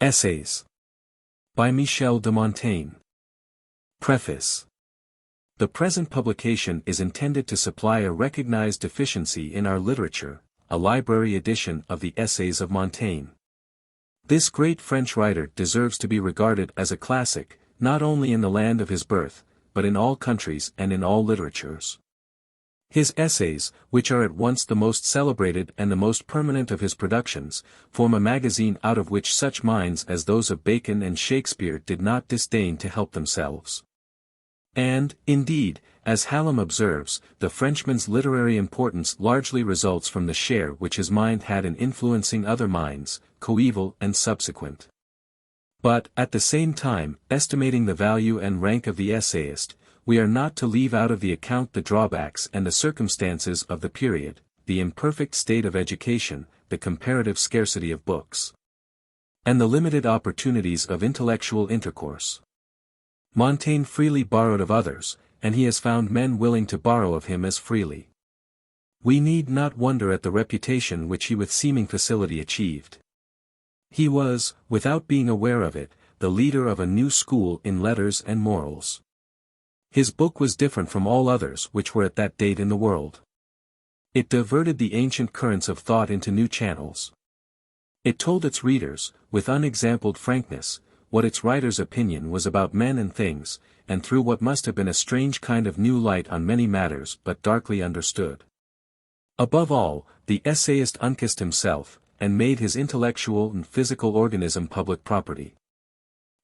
Essays. By Michel de Montaigne. Preface. The present publication is intended to supply a recognized deficiency in our literature, a library edition of the Essays of Montaigne. This great French writer deserves to be regarded as a classic, not only in the land of his birth, but in all countries and in all literatures. His essays, which are at once the most celebrated and the most permanent of his productions, form a magazine out of which such minds as those of Bacon and Shakespeare did not disdain to help themselves. And, indeed, as Hallam observes, the Frenchman's literary importance largely results from the share which his mind had in influencing other minds, coeval and subsequent. But, at the same time, estimating the value and rank of the essayist, we are not to leave out of the account the drawbacks and the circumstances of the period, the imperfect state of education, the comparative scarcity of books, and the limited opportunities of intellectual intercourse. Montaigne freely borrowed of others, and he has found men willing to borrow of him as freely. We need not wonder at the reputation which he with seeming facility achieved. He was, without being aware of it, the leader of a new school in letters and morals. His book was different from all others which were at that date in the world. It diverted the ancient currents of thought into new channels. It told its readers, with unexampled frankness, what its writer's opinion was about men and things, and threw what must have been a strange kind of new light on many matters but darkly understood. Above all, the essayist unkissed himself, and made his intellectual and physical organism public property.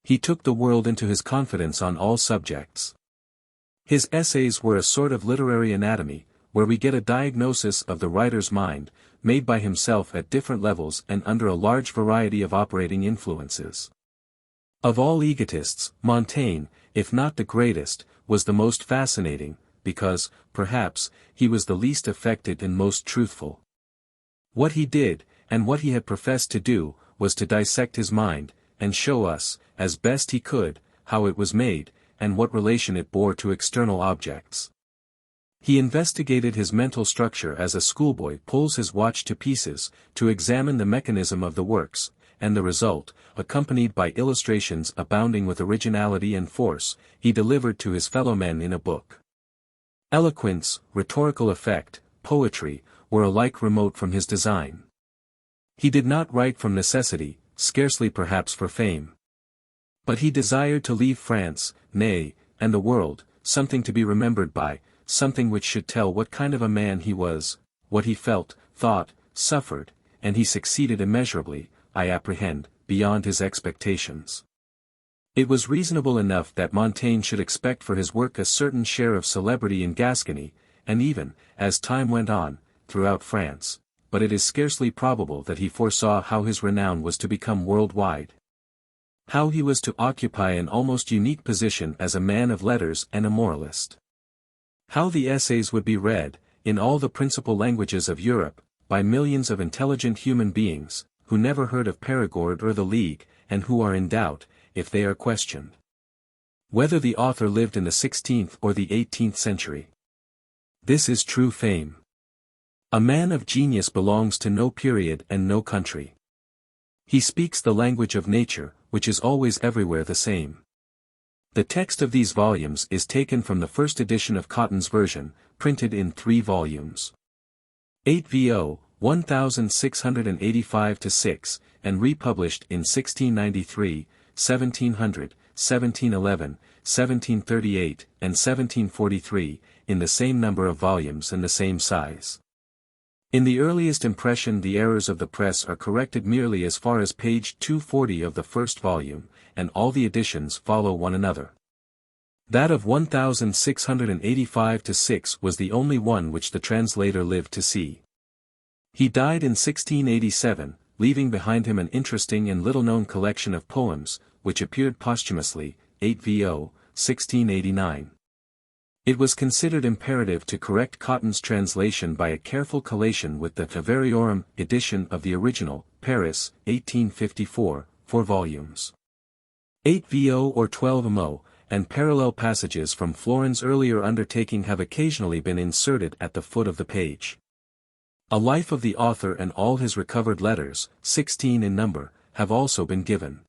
He took the world into his confidence on all subjects. His essays were a sort of literary anatomy, where we get a diagnosis of the writer's mind, made by himself at different levels and under a large variety of operating influences. Of all egotists, Montaigne, if not the greatest, was the most fascinating, because, perhaps, he was the least affected and most truthful. What he did, and what he had professed to do, was to dissect his mind, and show us, as best he could, how it was made, and what relation it bore to external objects. He investigated his mental structure as a schoolboy pulls his watch to pieces, to examine the mechanism of the works, and the result, accompanied by illustrations abounding with originality and force, he delivered to his fellow men in a book. Eloquence, rhetorical effect, poetry, were alike remote from his design. He did not write from necessity, scarcely perhaps for fame. But he desired to leave France, nay, and the world, something to be remembered by, something which should tell what kind of a man he was, what he felt, thought, suffered, and he succeeded immeasurably, I apprehend, beyond his expectations. It was reasonable enough that Montaigne should expect for his work a certain share of celebrity in Gascony, and even, as time went on, throughout France, but it is scarcely probable that he foresaw how his renown was to become worldwide. How he was to occupy an almost unique position as a man of letters and a moralist. How the essays would be read, in all the principal languages of Europe, by millions of intelligent human beings, who never heard of Perigord or the League, and who are in doubt, if they are questioned, whether the author lived in the 16th or the 18th century. This is true fame. A man of genius belongs to no period and no country. He speaks the language of nature, which is always everywhere the same. The text of these volumes is taken from the first edition of Cotton's version, printed in 3 volumes. 8 vo. 1685-6, and republished in 1693, 1700, 1711, 1738, and 1743, in the same number of volumes and the same size. In the earliest impression the errors of the press are corrected merely as far as page 240 of the first volume, and all the editions follow one another. That of 1685-6 was the only one which the translator lived to see. He died in 1687, leaving behind him an interesting and little-known collection of poems, which appeared posthumously, 8 vo. 1689. It was considered imperative to correct Cotton's translation by a careful collation with the Variorum edition of the original, Paris, 1854, 4 volumes. 8 vo. or 12 mo, and parallel passages from Florin's earlier undertaking have occasionally been inserted at the foot of the page. A life of the author and all his recovered letters, 16 in number, have also been given.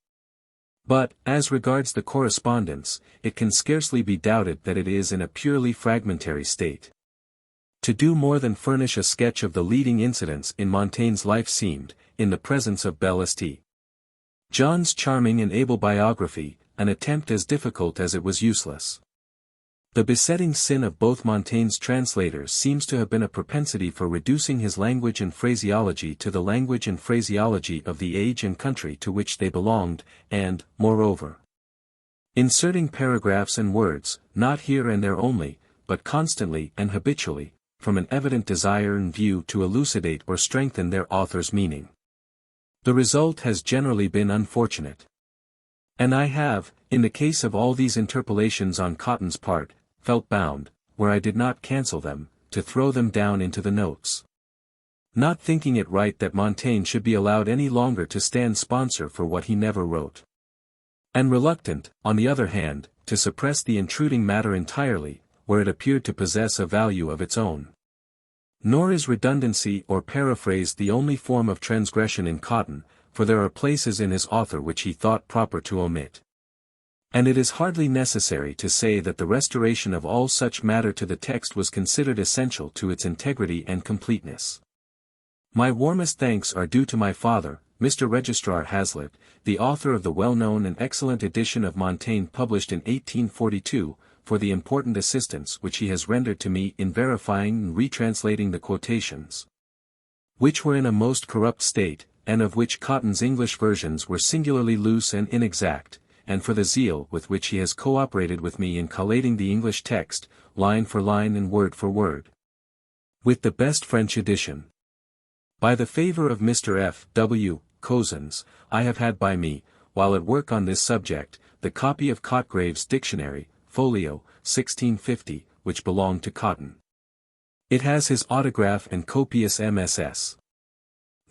But, as regards the correspondence, it can scarcely be doubted that it is in a purely fragmentary state. To do more than furnish a sketch of the leading incidents in Montaigne's life seemed, in the presence of Belle St. John's charming and able biography, an attempt as difficult as it was useless. The besetting sin of both Montaigne's translators seems to have been a propensity for reducing his language and phraseology to the language and phraseology of the age and country to which they belonged, and, moreover, inserting paragraphs and words, not here and there only, but constantly and habitually, from an evident desire and view to elucidate or strengthen their author's meaning. The result has generally been unfortunate. And I have, in the case of all these interpolations on Cotton's part, felt bound, where I did not cancel them, to throw them down into the notes. Not thinking it right that Montaigne should be allowed any longer to stand sponsor for what he never wrote. And reluctant, on the other hand, to suppress the intruding matter entirely, where it appeared to possess a value of its own. Nor is redundancy or paraphrase the only form of transgression in Cotton, for there are places in his author which he thought proper to omit. And it is hardly necessary to say that the restoration of all such matter to the text was considered essential to its integrity and completeness. My warmest thanks are due to my father, Mr. Registrar Hazlitt, the author of the well-known and excellent edition of Montaigne published in 1842, for the important assistance which he has rendered to me in verifying and retranslating the quotations, which were in a most corrupt state, and of which Cotton's English versions were singularly loose and inexact, and for the zeal with which he has co-operated with me in collating the English text, line for line and word for word, with the best French edition. By the favor of Mr. F. W. Cozens, I have had by me, while at work on this subject, the copy of Cotgrave's Dictionary, folio, 1650, which belonged to Cotton. It has his autograph and copious MSS.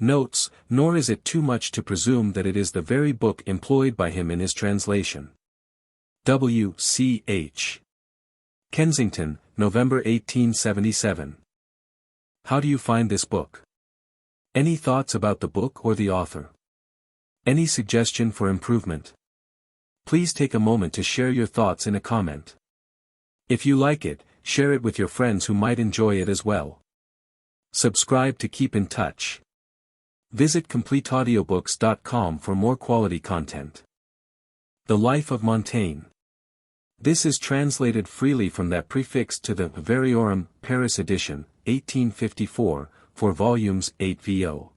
Notes, nor is it too much to presume that it is the very book employed by him in his translation. W. C. H. Kensington, November 1877. How do you find this book? Any thoughts about the book or the author? Any suggestion for improvement? Please take a moment to share your thoughts in a comment. If you like it, share it with your friends who might enjoy it as well. Subscribe to keep in touch. Visit CompleteAudiobooks.com for more quality content. The Life of Montaigne. This is translated freely from that prefixed to the Variorum, Paris edition, 1854, for volumes 8 vo.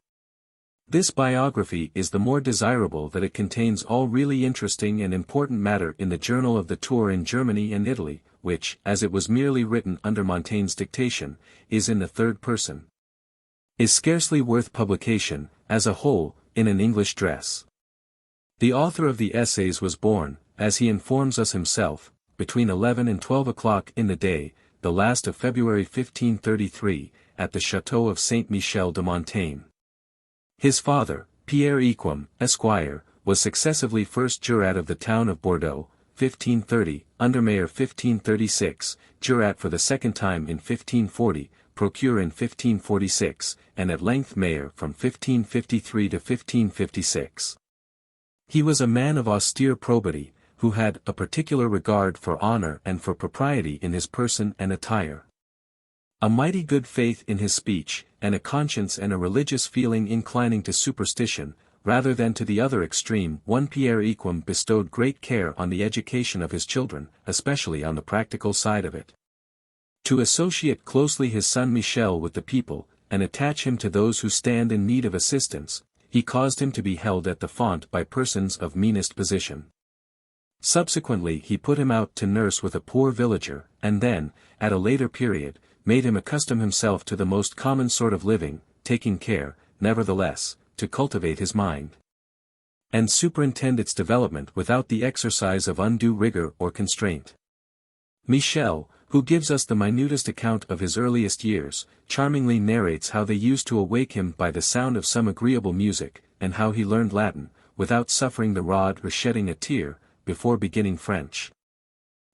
This biography is the more desirable that it contains all really interesting and important matter in the journal of the tour in Germany and Italy, which, as it was merely written under Montaigne's dictation, is in the third person, is scarcely worth publication, as a whole, in an English dress. The author of the essays was born, as he informs us himself, between 11 and 12 o'clock in the day, the last of February 1533, at the Château of Saint Michel de Montaigne. His father, Pierre Equum, Esquire, was successively first Jurat of the town of Bordeaux, 1530, Undermayor 1536, Jurat for the second time in 1540, Procureur in 1546, and at length Mayor from 1553 to 1556. He was a man of austere probity, who had a particular regard for honor and for propriety in his person and attire. A mighty good faith in his speech, and a conscience and a religious feeling inclining to superstition, rather than to the other extreme. One Pierre Equum bestowed great care on the education of his children, especially on the practical side of it. To associate closely his son Michel with the people, and attach him to those who stand in need of assistance, he caused him to be held at the font by persons of meanest position. Subsequently he put him out to nurse with a poor villager, and then, at a later period, made him accustom himself to the most common sort of living, taking care, nevertheless, to cultivate his mind, and superintend its development without the exercise of undue rigor or constraint. Michel, who gives us the minutest account of his earliest years, charmingly narrates how they used to awake him by the sound of some agreeable music, and how he learned Latin, without suffering the rod or shedding a tear, before beginning French.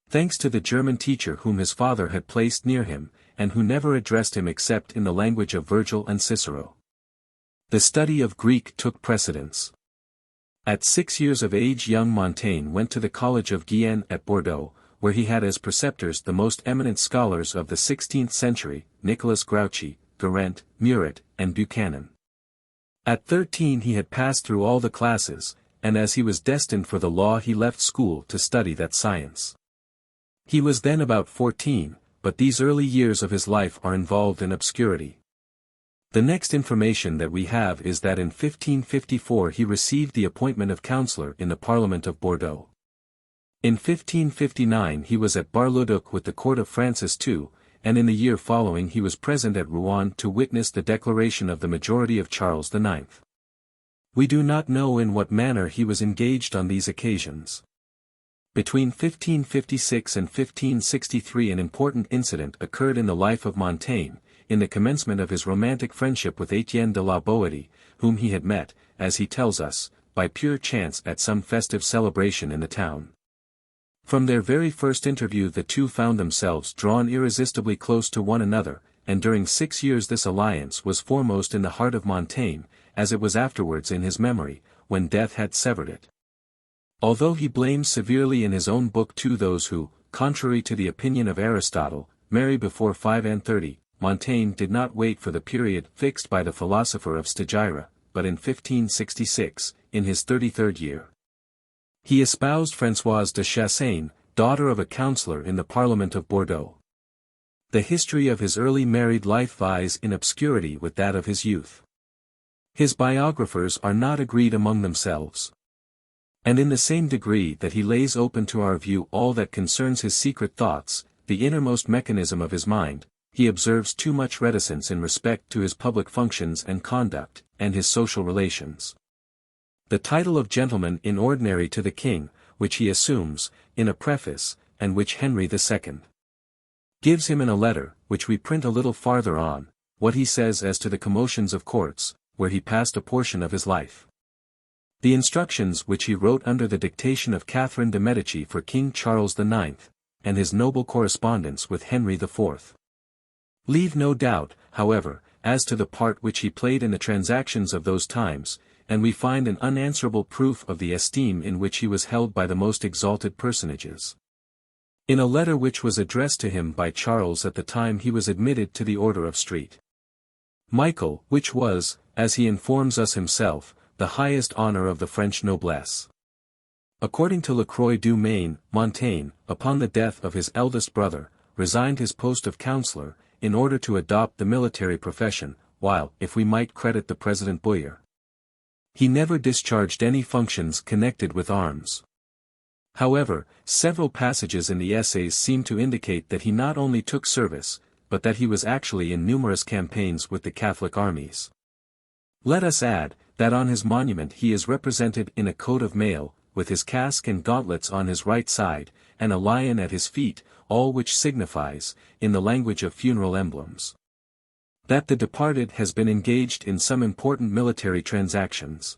Thanks to the German teacher whom his father had placed near him, and who never addressed him except in the language of Virgil and Cicero. The study of Greek took precedence. At 6 years of age young Montaigne went to the College of Guienne at Bordeaux, where he had as preceptors the most eminent scholars of the 16th century, Nicolas Grouchy, Guerrent, Murat, and Buchanan. At 13 he had passed through all the classes, and as he was destined for the law he left school to study that science. He was then about 14, but these early years of his life are involved in obscurity. The next information that we have is that in 1554 he received the appointment of Chancellor in the Parliament of Bordeaux. In 1559 he was at Bar-le-Duc with the court of Francis II, and in the year following he was present at Rouen to witness the declaration of the majority of Charles IX. We do not know in what manner he was engaged on these occasions. Between 1556 and 1563 an important incident occurred in the life of Montaigne, in the commencement of his romantic friendship with Etienne de la Boétie, whom he had met, as he tells us, by pure chance at some festive celebration in the town. From their very first interview the two found themselves drawn irresistibly close to one another, and during 6 years this alliance was foremost in the heart of Montaigne, as it was afterwards in his memory, when death had severed it. Although he blames severely in his own book those who, contrary to the opinion of Aristotle, marry before 35, Montaigne did not wait for the period fixed by the philosopher of Stagira, but in 1566, in his 33rd year. He espoused Françoise de Chassagne, daughter of a councillor in the Parliament of Bordeaux. The history of his early married life vies in obscurity with that of his youth. His biographers are not agreed among themselves. And in the same degree that he lays open to our view all that concerns his secret thoughts, the innermost mechanism of his mind, he observes too much reticence in respect to his public functions and conduct, and his social relations. The title of gentleman in ordinary to the king, which he assumes, in a preface, and which Henry II gives him in a letter, which we print a little farther on, what he says as to the commotions of courts, where he passed a portion of his life. The instructions which he wrote under the dictation of Catherine de' Medici for King Charles IX, and his noble correspondence with Henry IV. Leave no doubt, however, as to the part which he played in the transactions of those times, and we find an unanswerable proof of the esteem in which he was held by the most exalted personages. In a letter which was addressed to him by Charles at the time he was admitted to the Order of St. Michael, which was, as he informs us himself, the highest honor of the French noblesse. According to Lacroix du Maine, Montaigne, upon the death of his eldest brother, resigned his post of councillor, in order to adopt the military profession, while, if we might credit the President Bouyer, he never discharged any functions connected with arms. However, several passages in the essays seem to indicate that he not only took service, but that he was actually in numerous campaigns with the Catholic armies. Let us add, that on his monument he is represented in a coat of mail, with his casque and gauntlets on his right side, and a lion at his feet, all which signifies, in the language of funeral emblems, that the departed has been engaged in some important military transactions.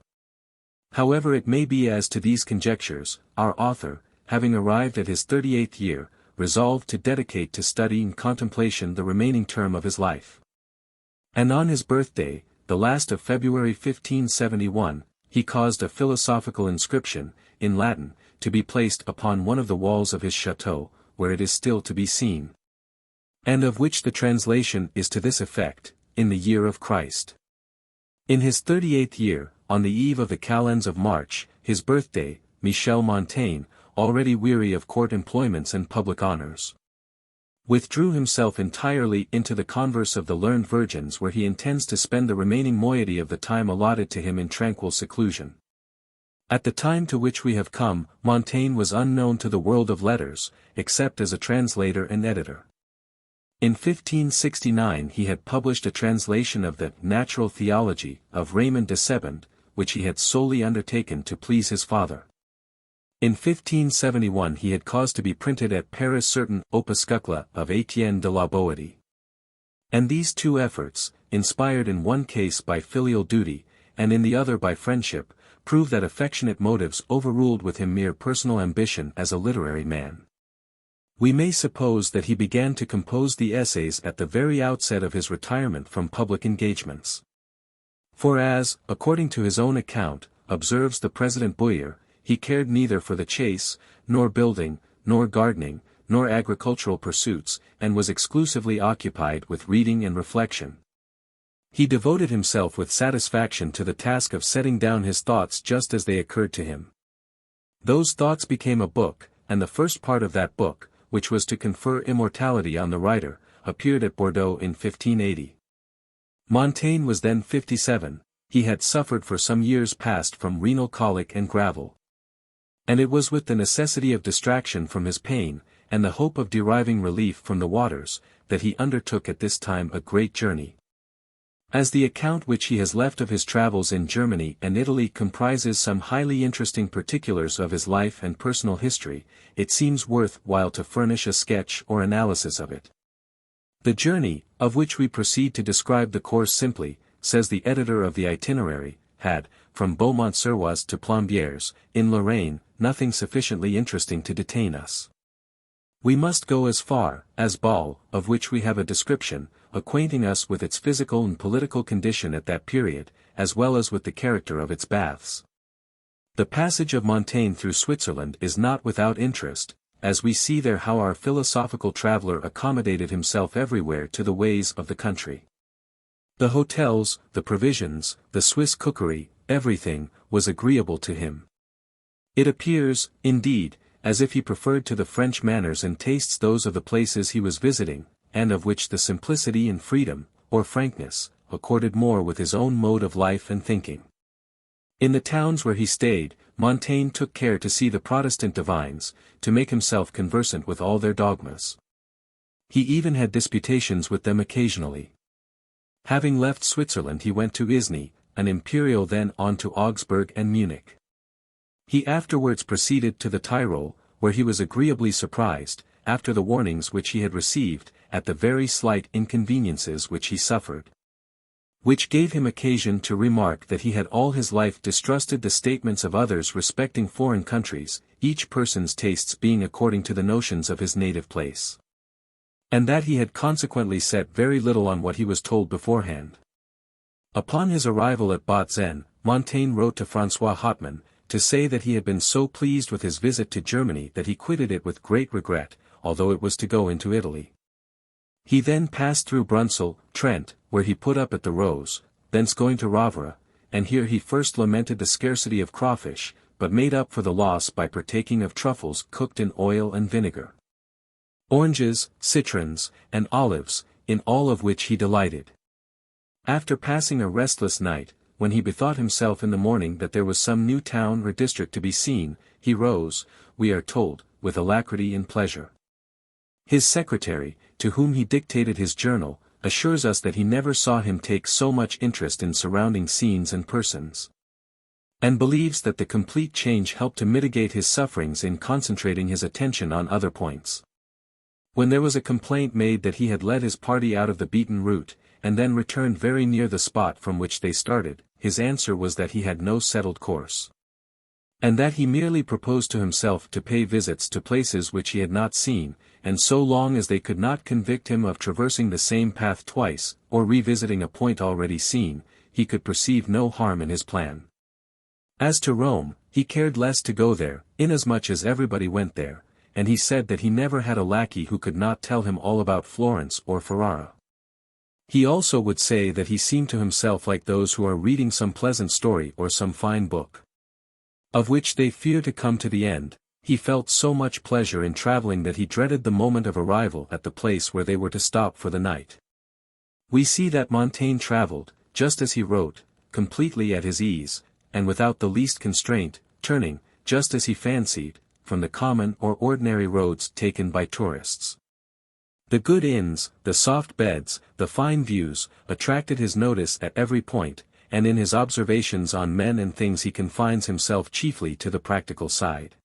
However it may be as to these conjectures, our author, having arrived at his 38th year, resolved to dedicate to study and contemplation the remaining term of his life. And on his birthday, the last of February 1571, he caused a philosophical inscription, in Latin, to be placed upon one of the walls of his chateau, where it is still to be seen, and of which the translation is to this effect, in the year of Christ. In his 38th year, on the eve of the calends of March, his birthday, Michel Montaigne, already weary of court employments and public honors, withdrew himself entirely into the converse of the learned virgins, where he intends to spend the remaining moiety of the time allotted to him in tranquil seclusion. At the time to which we have come, Montaigne was unknown to the world of letters, except as a translator and editor. In 1569 he had published a translation of the Natural Theology of Raymond de Sebond, which he had solely undertaken to please his father. In 1571 he had caused to be printed at Paris certain opuscula of Etienne de la Boétie. And these two efforts, inspired in one case by filial duty, and in the other by friendship, prove that affectionate motives overruled with him mere personal ambition as a literary man. We may suppose that he began to compose the essays at the very outset of his retirement from public engagements. For as, according to his own account, observes the President Boyer, he cared neither for the chase, nor building, nor gardening, nor agricultural pursuits, and was exclusively occupied with reading and reflection. He devoted himself with satisfaction to the task of setting down his thoughts just as they occurred to him. Those thoughts became a book, and the first part of that book, which was to confer immortality on the writer, appeared at Bordeaux in 1580. Montaigne was then 57, he had suffered for some years past from renal colic and gravel. And it was with the necessity of distraction from his pain, and the hope of deriving relief from the waters, that he undertook at this time a great journey. As the account which he has left of his travels in Germany and Italy comprises some highly interesting particulars of his life and personal history, it seems worth while to furnish a sketch or analysis of it. The journey, of which we proceed to describe the course simply, says the editor of the itinerary, had, from Beaumont-sur-Oise to Plombières, in Lorraine, nothing sufficiently interesting to detain us. We must go as far as Bâle, of which we have a description, acquainting us with its physical and political condition at that period, as well as with the character of its baths. The passage of Montaigne through Switzerland is not without interest, as we see there how our philosophical traveller accommodated himself everywhere to the ways of the country. The hotels, the provisions, the Swiss cookery, everything, was agreeable to him. It appears, indeed, as if he preferred to the French manners and tastes those of the places he was visiting, and of which the simplicity and freedom, or frankness, accorded more with his own mode of life and thinking. In the towns where he stayed, Montaigne took care to see the Protestant divines, to make himself conversant with all their dogmas. He even had disputations with them occasionally. Having left Switzerland he went to Isny, an imperial, then on to Augsburg and Munich. He afterwards proceeded to the Tyrol, where he was agreeably surprised, after the warnings which he had received, at the very slight inconveniences which he suffered. Which gave him occasion to remark that he had all his life distrusted the statements of others respecting foreign countries, each person's tastes being according to the notions of his native place. And that he had consequently set very little on what he was told beforehand. Upon his arrival at Bautzen, Montaigne wrote to François Hotman, to say that he had been so pleased with his visit to Germany that he quitted it with great regret, although it was to go into Italy. He then passed through Brunsell, Trent, where he put up at the Rose, thence going to Ravera, and here he first lamented the scarcity of crawfish, but made up for the loss by partaking of truffles cooked in oil and vinegar. Oranges, citrons, and olives, in all of which he delighted. After passing a restless night, when he bethought himself in the morning that there was some new town or district to be seen, he rose, we are told, with alacrity and pleasure. His secretary, to whom he dictated his journal, assures us that he never saw him take so much interest in surrounding scenes and persons. And believes that the complete change helped to mitigate his sufferings in concentrating his attention on other points. When there was a complaint made that he had led his party out of the beaten route, and then returned very near the spot from which they started, his answer was that he had no settled course. And that he merely proposed to himself to pay visits to places which he had not seen, and so long as they could not convict him of traversing the same path twice, or revisiting a point already seen, he could perceive no harm in his plan. As to Rome, he cared less to go there, inasmuch as everybody went there, and he said that he never had a lackey who could not tell him all about Florence or Ferrara. He also would say that he seemed to himself like those who are reading some pleasant story or some fine book, of which they fear to come to the end. He felt so much pleasure in traveling that he dreaded the moment of arrival at the place where they were to stop for the night. We see that Montaigne traveled, just as he wrote, completely at his ease, and without the least constraint, turning, just as he fancied, from the common or ordinary roads taken by tourists. The good inns, the soft beds, the fine views, attracted his notice at every point, and in his observations on men and things he confines himself chiefly to the practical side.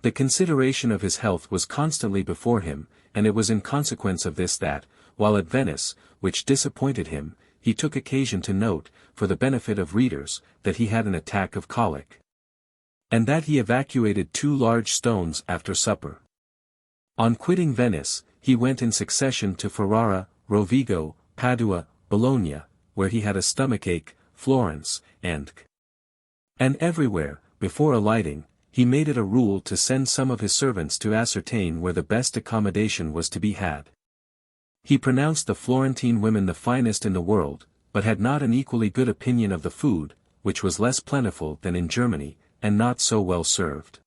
The consideration of his health was constantly before him, and it was in consequence of this that, while at Venice, which disappointed him, he took occasion to note, for the benefit of readers, that he had an attack of colic. And that he evacuated 2 large stones after supper. On quitting Venice, he went in succession to Ferrara, Rovigo, Padua, Bologna, where he had a stomachache, Florence, and And everywhere, before alighting, he made it a rule to send some of his servants to ascertain where the best accommodation was to be had. He pronounced the Florentine women the finest in the world, but had not an equally good opinion of the food, which was less plentiful than in Germany, and not so well served.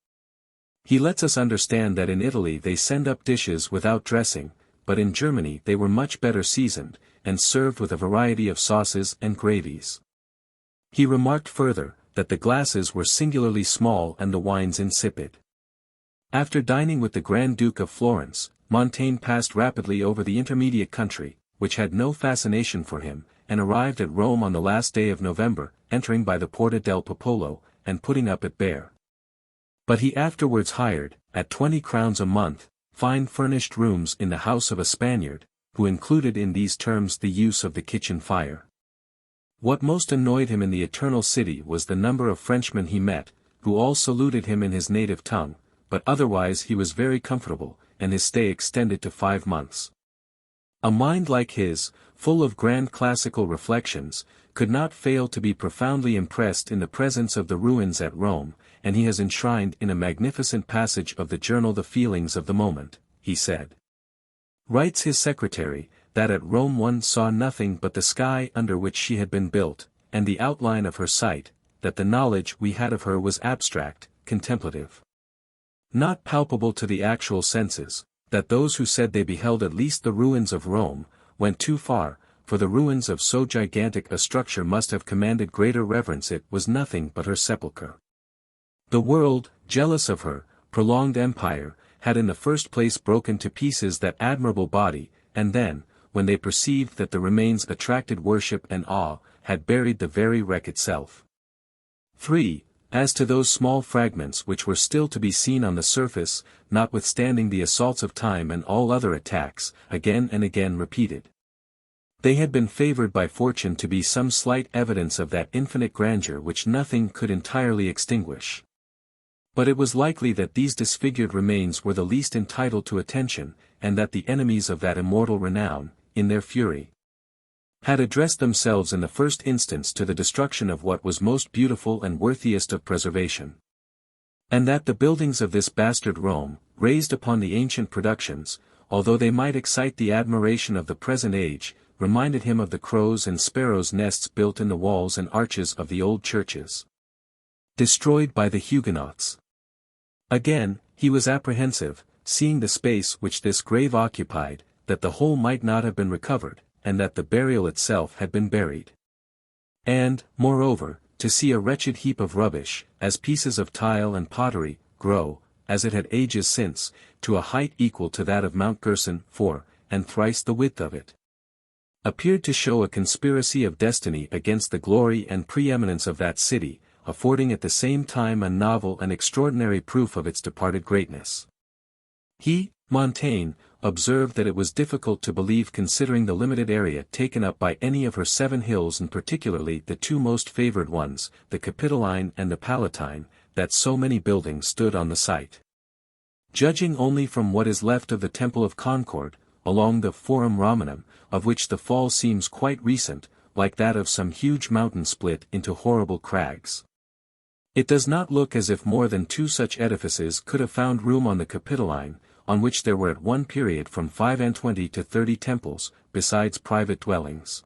He lets us understand that in Italy they send up dishes without dressing, but in Germany they were much better seasoned, and served with a variety of sauces and gravies. He remarked further, that the glasses were singularly small and the wines insipid. After dining with the Grand Duke of Florence, Montaigne passed rapidly over the intermediate country, which had no fascination for him, and arrived at Rome on the last day of November, entering by the Porta del Popolo, and putting up at Bare. But he afterwards hired, at 20 crowns a month, fine furnished rooms in the house of a Spaniard, who included in these terms the use of the kitchen fire. What most annoyed him in the Eternal City was the number of Frenchmen he met, who all saluted him in his native tongue, but otherwise he was very comfortable, and his stay extended to 5 months. A mind like his, full of grand classical reflections, could not fail to be profoundly impressed in the presence of the ruins at Rome, and he has enshrined in a magnificent passage of the journal the feelings of the moment, he said. Writes his secretary, that at Rome one saw nothing but the sky under which she had been built, and the outline of her site, that the knowledge we had of her was abstract, contemplative, not palpable to the actual senses, that those who said they beheld at least the ruins of Rome, went too far, for the ruins of so gigantic a structure must have commanded greater reverence. It was nothing but her sepulchre. The world, jealous of her prolonged empire, had in the first place broken to pieces that admirable body, and then, when they perceived that the remains attracted worship and awe, had buried the very wreck itself. 3. As to those small fragments which were still to be seen on the surface, notwithstanding the assaults of time and all other attacks, again and again repeated, they had been favored by fortune to be some slight evidence of that infinite grandeur which nothing could entirely extinguish. But it was likely that these disfigured remains were the least entitled to attention, and that the enemies of that immortal renown, in their fury, had addressed themselves in the first instance to the destruction of what was most beautiful and worthiest of preservation. And that the buildings of this bastard Rome, raised upon the ancient productions, although they might excite the admiration of the present age, reminded him of the crows' and sparrows' nests built in the walls and arches of the old churches, destroyed by the Huguenots. Again, he was apprehensive, seeing the space which this grave occupied, that the whole might not have been recovered, and that the burial itself had been buried. And, moreover, to see a wretched heap of rubbish, as pieces of tile and pottery, grow, as it had ages since, to a height equal to that of Mount Gerson, 4, and thrice the width of it, appeared to show a conspiracy of destiny against the glory and preeminence of that city, affording at the same time a novel and extraordinary proof of its departed greatness. He, Montaigne, observed that it was difficult to believe considering the limited area taken up by any of her 7 hills and particularly the 2 most favored ones, the Capitoline and the Palatine, that so many buildings stood on the site. Judging only from what is left of the Temple of Concord, along the Forum Romanum, of which the fall seems quite recent, like that of some huge mountain split into horrible crags, it does not look as if more than 2 such edifices could have found room on the Capitoline, on which there were at one period from 25 to 30 temples, besides private dwellings.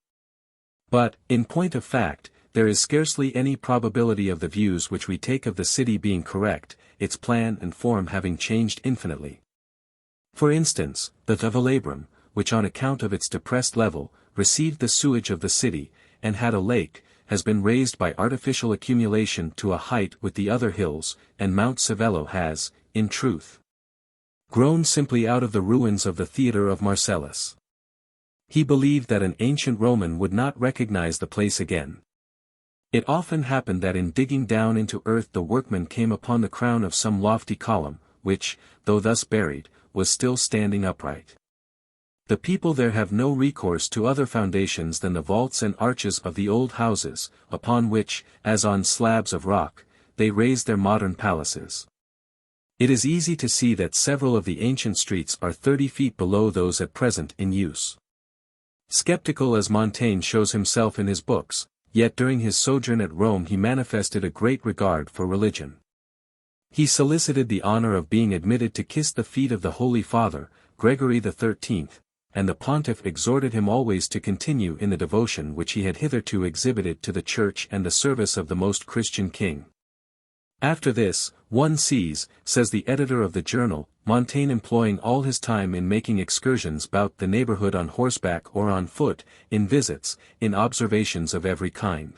But, in point of fact, there is scarcely any probability of the views which we take of the city being correct, its plan and form having changed infinitely. For instance, the Velabrum, which on account of its depressed level, received the sewage of the city, and had a lake, has been raised by artificial accumulation to a height with the other hills, and Mount Savello has, in truth, grown simply out of the ruins of the theatre of Marcellus. He believed that an ancient Roman would not recognize the place again. It often happened that in digging down into earth the workman came upon the crown of some lofty column, which, though thus buried, was still standing upright. The people there have no recourse to other foundations than the vaults and arches of the old houses, upon which, as on slabs of rock, they raise their modern palaces. It is easy to see that several of the ancient streets are 30 feet below those at present in use. Skeptical as Montaigne shows himself in his books, yet during his sojourn at Rome he manifested a great regard for religion. He solicited the honor of being admitted to kiss the feet of the Holy Father, Gregory XIII, and the pontiff exhorted him always to continue in the devotion which he had hitherto exhibited to the Church and the service of the most Christian king. After this, one sees, says the editor of the journal, Montaigne employing all his time in making excursions about the neighborhood on horseback or on foot, in visits, in observations of every kind.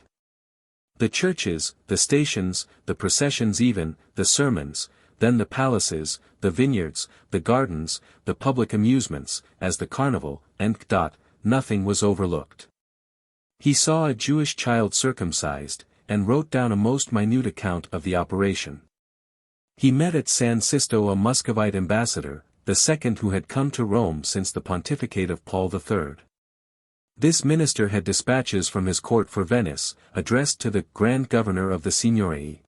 The churches, the stations, the processions even, the sermons, then the palaces, the vineyards, the gardens, the public amusements, as the carnival, and nothing was overlooked. He saw a Jewish child circumcised, and wrote down a most minute account of the operation. He met at San Sisto a Muscovite ambassador, the second who had come to Rome since the pontificate of Paul III. This minister had dispatches from his court for Venice, addressed to the Grand Governor of the Signory.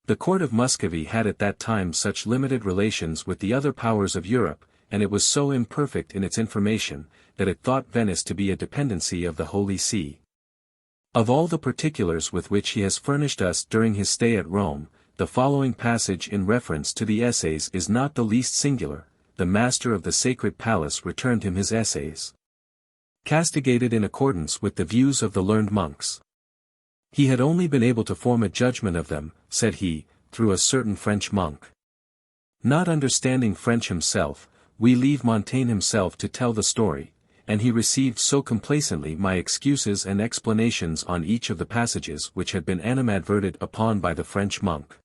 The court of Muscovy had at that time such limited relations with the other powers of Europe, and it was so imperfect in its information, that it thought Venice to be a dependency of the Holy See. Of all the particulars with which he has furnished us during his stay at Rome, the following passage in reference to the essays is not the least singular. The master of the sacred palace returned him his essays, castigated in accordance with the views of the learned monks. He had only been able to form a judgment of them, said he, through a certain French monk. Not understanding French himself, we leave Montaigne himself to tell the story, and he received so complacently my excuses and explanations on each of the passages which had been animadverted upon by the French monk,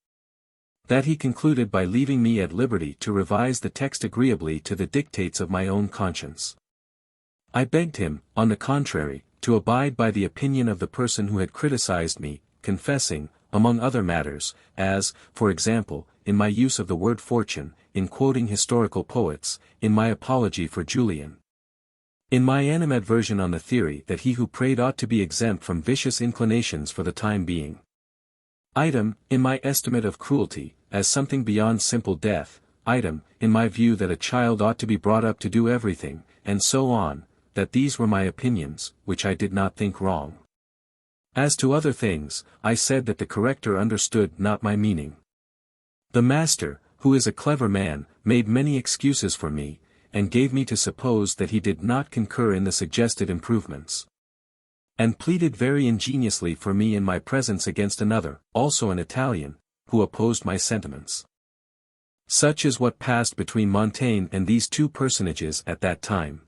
that he concluded by leaving me at liberty to revise the text agreeably to the dictates of my own conscience. I begged him, on the contrary, to abide by the opinion of the person who had criticized me, confessing, among other matters, as, for example, in my use of the word fortune, in quoting historical poets, in my apology for Julian, in my animadversion on the theory that he who prayed ought to be exempt from vicious inclinations for the time being. Item, in my estimate of cruelty, as something beyond simple death. Item, in my view that a child ought to be brought up to do everything, and so on, that these were my opinions, which I did not think wrong. As to other things, I said that the corrector understood not my meaning. The master, who is a clever man, made many excuses for me, and gave me to suppose that he did not concur in the suggested improvements, and pleaded very ingeniously for me in my presence against another, also an Italian, who opposed my sentiments. Such is what passed between Montaigne and these two personages at that time.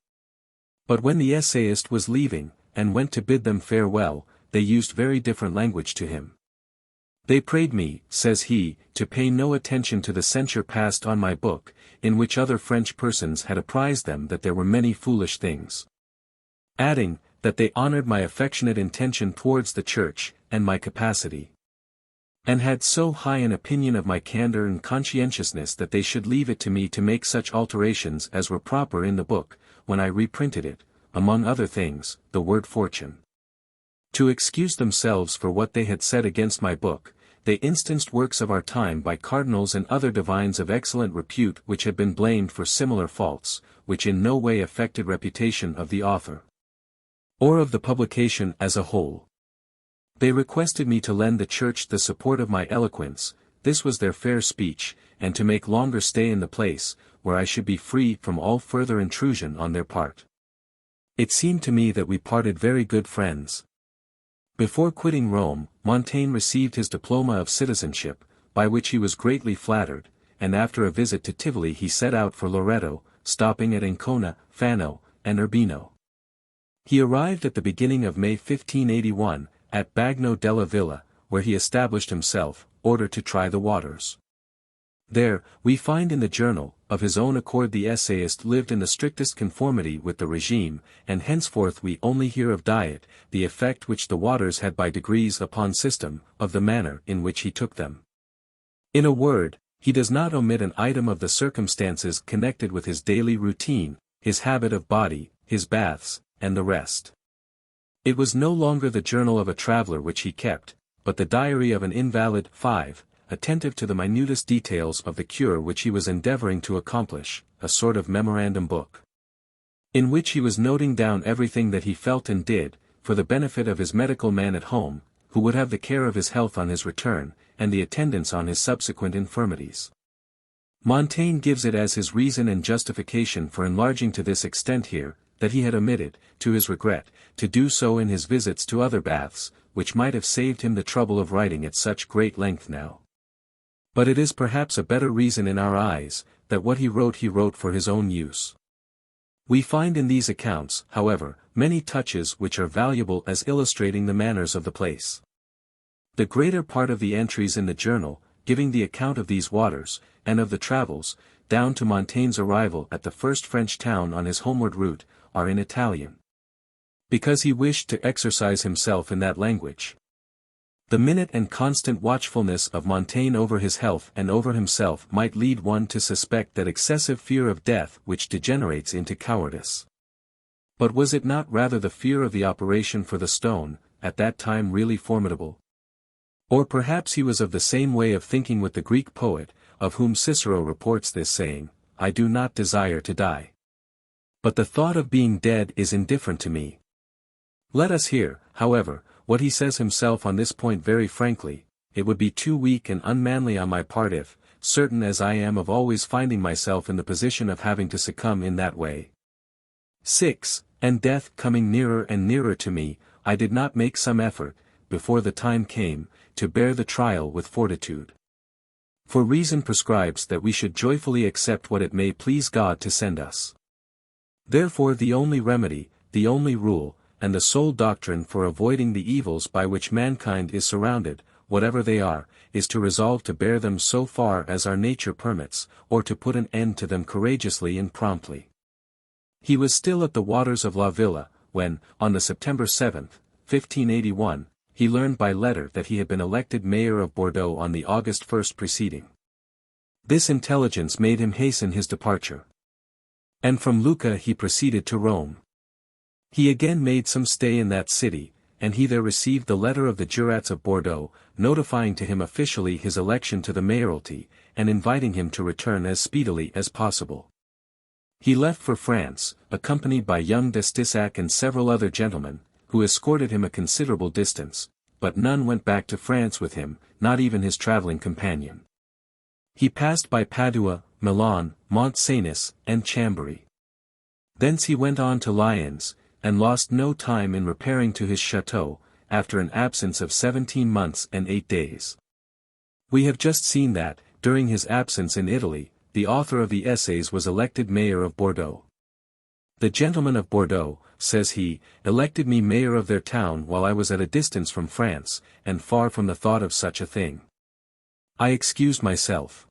But when the essayist was leaving, and went to bid them farewell, they used very different language to him. They prayed me, says he, to pay no attention to the censure passed on my book, in which other French persons had apprised them that there were many foolish things, adding, that they honored my affectionate intention towards the Church, and my capacity, and had so high an opinion of my candor and conscientiousness that they should leave it to me to make such alterations as were proper in the book, when I reprinted it, among other things, the word fortune. To excuse themselves for what they had said against my book, they instanced works of our time by cardinals and other divines of excellent repute which had been blamed for similar faults, which in no way affected reputation of the author, or of the publication as a whole. They requested me to lend the Church the support of my eloquence, this was their fair speech, and to make longer stay in the place, where I should be free from all further intrusion on their part. It seemed to me that we parted very good friends. Before quitting Rome, Montaigne received his diploma of citizenship, by which he was greatly flattered, and after a visit to Tivoli he set out for Loreto, stopping at Ancona, Fano, and Urbino. He arrived at the beginning of May 1581, at Bagno della Villa, where he established himself, ordered to try the waters. There, we find in the journal, of his own accord the essayist lived in the strictest conformity with the regime, and henceforth we only hear of diet, the effect which the waters had by degrees upon system, of the manner in which he took them. In a word, he does not omit an item of the circumstances connected with his daily routine, his habit of body, his baths, and the rest. It was no longer the journal of a traveller which he kept, but the diary of an invalid. 5. Attentive to the minutest details of the cure which he was endeavoring to accomplish, a sort of memorandum book, in which he was noting down everything that he felt and did, for the benefit of his medical man at home, who would have the care of his health on his return, and the attendance on his subsequent infirmities. Montaigne gives it as his reason and justification for enlarging to this extent here, that he had omitted, to his regret, to do so in his visits to other baths, which might have saved him the trouble of writing at such great length now. But it is perhaps a better reason in our eyes, that what he wrote for his own use. We find in these accounts, however, many touches which are valuable as illustrating the manners of the place. The greater part of the entries in the journal, giving the account of these waters, and of the travels, down to Montaigne's arrival at the first French town on his homeward route, are in Italian. Because he wished to exercise himself in that language. The minute and constant watchfulness of Montaigne over his health and over himself might lead one to suspect that excessive fear of death which degenerates into cowardice. But was it not rather the fear of the operation for the stone, at that time really formidable? Or perhaps he was of the same way of thinking with the Greek poet, of whom Cicero reports this saying, "I do not desire to die. But the thought of being dead is indifferent to me." Let us hear, however, what he says himself on this point very frankly. It would be too weak and unmanly on my part if, certain as I am of always finding myself in the position of having to succumb in that way. 6. And death coming nearer and nearer to me, I did not make some effort, before the time came, to bear the trial with fortitude. For reason prescribes that we should joyfully accept what it may please God to send us. Therefore the only remedy, the only rule, and the sole doctrine for avoiding the evils by which mankind is surrounded, whatever they are, is to resolve to bear them so far as our nature permits, or to put an end to them courageously and promptly. He was still at the waters of La Villa, when, on the September 7, 1581, he learned by letter that he had been elected mayor of Bordeaux on the August 1 preceding. This intelligence made him hasten his departure. And from Lucca he proceeded to Rome. He again made some stay in that city, and he there received the letter of the Jurats of Bordeaux, notifying to him officially his election to the mayoralty, and inviting him to return as speedily as possible. He left for France, accompanied by young d'Estissac and several other gentlemen, who escorted him a considerable distance, but none went back to France with him, not even his travelling companion. He passed by Padua, Milan, Mont-Cenis, and Chambéry. Thence he went on to Lyons, and lost no time in repairing to his chateau, after an absence of 17 months and 8 days. We have just seen that, during his absence in Italy, the author of the essays was elected mayor of Bordeaux. "The gentlemen of Bordeaux," says he, "elected me mayor of their town while I was at a distance from France, and far from the thought of such a thing. I excused myself.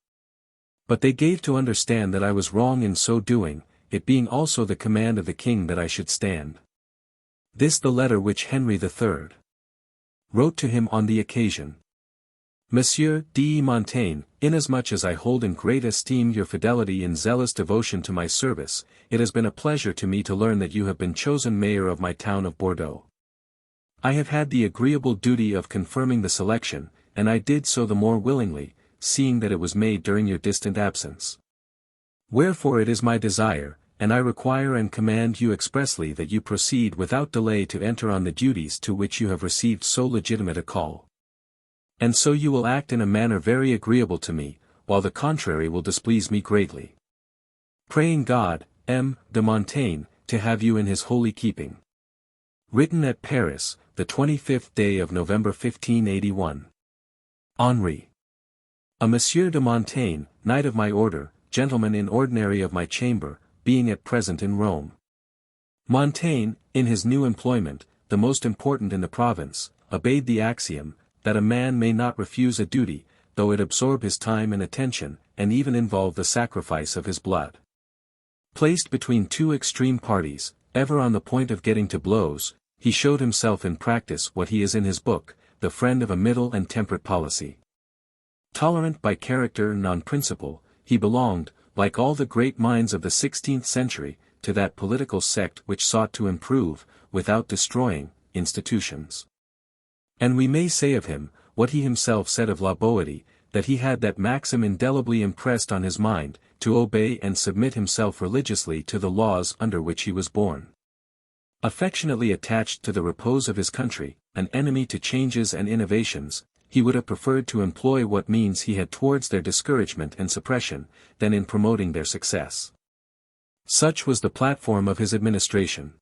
But they gave to understand that I was wrong in so doing, it being also the command of the king that I should stand." This the letter which Henry III wrote to him on the occasion. "Monsieur de Montaigne, inasmuch as I hold in great esteem your fidelity and zealous devotion to my service, it has been a pleasure to me to learn that you have been chosen mayor of my town of Bordeaux. I have had the agreeable duty of confirming the selection, and I did so the more willingly, seeing that it was made during your distant absence. Wherefore it is my desire, and I require and command you expressly that you proceed without delay to enter on the duties to which you have received so legitimate a call. And so you will act in a manner very agreeable to me, while the contrary will displease me greatly. Praying God, M. de Montaigne, to have you in his holy keeping." Written at Paris, the 25th day of November 1581. Henri. A Monsieur de Montaigne, knight of my order, gentleman in ordinary of my chamber, being at present in Rome. Montaigne, in his new employment, the most important in the province, obeyed the axiom, that a man may not refuse a duty, though it absorb his time and attention, and even involve the sacrifice of his blood. Placed between two extreme parties, ever on the point of getting to blows, he showed himself in practice what he is in his book, the friend of a middle and temperate policy. Tolerant by character and on principle, he belonged, like all the great minds of the 16th century, to that political sect which sought to improve, without destroying, institutions. And we may say of him, what he himself said of La Boétie, that he had that maxim indelibly impressed on his mind, to obey and submit himself religiously to the laws under which he was born. Affectionately attached to the repose of his country, an enemy to changes and innovations, he would have preferred to employ what means he had towards their discouragement and suppression, than in promoting their success. Such was the platform of his administration.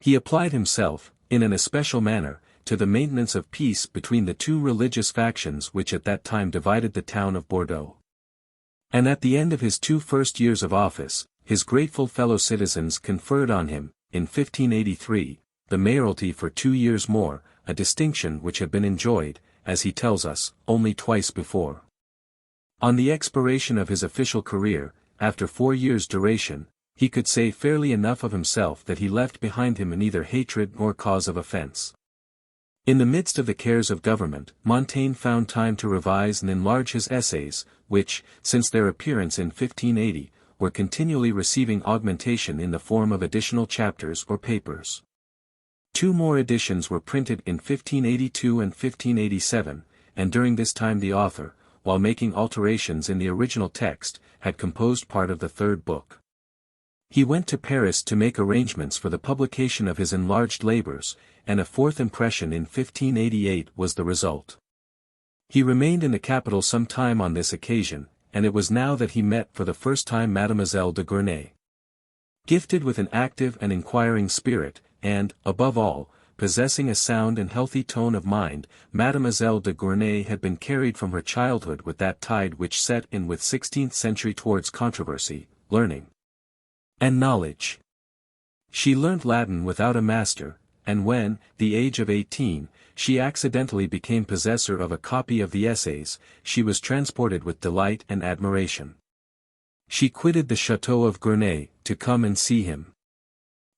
He applied himself, in an especial manner, to the maintenance of peace between the two religious factions which at that time divided the town of Bordeaux. And at the end of his 2 first years of office, his grateful fellow citizens conferred on him, in 1583, the mayoralty for 2 years more, a distinction which had been enjoyed, as he tells us, only twice before. On the expiration of his official career, after 4 years' duration, he could say fairly enough of himself that he left behind him neither hatred nor cause of offense. In the midst of the cares of government, Montaigne found time to revise and enlarge his essays, which, since their appearance in 1580, were continually receiving augmentation in the form of additional chapters or papers. 2 more editions were printed in 1582 and 1587, and during this time the author, while making alterations in the original text, had composed part of the 3rd book. He went to Paris to make arrangements for the publication of his enlarged labors, and a 4th impression in 1588 was the result. He remained in the capital some time on this occasion, and it was now that he met for the first time Mademoiselle de Gournay. Gifted with an active and inquiring spirit, and, above all, possessing a sound and healthy tone of mind, Mademoiselle de Gournay had been carried from her childhood with that tide which set in with 16th century towards controversy, learning, and knowledge. She learnt Latin without a master, and when, the age of 18, she accidentally became possessor of a copy of the essays, she was transported with delight and admiration. She quitted the Château of Gournay, to come and see him.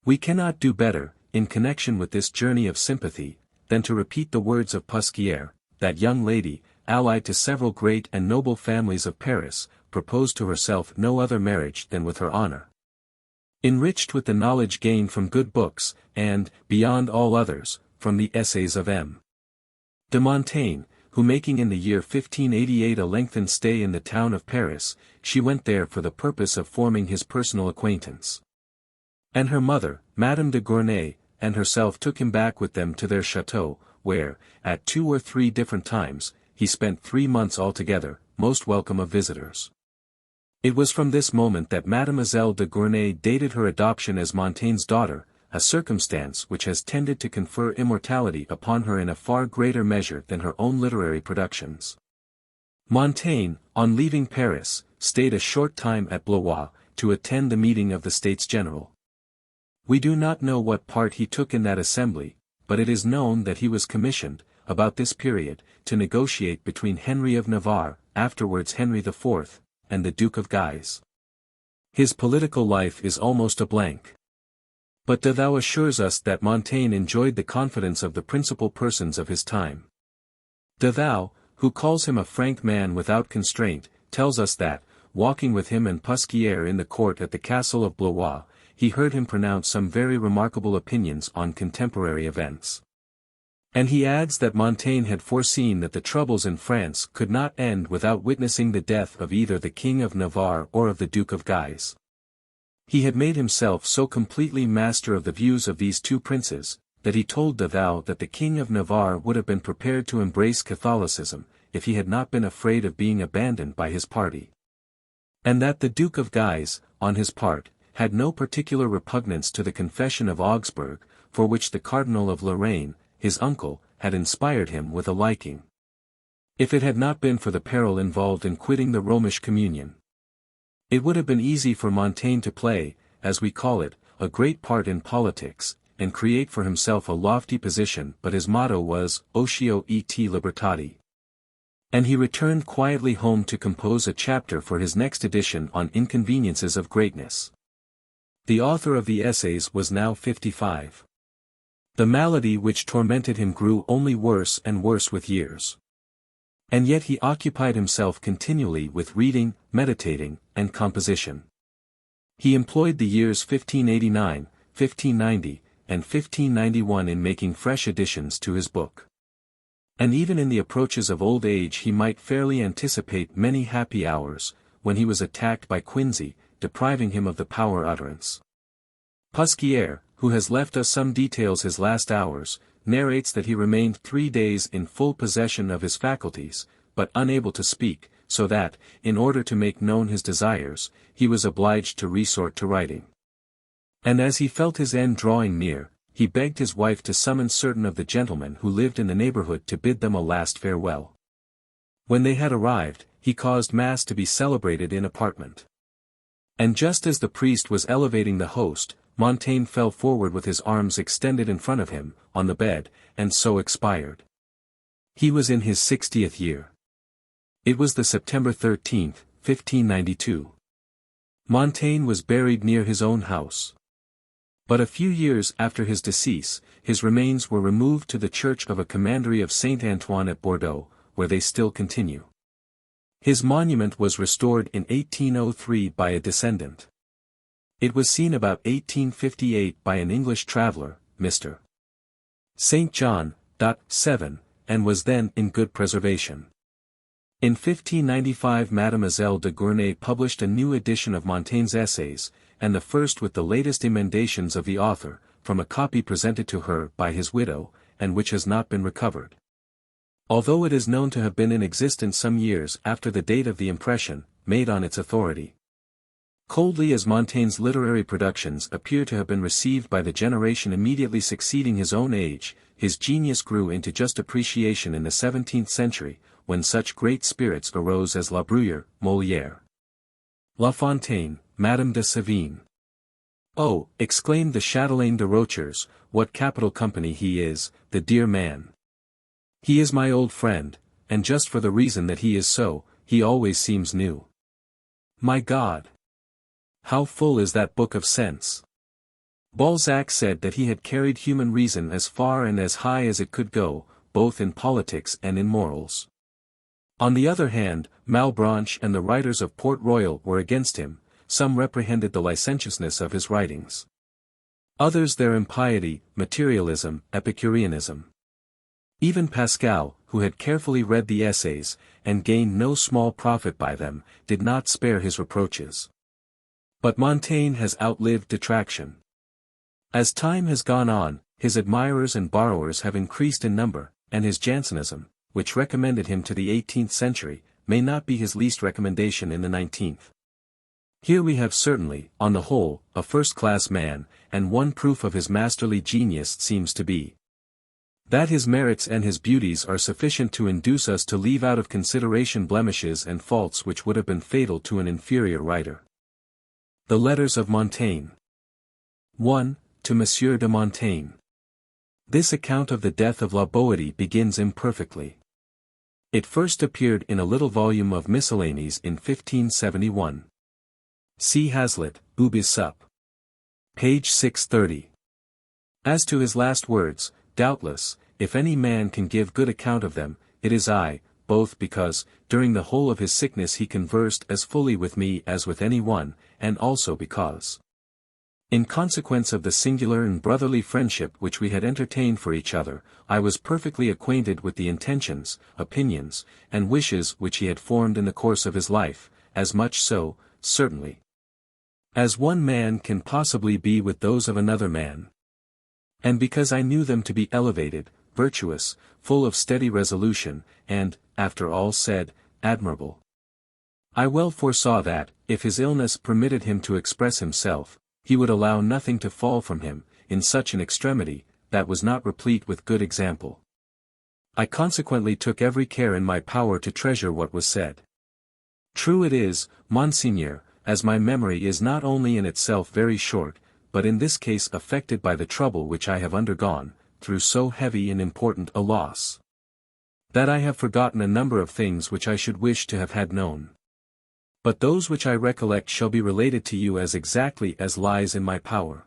We cannot do better, in connection with this journey of sympathy, than to repeat the words of Pusquier, that young lady, allied to several great and noble families of Paris, proposed to herself no other marriage than with her honor. Enriched with the knowledge gained from good books, and, beyond all others, from the essays of M. de Montaigne, who making in the year 1588 a lengthened stay in the town of Paris, she went there for the purpose of forming his personal acquaintance. And her mother, Madame de Gournay, and herself took him back with them to their château, where, at 2 or 3 different times, he spent 3 months altogether, most welcome of visitors. It was from this moment that Mademoiselle de Gournay dated her adoption as Montaigne's daughter, a circumstance which has tended to confer immortality upon her in a far greater measure than her own literary productions. Montaigne, on leaving Paris, stayed a short time at Blois, to attend the meeting of the States General. We do not know what part he took in that assembly, but it is known that he was commissioned, about this period, to negotiate between Henry of Navarre, afterwards Henry IV, and the Duke of Guise. His political life is almost a blank. But De Thou assures us that Montaigne enjoyed the confidence of the principal persons of his time. De Thou, who calls him a frank man without constraint, tells us that, walking with him and Pusquier in the court at the castle of Blois, he heard him pronounce some very remarkable opinions on contemporary events. And he adds that Montaigne had foreseen that the troubles in France could not end without witnessing the death of either the King of Navarre or of the Duke of Guise. He had made himself so completely master of the views of these 2 princes, that he told De Thou that the King of Navarre would have been prepared to embrace Catholicism, if he had not been afraid of being abandoned by his party. And that the Duke of Guise, on his part, had no particular repugnance to the Confession of Augsburg, for which the Cardinal of Lorraine, his uncle, had inspired him with a liking. If it had not been for the peril involved in quitting the Romish communion, it would have been easy for Montaigne to play, as we call it, a great part in politics, and create for himself a lofty position, but his motto was, Otio et Libertate. And he returned quietly home to compose a chapter for his next edition on Inconveniences of Greatness. The author of the essays was now 55. The malady which tormented him grew only worse and worse with years. And yet he occupied himself continually with reading, meditating, and composition. He employed the years 1589, 1590, and 1591 in making fresh additions to his book. And even in the approaches of old age he might fairly anticipate many happy hours, when he was attacked by quinsy, depriving him of the power utterance. Pusquier, who has left us some details his last hours, narrates that he remained 3 days in full possession of his faculties, but unable to speak, so that, in order to make known his desires, he was obliged to resort to writing. And as he felt his end drawing near, he begged his wife to summon certain of the gentlemen who lived in the neighborhood to bid them a last farewell. When they had arrived, he caused mass to be celebrated in apartment. And just as the priest was elevating the host, Montaigne fell forward with his arms extended in front of him, on the bed, and so expired. He was in his 60th year. It was the September 13, 1592. Montaigne was buried near his own house. But a few years after his decease, his remains were removed to the church of a commandery of Saint Antoine at Bordeaux, where they still continue. His monument was restored in 1803 by a descendant. It was seen about 1858 by an English traveller, Mr. St. John, 7, and was then in good preservation. In 1595 Mademoiselle de Gournay published a new edition of Montaigne's essays, and the first with the latest emendations of the author, from a copy presented to her by his widow, and which has not been recovered. Although it is known to have been in existence some years after the date of the impression, made on its authority. Coldly as Montaigne's literary productions appear to have been received by the generation immediately succeeding his own age, his genius grew into just appreciation in the 17th century, when such great spirits arose as La Bruyère, Molière, La Fontaine, Madame de Sévigné. "Oh," exclaimed the Chatelaine de Rochers, "what capital company he is, the dear man. He is my old friend, and just for the reason that he is so, he always seems new. My God! How full is that book of sense!" Balzac said that he had carried human reason as far and as high as it could go, both in politics and in morals. On the other hand, Malebranche and the writers of Port Royal were against him. Some reprehended the licentiousness of his writings. Others their impiety, materialism, Epicureanism. Even Pascal, who had carefully read the essays, and gained no small profit by them, did not spare his reproaches. But Montaigne has outlived detraction. As time has gone on, his admirers and borrowers have increased in number, and his Jansenism, which recommended him to the 18th century, may not be his least recommendation in the 19th. Here we have certainly, on the whole, a first-class man, and one proof of his masterly genius seems to be that his merits and his beauties are sufficient to induce us to leave out of consideration blemishes and faults which would have been fatal to an inferior writer. The Letters of Montaigne. 1. To Monsieur de Montaigne. This account of the death of La Boétie begins imperfectly. It first appeared in a little volume of Miscellanies in 1571. See Hazlitt, Ubi Sup. Page 630. As to his last words, doubtless, if any man can give good account of them, it is I, both because, during the whole of his sickness he conversed as fully with me as with any one, and also because, in consequence of the singular and brotherly friendship which we had entertained for each other, I was perfectly acquainted with the intentions, opinions, and wishes which he had formed in the course of his life, as much so, certainly, as one man can possibly be with those of another man. And because I knew them to be elevated, virtuous, full of steady resolution, and, after all said, admirable. I well foresaw that, if his illness permitted him to express himself, he would allow nothing to fall from him, in such an extremity, that was not replete with good example. I consequently took every care in my power to treasure what was said. True it is, Monseigneur, as my memory is not only in itself very short, but in this case affected by the trouble which I have undergone, through so heavy and important a loss, that I have forgotten a number of things which I should wish to have had known. But those which I recollect shall be related to you as exactly as lies in my power.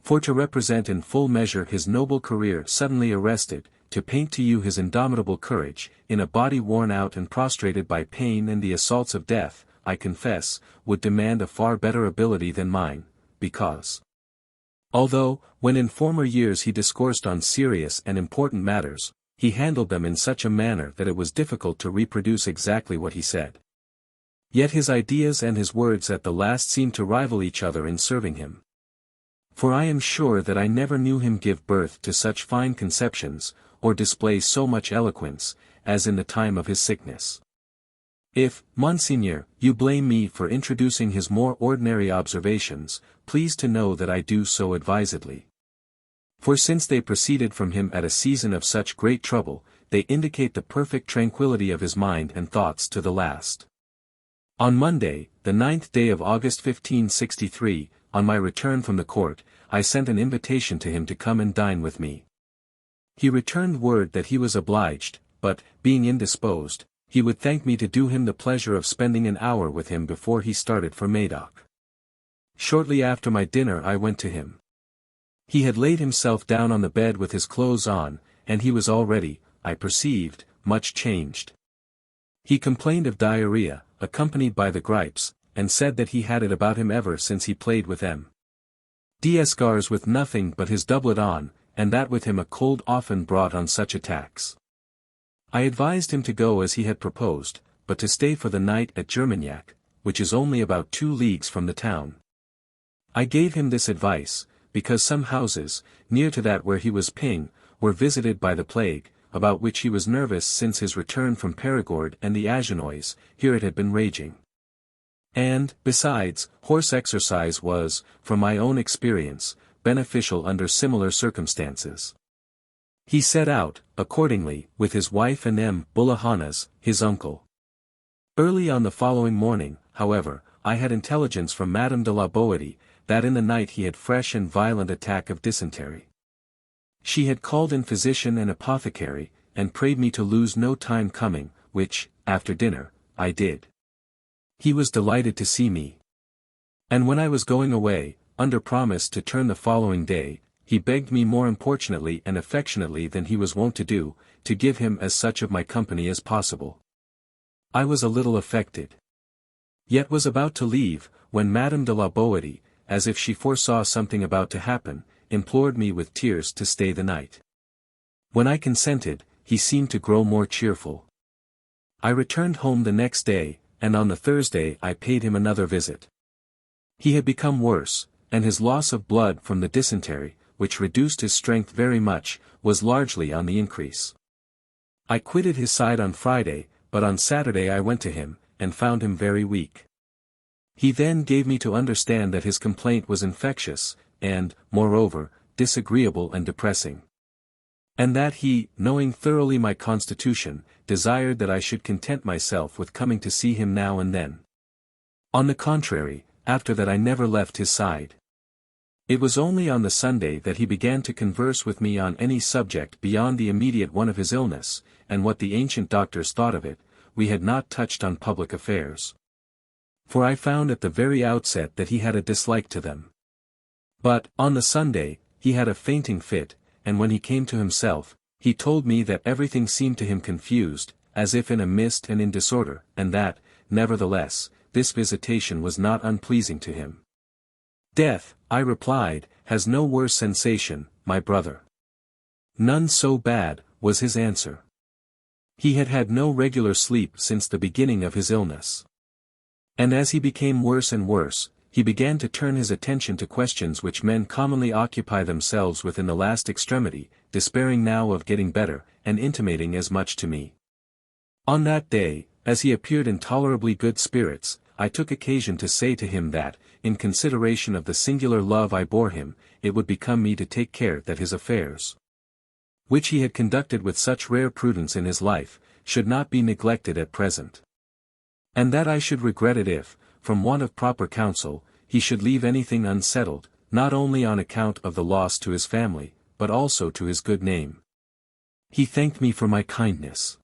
For to represent in full measure his noble career suddenly arrested, to paint to you his indomitable courage, in a body worn out and prostrated by pain and the assaults of death, I confess, would demand a far better ability than mine, because, although, when in former years he discoursed on serious and important matters, he handled them in such a manner that it was difficult to reproduce exactly what he said. Yet his ideas and his words at the last seemed to rival each other in serving him. For I am sure that I never knew him give birth to such fine conceptions, or display so much eloquence, as in the time of his sickness. If, Monseigneur, you blame me for introducing his more ordinary observations, please to know that I do so advisedly. For since they proceeded from him at a season of such great trouble, they indicate the perfect tranquillity of his mind and thoughts to the last. On Monday, the 9th day of August 1563, on my return from the court, I sent an invitation to him to come and dine with me. He returned word that he was obliged, but, being indisposed, he would thank me to do him the pleasure of spending an hour with him before he started for Médoc. Shortly after my dinner I went to him. He had laid himself down on the bed with his clothes on, and he was already, I perceived, much changed. He complained of diarrhea, accompanied by the gripes, and said that he had it about him ever since he played with M. D'Escars with nothing but his doublet on, and that with him a cold often brought on such attacks. I advised him to go as he had proposed, but to stay for the night at Germaniac, which is only about 2 leagues from the town. I gave him this advice, because some houses, near to that where he was ping, were visited by the plague, about which he was nervous since his return from Perigord and the Agenois, here it had been raging. And, besides, horse exercise was, from my own experience, beneficial under similar circumstances. He set out, accordingly, with his wife and M. Bullahanas, his uncle. Early on the following morning, however, I had intelligence from Madame de la Boétie, that in the night he had fresh and violent attack of dysentery. She had called in physician and apothecary, and prayed me to lose no time coming, which, after dinner, I did. He was delighted to see me. And when I was going away, under promise to turn the following day, he begged me more importunately and affectionately than he was wont to do, to give him as such of my company as possible. I was a little affected. Yet was about to leave, when Madame de la Boétie, as if she foresaw something about to happen, implored me with tears to stay the night. When I consented, he seemed to grow more cheerful. I returned home the next day, and on the Thursday I paid him another visit. He had become worse, and his loss of blood from the dysentery, which reduced his strength very much, was largely on the increase. I quitted his side on Friday, but on Saturday I went to him, and found him very weak. He then gave me to understand that his complaint was infectious, and, moreover, disagreeable and depressing. And that he, knowing thoroughly my constitution, desired that I should content myself with coming to see him now and then. On the contrary, after that I never left his side. It was only on the Sunday that he began to converse with me on any subject beyond the immediate one of his illness, and what the ancient doctors thought of it. We had not touched on public affairs. For I found at the very outset that he had a dislike to them. But, on the Sunday, he had a fainting fit, and when he came to himself, he told me that everything seemed to him confused, as if in a mist and in disorder, and that, nevertheless, this visitation was not unpleasing to him. Death, I replied, has no worse sensation, my brother. None so bad, was his answer. He had had no regular sleep since the beginning of his illness. And as he became worse and worse, he began to turn his attention to questions which men commonly occupy themselves with in the last extremity, despairing now of getting better, and intimating as much to me. On that day, as he appeared in tolerably good spirits, I took occasion to say to him that, in consideration of the singular love I bore him, it would become me to take care that his affairs, which he had conducted with such rare prudence in his life, should not be neglected at present. And that I should regret it if, from want of proper counsel, he should leave anything unsettled, not only on account of the loss to his family, but also to his good name. He thanked me for my kindness.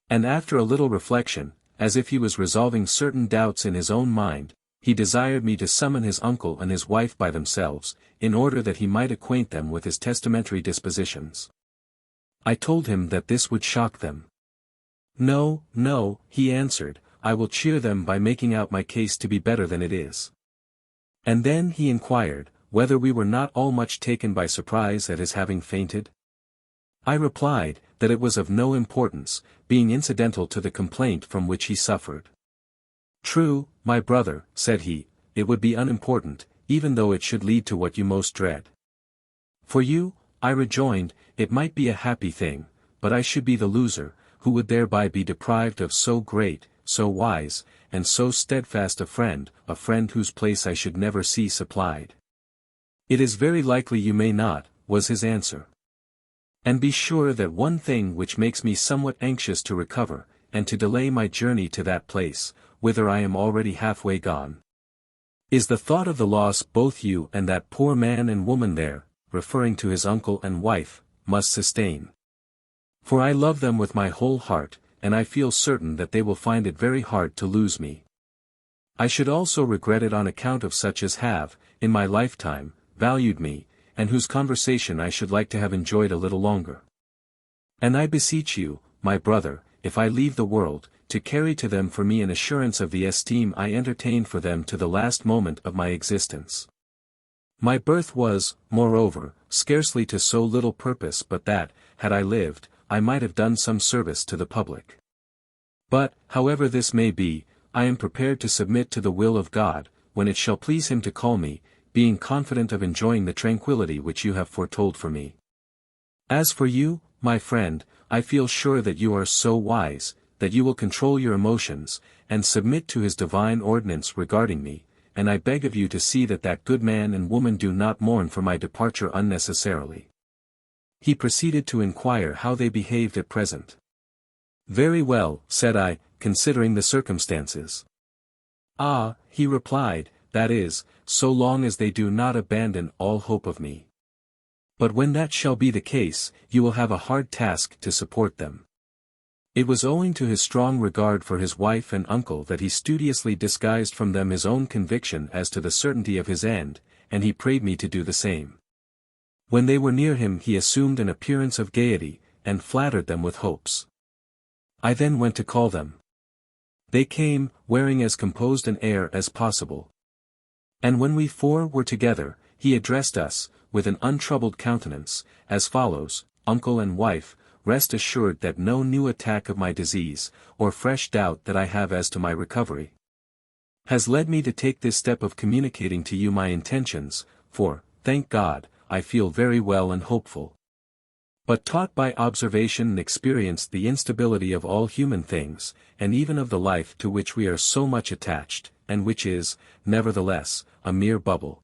And after a little reflection, as if he was resolving certain doubts in his own mind, he desired me to summon his uncle and his wife by themselves, in order that he might acquaint them with his testamentary dispositions. I told him that this would shock them. No, no, he answered, I will cheer them by making out my case to be better than it is. And then he inquired, whether we were not all much taken by surprise at his having fainted? I replied, that it was of no importance, being incidental to the complaint from which he suffered. True, my brother, said he, it would be unimportant, even though it should lead to what you most dread. For you, I rejoined, it might be a happy thing, but I should be the loser, who would thereby be deprived of so great, so wise, and so steadfast a friend whose place I should never see supplied. It is very likely you may not, was his answer. And be sure that one thing which makes me somewhat anxious to recover, and to delay my journey to that place, whither I am already halfway gone, is the thought of the loss both you and that poor man and woman there, referring to his uncle and wife, must sustain. For I love them with my whole heart, and I feel certain that they will find it very hard to lose me. I should also regret it on account of such as have, in my lifetime, valued me, and whose conversation I should like to have enjoyed a little longer. And I beseech you, my brother, if I leave the world, to carry to them for me an assurance of the esteem I entertained for them to the last moment of my existence. My birth was, moreover, scarcely to so little purpose but that, had I lived, I might have done some service to the public. But, however this may be, I am prepared to submit to the will of God, when it shall please him to call me, being confident of enjoying the tranquillity which you have foretold for me. As for you, my friend, I feel sure that you are so wise, that you will control your emotions, and submit to his divine ordinance regarding me, and I beg of you to see that that good man and woman do not mourn for my departure unnecessarily. He proceeded to inquire how they behaved at present. Very well, said I, considering the circumstances. Ah, he replied, that is, so long as they do not abandon all hope of me. But when that shall be the case, you will have a hard task to support them. It was owing to his strong regard for his wife and uncle that he studiously disguised from them his own conviction as to the certainty of his end, and he prayed me to do the same. When they were near him he assumed an appearance of gaiety, and flattered them with hopes. I then went to call them. They came, wearing as composed an air as possible. And when we four were together, he addressed us, with an untroubled countenance, as follows, Uncle and wife, rest assured that no new attack of my disease, or fresh doubt that I have as to my recovery, has led me to take this step of communicating to you my intentions, for, thank God, I feel very well and hopeful. But taught by observation and experience the instability of all human things, and even of the life to which we are so much attached, and which is, nevertheless, a mere bubble.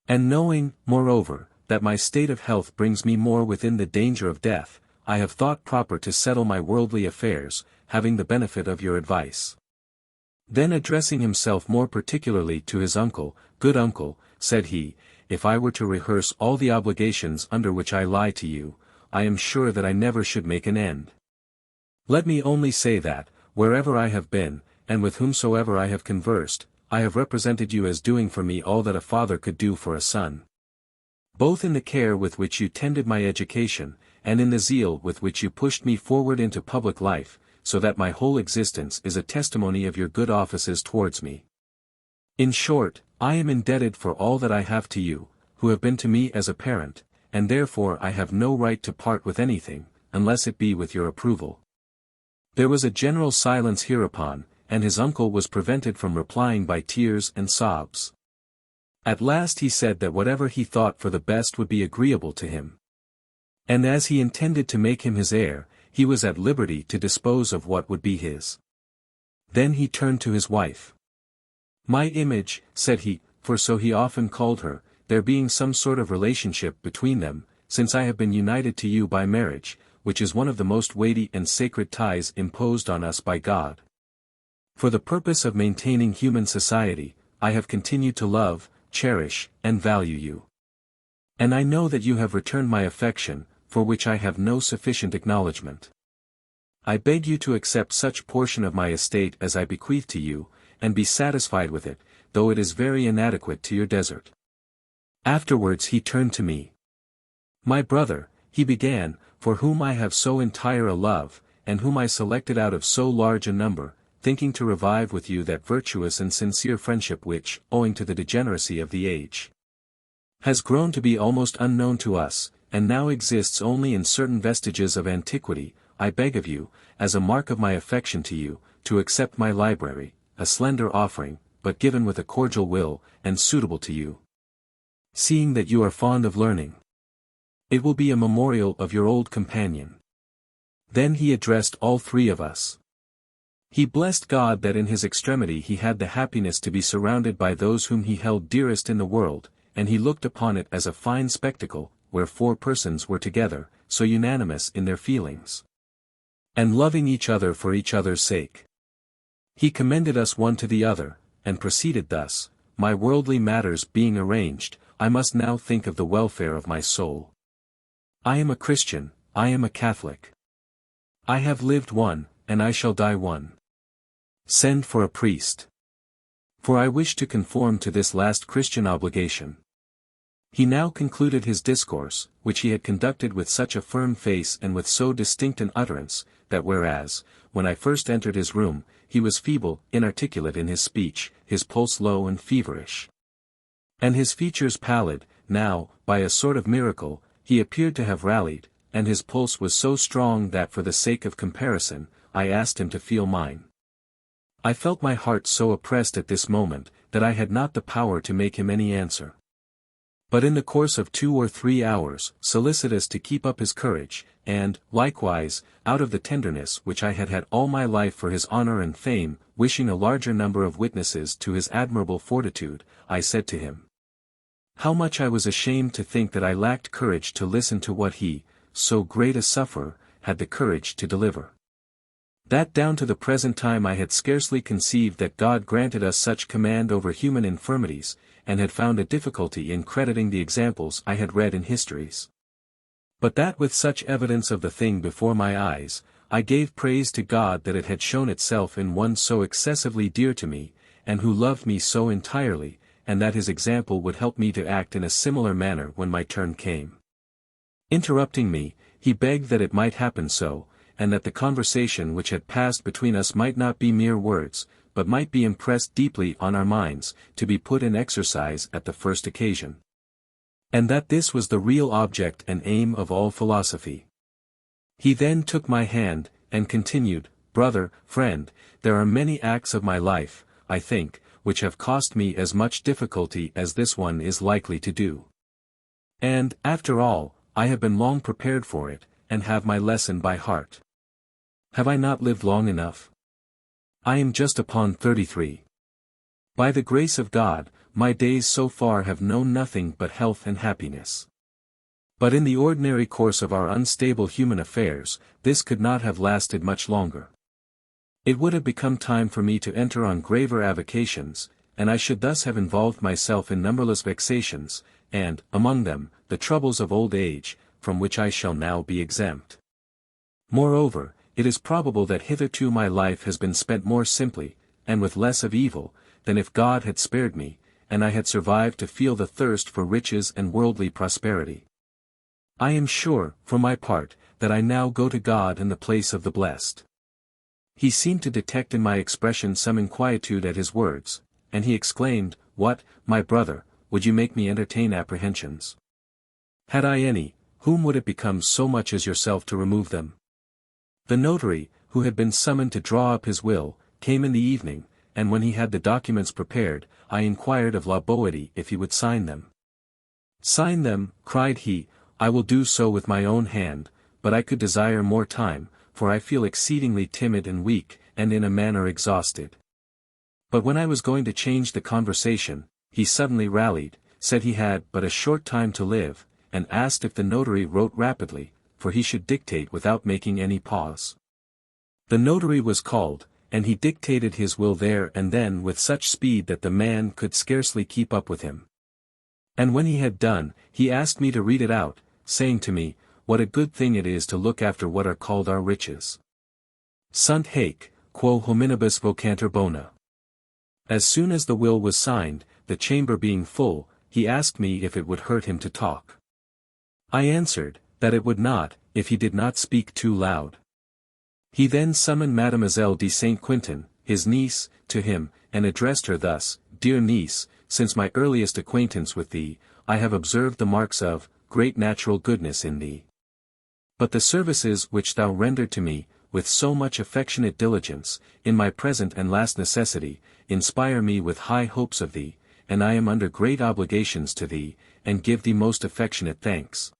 And knowing, moreover, that my state of health brings me more within the danger of death, I have thought proper to settle my worldly affairs, having the benefit of your advice. Then addressing himself more particularly to his uncle, good uncle, said he, if I were to rehearse all the obligations under which I lie to you, I am sure that I never should make an end. Let me only say that, wherever I have been, and with whomsoever I have conversed, I have represented you as doing for me all that a father could do for a son. Both in the care with which you tended my education, and in the zeal with which you pushed me forward into public life, so that my whole existence is a testimony of your good offices towards me. In short, I am indebted for all that I have to you, who have been to me as a parent, and therefore I have no right to part with anything, unless it be with your approval. There was a general silence hereupon, and his uncle was prevented from replying by tears and sobs. At last he said that whatever he thought for the best would be agreeable to him. And as he intended to make him his heir, he was at liberty to dispose of what would be his. Then he turned to his wife. My image, said he, for so he often called her, there being some sort of relationship between them, since I have been united to you by marriage, which is one of the most weighty and sacred ties imposed on us by God. For the purpose of maintaining human society, I have continued to love, cherish, and value you. And I know that you have returned my affection, for which I have no sufficient acknowledgment. I beg you to accept such portion of my estate as I bequeath to you, and be satisfied with it, though it is very inadequate to your desert. Afterwards he turned to me. My brother, he began, for whom I have so entire a love, and whom I selected out of so large a number, thinking to revive with you that virtuous and sincere friendship which, owing to the degeneracy of the age, has grown to be almost unknown to us, and now exists only in certain vestiges of antiquity, I beg of you, as a mark of my affection to you, to accept my library, a slender offering, but given with a cordial will, and suitable to you. Seeing that you are fond of learning, it will be a memorial of your old companion. Then he addressed all three of us. He blessed God that in his extremity he had the happiness to be surrounded by those whom he held dearest in the world, and he looked upon it as a fine spectacle, where 4 persons were together, so unanimous in their feelings, and loving each other for each other's sake. He commended us one to the other, and proceeded thus: my worldly matters being arranged, I must now think of the welfare of my soul. I am a Christian, I am a Catholic. I have lived one, and I shall die one. Send for a priest. For I wish to conform to this last Christian obligation. He now concluded his discourse, which he had conducted with such a firm face and with so distinct an utterance, that whereas, when I first entered his room, he was feeble, inarticulate in his speech, his pulse low and feverish, and his features pallid, now, by a sort of miracle, he appeared to have rallied, and his pulse was so strong that for the sake of comparison, I asked him to feel mine. I felt my heart so oppressed at this moment, that I had not the power to make him any answer. But in the course of 2 or 3 hours, solicitous to keep up his courage, and, likewise, out of the tenderness which I had had all my life for his honor and fame, wishing a larger number of witnesses to his admirable fortitude, I said to him, how much I was ashamed to think that I lacked courage to listen to what he, so great a sufferer, had the courage to deliver. That down to the present time I had scarcely conceived that God granted us such command over human infirmities, and had found a difficulty in crediting the examples I had read in histories. But that with such evidence of the thing before my eyes, I gave praise to God that it had shown itself in one so excessively dear to me, and who loved me so entirely, and that his example would help me to act in a similar manner when my turn came. Interrupting me, he begged that it might happen so, and that the conversation which had passed between us might not be mere words, but might be impressed deeply on our minds, to be put in exercise at the first occasion. And that this was the real object and aim of all philosophy. He then took my hand, and continued, brother, friend, there are many acts of my life, I think, which have cost me as much difficulty as this one is likely to do. And, after all, I have been long prepared for it, and have my lesson by heart. Have I not lived long enough? I am just upon 33. By the grace of God, my days so far have known nothing but health and happiness. But in the ordinary course of our unstable human affairs, this could not have lasted much longer. It would have become time for me to enter on graver avocations, and I should thus have involved myself in numberless vexations, and, among them, the troubles of old age, from which I shall now be exempt. Moreover, it is probable that hitherto my life has been spent more simply, and with less of evil, than if God had spared me, and I had survived to feel the thirst for riches and worldly prosperity. I am sure, for my part, that I now go to God in the place of the blessed. He seemed to detect in my expression some inquietude at his words, and he exclaimed, what, my brother, would you make me entertain apprehensions? Had I any, whom would it become so much as yourself to remove them? The notary, who had been summoned to draw up his will, came in the evening, and when he had the documents prepared, I inquired of La Boétie if he would sign them. Sign them, cried he, I will do so with my own hand, but I could desire more time, for I feel exceedingly timid and weak, and in a manner exhausted. But when I was going to change the conversation, he suddenly rallied, said he had but a short time to live, and asked if the notary wrote rapidly, for he should dictate without making any pause. The notary was called, and he dictated his will there and then with such speed that the man could scarcely keep up with him. And when he had done, he asked me to read it out, saying to me, what a good thing it is to look after what are called our riches. Sunt haec, quo hominibus vocantur bona. As soon as the will was signed, the chamber being full, he asked me if it would hurt him to talk. I answered, that it would not, if he did not speak too loud. He then summoned Mademoiselle de Saint Quentin, his niece, to him, and addressed her thus, Dear niece, since my earliest acquaintance with thee, I have observed the marks of great natural goodness in thee. But the services which thou rendered to me, with so much affectionate diligence, in my present and last necessity, inspire me with high hopes of thee, and I am under great obligations to thee, and give thee most affectionate thanks.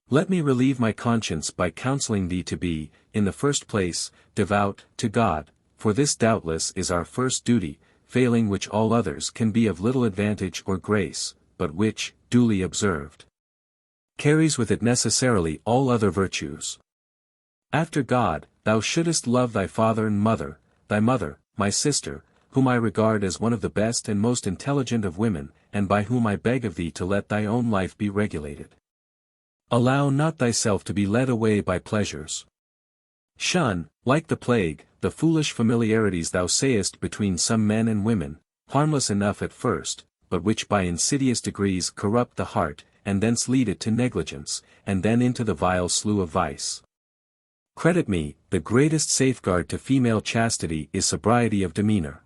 Let me relieve my conscience by counseling thee to be, in the first place, devout to God, for this doubtless is our first duty, failing which all others can be of little advantage or grace, but which, duly observed, carries with it necessarily all other virtues. After God, thou shouldest love thy father and mother, thy mother, my sister, whom I regard as one of the best and most intelligent of women, and by whom I beg of thee to let thy own life be regulated. Allow not thyself to be led away by pleasures. Shun, like the plague, the foolish familiarities thou sayest between some men and women, harmless enough at first, but which by insidious degrees corrupt the heart, and thence lead it to negligence, and then into the vile slough of vice. Credit me, the greatest safeguard to female chastity is sobriety of demeanor.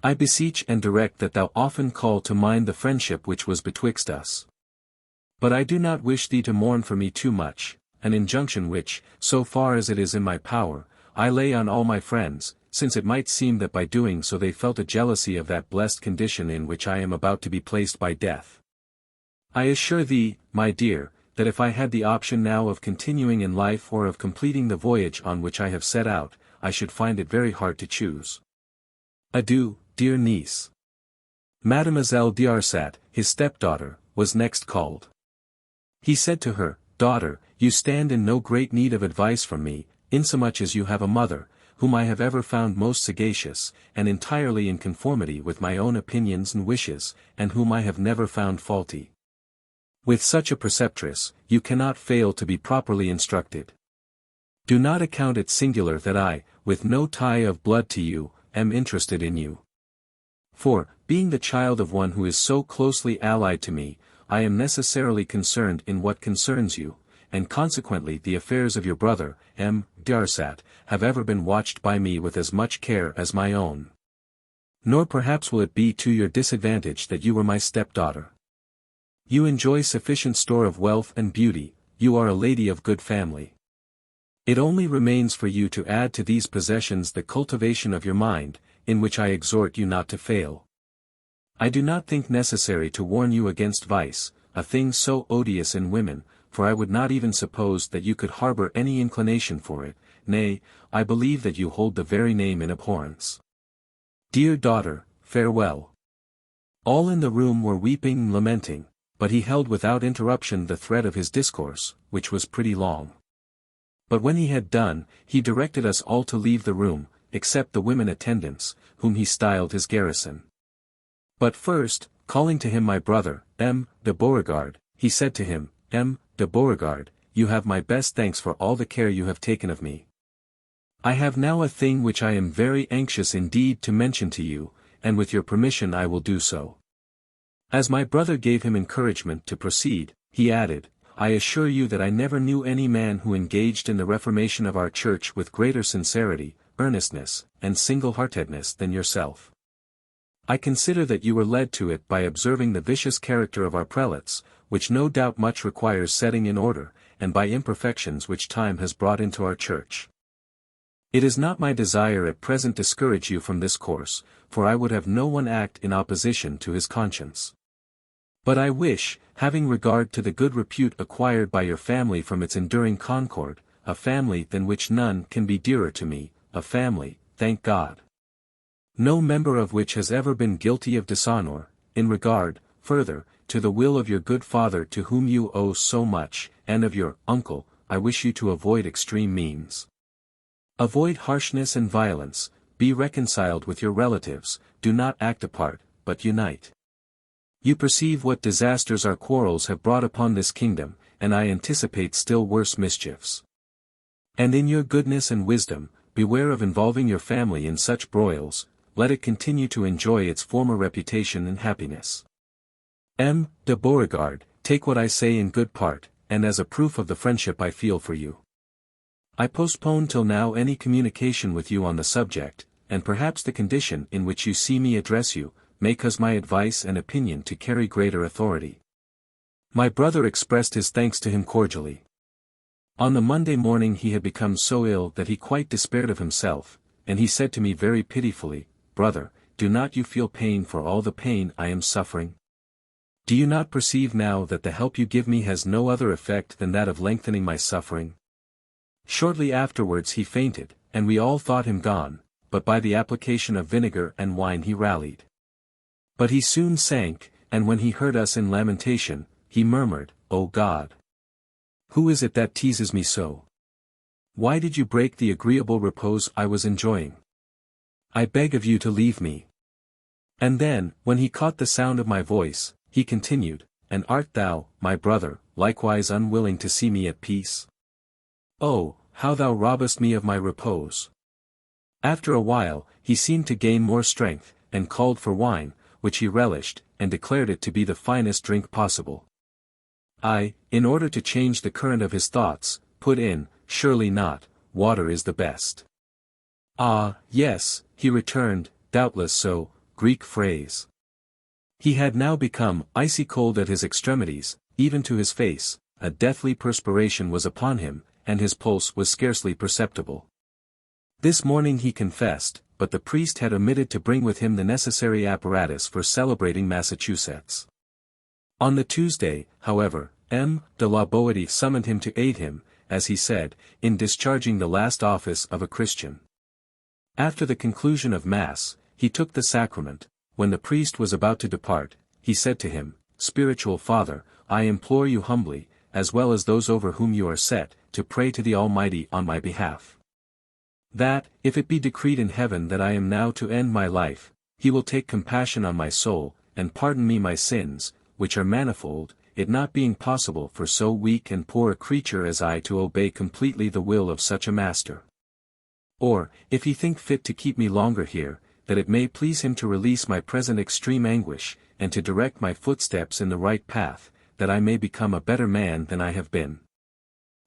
I beseech and direct that thou often call to mind the friendship which was betwixt us. But I do not wish thee to mourn for me too much, an injunction which, so far as it is in my power, I lay on all my friends, since it might seem that by doing so they felt a jealousy of that blessed condition in which I am about to be placed by death. I assure thee, my dear, that if I had the option now of continuing in life or of completing the voyage on which I have set out, I should find it very hard to choose. Adieu, dear niece. Mademoiselle D'Arsat, his stepdaughter, was next called. He said to her, Daughter, you stand in no great need of advice from me, insomuch as you have a mother, whom I have ever found most sagacious, and entirely in conformity with my own opinions and wishes, and whom I have never found faulty. With such a preceptress, you cannot fail to be properly instructed. Do not account it singular that I, with no tie of blood to you, am interested in you. For, being the child of one who is so closely allied to me, I am necessarily concerned in what concerns you, and consequently the affairs of your brother, M. D'Arsat, have ever been watched by me with as much care as my own. Nor perhaps will it be to your disadvantage that you were my stepdaughter. You enjoy sufficient store of wealth and beauty, you are a lady of good family. It only remains for you to add to these possessions the cultivation of your mind, in which I exhort you not to fail. I do not think necessary to warn you against vice, a thing so odious in women, for I would not even suppose that you could harbor any inclination for it, nay, I believe that you hold the very name in abhorrence. Dear daughter, farewell. All in the room were weeping and lamenting, but he held without interruption the thread of his discourse, which was pretty long. But when he had done, he directed us all to leave the room, except the women attendants, whom he styled his garrison. But first, calling to him my brother, M. de Beauregard, he said to him, M. de Beauregard, you have my best thanks for all the care you have taken of me. I have now a thing which I am very anxious indeed to mention to you, and with your permission I will do so. As my brother gave him encouragement to proceed, he added, I assure you that I never knew any man who engaged in the reformation of our church with greater sincerity, earnestness, and single-heartedness than yourself. I consider that you were led to it by observing the vicious character of our prelates, which no doubt much requires setting in order, and by imperfections which time has brought into our church. It is not my desire at present to discourage you from this course, for I would have no one act in opposition to his conscience. But I wish, having regard to the good repute acquired by your family from its enduring concord, a family than which none can be dearer to me, a family, thank God, no member of which has ever been guilty of dishonor, in regard, further, to the will of your good father to whom you owe so much, and of your uncle, I wish you to avoid extreme means. Avoid harshness and violence, be reconciled with your relatives, do not act apart, but unite. You perceive what disasters our quarrels have brought upon this kingdom, and I anticipate still worse mischiefs. And in your goodness and wisdom, beware of involving your family in such broils, let it continue to enjoy its former reputation and happiness. M. de Beauregard, take what I say in good part, and as a proof of the friendship I feel for you. I postpone till now any communication with you on the subject, and perhaps the condition in which you see me address you, may cause my advice and opinion to carry greater authority. My brother expressed his thanks to him cordially. On the Monday morning he had become so ill that he quite despaired of himself, and he said to me very pitifully, "Brother, do not you feel pain for all the pain I am suffering? Do you not perceive now that the help you give me has no other effect than that of lengthening my suffering?" Shortly afterwards he fainted, and we all thought him gone, but by the application of vinegar and wine he rallied. But he soon sank, and when he heard us in lamentation, he murmured, "O God! Who is it that teases me so? Why did you break the agreeable repose I was enjoying? I beg of you to leave me." And then, when he caught the sound of my voice, he continued, "And art thou, my brother, likewise unwilling to see me at peace? Oh, how thou robbest me of my repose!" After a while, he seemed to gain more strength, and called for wine, which he relished, and declared it to be the finest drink possible. I, in order to change the current of his thoughts, put in, "Surely not, water is the best." "Ah, yes," he returned, "doubtless so, Greek phrase." He had now become icy cold at his extremities, even to his face, a deathly perspiration was upon him, and his pulse was scarcely perceptible. This morning he confessed, but the priest had omitted to bring with him the necessary apparatus for celebrating Massachusetts. On the Tuesday, however, M. de la Boétie summoned him to aid him, as he said, in discharging the last office of a Christian. After the conclusion of Mass, he took the sacrament. When the priest was about to depart, he said to him, "Spiritual Father, I implore you humbly, as well as those over whom you are set, to pray to the Almighty on my behalf. That, if it be decreed in heaven that I am now to end my life, he will take compassion on my soul, and pardon me my sins, which are manifold, it not being possible for so weak and poor a creature as I to obey completely the will of such a master. Or, if he think fit to keep me longer here, that it may please him to release my present extreme anguish, and to direct my footsteps in the right path, that I may become a better man than I have been."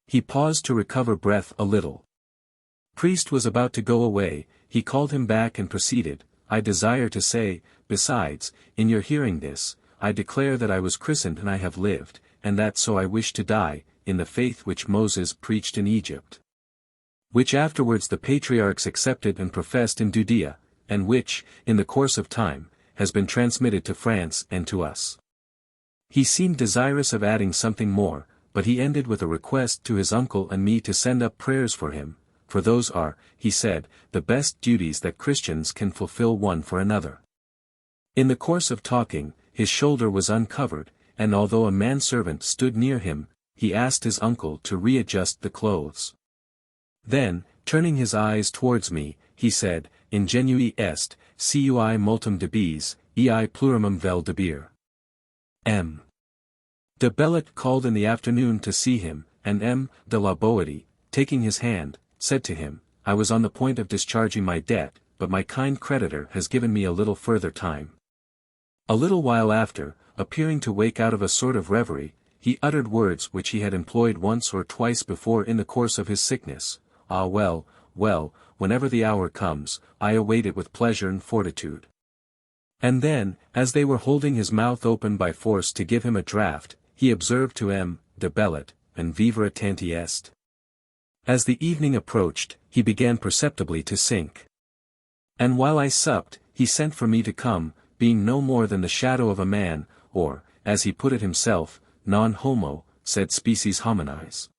He paused to recover breath a little. Priest was about to go away, he called him back and proceeded, "I desire to say, besides, in your hearing this, I declare that I was christened and I have lived, and that so I wish to die, in the faith which Moses preached in Egypt, which afterwards the patriarchs accepted and professed in Judea, and which, in the course of time, has been transmitted to France and to us." He seemed desirous of adding something more, but he ended with a request to his uncle and me to send up prayers for him, for those are, he said, the best duties that Christians can fulfill one for another. In the course of talking, his shoulder was uncovered, and although a manservant stood near him, he asked his uncle to readjust the clothes. Then, turning his eyes towards me, he said, "Ingenui est, cui multum debis, ei plurimum vel debir." M. de Bellet called in the afternoon to see him, and M. de la Boétie, taking his hand, said to him, "I was on the point of discharging my debt, but my kind creditor has given me a little further time." A little while after, appearing to wake out of a sort of reverie, he uttered words which he had employed once or twice before in the course of his sickness. "Ah well, well, whenever the hour comes, I await it with pleasure and fortitude." And then, as they were holding his mouth open by force to give him a draught, he observed to M. de Bellet, "And vivere tanti est." As the evening approached, he began perceptibly to sink. And while I supped, he sent for me to come, being no more than the shadow of a man, or, as he put it himself, non homo, sed species hominis.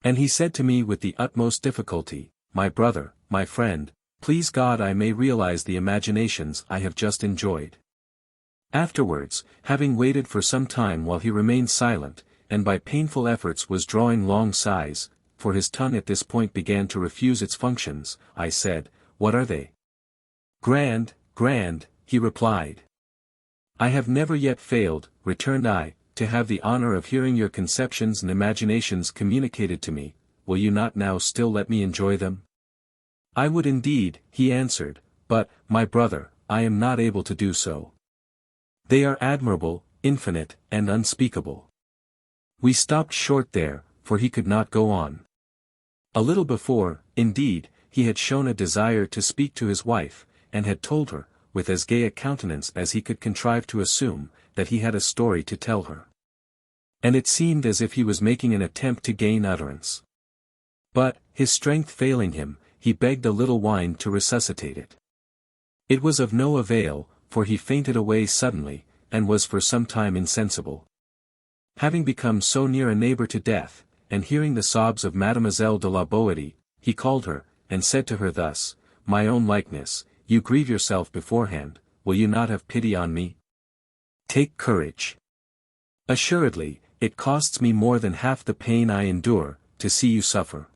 And he said to me with the utmost difficulty, "My brother, my friend, please God I may realize the imaginations I have just enjoyed." Afterwards, having waited for some time while he remained silent, and by painful efforts was drawing long sighs, for his tongue at this point began to refuse its functions, I said, "What are they?" "Grand, grand," he replied. "I have never yet failed," returned I, "to have the honor of hearing your conceptions and imaginations communicated to me. Will you not now still let me enjoy them?" "I would indeed," he answered, "but, my brother, I am not able to do so. They are admirable, infinite, and unspeakable." We stopped short there, for he could not go on. A little before, indeed, he had shown a desire to speak to his wife, and had told her, with as gay a countenance as he could contrive to assume, that he had a story to tell her. And it seemed as if he was making an attempt to gain utterance. But, his strength failing him, he begged a little wine to resuscitate it. It was of no avail, for he fainted away suddenly, and was for some time insensible. Having become so near a neighbor to death, and hearing the sobs of Mademoiselle de la Boétie, he called her, and said to her thus, "My own likeness, you grieve yourself beforehand, will you not have pity on me? Take courage. Assuredly, it costs me more than half the pain I endure, to see you suffer.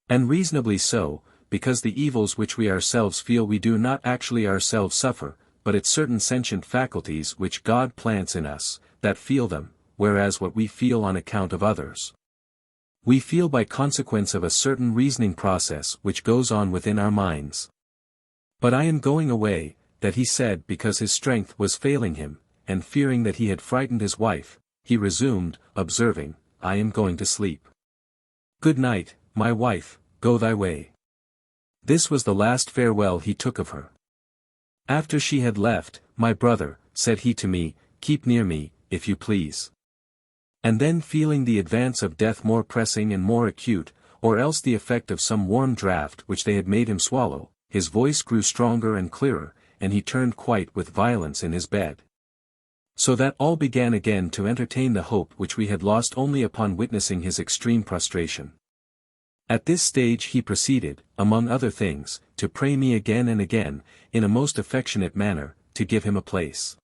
And reasonably so, because the evils which we ourselves feel we do not actually ourselves suffer, but it's certain sentient faculties which God plants in us, that feel them, whereas what we feel on account of others, we feel by consequence of a certain reasoning process which goes on within our minds. But I am going away," that he said because his strength was failing him, and fearing that he had frightened his wife, he resumed, observing, "I am going to sleep. Good night, my wife, go thy way." This was the last farewell he took of her. After she had left, "My brother," said he to me, "keep near me, if you please." And then feeling the advance of death more pressing and more acute, or else the effect of some warm draught which they had made him swallow, his voice grew stronger and clearer, and he turned quite with violence in his bed. So that all began again to entertain the hope which we had lost only upon witnessing his extreme prostration. At this stage he proceeded, among other things, to pray me again and again, in a most affectionate manner, to give him a place.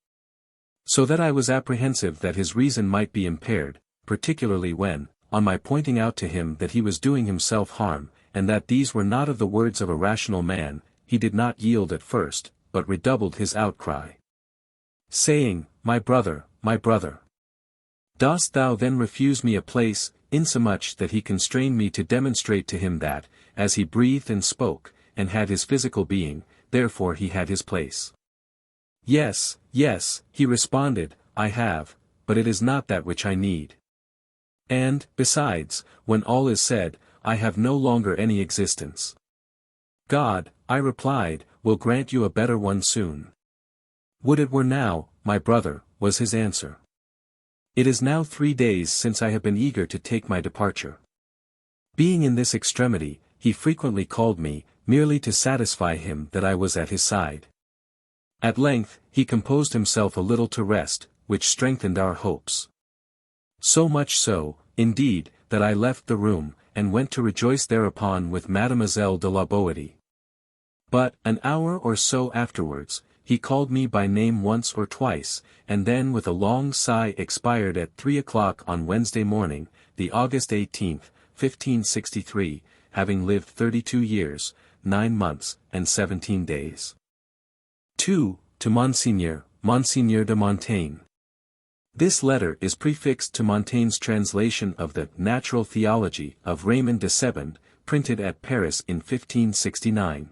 So that I was apprehensive that his reason might be impaired, particularly when, on my pointing out to him that he was doing himself harm, and that these were not of the words of a rational man, he did not yield at first, but redoubled his outcry, saying, my brother, dost thou then refuse me a place, insomuch that he constrained me to demonstrate to him that, as he breathed and spoke, and had his physical being, therefore he had his place. Yes, he responded, I have, but it is not that which I need. And, besides, when all is said, I have no longer any existence. God, I replied, will grant you a better one soon. Would it were now, my brother, was his answer. It is now 3 days since I have been eager to take my departure. Being in this extremity, he frequently called me, merely to satisfy him that I was at his side. At length, he composed himself a little to rest, which strengthened our hopes. So much so, indeed, that I left the room, and went to rejoice thereupon with Mademoiselle de la Boétie. But, an hour or so afterwards, he called me by name once or twice, and then with a long sigh expired at 3 o'clock on Wednesday morning, the August 18th, 1563, having lived 32 years, 9 months, and 17 days. 2. To Monseigneur, Monsieur de Montaigne. This letter is prefixed to Montaigne's translation of the Natural Theology of Raymond de Sebond, printed at Paris in 1569.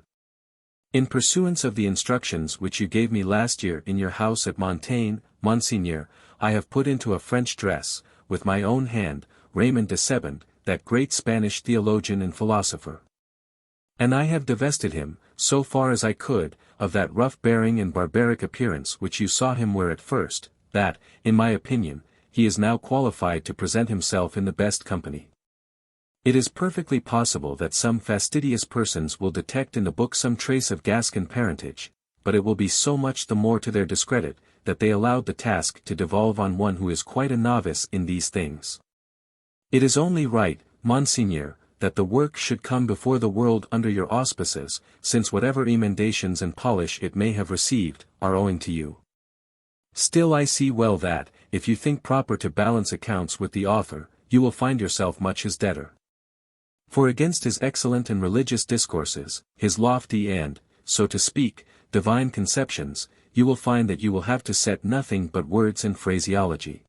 In pursuance of the instructions which you gave me last year in your house at Montaigne, Monseigneur, I have put into a French dress, with my own hand, Raymond de Sebond, that great Spanish theologian and philosopher. And I have divested him, so far as I could, of that rough bearing and barbaric appearance which you saw him wear at first, that, in my opinion, he is now qualified to present himself in the best company. It is perfectly possible that some fastidious persons will detect in the book some trace of Gascon parentage, but it will be so much the more to their discredit, that they allowed the task to devolve on one who is quite a novice in these things. It is only right, Monseigneur, that the work should come before the world under your auspices, since whatever emendations and polish it may have received, are owing to you. Still I see well that, if you think proper to balance accounts with the author, you will find yourself much his debtor. For against his excellent and religious discourses, his lofty and, so to speak, divine conceptions, you will find that you will have to set nothing but words and phraseology.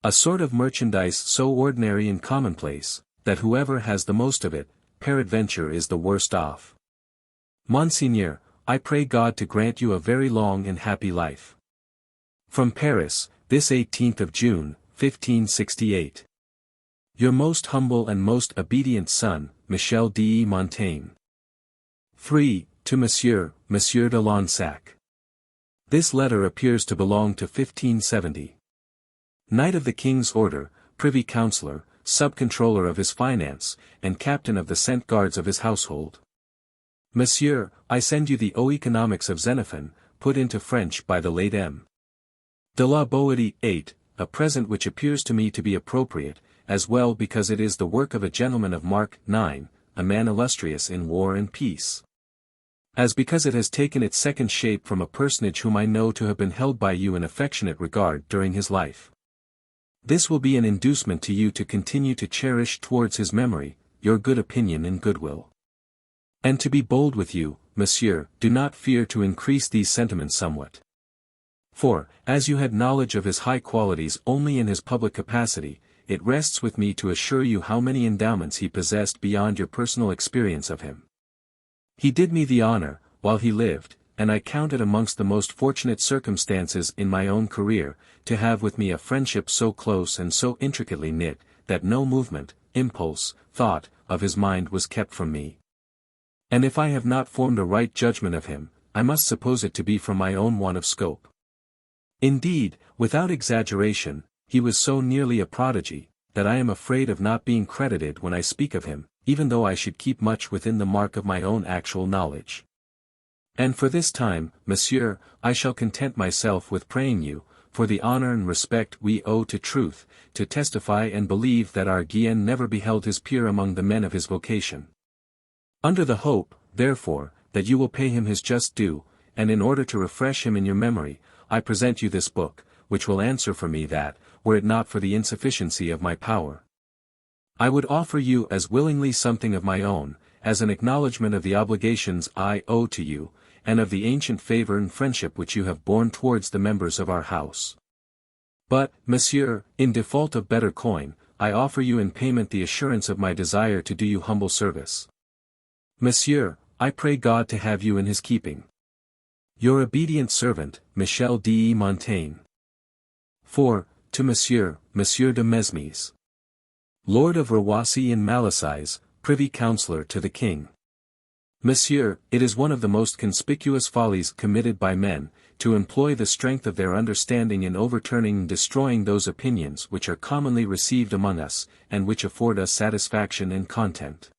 A sort of merchandise so ordinary and commonplace, that whoever has the most of it, peradventure is the worst off. Monseigneur, I pray God to grant you a very long and happy life. From Paris, this 18th of June, 1568. Your most humble and most obedient son, Michel de Montaigne. 3. To Monsieur de Lansac. This letter appears to belong to 1570. Knight of the King's Order, Privy Councillor, Sub-Controller of his Finance, and Captain of the Cent Guards of his household. Monsieur, I send you the Economics of Xenophon, put into French by the late M. de la Boétie, 8, a present which appears to me to be appropriate, as well because it is the work of a gentleman of mark, 9, a man illustrious in war and peace, as because it has taken its second shape from a personage whom I know to have been held by you in affectionate regard during his life. This will be an inducement to you to continue to cherish towards his memory, your good opinion and goodwill. And to be bold with you, monsieur, do not fear to increase these sentiments somewhat. For, as you had knowledge of his high qualities only in his public capacity, it rests with me to assure you how many endowments he possessed beyond your personal experience of him. He did me the honor, while he lived, and I count it amongst the most fortunate circumstances in my own career, to have with me a friendship so close and so intricately knit, that no movement, impulse, thought, of his mind was kept from me. And if I have not formed a right judgment of him, I must suppose it to be from my own want of scope. Indeed, without exaggeration, he was so nearly a prodigy, that I am afraid of not being credited when I speak of him, even though I should keep much within the mark of my own actual knowledge. And for this time, monsieur, I shall content myself with praying you, for the honor and respect we owe to truth, to testify and believe that our Guienne never beheld his peer among the men of his vocation. Under the hope, therefore, that you will pay him his just due, and in order to refresh him in your memory, I present you this book, which will answer for me that, were it not for the insufficiency of my power, I would offer you as willingly something of my own, as an acknowledgment of the obligations I owe to you, and of the ancient favor and friendship which you have borne towards the members of our house. But, monsieur, in default of better coin, I offer you in payment the assurance of my desire to do you humble service. Monsieur, I pray God to have you in his keeping. Your obedient servant, Michel de Montaigne. 4. To Monsieur de Mesmes, Lord of Rawassi and Malices, Privy Councillor to the King. Monsieur, it is one of the most conspicuous follies committed by men, to employ the strength of their understanding in overturning and destroying those opinions which are commonly received among us, and which afford us satisfaction and content.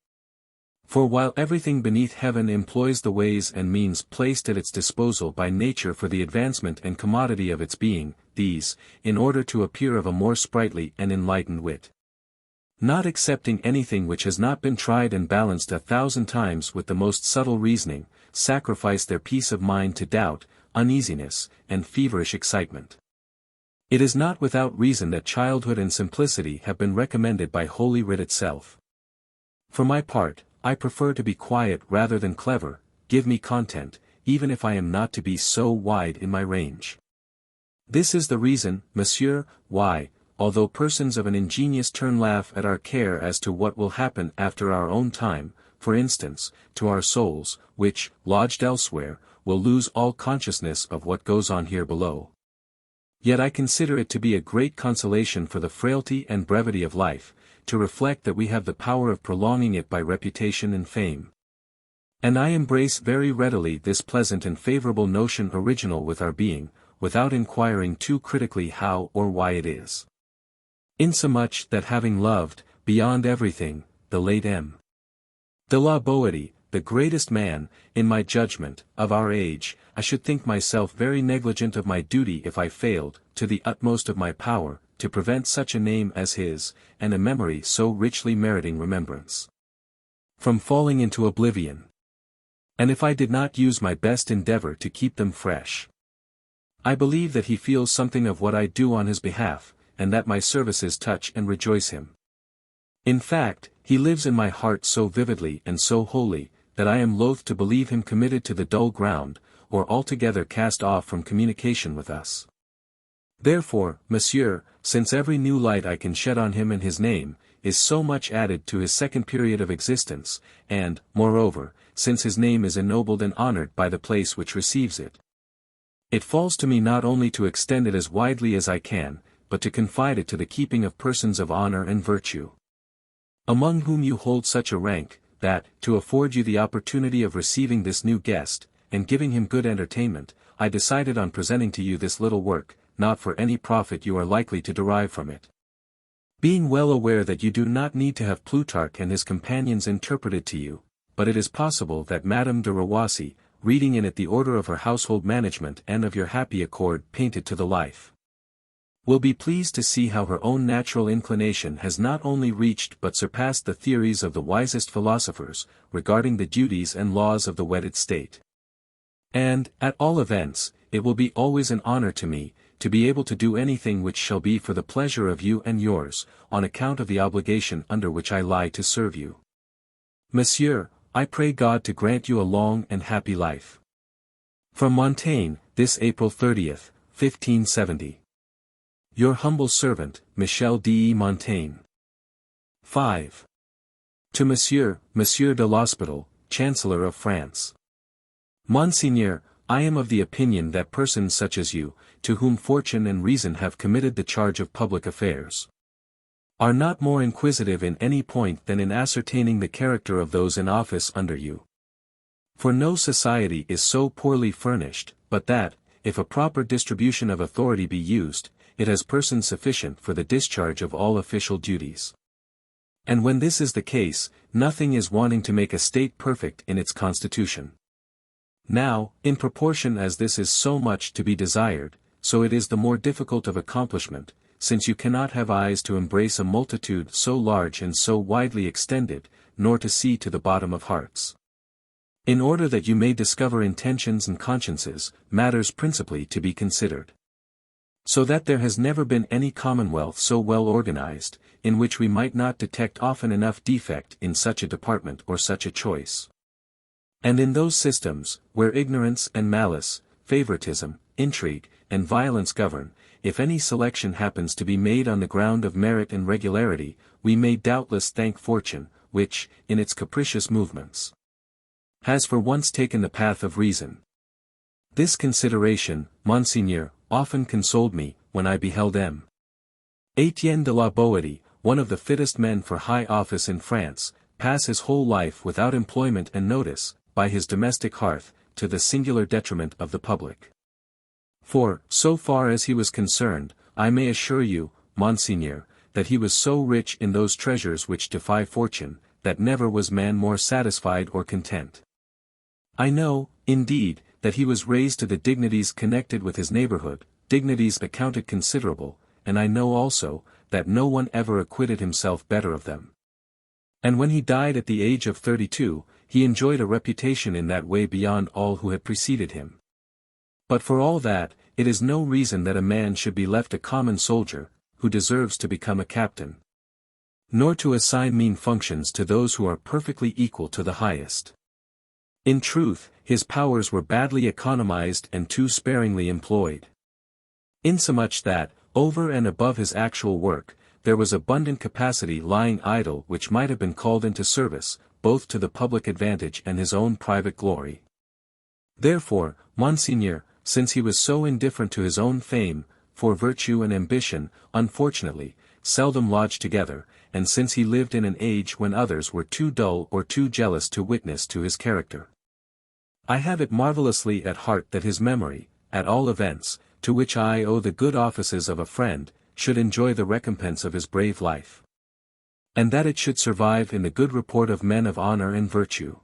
For while everything beneath heaven employs the ways and means placed at its disposal by nature for the advancement and commodity of its being, these, in order to appear of a more sprightly and enlightened wit, not accepting anything which has not been tried and balanced 1,000 times with the most subtle reasoning, sacrifice their peace of mind to doubt, uneasiness, and feverish excitement. It is not without reason that childhood and simplicity have been recommended by Holy Writ itself. For my part, I prefer to be quiet rather than clever, give me content, even if I am not to be so wide in my range. This is the reason, monsieur, why, although persons of an ingenious turn laugh at our care as to what will happen after our own time, for instance, to our souls, which, lodged elsewhere, will lose all consciousness of what goes on here below. Yet I consider it to be a great consolation for the frailty and brevity of life, to reflect that we have the power of prolonging it by reputation and fame. And I embrace very readily this pleasant and favorable notion original with our being, without inquiring too critically how or why it is. Insomuch that having loved, beyond everything, the late M. de la Boétie, the greatest man, in my judgment, of our age, I should think myself very negligent of my duty if I failed, to the utmost of my power, to prevent such a name as his, and a memory so richly meriting remembrance, from falling into oblivion. And if I did not use my best endeavor to keep them fresh, I believe that he feels something of what I do on his behalf, and that my services touch and rejoice him. In fact, he lives in my heart so vividly and so wholly, that I am loath to believe him committed to the dull ground, or altogether cast off from communication with us. Therefore, monsieur, since every new light I can shed on him and his name, is so much added to his second period of existence, and, moreover, since his name is ennobled and honored by the place which receives it, it falls to me not only to extend it as widely as I can, but to confide it to the keeping of persons of honor and virtue, among whom you hold such a rank, that, to afford you the opportunity of receiving this new guest, and giving him good entertainment, I decided on presenting to you this little work, not for any profit you are likely to derive from it. Being well aware that you do not need to have Plutarch and his companions interpreted to you, but it is possible that Madame de Rawassi, reading in it the order of her household management and of your happy accord painted to the life, will be pleased to see how her own natural inclination has not only reached but surpassed the theories of the wisest philosophers, regarding the duties and laws of the wedded state. And, at all events, it will be always an honor to me, to be able to do anything which shall be for the pleasure of you and yours, on account of the obligation under which I lie to serve you. Monsieur, I pray God to grant you a long and happy life. From Montaigne, this April 30th, 1570. Your humble servant, Michel de Montaigne. 5. To Monsieur de l'Hospital, Chancellor of France. Monseigneur, I am of the opinion that persons such as you, to whom fortune and reason have committed the charge of public affairs, are not more inquisitive in any point than in ascertaining the character of those in office under you. For no society is so poorly furnished, but that, if a proper distribution of authority be used, it has persons sufficient for the discharge of all official duties. And when this is the case, nothing is wanting to make a state perfect in its constitution. Now, in proportion as this is so much to be desired, so it is the more difficult of accomplishment, since you cannot have eyes to embrace a multitude so large and so widely extended, nor to see to the bottom of hearts. In order that you may discover intentions and consciences, matters principally to be considered. So that there has never been any commonwealth so well organized, in which we might not detect often enough defect in such a department or such a choice. And in those systems, where ignorance and malice, favoritism, intrigue, and violence govern, if any selection happens to be made on the ground of merit and regularity, we may doubtless thank fortune, which, in its capricious movements, has for once taken the path of reason. This consideration, Monseigneur, often consoled me, when I beheld M. Etienne de la Boétie, one of the fittest men for high office in France, pass his whole life without employment and notice, by his domestic hearth, to the singular detriment of the public. For, so far as he was concerned, I may assure you, Monseigneur, that he was so rich in those treasures which defy fortune, that never was man more satisfied or content. I know, indeed, that he was raised to the dignities connected with his neighborhood, dignities accounted considerable, and I know also, that no one ever acquitted himself better of them. And when he died at the age of 32, he enjoyed a reputation in that way beyond all who had preceded him. But for all that, it is no reason that a man should be left a common soldier, who deserves to become a captain, nor to assign mean functions to those who are perfectly equal to the highest. In truth, his powers were badly economized and too sparingly employed. Insomuch that, over and above his actual work, there was abundant capacity lying idle which might have been called into service, both to the public advantage and his own private glory. Therefore, Monseigneur, since he was so indifferent to his own fame, for virtue and ambition, unfortunately, seldom lodged together, and since he lived in an age when others were too dull or too jealous to witness to his character, I have it marvelously at heart that his memory, at all events, to which I owe the good offices of a friend, should enjoy the recompense of his brave life, and that it should survive in the good report of men of honor and virtue.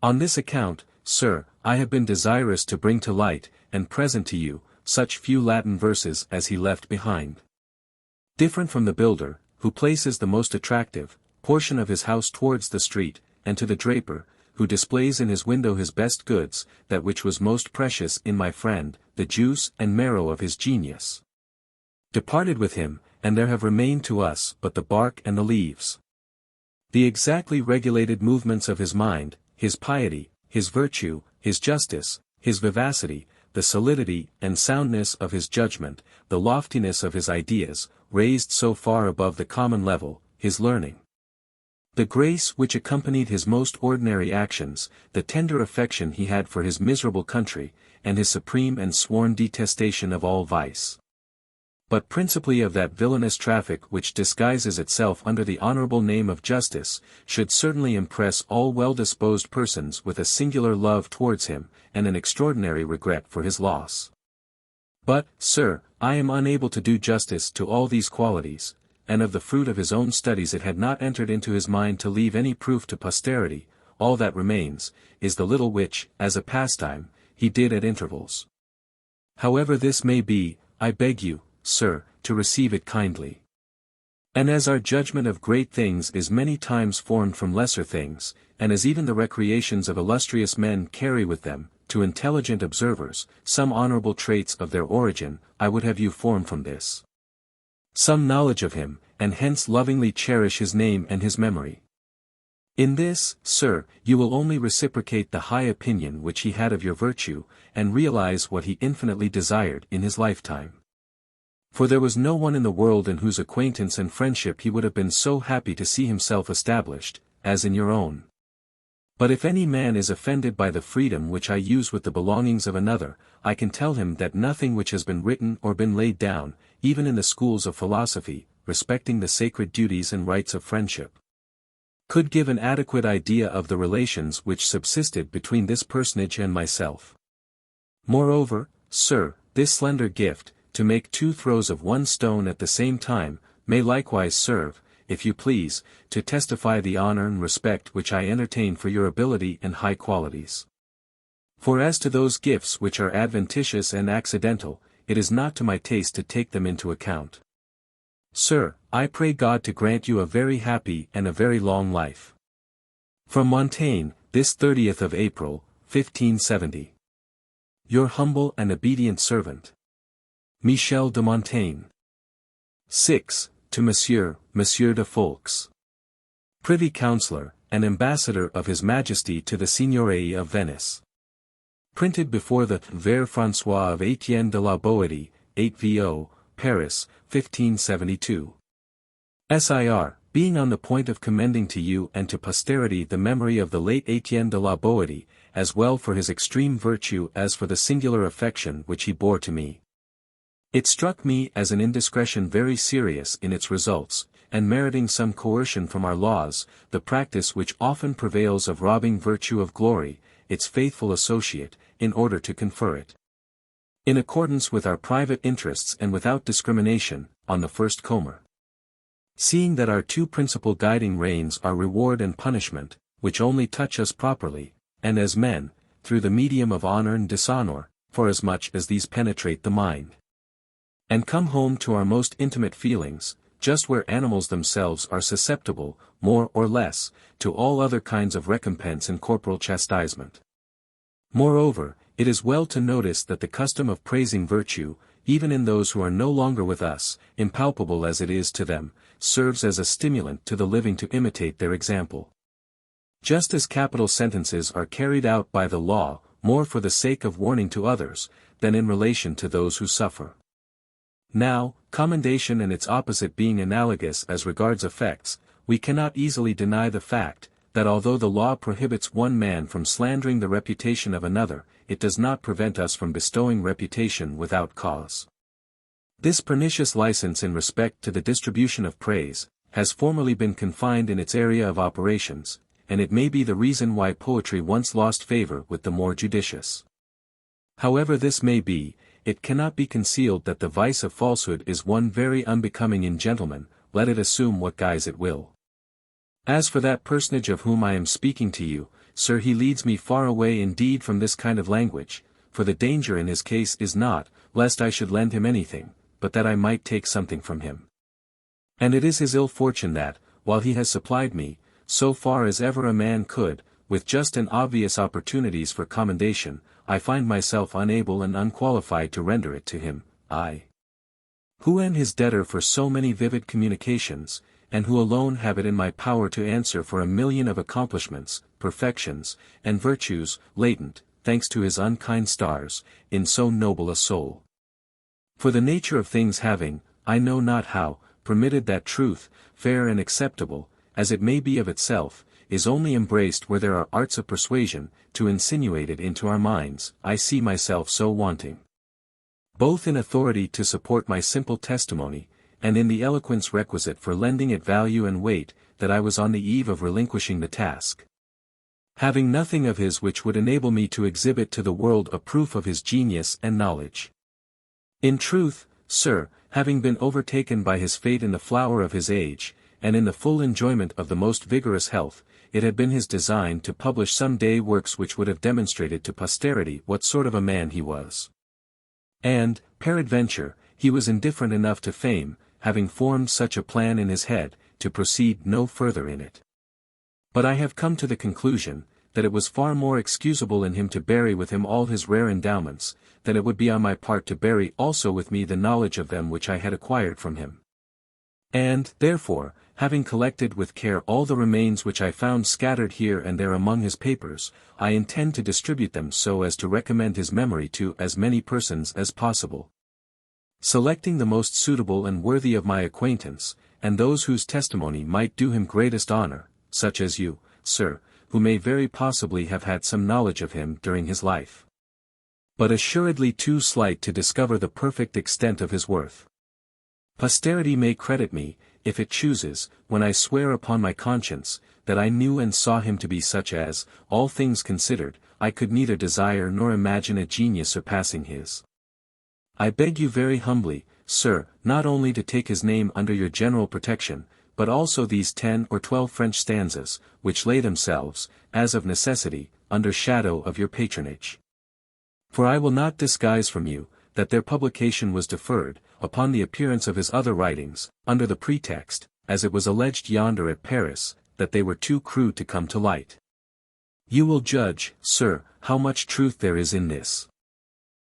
On this account, sir, I have been desirous to bring to light, and present to you, such few Latin verses as he left behind. Different from the builder, who places the most attractive portion of his house towards the street, and to the draper, who displays in his window his best goods, that which was most precious in my friend, the juice and marrow of his genius, departed with him, and there have remained to us but the bark and the leaves. The exactly regulated movements of his mind, his piety, his virtue, his justice, his vivacity, the solidity and soundness of his judgment, the loftiness of his ideas, raised so far above the common level, his learning, the grace which accompanied his most ordinary actions, the tender affection he had for his miserable country, and his supreme and sworn detestation of all vice, but principally of that villainous traffic which disguises itself under the honorable name of justice, should certainly impress all well-disposed persons with a singular love towards him, and an extraordinary regret for his loss. But, sir, I am unable to do justice to all these qualities, and of the fruit of his own studies it had not entered into his mind to leave any proof to posterity. All that remains, is the little which, as a pastime, he did at intervals. However this may be, I beg you, sir, to receive it kindly. And as our judgment of great things is many times formed from lesser things, and as even the recreations of illustrious men carry with them, to intelligent observers, some honorable traits of their origin, I would have you form from this some knowledge of him, and hence lovingly cherish his name and his memory. In this, sir, you will only reciprocate the high opinion which he had of your virtue, and realize what he infinitely desired in his lifetime. For there was no one in the world in whose acquaintance and friendship he would have been so happy to see himself established, as in your own. But if any man is offended by the freedom which I use with the belongings of another, I can tell him that nothing which has been written or been laid down, even in the schools of philosophy, respecting the sacred duties and rights of friendship, could give an adequate idea of the relations which subsisted between this personage and myself. Moreover, sir, this slender gift, to make two throws of one stone at the same time, may likewise serve, if you please, to testify the honor and respect which I entertain for your ability and high qualities. For as to those gifts which are adventitious and accidental, it is not to my taste to take them into account. Sir, I pray God to grant you a very happy and a very long life. From Montaigne, this 30th of April, 1570. Your humble and obedient servant, Michel de Montaigne. 6. To Monsieur de Folx, Privy Councillor, and Ambassador of His Majesty to the Signorie of Venice. Printed before the Ver François of Etienne de la Boétie, 8 VO, Paris, 1572. Sir, being on the point of commending to you and to posterity the memory of the late Etienne de la Boétie, as well for his extreme virtue as for the singular affection which he bore to me. It struck me as an indiscretion very serious in its results, and meriting some coercion from our laws, the practice which often prevails of robbing virtue of glory, its faithful associate, in order to confer it, in accordance with our private interests and without discrimination, on the first comer. Seeing that our two principal guiding reins are reward and punishment, which only touch us properly, and as men, through the medium of honor and dishonor, forasmuch as these penetrate the mind, and come home to our most intimate feelings, just where animals themselves are susceptible, more or less, to all other kinds of recompense and corporal chastisement. Moreover, it is well to notice that the custom of praising virtue, even in those who are no longer with us, impalpable as it is to them, serves as a stimulant to the living to imitate their example. Just as capital sentences are carried out by the law, more for the sake of warning to others, than in relation to those who suffer. Now, commendation and its opposite being analogous as regards effects, we cannot easily deny the fact, that although the law prohibits one man from slandering the reputation of another, it does not prevent us from bestowing reputation without cause. This pernicious license in respect to the distribution of praise, has formerly been confined in its area of operations, and it may be the reason why poetry once lost favor with the more judicious. However this may be, it cannot be concealed that the vice of falsehood is one very unbecoming in gentlemen, let it assume what guise it will. As for that personage of whom I am speaking to you, sir, he leads me far away indeed from this kind of language, for the danger in his case is not, lest I should lend him anything, but that I might take something from him. And it is his ill fortune that, while he has supplied me, so far as ever a man could, with just and obvious opportunities for commendation, I find myself unable and unqualified to render it to him, I, who am his debtor for so many vivid communications, and who alone have it in my power to answer for 1,000,000 of accomplishments, perfections, and virtues, latent, thanks to his unkind stars, in so noble a soul. For the nature of things having, I know not how, permitted that truth, fair and acceptable, as it may be of itself, is only embraced where there are arts of persuasion, to insinuate it into our minds, I see myself so wanting, both in authority to support my simple testimony, and in the eloquence requisite for lending it value and weight, that I was on the eve of relinquishing the task, having nothing of his which would enable me to exhibit to the world a proof of his genius and knowledge. In truth, sir, having been overtaken by his fate in the flower of his age, and in the full enjoyment of the most vigorous health, it had been his design to publish some day works which would have demonstrated to posterity what sort of a man he was. And, peradventure, he was indifferent enough to fame, having formed such a plan in his head, to proceed no further in it. But I have come to the conclusion, that it was far more excusable in him to bury with him all his rare endowments, than it would be on my part to bury also with me the knowledge of them which I had acquired from him. And, therefore, having collected with care all the remains which I found scattered here and there among his papers, I intend to distribute them so as to recommend his memory to as many persons as possible. Selecting the most suitable and worthy of my acquaintance, and those whose testimony might do him greatest honor, such as you, sir, who may very possibly have had some knowledge of him during his life. But assuredly too slight to discover the perfect extent of his worth. Posterity may credit me, if it chooses, when I swear upon my conscience, that I knew and saw him to be such as, all things considered, I could neither desire nor imagine a genius surpassing his. I beg you very humbly, sir, not only to take his name under your general protection, but also these 10 or 12 French stanzas, which lay themselves, as of necessity, under shadow of your patronage. For I will not disguise from you, that their publication was deferred, upon the appearance of his other writings, under the pretext, as it was alleged yonder at Paris, that they were too crude to come to light. You will judge, sir, how much truth there is in this.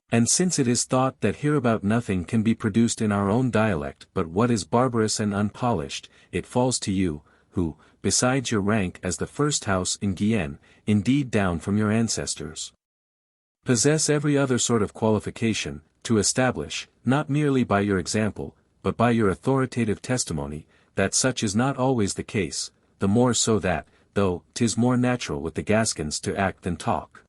And since it is thought that hereabout nothing can be produced in our own dialect but what is barbarous and unpolished, it falls to you, who, besides your rank as the first house in Guienne, indeed down from your ancestors, possess every other sort of qualification, to establish, not merely by your example, but by your authoritative testimony, that such is not always the case, the more so that, though 'tis more natural with the Gascons to act than talk,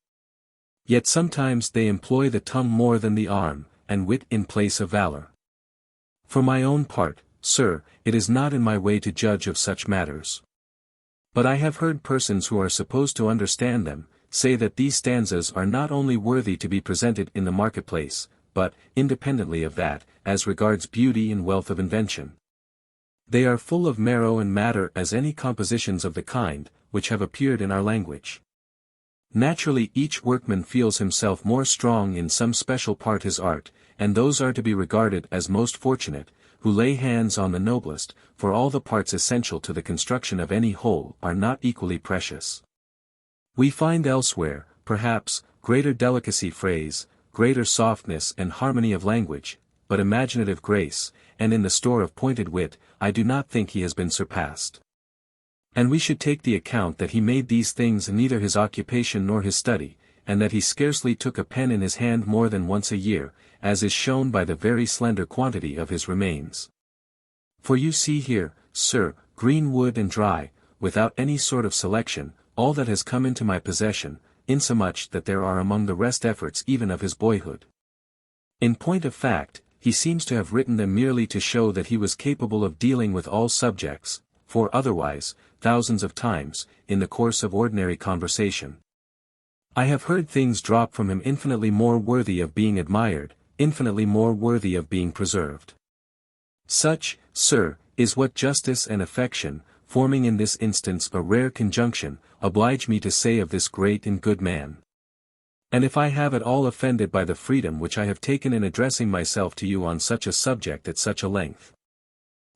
yet sometimes they employ the tongue more than the arm, and wit in place of valor. For my own part, sir, it is not in my way to judge of such matters. But I have heard persons who are supposed to understand them, say that these stanzas are not only worthy to be presented in the marketplace, but, independently of that, as regards beauty and wealth of invention, they are full of marrow and matter as any compositions of the kind, which have appeared in our language. Naturally each workman feels himself more strong in some special part his art, and those are to be regarded as most fortunate, who lay hands on the noblest, for all the parts essential to the construction of any whole are not equally precious. We find elsewhere, perhaps, greater delicacy phrase, greater softness and harmony of language, but imaginative grace, and in the store of pointed wit, I do not think he has been surpassed. And we should take the account that he made these things neither his occupation nor his study, and that he scarcely took a pen in his hand more than once a year, as is shown by the very slender quantity of his remains. For you see here, sir, green wood and dry, without any sort of selection, all that has come into my possession, insomuch that there are among the rest efforts even of his boyhood. In point of fact, he seems to have written them merely to show that he was capable of dealing with all subjects, for otherwise, thousands of times, in the course of ordinary conversation, I have heard things drop from him infinitely more worthy of being admired, infinitely more worthy of being preserved. Such, sir, is what justice and affection, forming in this instance a rare conjunction, oblige me to say of this great and good man. And if I have at all offended by the freedom which I have taken in addressing myself to you on such a subject at such a length,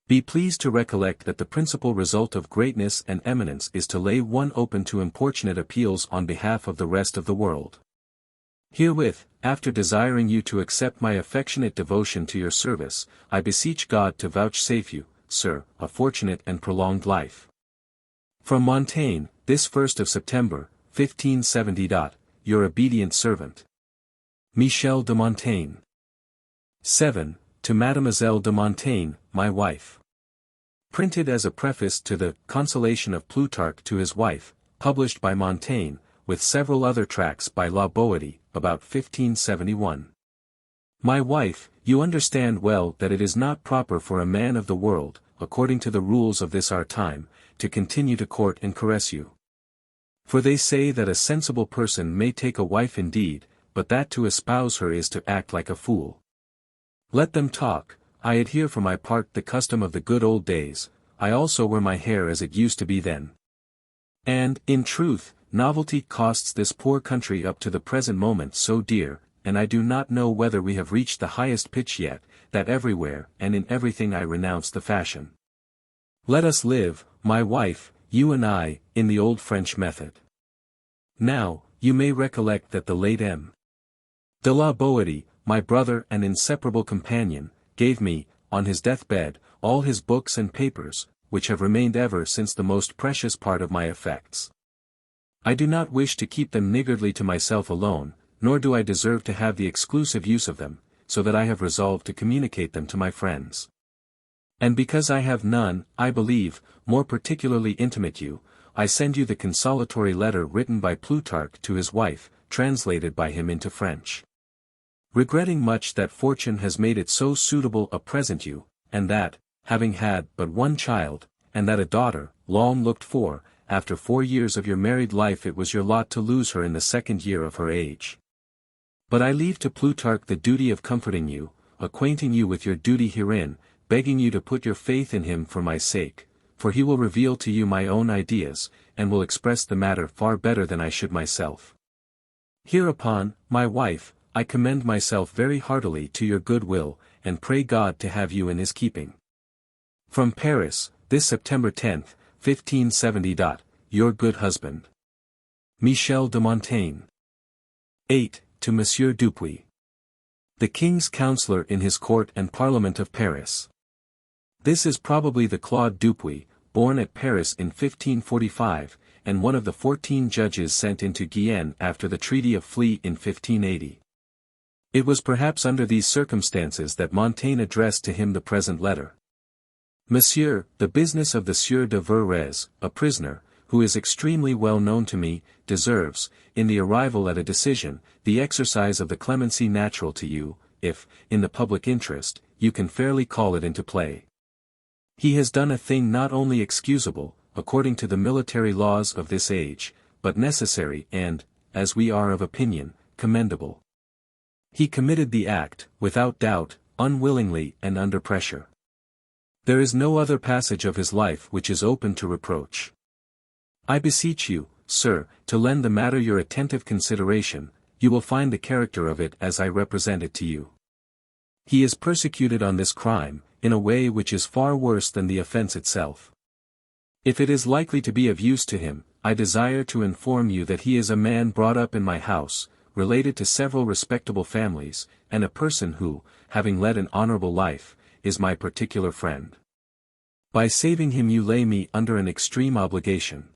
be pleased to recollect that the principal result of greatness and eminence is to lay one open to importunate appeals on behalf of the rest of the world. Herewith, after desiring you to accept my affectionate devotion to your service, I beseech God to vouchsafe you, sir, a fortunate and prolonged life. From Montaigne, this 1st of September, 1570. Your obedient servant, Michel de Montaigne. 7. To Mademoiselle de Montaigne, my wife. Printed as a preface to the Consolation of Plutarch to his wife, published by Montaigne, with several other tracts by La Boétie, about 1571. My wife, you understand well that it is not proper for a man of the world, according to the rules of this our time, to continue to court and caress you. For they say that a sensible person may take a wife indeed, but that to espouse her is to act like a fool. Let them talk. I adhere for my part the custom of the good old days. I also wear my hair as it used to be then. And, in truth, novelty costs this poor country up to the present moment so dear, and I do not know whether we have reached the highest pitch yet, that everywhere and in everything I renounce the fashion. Let us live, my wife, you and I, in the old French method. Now, you may recollect that the late M. de la Boétie, my brother and inseparable companion, gave me, on his deathbed, all his books and papers, which have remained ever since the most precious part of my effects. I do not wish to keep them niggardly to myself alone, nor do I deserve to have the exclusive use of them, so that I have resolved to communicate them to my friends. And because I have none, I believe, more particularly intimate you, I send you the consolatory letter written by Plutarch to his wife, translated by him into French. Regretting much that fortune has made it so suitable a present you, and that, having had but one child, and that a daughter, long looked for, after 4 years of your married life it was your lot to lose her in the 2nd year of her age. But I leave to Plutarch the duty of comforting you, acquainting you with your duty herein, begging you to put your faith in him for my sake, for he will reveal to you my own ideas, and will express the matter far better than I should myself. Hereupon, my wife, I commend myself very heartily to your good will, and pray God to have you in his keeping. From Paris, this September 10th, 1570. Your good husband. Michel de Montaigne. 8. To Monsieur Dupuy. The King's Counselor in his Court and Parliament of Paris. This is probably the Claude Dupuy, born at Paris in 1545, and one of the 14 judges sent into Guienne after the Treaty of Fleet in 1580. It was perhaps under these circumstances that Montaigne addressed to him the present letter. Monsieur, the business of the Sieur de Verrez, a prisoner, who is extremely well known to me, deserves, in the arrival at a decision, the exercise of the clemency natural to you, if, in the public interest, you can fairly call it into play. He has done a thing not only excusable, according to the military laws of this age, but necessary and, as we are of opinion, commendable. He committed the act, without doubt, unwillingly and under pressure. There is no other passage of his life which is open to reproach. I beseech you, sir, to lend the matter your attentive consideration, you will find the character of it as I represent it to you. He is persecuted on this crime, in a way which is far worse than the offense itself. If it is likely to be of use to him, I desire to inform you that he is a man brought up in my house, related to several respectable families, and a person who, having led an honorable life, is my particular friend. By saving him you lay me under an extreme obligation.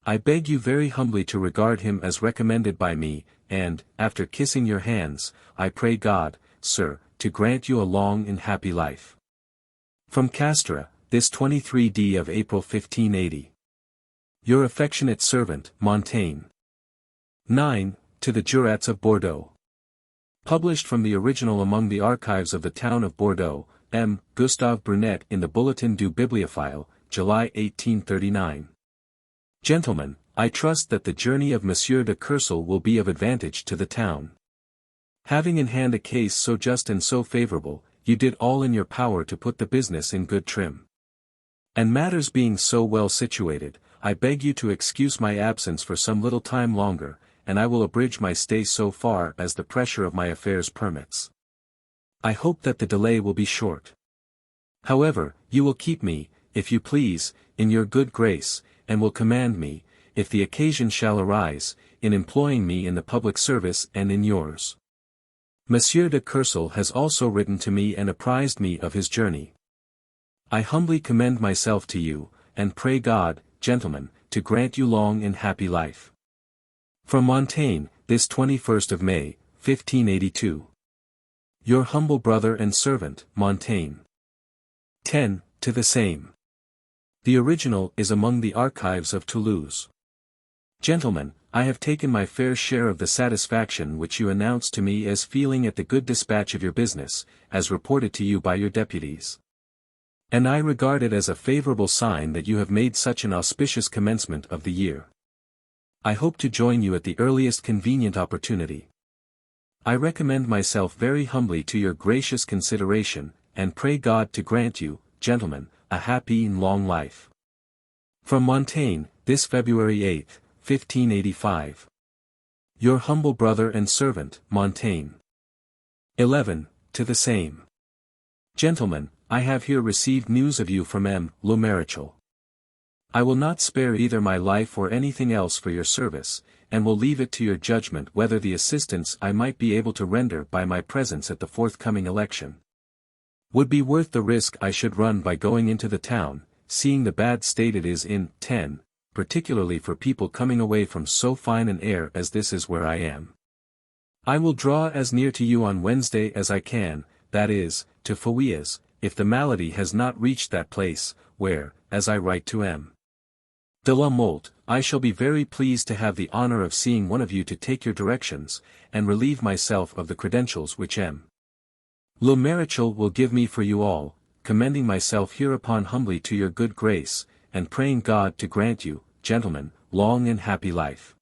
I beg you very humbly to regard him as recommended by me, and, after kissing your hands, I pray God, sir, to grant you a long and happy life. From Castres, this 23d of April 1580. Your affectionate servant, Montaigne. 9. To the Jurats of Bordeaux. Published from the original among the archives of the town of Bordeaux, M. Gustave Brunet in the Bulletin du Bibliophile, July 1839. Gentlemen, I trust that the journey of Monsieur de Courcelles will be of advantage to the town. Having in hand a case so just and so favorable, you did all in your power to put the business in good trim. And matters being so well situated, I beg you to excuse my absence for some little time longer, and I will abridge my stay so far as the pressure of my affairs permits. I hope that the delay will be short. However, you will keep me, if you please, in your good grace, and will command me, if the occasion shall arise, in employing me in the public service and in yours. Monsieur de Courcelles has also written to me and apprised me of his journey. I humbly commend myself to you, and pray God, gentlemen, to grant you long and happy life. From Montaigne, this 21st of May, 1582. Your humble brother and servant, Montaigne. 10. To the same. The original is among the archives of Toulouse. Gentlemen, I have taken my fair share of the satisfaction which you announced to me as feeling at the good dispatch of your business, as reported to you by your deputies. And I regard it as a favorable sign that you have made such an auspicious commencement of the year. I hope to join you at the earliest convenient opportunity. I recommend myself very humbly to your gracious consideration, and pray God to grant you, gentlemen, a happy and long life. From Montaigne, this February 8, 1585. Your humble brother and servant, Montaigne. 11. To the same. Gentlemen, I have here received news of you from le Maréchal. I will not spare either my life or anything else for your service, and will leave it to your judgment whether the assistance I might be able to render by my presence at the forthcoming election would be worth the risk I should run by going into the town, seeing the bad state it is in, 10, particularly for people coming away from so fine an air as this is where I am. I will draw as near to you on Wednesday as I can, that is, to Fouillas, if the malady has not reached that place, where, as I write to M. de la Motte, I shall be very pleased to have the honor of seeing one of you to take your directions, and relieve myself of the credentials which M. le Maréchal will give me for you all, commending myself hereupon humbly to your good grace, and praying God to grant you, gentlemen, long and happy life.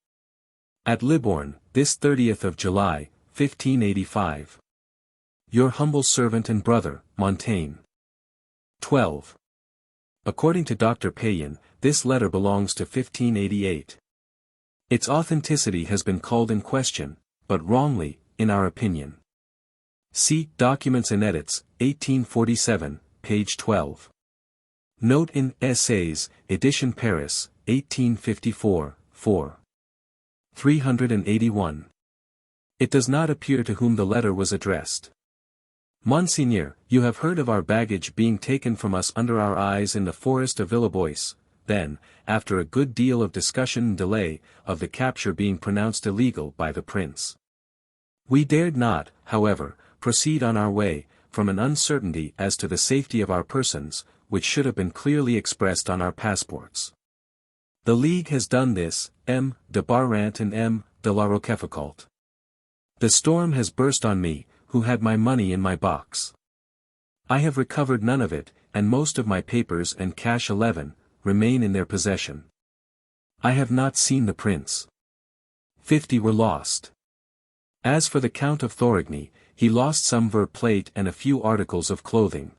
At Libourne, this 30th of July, 1585. Your humble servant and brother, Montaigne. 12. According to Dr. Payen, this letter belongs to 1588. Its authenticity has been called in question, but wrongly, in our opinion. See Documents and Edits, 1847, page 12. Note in Essays, Edition Paris, 1854, 4. 381. It does not appear to whom the letter was addressed. Monseigneur, you have heard of our baggage being taken from us under our eyes in the forest of Villebois, then, after a good deal of discussion and delay, of the capture being pronounced illegal by the prince. We dared not, however, proceed on our way, from an uncertainty as to the safety of our persons, which should have been clearly expressed on our passports. The League has done this, M. de Barrant and M. de la Rochefoucauld. The storm has burst on me, who had my money in my box. I have recovered none of it, and most of my papers and cash 11, remain in their possession. I have not seen the prince. 50 were lost. As for the Count of Thorigny, he lost some ver plate and a few articles of clothing.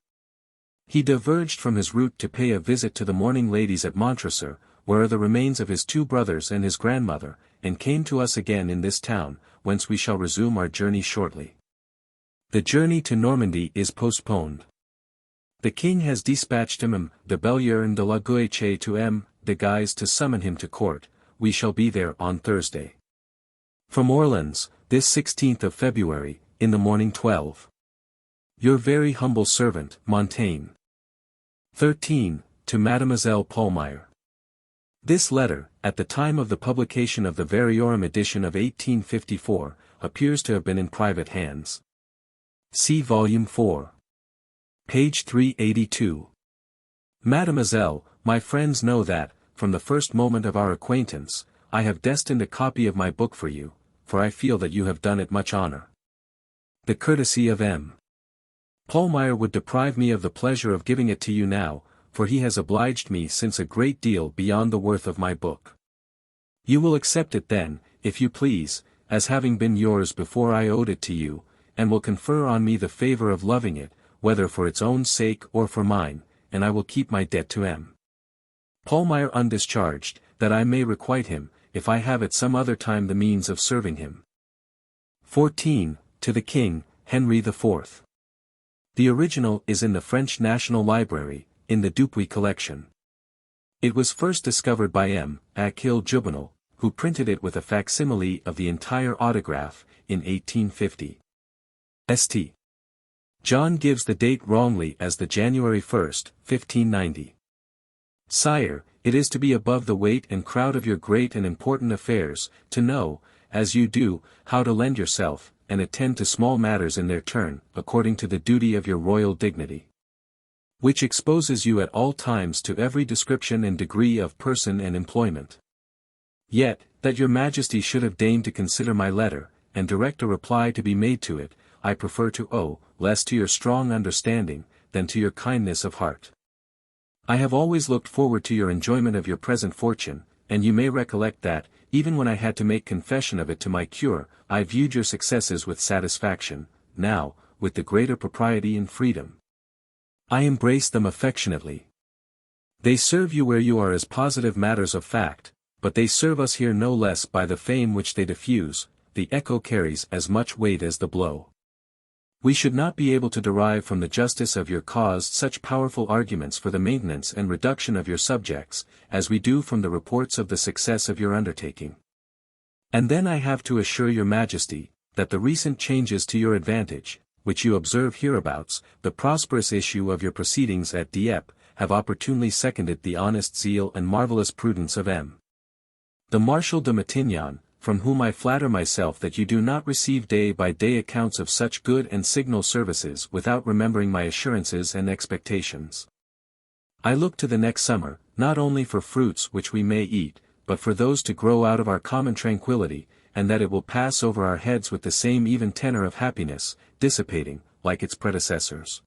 He diverged from his route to pay a visit to the mourning ladies at Montresor, where are the remains of his 2 brothers and his grandmother, and came to us again in this town, whence we shall resume our journey shortly. The journey to Normandy is postponed. The king has dispatched M. de Bellier and de la Guiche to M. de Guise to summon him to court. We shall be there on Thursday. From Orleans, this 16th of February, in the morning 12. Your very humble servant, Montaigne. 13. To Mademoiselle Paulmier. This letter, at the time of the publication of the Variorum edition of 1854, appears to have been in private hands. See Volume 4. Page 382. Mademoiselle, my friends know that, from the first moment of our acquaintance, I have destined a copy of my book for you, for I feel that you have done it much honor. The courtesy of M. Paulmier would deprive me of the pleasure of giving it to you now, for he has obliged me since a great deal beyond the worth of my book. You will accept it then, if you please, as having been yours before I owed it to you, and will confer on me the favor of loving it, whether for its own sake or for mine, and I will keep my debt to M. Paulmier undischarged, that I may requite him, if I have at some other time the means of serving him. 14. To the King, Henry IV. The original is in the French National Library, in the Dupuy collection. It was first discovered by M. Achille Juvenal, who printed it with a facsimile of the entire autograph, in 1850. St. John gives the date wrongly as the January 1st, 1590. Sire, it is to be above the weight and crowd of your great and important affairs, to know, as you do, how to lend yourself, and attend to small matters in their turn, according to the duty of your royal dignity, which exposes you at all times to every description and degree of person and employment. Yet, that your majesty should have deigned to consider my letter, and direct a reply to be made to it, I prefer to owe, less to your strong understanding, than to your kindness of heart. I have always looked forward to your enjoyment of your present fortune, and you may recollect that, even when I had to make confession of it to my cure, I viewed your successes with satisfaction. Now, with the greater propriety and freedom, I embrace them affectionately. They serve you where you are as positive matters of fact, but they serve us here no less by the fame which they diffuse. The echo carries as much weight as the blow. We should not be able to derive from the justice of your cause such powerful arguments for the maintenance and reduction of your subjects, as we do from the reports of the success of your undertaking. And then I have to assure your Majesty, that the recent changes to your advantage, which you observe hereabouts, the prosperous issue of your proceedings at Dieppe, have opportunely seconded the honest zeal and marvellous prudence of the Marshal de Matignon, from whom I flatter myself that you do not receive day by day accounts of such good and signal services without remembering my assurances and expectations. I look to the next summer, not only for fruits which we may eat, but for those to grow out of our common tranquillity, and that it will pass over our heads with the same even tenor of happiness, dissipating, like its predecessors,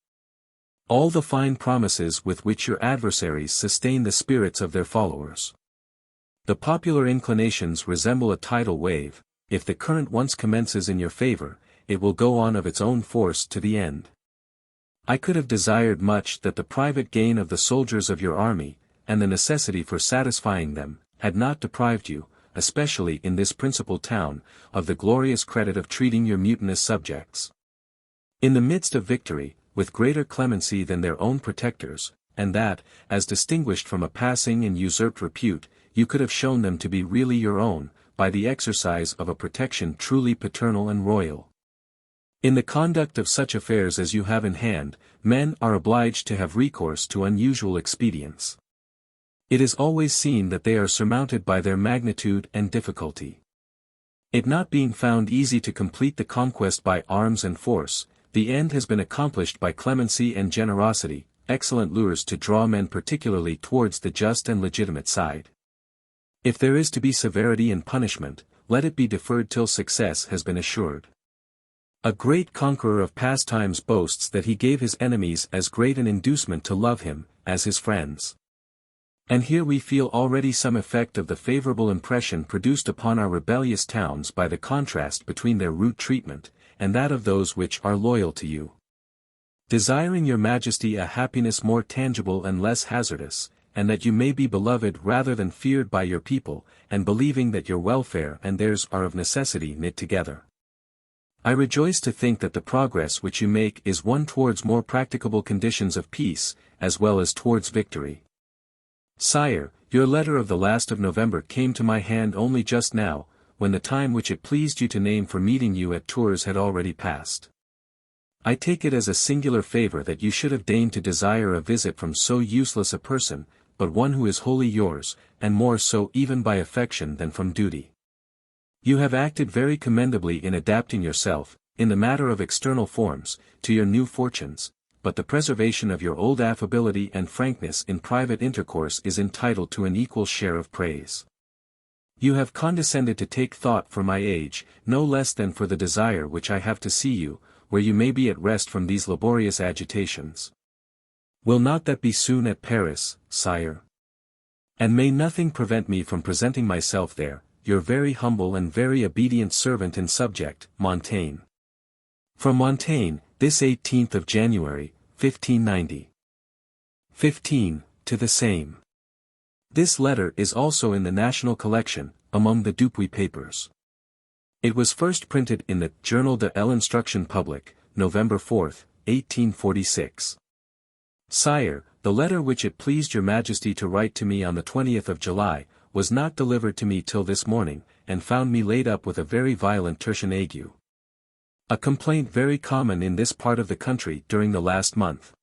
all the fine promises with which your adversaries sustain the spirits of their followers. The popular inclinations resemble a tidal wave. If the current once commences in your favor, it will go on of its own force to the end. I could have desired much that the private gain of the soldiers of your army, and the necessity for satisfying them, had not deprived you, especially in this principal town, of the glorious credit of treating your mutinous subjects, in the midst of victory, with greater clemency than their own protectors, and that, as distinguished from a passing and usurped repute, you could have shown them to be really your own, by the exercise of a protection truly paternal and royal. In the conduct of such affairs as you have in hand, men are obliged to have recourse to unusual expedients. It is always seen that they are surmounted by their magnitude and difficulty. It not being found easy to complete the conquest by arms and force, the end has been accomplished by clemency and generosity, excellent lures to draw men particularly towards the just and legitimate side. If there is to be severity in punishment, let it be deferred till success has been assured. A great conqueror of past times boasts that he gave his enemies as great an inducement to love him, as his friends. And here we feel already some effect of the favorable impression produced upon our rebellious towns by the contrast between their rude treatment, and that of those which are loyal to you. Desiring your Majesty a happiness more tangible and less hazardous, and that you may be beloved rather than feared by your people, and believing that your welfare and theirs are of necessity knit together, I rejoice to think that the progress which you make is one towards more practicable conditions of peace, as well as towards victory. Sire, your letter of the last of November came to my hand only just now, when the time which it pleased you to name for meeting you at Tours had already passed. I take it as a singular favor that you should have deigned to desire a visit from so useless a person, but one who is wholly yours, and more so even by affection than from duty. You have acted very commendably in adapting yourself, in the matter of external forms, to your new fortunes, but the preservation of your old affability and frankness in private intercourse is entitled to an equal share of praise. You have condescended to take thought for my age, no less than for the desire which I have to see you, where you may be at rest from these laborious agitations. Will not that be soon at Paris, sire? And may nothing prevent me from presenting myself there, your very humble and very obedient servant and subject, Montaigne. From Montaigne, this 18th of January, 1590. 15, to the same. This letter is also in the National Collection, among the Dupuy papers. It was first printed in the Journal de l'Instruction Publique, November 4, 1846. Sire, the letter which it pleased your Majesty to write to me on the 20th of July, was not delivered to me till this morning, and found me laid up with a very violent tertian ague. A complaint very common in this part of the country during the last month.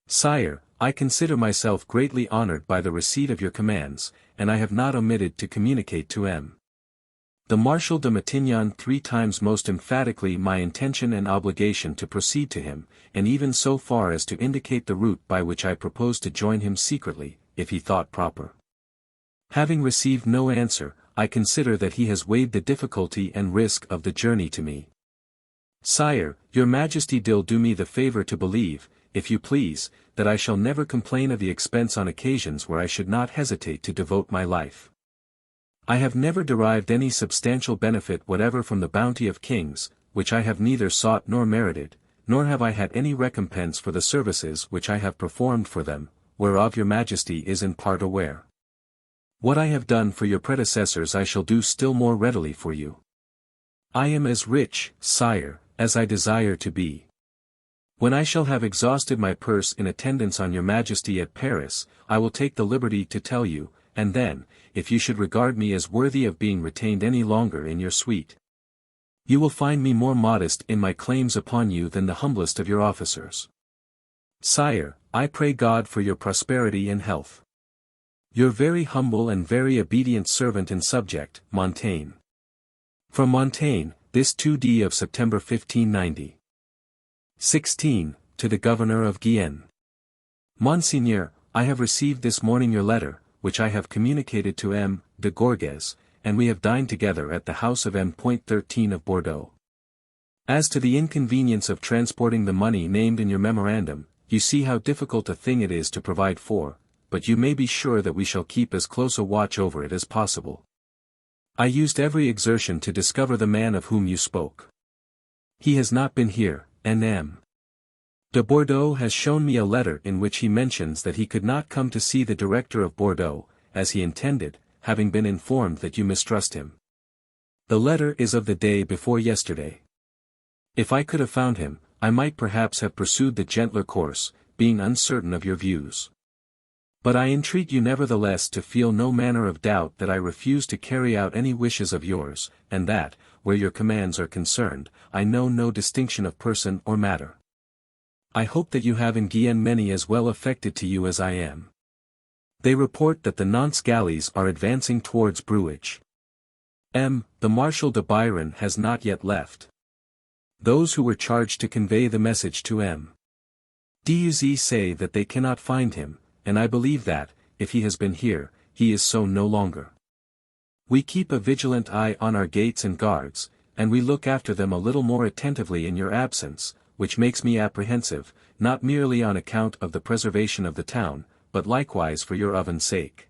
Sire, I consider myself greatly honored by the receipt of your commands, and I have not omitted to communicate to the Marshal de Matignon 3 times most emphatically my intention and obligation to proceed to him, and even so far as to indicate the route by which I propose to join him secretly, if he thought proper. Having received no answer, I consider that he has weighed the difficulty and risk of the journey to me. Sire, your Majesty will do me the favor to believe, if you please, that I shall never complain of the expense on occasions where I should not hesitate to devote my life. I have never derived any substantial benefit whatever from the bounty of kings, which I have neither sought nor merited, nor have I had any recompense for the services which I have performed for them, whereof your majesty is in part aware. What I have done for your predecessors I shall do still more readily for you. I am as rich, sire, as I desire to be. When I shall have exhausted my purse in attendance on your majesty at Paris, I will take the liberty to tell you, and then, if you should regard me as worthy of being retained any longer in your suite, you will find me more modest in my claims upon you than the humblest of your officers. Sire, I pray God for your prosperity and health. Your very humble and very obedient servant and subject, Montaigne. From Montaigne, this 2d of September 1590. 16, to the Governor of Guienne. Monseigneur, I have received this morning your letter, which I have communicated to M. de Gourgues, and we have dined together at the house of M.13 of Bordeaux. As to the inconvenience of transporting the money named in your memorandum, you see how difficult a thing it is to provide for, but you may be sure that we shall keep as close a watch over it as possible. I used every exertion to discover the man of whom you spoke. He has not been here, and M. de Bordeaux has shown me a letter in which he mentions that he could not come to see the director of Bordeaux, as he intended, having been informed that you mistrust him. The letter is of the day before yesterday. If I could have found him, I might perhaps have pursued the gentler course, being uncertain of your views. But I entreat you nevertheless to feel no manner of doubt that I refuse to carry out any wishes of yours, and that, where your commands are concerned, I know no distinction of person or matter. I hope that you have in Guienne many as well affected to you as I am. They report that the Nantes galleys are advancing towards Bruges. The Marshal de Biron has not yet left. Those who were charged to convey the message to Duz say that they cannot find him, and I believe that, if he has been here, he is so no longer. We keep a vigilant eye on our gates and guards, and we look after them a little more attentively in your absence, which makes me apprehensive, not merely on account of the preservation of the town, but likewise for your own sake.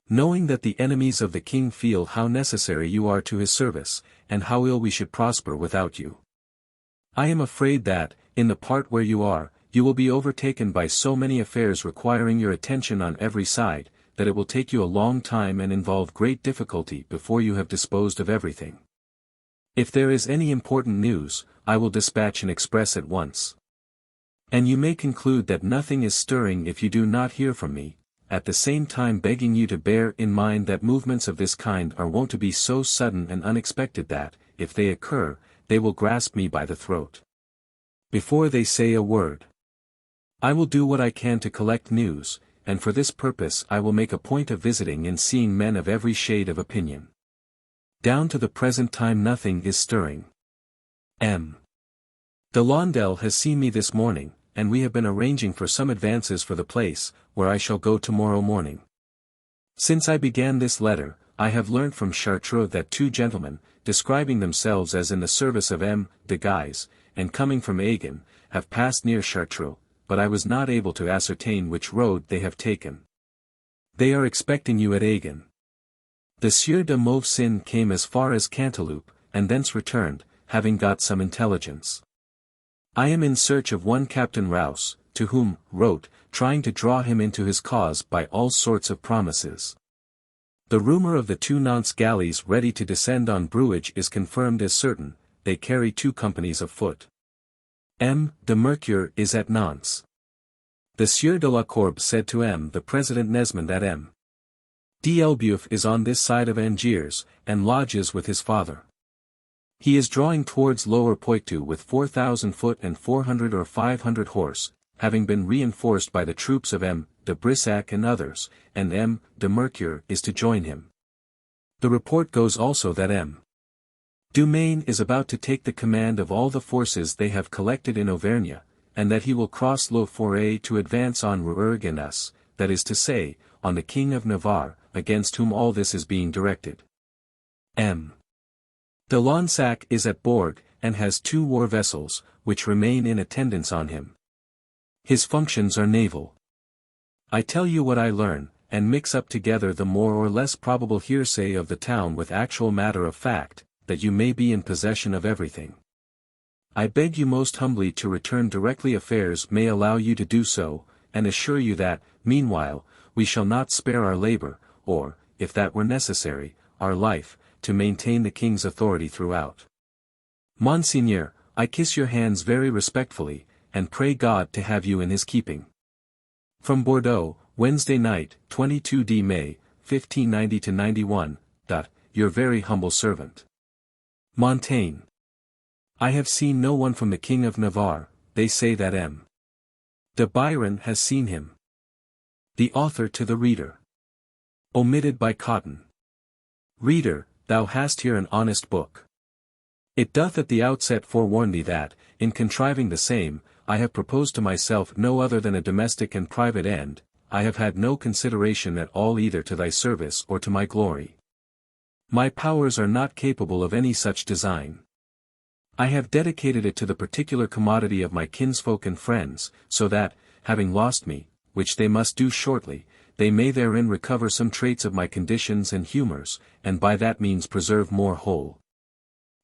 Knowing that the enemies of the king feel how necessary you are to his service, and how ill we should prosper without you. I am afraid that, in the part where you are, you will be overtaken by so many affairs requiring your attention on every side, that it will take you a long time and involve great difficulty before you have disposed of everything. If there is any important news, I will dispatch an express at once. And you may conclude that nothing is stirring if you do not hear from me, at the same time begging you to bear in mind that movements of this kind are wont to be so sudden and unexpected that, if they occur, they will grasp me by the throat before they say a word. I will do what I can to collect news, and for this purpose I will make a point of visiting and seeing men of every shade of opinion. Down to the present time nothing is stirring. M. de Londel has seen me this morning, and we have been arranging for some advances for the place, where I shall go tomorrow morning. Since I began this letter, I have learnt from Chartres that two gentlemen, describing themselves as in the service of M. de Guise, and coming from Agen, have passed near Chartres, but I was not able to ascertain which road they have taken. They are expecting you at Agen. The Sieur de Mauvsin came as far as Cantaloupe, and thence returned, having got some intelligence. I am in search of one Captain Rouse, to whom, wrote, trying to draw him into his cause by all sorts of promises. The rumor of the two Nantes galleys ready to descend on Bruges is confirmed as certain, they carry 2 companies of foot. M. de Mercure is at Nantes. The Sieur de la Courbe said to M. the President Mesmes that M. d'Elbeuf is on this side of Angers, and lodges with his father. He is drawing towards Lower Poitou with 4,000 foot and 400 or 500 horse, having been reinforced by the troops of M. de Brissac and others, and M. de Mercure is to join him. The report goes also that M. Dumaine is about to take the command of all the forces they have collected in Auvergne, and that he will cross Le Forêt to advance on Rouergue, that is to say, on the King of Navarre, against whom all this is being directed. M. de Lansac is at Bourg, and has 2 war vessels, which remain in attendance on him. His functions are naval. I tell you what I learn, and mix up together the more or less probable hearsay of the town with actual matter of fact, that you may be in possession of everything. I beg you most humbly to return directly affairs may allow you to do so, and assure you that, meanwhile, we shall not spare our labor, or, if that were necessary, our life, to maintain the king's authority throughout. Monseigneur, I kiss your hands very respectfully, and pray God to have you in his keeping. From Bordeaux, Wednesday night, 22d May, 1590-91, Your very humble servant. Montaigne. I have seen no one from the King of Navarre, they say that M. de Byron has seen him. The author to the reader. Omitted by Cotton. Reader, thou hast here an honest book. It doth at the outset forewarn thee that, in contriving the same, I have proposed to myself no other than a domestic and private end, I have had no consideration at all either to thy service or to my glory. My powers are not capable of any such design. I have dedicated it to the particular commodity of my kinsfolk and friends, so that, having lost me, which they must do shortly, they may therein recover some traits of my conditions and humors, and by that means preserve more whole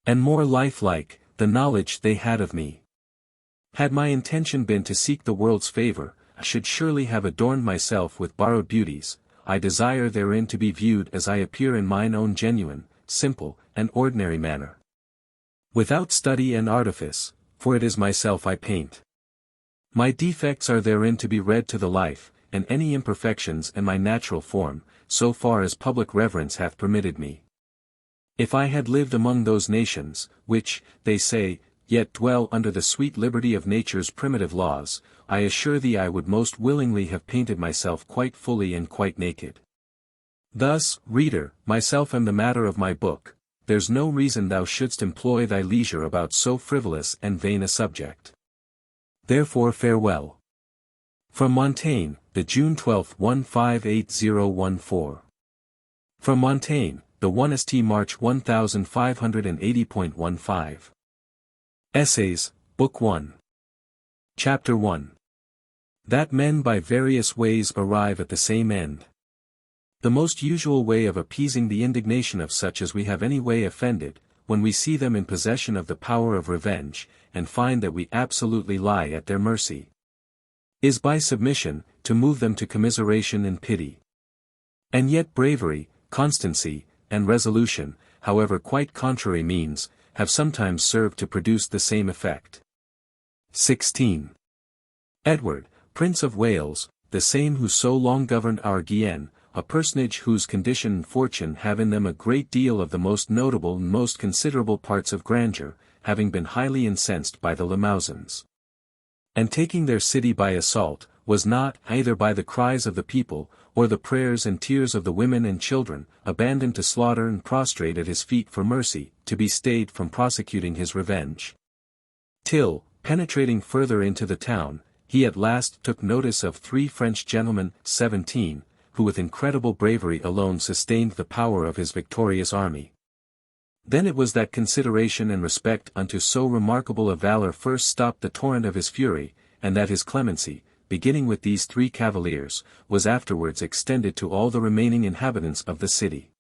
and more lifelike, the knowledge they had of me. Had my intention been to seek the world's favor, I should surely have adorned myself with borrowed beauties. I desire therein to be viewed as I appear in mine own genuine, simple, and ordinary manner. Without study and artifice, for it is myself I paint. My defects are therein to be read to the life, and any imperfections in my natural form, so far as public reverence hath permitted me. If I had lived among those nations, which, they say, yet dwell under the sweet liberty of nature's primitive laws, I assure thee I would most willingly have painted myself quite fully and quite naked. Thus, reader, myself am the matter of my book. There's no reason thou shouldst employ thy leisure about so frivolous and vain a subject. Therefore farewell. From Montaigne, the June 12, 158014. From Montaigne, the 1st March 1580.15. Essays, Book 1. Chapter 1. That men by various ways arrive at the same end. The most usual way of appeasing the indignation of such as we have any way offended, when we see them in possession of the power of revenge, and find that we absolutely lie at their mercy, is by submission, to move them to commiseration and pity. And yet bravery, constancy, and resolution, however quite contrary means, have sometimes served to produce the same effect. 16. Edward, Prince of Wales, the same who so long governed our Guienne, a personage whose condition and fortune have in them a great deal of the most notable and most considerable parts of grandeur, having been highly incensed by the Limousins, and taking their city by assault, was not, either by the cries of the people, or the prayers and tears of the women and children, abandoned to slaughter and prostrate at his feet for mercy, to be stayed from prosecuting his revenge. Till, penetrating further into the town, he at last took notice of 3 French gentlemen, 17, who with incredible bravery alone sustained the power of his victorious army. Then it was that consideration and respect unto so remarkable a valor first stopped the torrent of his fury, and that his clemency, beginning with these 3 cavaliers, was afterwards extended to all the remaining inhabitants of the city.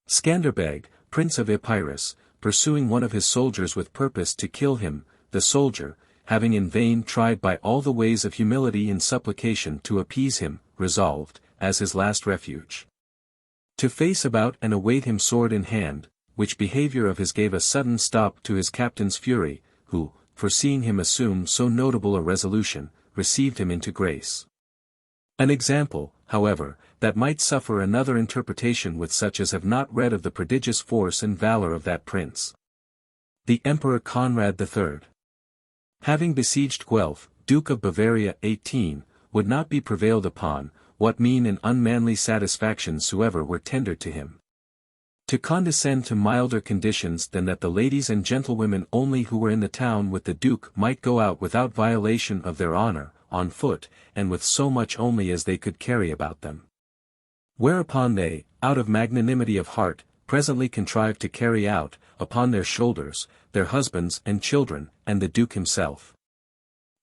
Scanderbeg, Prince of Epirus, pursuing one of his soldiers with purpose to kill him, the soldier, having in vain tried by all the ways of humility and supplication to appease him, resolved, as his last refuge, to face about and await him sword in hand, which behavior of his gave a sudden stop to his captain's fury, who, foreseeing him assume so notable a resolution, received him into grace. An example, however, that might suffer another interpretation with such as have not read of the prodigious force and valor of that prince. The Emperor Conrad III, having besieged Guelph, Duke of Bavaria 18, would not be prevailed upon, what mean and unmanly satisfactions soever were tendered to him, to condescend to milder conditions than that the ladies and gentlewomen only who were in the town with the Duke might go out without violation of their honor, on foot, and with so much only as they could carry about them. Whereupon they, out of magnanimity of heart, presently contrived to carry out, upon their shoulders, their husbands and children, and the Duke himself.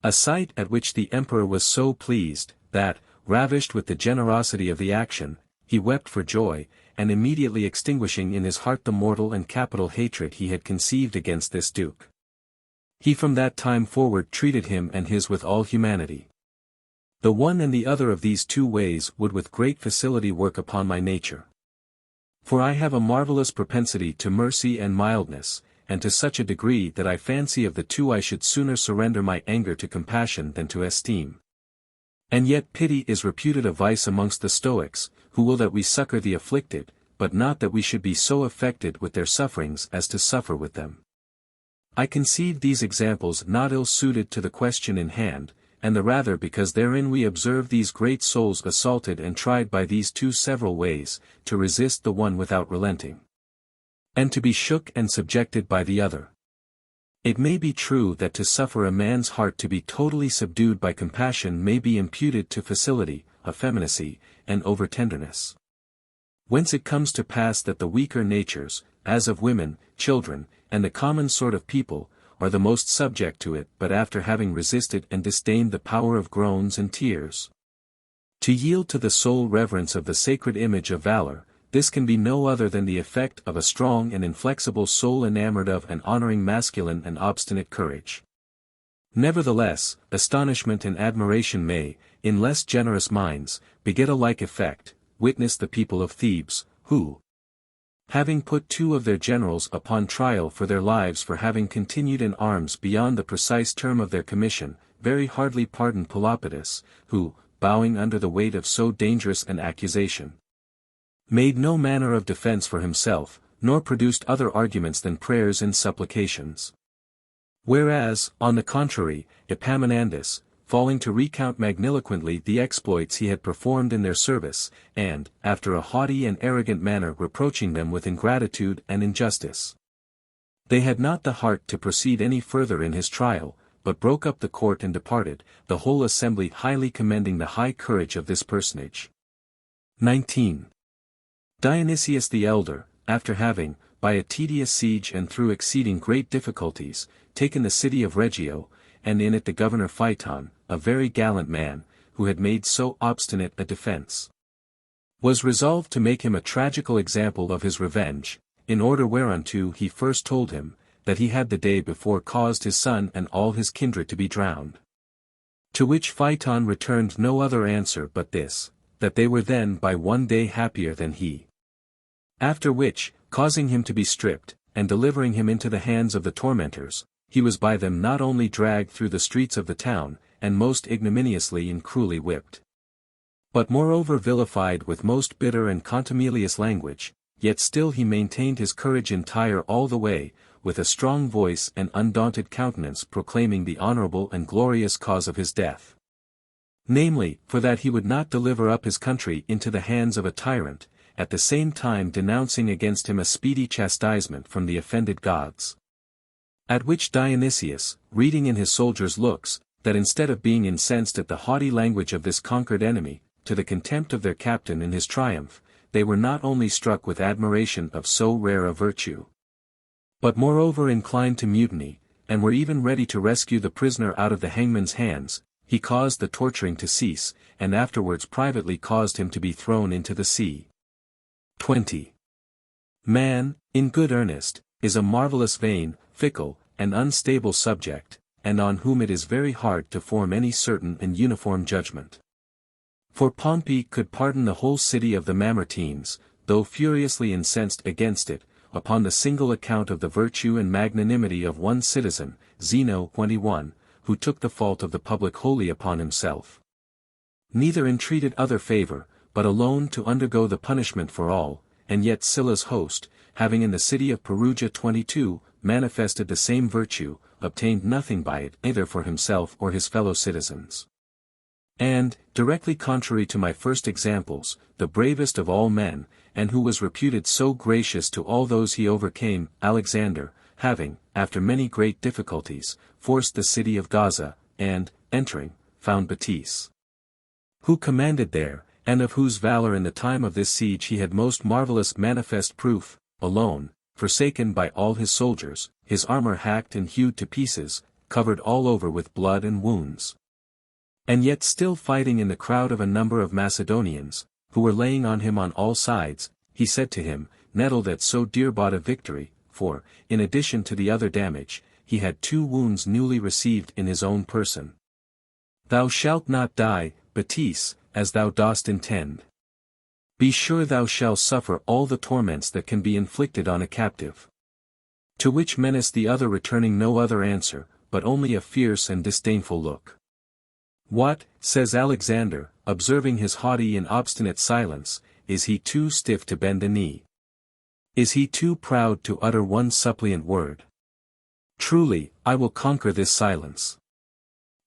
A sight at which the Emperor was so pleased, that, ravished with the generosity of the action, he wept for joy, and immediately extinguishing in his heart the mortal and capital hatred he had conceived against this duke. He from that time forward treated him and his with all humanity. The one and the other of these two ways would with great facility work upon my nature. For I have a marvellous propensity to mercy and mildness, and to such a degree that I fancy of the two I should sooner surrender my anger to compassion than to esteem. And yet pity is reputed a vice amongst the Stoics, who will that we succor the afflicted, but not that we should be so affected with their sufferings as to suffer with them. I conceive these examples not ill-suited to the question in hand, and the rather because therein we observe these great souls assaulted and tried by these two several ways, to resist the one without relenting, and to be shook and subjected by the other. It may be true that to suffer a man's heart to be totally subdued by compassion may be imputed to facility, effeminacy, and over-tenderness. Whence it comes to pass that the weaker natures, as of women, children, and the common sort of people, are the most subject to it but after having resisted and disdained the power of groans and tears. To yield to the sole reverence of the sacred image of valor, this can be no other than the effect of a strong and inflexible soul enamored of and honoring masculine and obstinate courage. Nevertheless, astonishment and admiration may, in less generous minds, beget a like effect. Witness the people of Thebes, who, having put two of their generals upon trial for their lives for having continued in arms beyond the precise term of their commission, very hardly pardoned Pelopidas, who, bowing under the weight of so dangerous an accusation, made no manner of defense for himself, nor produced other arguments than prayers and supplications. Whereas, on the contrary, Epaminondas, falling to recount magniloquently the exploits he had performed in their service, and, after a haughty and arrogant manner reproaching them with ingratitude and injustice, they had not the heart to proceed any further in his trial, but broke up the court and departed, the whole assembly highly commending the high courage of this personage. 19. Dionysius the elder, after having, by a tedious siege and through exceeding great difficulties, taken the city of Reggio, and in it the governor Phaeton, a very gallant man, who had made so obstinate a defense, was resolved to make him a tragical example of his revenge, in order whereunto he first told him, that he had the day before caused his son and all his kindred to be drowned. To which Phaeton returned no other answer but this, that they were then by one day happier than he. After which, causing him to be stripped, and delivering him into the hands of the tormentors, he was by them not only dragged through the streets of the town, and most ignominiously and cruelly whipped, but moreover vilified with most bitter and contumelious language, yet still he maintained his courage entire all the way, with a strong voice and undaunted countenance proclaiming the honorable and glorious cause of his death. Namely, for that he would not deliver up his country into the hands of a tyrant, at the same time denouncing against him a speedy chastisement from the offended gods. At which Dionysius, reading in his soldiers' looks, that instead of being incensed at the haughty language of this conquered enemy, to the contempt of their captain in his triumph, they were not only struck with admiration of so rare a virtue, but moreover inclined to mutiny, and were even ready to rescue the prisoner out of the hangman's hands, he caused the torturing to cease, and afterwards privately caused him to be thrown into the sea. 20. Man, in good earnest, is a marvellous vain, fickle, and unstable subject, and on whom it is very hard to form any certain and uniform judgment. For Pompey could pardon the whole city of the Mamertines, though furiously incensed against it, upon the single account of the virtue and magnanimity of one citizen, Zeno 21, who took the fault of the public wholly upon himself. Neither entreated other favor, but alone to undergo the punishment for all, and yet Sylla's host, having in the city of Perugia 22, manifested the same virtue, obtained nothing by it either for himself or his fellow citizens. And, directly contrary to my first examples, the bravest of all men, and who was reputed so gracious to all those he overcame, Alexander, having, after many great difficulties, forced the city of Gaza, and, entering, found Batise, who commanded there, and of whose valor in the time of this siege he had most marvellous manifest proof, alone, forsaken by all his soldiers, his armor hacked and hewed to pieces, covered all over with blood and wounds. And yet still fighting in the crowd of a number of Macedonians, who were laying on him on all sides, he said to him, nettled at so dear-bought a victory, for, in addition to the other damage, he had 2 wounds newly received in his own person. Thou shalt not die, Baptiste, as thou dost intend. Be sure thou shalt suffer all the torments that can be inflicted on a captive. To which menace the other returning no other answer, but only a fierce and disdainful look. What, says Alexander, observing his haughty and obstinate silence, is he too stiff to bend a knee? Is he too proud to utter one suppliant word? Truly, I will conquer this silence.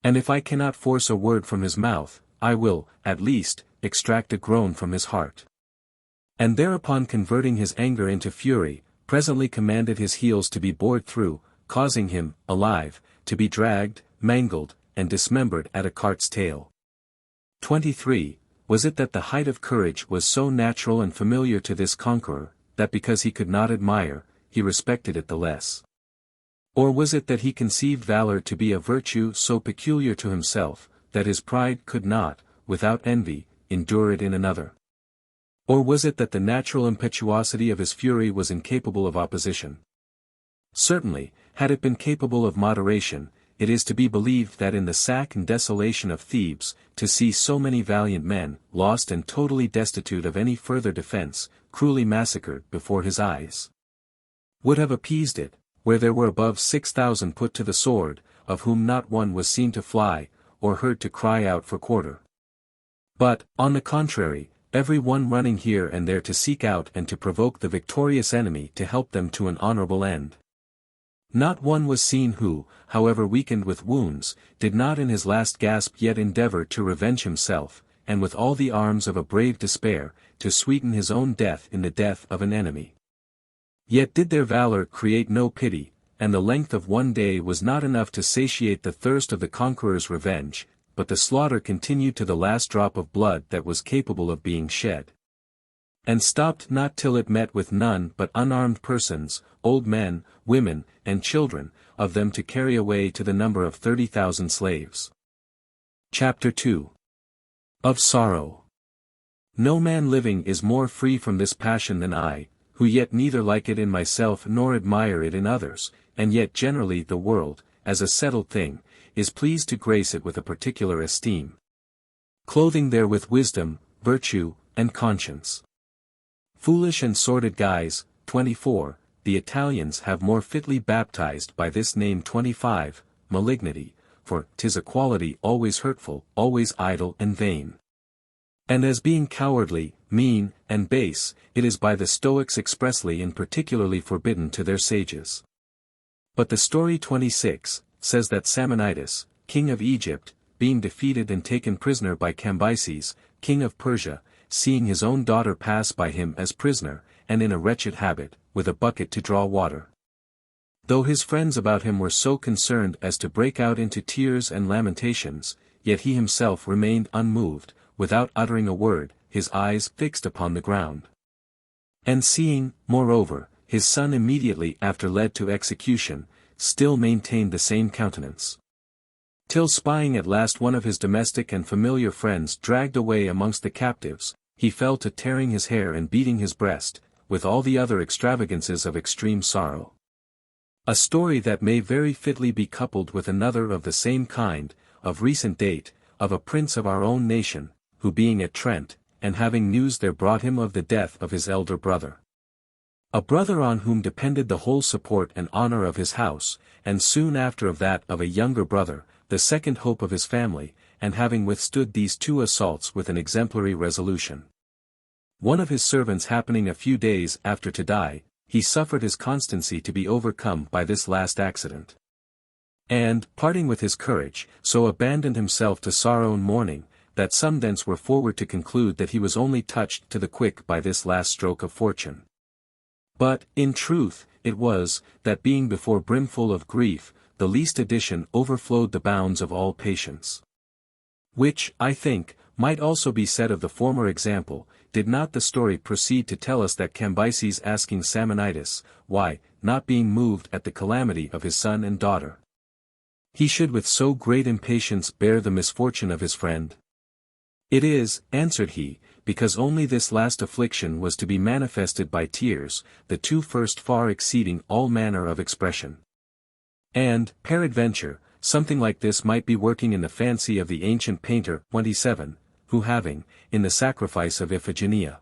And if I cannot force a word from his mouth, I will, at least, extract a groan from his heart. And thereupon converting his anger into fury, presently commanded his heels to be bored through, causing him, alive, to be dragged, mangled, and dismembered at a cart's tail. 23. Was it that the height of courage was so natural and familiar to this conqueror, that because he could not admire, he respected it the less? Or was it that he conceived valor to be a virtue so peculiar to himself, that his pride could not, without envy, endure it in another? Or was it that the natural impetuosity of his fury was incapable of opposition? Certainly, had it been capable of moderation, it is to be believed that in the sack and desolation of Thebes, to see so many valiant men, lost and totally destitute of any further defense, cruelly massacred before his eyes, would have appeased it, where there were above 6,000 put to the sword, of whom not one was seen to fly, or heard to cry out for quarter. But, on the contrary, every one running here and there to seek out and to provoke the victorious enemy to help them to an honorable end. Not one was seen who, however weakened with wounds, did not in his last gasp yet endeavor to revenge himself, and with all the arms of a brave despair, to sweeten his own death in the death of an enemy. Yet did their valor create no pity, and the length of one day was not enough to satiate the thirst of the conqueror's revenge, but the slaughter continued to the last drop of blood that was capable of being shed. And stopped not till it met with none but unarmed persons, old men, women, and children, of them to carry away to the number of 30,000 slaves. Chapter 2. Of Sorrow. No man living is more free from this passion than I, who yet neither like it in myself nor admire it in others, and yet generally the world, as a settled thing, is pleased to grace it with a particular esteem, clothing therewith wisdom, virtue, and conscience. Foolish and sordid guise. 24. The Italians have more fitly baptized by this name 25, malignity, for 'tis a quality always hurtful, always idle and vain. And as being cowardly, mean, and base, it is by the Stoics expressly and particularly forbidden to their sages. But the story 26, says that Samanitis, king of Egypt, being defeated and taken prisoner by Cambyses, king of Persia, seeing his own daughter pass by him as prisoner, and in a wretched habit, with a bucket to draw water. Though his friends about him were so concerned as to break out into tears and lamentations, yet he himself remained unmoved, without uttering a word, his eyes fixed upon the ground. And seeing, moreover, his son immediately after led to execution, still maintained the same countenance. Till spying at last one of his domestic and familiar friends dragged away amongst the captives, he fell to tearing his hair and beating his breast, with all the other extravagances of extreme sorrow. A story that may very fitly be coupled with another of the same kind, of recent date, of a prince of our own nation, who being at Trent, and having news there brought him of the death of his elder brother. A brother on whom depended the whole support and honor of his house, and soon after of that of a younger brother, the second hope of his family, and having withstood these 2 assaults with an exemplary resolution. One of his servants happening a few days after to die, he suffered his constancy to be overcome by this last accident. And, parting with his courage, so abandoned himself to sorrow and mourning, that some thence were forward to conclude that he was only touched to the quick by this last stroke of fortune. But, in truth, it was, that being before brimful of grief, the least addition overflowed the bounds of all patience. Which, I think, might also be said of the former example, did not the story proceed to tell us that Cambyses asking Samanitis, why, not being moved at the calamity of his son and daughter, he should with so great impatience bear the misfortune of his friend? It is, answered he, because only this last affliction was to be manifested by tears, the two first far exceeding all manner of expression. And, peradventure, something like this might be working in the fancy of the ancient painter, 27, who having, in the sacrifice of Iphigenia,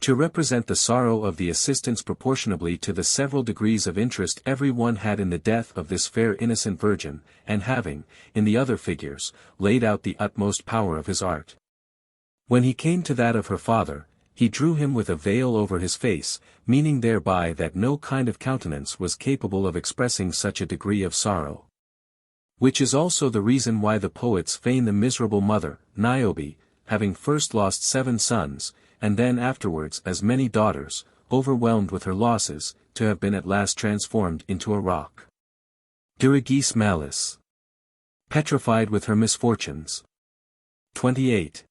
to represent the sorrow of the assistants proportionably to the several degrees of interest every one had in the death of this fair innocent virgin, and having, in the other figures, laid out the utmost power of his art. When he came to that of her father, he drew him with a veil over his face, meaning thereby that no kind of countenance was capable of expressing such a degree of sorrow. Which is also the reason why the poets feign the miserable mother, Niobe, having first lost 7 sons, and then afterwards as many daughters, overwhelmed with her losses, to have been at last transformed into a rock. Dirigis malis. Petrified with her misfortunes. 28.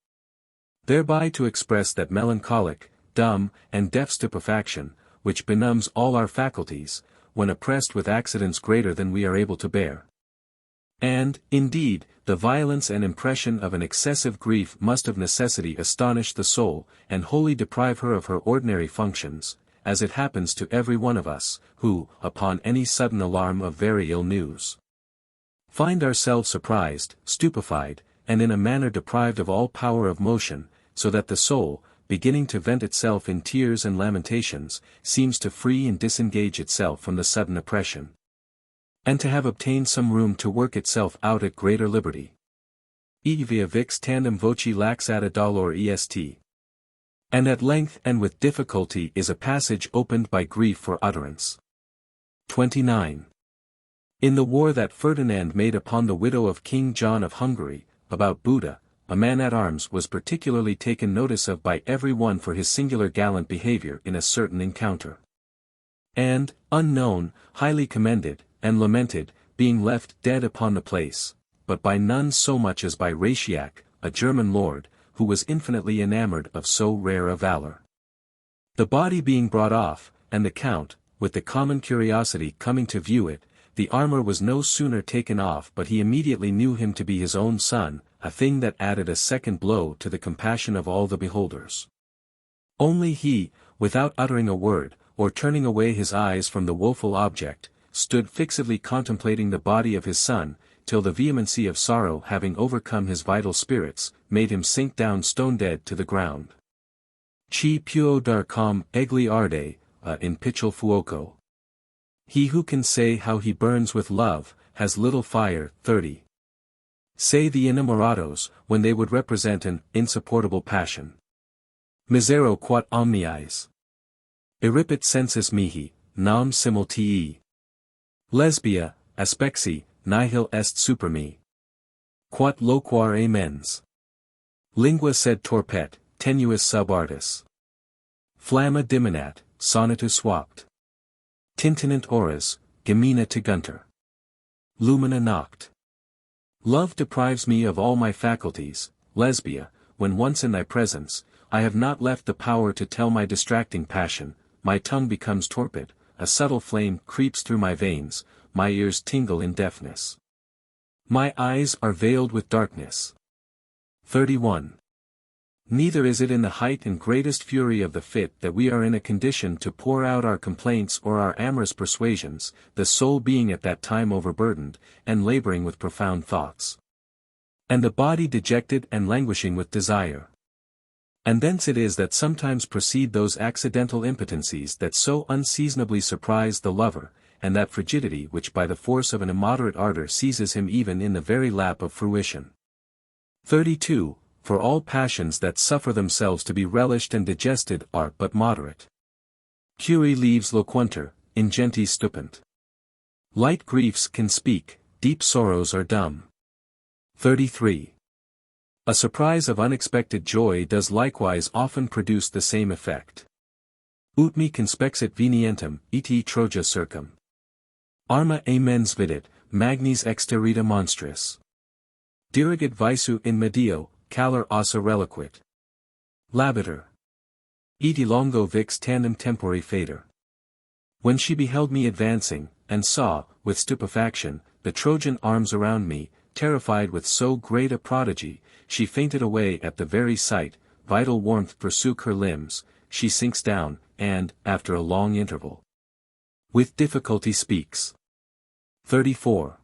Thereby to express that melancholic, dumb, and deaf stupefaction, which benumbs all our faculties, when oppressed with accidents greater than we are able to bear. And, indeed, the violence and impression of an excessive grief must of necessity astonish the soul, and wholly deprive her of her ordinary functions, as it happens to every one of us, who, upon any sudden alarm of very ill news, find ourselves surprised, stupefied, and in a manner deprived of all power of motion, so that the soul, beginning to vent itself in tears and lamentations, seems to free and disengage itself from the sudden oppression, and to have obtained some room to work itself out at greater liberty. E via vix tandem voci laxata dolor est. And at length and with difficulty is a passage opened by grief for utterance. 29. In the war that Ferdinand made upon the widow of King John of Hungary, about Buda, a man-at-arms was particularly taken notice of by every one for his singular gallant behavior in a certain encounter. And, unknown, highly commended, and lamented, being left dead upon the place, but by none so much as by Raciac, a German lord, who was infinitely enamored of so rare a valor. The body being brought off, and the count, with the common curiosity coming to view it, the armor was no sooner taken off but he immediately knew him to be his own son, a thing that added a second blow to the compassion of all the beholders. Only he, without uttering a word, or turning away his eyes from the woeful object, stood fixedly contemplating the body of his son, till the vehemency of sorrow having overcome his vital spirits, made him sink down stone-dead to the ground. Chi può dar com egli arde, in piccol fuoco. He who can say how he burns with love, has little fire. 30. Say the innamorados, when they would represent an insupportable passion. Misero quat omniis. Irripit sensus mihi, nam simul tii. Lesbia, aspexi, nihil est super me. Quat loquare mens. Lingua sed torpet, tenuis sub artis. Flamma diminat, sonatus swapt. Tintinent oras, gemina tegunter. Lumina noct. Love deprives me of all my faculties, Lesbia, when once in thy presence, I have not left the power to tell my distracting passion, my tongue becomes torpid, a subtle flame creeps through my veins, my ears tingle in deafness. My eyes are veiled with darkness. 31. Neither is it in the height and greatest fury of the fit that we are in a condition to pour out our complaints or our amorous persuasions, the soul being at that time overburdened, and laboring with profound thoughts. And the body dejected and languishing with desire. And thence it is that sometimes proceed those accidental impotencies that so unseasonably surprise the lover, and that frigidity which by the force of an immoderate ardor seizes him even in the very lap of fruition. 32. For all passions that suffer themselves to be relished and digested are but moderate. Curi leaves loquuntur, ingenti stupunt. Light griefs can speak, deep sorrows are dumb. 33. A surprise of unexpected joy does likewise often produce the same effect. Ut me conspexit venientem, iti Troja circum. Arma a mens vidit, magnis exterita monstris. Dirigit visu in medio, calor ossa reliquit. Labitur. Iti longo vix tandem tempori fader. When she beheld me advancing, and saw, with stupefaction, the Trojan arms around me, terrified with so great a prodigy, she fainted away at the very sight, vital warmth forsook her limbs, she sinks down, and, after a long interval, with difficulty speaks. 34.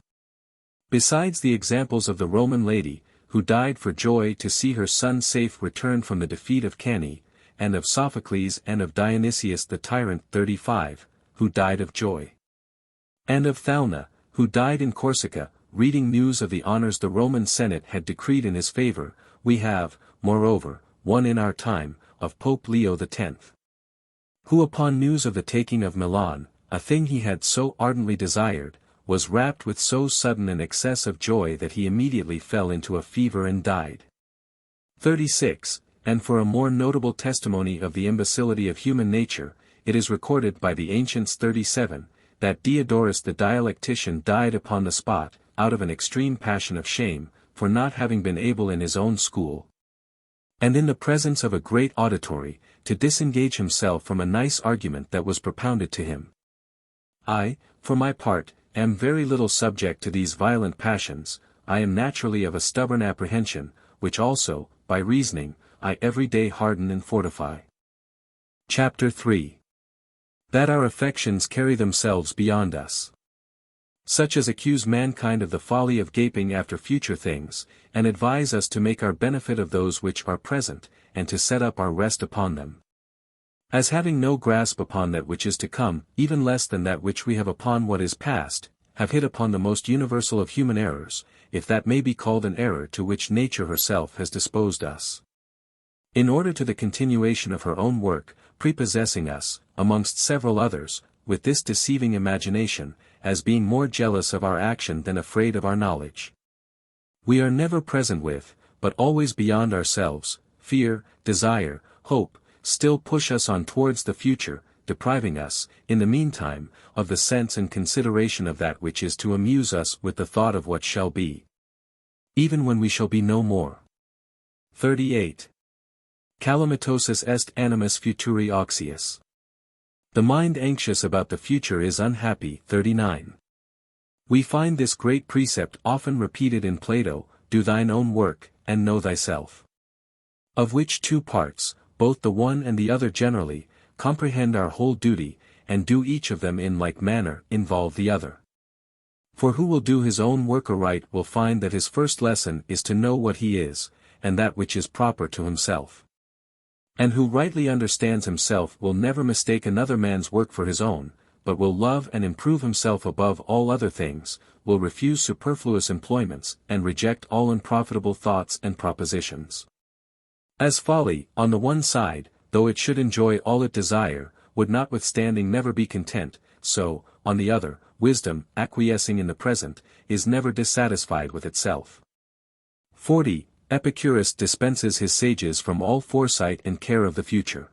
Besides the examples of the Roman lady, who died for joy to see her son safe returned from the defeat of Cannae, and of Sophocles and of Dionysius the tyrant 35, who died of joy. And of Thalna, who died in Corsica, reading news of the honors the Roman Senate had decreed in his favor, we have, moreover, one in our time, of Pope Leo X. Who upon news of the taking of Milan, a thing he had so ardently desired, was rapt with so sudden an excess of joy that he immediately fell into a fever and died. 36. And for a more notable testimony of the imbecility of human nature, it is recorded by the ancients 37, that Diodorus the dialectician died upon the spot, out of an extreme passion of shame, for not having been able in his own school, and in the presence of a great auditory, to disengage himself from a nice argument that was propounded to him. I, for my part, am very little subject to these violent passions, I am naturally of a stubborn apprehension, which also, by reasoning, I every day harden and fortify. Chapter 3. That our affections carry themselves beyond us. Such as accuse mankind of the folly of gaping after future things, and advise us to make our benefit of those which are present, and to set up our rest upon them. As having no grasp upon that which is to come, even less than that which we have upon what is past, have hit upon the most universal of human errors, if that may be called an error to which nature herself has disposed us. In order to the continuation of her own work, prepossessing us, amongst several others, with this deceiving imagination, as being more jealous of our action than afraid of our knowledge. We are never present with, but always beyond ourselves, fear, desire, hope, still push us on towards the future, depriving us, in the meantime, of the sense and consideration of that which is to amuse us with the thought of what shall be, even when we shall be no more. 38. Calamitosus est animus futuri auxius. The mind anxious about the future is unhappy. 39. We find this great precept often repeated in Plato, do thine own work, and know thyself. Of which two parts, both the one and the other generally, comprehend our whole duty, and do each of them in like manner involve the other. For who will do his own work aright will find that his first lesson is to know what he is, and that which is proper to himself. And who rightly understands himself will never mistake another man's work for his own, but will love and improve himself above all other things, will refuse superfluous employments, and reject all unprofitable thoughts and propositions. As folly, on the one side, though it should enjoy all it desire, would notwithstanding never be content, so, on the other, wisdom, acquiescing in the present, is never dissatisfied with itself. 40. Epicurus dispenses his sages from all foresight and care of the future.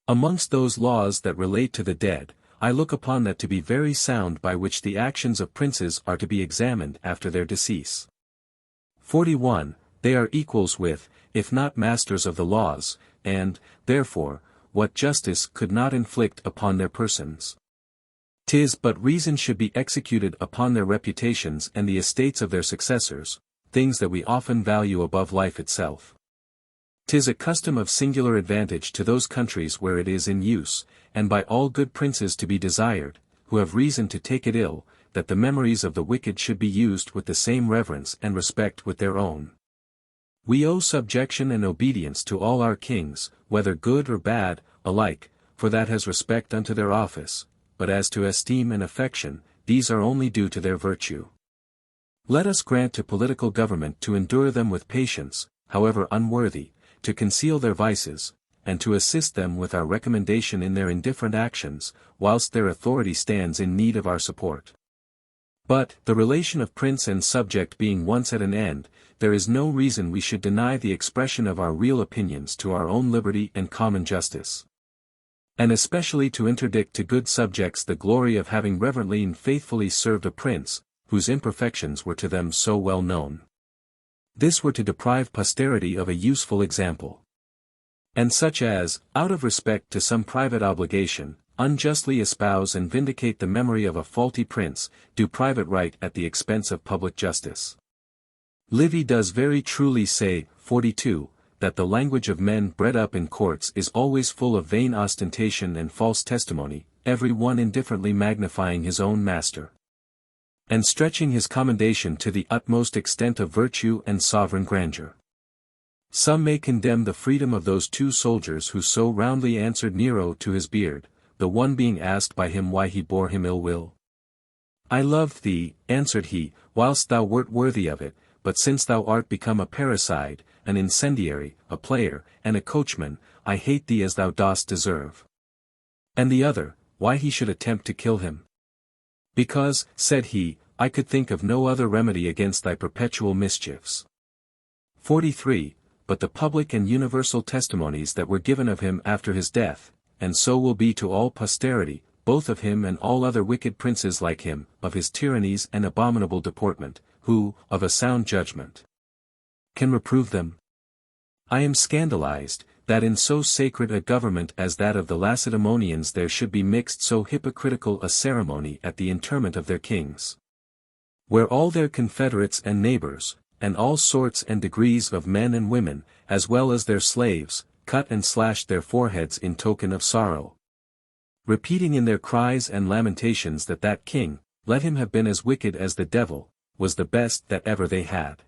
Amongst those laws that relate to the dead, I look upon that to be very sound by which the actions of princes are to be examined after their decease. 41. They are equals with, if not masters of the laws, and, therefore, what justice could not inflict upon their persons. 'Tis but reason should be executed upon their reputations and the estates of their successors, things that we often value above life itself. 'Tis a custom of singular advantage to those countries where it is in use, and by all good princes to be desired, who have reason to take it ill, that the memories of the wicked should be used with the same reverence and respect with their own. We owe subjection and obedience to all our kings, whether good or bad, alike, for that has respect unto their office, but as to esteem and affection, these are only due to their virtue. Let us grant to political government to endure them with patience, however unworthy, to conceal their vices, and to assist them with our recommendation in their indifferent actions, whilst their authority stands in need of our support. But, the relation of prince and subject being once at an end, there is no reason we should deny the expression of our real opinions to our own liberty and common justice. And especially to interdict to good subjects the glory of having reverently and faithfully served a prince, whose imperfections were to them so well known. This were to deprive posterity of a useful example. And such as, out of respect to some private obligation, unjustly espouse and vindicate the memory of a faulty prince, do private right at the expense of public justice. Livy does very truly say, 42, that the language of men bred up in courts is always full of vain ostentation and false testimony, every one indifferently magnifying his own master, and stretching his commendation to the utmost extent of virtue and sovereign grandeur. Some may condemn the freedom of those two soldiers who so roundly answered Nero to his beard, the one being asked by him why he bore him ill will. I loved thee, answered he, whilst thou wert worthy of it, but since thou art become a parricide, an incendiary, a player, and a coachman, I hate thee as thou dost deserve. And the other, why he should attempt to kill him? Because, said he, I could think of no other remedy against thy perpetual mischiefs. 43. But the public and universal testimonies that were given of him after his death, and so will be to all posterity, both of him and all other wicked princes like him, of his tyrannies and abominable deportment, who, of a sound judgment, can reprove them? I am scandalized, that in so sacred a government as that of the Lacedaemonians there should be mixed so hypocritical a ceremony at the interment of their kings, where all their confederates and neighbors, and all sorts and degrees of men and women, as well as their slaves, cut and slashed their foreheads in token of sorrow, repeating in their cries and lamentations that that king, let him have been as wicked as the devil, was the best that ever they had.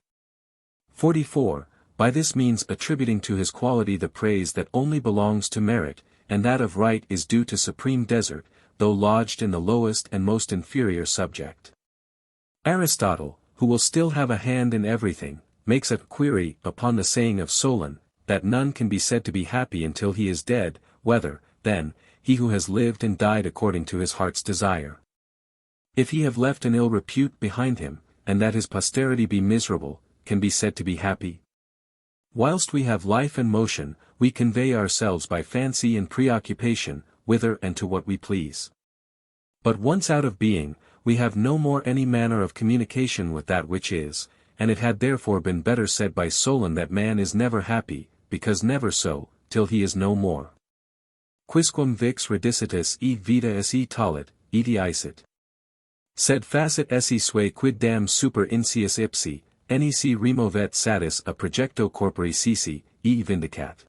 44. By this means attributing to his quality the praise that only belongs to merit, and that of right is due to supreme desert, though lodged in the lowest and most inferior subject. Aristotle, who will still have a hand in everything, makes a query upon the saying of Solon, that none can be said to be happy until he is dead, whether, then, he who has lived and died according to his heart's desire, if he have left an ill repute behind him, and that his posterity be miserable, can be said to be happy. Whilst we have life and motion, we convey ourselves by fancy and preoccupation, whither and to what we please. But once out of being, we have no more any manner of communication with that which is, and it had therefore been better said by Solon that man is never happy, because never so, till he is no more. Quisquam vix redicitus e vita esse talit, eti icet. Sed facit esse sui quid dam super insius ipsi, nec removet satis a projecto corpori sisi, e vindicat.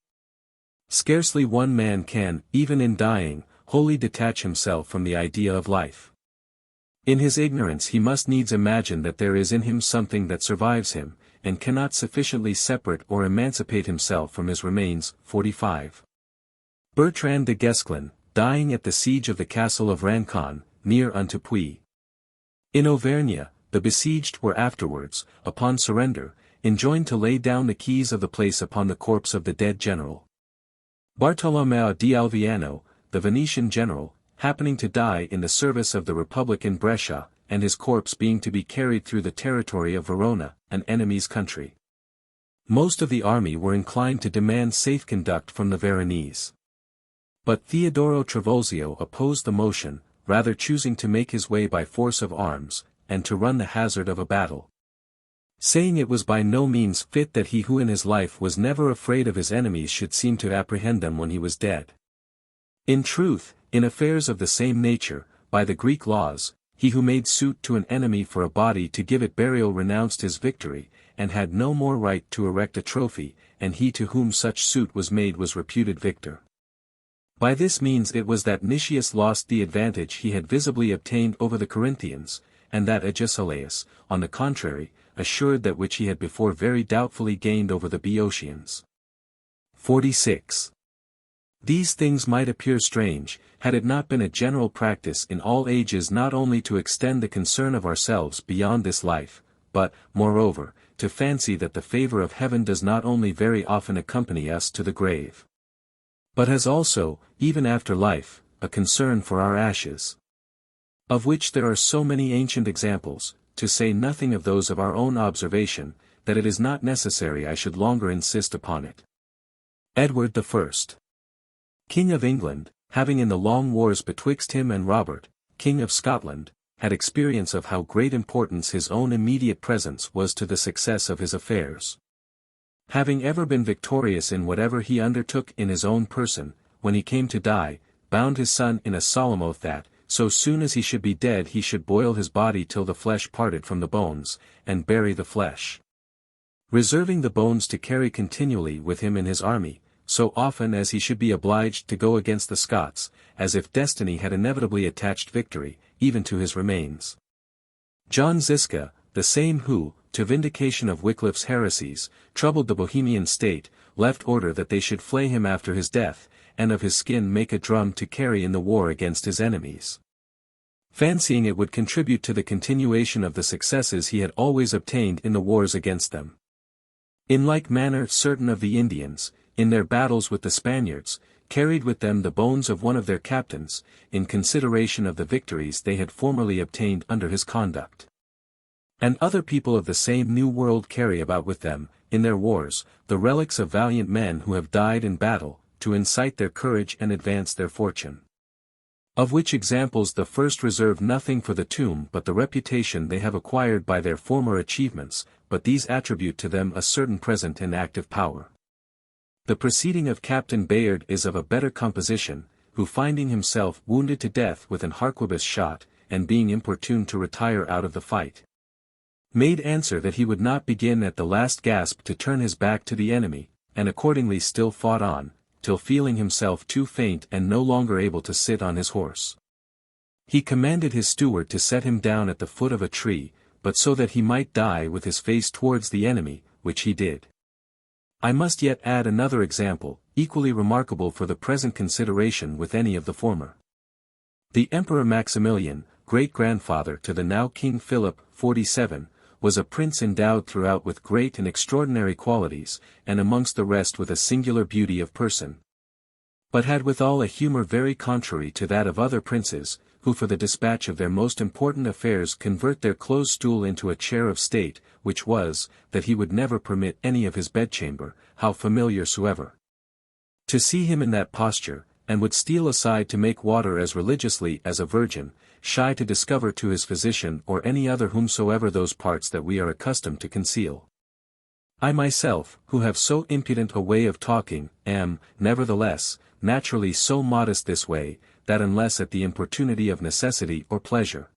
Scarcely one man can, even in dying, wholly detach himself from the idea of life. In his ignorance he must needs imagine that there is in him something that survives him, and cannot sufficiently separate or emancipate himself from his remains. 45. Bertrand de Guesclin, dying at the siege of the castle of Rancon, near unto Puy, in Auvergne, the besieged were afterwards, upon surrender, enjoined to lay down the keys of the place upon the corpse of the dead general. Bartolomeo di Alviano, the Venetian general, happening to die in the service of the Republic in Brescia, and his corpse being to be carried through the territory of Verona, an enemy's country. Most of the army were inclined to demand safe conduct from the Veronese. But Theodoro Trivulzio opposed the motion, rather choosing to make his way by force of arms, and to run the hazard of a battle, saying it was by no means fit that he who in his life was never afraid of his enemies should seem to apprehend them when he was dead. In truth, in affairs of the same nature, by the Greek laws, he who made suit to an enemy for a body to give it burial renounced his victory, and had no more right to erect a trophy, and he to whom such suit was made was reputed victor. By this means it was that Nicias lost the advantage he had visibly obtained over the Corinthians, and that Agesilaus, on the contrary, assured that which he had before very doubtfully gained over the Boeotians. 46. These things might appear strange, had it not been a general practice in all ages not only to extend the concern of ourselves beyond this life, but, moreover, to fancy that the favor of heaven does not only very often accompany us to the grave, but has also, even after life, a concern for our ashes, of which there are so many ancient examples, to say nothing of those of our own observation, that it is not necessary I should longer insist upon it. Edward I, King of England, having in the long wars betwixt him and Robert, King of Scotland, had experience of how great importance his own immediate presence was to the success of his affairs. Having ever been victorious in whatever he undertook in his own person, when he came to die, bound his son in a solemn oath that, so soon as he should be dead he should boil his body till the flesh parted from the bones, and bury the flesh, reserving the bones to carry continually with him in his army, so often as he should be obliged to go against the Scots, as if destiny had inevitably attached victory, even to his remains. John Ziska, the same who, to vindication of Wycliffe's heresies, troubled the Bohemian state, left order that they should flay him after his death, and of his skin make a drum to carry in the war against his enemies, fancying it would contribute to the continuation of the successes he had always obtained in the wars against them. In like manner certain of the Indians, in their battles with the Spaniards, carried with them the bones of one of their captains, in consideration of the victories they had formerly obtained under his conduct. And other people of the same New World carry about with them, in their wars, the relics of valiant men who have died in battle, to incite their courage and advance their fortune. Of which examples the first reserve nothing for the tomb but the reputation they have acquired by their former achievements, but these attribute to them a certain present and active power. The preceding of Captain Bayard is of a better composition, who finding himself wounded to death with an harquebus shot, and being importuned to retire out of the fight, made answer that he would not begin at the last gasp to turn his back to the enemy, and accordingly still fought on, till feeling himself too faint and no longer able to sit on his horse, he commanded his steward to set him down at the foot of a tree, but so that he might die with his face towards the enemy, which he did. I must yet add another example, equally remarkable for the present consideration with any of the former. The Emperor Maximilian, great-grandfather to the now King Philip, 47, was a prince endowed throughout with great and extraordinary qualities, and amongst the rest with a singular beauty of person, but had withal a humour very contrary to that of other princes, who for the dispatch of their most important affairs convert their close stool into a chair of state, which was, that he would never permit any of his bedchamber, how familiar soever, to see him in that posture, and would steal aside to make water as religiously as a virgin, shy to discover to his physician or any other whomsoever those parts that we are accustomed to conceal. I myself, who have so impudent a way of talking, am, nevertheless, naturally so modest this way, that unless at the importunity of necessity or pleasure,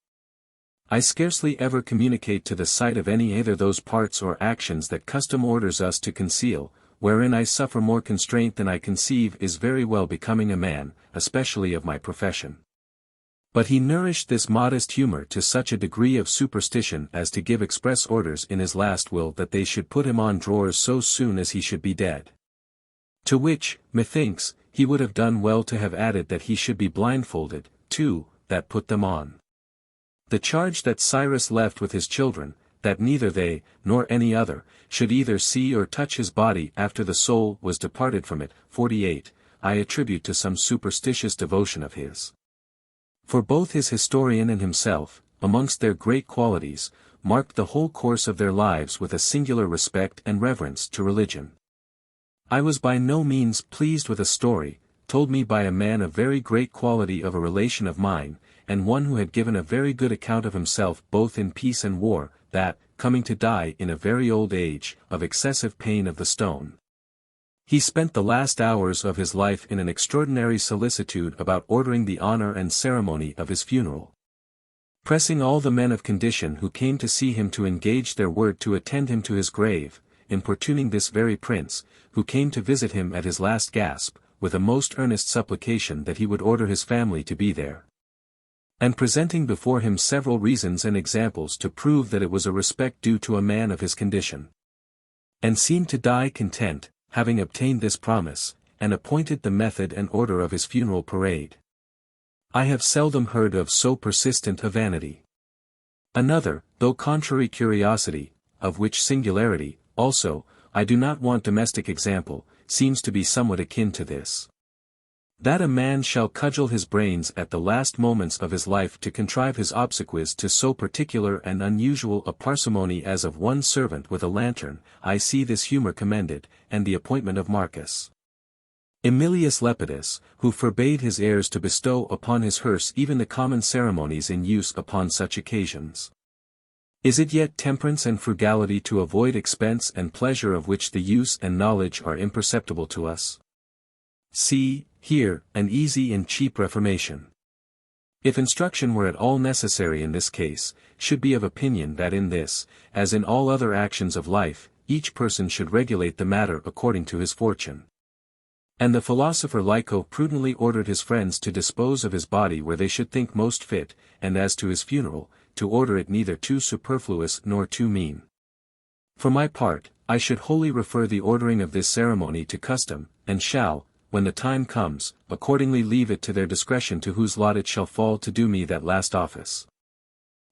I scarcely ever communicate to the sight of any either those parts or actions that custom orders us to conceal, wherein I suffer more constraint than I conceive is very well becoming a man, especially of my profession. But he nourished this modest humour to such a degree of superstition as to give express orders in his last will that they should put him on drawers so soon as he should be dead. To which, methinks, he would have done well to have added that he should be blindfolded, too, that put them on. The charge that Cyrus left with his children, that neither they, nor any other, should either see or touch his body after the soul was departed from it, 48, I attribute to some superstitious devotion of his. For both his historian and himself, amongst their great qualities, marked the whole course of their lives with a singular respect and reverence to religion. I was by no means pleased with a story, told me by a man of very great quality of a relation of mine, and one who had given a very good account of himself both in peace and war, that, coming to die in a very old age, of excessive pain of the stone, he spent the last hours of his life in an extraordinary solicitude about ordering the honour and ceremony of his funeral, pressing all the men of condition who came to see him to engage their word to attend him to his grave, importuning this very prince, who came to visit him at his last gasp, with a most earnest supplication that he would order his family to be there, and presenting before him several reasons and examples to prove that it was a respect due to a man of his condition, and seemed to die content, having obtained this promise, and appointed the method and order of his funeral parade. I have seldom heard of so persistent a vanity. Another, though contrary curiosity, of which singularity, also, I do not want domestic example, seems to be somewhat akin to this. That a man shall cudgel his brains at the last moments of his life to contrive his obsequies to so particular and unusual a parsimony as of one servant with a lantern, I see this humour commended, and the appointment of Marcus Aemilius Lepidus, who forbade his heirs to bestow upon his hearse even the common ceremonies in use upon such occasions. Is it yet temperance and frugality to avoid expense and pleasure of which the use and knowledge are imperceptible to us? See, Here, an easy and cheap reformation. If instruction were at all necessary in this case, should be of opinion that in this, as in all other actions of life, each person should regulate the matter according to his fortune. And the philosopher Lyco prudently ordered his friends to dispose of his body where they should think most fit, and as to his funeral, to order it neither too superfluous nor too mean. For my part, I should wholly refer the ordering of this ceremony to custom, and shall, when the time comes, accordingly leave it to their discretion to whose lot it shall fall to do me that last office.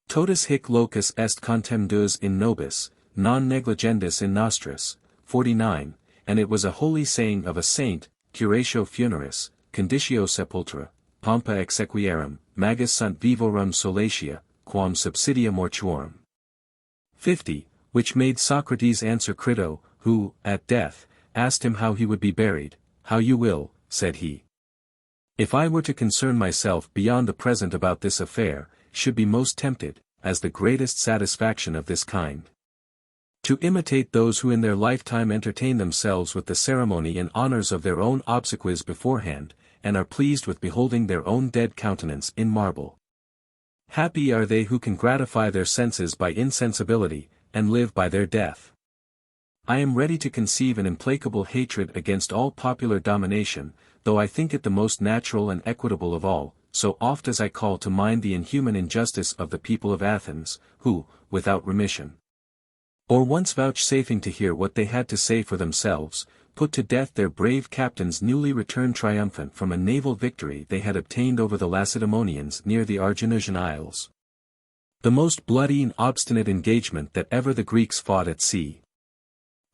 Totus hic locus est contem deus in nobis, non negligendis in nostris, 49, and it was a holy saying of a saint, curatio funeris, conditio sepultura, pompa exequiarum, magis sunt vivorum solatia, quam subsidia mortuorum. 50, which made Socrates answer Crito, who, at death, asked him how he would be buried. How you will, said he. If I were to concern myself beyond the present about this affair, should be most tempted, as the greatest satisfaction of this kind, to imitate those who in their lifetime entertain themselves with the ceremony and honors of their own obsequies beforehand, and are pleased with beholding their own dead countenance in marble. Happy are they who can gratify their senses by insensibility, and live by their death. I am ready to conceive an implacable hatred against all popular domination, though I think it the most natural and equitable of all, so oft as I call to mind the inhuman injustice of the people of Athens, who, without remission, or once vouchsafing to hear what they had to say for themselves, put to death their brave captains newly returned triumphant from a naval victory they had obtained over the Lacedaemonians near the Arginusian Isles. The most bloody and obstinate engagement that ever the Greeks fought at sea.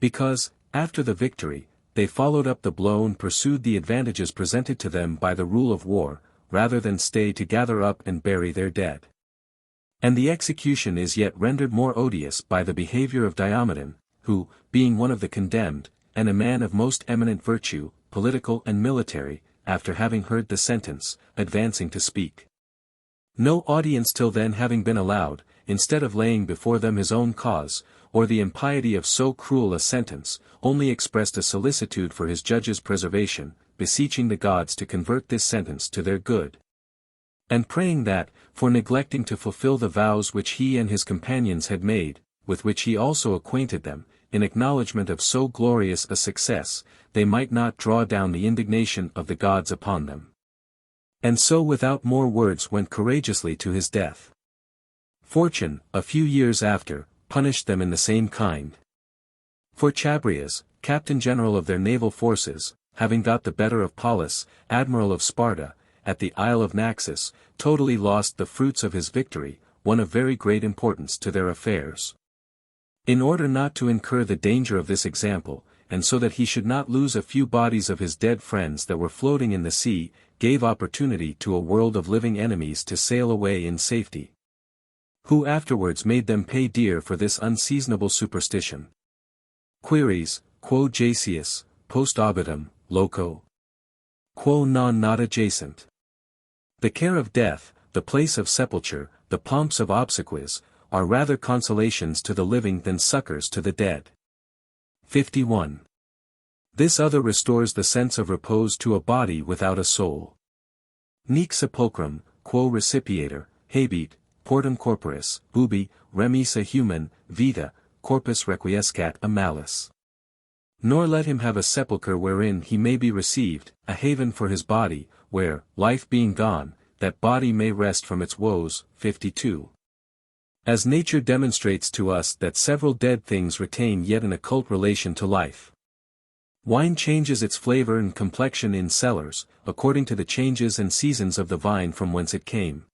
Because, after the victory, they followed up the blow and pursued the advantages presented to them by the rule of war, rather than stay to gather up and bury their dead. And the execution is yet rendered more odious by the behavior of Diomedon, who, being one of the condemned, and a man of most eminent virtue, political and military, after having heard the sentence, advancing to speak. No audience till then having been allowed, instead of laying before them his own cause, or the impiety of so cruel a sentence, only expressed a solicitude for his judge's preservation, beseeching the gods to convert this sentence to their good. And praying that, for neglecting to fulfill the vows which he and his companions had made, with which he also acquainted them, in acknowledgment of so glorious a success, they might not draw down the indignation of the gods upon them. And so without more words went courageously to his death. Fortune, a few years after, punished them in the same kind. For Chabrias, captain general of their naval forces, having got the better of Paulus, admiral of Sparta, at the Isle of Naxos, totally lost the fruits of his victory, one of very great importance to their affairs. In order not to incur the danger of this example, and so that he should not lose a few bodies of his dead friends that were floating in the sea, gave opportunity to a world of living enemies to sail away in safety. Who afterwards made them pay dear for this unseasonable superstition. Queries, quo jaceus, post obitum, loco? Quo non not adjacent? The care of death, the place of sepulture, the pomps of obsequies, are rather consolations to the living than succors to the dead. 51. This other restores the sense of repose to a body without a soul. Nec sepulchrum, quo recipiator, habet, portum corporis, ubi, remisa human, vita, corpus requiescat a malice. Nor let him have a sepulchre wherein he may be received, a haven for his body, where, life being gone, that body may rest from its woes. 52. As nature demonstrates to us that several dead things retain yet an occult relation to life. Wine changes its flavor and complexion in cellars, according to the changes and seasons of the vine from whence it came.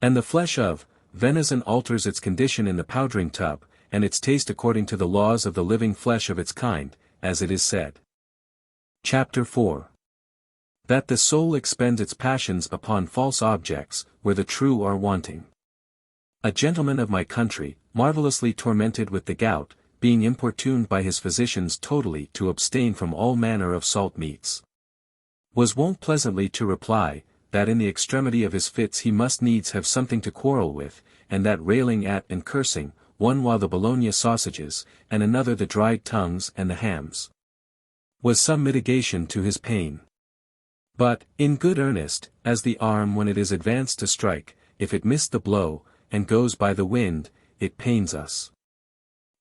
And the flesh of venison alters its condition in the powdering tub, and its taste according to the laws of the living flesh of its kind, as it is said. Chapter 4. That the soul expends its passions upon false objects, where the true are wanting. A gentleman of my country, marvellously tormented with the gout, being importuned by his physicians totally to abstain from all manner of salt meats, was wont pleasantly to reply, that in the extremity of his fits he must needs have something to quarrel with, and that railing at and cursing, one while the Bologna sausages, and another the dried tongues and the hams, was some mitigation to his pain. But, in good earnest, as the arm when it is advanced to strike, if it miss the blow, and goes by the wind, it pains us.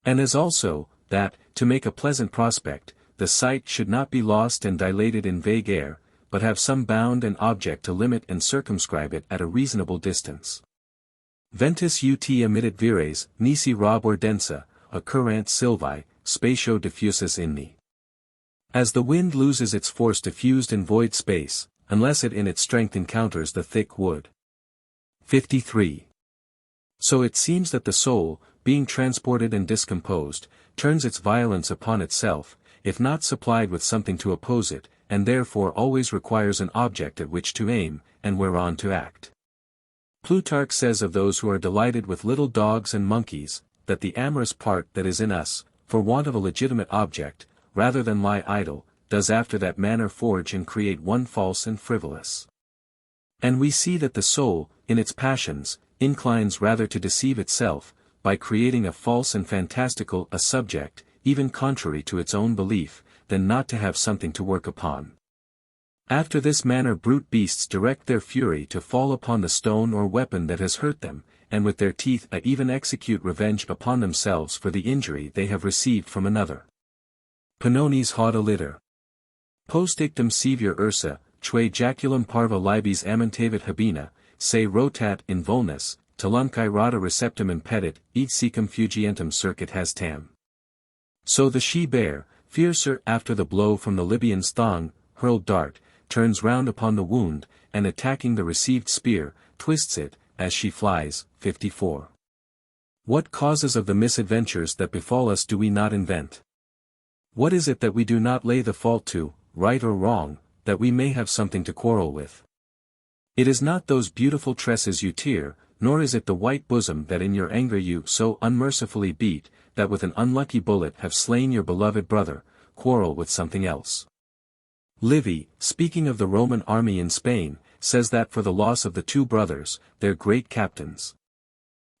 And as also, that, to make a pleasant prospect, the sight should not be lost and dilated in vague air, but have some bound and object to limit and circumscribe it at a reasonable distance. Ventus ut emittit vires, nisi rob ordensa, occurrant sylvae, spatio diffusus in me. As the wind loses its force diffused in void space, unless it in its strength encounters the thick wood. 53. So it seems that the soul, being transported and discomposed, turns its violence upon itself, if not supplied with something to oppose it, and therefore always requires an object at which to aim, and whereon to act. Plutarch says of those who are delighted with little dogs and monkeys, that the amorous part that is in us, for want of a legitimate object, rather than lie idle, does after that manner forge and create one false and frivolous. And we see that the soul, in its passions, inclines rather to deceive itself, by creating a false and fantastical a subject, even contrary to its own belief, than not to have something to work upon. After this manner brute beasts direct their fury to fall upon the stone or weapon that has hurt them, and with their teeth even execute revenge upon themselves for the injury they have received from another. Panones haud litter. Post ictum severe ursa, tue jaculum parva libes amantavit habina, se rotat in vulnus, taluncae rada receptum impedit, et secum fugientum circuit has tam. So the she-bear, fiercer after the blow from the Libyan's thong, hurled dart, turns round upon the wound, and attacking the received spear, twists it, as she flies. 54. What causes of the misadventures that befall us do we not invent? What is it that we do not lay the fault to, right or wrong, that we may have something to quarrel with? It is not those beautiful tresses you tear, nor is it the white bosom that in your anger you so unmercifully beat, that with an unlucky bullet have slain your beloved brother. Quarrel with something else. Livy, speaking of the Roman army in Spain, says that for the loss of the two brothers, their great captains,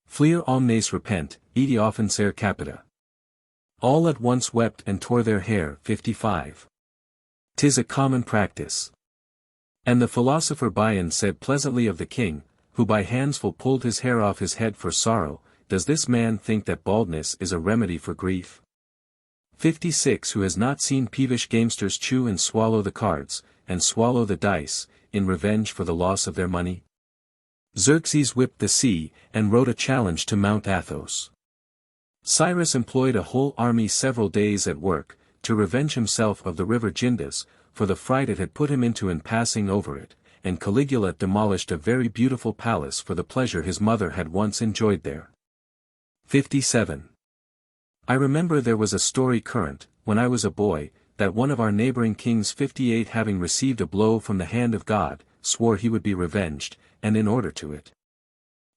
flir omnes repent, edi offenser capita. All at once wept and tore their hair. 55. 'Tis a common practice. And the philosopher Bion said pleasantly of the king, who by handsful pulled his hair off his head for sorrow, does this man think that baldness is a remedy for grief? 56. Who has not seen peevish gamesters chew and swallow the cards, and swallow the dice, in revenge for the loss of their money? Xerxes whipped the sea, and wrote a challenge to Mount Athos. Cyrus employed a whole army several days at work, to revenge himself of the river Gindus, for the fright it had put him into in passing over it, and Caligula demolished a very beautiful palace for the pleasure his mother had once enjoyed there. 57. I remember there was a story current, when I was a boy, that one of our neighboring kings 58 having received a blow from the hand of God, swore he would be revenged, and in order to it,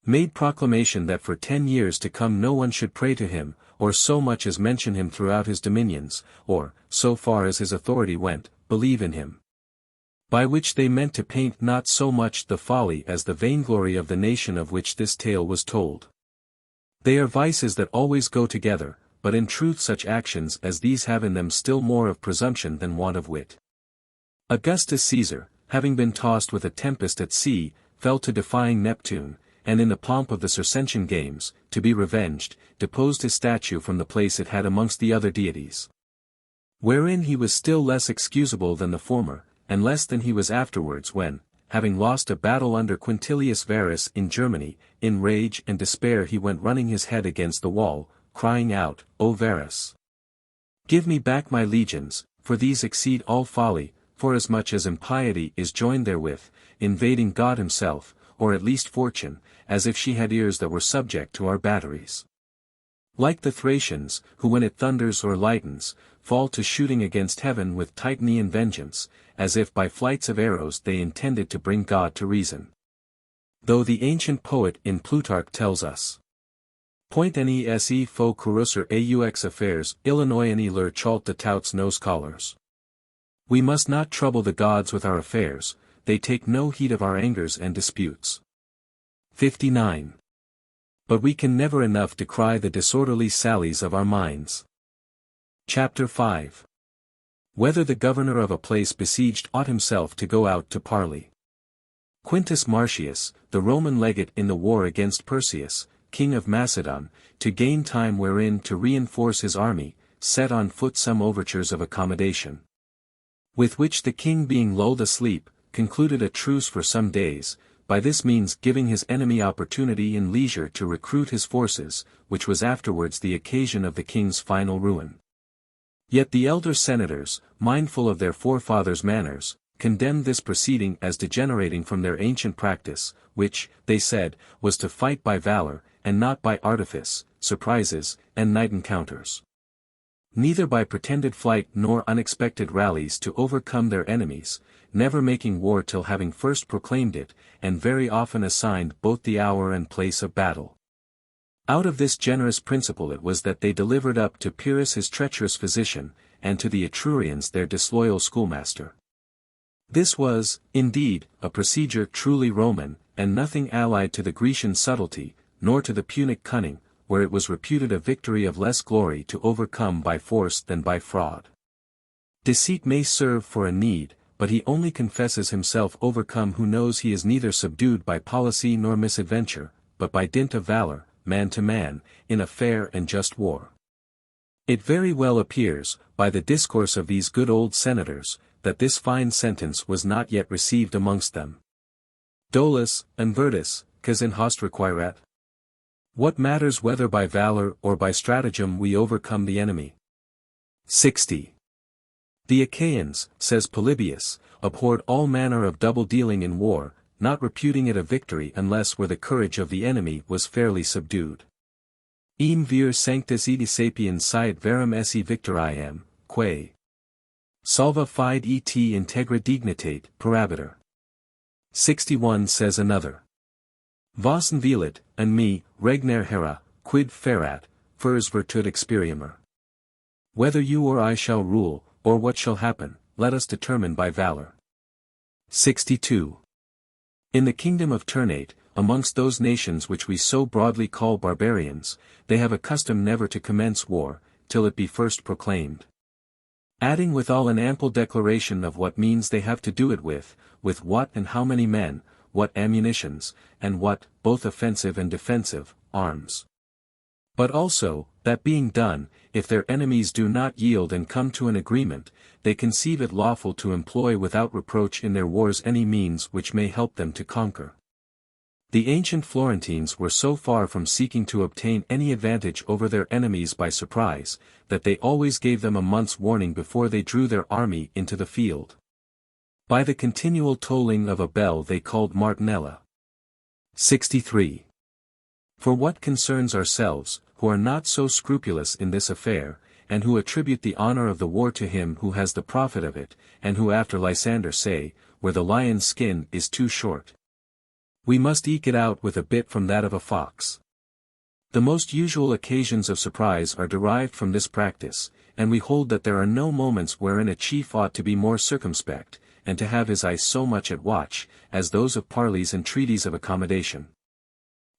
made proclamation that for 10 years to come no one should pray to him, or so much as mention him throughout his dominions, or, so far as his authority went, believe in him. By which they meant to paint not so much the folly as the vainglory of the nation of which this tale was told. They are vices that always go together, but in truth such actions as these have in them still more of presumption than want of wit. Augustus Caesar, having been tossed with a tempest at sea, fell to defying Neptune, and in the pomp of the Circensian games, to be revenged, deposed his statue from the place it had amongst the other deities. Wherein he was still less excusable than the former, and less than he was afterwards when, having lost a battle under Quintilius Varus in Germany, in rage and despair he went running his head against the wall, crying out, O Varus! Give me back my legions, for these exceed all folly, forasmuch as impiety is joined therewith, invading God himself, or at least fortune, as if she had ears that were subject to our batteries. Like the Thracians, who when it thunders or lightens, fall to shooting against heaven with Titanian vengeance, as if by flights of arrows they intended to bring God to reason. Though the ancient poet in Plutarch tells us, Point nese fo curusser aux affairs Illinois lur chalt de touts nos scholars. We must not trouble the gods with our affairs, they take no heed of our angers and disputes. 59. But we can never enough decry the disorderly sallies of our minds. Chapter 5. Whether the governor of a place besieged ought himself to go out to parley. Quintus Marcius, the Roman legate in the war against Perseus, king of Macedon, to gain time wherein to reinforce his army, set on foot some overtures of accommodation. With which the king being lulled asleep, concluded a truce for some days, by this means giving his enemy opportunity and leisure to recruit his forces, which was afterwards the occasion of the king's final ruin. Yet the elder senators, mindful of their forefathers' manners, condemned this proceeding as degenerating from their ancient practice, which, they said, was to fight by valor, and not by artifice, surprises, and night encounters. Neither by pretended flight nor unexpected rallies to overcome their enemies, never making war till having first proclaimed it, and very often assigned both the hour and place of battle. Out of this generous principle it was that they delivered up to Pyrrhus his treacherous physician, and to the Etrurians their disloyal schoolmaster. This was, indeed, a procedure truly Roman, and nothing allied to the Grecian subtlety, nor to the Punic cunning, where it was reputed a victory of less glory to overcome by force than by fraud. Deceit may serve for a need, but he only confesses himself overcome who knows he is neither subdued by policy nor misadventure, but by dint of valor, man to man, in a fair and just war. It very well appears, by the discourse of these good old senators, that this fine sentence was not yet received amongst them. Dolus, and virtus, cas in host requirat? What matters whether by valor or by stratagem we overcome the enemy? 60. The Achaeans, says Polybius, abhorred all manner of double-dealing in war, not reputing it a victory unless where the courage of the enemy was fairly subdued. Eam vir sanctus edi sapiens siet verum esse victoriam, quae salva fide et integra dignitate parabiter. 61 says another. Vossen velit, and me, regner hera, quid ferat, fers virtud experiamur. Whether you or I shall rule, or what shall happen, let us determine by valor. 62. In the kingdom of Ternate, amongst those nations which we so broadly call barbarians, they have a custom never to commence war, till it be first proclaimed. Adding withal an ample declaration of what means they have to do it with what and how many men, what ammunitions, and what, both offensive and defensive, arms. But also, that being done, if their enemies do not yield and come to an agreement, they conceive it lawful to employ without reproach in their wars any means which may help them to conquer. The ancient Florentines were so far from seeking to obtain any advantage over their enemies by surprise, that they always gave them a month's warning before they drew their army into the field. By the continual tolling of a bell they called Martinella. 63. For what concerns ourselves, who are not so scrupulous in this affair, and who attribute the honor of the war to him who has the profit of it, and who after Lysander say, where the lion's skin is too short, we must eke it out with a bit from that of a fox. The most usual occasions of surprise are derived from this practice, and we hold that there are no moments wherein a chief ought to be more circumspect, and to have his eye so much at watch, as those of parleys and treaties of accommodation.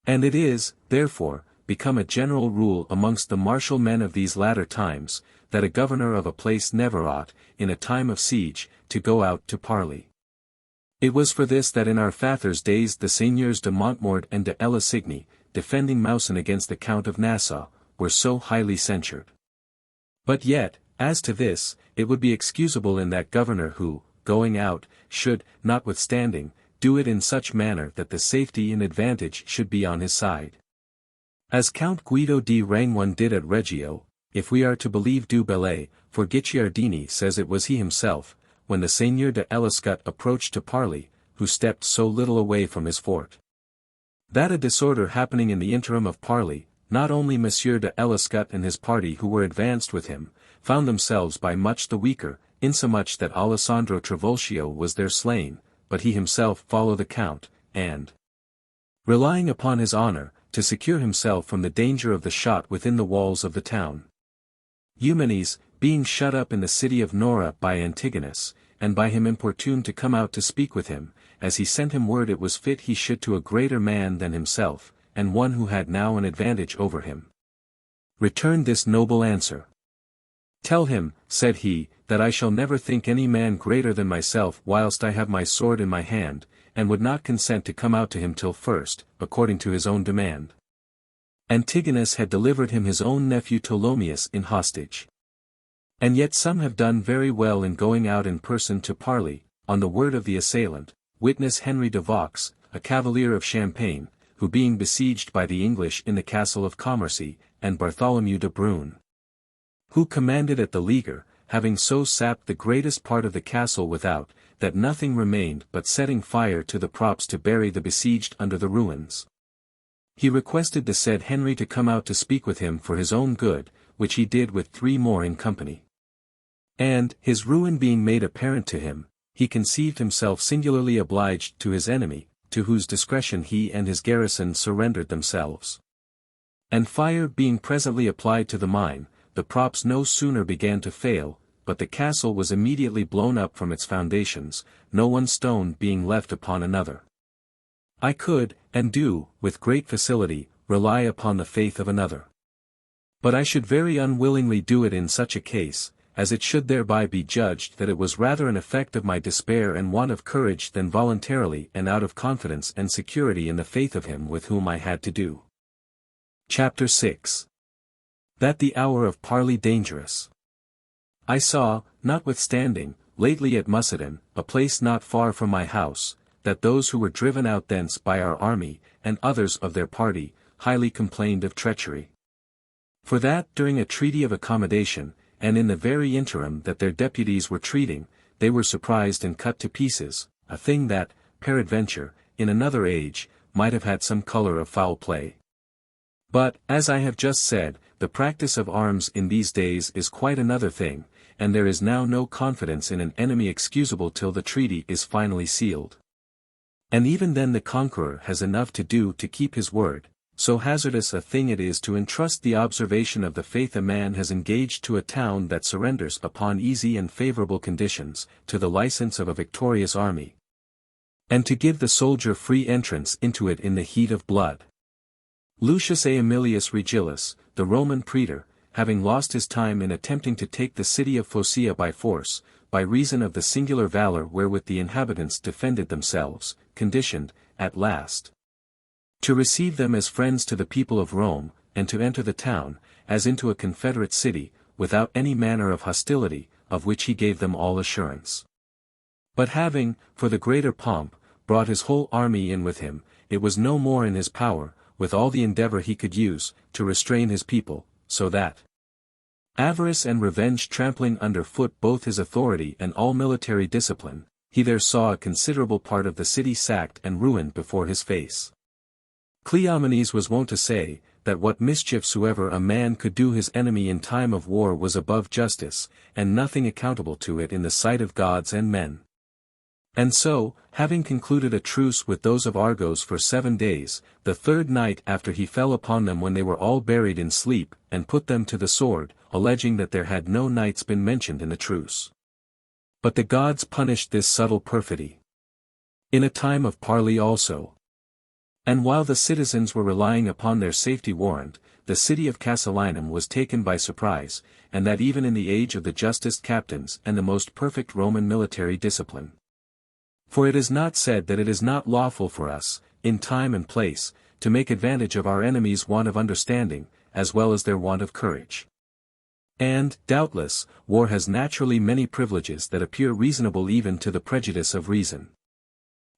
And it is, therefore, become a general rule amongst the martial men of these latter times, that a governor of a place never ought, in a time of siege, to go out to parley. It was for this that in our fathers' days the Seigneurs de Montmort and de Elasigny, defending Moussen against the Count of Nassau, were so highly censured. But yet, as to this, it would be excusable in that governor who, going out, should, notwithstanding, do it in such manner that the safety and advantage should be on his side. As Count Guido di Rainone did at Reggio, if we are to believe Du Bellay, for Guicciardini says it was he himself, when the Seigneur de Eliscut approached to parley, who stepped so little away from his fort. That a disorder happening in the interim of parley, not only Monsieur de Eliscut and his party who were advanced with him, found themselves by much the weaker, insomuch that Alessandro Travoltio was there slain, but he himself followed the Count, and, relying upon his honor, to secure himself from the danger of the shot within the walls of the town. Eumenes, being shut up in the city of Nora by Antigonus, and by him importuned to come out to speak with him, as he sent him word it was fit he should to a greater man than himself, and one who had now an advantage over him, returned this noble answer. Tell him, said he, that I shall never think any man greater than myself whilst I have my sword in my hand, and would not consent to come out to him till first, according to his own demand. Antigonus had delivered him his own nephew Ptolemaeus in hostage. And yet some have done very well in going out in person to Parley, on the word of the assailant, witness Henry de Vaux, a cavalier of Champagne, who being besieged by the English in the castle of Commercy, and Bartholomew de Brune, who commanded at the leaguer, having so sapped the greatest part of the castle without, that nothing remained but setting fire to the props to bury the besieged under the ruins. He requested the said Henry to come out to speak with him for his own good, which he did with 3 more in company. And, his ruin being made apparent to him, he conceived himself singularly obliged to his enemy, to whose discretion he and his garrison surrendered themselves. And fire being presently applied to the mine, the props no sooner began to fail, but the castle was immediately blown up from its foundations, no one stone being left upon another. I could, and do, with great facility, rely upon the faith of another. But I should very unwillingly do it in such a case, as it should thereby be judged that it was rather an effect of my despair and want of courage than voluntarily and out of confidence and security in the faith of him with whom I had to do. Chapter 6. That the hour of parley dangerous. I saw, notwithstanding, lately at Muscadin, a place not far from my house, that those who were driven out thence by our army, and others of their party, highly complained of treachery. For that during a treaty of accommodation, and in the very interim that their deputies were treating, they were surprised and cut to pieces, a thing that, peradventure, in another age, might have had some colour of foul play. But, as I have just said, the practice of arms in these days is quite another thing, and there is now no confidence in an enemy excusable till the treaty is finally sealed. And even then the conqueror has enough to do to keep his word, so hazardous a thing it is to entrust the observation of the faith a man has engaged to a town that surrenders upon easy and favourable conditions, to the license of a victorious army, and to give the soldier free entrance into it in the heat of blood. Lucius Aemilius Regillus, the Roman praetor, having lost his time in attempting to take the city of Phocea by force, by reason of the singular valour wherewith the inhabitants defended themselves, conditioned, at last, to receive them as friends to the people of Rome, and to enter the town, as into a confederate city, without any manner of hostility, of which he gave them all assurance. But having, for the greater pomp, brought his whole army in with him, it was no more in his power, with all the endeavour he could use, to restrain his people, so that, avarice and revenge trampling under foot both his authority and all military discipline, he there saw a considerable part of the city sacked and ruined before his face. Cleomenes was wont to say, that what mischief soever a man could do his enemy in time of war was above justice, and nothing accountable to it in the sight of gods and men. And so, having concluded a truce with those of Argos for 7 days, the 3rd night after he fell upon them when they were all buried in sleep, and put them to the sword, alleging that there had no knights been mentioned in the truce. But the gods punished this subtle perfidy. In a time of parley also. And while the citizens were relying upon their safety warrant, the city of Casilinum was taken by surprise, and that even in the age of the justest captains and the most perfect Roman military discipline. For it is not said that it is not lawful for us, in time and place, to make advantage of our enemies' want of understanding, as well as their want of courage. And, doubtless, war has naturally many privileges that appear reasonable even to the prejudice of reason.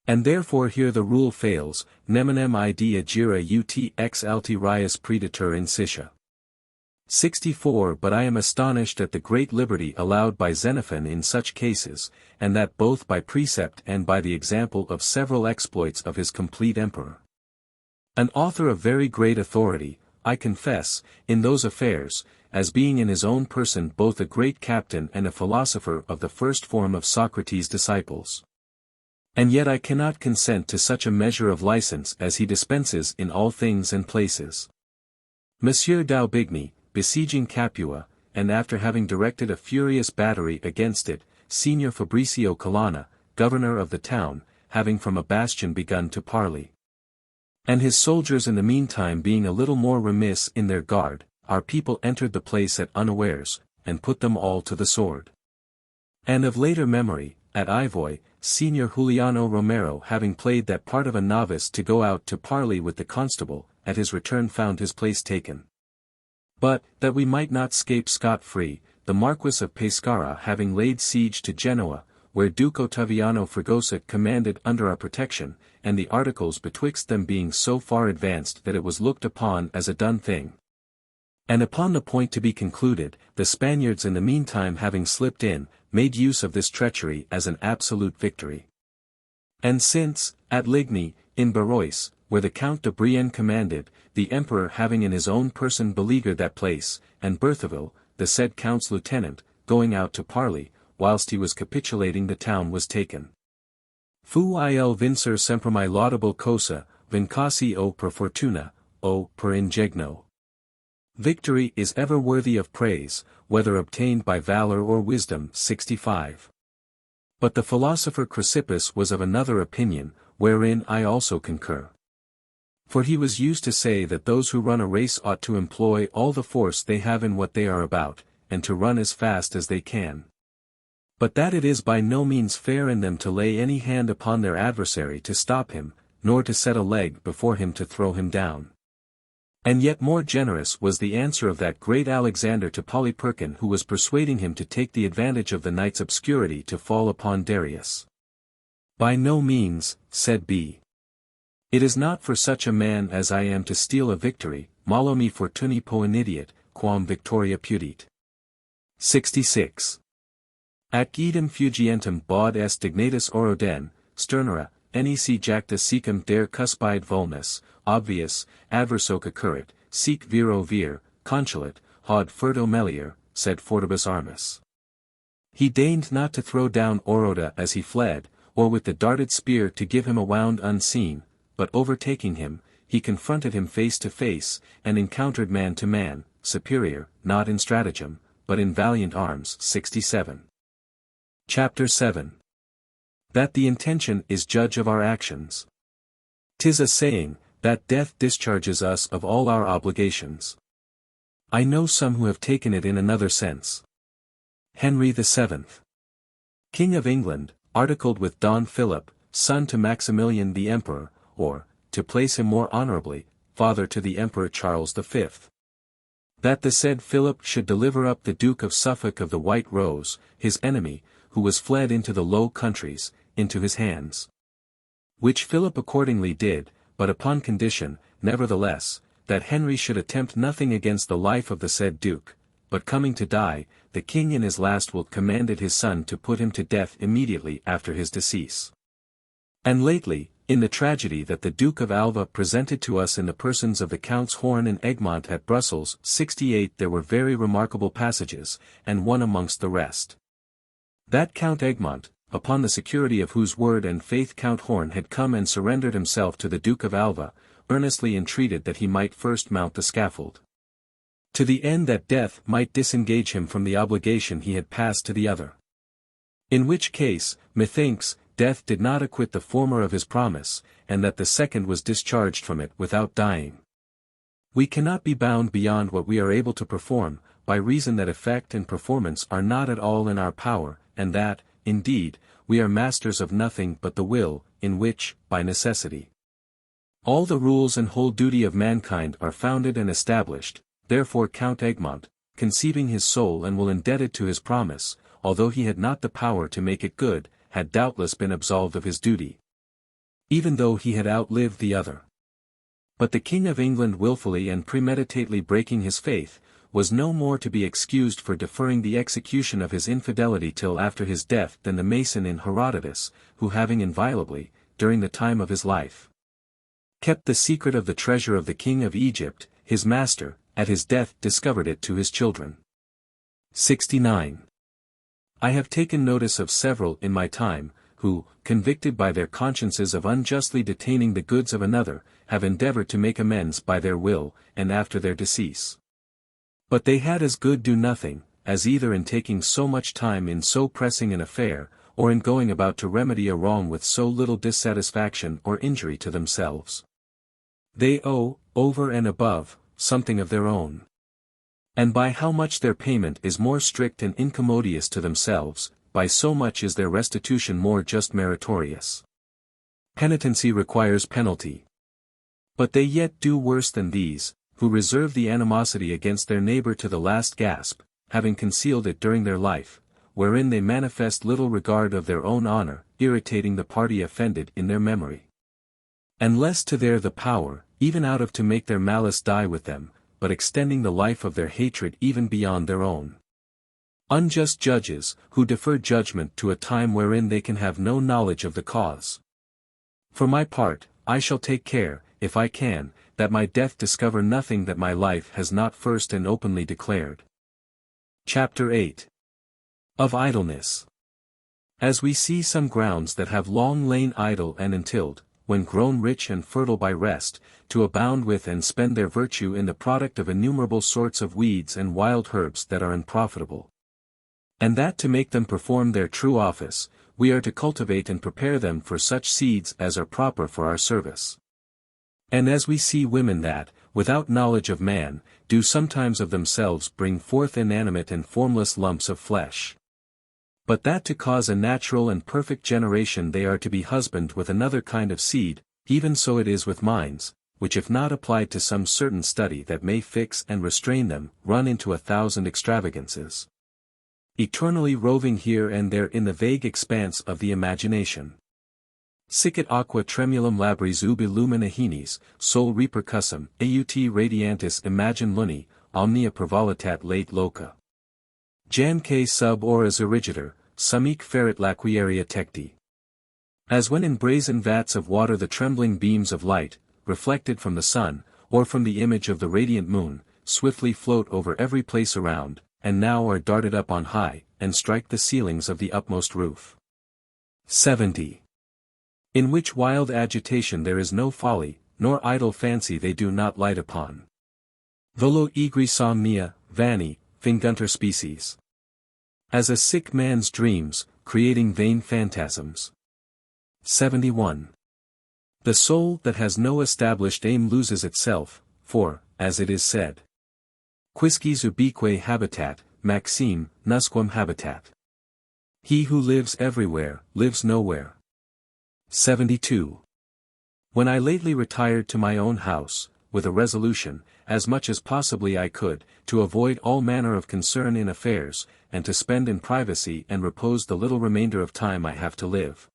And therefore here the rule fails, neminem idea gira ut ex altirius predator in Sicia. 64 But I am astonished at the great liberty allowed by Xenophon in such cases, and that both by precept and by the example of several exploits of his complete emperor. An author of very great authority, I confess, in those affairs, as being in his own person both a great captain and a philosopher of the first form of Socrates' disciples. And yet I cannot consent to such a measure of license as he dispenses in all things and places. Monsieur d'Aubigny, besieging Capua, and after having directed a furious battery against it, Signor Fabricio Colonna, governor of the town, having from a bastion begun to parley. And his soldiers in the meantime being a little more remiss in their guard, our people entered the place at unawares, and put them all to the sword. And of later memory, at Ivoy, Senior Juliano Romero having played that part of a novice to go out to parley with the constable, at his return found his place taken. But, that we might not scape scot-free, the Marquis of Pescara having laid siege to Genoa, where Duke Ottaviano Fregosa commanded under our protection, and the articles betwixt them being so far advanced that it was looked upon as a done thing. And upon the point to be concluded, the Spaniards in the meantime having slipped in, made use of this treachery as an absolute victory. And since, at Ligny, in Barrois, where the Count de Brienne commanded, the Emperor having in his own person beleaguered that place, and Bertheville, the said Count's lieutenant, going out to parley, whilst he was capitulating the town was taken. Fu il vincer sempre mai laudable cosa, vincasi o per fortuna, o per ingegno. Victory is ever worthy of praise, whether obtained by valor or wisdom. 65. But the philosopher Chrysippus was of another opinion, wherein I also concur. For he was used to say that those who run a race ought to employ all the force they have in what they are about, and to run as fast as they can. But that it is by no means fair in them to lay any hand upon their adversary to stop him, nor to set a leg before him to throw him down. And yet more generous was the answer of that great Alexander to Polyperchon, who was persuading him to take the advantage of the night's obscurity to fall upon Darius. By no means, said B. It is not for such a man as I am to steal a victory, malo me fortuni poenidiat, quam victoria putit. 66. At Guidem fugientem baud est dignatus oroden, sternera, nec jacta secum der cuspide vulnus, obvious, adversoca currit, sic viro vir, consulat, haud furto melior, sed fortibus armis. He deigned not to throw down Oroda as he fled, or with the darted spear to give him a wound unseen, but overtaking him, he confronted him face to face, and encountered man to man, superior, not in stratagem, but in valiant arms. 67. Chapter 7. That the intention is judge of our actions. 'Tis a saying, that death discharges us of all our obligations. I know some who have taken it in another sense. Henry VII, King of England, articled with Don Philip, son to Maximilian the Emperor, or, to place him more honorably, father to the Emperor Charles V. That the said Philip should deliver up the Duke of Suffolk of the White Rose, his enemy, who was fled into the Low Countries, into his hands. Which Philip accordingly did, but upon condition, nevertheless, that Henry should attempt nothing against the life of the said Duke, but coming to die, the king in his last will commanded his son to put him to death immediately after his decease. And lately, in the tragedy that the Duke of Alva presented to us in the persons of the Counts Horn and Egmont at Brussels, 68, there were very remarkable passages, and one amongst the rest. That Count Egmont, upon the security of whose word and faith Count Horn had come and surrendered himself to the Duke of Alva, earnestly entreated that he might first mount the scaffold, to the end that death might disengage him from the obligation he had passed to the other. In which case, methinks, death did not acquit the former of his promise, and that the second was discharged from it without dying. We cannot be bound beyond what we are able to perform, by reason that effect and performance are not at all in our power, and that, indeed, we are masters of nothing but the will, in which, by necessity, all the rules and whole duty of mankind are founded and established. Therefore Count Egmont, conceiving his soul and will indebted to his promise, although he had not the power to make it good, had doubtless been absolved of his duty, even though he had outlived the other. But the King of England wilfully and premeditately breaking his faith, was no more to be excused for deferring the execution of his infidelity till after his death than the mason in Herodotus, who having inviolably, during the time of his life, kept the secret of the treasure of the King of Egypt, his master, at his death discovered it to his children. 69. I have taken notice of several in my time, who, convicted by their consciences of unjustly detaining the goods of another, have endeavored to make amends by their will, and after their decease. But they had as good do nothing, as either in taking so much time in so pressing an affair, or in going about to remedy a wrong with so little dissatisfaction or injury to themselves. They owe, over and above, something of their own. And by how much their payment is more strict and incommodious to themselves, by so much is their restitution more just meritorious. Penitency requires penalty. But they yet do worse than these, who reserve the animosity against their neighbor to the last gasp, having concealed it during their life, wherein they manifest little regard of their own honor, irritating the party offended in their memory. And less to their the power, even out of to make their malice die with them, but extending the life of their hatred even beyond their own. Unjust judges, who defer judgment to a time wherein they can have no knowledge of the cause. For my part, I shall take care, if I can, that my death discover nothing that my life has not first and openly declared. Chapter 8. Of Idleness. As we see some grounds that have long lain idle and untilled, when grown rich and fertile by rest, to abound with and spend their virtue in the product of innumerable sorts of weeds and wild herbs that are unprofitable. And that to make them perform their true office, we are to cultivate and prepare them for such seeds as are proper for our service. And as we see women that, without knowledge of man, do sometimes of themselves bring forth inanimate and formless lumps of flesh. But that to cause a natural and perfect generation they are to be husbanded with another kind of seed, even so it is with minds, which if not applied to some certain study that may fix and restrain them, run into 1,000 extravagances. Eternally roving here and there in the vague expanse of the imagination. Sicut aqua tremulum labris ubi lumina hinis, sol repercussum, aut radiantis imagine luni, omnia prevalitat late loca. Janque sub auras irrigitor, sumique ferit laquiaria tecti. As when in brazen vats of water the trembling beams of light, reflected from the sun, or from the image of the radiant moon, swiftly float over every place around, and now are darted up on high, and strike the ceilings of the upmost roof. 70. In which wild agitation there is no folly, nor idle fancy they do not light upon. Volo egri somnia, vani, fingunter species. As a sick man's dreams, creating vain phantasms. 71. The soul that has no established aim loses itself, for, as it is said, quisquis ubique habitat, maxime, nusquam habitat. He who lives everywhere, lives nowhere. 72. When I lately retired to my own house, with a resolution, as much as possibly I could, to avoid all manner of concern in affairs, and to spend in privacy and repose the little remainder of time I have to live,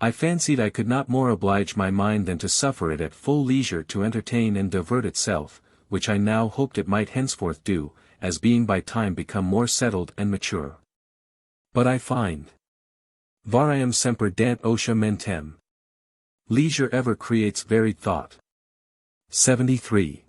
I fancied I could not more oblige my mind than to suffer it at full leisure to entertain and divert itself, which I now hoped it might henceforth do, as being by time become more settled and mature. But I find variam semper dant otia mentem. Leisure ever creates varied thought. 73.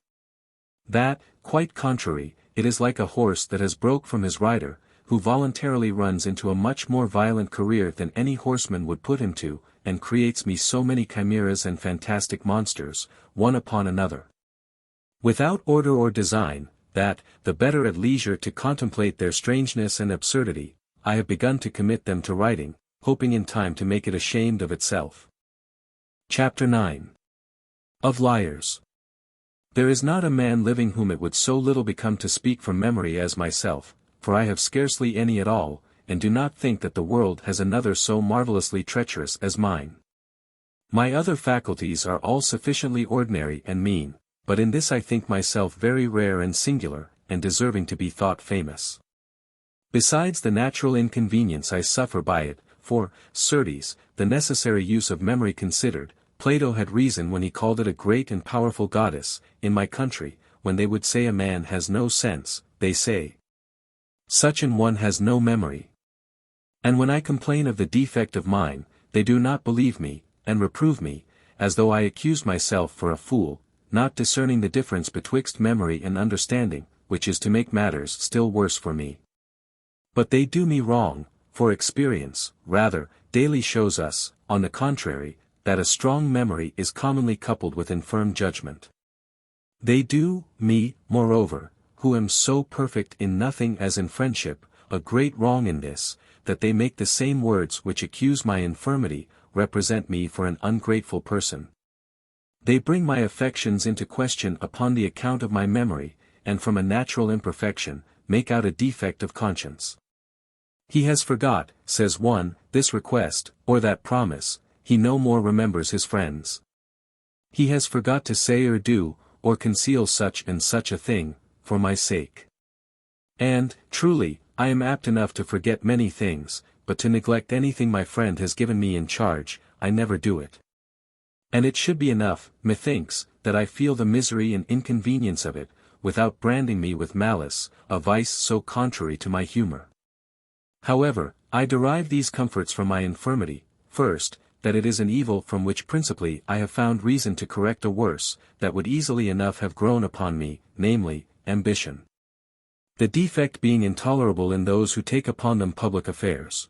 That, quite contrary, it is like a horse that has broke from his rider, who voluntarily runs into a much more violent career than any horseman would put him to, and creates me so many chimeras and fantastic monsters, one upon another, without order or design, that, the better at leisure to contemplate their strangeness and absurdity, I have begun to commit them to writing, hoping in time to make it ashamed of itself. Chapter 9. Of Liars. There is not a man living whom it would so little become to speak from memory as myself, for I have scarcely any at all, and do not think that the world has another so marvellously treacherous as mine. My other faculties are all sufficiently ordinary and mean, but in this I think myself very rare and singular, and deserving to be thought famous. Besides the natural inconvenience I suffer by it, for, certes, the necessary use of memory considered, Plato had reason when he called it a great and powerful goddess. In my country, when they would say a man has no sense, they say, such an one has no memory. And when I complain of the defect of mine, they do not believe me, and reprove me, as though I accused myself for a fool, not discerning the difference betwixt memory and understanding, which is to make matters still worse for me. But they do me wrong, for experience, rather, daily shows us, on the contrary, that a strong memory is commonly coupled with infirm judgment. They do me, moreover, who am so perfect in nothing as in friendship, a great wrong in this, that they make the same words which accuse my infirmity, represent me for an ungrateful person. They bring my affections into question upon the account of my memory, and from a natural imperfection, make out a defect of conscience. He has forgot, says one, this request, or that promise, he no more remembers his friends. He has forgot to say or do, or conceal such and such a thing, for my sake. And, truly, I am apt enough to forget many things, but to neglect anything my friend has given me in charge, I never do it. And it should be enough, methinks, that I feel the misery and inconvenience of it, without branding me with malice, a vice so contrary to my humor. However, I derive these comforts from my infirmity, first, that it is an evil from which principally I have found reason to correct a worse, that would easily enough have grown upon me, namely, ambition. The defect being intolerable in those who take upon them public affairs.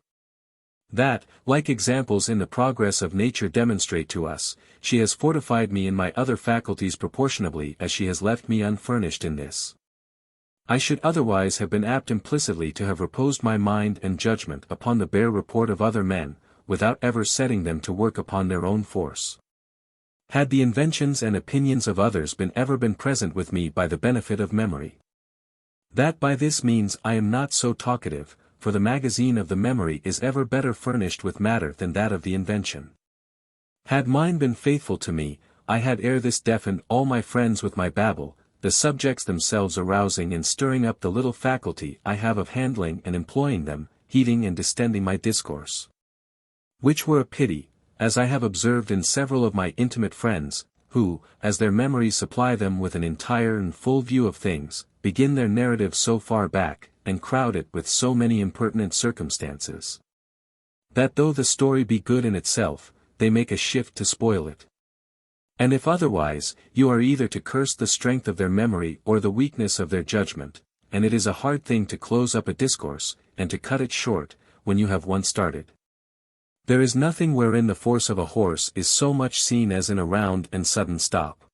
That, like examples in the progress of nature demonstrate to us, she has fortified me in my other faculties proportionably as she has left me unfurnished in this. I should otherwise have been apt implicitly to have reposed my mind and judgment upon the bare report of other men, without ever setting them to work upon their own force. Had the inventions and opinions of others ever been present with me by the benefit of memory. That by this means I am not so talkative, for the magazine of the memory is ever better furnished with matter than that of the invention. Had mine been faithful to me, I had ere this deafened all my friends with my babble, the subjects themselves arousing and stirring up the little faculty I have of handling and employing them, heating and distending my discourse. Which were a pity, as I have observed in several of my intimate friends, who, as their memories supply them with an entire and full view of things, begin their narrative so far back, and crowd it with so many impertinent circumstances, that though the story be good in itself, they make a shift to spoil it. And if otherwise, you are either to curse the strength of their memory or the weakness of their judgment, and it is a hard thing to close up a discourse, and to cut it short, when you have once started. There is nothing wherein the force of a horse is so much seen as in a round and sudden stop.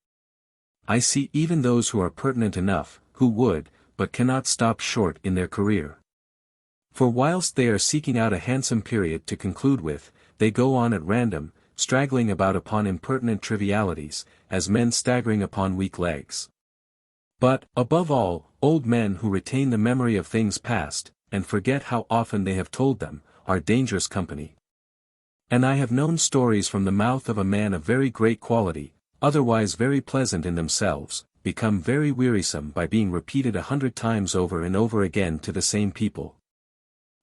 I see even those who are pertinent enough, who would, but cannot stop short in their career. For whilst they are seeking out a handsome period to conclude with, they go on at random, straggling about upon impertinent trivialities, as men staggering upon weak legs. But, above all, old men who retain the memory of things past, and forget how often they have told them, are dangerous company. And I have known stories from the mouth of a man of very great quality, otherwise very pleasant in themselves, become very wearisome by being repeated 100 times over and over again to the same people.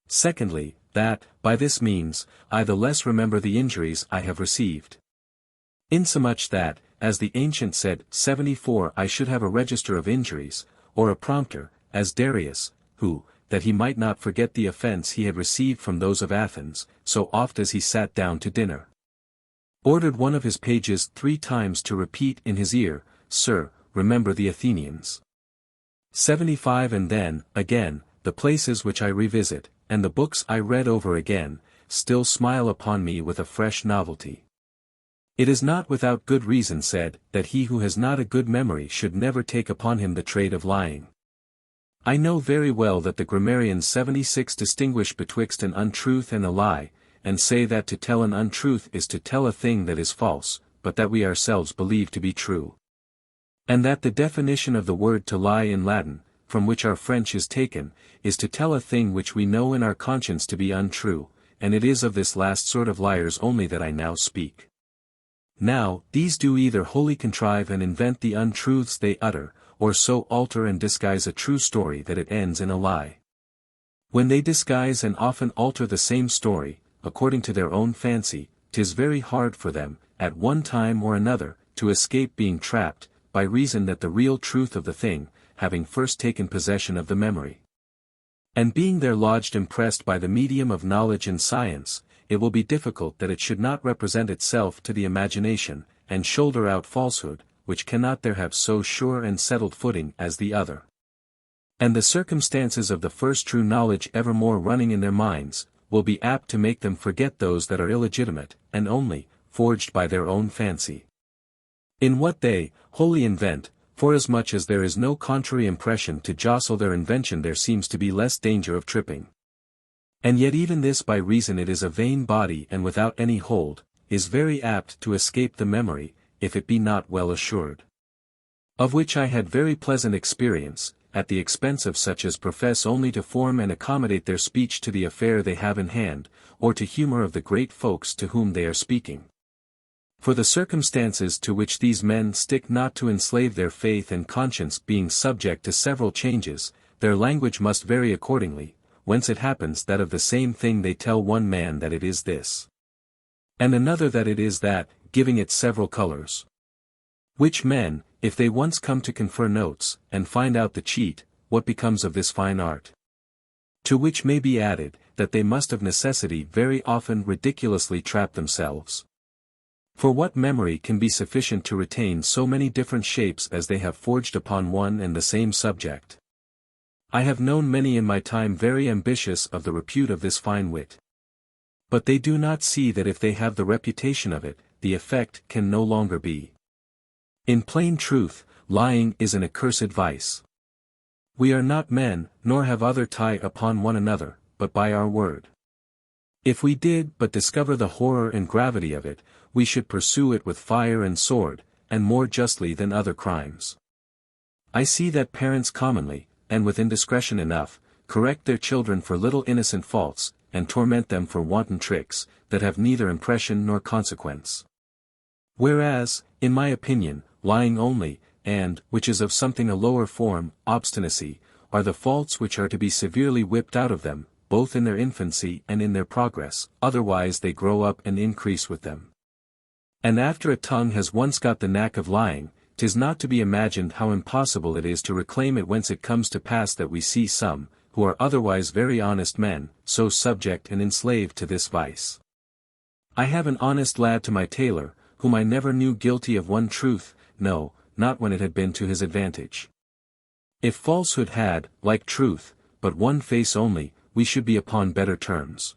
Secondly, that, by this means, I the less remember the injuries I have received. Insomuch that, as the ancient said, 74 I should have a register of injuries, or a prompter, as Darius, who, that he might not forget the offence he had received from those of Athens, so oft as he sat down to dinner, ordered one of his pages 3 times to repeat in his ear, Sir, remember the Athenians. 75 And then, again, the places which I revisit, and the books I read over again, still smile upon me with a fresh novelty. It is not without good reason said, that he who has not a good memory should never take upon him the trade of lying. I know very well that the grammarians 76 distinguish betwixt an untruth and a lie, and say that to tell an untruth is to tell a thing that is false, but that we ourselves believe to be true. And that the definition of the word to lie in Latin, from which our French is taken, is to tell a thing which we know in our conscience to be untrue, and it is of this last sort of liars only that I now speak. Now, these do either wholly contrive and invent the untruths they utter, or so alter and disguise a true story that it ends in a lie. When they disguise and often alter the same story, according to their own fancy, 'tis very hard for them, at one time or another, to escape being trapped, by reason that the real truth of the thing, having first taken possession of the memory, and being there lodged impressed by the medium of knowledge and science, it will be difficult that it should not represent itself to the imagination, and shoulder out falsehood, which cannot there have so sure and settled footing as the other. And the circumstances of the first true knowledge evermore running in their minds, will be apt to make them forget those that are illegitimate, and only, forged by their own fancy. In what they, wholly invent, forasmuch as there is no contrary impression to jostle their invention there seems to be less danger of tripping. And yet even this by reason it is a vain body and without any hold, is very apt to escape the memory, if it be not well assured. Of which I had very pleasant experience, at the expense of such as profess only to form and accommodate their speech to the affair they have in hand, or to humor of the great folks to whom they are speaking. For the circumstances to which these men stick not to enslave their faith and conscience being subject to several changes, their language must vary accordingly, whence it happens that of the same thing they tell one man that it is this, and another that it is that, giving it several colors. Which men, if they once come to confer notes, and find out the cheat, what becomes of this fine art? To which may be added, that they must of necessity very often ridiculously trap themselves. For what memory can be sufficient to retain so many different shapes as they have forged upon one and the same subject? I have known many in my time very ambitious of the repute of this fine wit. But they do not see that if they have the reputation of it, the effect can no longer be. In plain truth, lying is an accursed vice. We are not men, nor have other tie upon one another, but by our word. If we did but discover the horror and gravity of it, we should pursue it with fire and sword, and more justly than other crimes. I see that parents commonly, and with indiscretion enough, correct their children for little innocent faults, and torment them for wanton tricks, that have neither impression nor consequence. Whereas, in my opinion, lying only, and, which is of something a lower form, obstinacy, are the faults which are to be severely whipped out of them, both in their infancy and in their progress, otherwise they grow up and increase with them. And after a tongue has once got the knack of lying, 'tis not to be imagined how impossible it is to reclaim it, whence it comes to pass that we see some, who are otherwise very honest men, so subject and enslaved to this vice. I have an honest lad to my tailor, whom I never knew guilty of one truth, no, not when it had been to his advantage. If falsehood had, like truth, but one face only, we should be upon better terms.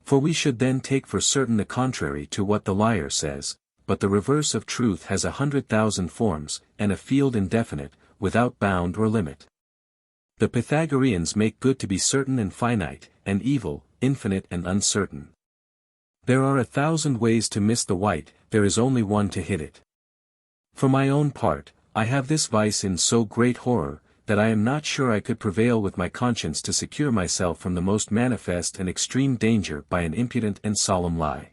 For we should then take for certain the contrary to what the liar says, but the reverse of truth has 100,000 forms, and a field indefinite, without bound or limit. The Pythagoreans make good to be certain and finite, and evil, infinite and uncertain. There are 1,000 ways to miss the white, there is only one to hit it. For my own part, I have this vice in so great horror, that I am not sure I could prevail with my conscience to secure myself from the most manifest and extreme danger by an impudent and solemn lie.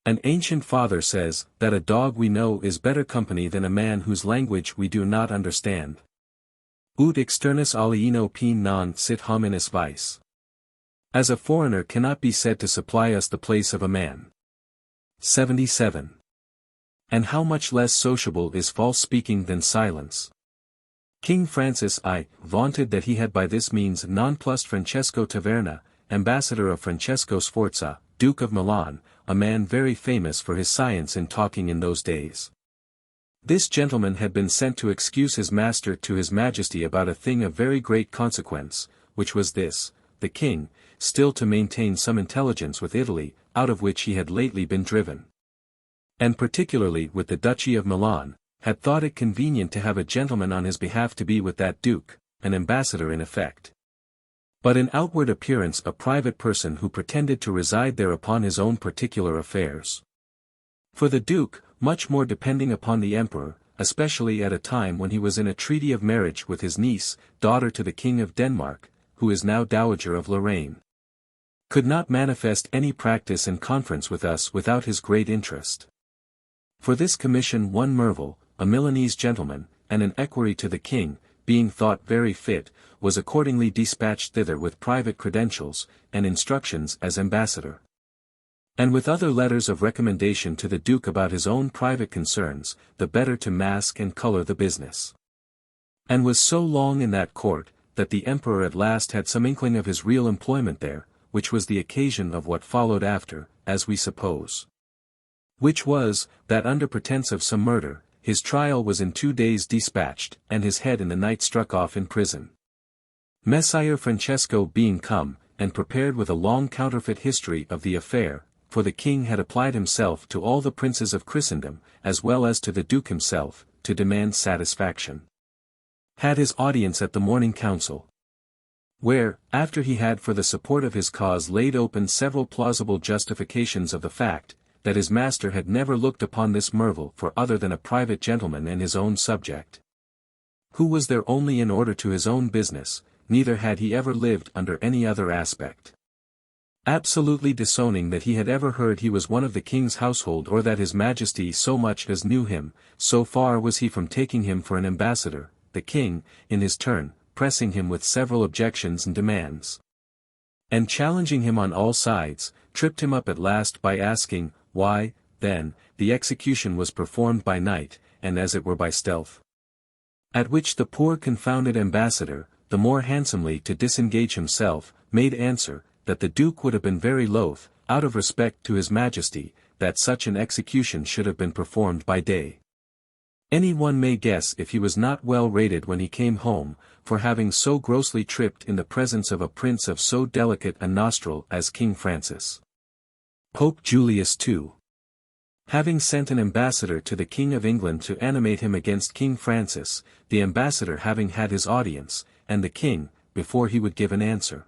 An ancient father says, that a dog we know is better company than a man whose language we do not understand. Ut externus alieno pene non sit hominis vice. As a foreigner cannot be said to supply us the place of a man. 77. And how much less sociable is false speaking than silence? King Francis I vaunted that he had by this means nonplussed Francesco Taverna, ambassador of Francesco Sforza, Duke of Milan, a man very famous for his science in talking in those days. This gentleman had been sent to excuse his master to his majesty about a thing of very great consequence, which was this: the king, still to maintain some intelligence with Italy, out of which he had lately been driven, and particularly with the Duchy of Milan, had thought it convenient to have a gentleman on his behalf to be with that duke, an ambassador in effect, but in outward appearance a private person who pretended to reside there upon his own particular affairs. For the duke, much more depending upon the emperor, especially at a time when he was in a treaty of marriage with his niece, daughter to the King of Denmark, who is now Dowager of Lorraine, could not manifest any practice and conference with us without his great interest. For this commission one Merville, a Milanese gentleman, and an equerry to the king, being thought very fit, was accordingly dispatched thither with private credentials, and instructions as ambassador, and with other letters of recommendation to the duke about his own private concerns, the better to mask and colour the business. And was so long in that court, that the emperor at last had some inkling of his real employment there, which was the occasion of what followed after, as we suppose. Which was, that under pretence of some murder, his trial was in 2 days dispatched, and his head in the night struck off in prison. Messire Francesco being come, and prepared with a long counterfeit history of the affair, for the king had applied himself to all the princes of Christendom, as well as to the duke himself, to demand satisfaction, had his audience at the morning council, where, after he had for the support of his cause laid open several plausible justifications of the fact, that his master had never looked upon this Merville for other than a private gentleman and his own subject, who was there only in order to his own business, neither had he ever lived under any other aspect. Absolutely disowning that he had ever heard he was one of the king's household or that his majesty so much as knew him, so far was he from taking him for an ambassador, the king, in his turn, pressing him with several objections and demands. And challenging him on all sides, tripped him up at last by asking, why, then, the execution was performed by night, and as it were by stealth. At which the poor confounded ambassador, the more handsomely to disengage himself, made answer, that the Duke would have been very loath, out of respect to his majesty, that such an execution should have been performed by day. Any one may guess if he was not well rated when he came home, for having so grossly tripped in the presence of a prince of so delicate a nostril as King Francis. Pope Julius II. Having sent an ambassador to the King of England to animate him against King Francis, the ambassador having had his audience, and the king, before he would give an answer,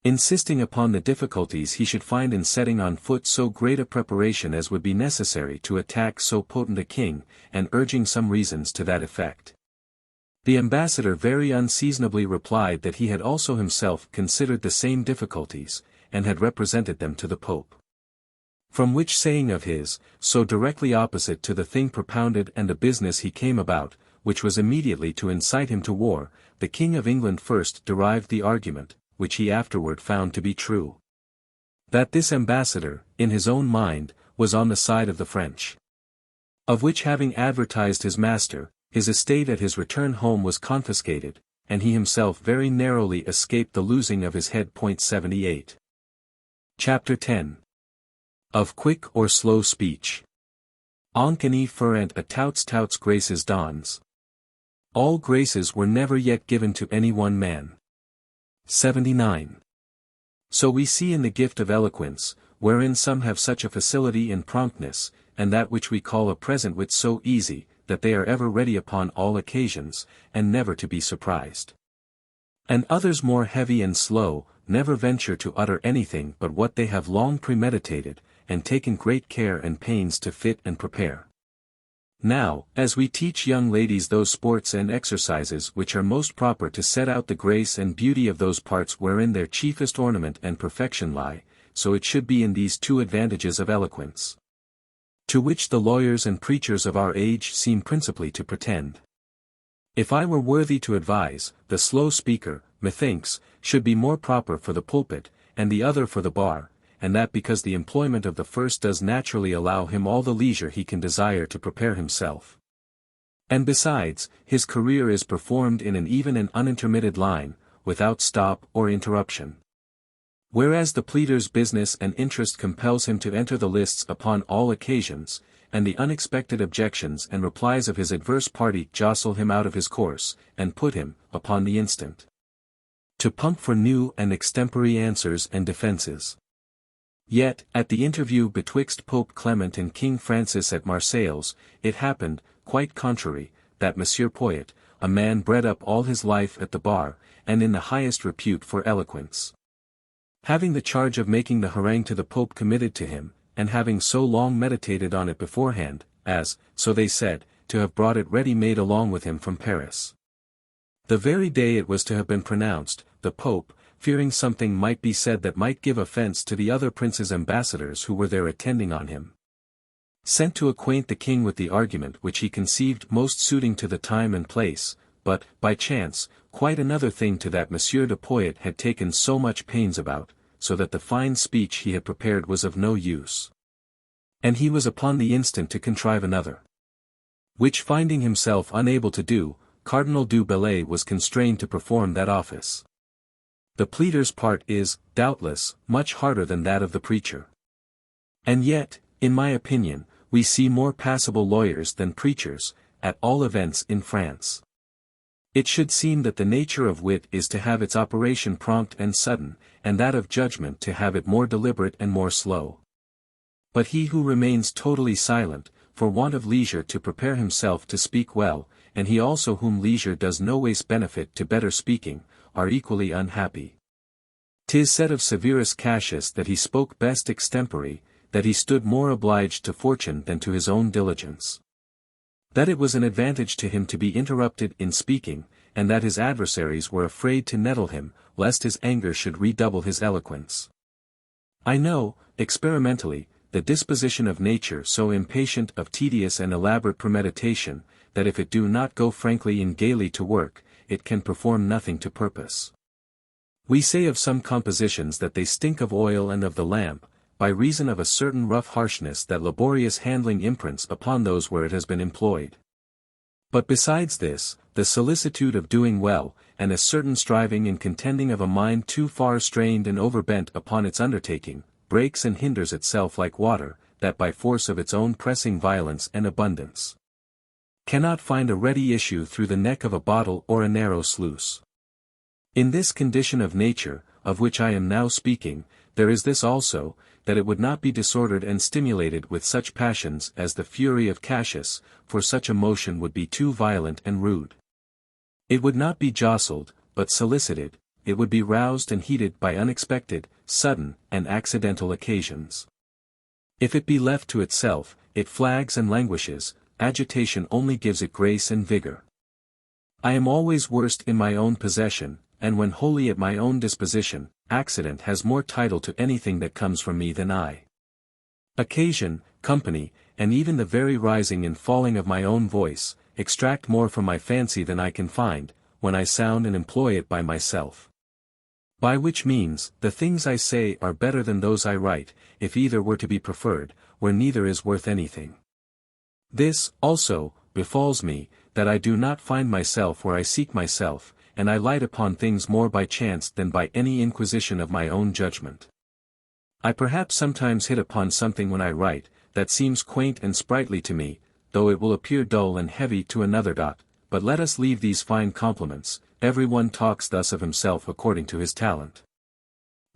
insisting upon the difficulties he should find in setting on foot so great a preparation as would be necessary to attack so potent a king, and urging some reasons to that effect. The ambassador very unseasonably replied that he had also himself considered the same difficulties, and had represented them to the Pope. From which saying of his, so directly opposite to the thing propounded and the business he came about, which was immediately to incite him to war, the King of England first derived the argument, which he afterward found to be true, that this ambassador, in his own mind, was on the side of the French. Of which having advertised his master, his estate at his return home was confiscated, and he himself very narrowly escaped the losing of his head. 78. Chapter 10. Of quick or slow speech. Onc any ferent a touts graces dons. All graces were never yet given to any one man. 79. So we see in the gift of eloquence, wherein some have such a facility in promptness, and that which we call a present wit so easy, that they are ever ready upon all occasions, and never to be surprised. And others more heavy and slow, never venture to utter anything but what they have long premeditated, and taken great care and pains to fit and prepare. Now, as we teach young ladies those sports and exercises which are most proper to set out the grace and beauty of those parts wherein their chiefest ornament and perfection lie, so it should be in these two advantages of eloquence, to which the lawyers and preachers of our age seem principally to pretend. If I were worthy to advise, the slow speaker, methinks, should be more proper for the pulpit, and the other for the bar, and that because the employment of the first does naturally allow him all the leisure he can desire to prepare himself. And besides, his career is performed in an even and unintermitted line, without stop or interruption. Whereas the pleader's business and interest compels him to enter the lists upon all occasions, and the unexpected objections and replies of his adverse party jostle him out of his course, and put him, upon the instant, to pump for new and extempore answers and defences. Yet, at the interview betwixt Pope Clement and King Francis at Marseilles, it happened, quite contrary, that Monsieur Poyet, a man bred up all his life at the bar, and in the highest repute for eloquence, having the charge of making the harangue to the Pope committed to him, and having so long meditated on it beforehand, as, so they said, to have brought it ready-made along with him from Paris. The very day it was to have been pronounced, the Pope, fearing something might be said that might give offence to the other princes' ambassadors who were there attending on him, sent to acquaint the king with the argument which he conceived most suiting to the time and place, but, by chance, quite another thing to that Monsieur de Poyet had taken so much pains about, so that the fine speech he had prepared was of no use. And he was upon the instant to contrive another, which finding himself unable to do, Cardinal du Bellay was constrained to perform that office. The pleader's part is, doubtless, much harder than that of the preacher. And yet, in my opinion, we see more passable lawyers than preachers, at all events in France. It should seem that the nature of wit is to have its operation prompt and sudden, and that of judgment to have it more deliberate and more slow. But he who remains totally silent, for want of leisure to prepare himself to speak well, and he also whom leisure does no ways benefit to better speaking, are equally unhappy. 'Tis said of Severus Cassius that he spoke best extempore, that he stood more obliged to fortune than to his own diligence. That it was an advantage to him to be interrupted in speaking, and that his adversaries were afraid to nettle him, lest his anger should redouble his eloquence. I know, experimentally, the disposition of nature so impatient of tedious and elaborate premeditation, that if it do not go frankly and gaily to work, it can perform nothing to purpose. We say of some compositions that they stink of oil and of the lamp, by reason of a certain rough harshness that laborious handling imprints upon those where it has been employed. But besides this, the solicitude of doing well, and a certain striving and contending of a mind too far strained and overbent upon its undertaking, breaks and hinders itself like water, that by force of its own pressing violence and abundance cannot find a ready issue through the neck of a bottle or a narrow sluice. In this condition of nature, of which I am now speaking, there is this also, that it would not be disordered and stimulated with such passions as the fury of Cassius, for such a motion would be too violent and rude. It would not be jostled, but solicited, it would be roused and heated by unexpected, sudden, and accidental occasions. If it be left to itself, it flags and languishes, agitation only gives it grace and vigor. I am always worst in my own possession, and when wholly at my own disposition, accident has more title to anything that comes from me than I. Occasion, company, and even the very rising and falling of my own voice, extract more from my fancy than I can find, when I sound and employ it by myself. By which means, the things I say are better than those I write, if either were to be preferred, where neither is worth anything. This, also, befalls me, that I do not find myself where I seek myself, and I light upon things more by chance than by any inquisition of my own judgment. I perhaps sometimes hit upon something when I write, that seems quaint and sprightly to me, though it will appear dull and heavy to another. But let us leave these fine compliments, every one talks thus of himself according to his talent.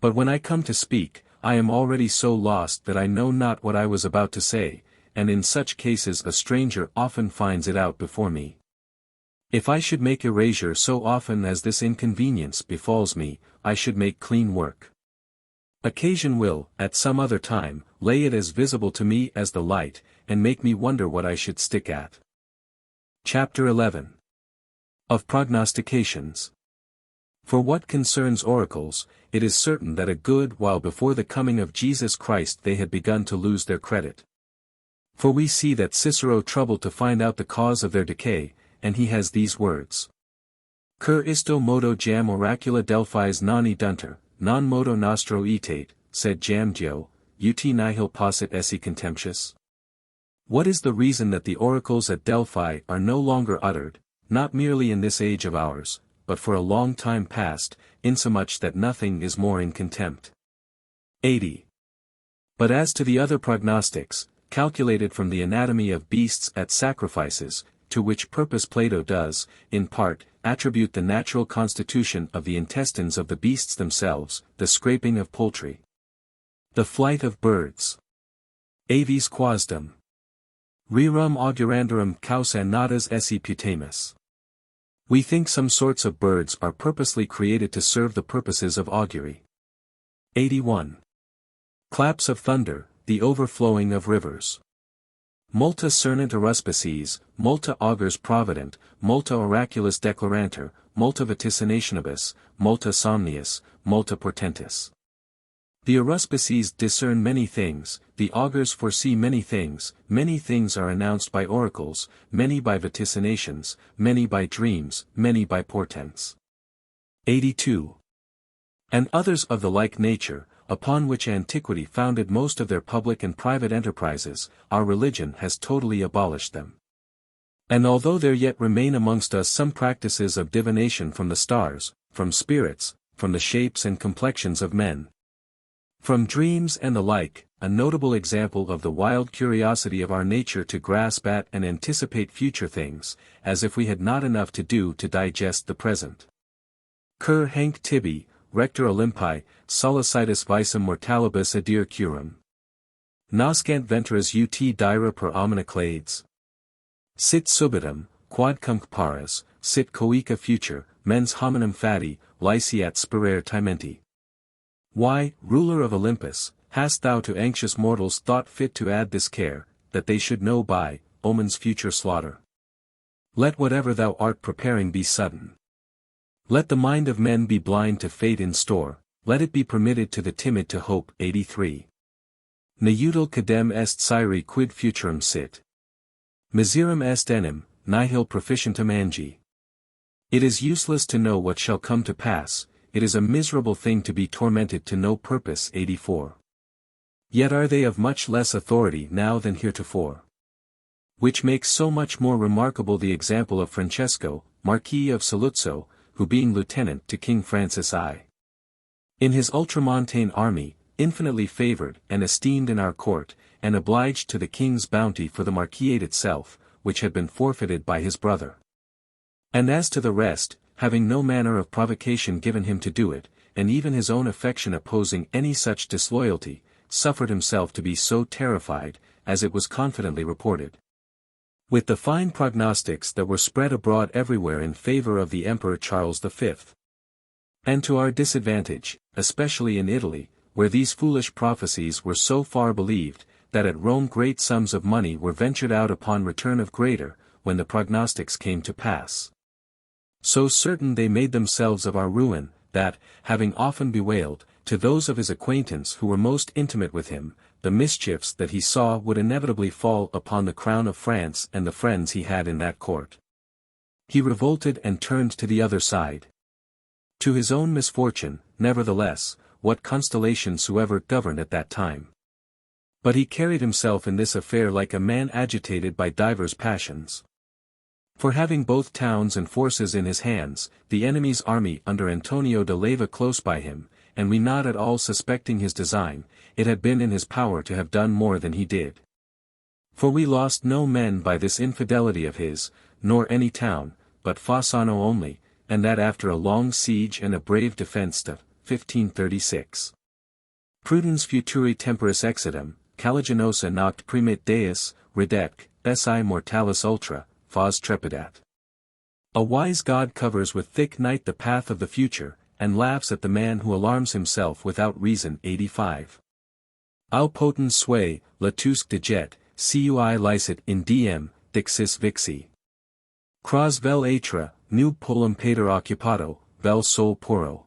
But when I come to speak, I am already so lost that I know not what I was about to say, and in such cases a stranger often finds it out before me. If I should make erasure so often as this inconvenience befalls me, I should make clean work. Occasion will, at some other time, lay it as visible to me as the light, and make me wonder what I should stick at. Chapter 11. Of Prognostications. For what concerns oracles, it is certain that a good while before the coming of Jesus Christ they had begun to lose their credit. For we see that Cicero troubled to find out the cause of their decay, and he has these words. Cur isto modo jam oracula Delphis non edunter, non modo nostro etate, sed jam geo, ut nihil possit esse contemptuous. What is the reason that the oracles at Delphi are no longer uttered, not merely in this age of ours, but for a long time past, insomuch that nothing is more in contempt? 80. But as to the other prognostics, calculated from the anatomy of beasts at sacrifices, to which purpose Plato does, in part, attribute the natural constitution of the intestines of the beasts themselves, the scraping of poultry, the flight of birds, aves quasdam, rerum augurandorum causa natas esse putamus. We think some sorts of birds are purposely created to serve the purposes of augury. 81. Claps of thunder, the overflowing of rivers. Multa cernant aruspices, multa augurs provident, multa oraculus declaranter, multa vaticinationibus, multa somnius, multa portentis. The aruspices discern many things, the augurs foresee many things are announced by oracles, many by vaticinations, many by dreams, many by portents. 82. And others of the like nature, upon which antiquity founded most of their public and private enterprises, our religion has totally abolished them. And although there yet remain amongst us some practices of divination from the stars, from spirits, from the shapes and complexions of men, from dreams and the like, a notable example of the wild curiosity of our nature to grasp at and anticipate future things, as if we had not enough to do to digest the present. Cur hanc tibi, rector Olympi, solicitus visum mortalibus adire curum. Nascant ventras ut dira per omnia clades. Sit subitum, quodcumque paras, sit coica future, mens hominum fati, lyceat spirare timenti. Why, ruler of Olympus, hast thou to anxious mortals thought fit to add this care, that they should know by omens future slaughter? Let whatever thou art preparing be sudden. Let the mind of men be blind to fate in store, let it be permitted to the timid to hope. 83. Neutal cadem est scire quid futurum sit. Miserum est enim, nihil proficientum angi. It is useless to know what shall come to pass, it is a miserable thing to be tormented to no purpose. 84. Yet are they of much less authority now than heretofore. Which makes so much more remarkable the example of Francesco, Marquis of Saluzzo, who being lieutenant to King Francis I. In his ultramontane army, infinitely favoured and esteemed in our court, and obliged to the king's bounty for the marquisate itself, which had been forfeited by his brother. And as to the rest, having no manner of provocation given him to do it, and even his own affection opposing any such disloyalty, suffered himself to be so terrified, as it was confidently reported. With the fine prognostics that were spread abroad everywhere in favour of the Emperor Charles V. And to our disadvantage, especially in Italy, where these foolish prophecies were so far believed, that at Rome great sums of money were ventured out upon return of greater, when the prognostics came to pass. So certain they made themselves of our ruin, that, having often bewailed, to those of his acquaintance who were most intimate with him, the mischiefs that he saw would inevitably fall upon the crown of France and the friends he had in that court. He revolted and turned to the other side. To his own misfortune, nevertheless, what constellation soever governed at that time. But he carried himself in this affair like a man agitated by divers passions. For having both towns and forces in his hands, the enemy's army under Antonio de Leyva close by him, and we not at all suspecting his design, it had been in his power to have done more than he did. For we lost no men by this infidelity of his, nor any town, but Fossano only, and that after a long siege and a brave defence. 1536. Prudens futuri temporis exidem, caliginosa noct primit deus, redec, esse mortalis ultra, fas trepidat. A wise God covers with thick night the path of the future, and laughs at the man who alarms himself without reason. 85. Au potens sui, latusque deget, cui licet in diem, dixis vixi. Cras vel atra, nu polum pater occupado, vel sol puro.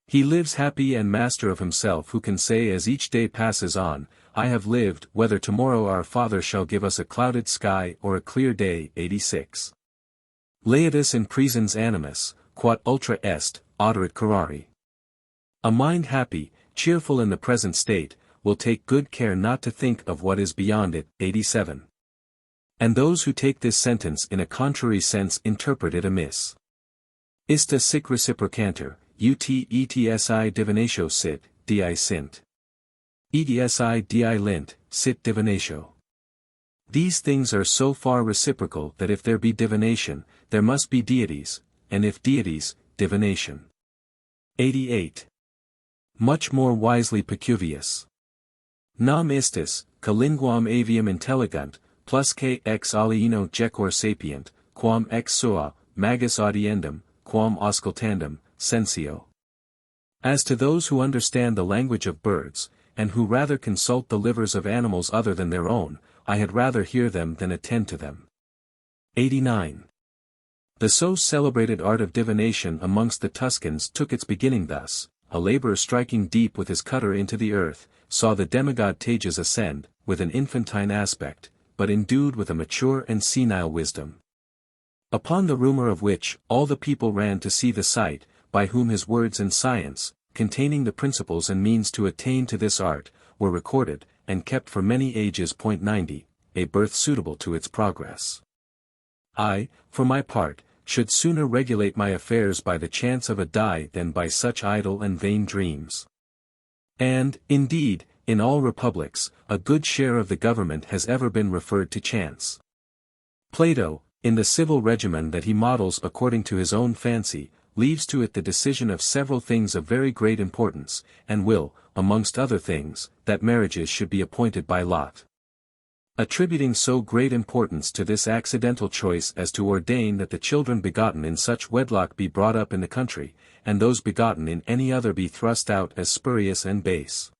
He lives happy and master of himself who can say as each day passes on, I have lived, whether tomorrow our Father shall give us a clouded sky or a clear day. 86. Laetus in presens animus, quod ultra est, oderit curari. A mind happy, cheerful in the present state, will take good care not to think of what is beyond it. 87. And those who take this sentence in a contrary sense interpret it amiss. Ista sic reciprocanter, ut etsi divinatio sit, di sint. Etsi di lint, sit divinatio. These things are so far reciprocal that if there be divination, there must be deities, and if deities, divination. 88. Much more wisely Pacuvius. Nam istis, calinguam avium intelligant, plusque ex alieno jecor sapient, quam ex sua, magis audiendum, quam auscultandum, sensio. As to those who understand the language of birds, and who rather consult the livers of animals other than their own, I had rather hear them than attend to them. 89. The so celebrated art of divination amongst the Tuscans took its beginning thus: a labourer striking deep with his cutter into the earth, saw the demigod Tages ascend, with an infantine aspect, but endued with a mature and senile wisdom. Upon the rumour of which, all the people ran to see the sight, by whom his words and science, containing the principles and means to attain to this art, were recorded, and kept for many ages. 90, a birth suitable to its progress. I, for my part, should sooner regulate my affairs by the chance of a die than by such idle and vain dreams. And, indeed, in all republics, a good share of the government has ever been referred to chance. Plato, in the civil regimen that he models according to his own fancy, leaves to it the decision of several things of very great importance, and will, amongst other things, that marriages should be appointed by lot. Attributing so great importance to this accidental choice as to ordain that the children begotten in such wedlock be brought up in the country, and those begotten in any other be thrust out as spurious and base.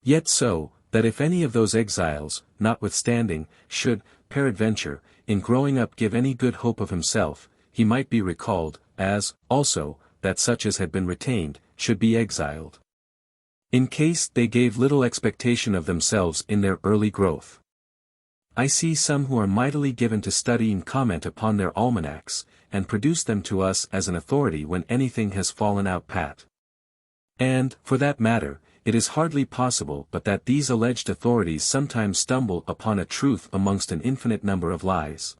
Yet so, that if any of those exiles, notwithstanding, should, peradventure, in growing up give any good hope of himself, he might be recalled, as, also, that such as had been retained, should be exiled. In case they gave little expectation of themselves in their early growth. I see some who are mightily given to study and comment upon their almanacs, and produce them to us as an authority when anything has fallen out pat. And, for that matter, it is hardly possible but that these alleged authorities sometimes stumble upon a truth amongst an infinite number of lies.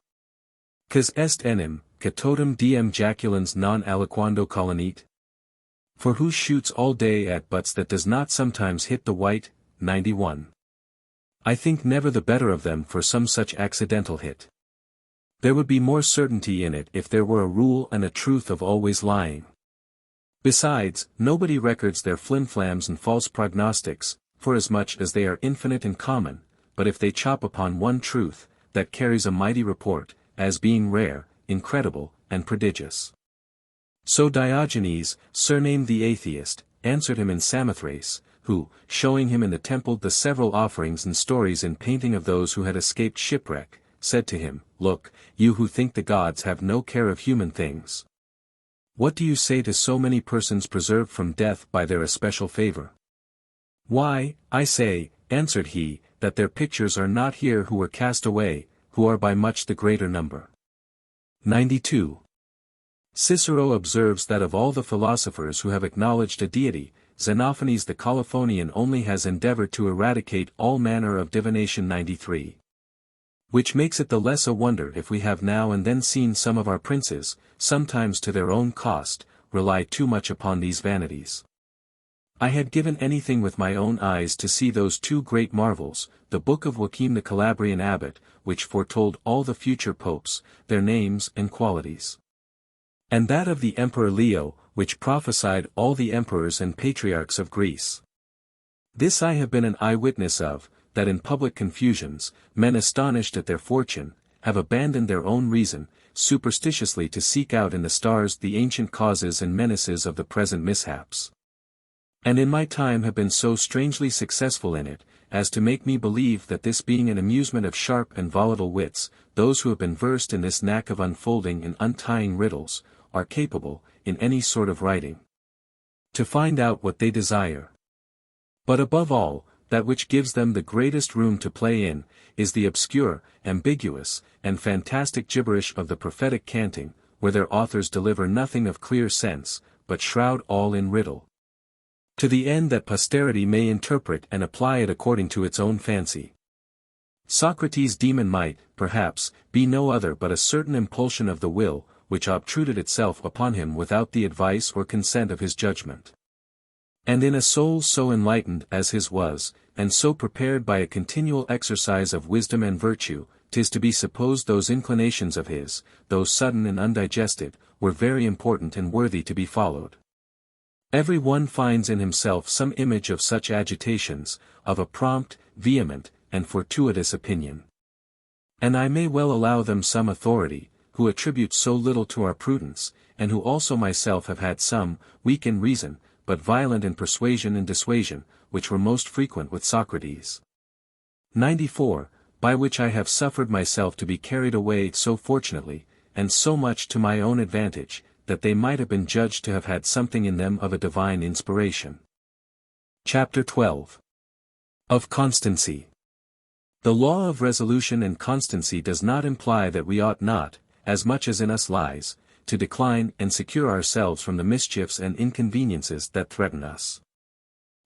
Quas est enim, que totum diem jaculans non aliquando colonit? For who shoots all day at butts that does not sometimes hit the white? 91. I think never the better of them for some such accidental hit. There would be more certainty in it if there were a rule and a truth of always lying. Besides, nobody records their flimflams and false prognostics, forasmuch as they are infinite and common, but if they chop upon one truth, that carries a mighty report, as being rare, incredible, and prodigious. So Diogenes, surnamed the Atheist, answered him in Samothrace, who, showing him in the temple the several offerings and stories in painting of those who had escaped shipwreck, said to him, Look, you who think the gods have no care of human things. What do you say to so many persons preserved from death by their especial favor? Why, I say, answered he, that their pictures are not here who were cast away, who are by much the greater number. 92. Cicero observes that of all the philosophers who have acknowledged a deity, Xenophanes the Colophonian only has endeavored to eradicate all manner of divination. 93. Which makes it the less a wonder if we have now and then seen some of our princes, sometimes to their own cost, rely too much upon these vanities. I had given anything with my own eyes to see those two great marvels, the book of Joachim the Calabrian abbot, which foretold all the future popes, their names and qualities. And that of the Emperor Leo, which prophesied all the emperors and patriarchs of Greece. This I have been an eyewitness of, that in public confusions, men astonished at their fortune, have abandoned their own reason, superstitiously to seek out in the stars the ancient causes and menaces of the present mishaps. And in my time have been so strangely successful in it, as to make me believe that this being an amusement of sharp and volatile wits, those who have been versed in this knack of unfolding and untying riddles, are capable, in any sort of writing, to find out what they desire. But above all, that which gives them the greatest room to play in, is the obscure, ambiguous, and fantastic gibberish of the prophetic canting, where their authors deliver nothing of clear sense, but shroud all in riddle. To the end that posterity may interpret and apply it according to its own fancy. Socrates' demon might, perhaps, be no other but a certain impulsion of the will, which obtruded itself upon him without the advice or consent of his judgment. And in a soul so enlightened as his was, and so prepared by a continual exercise of wisdom and virtue, 'tis to be supposed those inclinations of his, though sudden and undigested, were very important and worthy to be followed. Every one finds in himself some image of such agitations, of a prompt, vehement, and fortuitous opinion. And I may well allow them some authority, who attribute so little to our prudence, and who also myself have had some, weak in reason, but violent in persuasion and dissuasion, which were most frequent with Socrates. 94. By which I have suffered myself to be carried away so fortunately, and so much to my own advantage, that they might have been judged to have had something in them of a divine inspiration. Chapter 12. Of Constancy. The law of resolution and constancy does not imply that we ought not, as much as in us lies, to decline and secure ourselves from the mischiefs and inconveniences that threaten us.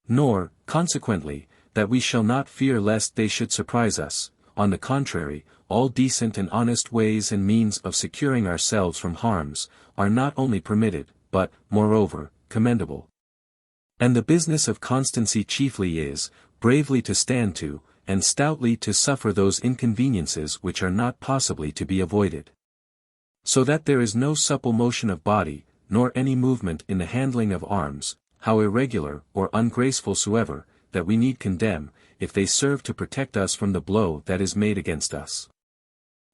Nor, consequently, that we shall not fear lest they should surprise us. On the contrary, all decent and honest ways and means of securing ourselves from harms, are not only permitted, but, moreover, commendable. And the business of constancy chiefly is, bravely to stand to, and stoutly to suffer those inconveniences which are not possibly to be avoided. So that there is no supple motion of body, nor any movement in the handling of arms, how irregular or ungraceful soever, that we need condemn, if they serve to protect us from the blow that is made against us.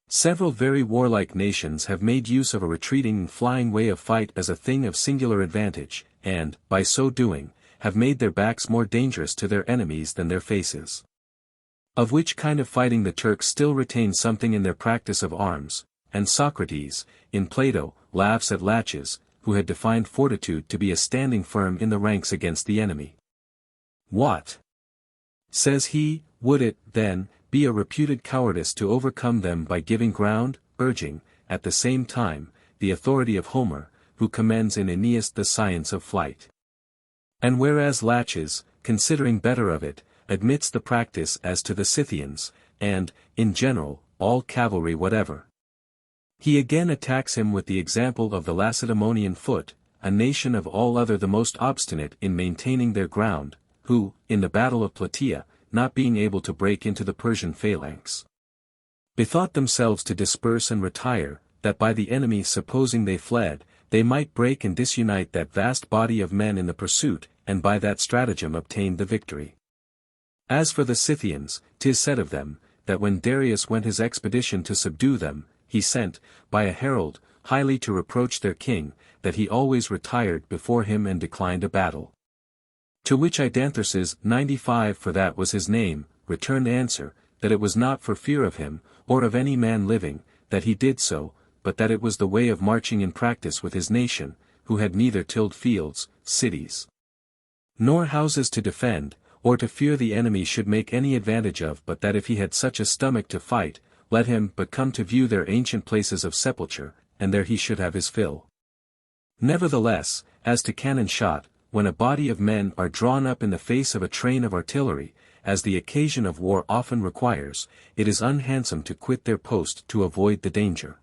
Several very warlike nations have made use of a retreating and flying way of fight as a thing of singular advantage, and, by so doing, have made their backs more dangerous to their enemies than their faces. Of which kind of fighting the Turks still retain something in their practice of arms, and Socrates, in Plato, laughs at Laches, who had defined fortitude to be a standing firm in the ranks against the enemy. What? Says he, would it, then, be a reputed cowardice to overcome them by giving ground, urging, at the same time, the authority of Homer, who commends in Aeneas the science of flight? And whereas Laches, considering better of it, admits the practice as to the Scythians, and, in general, all cavalry whatever. He again attacks him with the example of the Lacedaemonian foot, a nation of all other the most obstinate in maintaining their ground, who, in the battle of Plataea, not being able to break into the Persian phalanx, bethought themselves to disperse and retire, that by the enemy supposing they fled, they might break and disunite that vast body of men in the pursuit, and by that stratagem obtained the victory. As for the Scythians, 'tis said of them, that when Darius went his expedition to subdue them, he sent, by a herald, highly to reproach their king, that he always retired before him and declined a battle. To which Idanthus's 95, for that was his name, returned answer, that it was not for fear of him, or of any man living, that he did so, but that it was the way of marching in practice with his nation, who had neither tilled fields, cities, nor houses to defend, or to fear the enemy should make any advantage of, but that if he had such a stomach to fight, let him but come to view their ancient places of sepulture, and there he should have his fill. Nevertheless, as to cannon shot, when a body of men are drawn up in the face of a train of artillery, as the occasion of war often requires, it is unhandsome to quit their post to avoid the danger.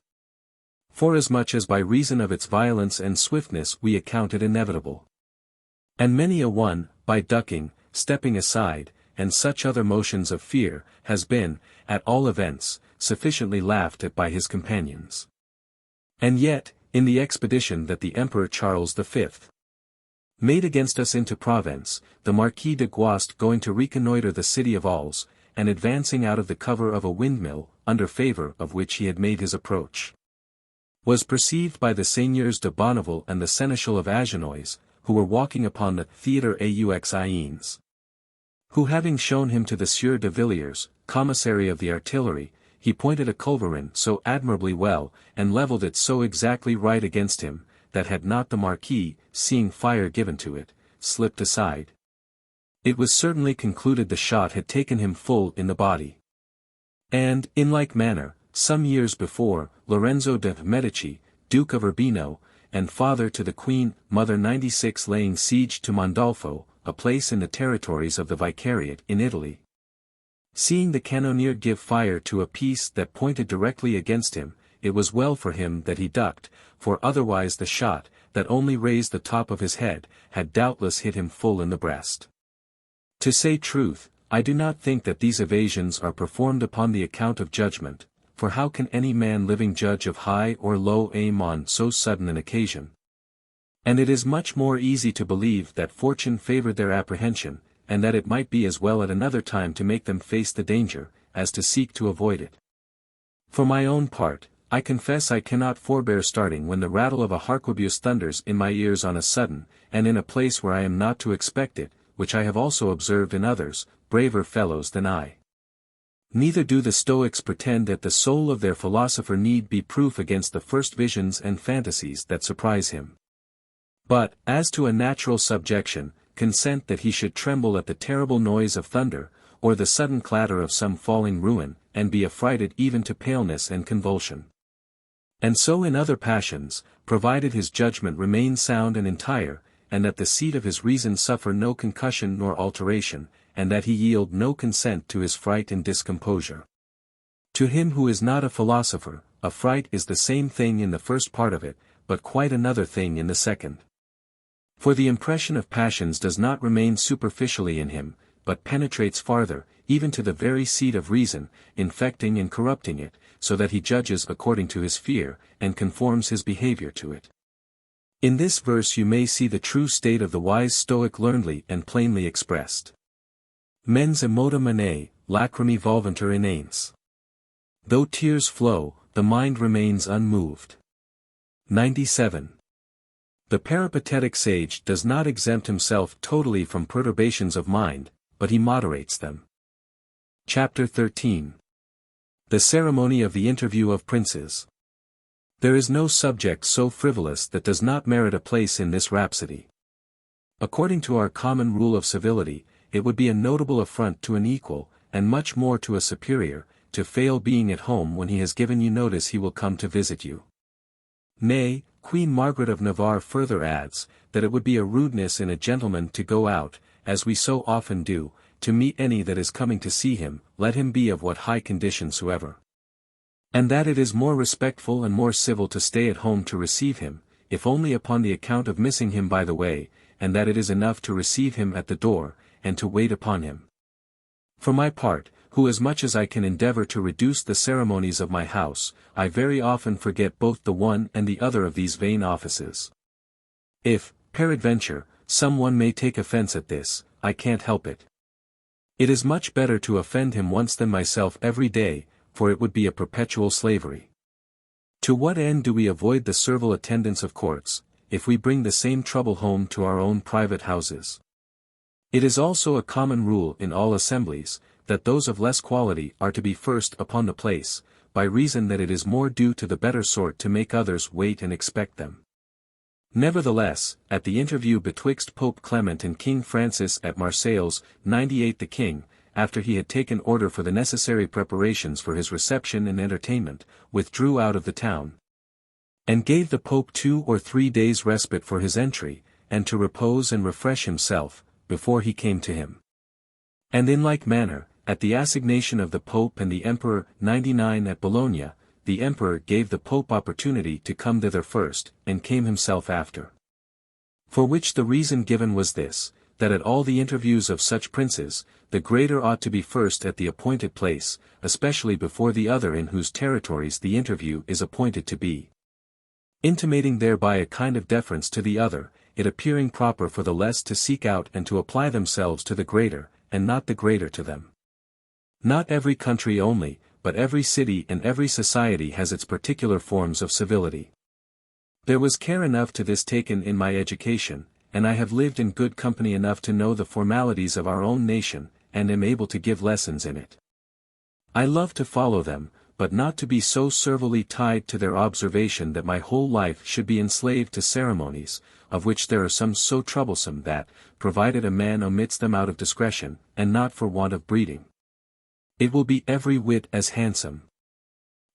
Forasmuch as by reason of its violence and swiftness we account it inevitable. And many a one, by ducking, stepping aside, and such other motions of fear, has been, at all events, sufficiently laughed at by his companions. And yet, in the expedition that the Emperor Charles V made against us into Provence, the Marquis de Guaste going to reconnoitre the city of Alls, and advancing out of the cover of a windmill, under favour of which he had made his approach, was perceived by the Seigneurs de Bonneville and the Seneschal of Agenois, who were walking upon the Theatre aux Iens. Who having shown him to the Sieur de Villiers, commissary of the artillery, he pointed a culverin so admirably well, and levelled it so exactly right against him, that had not the Marquis, seeing fire given to it, slipped aside, it was certainly concluded the shot had taken him full in the body. And, in like manner, some years before, Lorenzo de' Medici, Duke of Urbino, and father to the Queen Mother 96 laying siege to Mondolfo, a place in the territories of the Vicariate in Italy. Seeing the cannoneer give fire to a piece that pointed directly against him, it was well for him that he ducked, for otherwise the shot, that only raised the top of his head, had doubtless hit him full in the breast. To say truth, I do not think that these evasions are performed upon the account of judgment, for how can any man living judge of high or low aim on so sudden an occasion? And it is much more easy to believe that fortune favoured their apprehension, and that it might be as well at another time to make them face the danger, as to seek to avoid it. For my own part, I confess I cannot forbear starting when the rattle of a harquebus thunders in my ears on a sudden, and in a place where I am not to expect it, which I have also observed in others, braver fellows than I. Neither do the Stoics pretend that the soul of their philosopher need be proof against the first visions and fantasies that surprise him. But, as to a natural subjection, consent that he should tremble at the terrible noise of thunder, or the sudden clatter of some falling ruin, and be affrighted even to paleness and convulsion. And so in other passions, provided his judgment remain sound and entire, and that the seat of his reason suffer no concussion nor alteration, and that he yield no consent to his fright and discomposure. To him who is not a philosopher, a fright is the same thing in the first part of it, but quite another thing in the second. For the impression of passions does not remain superficially in him, but penetrates farther, even to the very seat of reason, infecting and corrupting it, so that he judges according to his fear, and conforms his behavior to it. In this verse you may see the true state of the wise Stoic learnedly and plainly expressed. Mens immota mane, lacrimae volvuntur inanes. Though tears flow, the mind remains unmoved. 97. The peripatetic sage does not exempt himself totally from perturbations of mind, but he moderates them. Chapter 13. The Ceremony of the Interview of Princes. There is no subject so frivolous that does not merit a place in this rhapsody. According to our common rule of civility, it would be a notable affront to an equal, and much more to a superior, to fail being at home when he has given you notice he will come to visit you. Nay, Queen Margaret of Navarre further adds, that it would be a rudeness in a gentleman to go out, as we so often do, to meet any that is coming to see him, let him be of what high condition soever. And that it is more respectful and more civil to stay at home to receive him, if only upon the account of missing him by the way, and that it is enough to receive him at the door, and to wait upon him. For my part, who as much as I can endeavor to reduce the ceremonies of my house, I very often forget both the one and the other of these vain offices. If, peradventure, some one may take offense at this, I can't help it. It is much better to offend him once than myself every day, for it would be a perpetual slavery. To what end do we avoid the servile attendance of courts, if we bring the same trouble home to our own private houses? It is also a common rule in all assemblies, that those of less quality are to be first upon the place, by reason that it is more due to the better sort to make others wait and expect them. Nevertheless, at the interview betwixt Pope Clement and King Francis at Marseilles, 98 the king, after he had taken order for the necessary preparations for his reception and entertainment, withdrew out of the town, and gave the Pope 2 or 3 days' respite for his entry, and to repose and refresh himself, before he came to him. And in like manner, at the assignation of the Pope and the Emperor, 99 at Bologna, the Emperor gave the Pope opportunity to come thither first, and came himself after. For which the reason given was this, that at all the interviews of such princes, the greater ought to be first at the appointed place, especially before the other in whose territories the interview is appointed to be. Intimating thereby a kind of deference to the other, it appearing proper for the less to seek out and to apply themselves to the greater, and not the greater to them. Not every country only, but every city and every society has its particular forms of civility. There was care enough to this taken in my education, and I have lived in good company enough to know the formalities of our own nation, and am able to give lessons in it. I love to follow them, but not to be so servilely tied to their observation that my whole life should be enslaved to ceremonies, of which there are some so troublesome that, provided a man omits them out of discretion, and not for want of breeding, it will be every whit as handsome.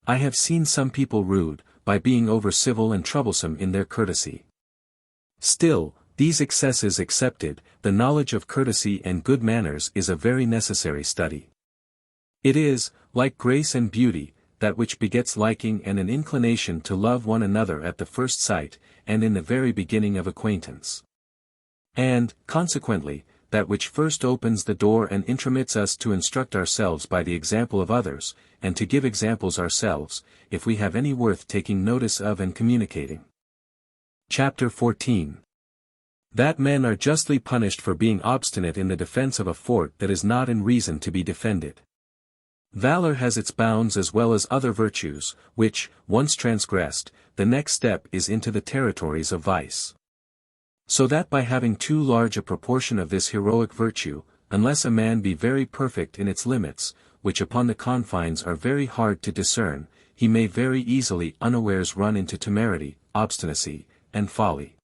I have seen some people rude, by being over-civil and troublesome in their courtesy. Still, these excesses excepted, the knowledge of courtesy and good manners is a very necessary study. It is, like grace and beauty, that which begets liking and an inclination to love one another at the first sight, and in the very beginning of acquaintance. And, consequently, that which first opens the door and intromits us to instruct ourselves by the example of others, and to give examples ourselves, if we have any worth taking notice of and communicating. Chapter 14. That men are justly punished for being obstinate in the defense of a fort that is not in reason to be defended. Valor has its bounds as well as other virtues, which, once transgressed, the next step is into the territories of vice. So that by having too large a proportion of this heroic virtue, unless a man be very perfect in its limits, which upon the confines are very hard to discern, he may very easily unawares run into temerity, obstinacy, and folly.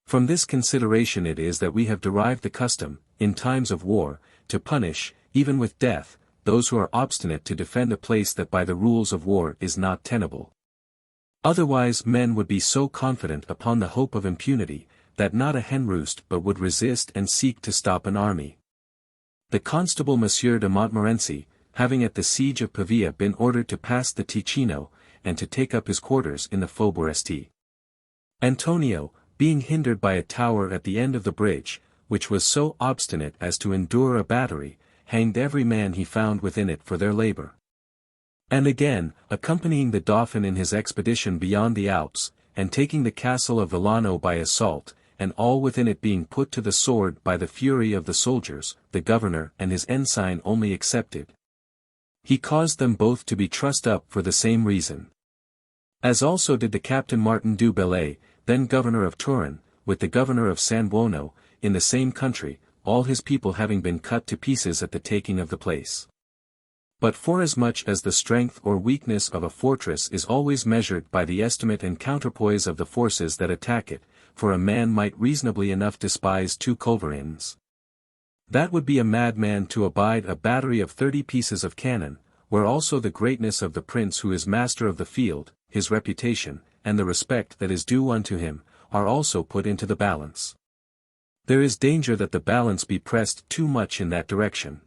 From this consideration it is that we have derived the custom, in times of war, to punish, even with death, those who are obstinate to defend a place that by the rules of war is not tenable. Otherwise men would be so confident upon the hope of impunity, that not a hen roost but would resist and seek to stop an army. The constable Monsieur de Montmorency, having at the siege of Pavia been ordered to pass the Ticino, and to take up his quarters in the Faubourg St. Antonio, being hindered by a tower at the end of the bridge, which was so obstinate as to endure a battery, hanged every man he found within it for their labor. And again, accompanying the Dauphin in his expedition beyond the Alps, and taking the castle of Villano by assault, and all within it being put to the sword by the fury of the soldiers, the governor and his ensign only excepted, he caused them both to be trussed up for the same reason. As also did the Captain Martin du Bellay, then governor of Turin, with the governor of San Buono, in the same country, all his people having been cut to pieces at the taking of the place. But forasmuch as the strength or weakness of a fortress is always measured by the estimate and counterpoise of the forces that attack it, for a man might reasonably enough despise 2 culverins. That would be a madman to abide a battery of 30 pieces of cannon, where also the greatness of the prince who is master of the field, his reputation, and the respect that is due unto him, are also put into the balance. There is danger that the balance be pressed too much in that direction.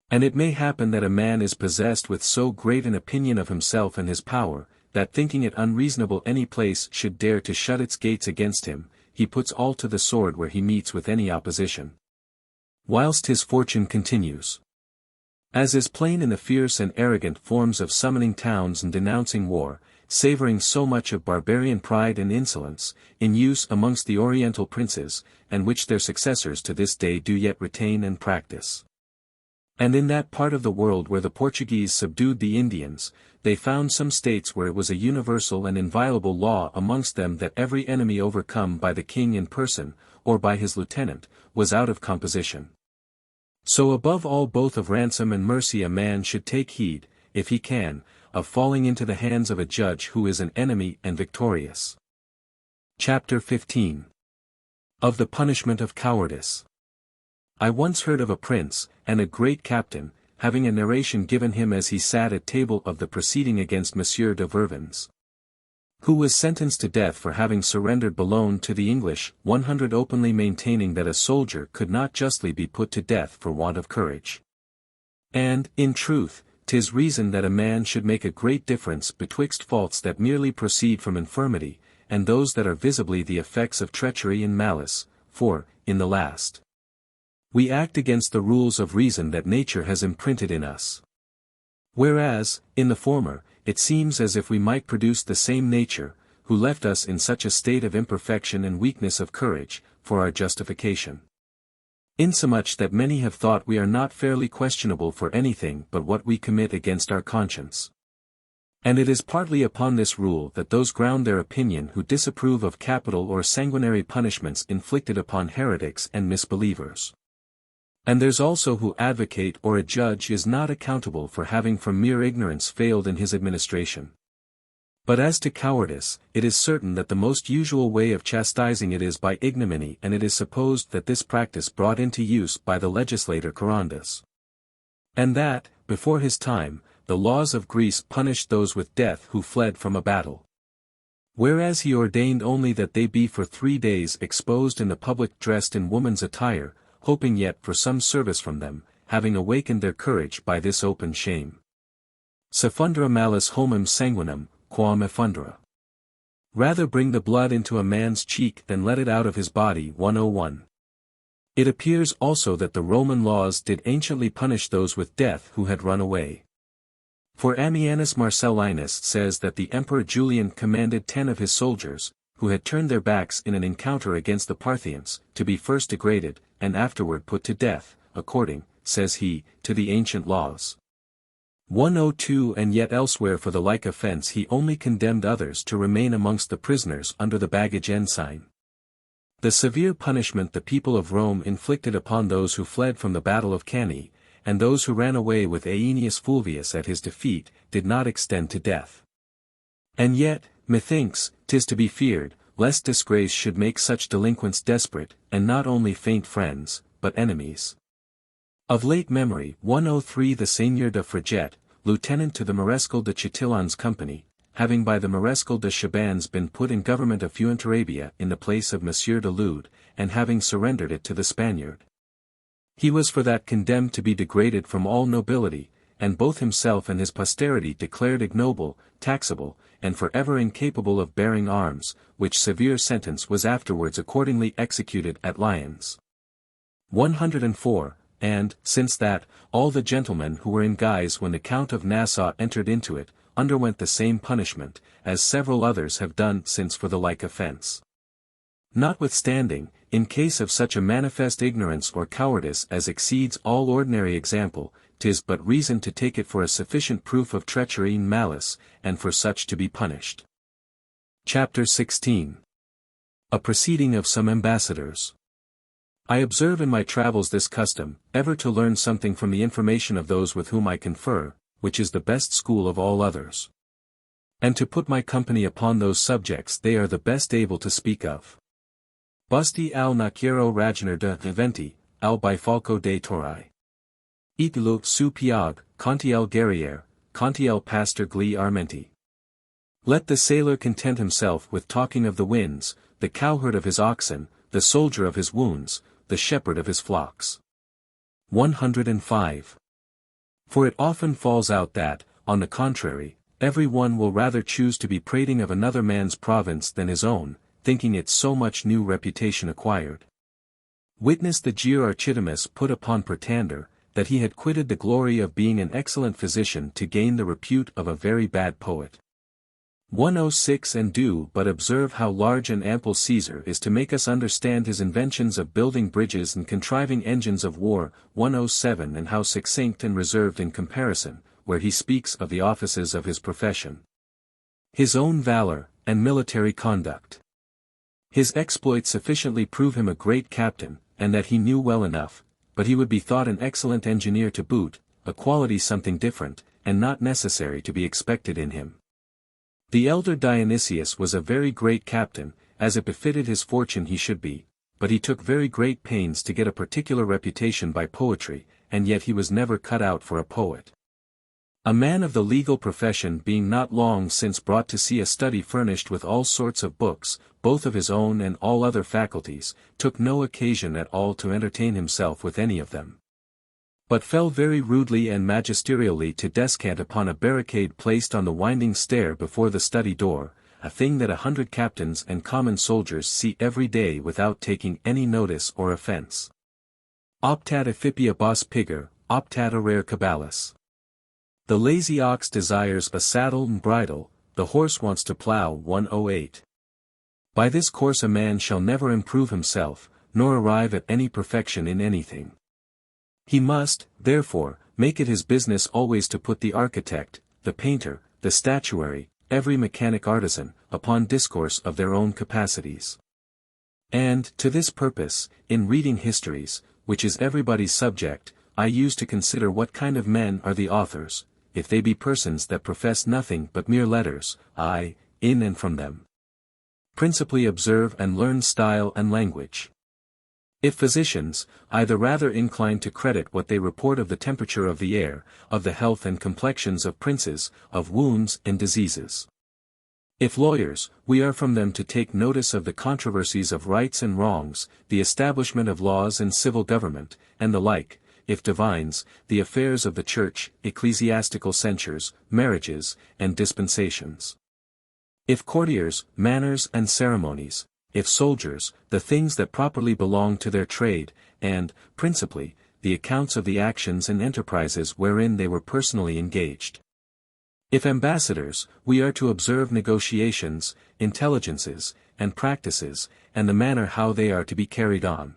And it may happen that a man is possessed with so great an opinion of himself and his power, that thinking it unreasonable any place should dare to shut its gates against him, he puts all to the sword where he meets with any opposition. Whilst his fortune continues. As is plain in the fierce and arrogant forms of summoning towns and denouncing war, savouring so much of barbarian pride and insolence, in use amongst the Oriental princes, and which their successors to this day do yet retain and practice. And in that part of the world where the Portuguese subdued the Indians, they found some states where it was a universal and inviolable law amongst them that every enemy overcome by the king in person, or by his lieutenant, was out of composition. So above all both of ransom and mercy a man should take heed, if he can, of falling into the hands of a judge who is an enemy and victorious. Chapter 15. Of the punishment of cowardice. I once heard of a prince, and a great captain, having a narration given him as he sat at table of the proceeding against Monsieur de Vervins, who was sentenced to death for having surrendered Boulogne to the English, 100 openly maintaining that a soldier could not justly be put to death for want of courage. And, in truth, 'tis reason that a man should make a great difference betwixt faults that merely proceed from infirmity, and those that are visibly the effects of treachery and malice, for, in the last, we act against the rules of reason that nature has imprinted in us. Whereas, in the former, it seems as if we might produce the same nature, who left us in such a state of imperfection and weakness of courage, for our justification. Insomuch that many have thought we are not fairly questionable for anything but what we commit against our conscience. And it is partly upon this rule that those ground their opinion who disapprove of capital or sanguinary punishments inflicted upon heretics and misbelievers. And there's also who advocate or a judge is not accountable for having from mere ignorance failed in his administration. But as to cowardice, it is certain that the most usual way of chastising it is by ignominy, and it is supposed that this practice brought into use by the legislator Cowardice. And that, before his time, the laws of Greece punished those with death who fled from a battle. Whereas he ordained only that they be for 3 days exposed in the public dressed in woman's attire, hoping yet for some service from them, having awakened their courage by this open shame. Suffundera malis homum sanguinum, quam effundera. Rather bring the blood into a man's cheek than let it out of his body. 101. It appears also that the Roman laws did anciently punish those with death who had run away. For Ammianus Marcellinus says that the Emperor Julian commanded 10 of his soldiers, who had turned their backs in an encounter against the Parthians, to be first degraded, and afterward put to death, according, says he, to the ancient laws. 102. And yet elsewhere for the like offence he only condemned others to remain amongst the prisoners under the baggage ensign. The severe punishment the people of Rome inflicted upon those who fled from the battle of Cannae, and those who ran away with Aeneas Fulvius at his defeat, did not extend to death. And yet, methinks, 'tis to be feared, lest disgrace should make such delinquents desperate, and not only faint friends, but enemies. Of late memory, 103 the Seigneur de Frigette, lieutenant to the Marescal de Chatillon's company, having by the Marescal de Chabannes been put in government of Fuenterrabia in the place of Monsieur de Lude, and having surrendered it to the Spaniard. He was for that condemned to be degraded from all nobility, and both himself and his posterity declared ignoble, taxable, and for ever incapable of bearing arms, which severe sentence was afterwards accordingly executed at Lyons. 104, and, since that, all the gentlemen who were in Guise when the Count of Nassau entered into it, underwent the same punishment, as several others have done since for the like offence. Notwithstanding, in case of such a manifest ignorance or cowardice as exceeds all ordinary example, 'tis but reason to take it for a sufficient proof of treachery and malice, and for such to be punished. Chapter 16. A proceeding of some ambassadors. I observe in my travels this custom, ever to learn something from the information of those with whom I confer, which is the best school of all others. And to put my company upon those subjects they are the best able to speak of. Busti al naciero ragener de eventi, al bifalco de torai. Italo su piag, conti el guerrier, conti el pastor gli armenti. Let the sailor content himself with talking of the winds, the cowherd of his oxen, the soldier of his wounds, the shepherd of his flocks. 105. For it often falls out that, on the contrary, every one will rather choose to be prating of another man's province than his own, thinking it so much new reputation acquired. Witness the jeer Archidamus put upon Pritander, that he had quitted the glory of being an excellent physician to gain the repute of a very bad poet. 106 And do but observe how large and ample Caesar is to make us understand his inventions of building bridges and contriving engines of war. 107 And how succinct and reserved in comparison, where he speaks of the offices of his profession, his own valor, and military conduct. His exploits sufficiently prove him a great captain, and that he knew well enough, but he would be thought an excellent engineer to boot, a quality something different, and not necessary to be expected in him. The elder Dionysius was a very great captain, as it befitted his fortune he should be, but he took very great pains to get a particular reputation by poetry, and yet he was never cut out for a poet. A man of the legal profession being not long since brought to see a study furnished with all sorts of books, both of his own and all other faculties, took no occasion at all to entertain himself with any of them, but fell very rudely and magisterially to descant upon a barricade placed on the winding stair before the study door, a thing that 100 captains and common soldiers see every day without taking any notice or offence. Optat effipia bos pigor, optat orare cabalus. The lazy ox desires a saddle and bridle, the horse wants to plough. 108. By this course a man shall never improve himself, nor arrive at any perfection in anything. He must, therefore, make it his business always to put the architect, the painter, the statuary, every mechanic artisan, upon discourse of their own capacities. And, to this purpose, in reading histories, which is everybody's subject, I use to consider what kind of men are the authors, if they be persons that profess nothing but mere letters, in and from them. Principally observe and learn style and language. If physicians, I the rather incline to credit what they report of the temperature of the air, of the health and complexions of princes, of wounds and diseases. If lawyers, we are from them to take notice of the controversies of rights and wrongs, the establishment of laws and civil government, and the like. If divines, the affairs of the church, ecclesiastical censures, marriages, and dispensations. If courtiers, manners and ceremonies. If soldiers, the things that properly belong to their trade, and, principally, the accounts of the actions and enterprises wherein they were personally engaged. If ambassadors, we are to observe negotiations, intelligences, and practices, and the manner how they are to be carried on.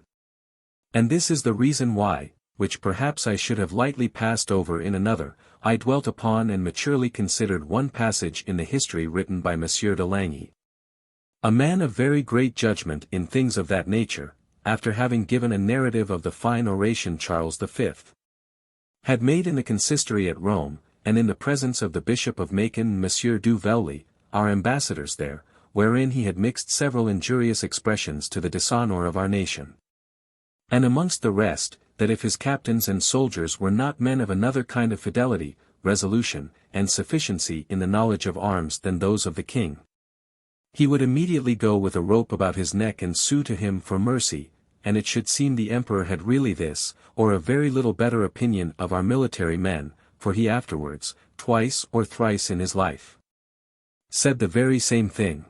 And this is the reason why, which perhaps I should have lightly passed over in another, I dwelt upon and maturely considered one passage in the history written by Monsieur de Montaigne. A man of very great judgment in things of that nature, after having given a narrative of the fine oration Charles V had made in the consistory at Rome, and in the presence of the Bishop of Macon and Monsieur du Velley, our ambassadors there, wherein he had mixed several injurious expressions to the dishonour of our nation. And amongst the rest, that if his captains and soldiers were not men of another kind of fidelity, resolution, and sufficiency in the knowledge of arms than those of the king, he would immediately go with a rope about his neck and sue to him for mercy, and it should seem the emperor had really this, or a very little better opinion of our military men, for he afterwards, twice or thrice in his life, said the very same thing.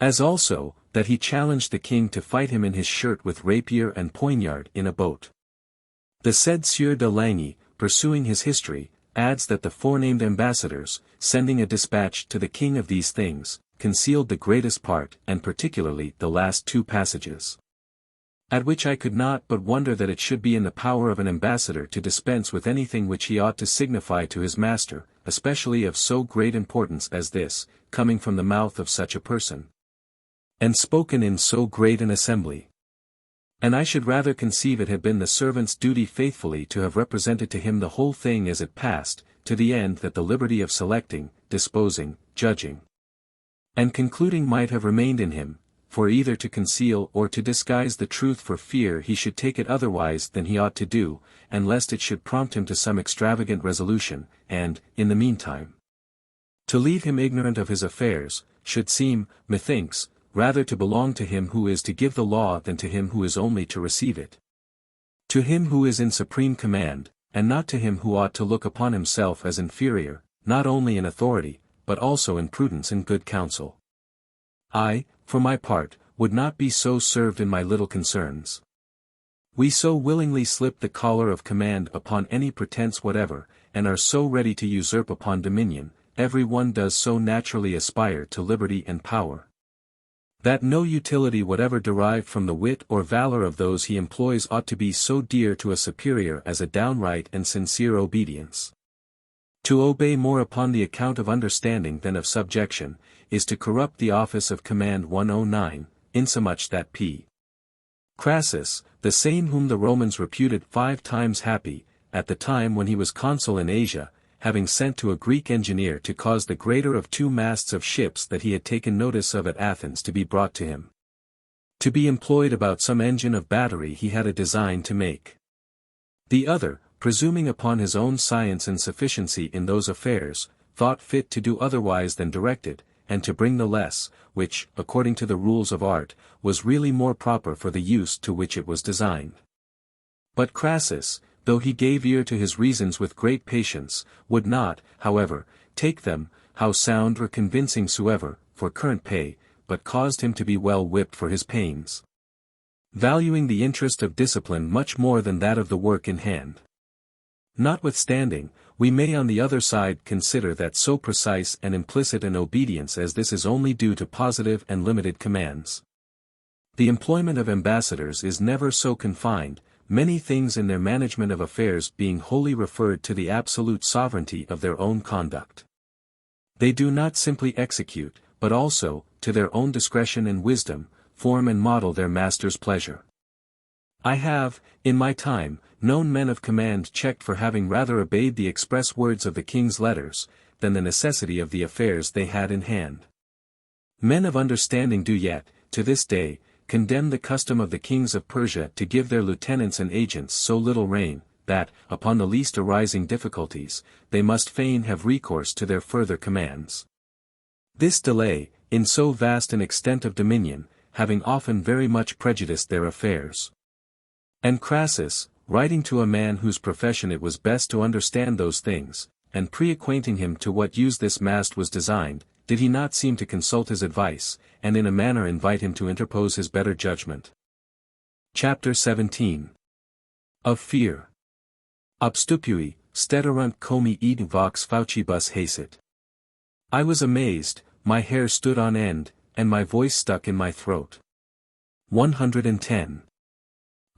As also, that he challenged the king to fight him in his shirt with rapier and poignard in a boat. The said Sieur de Langey, pursuing his history, adds that the forenamed ambassadors, sending a dispatch to the king of these things, concealed the greatest part and particularly the last two passages. At which I could not but wonder that it should be in the power of an ambassador to dispense with anything which he ought to signify to his master, especially of so great importance as this, coming from the mouth of such a person, and spoken in so great an assembly. And I should rather conceive it had been the servant's duty faithfully to have represented to him the whole thing as it passed, to the end that the liberty of selecting, disposing, judging, and concluding might have remained in him, for either to conceal or to disguise the truth for fear he should take it otherwise than he ought to do, and lest it should prompt him to some extravagant resolution, and, in the meantime, to leave him ignorant of his affairs, should seem, methinks, rather to belong to him who is to give the law than to him who is only to receive it. To him who is in supreme command, and not to him who ought to look upon himself as inferior, not only in authority, but also in prudence and good counsel. I, for my part, would not be so served in my little concerns. We so willingly slip the collar of command upon any pretence whatever, and are so ready to usurp upon dominion, every one does so naturally aspire to liberty and power, that no utility whatever derived from the wit or valor of those he employs ought to be so dear to a superior as a downright and sincere obedience. To obey more upon the account of understanding than of subjection, is to corrupt the office of command 109, insomuch that P. Crassus, the same whom the Romans reputed 5 times happy, at the time when he was consul in Asia, having sent to a Greek engineer to cause the greater of 2 masts of ships that he had taken notice of at Athens to be brought to him, to be employed about some engine of battery he had a design to make. The other, presuming upon his own science and sufficiency in those affairs, thought fit to do otherwise than directed, and to bring the less, which, according to the rules of art, was really more proper for the use to which it was designed. But Crassus, though he gave ear to his reasons with great patience, would not, however, take them, how sound or convincing soever, for current pay, but caused him to be well whipped for his pains, valuing the interest of discipline much more than that of the work in hand. Notwithstanding, we may on the other side consider that so precise and implicit an obedience as this is only due to positive and limited commands. The employment of ambassadors is never so confined, many things in their management of affairs being wholly referred to the absolute sovereignty of their own conduct. They do not simply execute, but also, to their own discretion and wisdom, form and model their master's pleasure. I have, in my time, known men of command checked for having rather obeyed the express words of the king's letters, than the necessity of the affairs they had in hand. Men of understanding do yet, to this day, condemn the custom of the kings of Persia to give their lieutenants and agents so little rein, that, upon the least arising difficulties, they must fain have recourse to their further commands. This delay, in so vast an extent of dominion, having often very much prejudiced their affairs. And Crassus, writing to a man whose profession it was best to understand those things, and pre-acquainting him to what use this mast was designed, did he not seem to consult his advice, and in a manner invite him to interpose his better judgment? Chapter 17. Of Fear. Obstupui, steterunt comi id vox faucibus haesit. I was amazed, my hair stood on end, and my voice stuck in my throat. 110.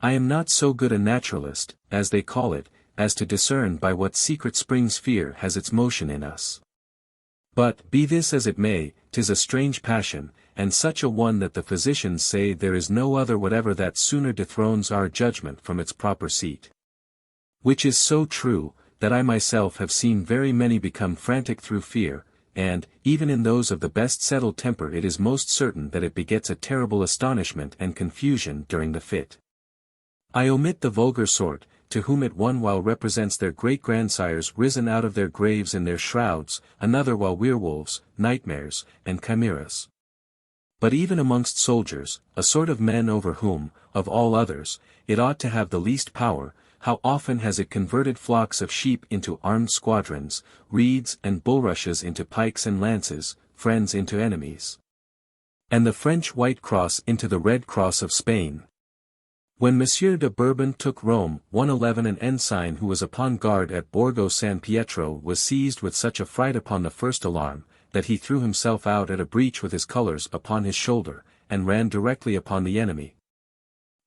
I am not so good a naturalist, as they call it, as to discern by what secret springs fear has its motion in us. But, be this as it may, 'tis a strange passion, and such a one that the physicians say there is no other whatever that sooner dethrones our judgment from its proper seat. Which is so true, that I myself have seen very many become frantic through fear, and, even in those of the best settled temper it is most certain that it begets a terrible astonishment and confusion during the fit. I omit the vulgar sort, to whom it one while represents their great-grandsires risen out of their graves in their shrouds, another while werewolves, nightmares, and chimeras. But even amongst soldiers, a sort of men over whom, of all others, it ought to have the least power, how often has it converted flocks of sheep into armed squadrons, reeds and bulrushes into pikes and lances, friends into enemies, and the French White Cross into the Red Cross of Spain. When Monsieur de Bourbon took Rome, 111 an ensign who was upon guard at Borgo San Pietro was seized with such a fright upon the first alarm, that he threw himself out at a breach with his colours upon his shoulder, and ran directly upon the enemy.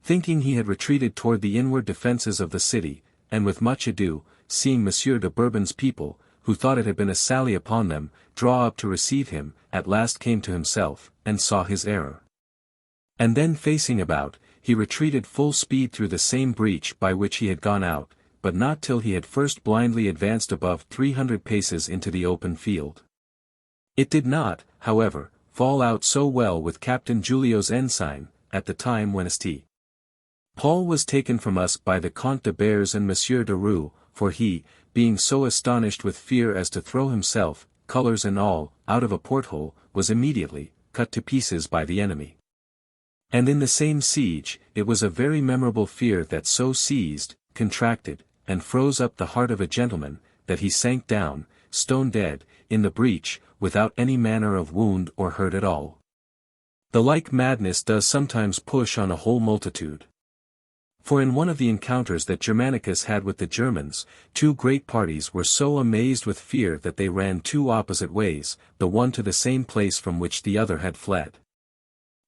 Thinking he had retreated toward the inward defences of the city, and with much ado, seeing Monsieur de Bourbon's people, who thought it had been a sally upon them, draw up to receive him, at last came to himself, and saw his error. And then facing about, he retreated full speed through the same breach by which he had gone out, but not till he had first blindly advanced above 300 paces into the open field. It did not, however, fall out so well with Captain Julio's ensign, at the time when St. Paul was taken from us by the Comte de Bears and Monsieur de Roux, for he, being so astonished with fear as to throw himself, colours and all, out of a porthole, was immediately cut to pieces by the enemy. And in the same siege, it was a very memorable fear that so seized, contracted, and froze up the heart of a gentleman, that he sank down, stone dead, in the breach, without any manner of wound or hurt at all. The like madness does sometimes push on a whole multitude. For in one of the encounters that Germanicus had with the Germans, two great parties were so amazed with fear that they ran two opposite ways, the one to the same place from which the other had fled.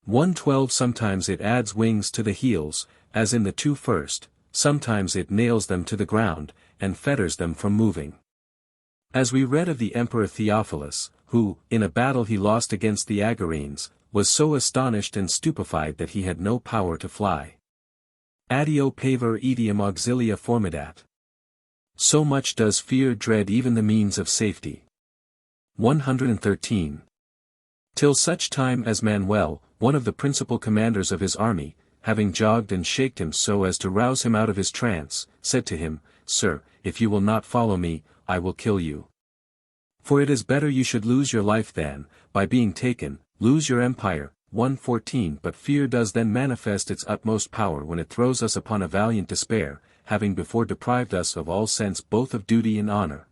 112 Sometimes it adds wings to the heels, as in the two first, sometimes it nails them to the ground, and fetters them from moving. As we read of the Emperor Theophilus, who, in a battle he lost against the Agarenes, was so astonished and stupefied that he had no power to fly. Addio paver etiam auxilia formidat. So much does fear dread even the means of safety. 113. Till such time as Manuel, one of the principal commanders of his army, having jogged and shaked him so as to rouse him out of his trance, said to him, Sir, if you will not follow me, I will kill you. For it is better you should lose your life than, by being taken, lose your empire. 114 But fear does then manifest its utmost power when it throws us upon a valiant despair, having before deprived us of all sense both of duty and honor.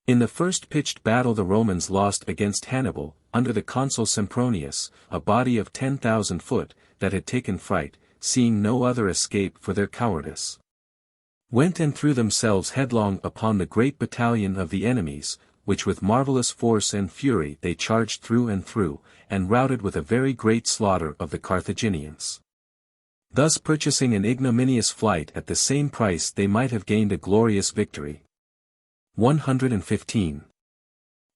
In the first pitched battle the Romans lost against Hannibal, under the consul Sempronius, a body of 10,000 foot, that had taken fright, seeing no other escape for their cowardice, went and threw themselves headlong upon the great battalion of the enemies, which with marvellous force and fury they charged through, and routed with a very great slaughter of the Carthaginians. Thus purchasing an ignominious flight at the same price they might have gained a glorious victory. 115.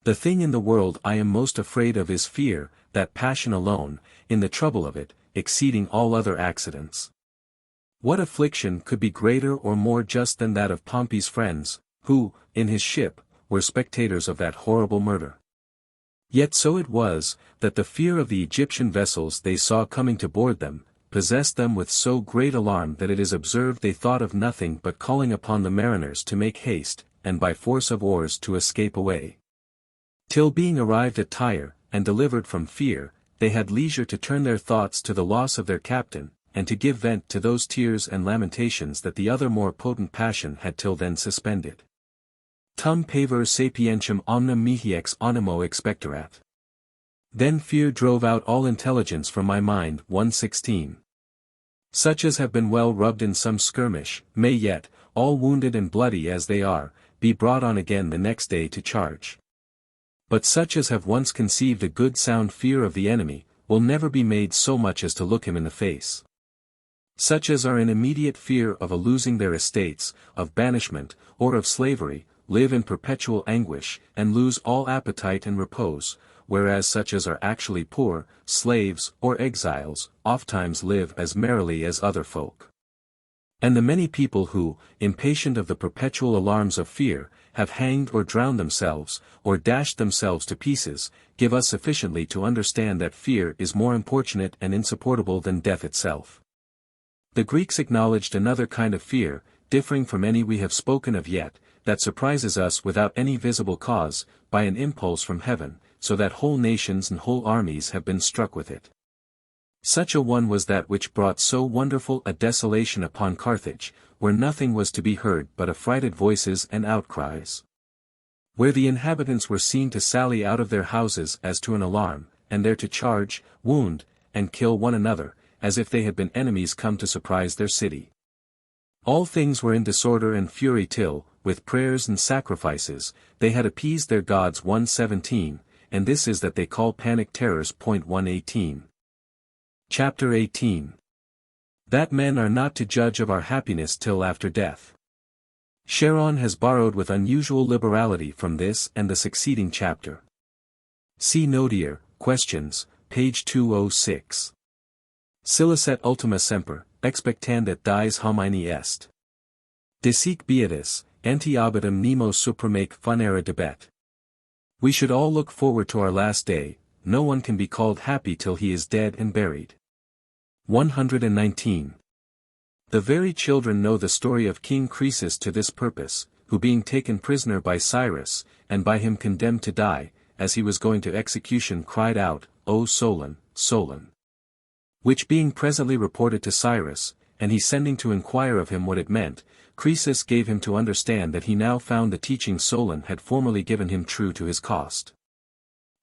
The thing in the world I am most afraid of is fear, that passion alone, in the trouble of it, exceeding all other accidents. What affliction could be greater or more just than that of Pompey's friends, who, in his ship, were spectators of that horrible murder? Yet so it was, that the fear of the Egyptian vessels they saw coming to board them, possessed them with so great alarm that it is observed they thought of nothing but calling upon the mariners to make haste, and by force of oars to escape away. Till being arrived at Tyre, and delivered from fear, they had leisure to turn their thoughts to the loss of their captain, and to give vent to those tears and lamentations that the other more potent passion had till then suspended. Tum paver sapientium omnem mihi ex animo expectorat. Then fear drove out all intelligence from my mind. 116. Such as have been well rubbed in some skirmish, may yet, all wounded and bloody as they are, be brought on again the next day to charge. But such as have once conceived a good sound fear of the enemy, will never be made so much as to look him in the face. Such as are in immediate fear of a losing their estates, of banishment, or of slavery, live in perpetual anguish, and lose all appetite and repose, whereas such as are actually poor, slaves, or exiles, ofttimes live as merrily as other folk. And the many people who, impatient of the perpetual alarms of fear, have hanged or drowned themselves, or dashed themselves to pieces, give us sufficiently to understand that fear is more importunate and insupportable than death itself. The Greeks acknowledged another kind of fear, differing from any we have spoken of yet, that surprises us without any visible cause, by an impulse from heaven, so that whole nations and whole armies have been struck with it. Such a one was that which brought so wonderful a desolation upon Carthage, where nothing was to be heard but affrighted voices and outcries. Where the inhabitants were seen to sally out of their houses as to an alarm, and there to charge, wound, and kill one another, as if they had been enemies come to surprise their city. All things were in disorder and fury till, with prayers and sacrifices, they had appeased their gods. 117, and this is that they call panic terrors. 118. Chapter 18. That men are not to judge of our happiness till after death. Charon has borrowed with unusual liberality from this and the succeeding chapter. See Notier, Questions, page 206. Silicet ultima semper, expectandet dies homini est. Disic beatus, ante obitum nemo supremake funera debet. We should all look forward to our last day, no one can be called happy till he is dead and buried. 119. The very children know the story of King Croesus to this purpose, who being taken prisoner by Cyrus, and by him condemned to die, as he was going to execution cried out, O Solon, Solon. Which being presently reported to Cyrus, and he sending to inquire of him what it meant, Croesus gave him to understand that he now found the teaching Solon had formerly given him true to his cost.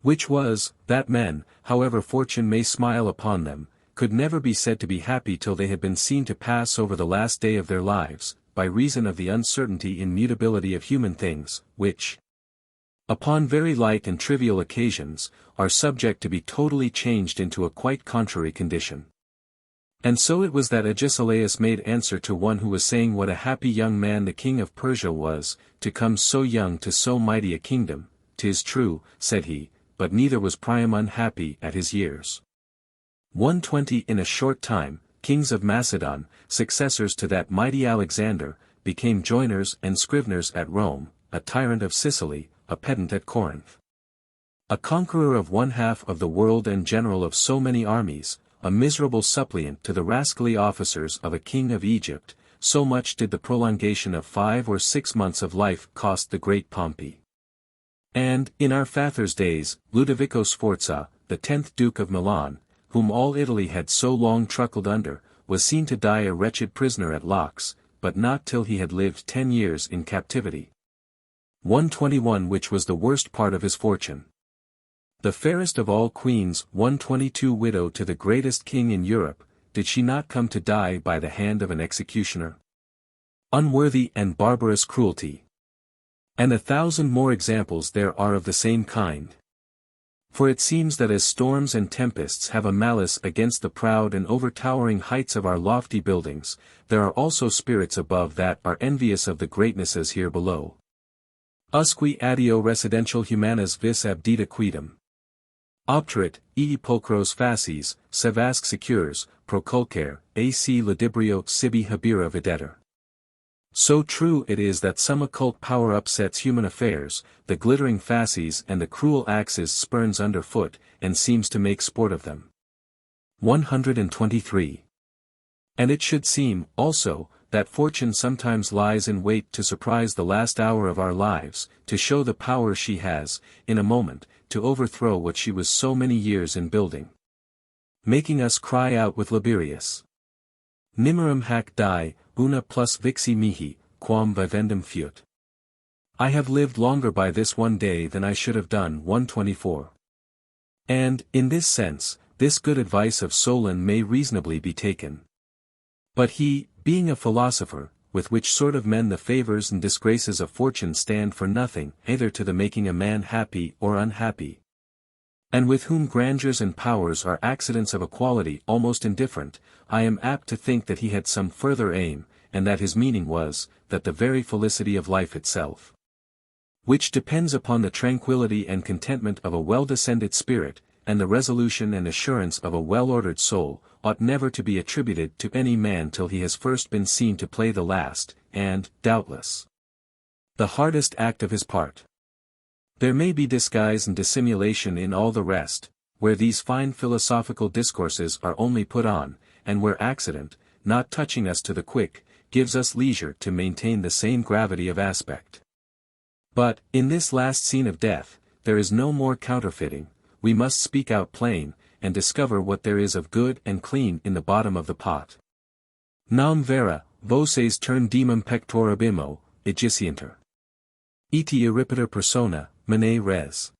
Which was, that men, however fortune may smile upon them, could never be said to be happy till they had been seen to pass over the last day of their lives, by reason of the uncertainty in mutability of human things, which, upon very light and trivial occasions, are subject to be totally changed into a quite contrary condition. And so it was that Agesilaus made answer to one who was saying what a happy young man the king of Persia was, to come so young to so mighty a kingdom. 'Tis true, said he, but neither was Priam unhappy at his years. 120 In a short time, kings of Macedon, successors to that mighty Alexander, became joiners and scriveners at Rome, a tyrant of Sicily, a pedant at Corinth. A conqueror of one half of the world and general of so many armies, a miserable suppliant to the rascally officers of a king of Egypt, so much did the prolongation of 5 or 6 months of life cost the great Pompey. And, in our father's days, Ludovico Sforza, the 10th Duke of Milan, whom all Italy had so long truckled under, was seen to die a wretched prisoner at Laux, but not till he had lived 10 years in captivity. 121 Which was the worst part of his fortune. The fairest of all queens, 122 Widow to the greatest king in Europe, did she not come to die by the hand of an executioner? Unworthy and barbarous cruelty. And 1,000 more examples there are of the same kind. For it seems that as storms and tempests have a malice against the proud and overtowering heights of our lofty buildings, there are also spirits above that are envious of the greatnesses here below. Usque addio residential humanas vis abdita quidem. Obturit, ii pulchros facies, sevasque secures, proculcare, ac ludibrio sibi habira videtur. So true it is that some occult power upsets human affairs, the glittering fasces and the cruel axes spurns under foot, and seems to make sport of them. 123. And it should seem, also, that fortune sometimes lies in wait to surprise the last hour of our lives, to show the power she has, in a moment, to overthrow what she was so many years in building. Making us cry out with Liberius. Nimirum hac die, una plus vixi mihi, quam vivendum fiut. I have lived longer by this one day than I should have done. 124. And, in this sense, this good advice of Solon may reasonably be taken. But he, being a philosopher, with which sort of men the favors and disgraces of fortune stand for nothing, either to the making a man happy or unhappy, and with whom grandeurs and powers are accidents of a quality almost indifferent, I am apt to think that he had some further aim, and that his meaning was, that the very felicity of life itself, which depends upon the tranquillity and contentment of a well-descended spirit, and the resolution and assurance of a well-ordered soul, ought never to be attributed to any man till he has first been seen to play the last, and, doubtless, the hardest act of his part. There may be disguise and dissimulation in all the rest, where these fine philosophical discourses are only put on, and where accident, not touching us to the quick, gives us leisure to maintain the same gravity of aspect. But, in this last scene of death, there is no more counterfeiting, we must speak out plain, and discover what there is of good and clean in the bottom of the pot. Nam vera, voces turn demum pectorabimo, egicienter. Iti irripator persona, mene res.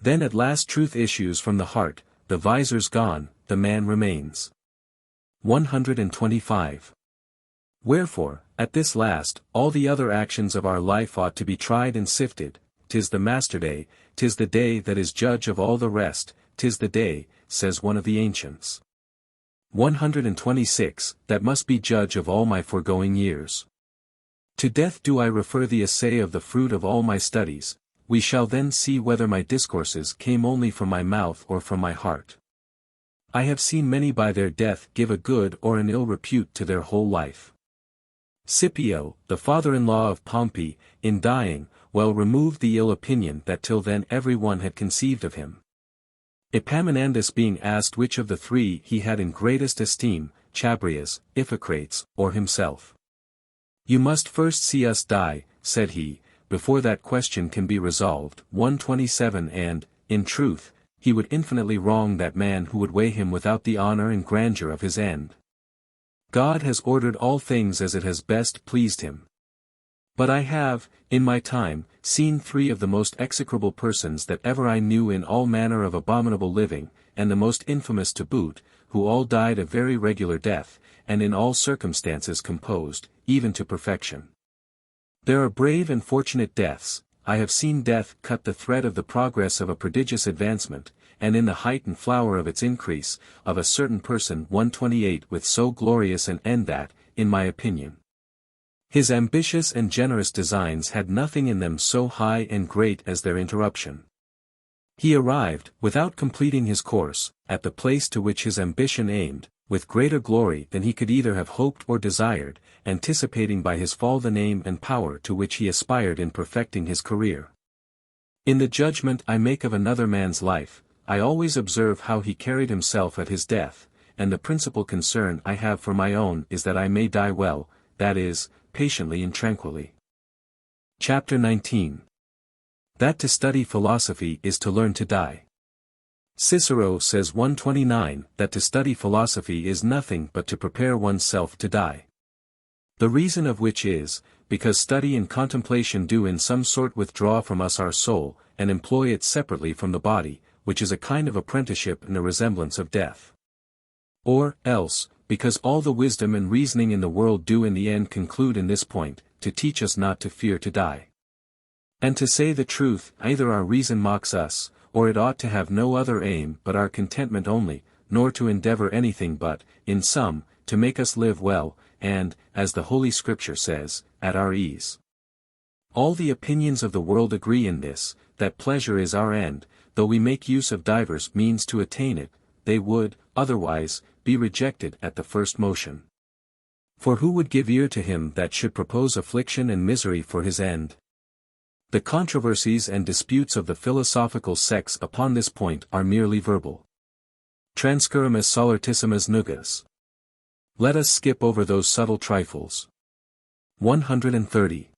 Then at last truth issues from the heart, the visor's gone, the man remains. 125. Wherefore, at this last, all the other actions of our life ought to be tried and sifted. 'Tis the master day, 'tis the day that is judge of all the rest, 'tis the day, says one of the ancients. 126, that must be judge of all my foregoing years. To death do I refer the essay of the fruit of all my studies, we shall then see whether my discourses came only from my mouth or from my heart. I have seen many by their death give a good or an ill repute to their whole life. Scipio, the father-in-law of Pompey, in dying, well removed the ill opinion that till then every one had conceived of him. Epaminondas being asked which of the three he had in greatest esteem, Chabrias, Iphicrates, or himself. You must first see us die, said he, before that question can be resolved. 127 And, in truth, he would infinitely wrong that man who would weigh him without the honor and grandeur of his end. God has ordered all things as it has best pleased him. But I have, in my time, seen three of the most execrable persons that ever I knew in all manner of abominable living, and the most infamous to boot, who all died a very regular death, and in all circumstances composed, even to perfection. There are brave and fortunate deaths. I have seen death cut the thread of the progress of a prodigious advancement, and in the height and flower of its increase, of a certain person 128 with so glorious an end that, in my opinion, his ambitious and generous designs had nothing in them so high and great as their interruption. He arrived, without completing his course, at the place to which his ambition aimed, with greater glory than he could either have hoped or desired, anticipating by his fall the name and power to which he aspired in perfecting his career. In the judgment I make of another man's life, I always observe how he carried himself at his death, and the principal concern I have for my own is that I may die well, that is, patiently and tranquilly. Chapter 19. That to study philosophy is to learn to die. Cicero says 129 that to study philosophy is nothing but to prepare oneself to die. The reason of which is, because study and contemplation do in some sort withdraw from us our soul, and employ it separately from the body, which is a kind of apprenticeship and a resemblance of death. Or, else, because all the wisdom and reasoning in the world do in the end conclude in this point, to teach us not to fear to die. And to say the truth, either our reason mocks us, or it ought to have no other aim but our contentment only, nor to endeavor anything but, in sum, to make us live well, and, as the Holy Scripture says, at our ease. All the opinions of the world agree in this, that pleasure is our end, though we make use of divers means to attain it, they would, otherwise, be rejected at the first motion. For who would give ear to him that should propose affliction and misery for his end? The controversies and disputes of the philosophical sects upon this point are merely verbal. Transcurrimus solertissimus nugas. Let us skip over those subtle trifles. 130.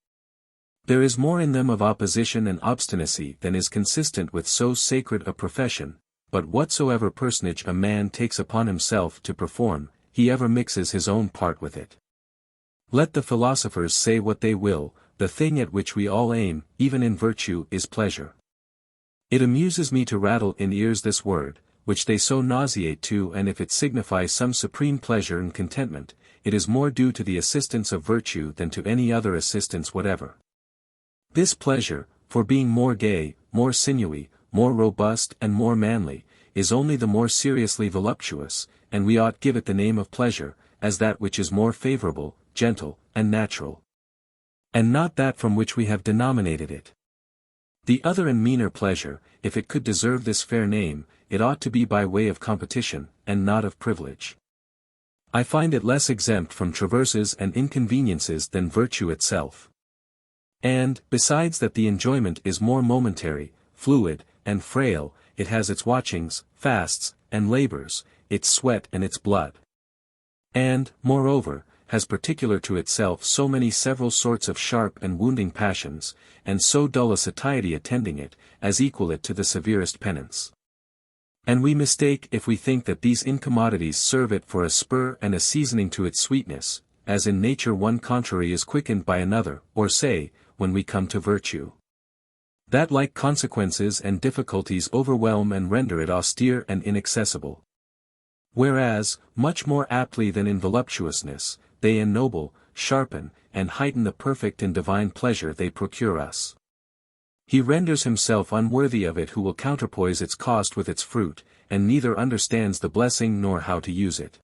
There is more in them of opposition and obstinacy than is consistent with so sacred a profession, but whatsoever personage a man takes upon himself to perform, he ever mixes his own part with it. Let the philosophers say what they will, the thing at which we all aim, even in virtue, is pleasure. It amuses me to rattle in ears this word, which they so nauseate to, and if it signifies some supreme pleasure and contentment, it is more due to the assistance of virtue than to any other assistance whatever. This pleasure, for being more gay, more sinewy, more robust and more manly, is only the more seriously voluptuous, and we ought give it the name of pleasure, as that which is more favorable, gentle, and natural, and not that from which we have denominated it. The other and meaner pleasure, if it could deserve this fair name, it ought to be by way of competition, and not of privilege. I find it less exempt from traverses and inconveniences than virtue itself. And, besides that the enjoyment is more momentary, fluid, and frail, it has its watchings, fasts, and labors, its sweat and its blood. And, moreover, has particular to itself so many several sorts of sharp and wounding passions, and so dull a satiety attending it, as equal it to the severest penance. And we mistake if we think that these incommodities serve it for a spur and a seasoning to its sweetness, as in nature one contrary is quickened by another, or say, when we come to virtue, that like consequences and difficulties overwhelm and render it austere and inaccessible. Whereas, much more aptly than in voluptuousness, they ennoble, sharpen, and heighten the perfect and divine pleasure they procure us. He renders himself unworthy of it who will counterpoise its cost with its fruit, and neither understands the blessing nor how to use it.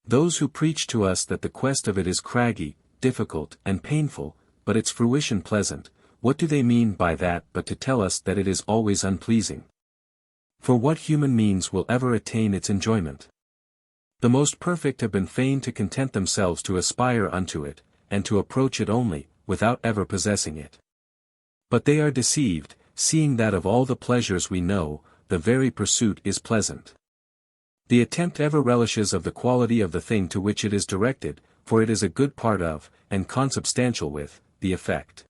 Those who preach to us that the quest of it is craggy, difficult, and painful, but its fruition pleasant, what do they mean by that but to tell us that it is always unpleasing? For what human means will ever attain its enjoyment? The most perfect have been fain to content themselves to aspire unto it, and to approach it only, without ever possessing it. But they are deceived, seeing that of all the pleasures we know, the very pursuit is pleasant. The attempt ever relishes of the quality of the thing to which it is directed, for it is a good part of, and consubstantial with, the effect.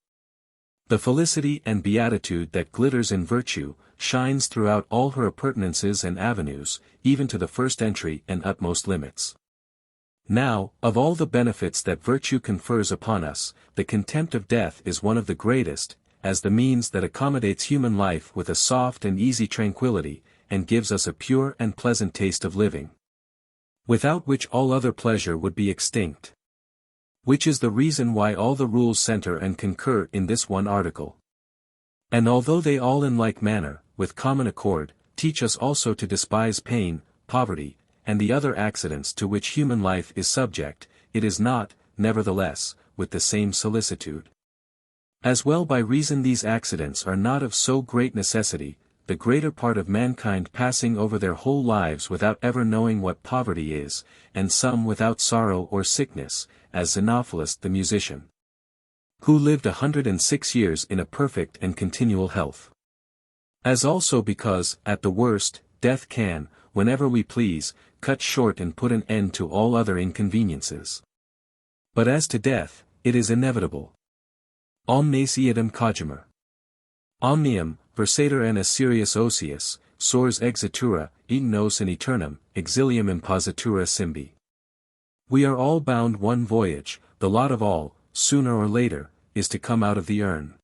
The felicity and beatitude that glitters in virtue, shines throughout all her appurtenances and avenues, even to the first entry and utmost limits. Now, of all the benefits that virtue confers upon us, the contempt of death is one of the greatest, as the means that accommodates human life with a soft and easy tranquillity, and gives us a pure and pleasant taste of living, without which all other pleasure would be extinct. Which is the reason why all the rules center and concur in this one article. And although they all in like manner, with common accord, teach us also to despise pain, poverty, and the other accidents to which human life is subject, it is not, nevertheless, with the same solicitude. As well by reason these accidents are not of so great necessity, the greater part of mankind passing over their whole lives without ever knowing what poverty is, and some without sorrow or sickness, as Xenophilus the musician, who lived 106 years in a perfect and continual health. As also because, at the worst, death can, whenever we please, cut short and put an end to all other inconveniences. But as to death, it is inevitable. Omnes eadem cogimur. Omnium, versator and serius osius, sors exitura, et nos in aeternum, exilium impositura simbi. We are all bound one voyage, the lot of all, sooner or later, is to come out of the urn.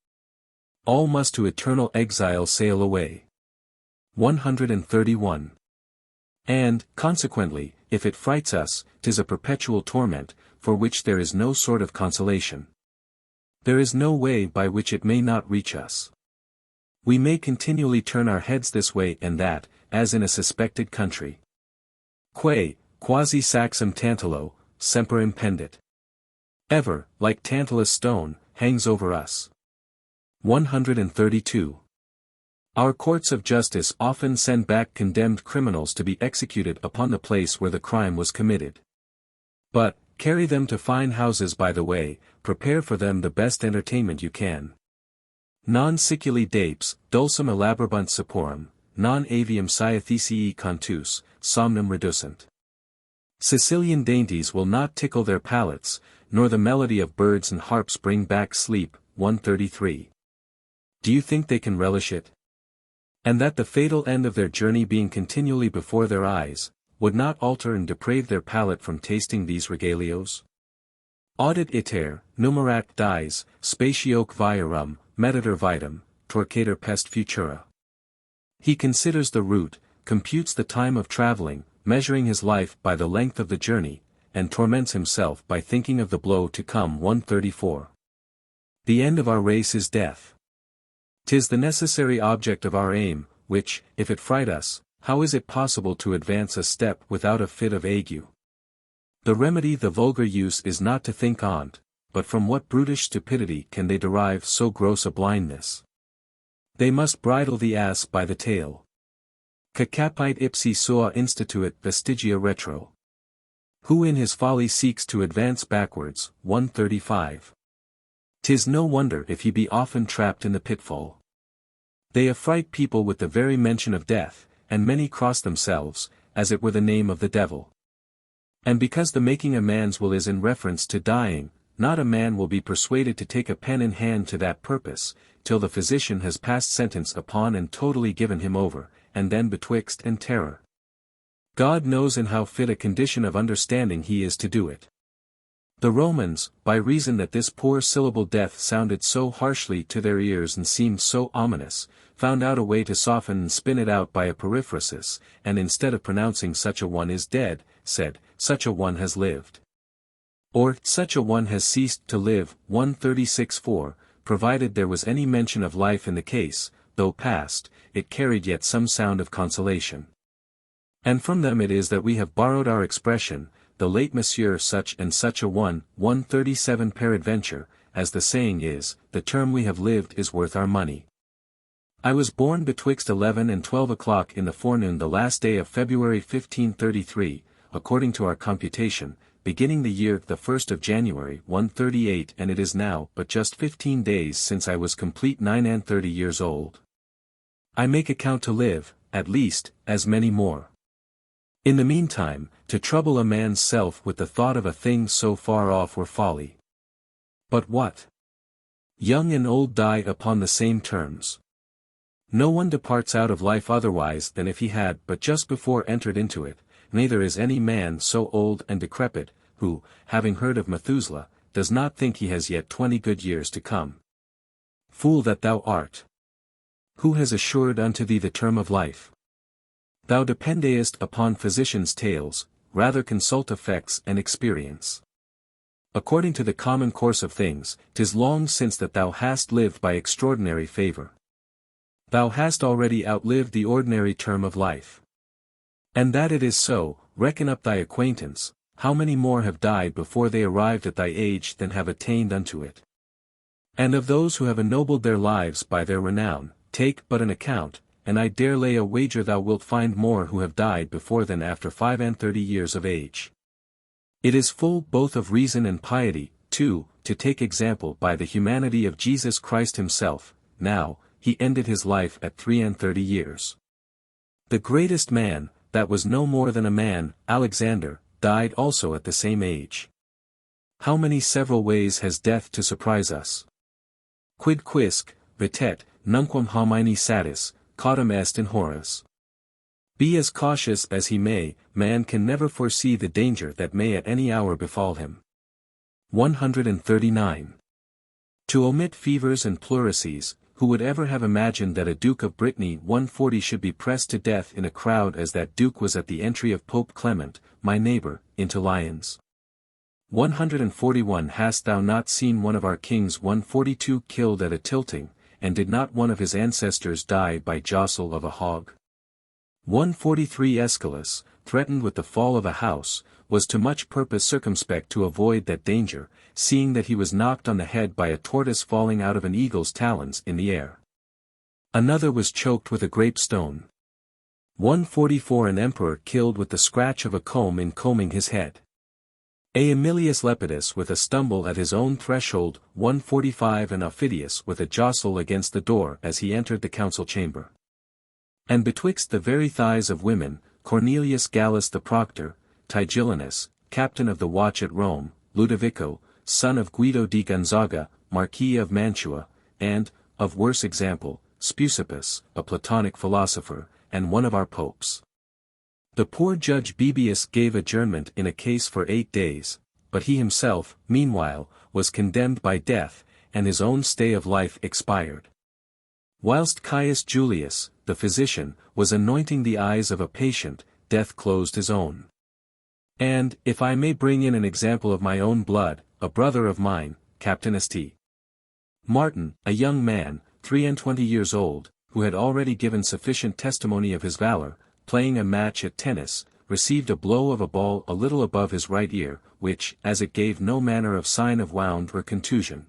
All must to eternal exile sail away. 131. And, consequently, if it frights us, 'tis a perpetual torment, for which there is no sort of consolation. There is no way by which it may not reach us. We may continually turn our heads this way and that, as in a suspected country. Quae, quasi saxum Tantalo, semper impendit. Ever, like Tantalus' stone, hangs over us. 132. Our courts of justice often send back condemned criminals to be executed upon the place where the crime was committed. But, carry them to fine houses by the way, prepare for them the best entertainment you can. Non siculi dapes, dulcem elaborabunt saporum, non avium sciathecii contus, somnum reducent. Sicilian dainties will not tickle their palates, nor the melody of birds and harps bring back sleep. 133. Do you think they can relish it? And that the fatal end of their journey being continually before their eyes, would not alter and deprave their palate from tasting these regalios? Audit iter, numerat dies, spatioque viarum, mediter vitam, torquator pest futura. He considers the route, computes the time of traveling, measuring his life by the length of the journey, and torments himself by thinking of the blow to come. 134. The end of our race is death. 'Tis the necessary object of our aim, which, if it fright us, how is it possible to advance a step without a fit of ague? The remedy the vulgar use is not to think on't, but from what brutish stupidity can they derive so gross a blindness? They must bridle the ass by the tail. Cacapite ipsi sua instituit vestigia retro. Who in his folly seeks to advance backwards. 135. 'Tis no wonder if he be often trapped in the pitfall. They affright people with the very mention of death, and many cross themselves, as it were the name of the devil. And because the making a man's will is in reference to dying, not a man will be persuaded to take a pen in hand to that purpose, till the physician has passed sentence upon and totally given him over, and then betwixt and terror. God knows in how fit a condition of understanding he is to do it. The Romans, by reason that this poor syllable death sounded so harshly to their ears and seemed so ominous, found out a way to soften and spin it out by a periphrasis, and instead of pronouncing such a one is dead, said, such a one has lived. Or, such a one has ceased to live. 136.4, provided there was any mention of life in the case, though past, it carried yet some sound of consolation. And from them it is that we have borrowed our expression, the late Monsieur such and such a one. 137. Peradventure, as the saying is, the term we have lived is worth our money. I was born betwixt 11 and 12 o'clock in the forenoon the last day of February 1533, according to our computation, beginning the year the 1st of January 138, and it is now but just 15 days since I was complete 39 years old. I make account to live, at least, as many more. In the meantime, to trouble a man's self with the thought of a thing so far off were folly. But what? Young and old die upon the same terms. No one departs out of life otherwise than if he had but just before entered into it, neither is any man so old and decrepit, who, having heard of Methuselah, does not think he has yet 20 good years to come. Fool that thou art! Who has assured unto thee the term of life? Thou dependest upon physicians' tales, rather consult effects and experience. According to the common course of things, 'tis long since that thou hast lived by extraordinary favour. Thou hast already outlived the ordinary term of life. And that it is so, reckon up thy acquaintance, how many more have died before they arrived at thy age than have attained unto it. And of those who have ennobled their lives by their renown, take but an account, and I dare lay a wager thou wilt find more who have died before than after 35 years of age. It is full both of reason and piety, too, to take example by the humanity of Jesus Christ himself. Now, he ended his life at 33 years. The greatest man, that was no more than a man, Alexander, died also at the same age. How many several ways has death to surprise us? Quid quisque, vitet, nunquam homini satis, cautum est in horas. Be as cautious as he may, man can never foresee the danger that may at any hour befall him. 139. To omit fevers and pleurisy, who would ever have imagined that a Duke of Brittany 140 should be pressed to death in a crowd as that Duke was at the entry of Pope Clement, my neighbour, into Lyons? 141. Hast thou not seen one of our kings 142 killed at a tilting, and did not one of his ancestors die by jostle of a hog? 143. Aeschylus, threatened with the fall of a house, was to much purpose circumspect to avoid that danger, seeing that he was knocked on the head by a tortoise falling out of an eagle's talons in the air. Another was choked with a grape stone. 144. An emperor killed with the scratch of a comb in combing his head. Aemilius Lepidus with a stumble at his own threshold. 145. And Aufidius with a jostle against the door as he entered the council chamber. And betwixt the very thighs of women, Cornelius Gallus the proctor, Tigellinus, captain of the watch at Rome, Ludovico, son of Guido di Gonzaga, Marquis of Mantua, and, of worse example, Speusippus, a Platonic philosopher, and one of our popes. The poor judge Bebius gave adjournment in a case for 8 days, but he himself, meanwhile, was condemned by death, and his own stay of life expired. Whilst Caius Julius, the physician, was anointing the eyes of a patient, death closed his own. And, if I may bring in an example of my own blood, a brother of mine, Captain St. Martin, a young man, 23 years old, who had already given sufficient testimony of his valor, playing a match at tennis, received a blow of a ball a little above his right ear, which, as it gave no manner of sign of wound or contusion.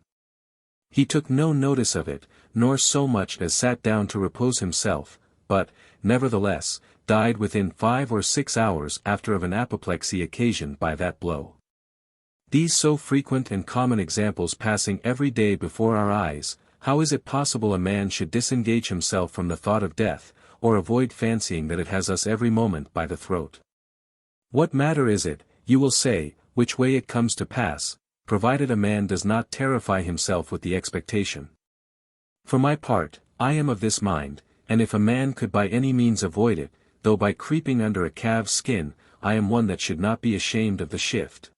He took no notice of it, nor so much as sat down to repose himself, but, nevertheless, died within 5 or 6 hours after of an apoplexy occasioned by that blow. These so frequent and common examples passing every day before our eyes, how is it possible a man should disengage himself from the thought of death, or avoid fancying that it has us every moment by the throat? What matter is it, you will say, which way it comes to pass, provided a man does not terrify himself with the expectation? For my part, I am of this mind, and if a man could by any means avoid it, though by creeping under a calf's skin, I am one that should not be ashamed of the shift.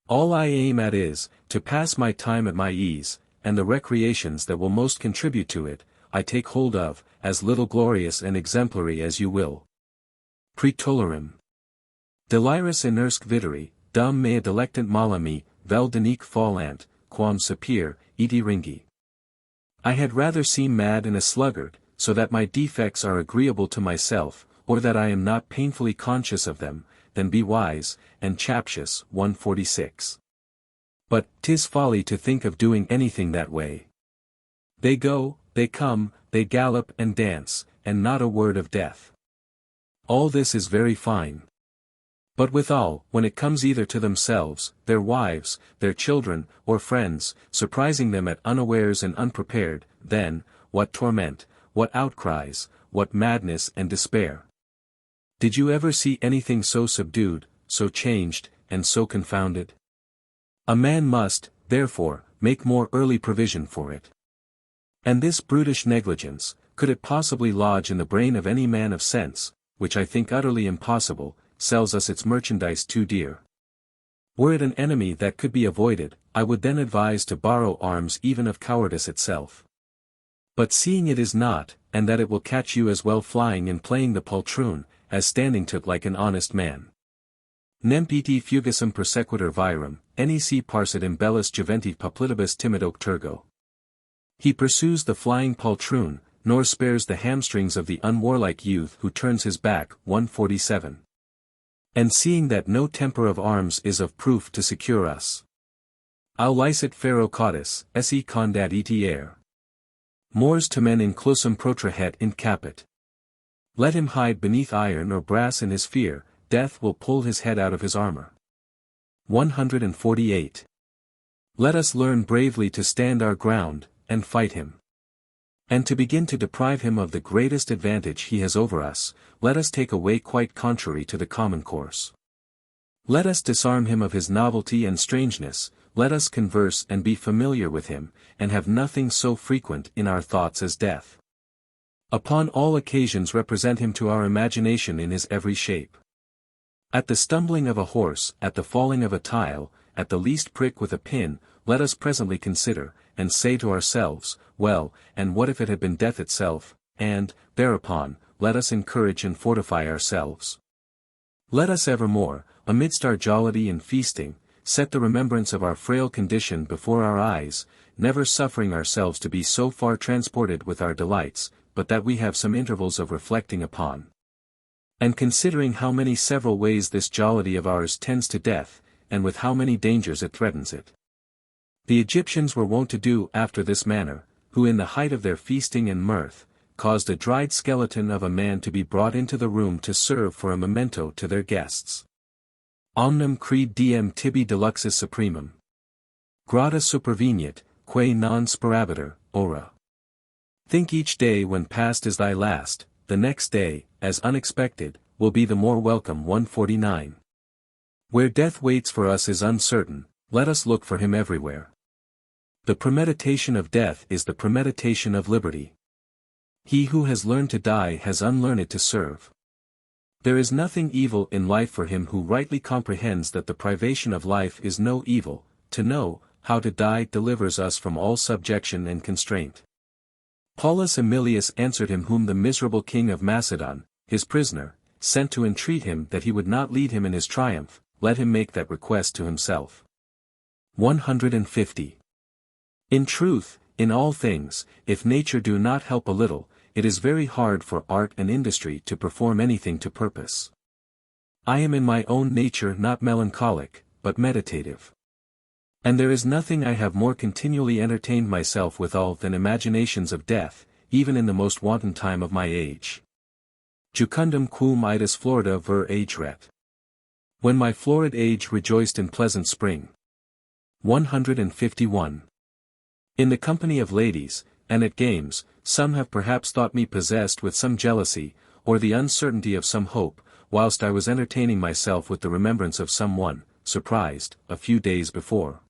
All I aim at is, to pass my time at my ease, and the recreations that will most contribute to it, I take hold of, as little glorious and exemplary as you will. Praetolorum. Delirus inersque videri, dum mea delectant malami, vel denique fallant, quam sapere, iti ringi. I had rather seem mad in a sluggard, so that my defects are agreeable to myself, or that I am not painfully conscious of them, than be wise, and captious. 146. But 'tis folly to think of doing anything that way. They go, they come, they gallop and dance, and not a word of death. All this is very fine. But withal, when it comes either to themselves, their wives, their children, or friends, surprising them at unawares and unprepared, then, what torment, what outcries, what madness and despair. Did you ever see anything so subdued, so changed, and so confounded? A man must, therefore, make more early provision for it. And this brutish negligence, could it possibly lodge in the brain of any man of sense, which I think utterly impossible, sells us its merchandise too dear. Were it an enemy that could be avoided, I would then advise to borrow arms even of cowardice itself. But seeing it is not, and that it will catch you as well flying and playing the poltroon, as standing to it like an honest man. Nempiti fugisum persequitur virum, nec parsit imbellis juventi poplitibus timidoque tergo. He pursues the flying poltroon, nor spares the hamstrings of the unwarlike youth who turns his back. 147. And seeing that no temper of arms is of proof to secure us. Au licet ferro cautis, esse condat etier. Mors to men inclusum protrahet in capit. Let him hide beneath iron or brass in his fear, death will pull his head out of his armor. 148. Let us learn bravely to stand our ground, and fight him. And to begin to deprive him of the greatest advantage he has over us, let us take a way quite contrary to the common course. Let us disarm him of his novelty and strangeness, let us converse and be familiar with him, and have nothing so frequent in our thoughts as death. Upon all occasions represent him to our imagination in his every shape. At the stumbling of a horse, at the falling of a tile, at the least prick with a pin, let us presently consider, and say to ourselves, well, and what if it had been death itself, and, thereupon, let us encourage and fortify ourselves. Let us evermore, amidst our jollity and feasting, set the remembrance of our frail condition before our eyes, never suffering ourselves to be so far transported with our delights, but that we have some intervals of reflecting upon. And considering how many several ways this jollity of ours tends to death, and with how many dangers it threatens it. The Egyptians were wont to do after this manner, who in the height of their feasting and mirth, caused a dried skeleton of a man to be brought into the room to serve for a memento to their guests. Omnem creed diem tibi deluxis supremum. Grata superveniet, quae non sperabitur, ora. Think each day when past is thy last, the next day, as unexpected, will be the more welcome. 149. Where death waits for us is uncertain, let us look for him everywhere. The premeditation of death is the premeditation of liberty. He who has learned to die has unlearned to serve. There is nothing evil in life for him who rightly comprehends that the privation of life is no evil. To know how to die delivers us from all subjection and constraint. Paulus Emilius answered him whom the miserable king of Macedon, his prisoner, sent to entreat him that he would not lead him in his triumph, let him make that request to himself. 150. In truth, in all things, if nature do not help a little, it is very hard for art and industry to perform anything to purpose. I am in my own nature not melancholic, but meditative. And there is nothing I have more continually entertained myself withal than imaginations of death, even in the most wanton time of my age. Jucundum quum idus florida ver ageret. When my florid age rejoiced in pleasant spring. 151. In the company of ladies, and at games, some have perhaps thought me possessed with some jealousy, or the uncertainty of some hope, whilst I was entertaining myself with the remembrance of some one, surprised, a few days before,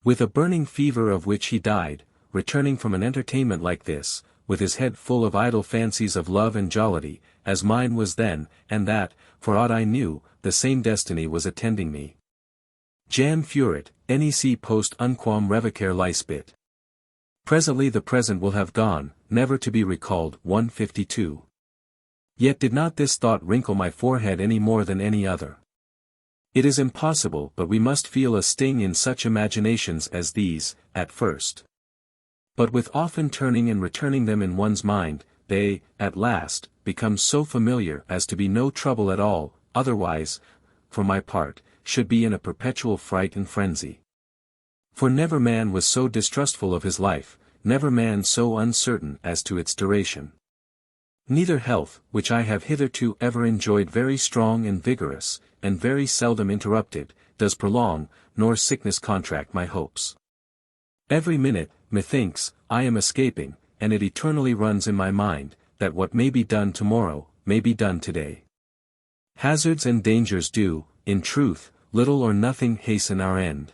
with a burning fever of which he died, returning from an entertainment like this, with his head full of idle fancies of love and jollity, as mine was then, and that, for aught I knew, the same destiny was attending me. Jam furit, nec post unquam revocar licebit. Presently the present will have gone, never to be recalled. 152. Yet did not this thought wrinkle my forehead any more than any other. It is impossible, but we must feel a sting in such imaginations as these, at first. But with often turning and returning them in one's mind, they, at last, become so familiar as to be no trouble at all, otherwise, for my part, should be in a perpetual fright and frenzy. For never man was so distrustful of his life, never man so uncertain as to its duration. Neither health, which I have hitherto ever enjoyed very strong and vigorous, and very seldom interrupted, does prolong, nor sickness contract my hopes. Every minute, methinks, I am escaping, and it eternally runs in my mind, that what may be done tomorrow, may be done today. Hazards and dangers do, in truth, little or nothing hasten our end.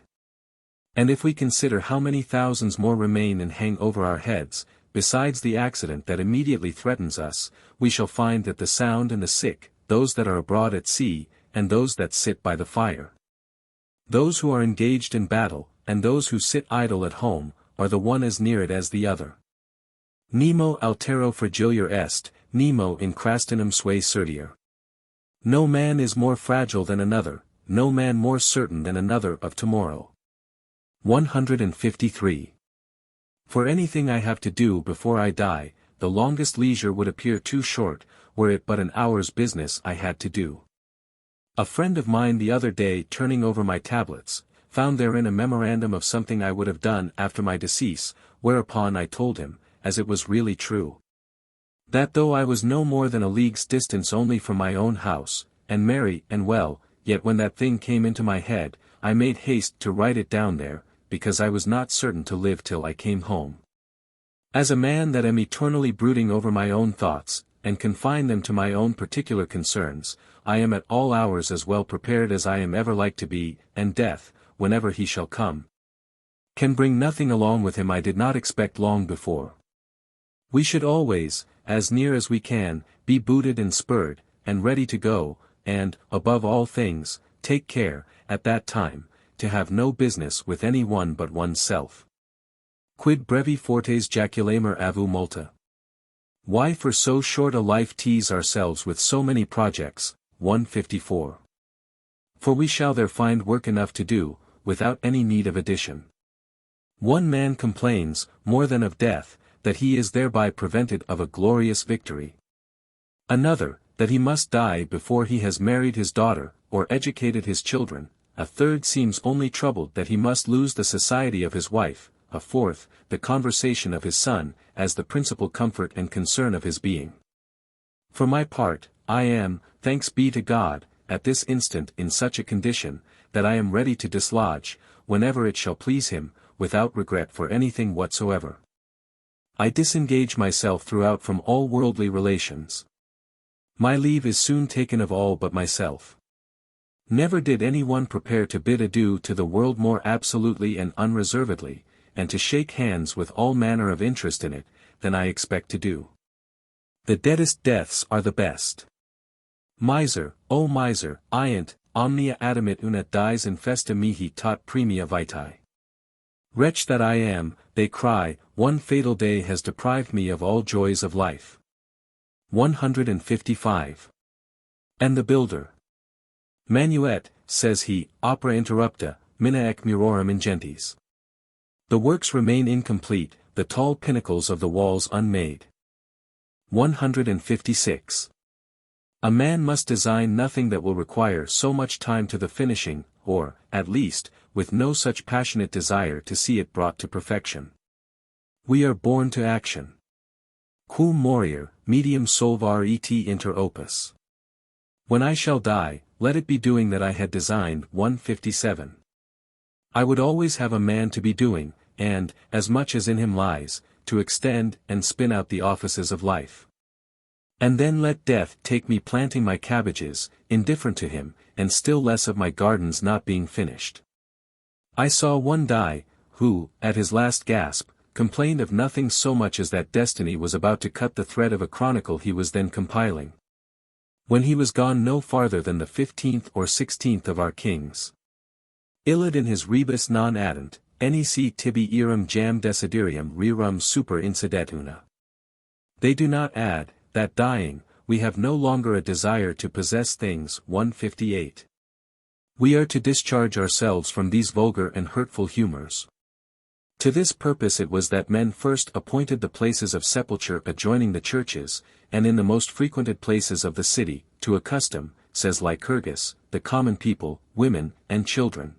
And if we consider how many thousands more remain and hang over our heads, besides the accident that immediately threatens us, we shall find that the sound and the sick, those that are abroad at sea, and those that sit by the fire, those who are engaged in battle, and those who sit idle at home, are the one as near it as the other. Nemo altero fragilior est, nemo in crastinum sui certior. No man is more fragile than another, no man more certain than another of tomorrow. 153. For anything I have to do before I die, the longest leisure would appear too short, were it but an hour's business I had to do. A friend of mine the other day turning over my tablets, found therein a memorandum of something I would have done after my decease, whereupon I told him, as it was really true, that though I was no more than a league's distance only from my own house, and merry and well, yet when that thing came into my head, I made haste to write it down there, because I was not certain to live till I came home. As a man that am eternally brooding over my own thoughts, and confine them to my own particular concerns, I am at all hours as well prepared as I am ever like to be, and death, whenever he shall come, can bring nothing along with him I did not expect long before. We should always, as near as we can, be booted and spurred, and ready to go, and, above all things, take care, at that time, to have no business with any one but oneself. Quid brevi fortes jaculamer avu multa? Why for so short a life tease ourselves with so many projects? 154. For we shall there find work enough to do, without any need of addition. One man complains, more than of death, that he is thereby prevented of a glorious victory. Another, that he must die before he has married his daughter, or educated his children. A third seems only troubled that he must lose the society of his wife. A fourth, the conversation of his son, as the principal comfort and concern of his being. For my part, I am, thanks be to God, at this instant in such a condition, that I am ready to dislodge, whenever it shall please him, without regret for anything whatsoever. I disengage myself throughout from all worldly relations. My leave is soon taken of all but myself. Never did any one prepare to bid adieu to the world more absolutely and unreservedly, and to shake hands with all manner of interest in it, than I expect to do. The deadest deaths are the best. Miser, O miser, iant, omnia adamit una dies infesta mihi tot premia vitae. Wretch that I am, they cry, one fatal day has deprived me of all joys of life. 155. And the builder. Manuet, says he, opera interrupta, mina ec murorum ingentes. The works remain incomplete, the tall pinnacles of the walls unmade. 156. A man must design nothing that will require so much time to the finishing, or, at least, with no such passionate desire to see it brought to perfection. We are born to action. Quum morier, medium solvar et inter opus. When I shall die, let it be doing that I had designed. 157. I would always have a man to be doing, and, as much as in him lies, to extend and spin out the offices of life. And then let death take me planting my cabbages, indifferent to him, and still less of my gardens not being finished. I saw one die, who, at his last gasp, complained of nothing so much as that destiny was about to cut the thread of a chronicle he was then compiling. When he was gone no farther than the 15th or 16th of our kings. Illud in his rebus non addent, nec tibi eram jam desiderium rerum super incidet una. They do not add, that dying, we have no longer a desire to possess things. 158. We are to discharge ourselves from these vulgar and hurtful humors. To this purpose it was that men first appointed the places of sepulture adjoining the churches, and in the most frequented places of the city, to accustom, says Lycurgus, the common people, women, and children,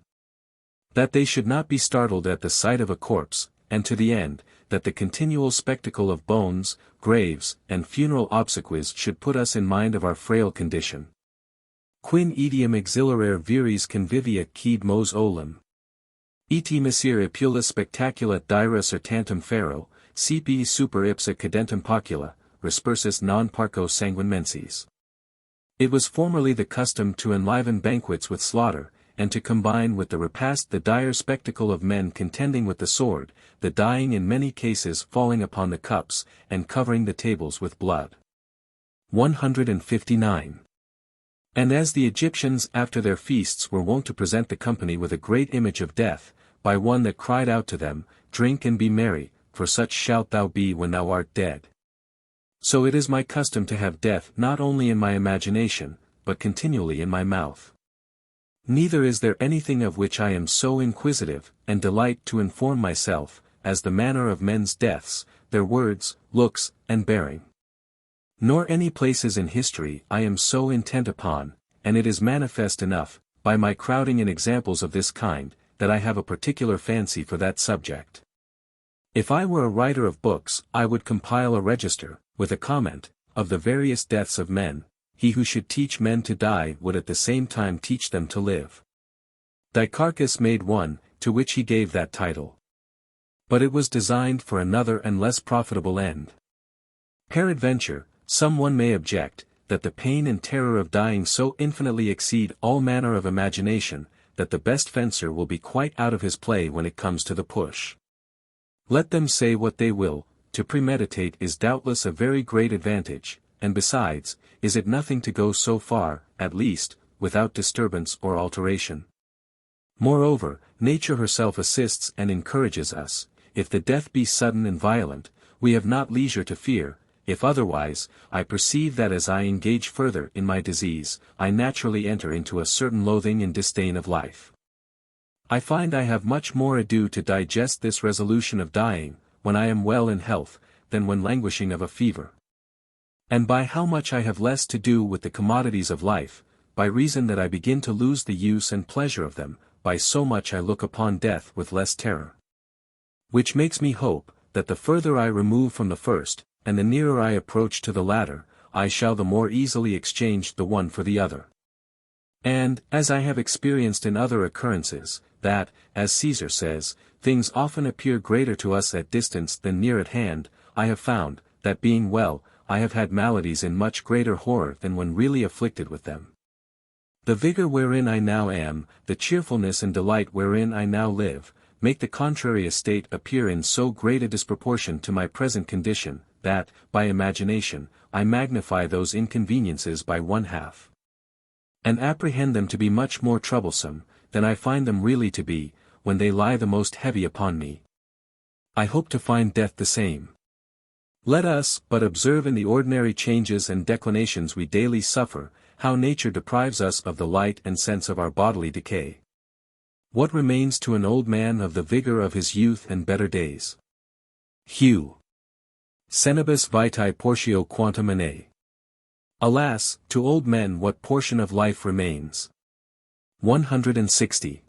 that they should not be startled at the sight of a corpse, and to the end, that the continual spectacle of bones, graves, and funeral obsequies should put us in mind of our frail condition. Quin etiam exhilarare viris convivia quid mos olim. Et misere ipula spectacula dira sertantum fero, sipi super ipsa cadentum pocula, respersus non parco sanguine menses. It was formerly the custom to enliven banquets with slaughter, and to combine with the repast the dire spectacle of men contending with the sword, the dying in many cases falling upon the cups, and covering the tables with blood. 159. And as the Egyptians after their feasts were wont to present the company with a great image of death, by one that cried out to them, Drink and be merry, for such shalt thou be when thou art dead. So it is my custom to have death not only in my imagination, but continually in my mouth. Neither is there anything of which I am so inquisitive, and delight to inform myself, as the manner of men's deaths, their words, looks, and bearing. Nor any places in history I am so intent upon, and it is manifest enough, by my crowding in examples of this kind, that I have a particular fancy for that subject. If I were a writer of books, I would compile a register, with a comment, of the various deaths of men. He who should teach men to die would at the same time teach them to live. Dicarchus made one, to which he gave that title. But it was designed for another and less profitable end. Peradventure, some one may object, that the pain and terror of dying so infinitely exceed all manner of imagination, that the best fencer will be quite out of his play when it comes to the push. Let them say what they will, to premeditate is doubtless a very great advantage, and besides, is it nothing to go so far, at least, without disturbance or alteration? Moreover, nature herself assists and encourages us. If the death be sudden and violent, we have not leisure to fear. If otherwise, I perceive that as I engage further in my disease, I naturally enter into a certain loathing and disdain of life. I find I have much more ado to digest this resolution of dying, when I am well in health, than when languishing of a fever. And by how much I have less to do with the commodities of life, by reason that I begin to lose the use and pleasure of them, by so much I look upon death with less terror. Which makes me hope, that the further I remove from the first, and the nearer I approach to the latter, I shall the more easily exchange the one for the other. And, as I have experienced in other occurrences, that, as Caesar says, things often appear greater to us at distance than near at hand, I have found, that being well, I have had maladies in much greater horror than when really afflicted with them. The vigor wherein I now am, the cheerfulness and delight wherein I now live, make the contrary estate appear in so great a disproportion to my present condition, that, by imagination, I magnify those inconveniences by 1/2. And apprehend them to be much more troublesome, than I find them really to be, when they lie the most heavy upon me. I hope to find death the same. Let us but observe in the ordinary changes and declinations we daily suffer, how nature deprives us of the light and sense of our bodily decay. What remains to an old man of the vigor of his youth and better days? Hugh. Senibus vitae portio quantum ane. Alas, to old men what portion of life remains? 160.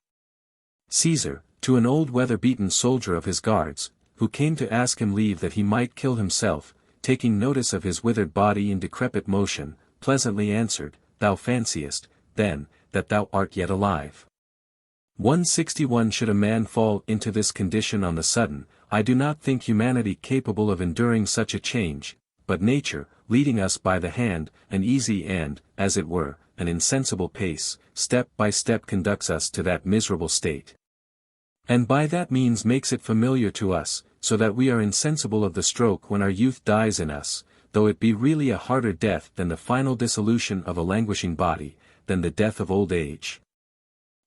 Caesar, to an old weather-beaten soldier of his guards, who came to ask him leave that he might kill himself, taking notice of his withered body in decrepit motion, pleasantly answered, Thou fanciest, then, that thou art yet alive. 161. Should a man fall into this condition on the sudden, I do not think humanity capable of enduring such a change, but nature, leading us by the hand, an easy and, as it were, an insensible pace, step by step conducts us to that miserable state. And by that means makes it familiar to us, so that we are insensible of the stroke when our youth dies in us, though it be really a harder death than the final dissolution of a languishing body, than the death of old age.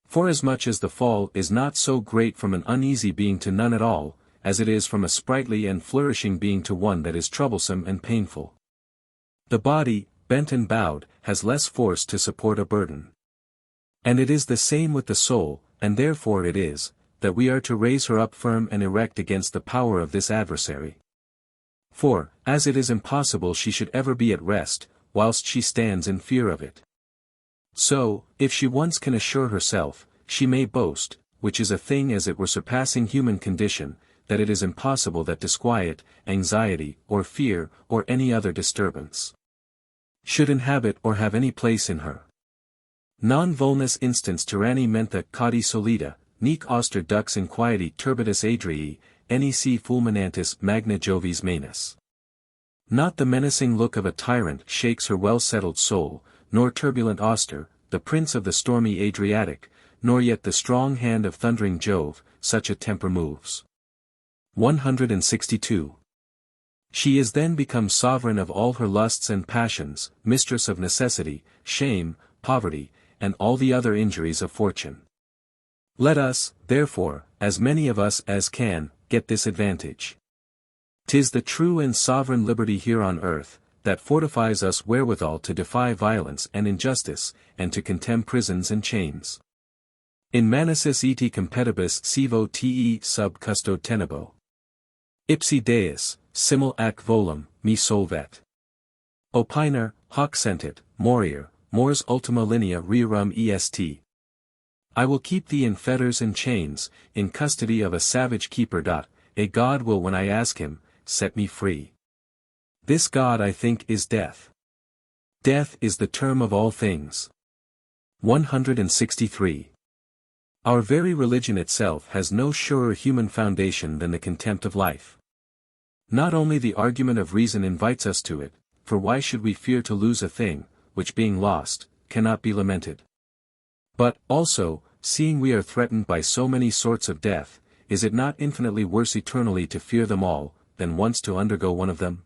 Forasmuch as the fall is not so great from an uneasy being to none at all, as it is from a sprightly and flourishing being to one that is troublesome and painful. The body, bent and bowed, has less force to support a burden. And it is the same with the soul, and therefore it is, that we are to raise her up firm and erect against the power of this adversary. For, as it is impossible she should ever be at rest, whilst she stands in fear of it. So, if she once can assure herself, she may boast, which is a thing as it were surpassing human condition, that it is impossible that disquiet, anxiety, or fear, or any other disturbance should inhabit or have any place in her. Non volnus instans tyranni mentha cauti solida, nec auster dux inquieti turbitus adrii, nec fulminantis magna Jovis manus. Not the menacing look of a tyrant shakes her well-settled soul, nor turbulent Auster, the prince of the stormy Adriatic, nor yet the strong hand of thundering Jove, such a temper moves. 162. She is then become sovereign of all her lusts and passions, mistress of necessity, shame, poverty, and all the other injuries of fortune. Let us, therefore, as many of us as can, get this advantage. 'Tis the true and sovereign liberty here on earth, that fortifies us wherewithal to defy violence and injustice, and to contemn prisons and chains. In manicis eti competibus sivo te sub custo tenebo. Ipsi Deus, simul ac volum, me solvet. Opiner, hoc sentit, morier, mors ultima linea rerum est. I will keep thee in fetters and chains, in custody of a savage keeper. A God will, when I ask him, set me free. This God I think is death. Death is the term of all things. 163. Our very religion itself has no surer human foundation than the contempt of life. Not only the argument of reason invites us to it, for why should we fear to lose a thing, which being lost, cannot be lamented? But, also, seeing we are threatened by so many sorts of death, is it not infinitely worse eternally to fear them all, than once to undergo one of them?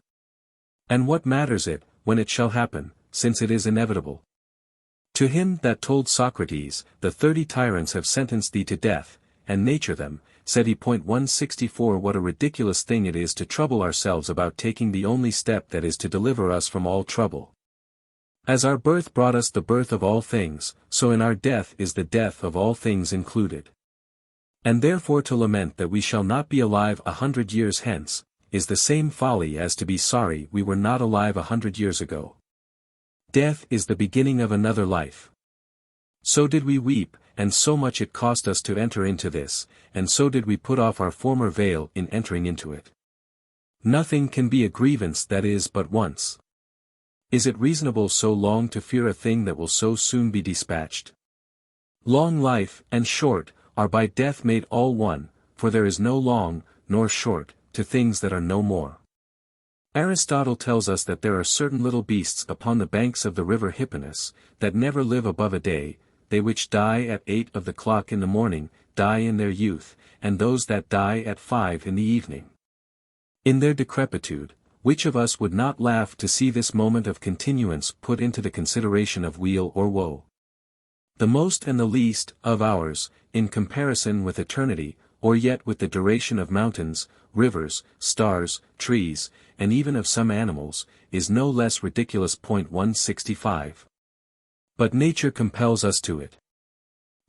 And what matters it, when it shall happen, since it is inevitable? To him that told Socrates, the 30 tyrants have sentenced thee to death, and nature them, said he. 164 What a ridiculous thing it is to trouble ourselves about taking the only step that is to deliver us from all trouble. As our birth brought us the birth of all things, so in our death is the death of all things included. And therefore to lament that we shall not be alive 100 years hence, is the same folly as to be sorry we were not alive 100 years ago. Death is the beginning of another life. So did we weep, and so much it cost us to enter into this, and so did we put off our former veil in entering into it. Nothing can be a grievance that is but once. Is it reasonable so long to fear a thing that will so soon be dispatched? Long life, and short, are by death made all one, for there is no long, nor short, to things that are no more. Aristotle tells us that there are certain little beasts upon the banks of the river Hypanis, that never live above a day, they which die at 8 of the clock in the morning, die in their youth, and those that die at 5 in the evening. In their decrepitude, which of us would not laugh to see this moment of continuance put into the consideration of weal or woe? The most and the least, of ours, in comparison with eternity, or yet with the duration of mountains, rivers, stars, trees, and even of some animals, is no less ridiculous. 165. But nature compels us to it.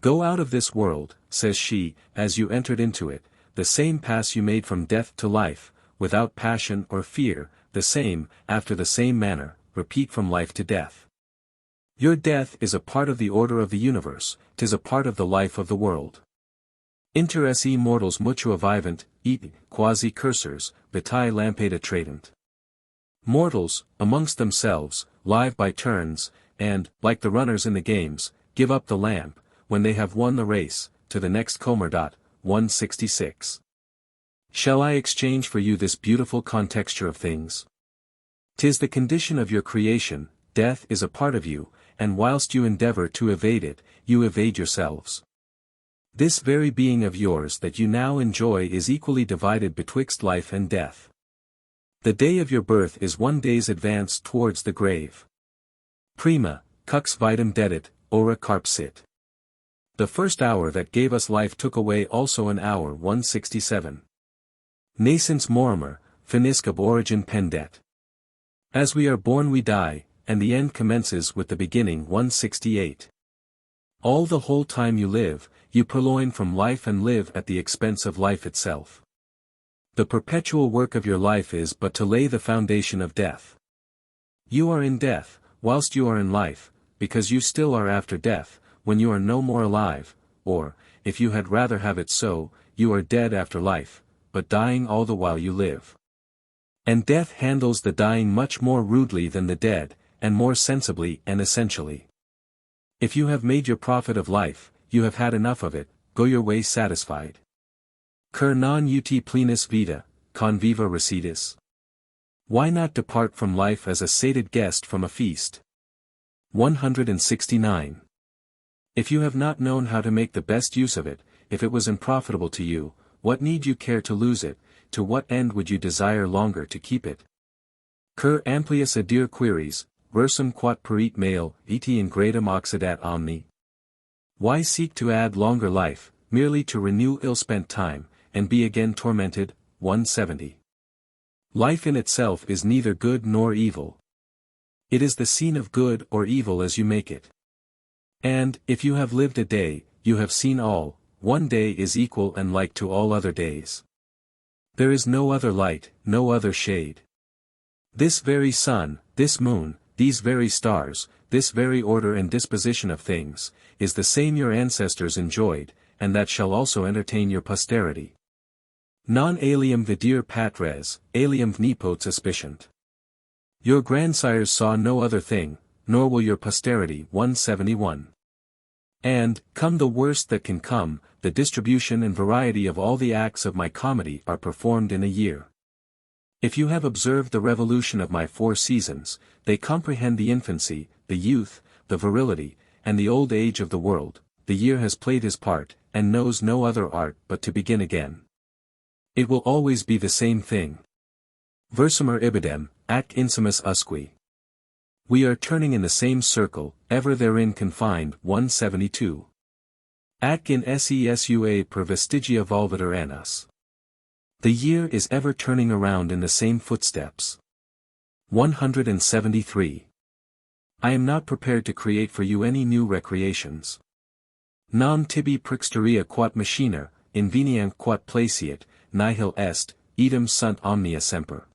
Go out of this world, says she, as you entered into it, the same pass you made from death to life, without passion or fear, the same, after the same manner, repeat from life to death. Your death is a part of the order of the universe, 'tis a part of the life of the world. Inter esse mortals mutua vivant, et, quasi cursors, vitae lampada tradent. Mortals, amongst themselves, live by turns, and, like the runners in the games, give up the lamp, when they have won the race, to the next comer. 166. Shall I exchange for you this beautiful contexture of things? 'Tis the condition of your creation, death is a part of you, and whilst you endeavor to evade it, you evade yourselves. This very being of yours that you now enjoy is equally divided betwixt life and death. The day of your birth is one day's advance towards the grave. Prima, cux vitam dedit, ora carpsit. The first hour that gave us life took away also an hour. 167. Nascens morimer, finisc ab origin pendet. As we are born we die, and the end commences with the beginning. 168. All the whole time you live, you purloin from life and live at the expense of life itself. The perpetual work of your life is but to lay the foundation of death. You are in death, whilst you are in life, because you still are after death, when you are no more alive, or, if you had rather have it so, you are dead after life, but dying all the while you live. And death handles the dying much more rudely than the dead, and more sensibly and essentially. If you have made your profit of life, you have had enough of it, go your way satisfied. Cur non ut plenus vita, conviva recidis. Why not depart from life as a sated guest from a feast? 169. If you have not known how to make the best use of it, if it was unprofitable to you, what need you care to lose it, to what end would you desire longer to keep it? Cur amplius adire queries, versum quat perit male, eti ingradum occidat omni. Why seek to add longer life, merely to renew ill-spent time, and be again tormented? 170. Life in itself is neither good nor evil. It is the scene of good or evil as you make it. And, if you have lived a day, you have seen all, one day is equal and like to all other days. There is no other light, no other shade. This very sun, this moon, these very stars, this very order and disposition of things, is the same your ancestors enjoyed, and that shall also entertain your posterity. Non alium videre patres, alium nepotes aspiciant. Your grandsires saw no other thing, nor will your posterity. 171. And, come the worst that can come, the distribution and variety of all the acts of my comedy are performed in a year. If you have observed the revolution of my 4 seasons, they comprehend the infancy, the youth, the virility, and the old age of the world. The year has played his part, and knows no other art but to begin again. It will always be the same thing. Versumer ibidem, ac insumus usque. We are turning in the same circle, ever therein confined. 172. Ac in sesua per vestigia volvitur annus. The year is ever turning around in the same footsteps. 173. I am not prepared to create for you any new recreations. Non tibi prixteria quat machina, inveniam quat placeat, nihil est, idem sunt omnia semper.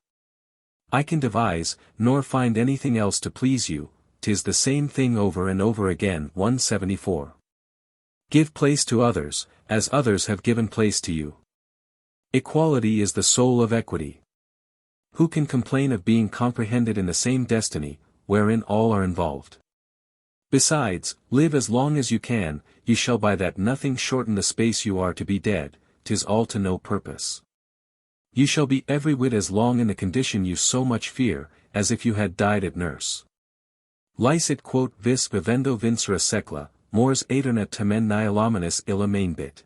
I can devise, nor find anything else to please you, 'tis the same thing over and over again. 174. Give place to others, as others have given place to you. Equality is the soul of equity. Who can complain of being comprehended in the same destiny, wherein all are involved? Besides, live as long as you can, you shall by that nothing shorten the space you are to be dead, 'tis all to no purpose. You shall be every whit as long in the condition you so much fear, as if you had died at nurse. Licet quot vis vivendo vincere secla, mors aeterna tamen nihilominis illa mainbit.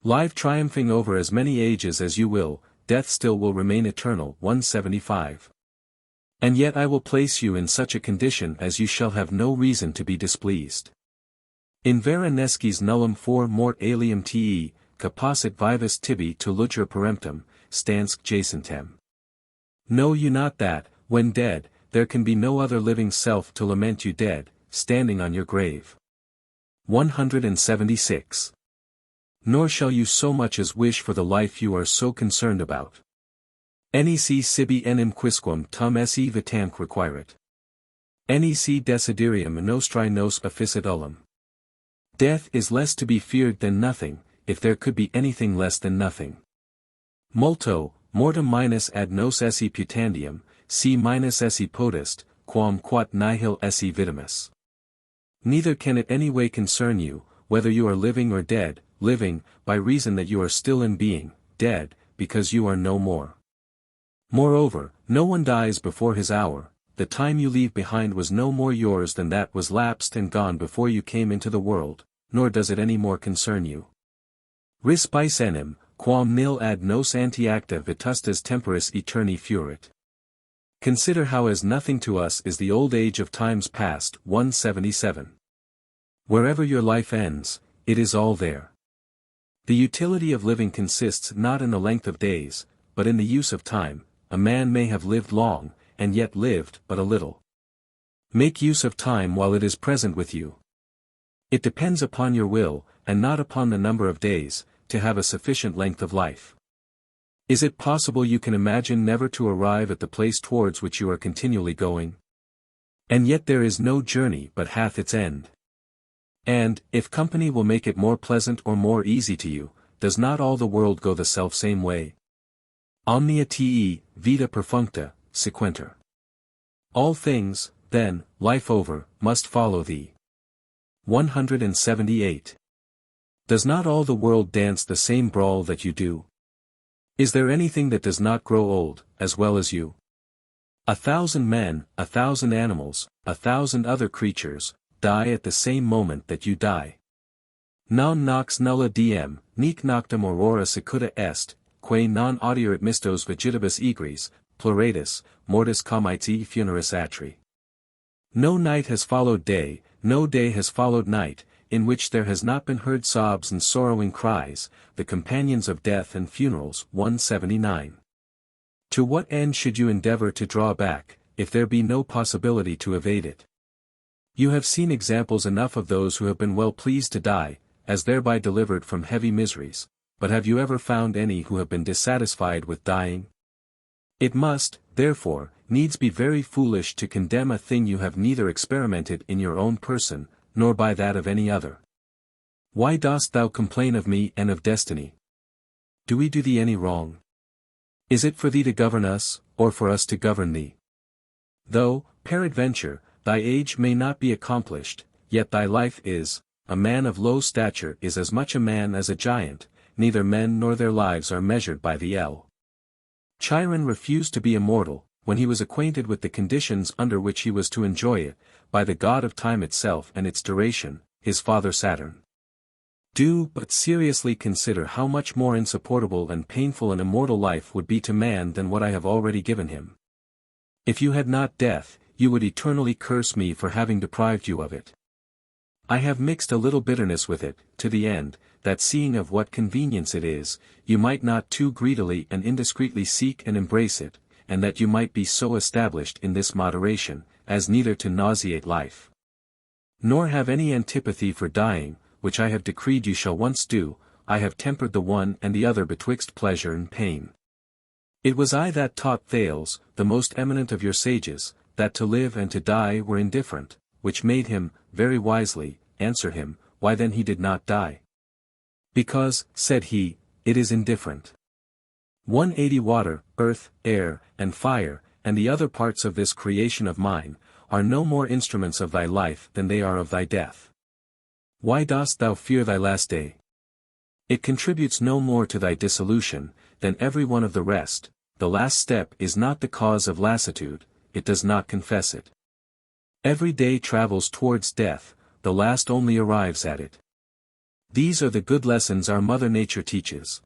Live triumphing over as many ages as you will, death still will remain eternal. 175. And yet I will place you in such a condition as you shall have no reason to be displeased. In vera nescis nullum for mort alium te, capacit vivus tibi to lutra peremptum, stansque jacentem. Know you not that, when dead, there can be no other living self to lament you dead, standing on your grave. 176. Nor shall you so much as wish for the life you are so concerned about. Nec sibi enim quisquam tum esse vitamque requiret. Nec desiderium nostrae nos officit ullum. Death is less to be feared than nothing, if there could be anything less than nothing. Multo, mortem minus ad nos esse putandium, si minus esse potest, quam quat nihil esse vitimus. Neither can it any way concern you, whether you are living or dead, living, by reason that you are still in being, dead, because you are no more. Moreover, no one dies before his hour, the time you leave behind was no more yours than that was lapsed and gone before you came into the world, nor does it any more concern you. Ris bis enim, quam nil ad nos antiacta vetustas temporis eterni furit. Consider how as nothing to us is the old age of times past. 177. Wherever your life ends, it is all there. The utility of living consists not in the length of days, but in the use of time. A man may have lived long, and yet lived but a little. Make use of time while it is present with you. It depends upon your will, and not upon the number of days, to have a sufficient length of life. Is it possible you can imagine never to arrive at the place towards which you are continually going? And yet there is no journey but hath its end. And, if company will make it more pleasant or more easy to you, does not all the world go the self-same way? Omnia te, vita perfuncta, sequenter. All things, then, life over, must follow thee. 178. Does not all the world dance the same brawl that you do? Is there anything that does not grow old, as well as you? 1,000 men, 1,000 animals, 1,000 other creatures, die at the same moment that you die. Non nox nulla diem, nec noctem aurora secuta est, quae non audierit mistos vegetibus egris, pluratus, mortis comiti funeris atri. No night has followed day, no day has followed night, in which there has not been heard sobs and sorrowing cries, the companions of death and funerals. 179. To what end should you endeavor to draw back, if there be no possibility to evade it? You have seen examples enough of those who have been well pleased to die, as thereby delivered from heavy miseries, but have you ever found any who have been dissatisfied with dying? It must, therefore, needs be very foolish to condemn a thing you have neither experimented in your own person, nor by that of any other. Why dost thou complain of me and of destiny? Do we do thee any wrong? Is it for thee to govern us, or for us to govern thee? Though, peradventure, thy age may not be accomplished, yet thy life is. A man of low stature is as much a man as a giant, neither men nor their lives are measured by the ell. Chiron refused to be immortal, when he was acquainted with the conditions under which he was to enjoy it, by the god of time itself and its duration, his father Saturn. Do but seriously consider how much more insupportable and painful an immortal life would be to man than what I have already given him. If you had not death, you would eternally curse me for having deprived you of it. I have mixed a little bitterness with it, to the end, that seeing of what convenience it is, you might not too greedily and indiscreetly seek and embrace it, and that you might be so established in this moderation, as neither to nauseate life, nor have any antipathy for dying, which I have decreed you shall once do. I have tempered the one and the other betwixt pleasure and pain. It was I that taught Thales, the most eminent of your sages, that to live and to die were indifferent, which made him, very wisely, answer him, why then he did not die. Because, said he, it is indifferent. 180 Water, earth, air, and fire, and the other parts of this creation of mine, are no more instruments of thy life than they are of thy death. Why dost thou fear thy last day? It contributes no more to thy dissolution, than every one of the rest. The last step is not the cause of lassitude, it does not confess it. Every day travels towards death, the last only arrives at it. These are the good lessons our Mother Nature teaches.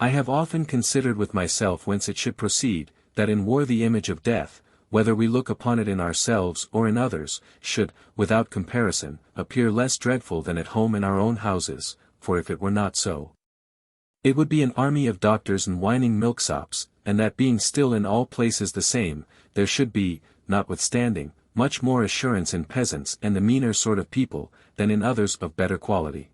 I have often considered with myself whence it should proceed, that in war the image of death, whether we look upon it in ourselves or in others, should, without comparison, appear less dreadful than at home in our own houses, for if it were not so, it would be an army of doctors and whining milksops, and that being still in all places the same, there should be, notwithstanding, much more assurance in peasants and the meaner sort of people, than in others of better quality.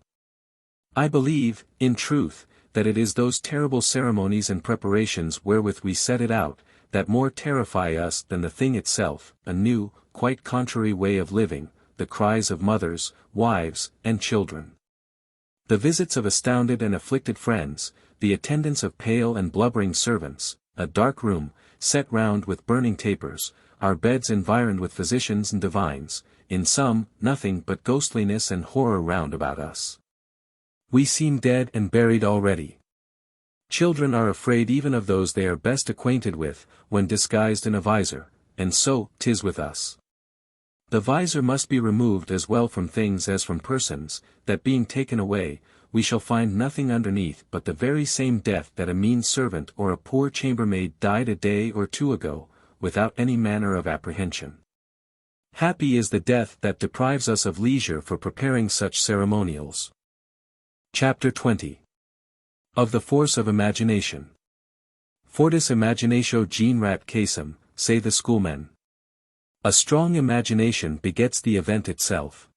I believe, in truth, that it is those terrible ceremonies and preparations wherewith we set it out, that more terrify us than the thing itself, a new, quite contrary way of living, the cries of mothers, wives, and children. The visits of astounded and afflicted friends, the attendance of pale and blubbering servants, a dark room, set round with burning tapers, our beds environed with physicians and divines, in sum, nothing but ghostliness and horror round about us. We seem dead and buried already. Children are afraid even of those they are best acquainted with, when disguised in a visor, and so 'tis with us. The visor must be removed as well from things as from persons, that being taken away, we shall find nothing underneath but the very same death that a mean servant or a poor chambermaid died a day or two ago, without any manner of apprehension. Happy is the death that deprives us of leisure for preparing such ceremonials. Chapter 20. Of the force of imagination. Fortis imaginatio generat casem, say the schoolmen. A strong imagination begets the event itself.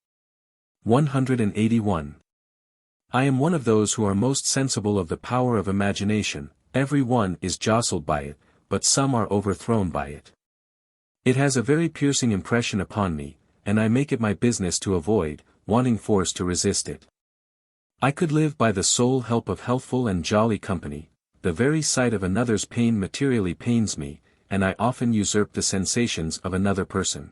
181. I am one of those who are most sensible of the power of imagination. Every one is jostled by it, but some are overthrown by it. It has a very piercing impression upon me, and I make it my business to avoid, wanting force to resist it. I could live by the sole help of healthful and jolly company, the very sight of another's pain materially pains me, and I often usurp the sensations of another person.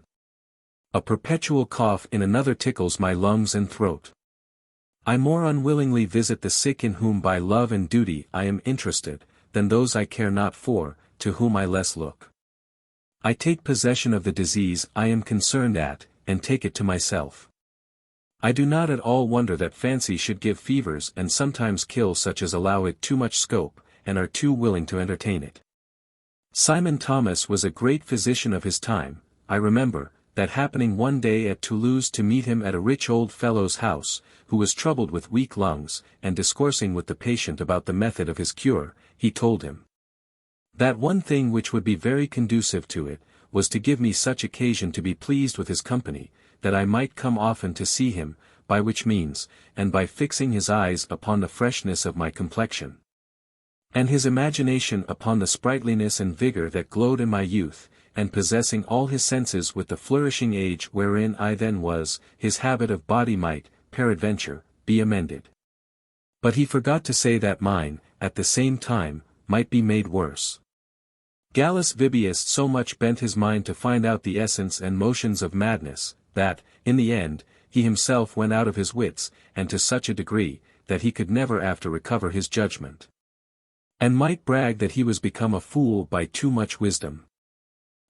A perpetual cough in another tickles my lungs and throat. I more unwillingly visit the sick in whom by love and duty I am interested, than those I care not for, to whom I less look. I take possession of the disease I am concerned at, and take it to myself. I do not at all wonder that fancy should give fevers and sometimes kill such as allow it too much scope, and are too willing to entertain it. Simon Thomas was a great physician of his time. I remember, that happening one day at Toulouse to meet him at a rich old fellow's house, who was troubled with weak lungs, and discoursing with the patient about the method of his cure, he told him that one thing which would be very conducive to it, was to give me such occasion to be pleased with his company, that I might come often to see him, by which means, and by fixing his eyes upon the freshness of my complexion, and his imagination upon the sprightliness and vigour that glowed in my youth, and possessing all his senses with the flourishing age wherein I then was, his habit of body might, peradventure, be amended. But he forgot to say that mine, at the same time, might be made worse. Gallus Vibius so much bent his mind to find out the essence and motions of madness, that, in the end, he himself went out of his wits, and to such a degree, that he could never after recover his judgment, and might brag that he was become a fool by too much wisdom.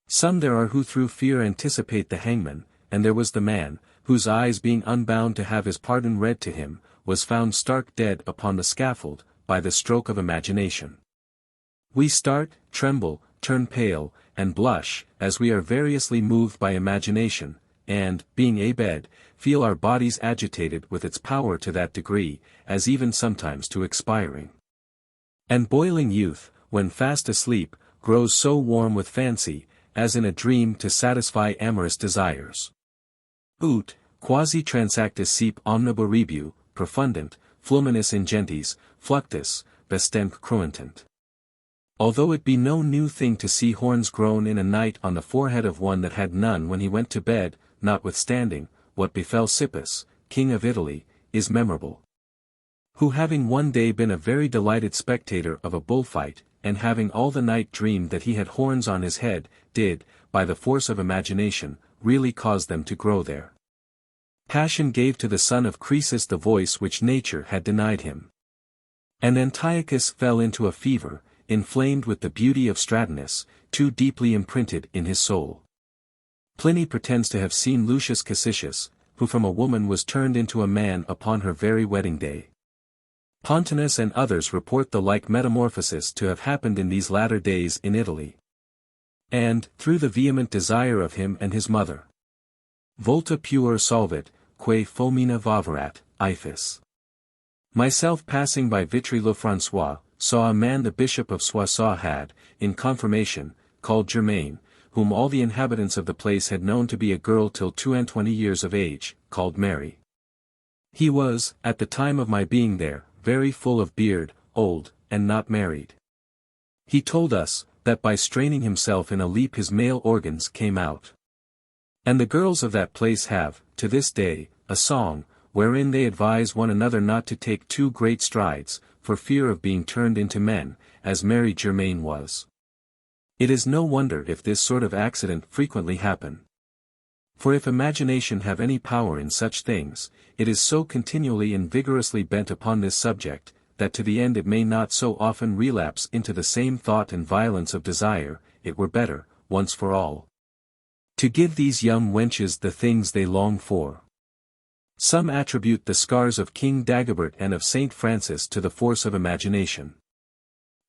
Some there are who through fear anticipate the hangman, and there was the man, whose eyes being unbound to have his pardon read to him, was found stark dead upon the scaffold, by the stroke of imagination. We start, tremble, turn pale, and blush, as we are variously moved by imagination, and, being abed, feel our bodies agitated with its power to that degree, as even sometimes to expiring. And boiling youth, when fast asleep, grows so warm with fancy, as in a dream to satisfy amorous desires. Ut, quasi transactus sep omniborebu, profundant, fluminis ingentes, fluctus, vestemque cruentant. Although it be no new thing to see horns grown in a night on the forehead of one that had none when he went to bed, notwithstanding, what befell Sippus, king of Italy, is memorable. Who having one day been a very delighted spectator of a bullfight, and having all the night dreamed that he had horns on his head, did, by the force of imagination, really cause them to grow there. Passion gave to the son of Croesus the voice which nature had denied him. And Antiochus fell into a fever, inflamed with the beauty of Stratonus, too deeply imprinted in his soul. Pliny pretends to have seen Lucius Cassisius, who from a woman was turned into a man upon her very wedding day. Pontanus and others report the like metamorphosis to have happened in these latter days in Italy. And, through the vehement desire of him and his mother. Volta puer solvit, quae fomina vaverat, Iphis. Myself passing by Vitry-le-François, saw a man the Bishop of Soissons had, in confirmation, called Germain, whom all the inhabitants of the place had known to be a girl till 22 years of age, called Mary. He was, at the time of my being there, very full of beard, old, and not married. He told us, that by straining himself in a leap his male organs came out. And the girls of that place have, to this day, a song, wherein they advise one another not to take too great strides, for fear of being turned into men, as Mary Germain was. It is no wonder if this sort of accident frequently happen. For if imagination have any power in such things, it is so continually and vigorously bent upon this subject, that to the end it may not so often relapse into the same thought and violence of desire, it were better, once for all, to give these young wenches the things they long for. Some attribute the scars of King Dagobert and of Saint Francis to the force of imagination.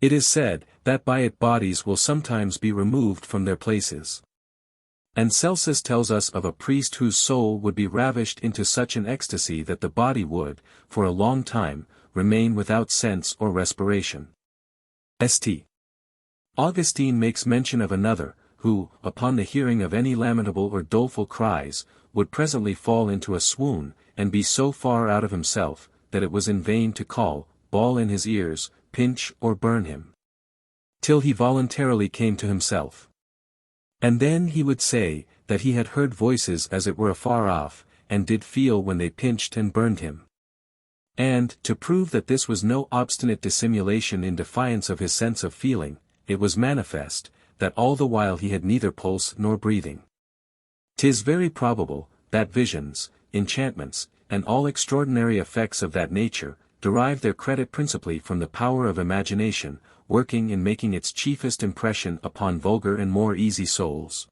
It is said, that by it bodies will sometimes be removed from their places. And Celsus tells us of a priest whose soul would be ravished into such an ecstasy that the body would, for a long time, remain without sense or respiration. St. Augustine makes mention of another, who, upon the hearing of any lamentable or doleful cries, would presently fall into a swoon, and be so far out of himself, that it was in vain to call, bawl in his ears, pinch or burn him, till he voluntarily came to himself. And then he would say, that he had heard voices as it were afar off, and did feel when they pinched and burned him. And, to prove that this was no obstinate dissimulation in defiance of his sense of feeling, it was manifest, that all the while he had neither pulse nor breathing. 'Tis very probable, that visions, enchantments, and all extraordinary effects of that nature, derive their credit principally from the power of imagination, working in making its chiefest impression upon vulgar and more easy souls,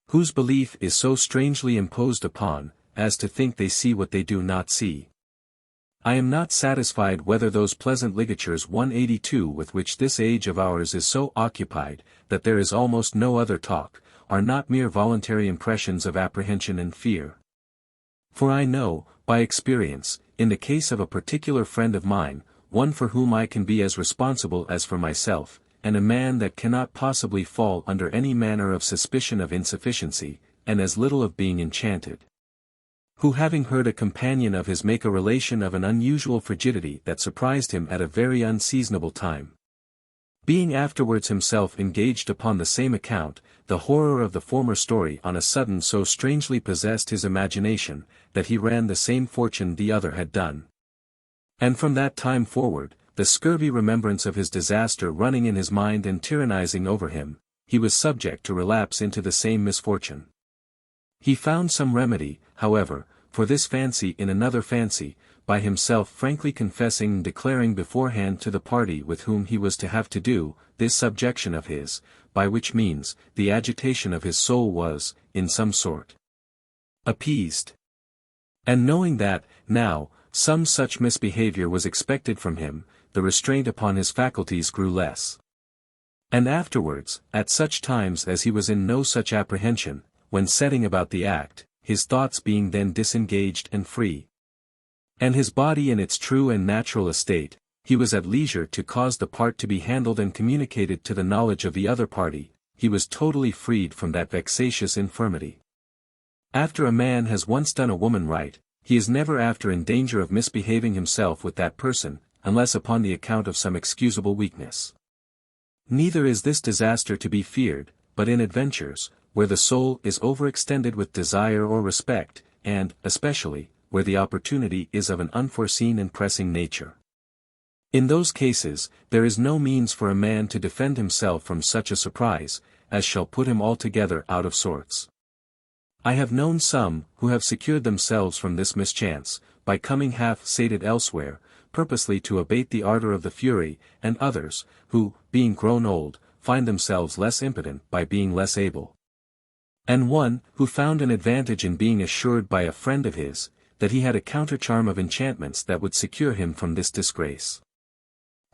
whose belief is so strangely imposed upon, as to think they see what they do not see. I am not satisfied whether those pleasant ligatures 182 with which this age of ours is so occupied, that there is almost no other talk, are not mere voluntary impressions of apprehension and fear. For I know, by experience, in the case of a particular friend of mine, one for whom I can be as responsible as for myself, and a man that cannot possibly fall under any manner of suspicion of insufficiency, and as little of being enchanted, who having heard a companion of his make a relation of an unusual frigidity that surprised him at a very unseasonable time, being afterwards himself engaged upon the same account, the horror of the former story on a sudden so strangely possessed his imagination, that he ran the same fortune the other had done. And from that time forward, the scurvy remembrance of his disaster running in his mind and tyrannizing over him, he was subject to relapse into the same misfortune. He found some remedy, however, for this fancy in another fancy, by himself frankly confessing and declaring beforehand to the party with whom he was to have to do, this subjection of his, by which means, the agitation of his soul was, in some sort, appeased. And knowing that, now, some such misbehavior was expected from him, the restraint upon his faculties grew less. And afterwards, at such times as he was in no such apprehension, when setting about the act, his thoughts being then disengaged and free, and his body in its true and natural estate, he was at leisure to cause the part to be handled and communicated to the knowledge of the other party, he was totally freed from that vexatious infirmity. After a man has once done a woman right, he is never after in danger of misbehaving himself with that person, unless upon the account of some excusable weakness. Neither is this disaster to be feared, but in adventures, where the soul is overextended with desire or respect, and, especially, where the opportunity is of an unforeseen and pressing nature. In those cases, there is no means for a man to defend himself from such a surprise, as shall put him altogether out of sorts. I have known some, who have secured themselves from this mischance, by coming half-sated elsewhere, purposely to abate the ardor of the fury, and others, who, being grown old, find themselves less impotent by being less able. And one, who found an advantage in being assured by a friend of his, that he had a countercharm of enchantments that would secure him from this disgrace.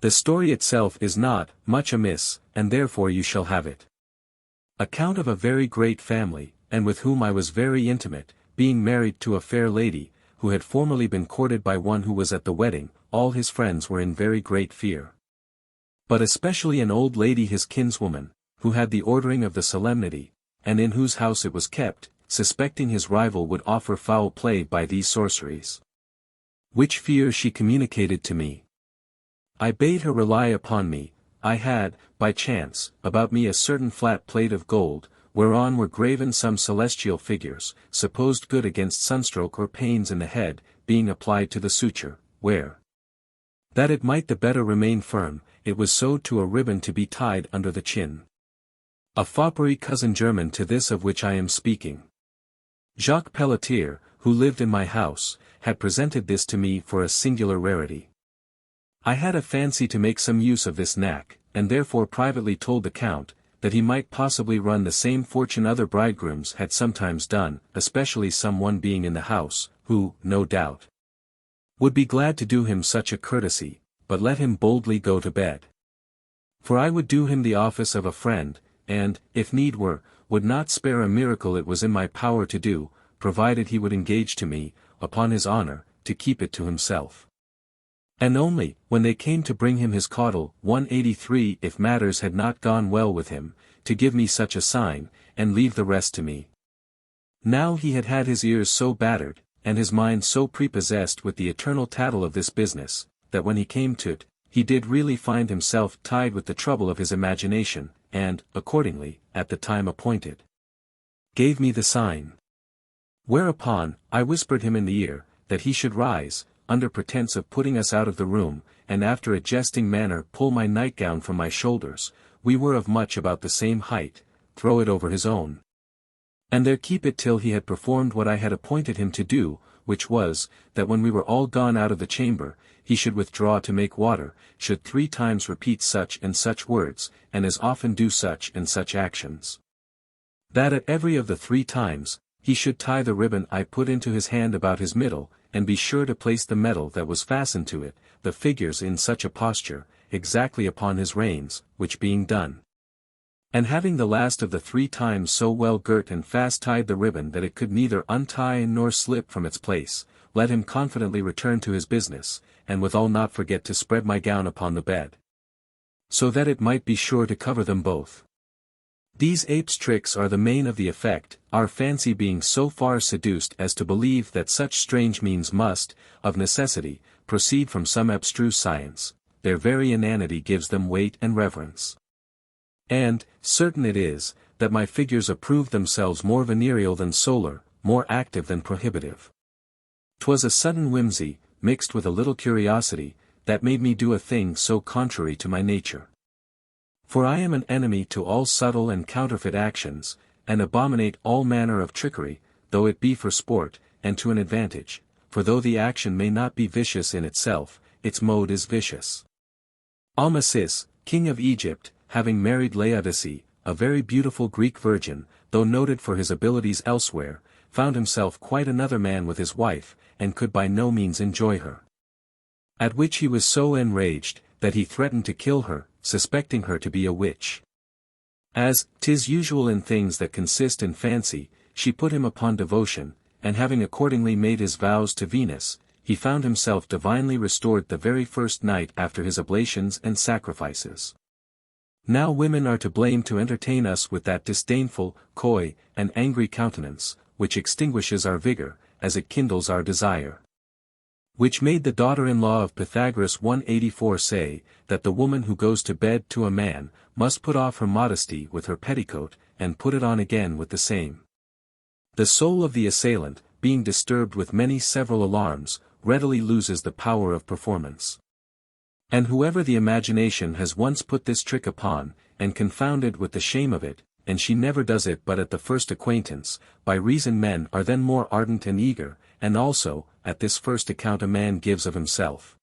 The story itself is not much amiss, and therefore you shall have it. Account of a very great family, and with whom I was very intimate, being married to a fair lady, who had formerly been courted by one who was at the wedding, all his friends were in very great fear. But especially an old lady his kinswoman, who had the ordering of the solemnity, and in whose house it was kept, suspecting his rival would offer foul play by these sorceries. Which fear she communicated to me. I bade her rely upon me. I had, by chance, about me a certain flat plate of gold, whereon were graven some celestial figures, supposed good against sunstroke or pains in the head, being applied to the suture, where, that it might the better remain firm, it was sewed to a ribbon to be tied under the chin. A foppery cousin german to this of which I am speaking. Jacques Pelletier, who lived in my house, had presented this to me for a singular rarity. I had a fancy to make some use of this knack, and therefore privately told the Count, that he might possibly run the same fortune other bridegrooms had sometimes done, especially some one being in the house, who, no doubt, would be glad to do him such a courtesy, but let him boldly go to bed. For I would do him the office of a friend, and, if need were, would not spare a miracle it was in my power to do, provided he would engage to me, upon his honor, to keep it to himself. And only, when they came to bring him his caudle, 183 if matters had not gone well with him, to give me such a sign, and leave the rest to me. Now he had had his ears so battered, and his mind so prepossessed with the eternal tattle of this business, that when he came to't, he did really find himself tied with the trouble of his imagination, and, accordingly, at the time appointed, gave me the sign. Whereupon, I whispered him in the ear, that he should rise, under pretence of putting us out of the room, and after a jesting manner pull my nightgown from my shoulders, we were of much about the same height, throw it over his own. And there keep it till he had performed what I had appointed him to do, which was, that when we were all gone out of the chamber, he should withdraw to make water, should 3 times repeat such and such words, and as often do such and such actions. That at every of the 3 times, he should tie the ribbon I put into his hand about his middle, and be sure to place the medal that was fastened to it, the figures in such a posture, exactly upon his reins, which being done, and having the last of the 3 times so well girt and fast tied the ribbon that it could neither untie nor slip from its place, let him confidently return to his business, and withal not forget to spread my gown upon the bed, so that it might be sure to cover them both. These apes' tricks are the main of the effect, our fancy being so far seduced as to believe that such strange means must, of necessity, proceed from some abstruse science, their very inanity gives them weight and reverence. And, certain it is, that my figures approved themselves more venereal than solar, more active than prohibitive. 'Twas a sudden whimsy, mixed with a little curiosity, that made me do a thing so contrary to my nature. For I am an enemy to all subtle and counterfeit actions, and abominate all manner of trickery, though it be for sport, and to an advantage, for though the action may not be vicious in itself, its mode is vicious. Amasis, king of Egypt, having married Laodice, a very beautiful Greek virgin, though noted for his abilities elsewhere, found himself quite another man with his wife, and could by no means enjoy her. At which he was so enraged, that he threatened to kill her, suspecting her to be a witch. As 'tis usual in things that consist in fancy, she put him upon devotion, and having accordingly made his vows to Venus, he found himself divinely restored the very first night after his oblations and sacrifices. Now women are to blame to entertain us with that disdainful, coy, and angry countenance, which extinguishes our vigor, as it kindles our desire. Which made the daughter-in-law of Pythagoras 184 say, that the woman who goes to bed to a man, must put off her modesty with her petticoat, and put it on again with the same. The soul of the assailant, being disturbed with many several alarms, readily loses the power of performance. And whoever the imagination has once put this trick upon, and confounded with the shame of it, and she never does it but at the first acquaintance, by reason men are then more ardent and eager, and also, at this first account a man gives of himself.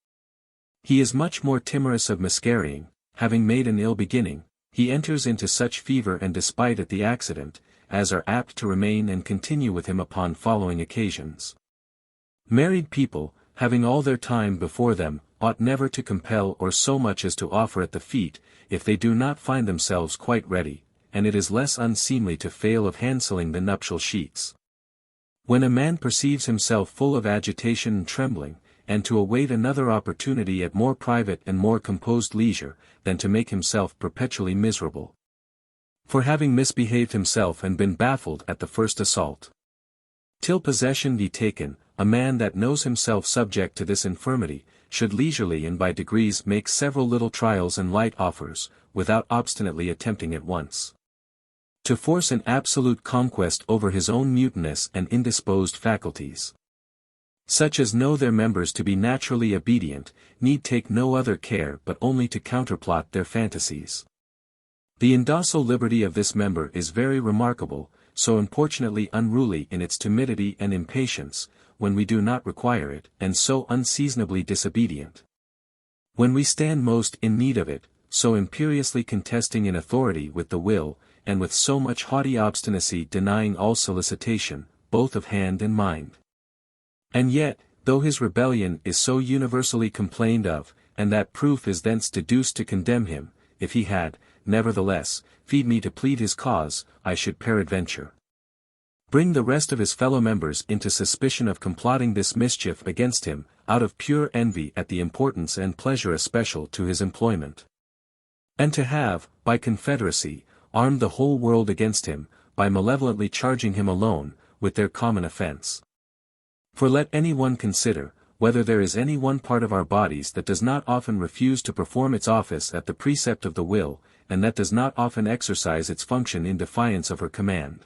He is much more timorous of miscarrying, having made an ill beginning, he enters into such fever and despite at the accident, as are apt to remain and continue with him upon following occasions. Married people, having all their time before them, ought never to compel or so much as to offer at the feet, if they do not find themselves quite ready, and it is less unseemly to fail of handselling the nuptial sheets. When a man perceives himself full of agitation and trembling, and to await another opportunity at more private and more composed leisure, than to make himself perpetually miserable, for having misbehaved himself and been baffled at the first assault. Till possession be taken, a man that knows himself subject to this infirmity, should leisurely and by degrees make several little trials and light offers, without obstinately attempting at once to force an absolute conquest over his own mutinous and indisposed faculties. Such as know their members to be naturally obedient, need take no other care but only to counterplot their fantasies. The indocile liberty of this member is very remarkable, so importunately unruly in its timidity and impatience, when we do not require it, and so unseasonably disobedient when we stand most in need of it, so imperiously contesting in authority with the will, and with so much haughty obstinacy denying all solicitation, both of hand and mind. And yet, though his rebellion is so universally complained of, and that proof is thence deduced to condemn him, if he had, nevertheless, feed me to plead his cause, I should peradventure bring the rest of his fellow members into suspicion of complotting this mischief against him, out of pure envy at the importance and pleasure especial to his employment. And to have, by confederacy, armed the whole world against him, by malevolently charging him alone, with their common offense. For let any one consider, whether there is any one part of our bodies that does not often refuse to perform its office at the precept of the will, and that does not often exercise its function in defiance of her command.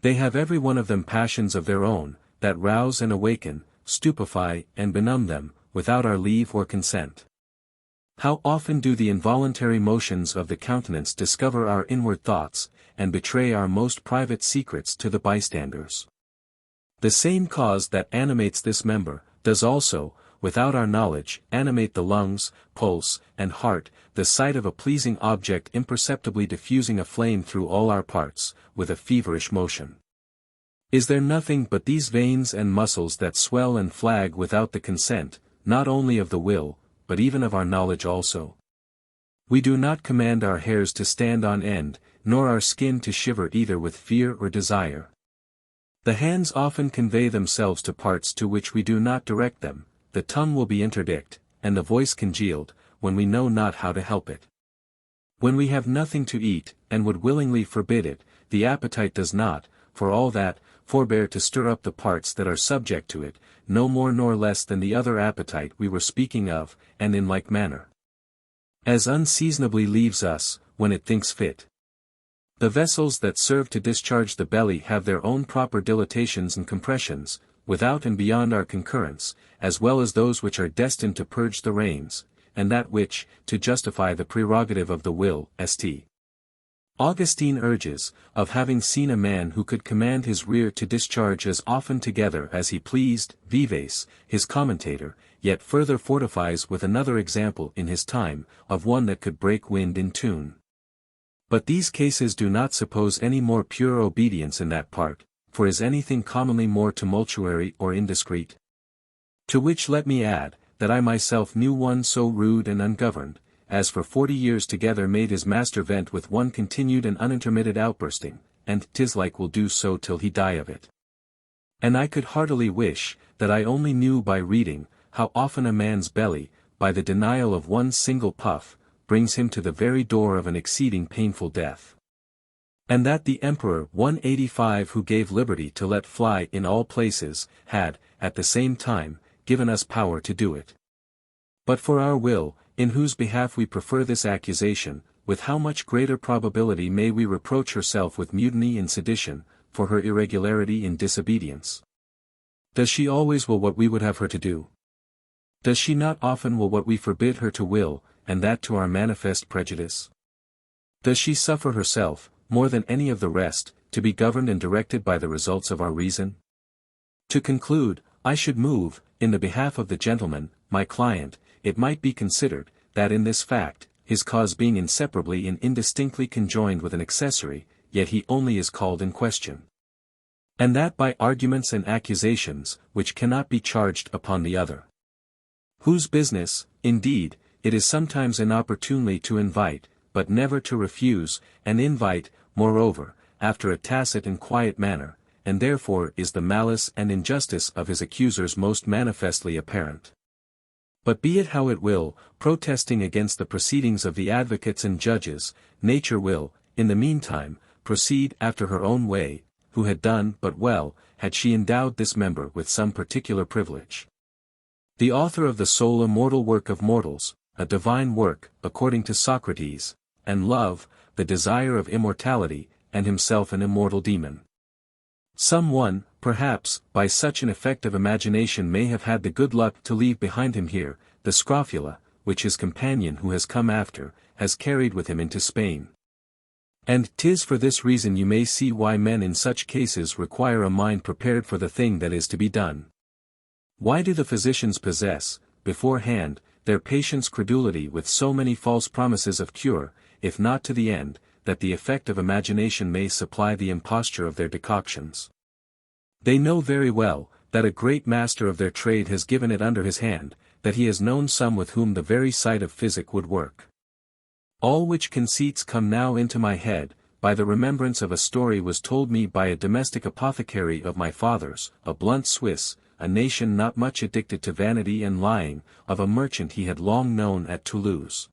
They have every one of them passions of their own, that rouse and awaken, stupefy, and benumb them, without our leave or consent. How often do the involuntary motions of the countenance discover our inward thoughts, and betray our most private secrets to the bystanders? The same cause that animates this member, does also, without our knowledge, animate the lungs, pulse, and heart, the sight of a pleasing object imperceptibly diffusing a flame through all our parts, with a feverish motion. Is there nothing but these veins and muscles that swell and flag without the consent, not only of the will, but even of our knowledge also? We do not command our hairs to stand on end, nor our skin to shiver either with fear or desire. The hands often convey themselves to parts to which we do not direct them, the tongue will be interdict, and the voice congealed, when we know not how to help it. When we have nothing to eat, and would willingly forbid it, the appetite does not, for all that, forbear to stir up the parts that are subject to it, no more nor less than the other appetite we were speaking of, and in like manner. As unseasonably leaves us, when it thinks fit. The vessels that serve to discharge the belly have their own proper dilatations and compressions, without and beyond our concurrence, as well as those which are destined to purge the reins, and that which, to justify the prerogative of the will, St. Augustine urges, of having seen a man who could command his rear to discharge as often together as he pleased. Vives, his commentator, yet further fortifies with another example in his time, of one that could break wind in tune. But these cases do not suppose any more pure obedience in that part, for is anything commonly more tumultuary or indiscreet? To which let me add, that I myself knew one so rude and ungoverned, as for 40 years together made his master vent with one continued and unintermitted outbursting, and 'tis like will do so till he die of it. And I could heartily wish, that I only knew by reading, how often a man's belly, by the denial of one single puff, brings him to the very door of an exceeding painful death. And that the Emperor 185 who gave liberty to let fly in all places, had, at the same time, given us power to do it. But for our will, in whose behalf we prefer this accusation, with how much greater probability may we reproach herself with mutiny and sedition, for her irregularity in disobedience? Does she always will what we would have her to do? Does she not often will what we forbid her to will, and that to our manifest prejudice? Does she suffer herself, more than any of the rest, to be governed and directed by the results of our reason? To conclude, I should move, in the behalf of the gentleman, my client, it might be considered, that in this fact, his cause being inseparably and indistinctly conjoined with an accessory, yet he only is called in question. And that by arguments and accusations, which cannot be charged upon the other. Whose business, indeed, it is sometimes inopportunely to invite, but never to refuse, and invite, moreover, after a tacit and quiet manner, and therefore is the malice and injustice of his accusers most manifestly apparent. But be it how it will, protesting against the proceedings of the advocates and judges, nature will, in the meantime, proceed after her own way, who had done but well, had she endowed this member with some particular privilege. The author of the sole immortal work of mortals, a divine work, according to Socrates, and love, the desire of immortality, and himself an immortal demon. Some one, perhaps, by such an effect of imagination may have had the good luck to leave behind him here, the scrofula, which his companion who has come after, has carried with him into Spain. And 'tis for this reason you may see why men in such cases require a mind prepared for the thing that is to be done. Why do the physicians possess, beforehand, their patients' credulity with so many false promises of cure, if not to the end, that the effect of imagination may supply the imposture of their decoctions? They know very well, that a great master of their trade has given it under his hand, that he has known some with whom the very sight of physic would work. All which conceits come now into my head, by the remembrance of a story was told me by a domestic apothecary of my father's, a blunt Swiss, a nation not much addicted to vanity and lying, of a merchant he had long known at Toulouse,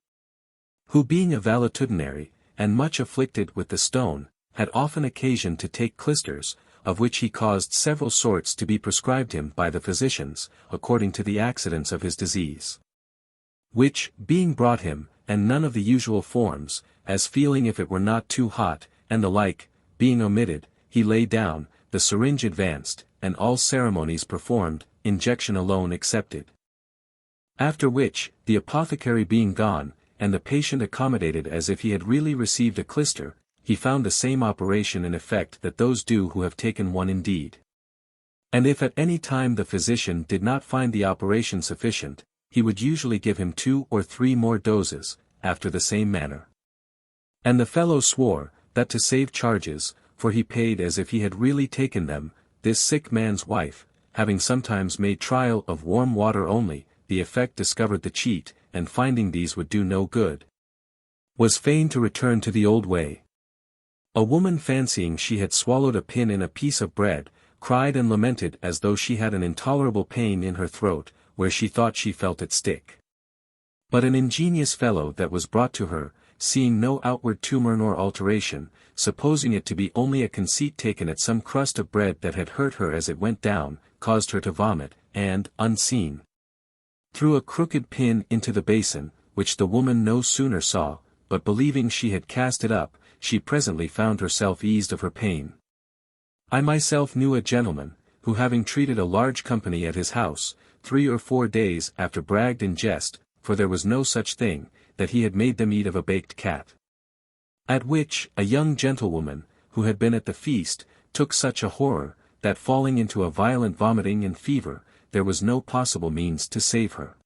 who being a valetudinary, and much afflicted with the stone, had often occasion to take clysters, of which he caused several sorts to be prescribed him by the physicians, according to the accidents of his disease. Which, being brought him, and none of the usual forms, as feeling if it were not too hot, and the like, being omitted, he lay down, the syringe advanced, and all ceremonies performed, injection alone excepted. After which, the apothecary being gone, and the patient accommodated as if he had really received a clyster, he found the same operation in effect that those do who have taken one indeed. And if at any time the physician did not find the operation sufficient, he would usually give him 2 or 3 more doses, after the same manner. And the fellow swore, that to save charges, for he paid as if he had really taken them, this sick man's wife, having sometimes made trial of warm water only, the effect discovered the cheat, and finding these would do no good, was fain to return to the old way. A woman fancying she had swallowed a pin in a piece of bread, cried and lamented as though she had an intolerable pain in her throat, where she thought she felt it stick. But an ingenious fellow that was brought to her, seeing no outward tumour nor alteration, supposing it to be only a conceit taken at some crust of bread that had hurt her as it went down, caused her to vomit, and, unseen, threw a crooked pin into the basin, which the woman no sooner saw, but believing she had cast it up, she presently found herself eased of her pain. I myself knew a gentleman, who having treated a large company at his house, 3 or 4 days after bragged in jest, for there was no such thing, that he had made them eat of a baked cat. At which, a young gentlewoman, who had been at the feast, took such a horror, that falling into a violent vomiting and fever, there was no possible means to save her.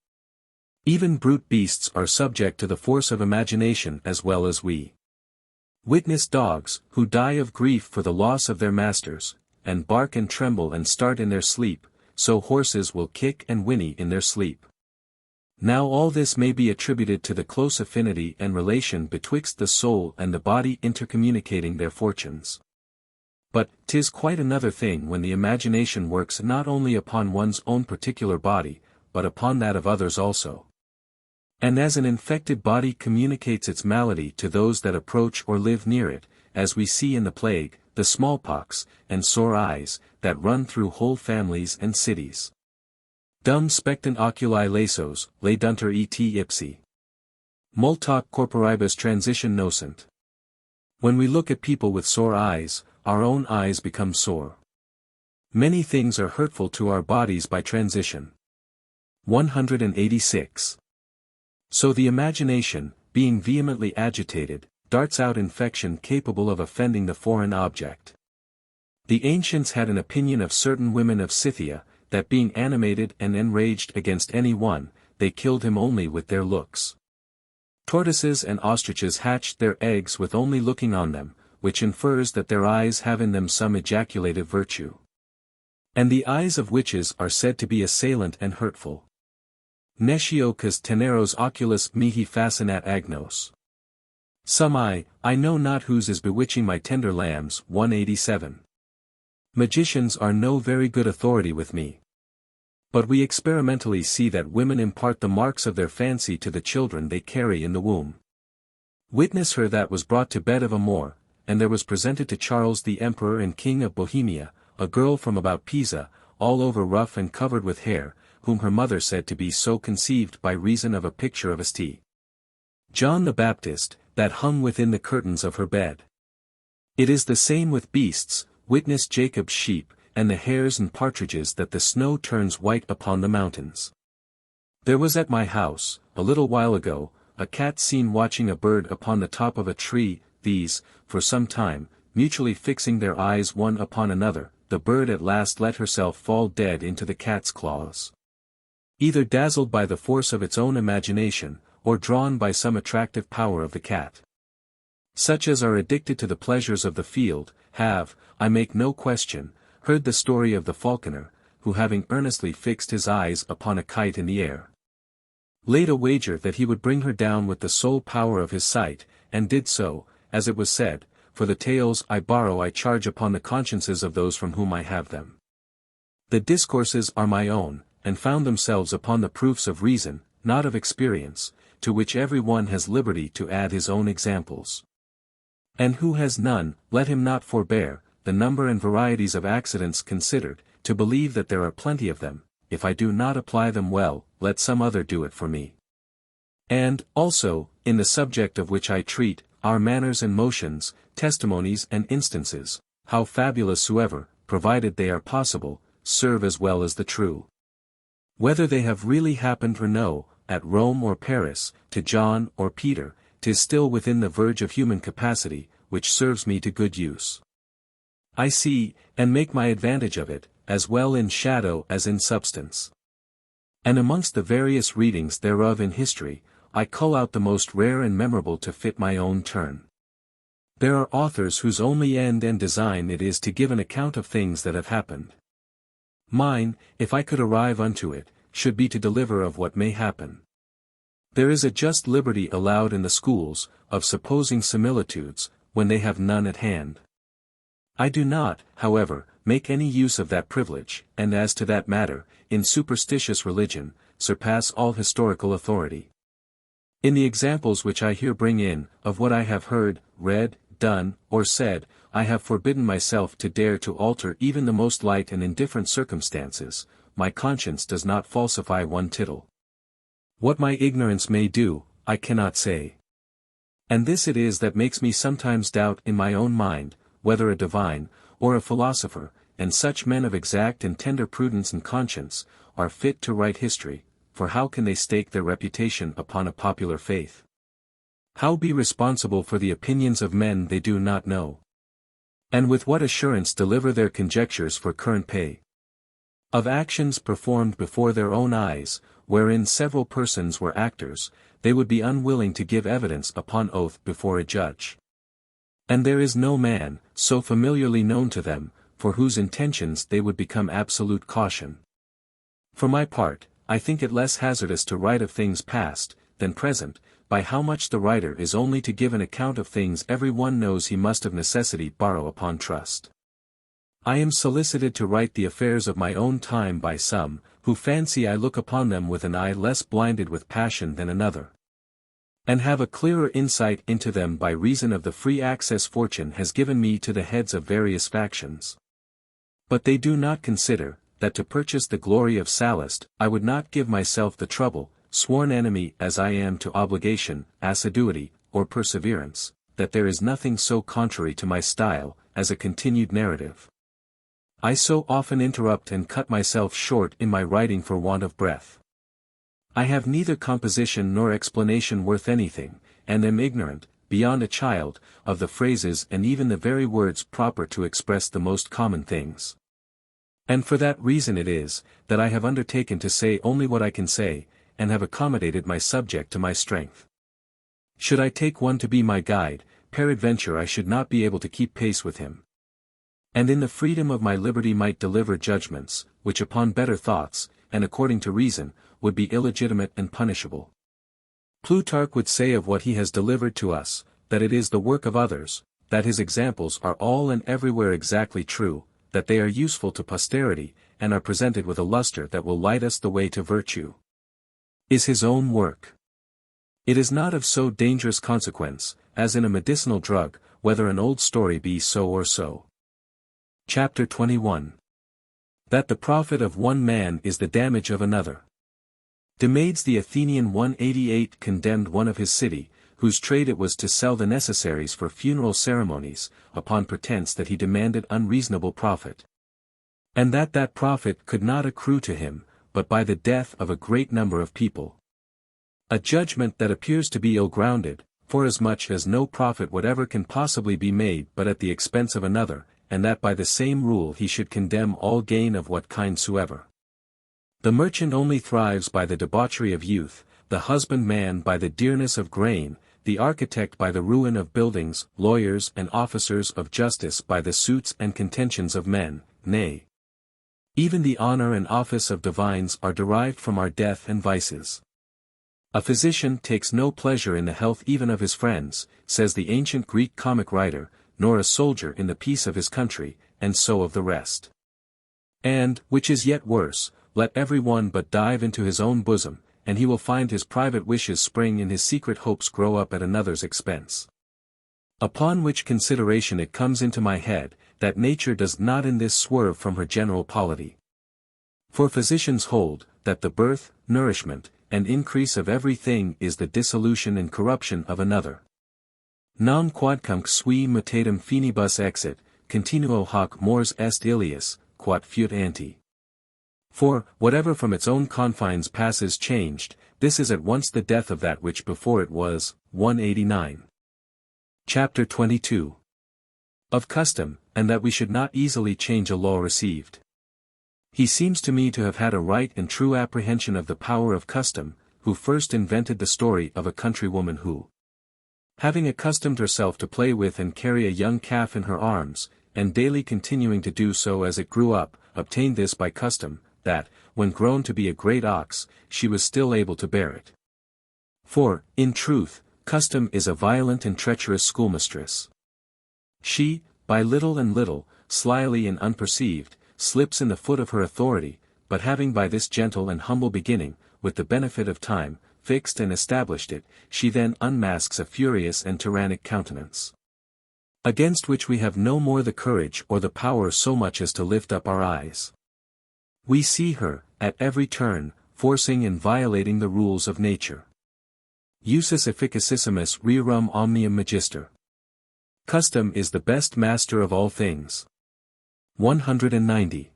Even brute beasts are subject to the force of imagination as well as we. Witness dogs, who die of grief for the loss of their masters, and bark and tremble and start in their sleep, so horses will kick and whinny in their sleep. Now all this may be attributed to the close affinity and relation betwixt the soul and the body intercommunicating their fortunes. But 'tis quite another thing when the imagination works not only upon one's own particular body, but upon that of others also. And as an infected body communicates its malady to those that approach or live near it, as we see in the plague, the smallpox, and sore eyes, that run through whole families and cities. Dum spectant oculi laesos, laeduntur et ipsi. Multac corporibus transition nocent. When we look at people with sore eyes, our own eyes become sore. Many things are hurtful to our bodies by transition. 186. So the imagination, being vehemently agitated, darts out infection capable of offending the foreign object. The ancients had an opinion of certain women of Scythia, that being animated and enraged against any one, they killed him only with their looks. Tortoises and ostriches hatched their eggs with only looking on them, which infers that their eyes have in them some ejaculative virtue. And the eyes of witches are said to be assailant and hurtful. Nesciocas teneros oculis mihi fascinat agnos. Some eye, I know not whose is bewitching my tender lambs. 187. Magicians are no very good authority with me. But we experimentally see that women impart the marks of their fancy to the children they carry in the womb. Witness her that was brought to bed of a Moor, and there was presented to Charles the Emperor and King of Bohemia, a girl from about Pisa, all over rough and covered with hair, whom her mother said to be so conceived by reason of a picture of St. John the Baptist, that hung within the curtains of her bed. It is the same with beasts, witness Jacob's sheep, and the hares and partridges that the snow turns white upon the mountains. There was at my house, a little while ago, a cat seen watching a bird upon the top of a tree. These, for some time, mutually fixing their eyes one upon another, the bird at last let herself fall dead into the cat's claws. Either dazzled by the force of its own imagination, or drawn by some attractive power of the cat. Such as are addicted to the pleasures of the field, have, I make no question, heard the story of the falconer, who having earnestly fixed his eyes upon a kite in the air, laid a wager that he would bring her down with the sole power of his sight, and did so, as it was said, for the tales I borrow I charge upon the consciences of those from whom I have them. The discourses are my own, and found themselves upon the proofs of reason, not of experience, to which every one has liberty to add his own examples. And who has none, let him not forbear, the number and varieties of accidents considered, to believe that there are plenty of them. If I do not apply them well, let some other do it for me. And, also, in the subject of which I treat, our manners and motions, testimonies and instances, how fabulous soever, provided they are possible, serve as well as the true. Whether they have really happened or no, at Rome or Paris, to John or Peter, 'tis still within the verge of human capacity, which serves me to good use. I see, and make my advantage of it, as well in shadow as in substance. And amongst the various readings thereof in history, I cull out the most rare and memorable to fit my own turn. There are authors whose only end and design it is to give an account of things that have happened. Mine, if I could arrive unto it, should be to deliver of what may happen. There is a just liberty allowed in the schools, of supposing similitudes, when they have none at hand. I do not, however, make any use of that privilege, and as to that matter, in superstitious religion, surpass all historical authority. In the examples which I here bring in, of what I have heard, read, done, or said, I have forbidden myself to dare to alter even the most light and indifferent circumstances. My conscience does not falsify one tittle. What my ignorance may do, I cannot say. And this it is that makes me sometimes doubt in my own mind, whether a divine, or a philosopher, and such men of exact and tender prudence and conscience, are fit to write history, for how can they stake their reputation upon a popular faith? How be responsible for the opinions of men they do not know? And with what assurance deliver their conjectures for current pay? Of actions performed before their own eyes, wherein several persons were actors, they would be unwilling to give evidence upon oath before a judge. And there is no man, so familiarly known to them, for whose intentions they would become absolute caution. For my part, I think it less hazardous to write of things past, than present, by how much the writer is only to give an account of things every one knows he must of necessity borrow upon trust. I am solicited to write the affairs of my own time by some, who fancy I look upon them with an eye less blinded with passion than another, and have a clearer insight into them by reason of the free access fortune has given me to the heads of various factions. But they do not consider, that to purchase the glory of Sallust, I would not give myself the trouble, sworn enemy as I am to obligation, assiduity, or perseverance, that there is nothing so contrary to my style, as a continued narrative. I so often interrupt and cut myself short in my writing for want of breath. I have neither composition nor explanation worth anything, and am ignorant, beyond a child, of the phrases and even the very words proper to express the most common things. And for that reason it is, that I have undertaken to say only what I can say, and have accommodated my subject to my strength. Should I take one to be my guide, peradventure I should not be able to keep pace with him. And in the freedom of my liberty might deliver judgments, which upon better thoughts, and according to reason, would be illegitimate and punishable. Plutarch would say of what he has delivered to us, that it is the work of others, that his examples are all and everywhere exactly true, that they are useful to posterity, and are presented with a lustre that will light us the way to virtue. Is his own work. It is not of so dangerous consequence, as in a medicinal drug, whether an old story be so or so. Chapter 21. That the profit of one man is the damage of another. Demades the Athenian 188 condemned one of his city, whose trade it was to sell the necessaries for funeral ceremonies, upon pretence that he demanded unreasonable profit. And that profit could not accrue to him, but by the death of a great number of people. A judgment that appears to be ill-grounded, forasmuch as no profit whatever can possibly be made but at the expense of another, and that by the same rule he should condemn all gain of what kind soever. The merchant only thrives by the debauchery of youth, the husbandman by the dearness of grain, the architect by the ruin of buildings, lawyers and officers of justice by the suits and contentions of men, nay, even the honor and office of divines are derived from our death and vices. A physician takes no pleasure in the health even of his friends, says the ancient Greek comic writer, nor a soldier in the peace of his country, and so of the rest. And, which is yet worse, let every one but dive into his own bosom, and he will find his private wishes spring and his secret hopes grow up at another's expense. Upon which consideration it comes into my head, that nature does not in this swerve from her general polity. For physicians hold, that the birth, nourishment, and increase of every thing is the dissolution and corruption of another. Non quodcumque sui mutatum finibus exit, continuo hoc mors est ilius, quod fiut anti. For, whatever from its own confines passes changed, this is at once the death of that which before it was. 189. Chapter 22. Of custom, and that we should not easily change a law received. He seems to me to have had a right and true apprehension of the power of custom, who first invented the story of a countrywoman who, having accustomed herself to play with and carry a young calf in her arms, and daily continuing to do so as it grew up, obtained this by custom, that, when grown to be a great ox, she was still able to bear it. For, in truth, custom is a violent and treacherous schoolmistress. She, by little and little, slyly and unperceived, slips in the foot of her authority, but having by this gentle and humble beginning, with the benefit of time, fixed and established it, she then unmasks a furious and tyrannic countenance, against which we have no more the courage or the power so much as to lift up our eyes. We see her, at every turn, forcing and violating the rules of nature. Usus efficacissimus rerum omnium magister. Custom is the best master of all things. 190.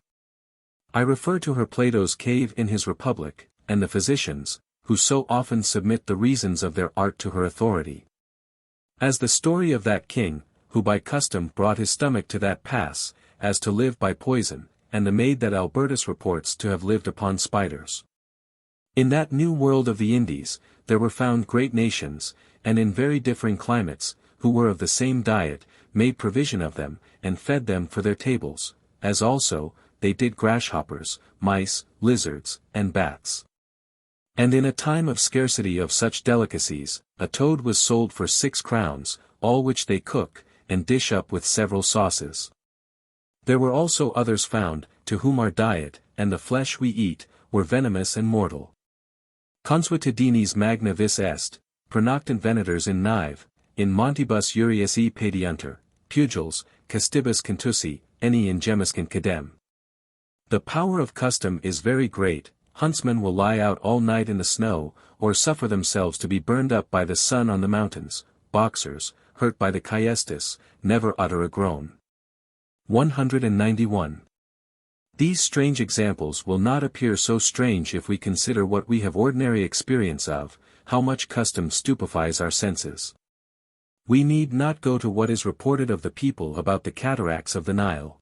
I refer to her Plato's cave in his Republic, and the physicians, who so often submit the reasons of their art to her authority. As the story of that king, who by custom brought his stomach to that pass, as to live by poison, and the maid that Albertus reports to have lived upon spiders. In that new world of the Indies, there were found great nations, and in very differing climates, who were of the same diet, made provision of them, and fed them for their tables, as also, they did grasshoppers, mice, lizards, and bats. And in a time of scarcity of such delicacies, a toad was sold for 6 crowns, all which they cook, and dish up with several sauces. There were also others found, to whom our diet, and the flesh we eat, were venomous and mortal. Consuetudinis magna vis est, pronoctant venators in nive, in montibus urius e pediunter, pugils, castibus contussi, eni ingemiscent cadem. The power of custom is very great. Huntsmen will lie out all night in the snow, or suffer themselves to be burned up by the sun on the mountains. Boxers, hurt by the caestus, never utter a groan. 191. These strange examples will not appear so strange if we consider what we have ordinary experience of, how much custom stupefies our senses. We need not go to what is reported of the people about the cataracts of the Nile.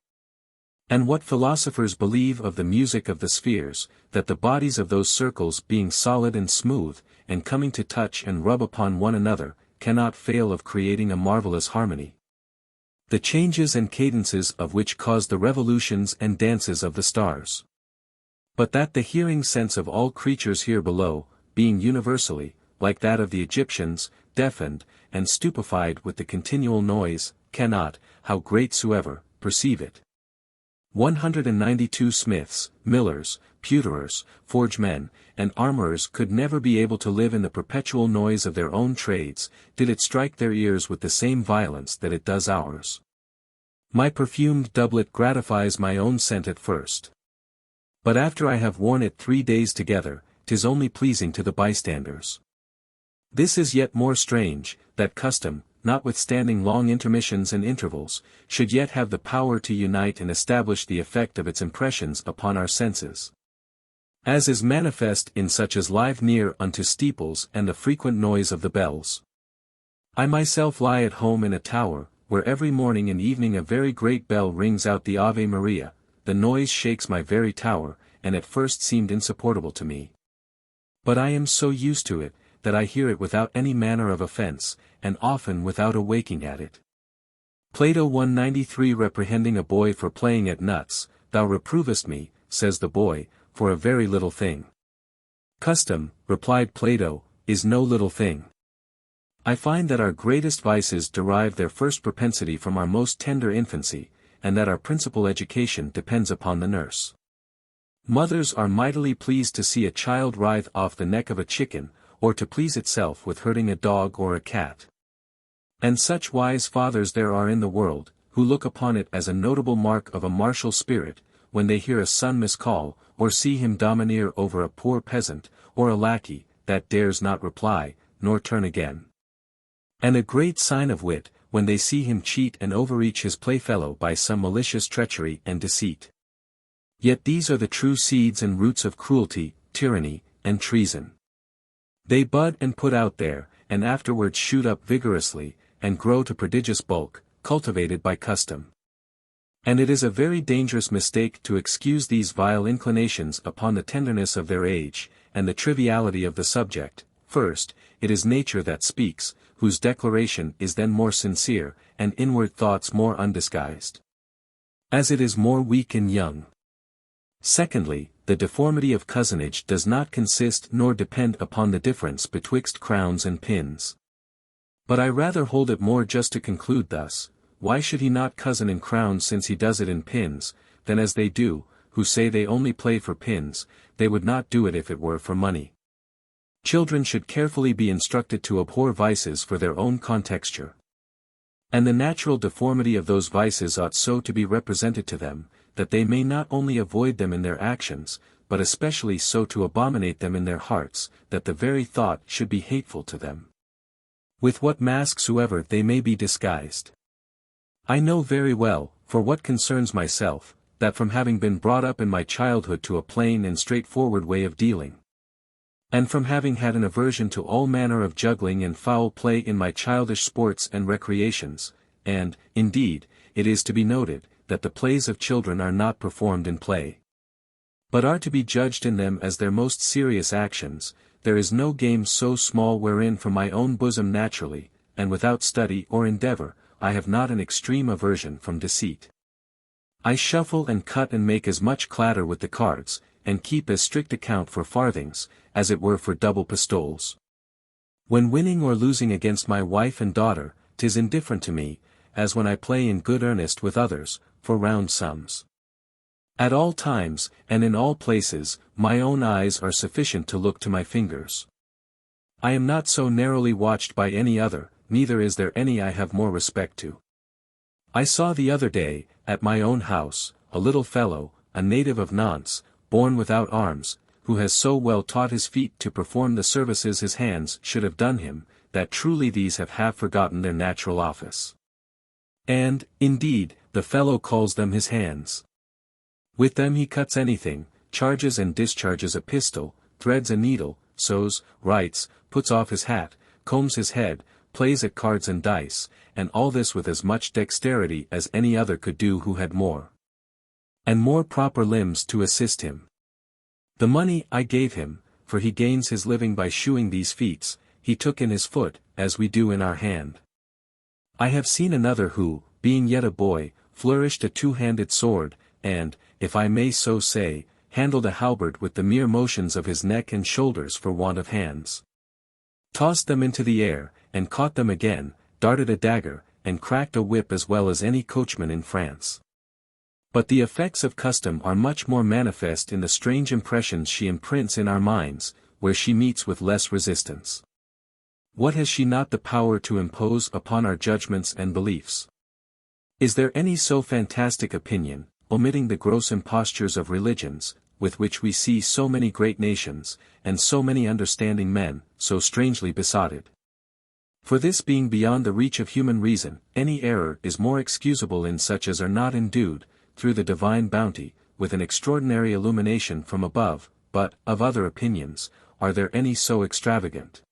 And what philosophers believe of the music of the spheres, that the bodies of those circles being solid and smooth, and coming to touch and rub upon one another, cannot fail of creating a marvelous harmony. The changes and cadences of which cause the revolutions and dances of the stars. But that the hearing sense of all creatures here below, being universally, like that of the Egyptians, deafened, and stupefied with the continual noise, cannot, how great soever, perceive it. 192 Smiths, millers, pewterers, forgemen, and armorers could never be able to live in the perpetual noise of their own trades, did it strike their ears with the same violence that it does ours. My perfumed doublet gratifies my own scent at first. But after I have worn it 3 days together, 'tis only pleasing to the bystanders. This is yet more strange, that custom, notwithstanding long intermissions and intervals, should yet have the power to unite and establish the effect of its impressions upon our senses. As is manifest in such as live near unto steeples and the frequent noise of the bells. I myself lie at home in a tower, where every morning and evening a very great bell rings out the Ave Maria. The noise shakes my very tower, and at first seemed insupportable to me. But I am so used to it, that I hear it without any manner of offense, and often without awaking at it. Plato 193 reprehending a boy for playing at nuts, thou reprovest me, says the boy, for a very little thing. Custom, replied Plato, is no little thing. I find that our greatest vices derive their first propensity from our most tender infancy, and that our principal education depends upon the nurse. Mothers are mightily pleased to see a child writhe off the neck of a chicken, or to please itself with hurting a dog or a cat. And such wise fathers there are in the world, who look upon it as a notable mark of a martial spirit, when they hear a son miscall, or see him domineer over a poor peasant, or a lackey, that dares not reply, nor turn again. And a great sign of wit, when they see him cheat and overreach his playfellow by some malicious treachery and deceit. Yet these are the true seeds and roots of cruelty, tyranny, and treason. They bud and put out there, and afterwards shoot up vigorously, and grow to prodigious bulk, cultivated by custom. And it is a very dangerous mistake to excuse these vile inclinations upon the tenderness of their age, and the triviality of the subject. First, it is nature that speaks, whose declaration is then more sincere, and inward thoughts more undisguised, as it is more weak and young. Secondly, the deformity of cozenage does not consist nor depend upon the difference betwixt crowns and pins. But I rather hold it more just to conclude thus: why should he not cozen in crowns since he does it in pins, than as they do, who say they only play for pins, they would not do it if it were for money. Children should carefully be instructed to abhor vices for their own contexture. And the natural deformity of those vices ought so to be represented to them, that they may not only avoid them in their actions, but especially so to abominate them in their hearts, that the very thought should be hateful to them, with what masks soever they may be disguised. I know very well, for what concerns myself, that from having been brought up in my childhood to a plain and straightforward way of dealing, and from having had an aversion to all manner of juggling and foul play in my childish sports and recreations, and, indeed, it is to be noted, that the plays of children are not performed in play, but are to be judged in them as their most serious actions, there is no game so small wherein from my own bosom naturally, and without study or endeavour, I have not an extreme aversion from deceit. I shuffle and cut and make as much clatter with the cards, and keep as strict account for farthings, as it were for double pistoles. When winning or losing against my wife and daughter, 'tis indifferent to me, as when I play in good earnest with others, for round sums. At all times, and in all places, my own eyes are sufficient to look to my fingers. I am not so narrowly watched by any other, neither is there any I have more respect to. I saw the other day, at my own house, a little fellow, a native of Nantes, born without arms, who has so well taught his feet to perform the services his hands should have done him, that truly these have half forgotten their natural office. And, indeed, the fellow calls them his hands. With them he cuts anything, charges and discharges a pistol, threads a needle, sews, writes, puts off his hat, combs his head, plays at cards and dice, and all this with as much dexterity as any other could do who had more and more proper limbs to assist him. The money I gave him, for he gains his living by shoeing these feats, he took in his foot, as we do in our hand. I have seen another who, being yet a boy, flourished a two-handed sword, and, if I may so say, handled a halberd with the mere motions of his neck and shoulders for want of hands. Tossed them into the air, and caught them again, darted a dagger, and cracked a whip as well as any coachman in France. But the effects of custom are much more manifest in the strange impressions she imprints in our minds, where she meets with less resistance. What has she not the power to impose upon our judgments and beliefs? Is there any so fantastic opinion, omitting the gross impostures of religions, with which we see so many great nations, and so many understanding men, so strangely besotted? For this being beyond the reach of human reason, any error is more excusable in such as are not endued, through the divine bounty, with an extraordinary illumination from above, but, of other opinions, are there any so extravagant,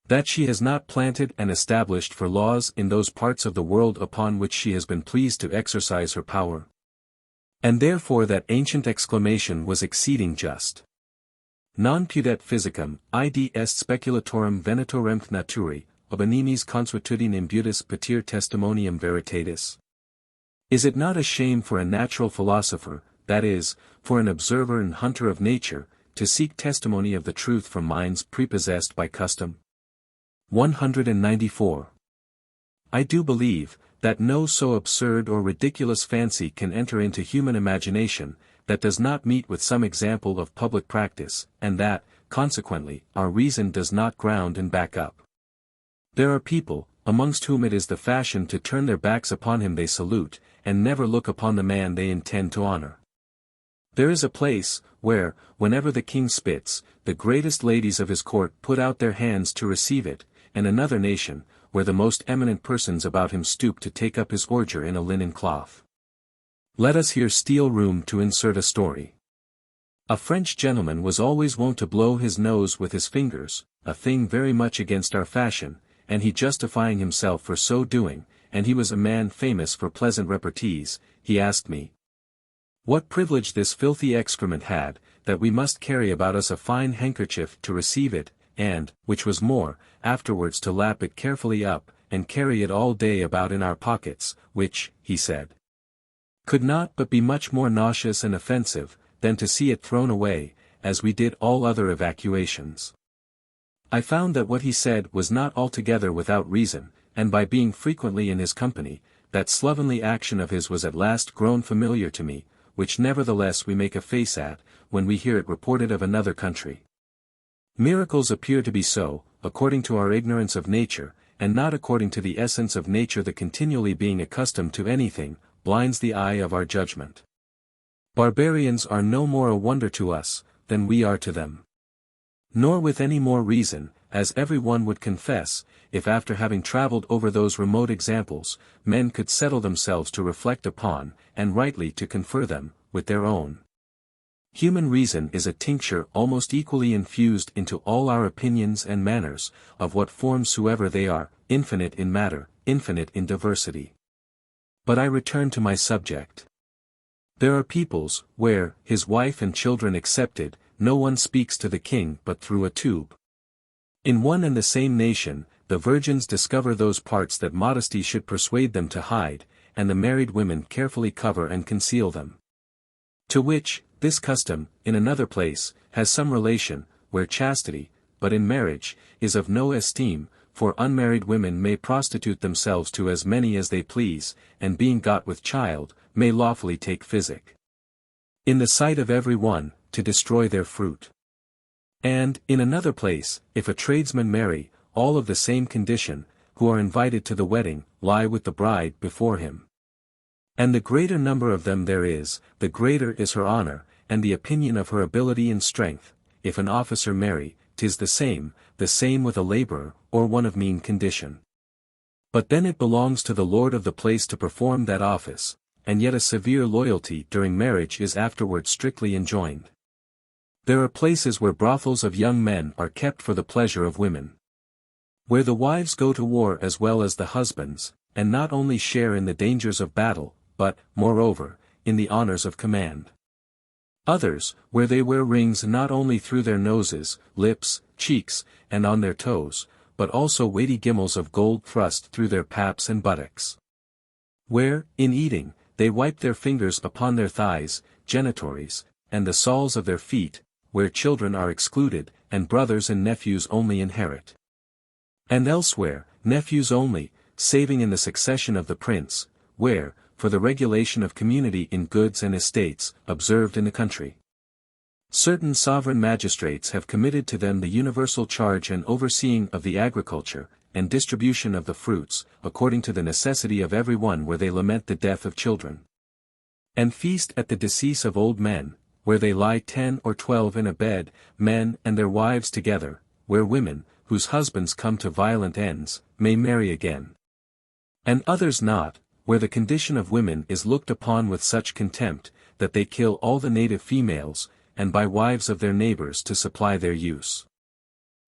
that she has not planted and established for laws in those parts of the world upon which she has been pleased to exercise her power? And therefore that ancient exclamation was exceeding just. Non pudet physicum, id est speculatorum venatorem naturae, ob animis consuetudine imbutis patir testimonium veritatis. Is it not a shame for a natural philosopher, that is, for an observer and hunter of nature, to seek testimony of the truth from minds prepossessed by custom? 194. I do believe, that no so absurd or ridiculous fancy can enter into human imagination, that does not meet with some example of public practice, and that, consequently, our reason does not ground and back up. There are people, amongst whom it is the fashion to turn their backs upon him they salute, and never look upon the man they intend to honor. There is a place, where, whenever the king spits, the greatest ladies of his court put out their hands to receive it, and another nation, where the most eminent persons about him stoop to take up his ordure in a linen cloth. Let us here steal room to insert a story. A French gentleman was always wont to blow his nose with his fingers, a thing very much against our fashion, and he justifying himself for so doing, and he was a man famous for pleasant repartees, he asked me, what privilege this filthy excrement had, that we must carry about us a fine handkerchief to receive it, and, which was more, afterwards to lap it carefully up, and carry it all day about in our pockets, which, he said, could not but be much more nauseous and offensive, than to see it thrown away, as we did all other evacuations. I found that what he said was not altogether without reason, and by being frequently in his company, that slovenly action of his was at last grown familiar to me, which nevertheless we make a face at, when we hear it reported of another country. Miracles appear to be so, according to our ignorance of nature, and not according to the essence of nature. The continually being accustomed to anything, blinds the eye of our judgment. Barbarians are no more a wonder to us, than we are to them. Nor with any more reason, as every one would confess, if after having travelled over those remote examples, men could settle themselves to reflect upon, and rightly to confer them, with their own. Human reason is a tincture almost equally infused into all our opinions and manners, of what forms soever they are, infinite in matter, infinite in diversity. But I return to my subject. There are peoples, where, his wife and children excepted, no one speaks to the king but through a tube. In one and the same nation, the virgins discover those parts that modesty should persuade them to hide, and the married women carefully cover and conceal them. To which, this custom, in another place, has some relation, where chastity, but in marriage, is of no esteem, for unmarried women may prostitute themselves to as many as they please, and being got with child, may lawfully take physic. In the sight of every one, to destroy their fruit. And, in another place, if a tradesman marry, all of the same condition, who are invited to the wedding, lie with the bride before him. And the greater number of them there is, the greater is her honor, and the opinion of her ability and strength. If an officer marry, 'tis the same with a laborer, or one of mean condition. But then it belongs to the lord of the place to perform that office, and yet a severe loyalty during marriage is afterward strictly enjoined. There are places where brothels of young men are kept for the pleasure of women. Where the wives go to war as well as the husbands, and not only share in the dangers of battle, but, moreover, in the honors of command. Others, where they wear rings not only through their noses, lips, cheeks, and on their toes, but also weighty gimmels of gold thrust through their paps and buttocks. Where, in eating, they wipe their fingers upon their thighs, genitories, and the soles of their feet, where children are excluded, and brothers and nephews only inherit. And elsewhere, nephews only, saving in the succession of the prince, where, for the regulation of community in goods and estates, observed in the country, certain sovereign magistrates have committed to them the universal charge and overseeing of the agriculture, and distribution of the fruits, according to the necessity of every one, where they lament the death of children, and feast at the decease of old men, where they lie 10 or 12 in a bed, men and their wives together, where women, whose husbands come to violent ends, may marry again. And others not, where the condition of women is looked upon with such contempt, that they kill all the native females, and buy wives of their neighbors to supply their use.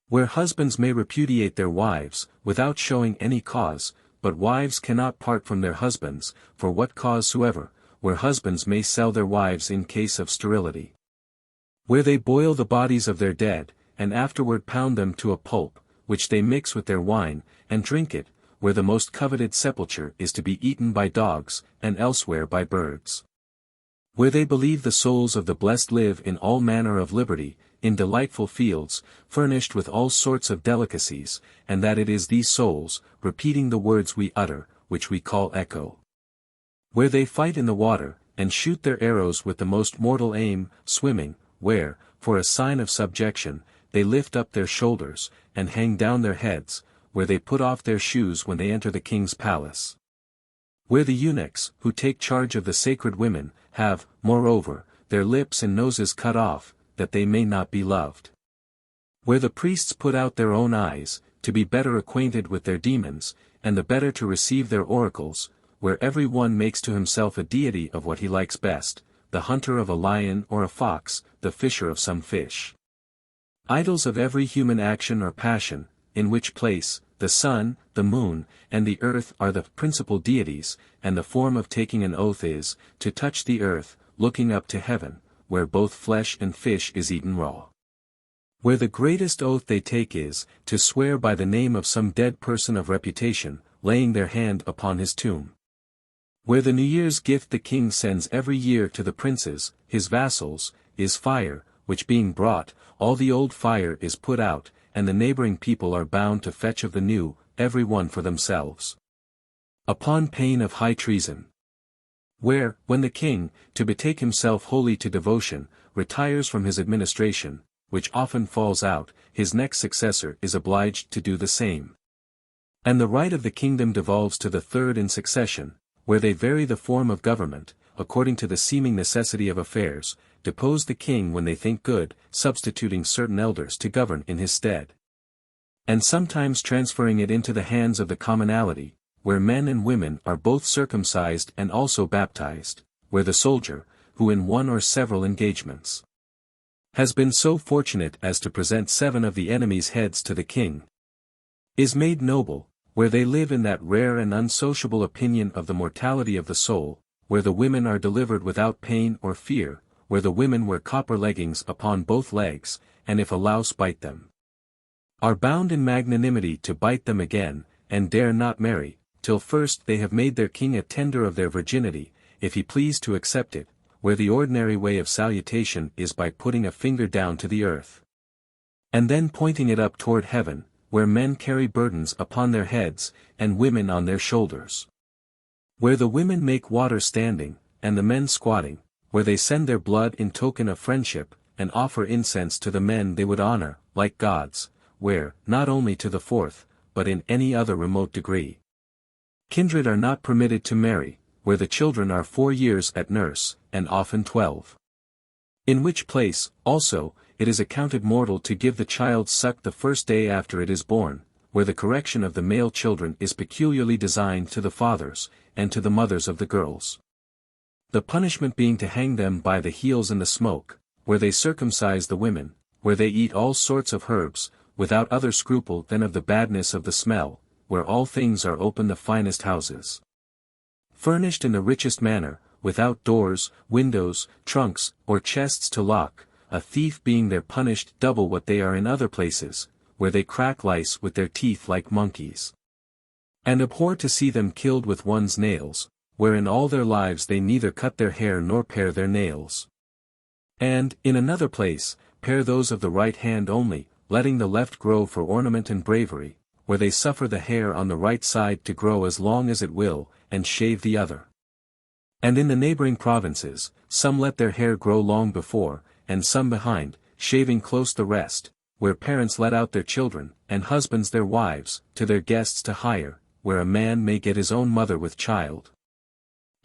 Where husbands may repudiate their wives, without showing any cause, but wives cannot part from their husbands, for what cause soever, where husbands may sell their wives in case of sterility. Where they boil the bodies of their dead, and afterward pound them to a pulp, which they mix with their wine, and drink it, where the most coveted sepulchre is to be eaten by dogs, and elsewhere by birds. Where they believe the souls of the blessed live in all manner of liberty, in delightful fields, furnished with all sorts of delicacies, and that it is these souls, repeating the words we utter, which we call echo. Where they fight in the water, and shoot their arrows with the most mortal aim, swimming, where, for a sign of subjection, they lift up their shoulders, and hang down their heads, where they put off their shoes when they enter the king's palace. Where the eunuchs, who take charge of the sacred women, have, moreover, their lips and noses cut off, that they may not be loved. Where the priests put out their own eyes, to be better acquainted with their demons, and the better to receive their oracles, where every one makes to himself a deity of what he likes best, the hunter of a lion or a fox, the fisher of some fish. Idols of every human action or passion, in which place, the sun, the moon, and the earth are the principal deities, and the form of taking an oath is, to touch the earth, looking up to heaven, where both flesh and fish is eaten raw. Where the greatest oath they take is, to swear by the name of some dead person of reputation, laying their hand upon his tomb. Where the New Year's gift the king sends every year to the princes, his vassals, is fire, which being brought, all the old fire is put out, and the neighboring people are bound to fetch of the new, every one for themselves. Upon pain of high treason. Where, when the king, to betake himself wholly to devotion, retires from his administration, which often falls out, his next successor is obliged to do the same. And the right of the kingdom devolves to the third in succession, where they vary the form of government, according to the seeming necessity of affairs, depose the king when they think good, substituting certain elders to govern in his stead. And sometimes transferring it into the hands of the commonalty, where men and women are both circumcised and also baptized, where the soldier, who in one or several engagements has been so fortunate as to present 7 of the enemy's heads to the king, is made noble, where they live in that rare and unsociable opinion of the mortality of the soul, where the women are delivered without pain or fear, where the women wear copper leggings upon both legs, and if a louse bite them, are bound in magnanimity to bite them again, and dare not marry, till first they have made their king a tender of their virginity, if he please to accept it, where the ordinary way of salutation is by putting a finger down to the earth, and then pointing it up toward heaven, where men carry burdens upon their heads, and women on their shoulders. Where the women make water standing, and the men squatting, where they send their blood in token of friendship, and offer incense to the men they would honor, like gods, where, not only to the 4th, but in any other remote degree, kindred are not permitted to marry, where the children are 4 years at nurse, and often 12. In which place, also, it is accounted mortal to give the child suck the first day after it is born, where the correction of the male children is peculiarly designed to the fathers, and to the mothers of the girls. The punishment being to hang them by the heels in the smoke, where they circumcise the women, where they eat all sorts of herbs, without other scruple than of the badness of the smell, where all things are open the finest houses, furnished in the richest manner, without doors, windows, trunks, or chests to lock, a thief being there punished double what they are in other places, where they crack lice with their teeth like monkeys, and abhor to see them killed with one's nails, where in all their lives they neither cut their hair nor pare their nails. And, in another place, pare those of the right hand only, letting the left grow for ornament and bravery, where they suffer the hair on the right side to grow as long as it will, and shave the other. And in the neighboring provinces, some let their hair grow long before, and some behind, shaving close the rest, where parents let out their children, and husbands their wives, to their guests to hire, where a man may get his own mother with child.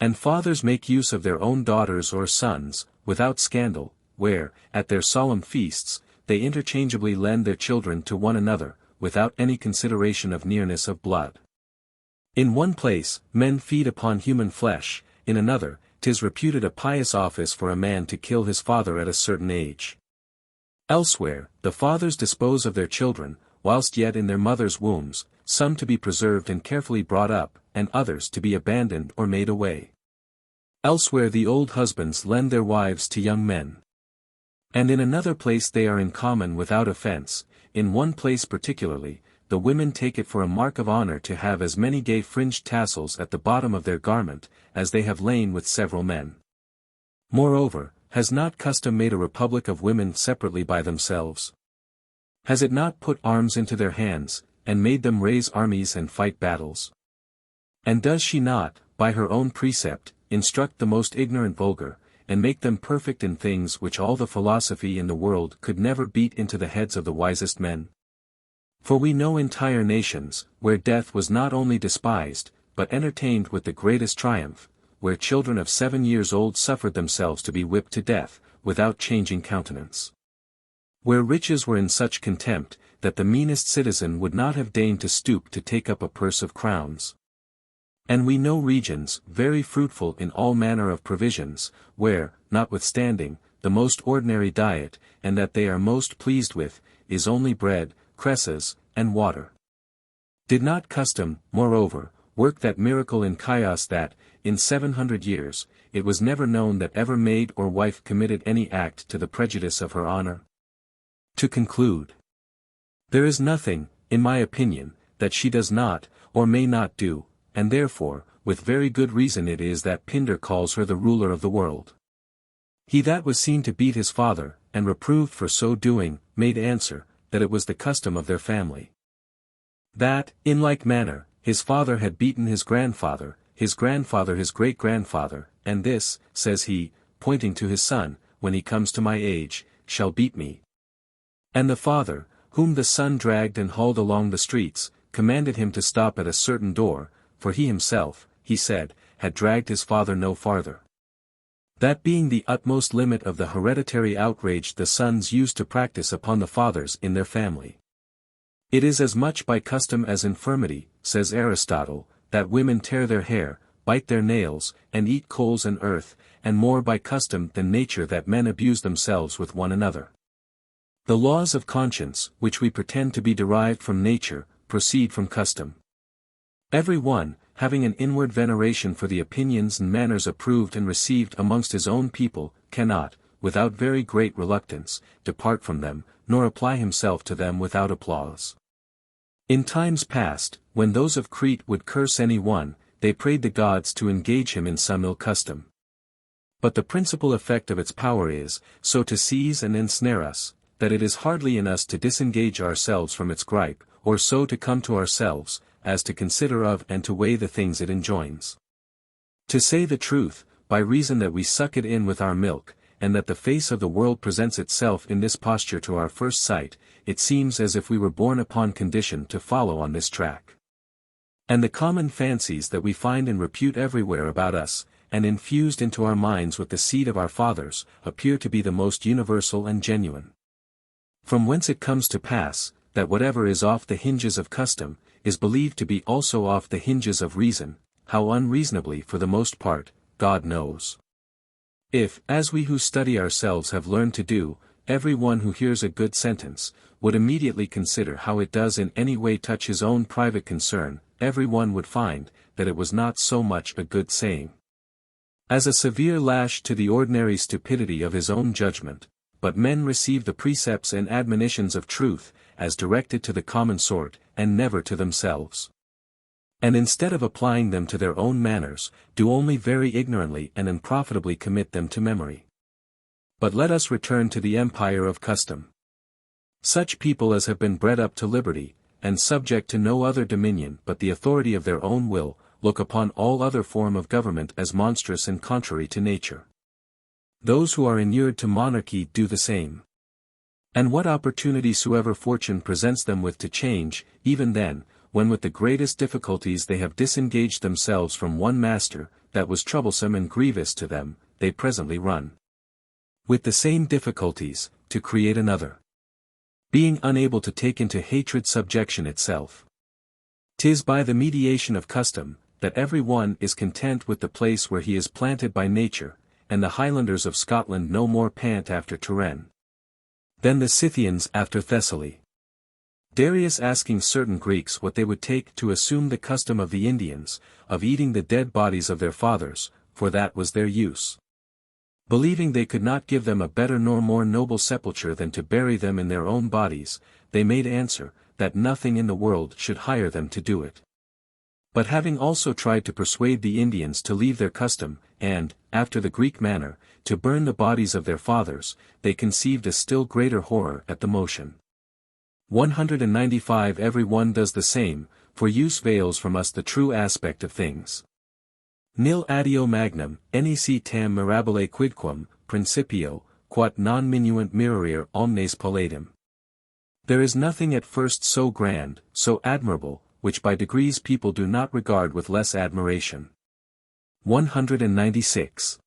And fathers make use of their own daughters or sons, without scandal, where, at their solemn feasts, they interchangeably lend their children to one another, without any consideration of nearness of blood. In one place, men feed upon human flesh, in another, 'tis reputed a pious office for a man to kill his father at a certain age. Elsewhere, the fathers dispose of their children, whilst yet in their mothers' wombs, some to be preserved and carefully brought up, and others to be abandoned or made away. Elsewhere the old husbands lend their wives to young men. And in another place they are in common without offence, in one place particularly, the women take it for a mark of honor to have as many gay fringed tassels at the bottom of their garment, as they have lain with several men. Moreover, has not custom made a republic of women separately by themselves? Has it not put arms into their hands, and made them raise armies and fight battles? And does she not, by her own precept, instruct the most ignorant vulgar, and make them perfect in things which all the philosophy in the world could never beat into the heads of the wisest men? For we know entire nations, where death was not only despised, but entertained with the greatest triumph, where children of 7 years old suffered themselves to be whipped to death, without changing countenance. Where riches were in such contempt, that the meanest citizen would not have deigned to stoop to take up a purse of crowns. And we know regions, very fruitful in all manner of provisions, where, notwithstanding, the most ordinary diet, and that they are most pleased with, is only bread, cresses, and water. Did not custom, moreover, work that miracle in chaos that, in 700 years, it was never known that ever maid or wife committed any act to the prejudice of her honor? To conclude, there is nothing, in my opinion, that she does not, or may not do, and therefore, with very good reason it is that Pindar calls her the ruler of the world. He that was seen to beat his father, and reproved for so doing, made answer, that it was the custom of their family. That, in like manner, his father had beaten his grandfather his great-grandfather, and this, says he, pointing to his son, when he comes to my age, shall beat me. And the father, whom the son dragged and hauled along the streets, commanded him to stop at a certain door, for he himself, he said, had dragged his father no farther. That being the utmost limit of the hereditary outrage the sons used to practice upon the fathers in their family. It is as much by custom as infirmity, says Aristotle, that women tear their hair, bite their nails, and eat coals and earth, and more by custom than nature that men abuse themselves with one another. The laws of conscience, which we pretend to be derived from nature, proceed from custom. Every one, having an inward veneration for the opinions and manners approved and received amongst his own people, cannot, without very great reluctance, depart from them, nor apply himself to them without applause. In times past, when those of Crete would curse any one, they prayed the gods to engage him in some ill custom. But the principal effect of its power is, so to seize and ensnare us, that it is hardly in us to disengage ourselves from its gripe, or so to come to ourselves, as to consider of and to weigh the things it enjoins. To say the truth, by reason that we suck it in with our milk, and that the face of the world presents itself in this posture to our first sight, it seems as if we were born upon condition to follow on this track. And the common fancies that we find in repute everywhere about us, and infused into our minds with the seed of our fathers, appear to be the most universal and genuine. From whence it comes to pass, that whatever is off the hinges of custom, is believed to be also off the hinges of reason, how unreasonably for the most part, God knows. If, as we who study ourselves have learned to do, every one who hears a good sentence, would immediately consider how it does in any way touch his own private concern, every one would find, that it was not so much a good saying as a severe lash to the ordinary stupidity of his own judgment, but men receive the precepts and admonitions of truth, as directed to the common sort, and never to themselves. And instead of applying them to their own manners, do only very ignorantly and unprofitably commit them to memory. But let us return to the empire of custom. Such people as have been bred up to liberty, and subject to no other dominion but the authority of their own will, look upon all other form of government as monstrous and contrary to nature. Those who are inured to monarchy do the same. And what opportunity soever fortune presents them with to change, even then, when with the greatest difficulties they have disengaged themselves from one master, that was troublesome and grievous to them, they presently run, with the same difficulties, to create another, being unable to take into hatred subjection itself. 'Tis by the mediation of custom, that every one is content with the place where he is planted by nature, and the Highlanders of Scotland no more pant after Touraine than the Scythians after Thessaly. Darius asking certain Greeks what they would take to assume the custom of the Indians, of eating the dead bodies of their fathers, for that was their use. Believing they could not give them a better nor more noble sepulture than to bury them in their own bodies, they made answer, that nothing in the world should hire them to do it. But having also tried to persuade the Indians to leave their custom, and, after the Greek manner, to burn the bodies of their fathers, they conceived a still greater horror at the motion. 195 Every one does the same, for use veils from us the true aspect of things. Nil addio magnum, nec tam mirabile quidquam, principio, quod non minuant mirare omnes palladum. There is nothing at first so grand, so admirable, which by degrees people do not regard with less admiration. 196.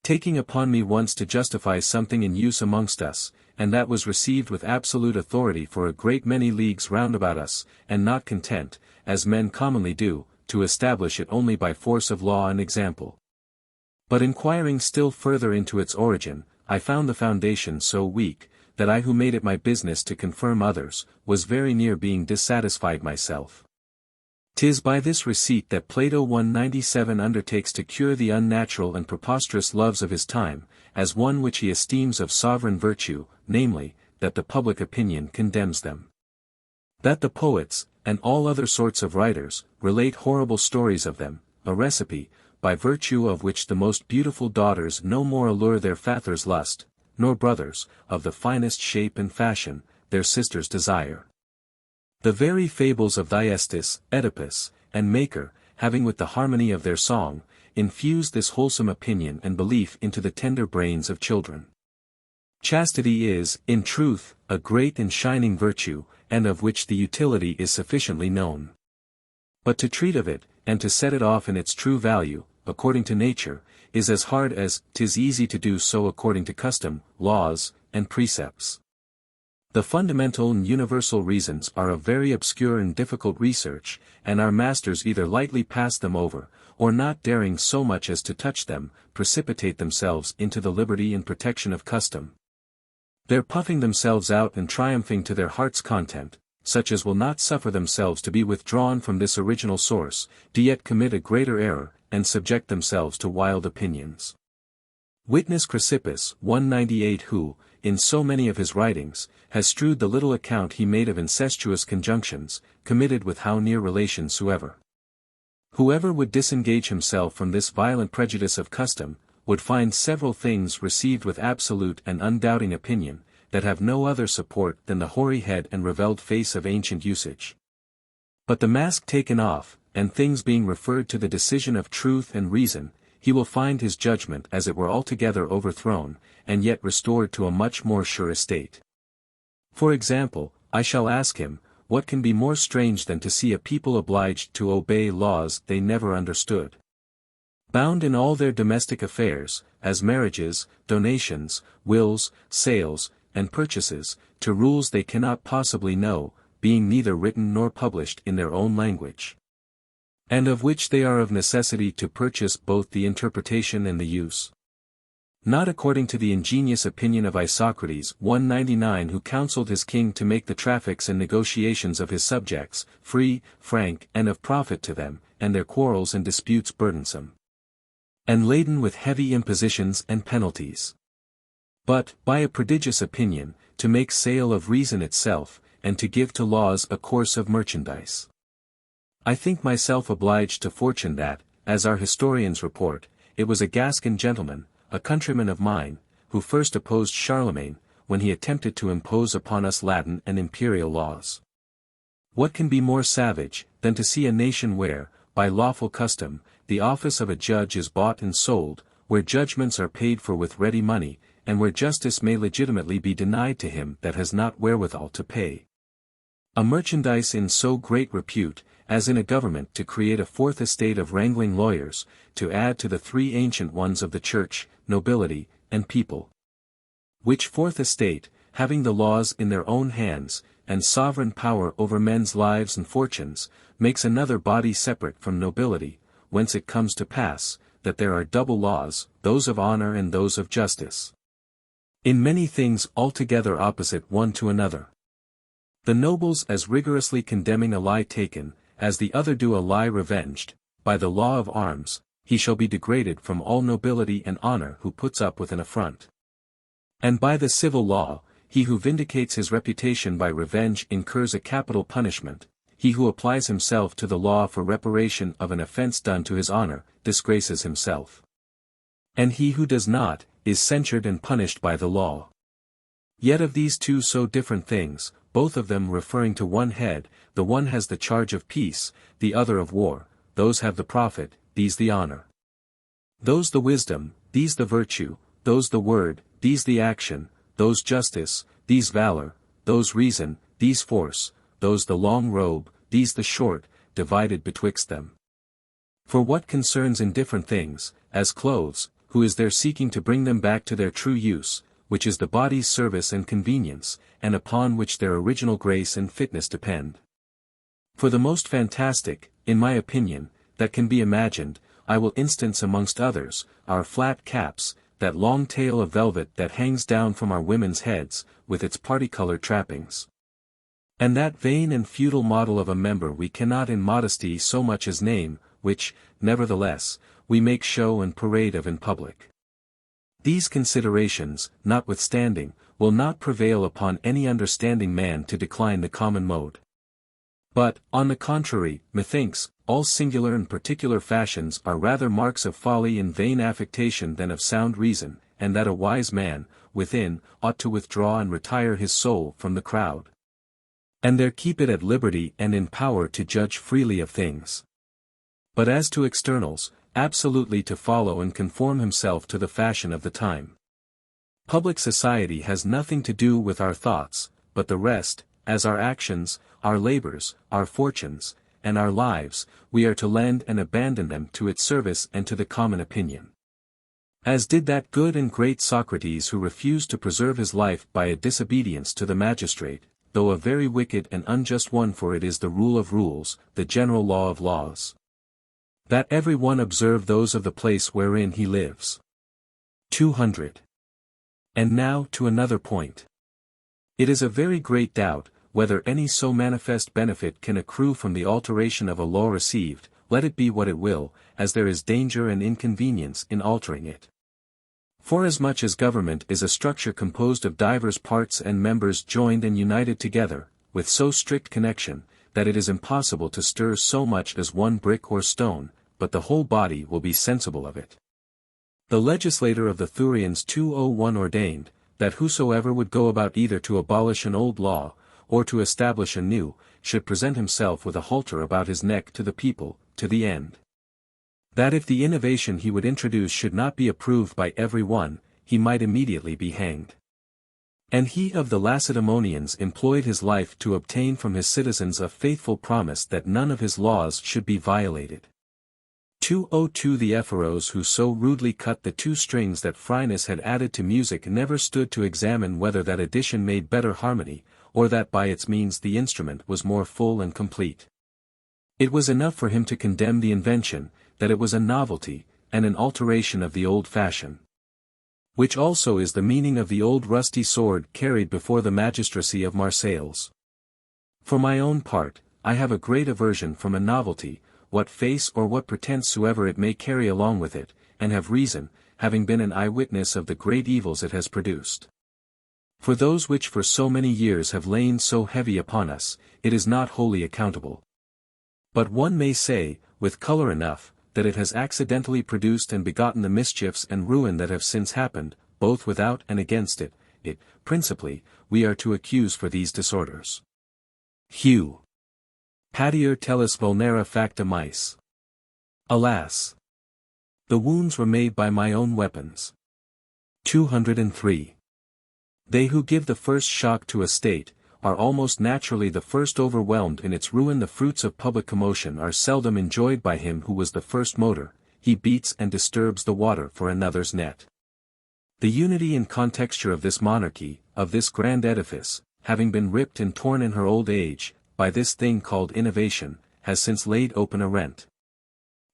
Taking upon me once to justify something in use amongst us, and that was received with absolute authority for a great many leagues round about us, and not content, as men commonly do, to establish it only by force of law and example. But inquiring still further into its origin, I found the foundation so weak, that I who made it my business to confirm others, was very near being dissatisfied myself. 'Tis by this receipt that Plato 197 undertakes to cure the unnatural and preposterous loves of his time, as one which he esteems of sovereign virtue, namely, that the public opinion condemns them. That the poets, and all other sorts of writers, relate horrible stories of them, a recipe, by virtue of which the most beautiful daughters no more allure their father's lust, nor brothers, of the finest shape and fashion, their sisters' desire. The very fables of Thyestes, Oedipus, and Maker, having with the harmony of their song, infused this wholesome opinion and belief into the tender brains of children. Chastity is, in truth, a great and shining virtue, and of which the utility is sufficiently known. But to treat of it, and to set it off in its true value, according to nature, is as hard as 'tis easy to do so according to custom, laws, and precepts. The fundamental and universal reasons are of very obscure and difficult research, and our masters either lightly pass them over, or not daring so much as to touch them, precipitate themselves into the liberty and protection of custom. They're puffing themselves out and triumphing to their heart's content, such as will not suffer themselves to be withdrawn from this original source, do yet commit a greater error, and subject themselves to wild opinions. Witness Chrysippus 198 who, in so many of his writings, has strewed the little account he made of incestuous conjunctions, committed with how near relations soever. Whoever would disengage himself from this violent prejudice of custom, would find several things received with absolute and undoubting opinion, that have no other support than the hoary head and ravelled face of ancient usage. But the mask taken off, and things being referred to the decision of truth and reason, he will find his judgment as it were altogether overthrown, and yet restored to a much more sure estate. For example, I shall ask him, what can be more strange than to see a people obliged to obey laws they never understood? Bound in all their domestic affairs, as marriages, donations, wills, sales, and purchases, to rules they cannot possibly know, being neither written nor published in their own language. And of which they are of necessity to purchase both the interpretation and the use. Not according to the ingenious opinion of Isocrates 199 who counselled his king to make the traffics and negotiations of his subjects, free, frank, and of profit to them, and their quarrels and disputes burdensome, and laden with heavy impositions and penalties. But, by a prodigious opinion, to make sale of reason itself, and to give to laws a course of merchandise. I think myself obliged to fortune that, as our historians report, it was a Gascon gentleman, a countryman of mine, who first opposed Charlemagne, when he attempted to impose upon us Latin and imperial laws. What can be more savage, than to see a nation where, by lawful custom, the office of a judge is bought and sold, where judgments are paid for with ready money, and where justice may legitimately be denied to him that has not wherewithal to pay? A merchandise in so great repute, as in a government to create a fourth estate of wrangling lawyers, to add to the three ancient ones of the church, nobility, and people. Which fourth estate, having the laws in their own hands, and sovereign power over men's lives and fortunes, makes another body separate from nobility, whence it comes to pass, that there are double laws, those of honor and those of justice. In many things altogether opposite one to another. The nobles as rigorously condemning a lie taken, as the other do a lie revenged, by the law of arms, he shall be degraded from all nobility and honor who puts up with an affront. And by the civil law, he who vindicates his reputation by revenge incurs a capital punishment, he who applies himself to the law for reparation of an offense done to his honor, disgraces himself. And he who does not, is censured and punished by the law. Yet of these two so different things, both of them referring to one head, the one has the charge of peace, the other of war, those have the profit, these the honor. Those the wisdom, these the virtue, those the word, these the action, those justice, these valor, those reason, these force, those the long robe, these the short, divided betwixt them. For what concerns indifferent things, as clothes, who is there seeking to bring them back to their true use, which is the body's service and convenience, and upon which their original grace and fitness depend. For the most fantastic, in my opinion, that can be imagined. I will instance amongst others, our flat caps, that long tail of velvet that hangs down from our women's heads, with its party-colored trappings. And that vain and futile model of a member we cannot in modesty so much as name, which, nevertheless, we make show and parade of in public. These considerations, notwithstanding, will not prevail upon any understanding man to decline the common mode. But, on the contrary, methinks, all singular and particular fashions are rather marks of folly and vain affectation than of sound reason, and that a wise man, within, ought to withdraw and retire his soul from the crowd. And there keep it at liberty and in power to judge freely of things. But as to externals, absolutely to follow and conform himself to the fashion of the time. Public society has nothing to do with our thoughts, but the rest, as our actions, our labors, our fortunes, and our lives, we are to lend and abandon them to its service and to the common opinion. As did that good and great Socrates who refused to preserve his life by a disobedience to the magistrate, though a very wicked and unjust one, for it is the rule of rules, the general law of laws, that every one observe those of the place wherein he lives. 200. And now to another point. It is a very great doubt, whether any so manifest benefit can accrue from the alteration of a law received, let it be what it will, as there is danger and inconvenience in altering it. Forasmuch as government is a structure composed of divers parts and members joined and united together, with so strict connection, that it is impossible to stir so much as one brick or stone, but the whole body will be sensible of it. The legislator of the Thurians 201 ordained, that whosoever would go about either to abolish an old law, or to establish a new, should present himself with a halter about his neck to the people, to the end that if the innovation he would introduce should not be approved by every one, he might immediately be hanged. And he of the Lacedaemonians employed his life to obtain from his citizens a faithful promise that none of his laws should be violated. 202 The Epheros who so rudely cut the two strings that Phrynis had added to music never stood to examine whether that addition made better harmony, or that by its means the instrument was more full and complete. It was enough for him to condemn the invention, that it was a novelty, and an alteration of the old fashion. Which also is the meaning of the old rusty sword carried before the magistracy of Marseilles. For my own part, I have a great aversion from a novelty, what face or what pretence soever it may carry along with it, and have reason, having been an eyewitness of the great evils it has produced. For those which for so many years have lain so heavy upon us, it is not wholly accountable. But one may say, with colour enough, that it has accidentally produced and begotten the mischiefs and ruin that have since happened, both without and against it, principally, we are to accuse for these disorders. Hugh. Patier tellus vulnera facta mais. Alas! The wounds were made by my own weapons. 203. They who give the first shock to a state, are almost naturally the first overwhelmed in its ruin. The fruits of public commotion are seldom enjoyed by him who was the first motor, he beats and disturbs the water for another's net. The unity and contexture of this monarchy, of this grand edifice, having been ripped and torn in her old age, by this thing called innovation, has since laid open a rent.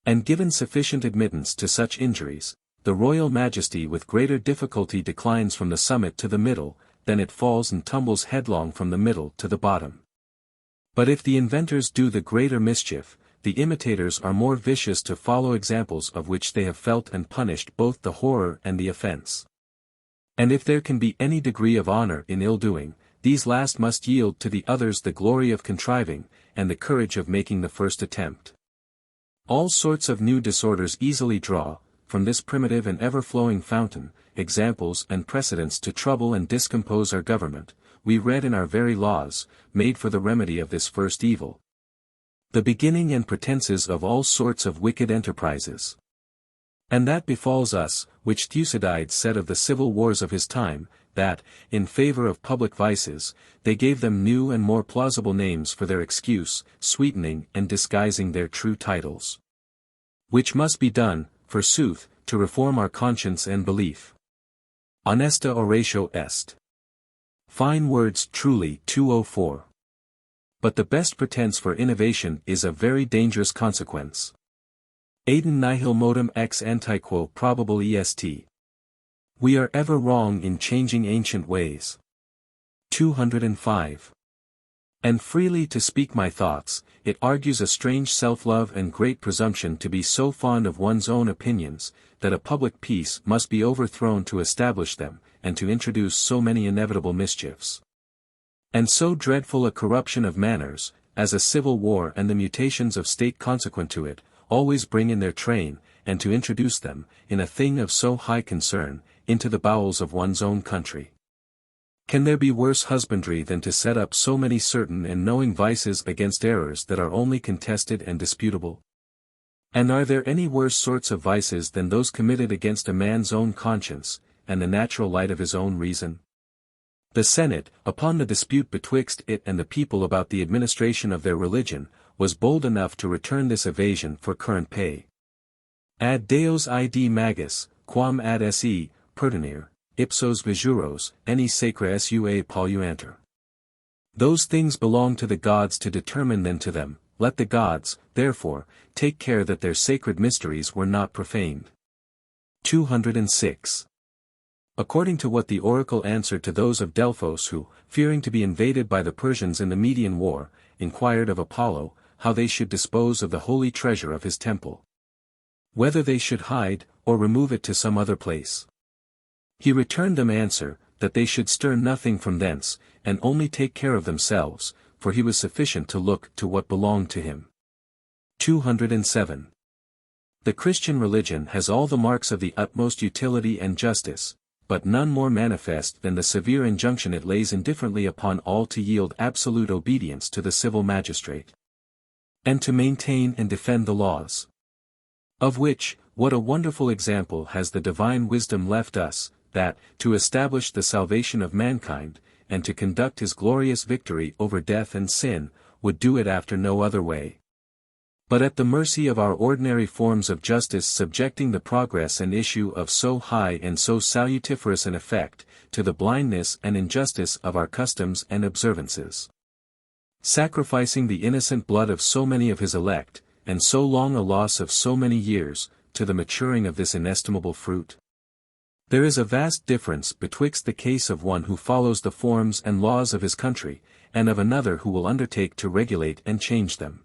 And given sufficient admittance to such injuries, the royal majesty with greater difficulty declines from the summit to the middle, then it falls and tumbles headlong from the middle to the bottom. But if the inventors do the greater mischief, the imitators are more vicious to follow examples of which they have felt and punished both the horror and the offense. And if there can be any degree of honor in ill-doing, these last must yield to the others the glory of contriving, and the courage of making the first attempt. All sorts of new disorders easily draw, from this primitive and ever-flowing fountain, examples and precedents to trouble and discompose our government. We read in our very laws, made for the remedy of this first evil, the beginning and pretences of all sorts of wicked enterprises. And that befalls us, which Thucydides said of the civil wars of his time, that, in favor of public vices, they gave them new and more plausible names for their excuse, sweetening and disguising their true titles. Which must be done, forsooth, to reform our conscience and belief. Honesta oratio est. Fine words truly. 204. But the best pretense for innovation is a very dangerous consequence. Aiden nihil modum ex antiquo probable est. We are ever wrong in changing ancient ways. 205. And freely to speak my thoughts, it argues a strange self-love and great presumption to be so fond of one's own opinions, that a public peace must be overthrown to establish them, and to introduce so many inevitable mischiefs. And so dreadful a corruption of manners, as a civil war and the mutations of state consequent to it, always bring in their train, and to introduce them, in a thing of so high concern, into the bowels of one's own country. Can there be worse husbandry than to set up so many certain and knowing vices against errors that are only contested and disputable? And are there any worse sorts of vices than those committed against a man's own conscience, and the natural light of his own reason? The Senate, upon the dispute betwixt it and the people about the administration of their religion, was bold enough to return this evasion for current pay. Ad Deos id magis, quam ad se, pertinere, ipsos vijuros, any sacra sua polluanter. Those things belong to the gods to determine than to them, let the gods, therefore, take care that their sacred mysteries were not profaned. 206. According to what the oracle answered to those of Delphos who, fearing to be invaded by the Persians in the Median war, inquired of Apollo, how they should dispose of the holy treasure of his temple. Whether they should hide, or remove it to some other place. He returned them answer, that they should stir nothing from thence, and only take care of themselves, for he was sufficient to look to what belonged to him. 207. The Christian religion has all the marks of the utmost utility and justice, but none more manifest than the severe injunction it lays indifferently upon all to yield absolute obedience to the civil magistrate, and to maintain and defend the laws. Of which, what a wonderful example has the divine wisdom left us, that, to establish the salvation of mankind, and to conduct his glorious victory over death and sin, would do it after no other way, but at the mercy of our ordinary forms of justice, subjecting the progress and issue of so high and so salutiferous an effect, to the blindness and injustice of our customs and observances. Sacrificing the innocent blood of so many of his elect, and so long a loss of so many years, to the maturing of this inestimable fruit. There is a vast difference betwixt the case of one who follows the forms and laws of his country, and of another who will undertake to regulate and change them.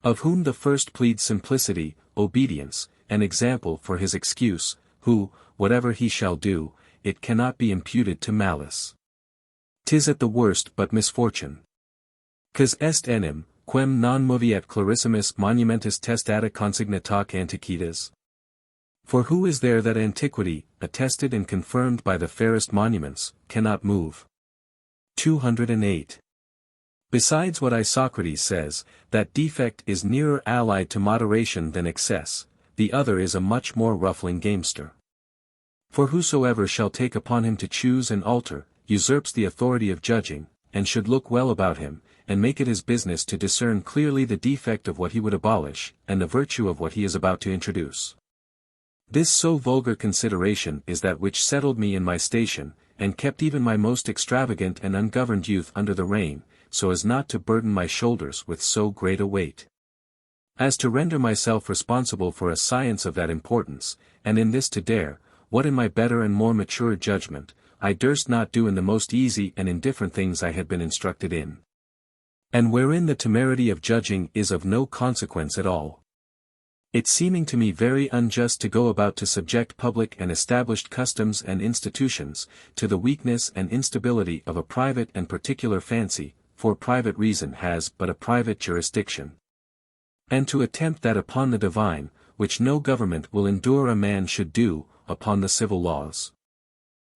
Of whom the first pleads simplicity, obedience, and example for his excuse, who, whatever he shall do, it cannot be imputed to malice. 'Tis at the worst but misfortune. Quas est enim, quem non moviet clarissimus monumentus testata consignataque antiquitas? For who is there that antiquity, attested and confirmed by the fairest monuments, cannot move? 208. Besides what Isocrates says, that defect is nearer allied to moderation than excess, the other is a much more ruffling gamester. For whosoever shall take upon him to choose and alter, usurps the authority of judging, and should look well about him, and make it his business to discern clearly the defect of what he would abolish, and the virtue of what he is about to introduce. This so vulgar consideration is that which settled me in my station, and kept even my most extravagant and ungoverned youth under the rein, so as not to burden my shoulders with so great a weight. As to render myself responsible for a science of that importance, and in this to dare, what in my better and more mature judgment, I durst not do in the most easy and indifferent things I had been instructed in. And wherein the temerity of judging is of no consequence at all. It seeming to me very unjust to go about to subject public and established customs and institutions, to the weakness and instability of a private and particular fancy, for private reason has but a private jurisdiction. And to attempt that upon the divine, which no government will endure a man should do, upon the civil laws.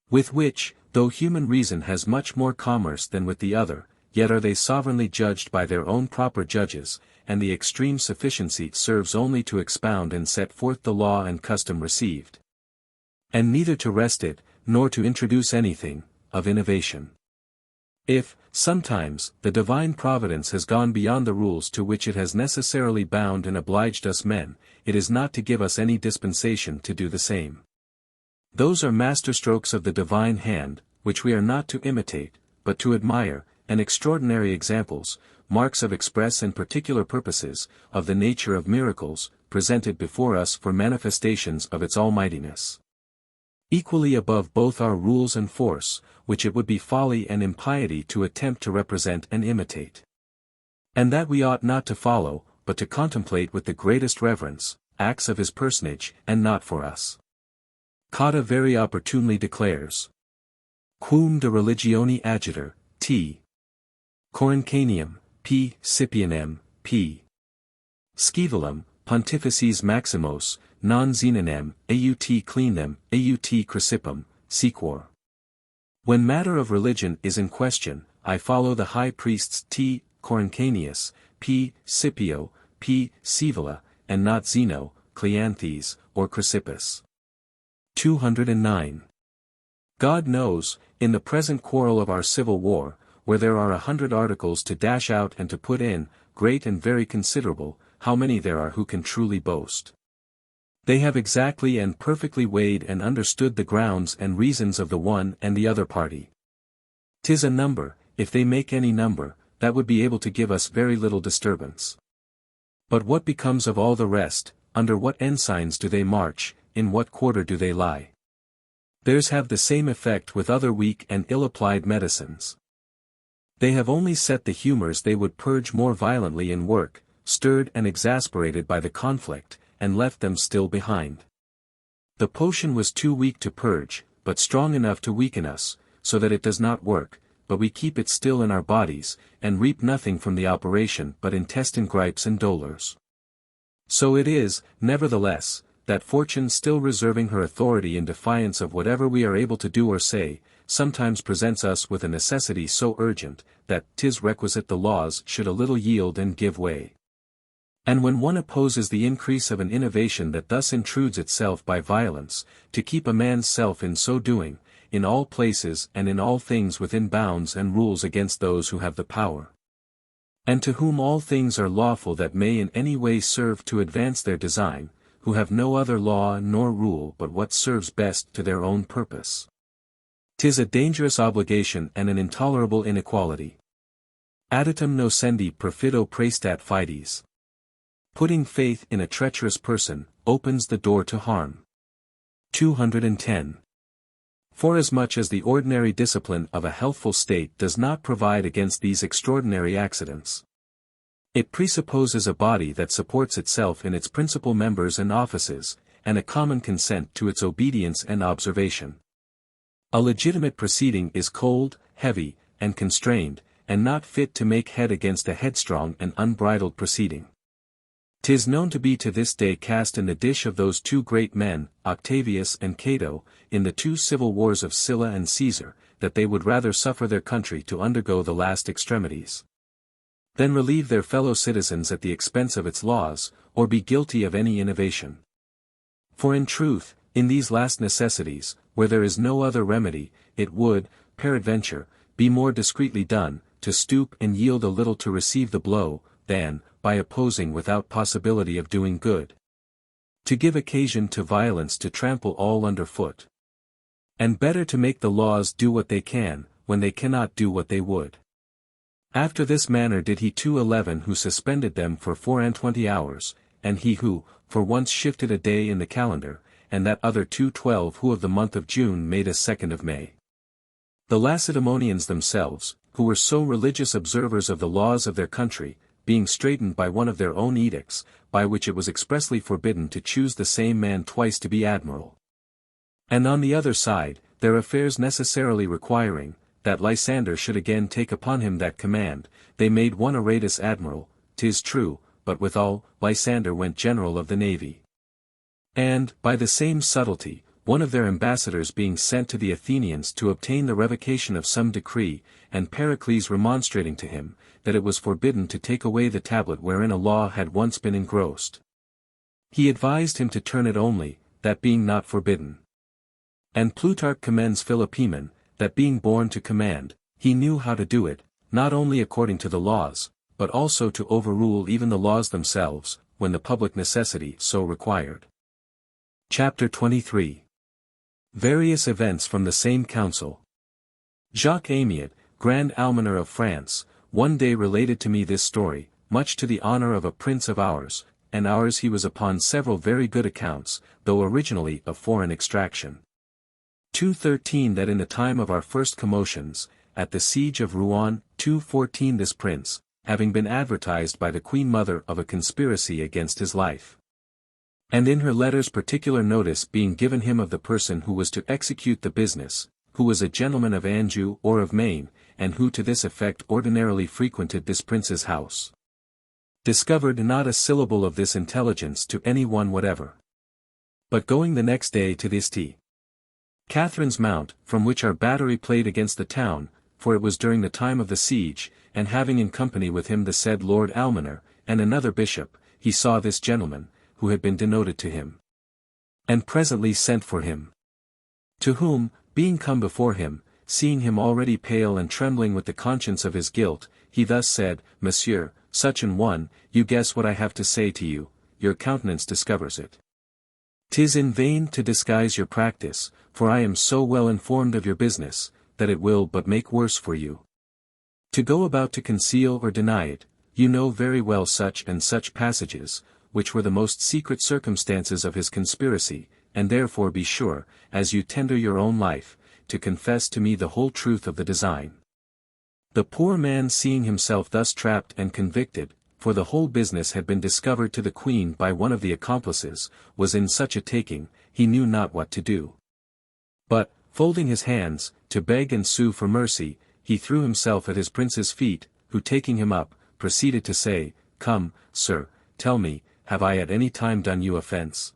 With which, though human reason has much more commerce than with the other, yet are they sovereignly judged by their own proper judges, and the extreme sufficiency serves only to expound and set forth the law and custom received. And neither to wrest it, nor to introduce anything, of innovation. If, sometimes, the divine providence has gone beyond the rules to which it has necessarily bound and obliged us men, it is not to give us any dispensation to do the same. Those are masterstrokes of the divine hand, which we are not to imitate, but to admire, and extraordinary examples, marks of express and particular purposes, of the nature of miracles, presented before us for manifestations of its almightiness. Equally above both are rules and force, which it would be folly and impiety to attempt to represent and imitate. And that we ought not to follow, but to contemplate with the greatest reverence, acts of his personage, and not for us. Cotta very opportunely declares, Quum de religione agitur, t. Coruncanium, p. Scipianem, p. Scaevolam, pontifices maximos, non xeninem, aut cleanem, aut crucipum, sequor. When matter of religion is in question, I follow the high priests T. Coruncanius, P. Scipio, P. Scaevola, and not Zeno, Cleanthes, or Chrysippus. 209. God knows, in the present quarrel of our civil war, where there are 100 articles to dash out and to put in, great and very considerable, how many there are who can truly boast. They have exactly and perfectly weighed and understood the grounds and reasons of the one and the other party. 'Tis a number, if they make any number, that would be able to give us very little disturbance. But what becomes of all the rest, under what ensigns do they march, in what quarter do they lie? Theirs have the same effect with other weak and ill-applied medicines. They have only set the humours they would purge more violently in work, stirred and exasperated by the conflict, and left them still behind. The potion was too weak to purge, but strong enough to weaken us, so that it does not work, but we keep it still in our bodies, and reap nothing from the operation but intestine gripes and dolours. So it is, nevertheless, that fortune still reserving her authority in defiance of whatever we are able to do or say, sometimes presents us with a necessity so urgent, that 'tis requisite the laws should a little yield and give way. And when one opposes the increase of an innovation that thus intrudes itself by violence, to keep a man's self in so doing, in all places and in all things within bounds and rules against those who have the power, and to whom all things are lawful that may in any way serve to advance their design, who have no other law nor rule but what serves best to their own purpose. 'Tis a dangerous obligation and an intolerable inequality. Additum nocendi perfido praestat fides. Putting faith in a treacherous person, opens the door to harm. 210. Forasmuch as the ordinary discipline of a healthful state does not provide against these extraordinary accidents. It presupposes a body that supports itself in its principal members and offices, and a common consent to its obedience and observation. A legitimate proceeding is cold, heavy, and constrained, and not fit to make head against a headstrong and unbridled proceeding. 'Tis known to be to this day cast in the dish of those two great men, Octavius and Cato, in the two civil wars of Sylla and Caesar, that they would rather suffer their country to undergo the last extremities than relieve their fellow citizens at the expense of its laws, or be guilty of any innovation. For in truth, in these last necessities, where there is no other remedy, it would, peradventure, be more discreetly done, to stoop and yield a little to receive the blow, than, by opposing without possibility of doing good, to give occasion to violence to trample all under foot. And better to make the laws do what they can, when they cannot do what they would. After this manner did he 211 who suspended them for 24 hours, and he who, for once shifted a day in the calendar, and that other 212 who of the month of June made a 2nd of May. The Lacedaemonians themselves, who were so religious observers of the laws of their country, being straitened by one of their own edicts, by which it was expressly forbidden to choose the same man twice to be admiral. And on the other side, their affairs necessarily requiring, that Lysander should again take upon him that command, they made one Aratus admiral, 'tis true, but withal, Lysander went general of the navy. And, by the same subtlety, one of their ambassadors being sent to the Athenians to obtain the revocation of some decree, and Pericles remonstrating to him, that it was forbidden to take away the tablet wherein a law had once been engrossed. He advised him to turn it only, that being not forbidden. And Plutarch commends Philopoemen, that being born to command, he knew how to do it, not only according to the laws, but also to overrule even the laws themselves, when the public necessity so required. Chapter 23. Various events from the same council. Jacques Amiot, Grand Almoner of France, one day related to me this story, much to the honor of a prince of ours, and ours he was upon several very good accounts, though originally of foreign extraction. 213 That in the time of our first commotions, at the siege of Rouen, 214 This prince, having been advertised by the Queen Mother of a conspiracy against his life, and in her letters particular notice being given him of the person who was to execute the business, who was a gentleman of Anjou or of Maine, and who to this effect ordinarily frequented this prince's house, discovered not a syllable of this intelligence to any one whatever. But going the next day to this Catherine's Mount, from which our battery played against the town, for it was during the time of the siege, and having in company with him the said Lord Almoner, and another bishop, he saw this gentleman, who had been denoted to him, and presently sent for him. To whom, being come before him, seeing him already pale and trembling with the conscience of his guilt, he thus said, Monsieur, such an one, you guess what I have to say to you, your countenance discovers it. 'Tis in vain to disguise your practice, for I am so well informed of your business, that it will but make worse for you. To go about to conceal or deny it, you know very well such and such passages, which were the most secret circumstances of his conspiracy, and therefore be sure, as you tender your own life, to confess to me the whole truth of the design. The poor man seeing himself thus trapped and convicted, for the whole business had been discovered to the Queen by one of the accomplices, was in such a taking, he knew not what to do. But, folding his hands, to beg and sue for mercy, he threw himself at his prince's feet, who taking him up, proceeded to say, Come, sir, tell me, have I at any time done you offence?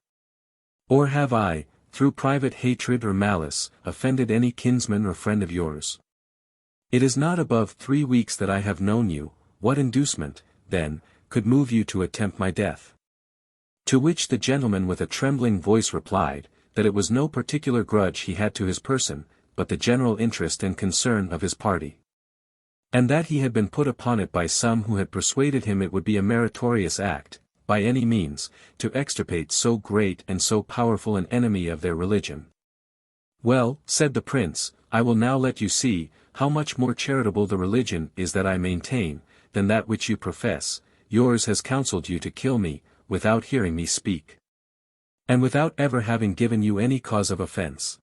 Or have I, through private hatred or malice, offended any kinsman or friend of yours? It is not above 3 weeks that I have known you, what inducement, then, could move you to attempt my death? To which the gentleman with a trembling voice replied, that it was no particular grudge he had to his person, but the general interest and concern of his party. And that he had been put upon it by some who had persuaded him it would be a meritorious act, by any means, to extirpate so great and so powerful an enemy of their religion. Well, said the prince, I will now let you see, how much more charitable the religion is that I maintain, than that which you profess. Yours has counselled you to kill me, without hearing me speak, and without ever having given you any cause of offence.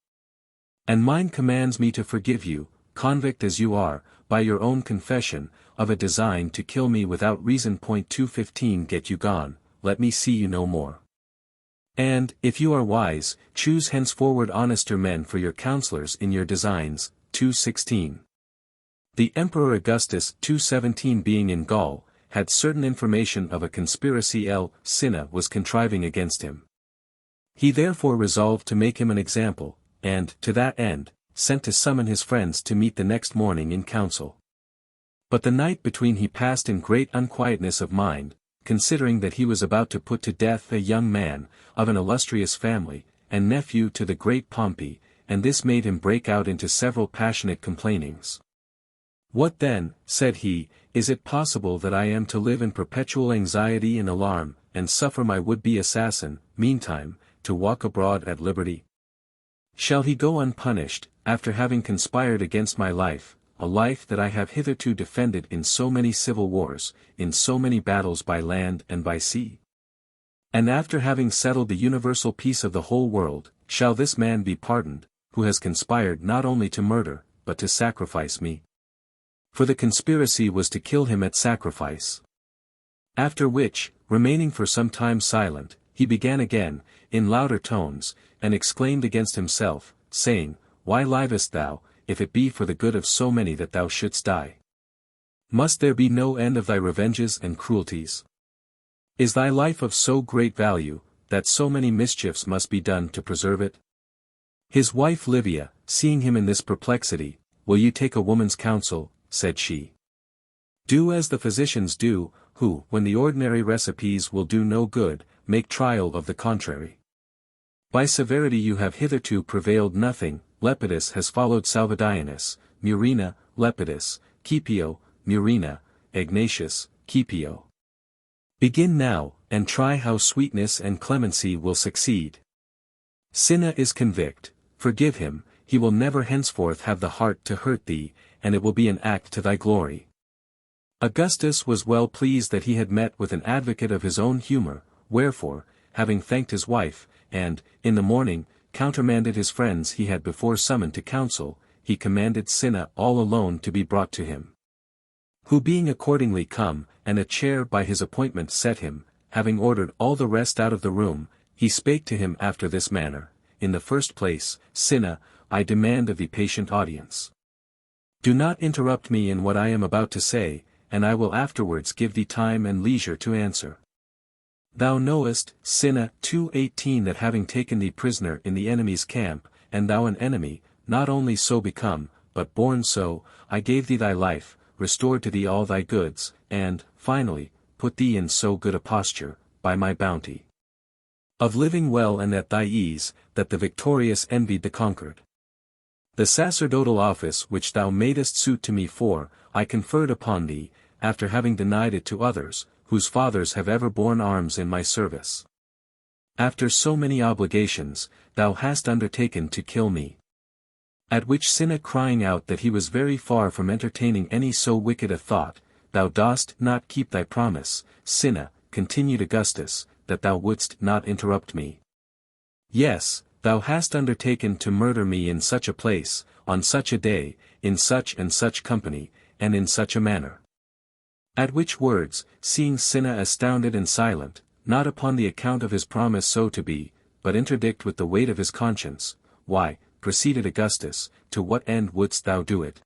And mine commands me to forgive you, convict as you are, by your own confession, of a design to kill me without reason. 215 Get you gone, let me see you no more. And, if you are wise, choose henceforward honester men for your counsellors in your designs. 216. The Emperor Augustus 217 being in Gaul, had certain information of a conspiracy Cinna was contriving against him. He therefore resolved to make him an example, and, to that end, sent to summon his friends to meet the next morning in council. But the night between he passed in great unquietness of mind, considering that he was about to put to death a young man, of an illustrious family, and nephew to the great Pompey, and this made him break out into several passionate complainings. What then, said he, is it possible that I am to live in perpetual anxiety and alarm, and suffer my would-be assassin, meantime, to walk abroad at liberty? Shall he go unpunished, after having conspired against my life, a life that I have hitherto defended in so many civil wars, in so many battles by land and by sea? And after having settled the universal peace of the whole world, shall this man be pardoned, who has conspired not only to murder, but to sacrifice me? For the conspiracy was to kill him at sacrifice. After which, remaining for some time silent, he began again, in louder tones, and exclaimed against himself, saying, Why livest thou, if it be for the good of so many that thou shouldst die? Must there be no end of thy revenges and cruelties? Is thy life of so great value, that so many mischiefs must be done to preserve it? His wife Livia, seeing him in this perplexity, Will you take a woman's counsel? Said she. Do as the physicians do, who, when the ordinary recipes will do no good, make trial of the contrary. By severity you have hitherto prevailed nothing. Lepidus has followed Salvadinus, Murena, Lepidus, Scipio, Murena, Ignatius, Scipio. Begin now, and try how sweetness and clemency will succeed. Cinna is convict, forgive him, he will never henceforth have the heart to hurt thee, and it will be an act to thy glory. Augustus was well pleased that he had met with an advocate of his own humor, wherefore, having thanked his wife, and, in the morning, countermanded his friends he had before summoned to council, he commanded Cinna all alone to be brought to him. Who being accordingly come, and a chair by his appointment set him, having ordered all the rest out of the room, he spake to him after this manner: In the first place, Cinna, I demand of thee patient audience. Do not interrupt me in what I am about to say, and I will afterwards give thee time and leisure to answer. Thou knowest, Cinna 2:18, that having taken thee prisoner in the enemy's camp, and thou an enemy, not only so become, but born so, I gave thee thy life, restored to thee all thy goods, and, finally, put thee in so good a posture, by my bounty, of living well and at thy ease, that the victorious envied the conquered. The sacerdotal office which thou madest suit to me for, I conferred upon thee, after having denied it to others, whose fathers have ever borne arms in my service. After so many obligations, thou hast undertaken to kill me. At which Cinna crying out that he was very far from entertaining any so wicked a thought, Thou dost not keep thy promise, Cinna, continued Augustus, that thou wouldst not interrupt me. Yes, thou hast undertaken to murder me in such a place, on such a day, in such and such company, and in such a manner. At which words, seeing Cinna astounded and silent, not upon the account of his promise so to be, but interdict with the weight of his conscience, why, proceeded Augustus, to what end wouldst thou do it?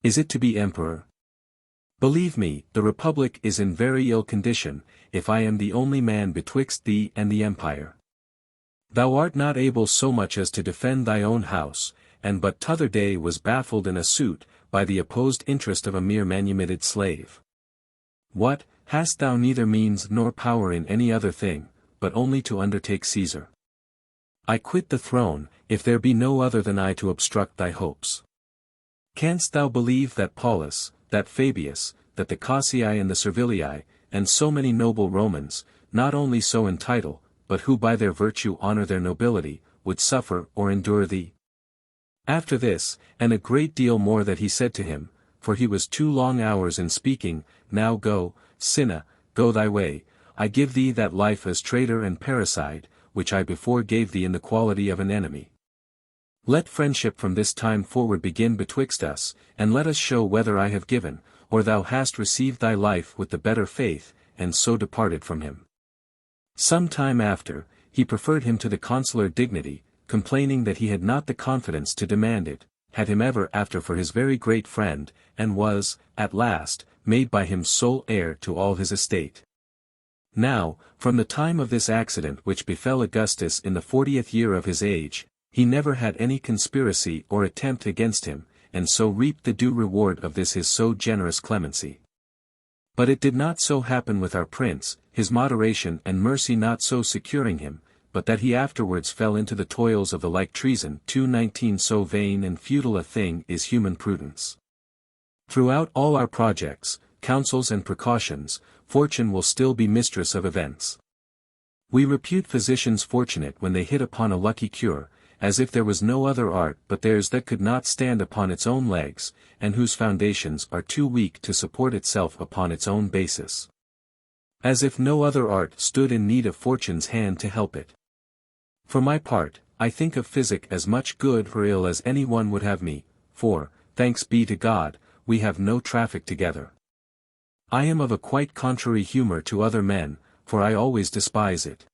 Is it to be emperor? Believe me, the republic is in very ill condition, if I am the only man betwixt thee and the empire. Thou art not able so much as to defend thy own house, and but t'other day was baffled in a suit, by the opposed interest of a mere manumitted slave. What, hast thou neither means nor power in any other thing, but only to undertake Caesar? I quit the throne, if there be no other than I to obstruct thy hopes. Canst thou believe that Paulus, that Fabius, that the Cassii and the Servilii, and so many noble Romans, not only so entitle, but who by their virtue honor their nobility, would suffer or endure thee? After this, and a great deal more that he said to him, for he was 2 long hours in speaking, Now go, Cinna, go thy way, I give thee that life as traitor and parricide, which I before gave thee in the quality of an enemy. Let friendship from this time forward begin betwixt us, and let us show whether I have given, or thou hast received thy life with the better faith, and so departed from him. Some time after, he preferred him to the consular dignity, complaining that he had not the confidence to demand it, had him ever after for his very great friend, and was, at last, made by him sole heir to all his estate. Now, from the time of this accident which befell Augustus in the 40th year of his age, he never had any conspiracy or attempt against him, and so reaped the due reward of this his so generous clemency. But it did not so happen with our prince, his moderation and mercy not so securing him, but that he afterwards fell into the toils of the like treason. 2:19 So vain and futile a thing is human prudence. Throughout all our projects, counsels and precautions, fortune will still be mistress of events. We repute physicians fortunate when they hit upon a lucky cure, as if there was no other art but theirs that could not stand upon its own legs, and whose foundations are too weak to support itself upon its own basis. As if no other art stood in need of fortune's hand to help it. For my part, I think of physic as much good or ill as any one would have me, for, thanks be to God, we have no traffic together. I am of a quite contrary humor to other men, for I always despise it.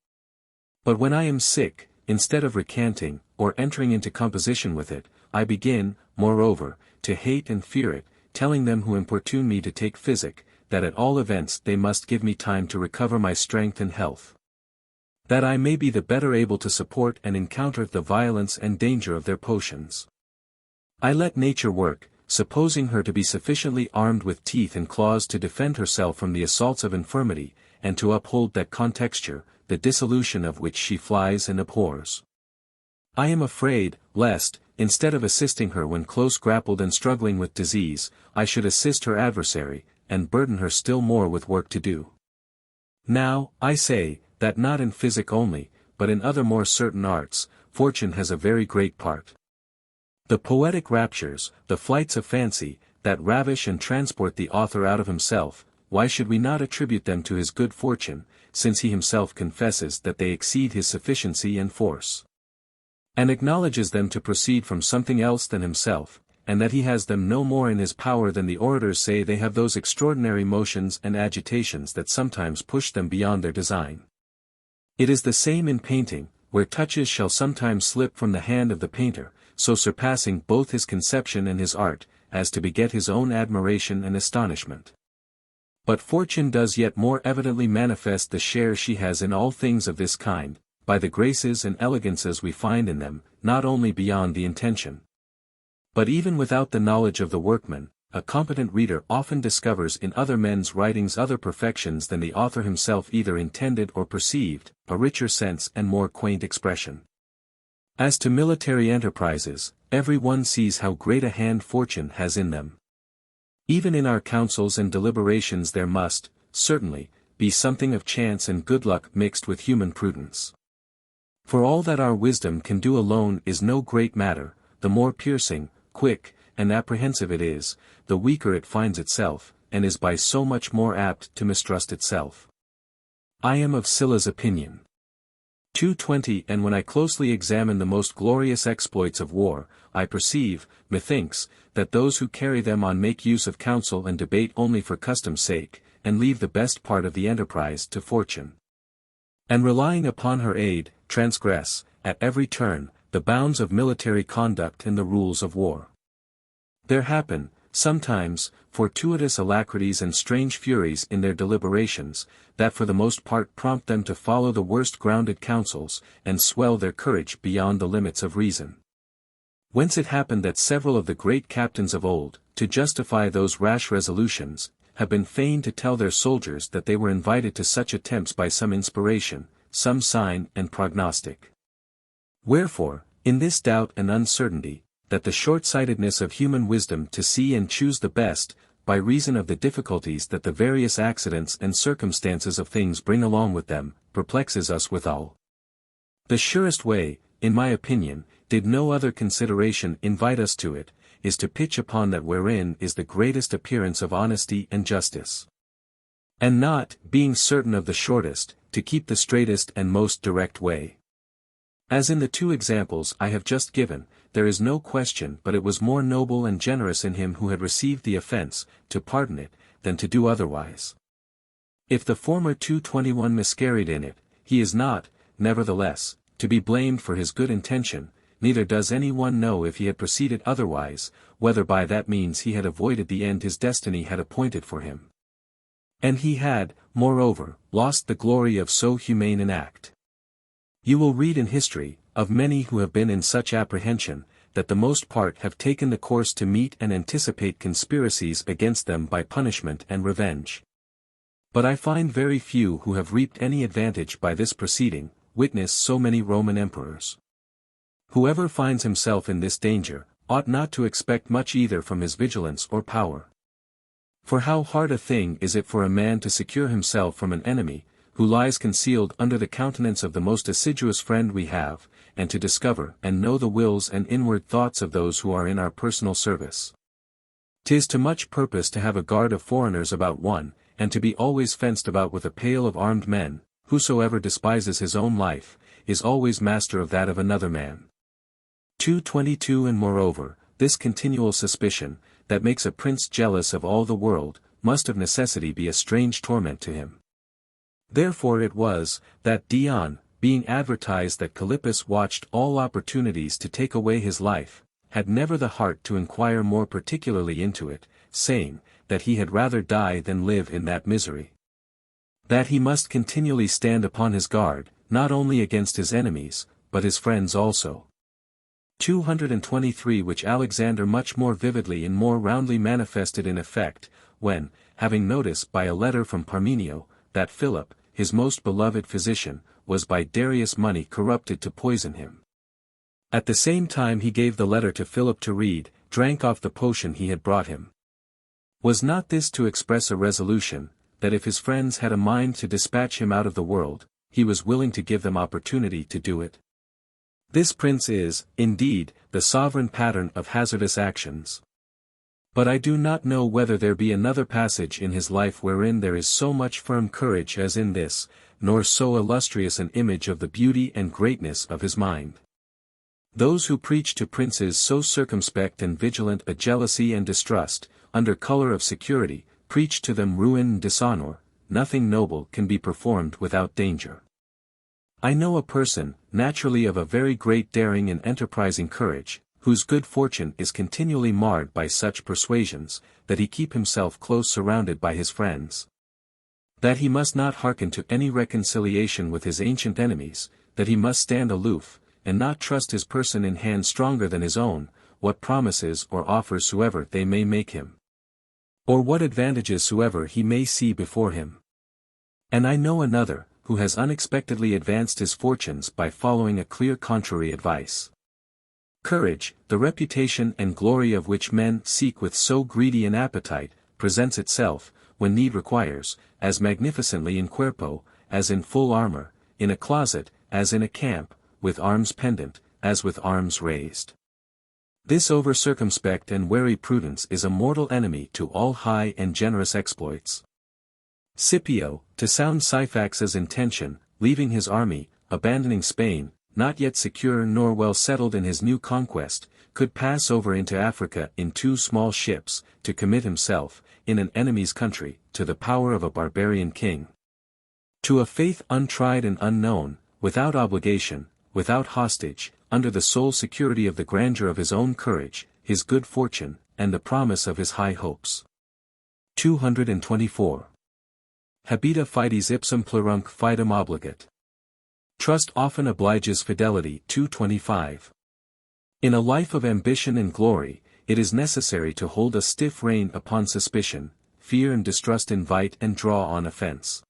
But when I am sick, instead of recanting, or entering into composition with it, I begin, moreover, to hate and fear it, telling them who importune me to take physic, that at all events they must give me time to recover my strength and health. That I may be the better able to support and encounter the violence and danger of their potions. I let nature work, supposing her to be sufficiently armed with teeth and claws to defend herself from the assaults of infirmity, and to uphold that contexture, the dissolution of which she flies and abhors. I am afraid, lest, instead of assisting her when close grappled and struggling with disease, I should assist her adversary, and burden her still more with work to do. Now, I say, that not in physic only, but in other more certain arts, fortune has a very great part. The poetic raptures, the flights of fancy, that ravish and transport the author out of himself, why should we not attribute them to his good fortune, since he himself confesses that they exceed his sufficiency and force? And acknowledges them to proceed from something else than himself, and that he has them no more in his power than the orators say they have those extraordinary motions and agitations that sometimes push them beyond their design. It is the same in painting, where touches shall sometimes slip from the hand of the painter, so surpassing both his conception and his art, as to beget his own admiration and astonishment. But fortune does yet more evidently manifest the share she has in all things of this kind, by the graces and elegances we find in them, not only beyond the intention, but even without the knowledge of the workman. A competent reader often discovers in other men's writings other perfections than the author himself either intended or perceived, a richer sense and more quaint expression. As to military enterprises, every one sees how great a hand fortune has in them. Even in our councils and deliberations there must, certainly, be something of chance and good luck mixed with human prudence. For all that our wisdom can do alone is no great matter, the more piercing, quick, and apprehensive it is, the weaker it finds itself, and is by so much more apt to mistrust itself. I am of Sylla's opinion. 220 And when I closely examine the most glorious exploits of war, I perceive, methinks, that those who carry them on make use of counsel and debate only for custom's sake, and leave the best part of the enterprise to fortune. And relying upon her aid, transgress, at every turn, the bounds of military conduct and the rules of war. There happen, sometimes, fortuitous alacrities and strange furies in their deliberations, that for the most part prompt them to follow the worst grounded counsels, and swell their courage beyond the limits of reason. Whence it happened that several of the great captains of old, to justify those rash resolutions, have been fain to tell their soldiers that they were invited to such attempts by some inspiration, some sign and prognostic. Wherefore, in this doubt and uncertainty, that the short-sightedness of human wisdom to see and choose the best, by reason of the difficulties that the various accidents and circumstances of things bring along with them, perplexes us withal. The surest way, in my opinion, did no other consideration invite us to it, is to pitch upon that wherein is the greatest appearance of honesty and justice. And not, being certain of the shortest, to keep the straightest and most direct way. As in the two examples I have just given, there is no question but it was more noble and generous in him who had received the offense, to pardon it, than to do otherwise. If the former 221 miscarried in it, he is not, nevertheless, to be blamed for his good intention, neither does any one know if he had proceeded otherwise, whether by that means he had avoided the end his destiny had appointed for him. And he had, moreover, lost the glory of so humane an act. You will read in history, of many who have been in such apprehension, that the most part have taken the course to meet and anticipate conspiracies against them by punishment and revenge. But I find very few who have reaped any advantage by this proceeding, witness so many Roman emperors. Whoever finds himself in this danger, ought not to expect much either from his vigilance or power. For how hard a thing is it for a man to secure himself from an enemy, who lies concealed under the countenance of the most assiduous friend we have, and to discover and know the wills and inward thoughts of those who are in our personal service. 'Tis to much purpose to have a guard of foreigners about one, and to be always fenced about with a pale of armed men. Whosoever despises his own life, is always master of that of another man. 222 And moreover, this continual suspicion, that makes a prince jealous of all the world, must of necessity be a strange torment to him. Therefore it was, that Dion, being advertised that Callippus watched all opportunities to take away his life, had never the heart to inquire more particularly into it, saying, that he had rather die than live in that misery. That he must continually stand upon his guard, not only against his enemies, but his friends also. 223 Which Alexander much more vividly and more roundly manifested in effect, when, having notice by a letter from Parmenio, that Philip, his most beloved physician, was by Darius' money corrupted to poison him. At the same time he gave the letter to Philip to read, drank off the potion he had brought him. Was not this to express a resolution, that if his friends had a mind to dispatch him out of the world, he was willing to give them opportunity to do it? This prince is, indeed, the sovereign pattern of hazardous actions. But I do not know whether there be another passage in his life wherein there is so much firm courage as in this, nor so illustrious an image of the beauty and greatness of his mind. Those who preach to princes so circumspect and vigilant a jealousy and distrust, under colour of security, preach to them ruin and dishonour. Nothing noble can be performed without danger. I know a person, naturally of a very great daring and enterprising courage, whose good fortune is continually marred by such persuasions, that he keep himself close surrounded by his friends. That he must not hearken to any reconciliation with his ancient enemies, that he must stand aloof, and not trust his person in hands stronger than his own, what promises or offers soever they may make him. Or what advantages soever he may see before him. And I know another, who has unexpectedly advanced his fortunes by following a clear contrary advice. Courage, the reputation and glory of which men seek with so greedy an appetite, presents itself, when need requires, as magnificently in cuerpo, as in full armor, in a closet, as in a camp, with arms pendant, as with arms raised. This over-circumspect and wary prudence is a mortal enemy to all high and generous exploits. Scipio, to sound Syphax's intention, leaving his army, abandoning Spain, not yet secure nor well settled in his new conquest, could pass over into Africa in 2 small ships, to commit himself, in an enemy's country, to the power of a barbarian king. To a faith untried and unknown, without obligation, without hostage, under the sole security of the grandeur of his own courage, his good fortune, and the promise of his high hopes. 224. Habita fides ipsum plurunc fidem obligat. Trust often obliges fidelity. 225. In a life of ambition and glory, it is necessary to hold a stiff rein upon suspicion. Fear and distrust invite and draw on offence.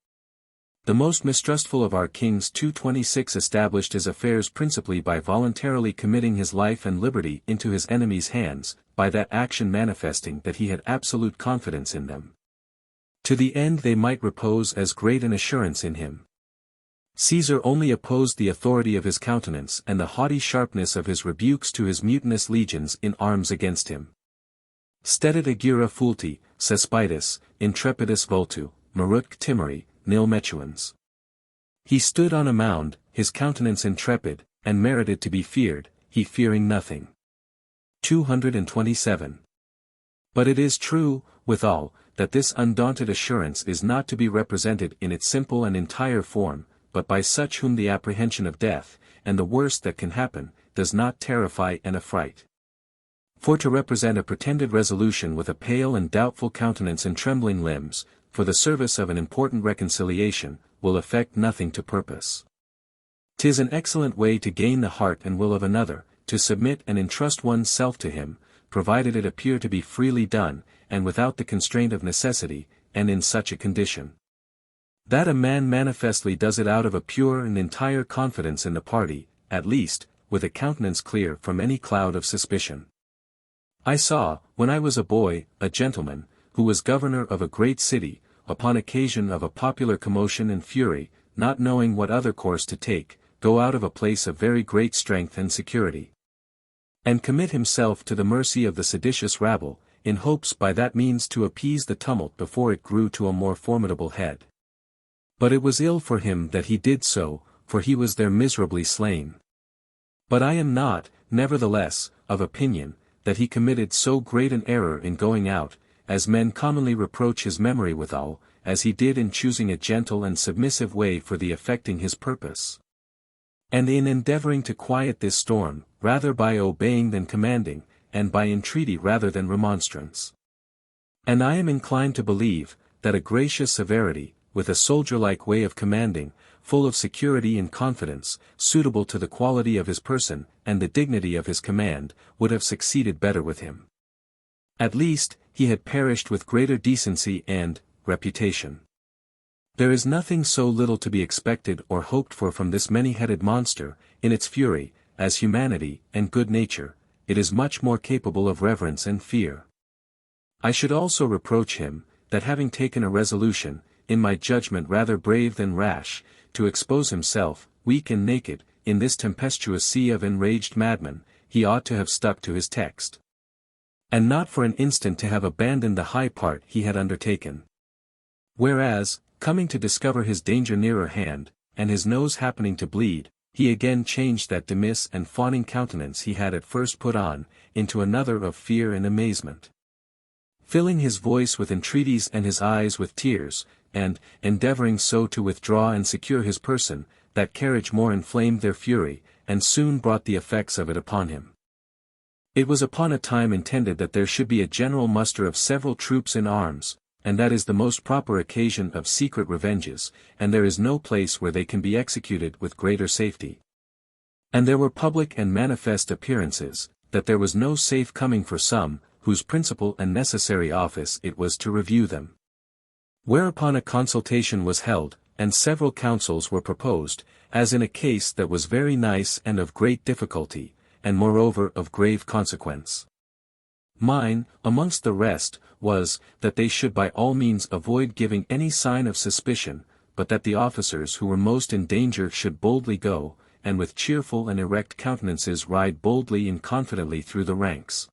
The most mistrustful of our kings 226 established his affairs principally by voluntarily committing his life and liberty into his enemies' hands, by that action manifesting that he had absolute confidence in them. To the end they might repose as great an assurance in him. Caesar only opposed the authority of his countenance and the haughty sharpness of his rebukes to his mutinous legions in arms against him. Stedet agera fulti, cespitus, intrepidus vultu, marutque timori, nil metuans. He stood on a mound, his countenance intrepid, and merited to be feared, he fearing nothing. 227. But it is true, withal, that this undaunted assurance is not to be represented in its simple and entire form, but by such whom the apprehension of death, and the worst that can happen, does not terrify and affright. For to represent a pretended resolution with a pale and doubtful countenance and trembling limbs, for the service of an important reconciliation, will effect nothing to purpose. 'Tis an excellent way to gain the heart and will of another, to submit and entrust one's self to him, provided it appear to be freely done, and without the constraint of necessity, and in such a condition. That a man manifestly does it out of a pure and entire confidence in the party, at least, with a countenance clear from any cloud of suspicion. I saw, when I was a boy, a gentleman, who was governor of a great city, upon occasion of a popular commotion and fury, not knowing what other course to take, go out of a place of very great strength and security, and commit himself to the mercy of the seditious rabble, in hopes by that means to appease the tumult before it grew to a more formidable head. But it was ill for him that he did so, for he was there miserably slain. But I am not, nevertheless, of opinion, that he committed so great an error in going out, as men commonly reproach his memory withal, as he did in choosing a gentle and submissive way for the effecting his purpose. And in endeavouring to quiet this storm, rather by obeying than commanding, and by entreaty rather than remonstrance. And I am inclined to believe, that a gracious severity, with a soldier-like way of commanding, full of security and confidence, suitable to the quality of his person, and the dignity of his command, would have succeeded better with him. At least, he had perished with greater decency and reputation. There is nothing so little to be expected or hoped for from this many-headed monster, in its fury, as humanity and good nature. It is much more capable of reverence and fear. I should also reproach him, that having taken a resolution, in my judgment rather brave than rash, to expose himself, weak and naked, in this tempestuous sea of enraged madmen, he ought to have stuck to his text. and not for an instant to have abandoned the high part he had undertaken. Whereas, coming to discover his danger nearer hand, and his nose happening to bleed, he again changed that dismal and fawning countenance he had at first put on, into another of fear and amazement. Filling his voice with entreaties and his eyes with tears, and, endeavoring so to withdraw and secure his person, that carriage more inflamed their fury, and soon brought the effects of it upon him. It was upon a time intended that there should be a general muster of several troops in arms, and that is the most proper occasion of secret revenges, and there is no place where they can be executed with greater safety. And there were public and manifest appearances, that there was no safe coming for some, whose principal and necessary office it was to review them. Whereupon a consultation was held, and several counsels were proposed, as in a case that was very nice and of great difficulty, and moreover of grave consequence. Mine, amongst the rest, was, that they should by all means avoid giving any sign of suspicion, but that the officers who were most in danger should boldly go, and with cheerful and erect countenances ride boldly and confidently through the ranks.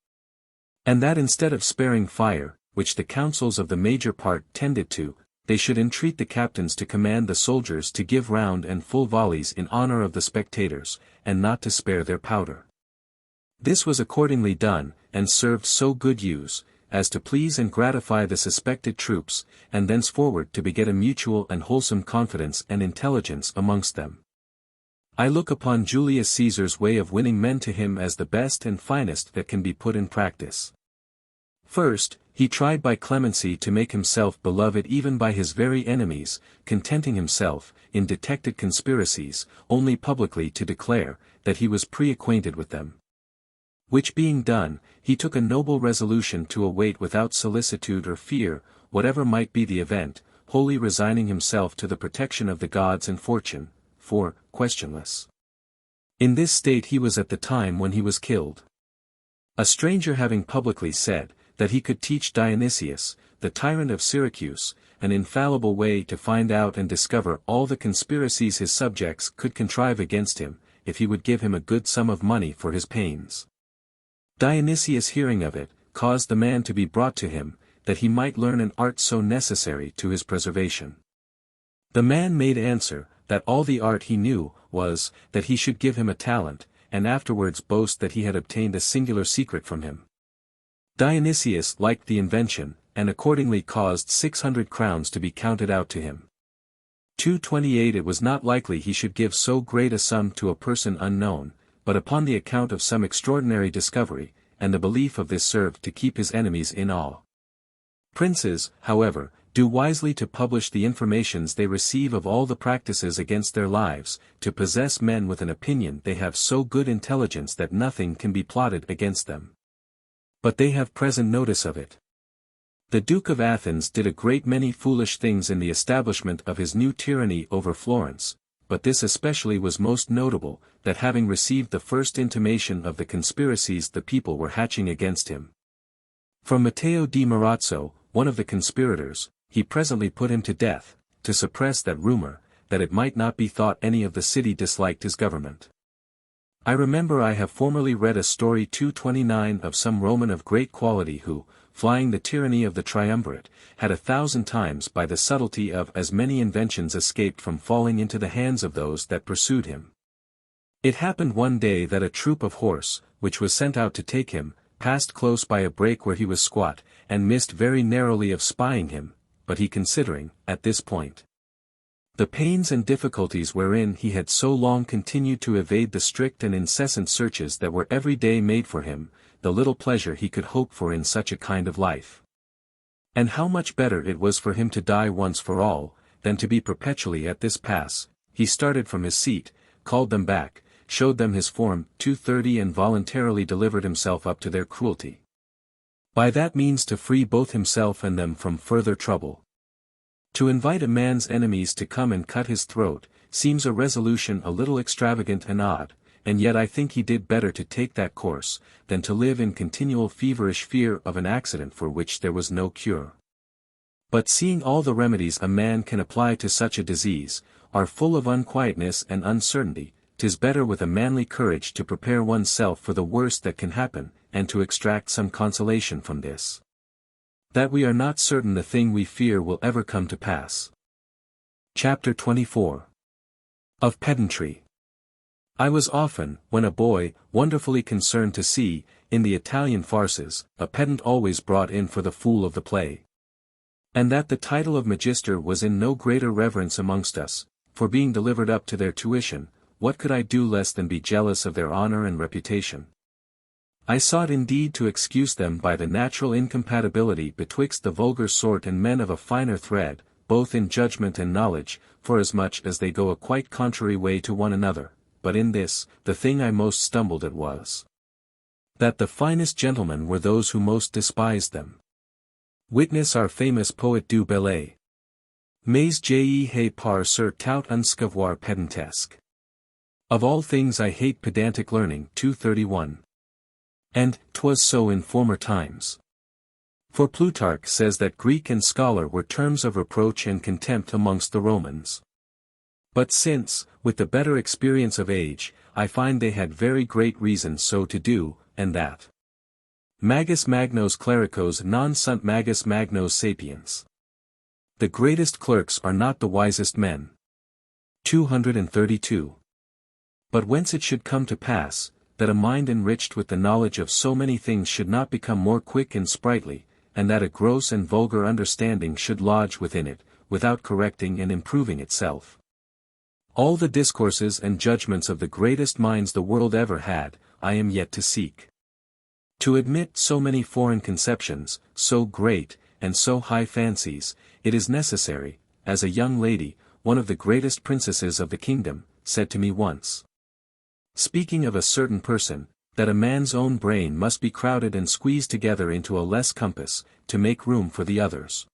And that instead of sparing fire, which the counsels of the major part tended to, they should entreat the captains to command the soldiers to give round and full volleys in honor of the spectators, and not to spare their powder. This was accordingly done, and served so good use, as to please and gratify the suspected troops, and thenceforward to beget a mutual and wholesome confidence and intelligence amongst them. I look upon Julius Caesar's way of winning men to him as the best and finest that can be put in practice. First, he tried by clemency to make himself beloved even by his very enemies, contenting himself, in detected conspiracies, only publicly to declare, that he was pre-acquainted with them. Which being done, he took a noble resolution to await without solicitude or fear, whatever might be the event, wholly resigning himself to the protection of the gods and fortune, for, questionless. In this state he was at the time when he was killed. A stranger having publicly said, that he could teach Dionysius, the tyrant of Syracuse, an infallible way to find out and discover all the conspiracies his subjects could contrive against him, if he would give him a good sum of money for his pains. Dionysius hearing of it, caused the man to be brought to him, that he might learn an art so necessary to his preservation. The man made answer, that all the art he knew, was, that he should give him a talent, and afterwards boast that he had obtained a singular secret from him. Dionysius liked the invention, and accordingly caused 600 crowns to be counted out to him. 228 It was not likely he should give so great a sum to a person unknown, but upon the account of some extraordinary discovery, and the belief of this served to keep his enemies in awe. Princes, however, do wisely to publish the informations they receive of all the practices against their lives, to possess men with an opinion they have so good intelligence that nothing can be plotted against them. But they have present notice of it. The Duke of Athens did a great many foolish things in the establishment of his new tyranny over Florence, but this especially was most notable, that having received the first intimation of the conspiracies the people were hatching against him, from Matteo di Marazzo, one of the conspirators, he presently put him to death, to suppress that rumor, that it might not be thought any of the city disliked his government. I remember I have formerly read a story 229 of some Roman of great quality who, flying the tyranny of the triumvirate, had 1,000 times by the subtlety of as many inventions escaped from falling into the hands of those that pursued him. It happened one day that a troop of horse, which was sent out to take him, passed close by a break where he was squat, and missed very narrowly of spying him, but he considering, at this point, the pains and difficulties wherein he had so long continued to evade the strict and incessant searches that were every day made for him, the little pleasure he could hope for in such a kind of life. And how much better it was for him to die once for all, than to be perpetually at this pass, he started from his seat, called them back, showed them his form 230 and voluntarily delivered himself up to their cruelty. By that means to free both himself and them from further trouble. To invite a man's enemies to come and cut his throat, seems a resolution a little extravagant and odd, and yet I think he did better to take that course, than to live in continual feverish fear of an accident for which there was no cure. But seeing all the remedies a man can apply to such a disease, are full of unquietness and uncertainty, 'tis better with a manly courage to prepare oneself for the worst that can happen, and to extract some consolation from this. That we are not certain the thing we fear will ever come to pass. Chapter 24. Of Pedantry. I was often, when a boy, wonderfully concerned to see, in the Italian farces, a pedant always brought in for the fool of the play. And that the title of Magister was in no greater reverence amongst us, for being delivered up to their tuition, what could I do less than be jealous of their honor and reputation? I sought indeed to excuse them by the natural incompatibility betwixt the vulgar sort and men of a finer thread, both in judgment and knowledge, forasmuch as they go a quite contrary way to one another, but in this, the thing I most stumbled at was that the finest gentlemen were those who most despised them. Witness our famous poet du Bellay. Mais je hais par sur tout un savoir pedantesque. Of all things I hate pedantic learning. 231. And 'twas so in former times. For Plutarch says that Greek and scholar were terms of reproach and contempt amongst the Romans. But since, with the better experience of age, I find they had very great reason so to do, and that magis magnos clericos non sunt magis magnos sapiens. The greatest clerks are not the wisest men. 232. But whence it should come to pass, that a mind enriched with the knowledge of so many things should not become more quick and sprightly, and that a gross and vulgar understanding should lodge within it, without correcting and improving itself. All the discourses and judgments of the greatest minds the world ever had, I am yet to seek. To admit so many foreign conceptions, so great, and so high fancies, it is necessary, as a young lady, one of the greatest princesses of the kingdom, said to me once, speaking of a certain person, that a man's own brain must be crowded and squeezed together into a less compass, to make room for the others.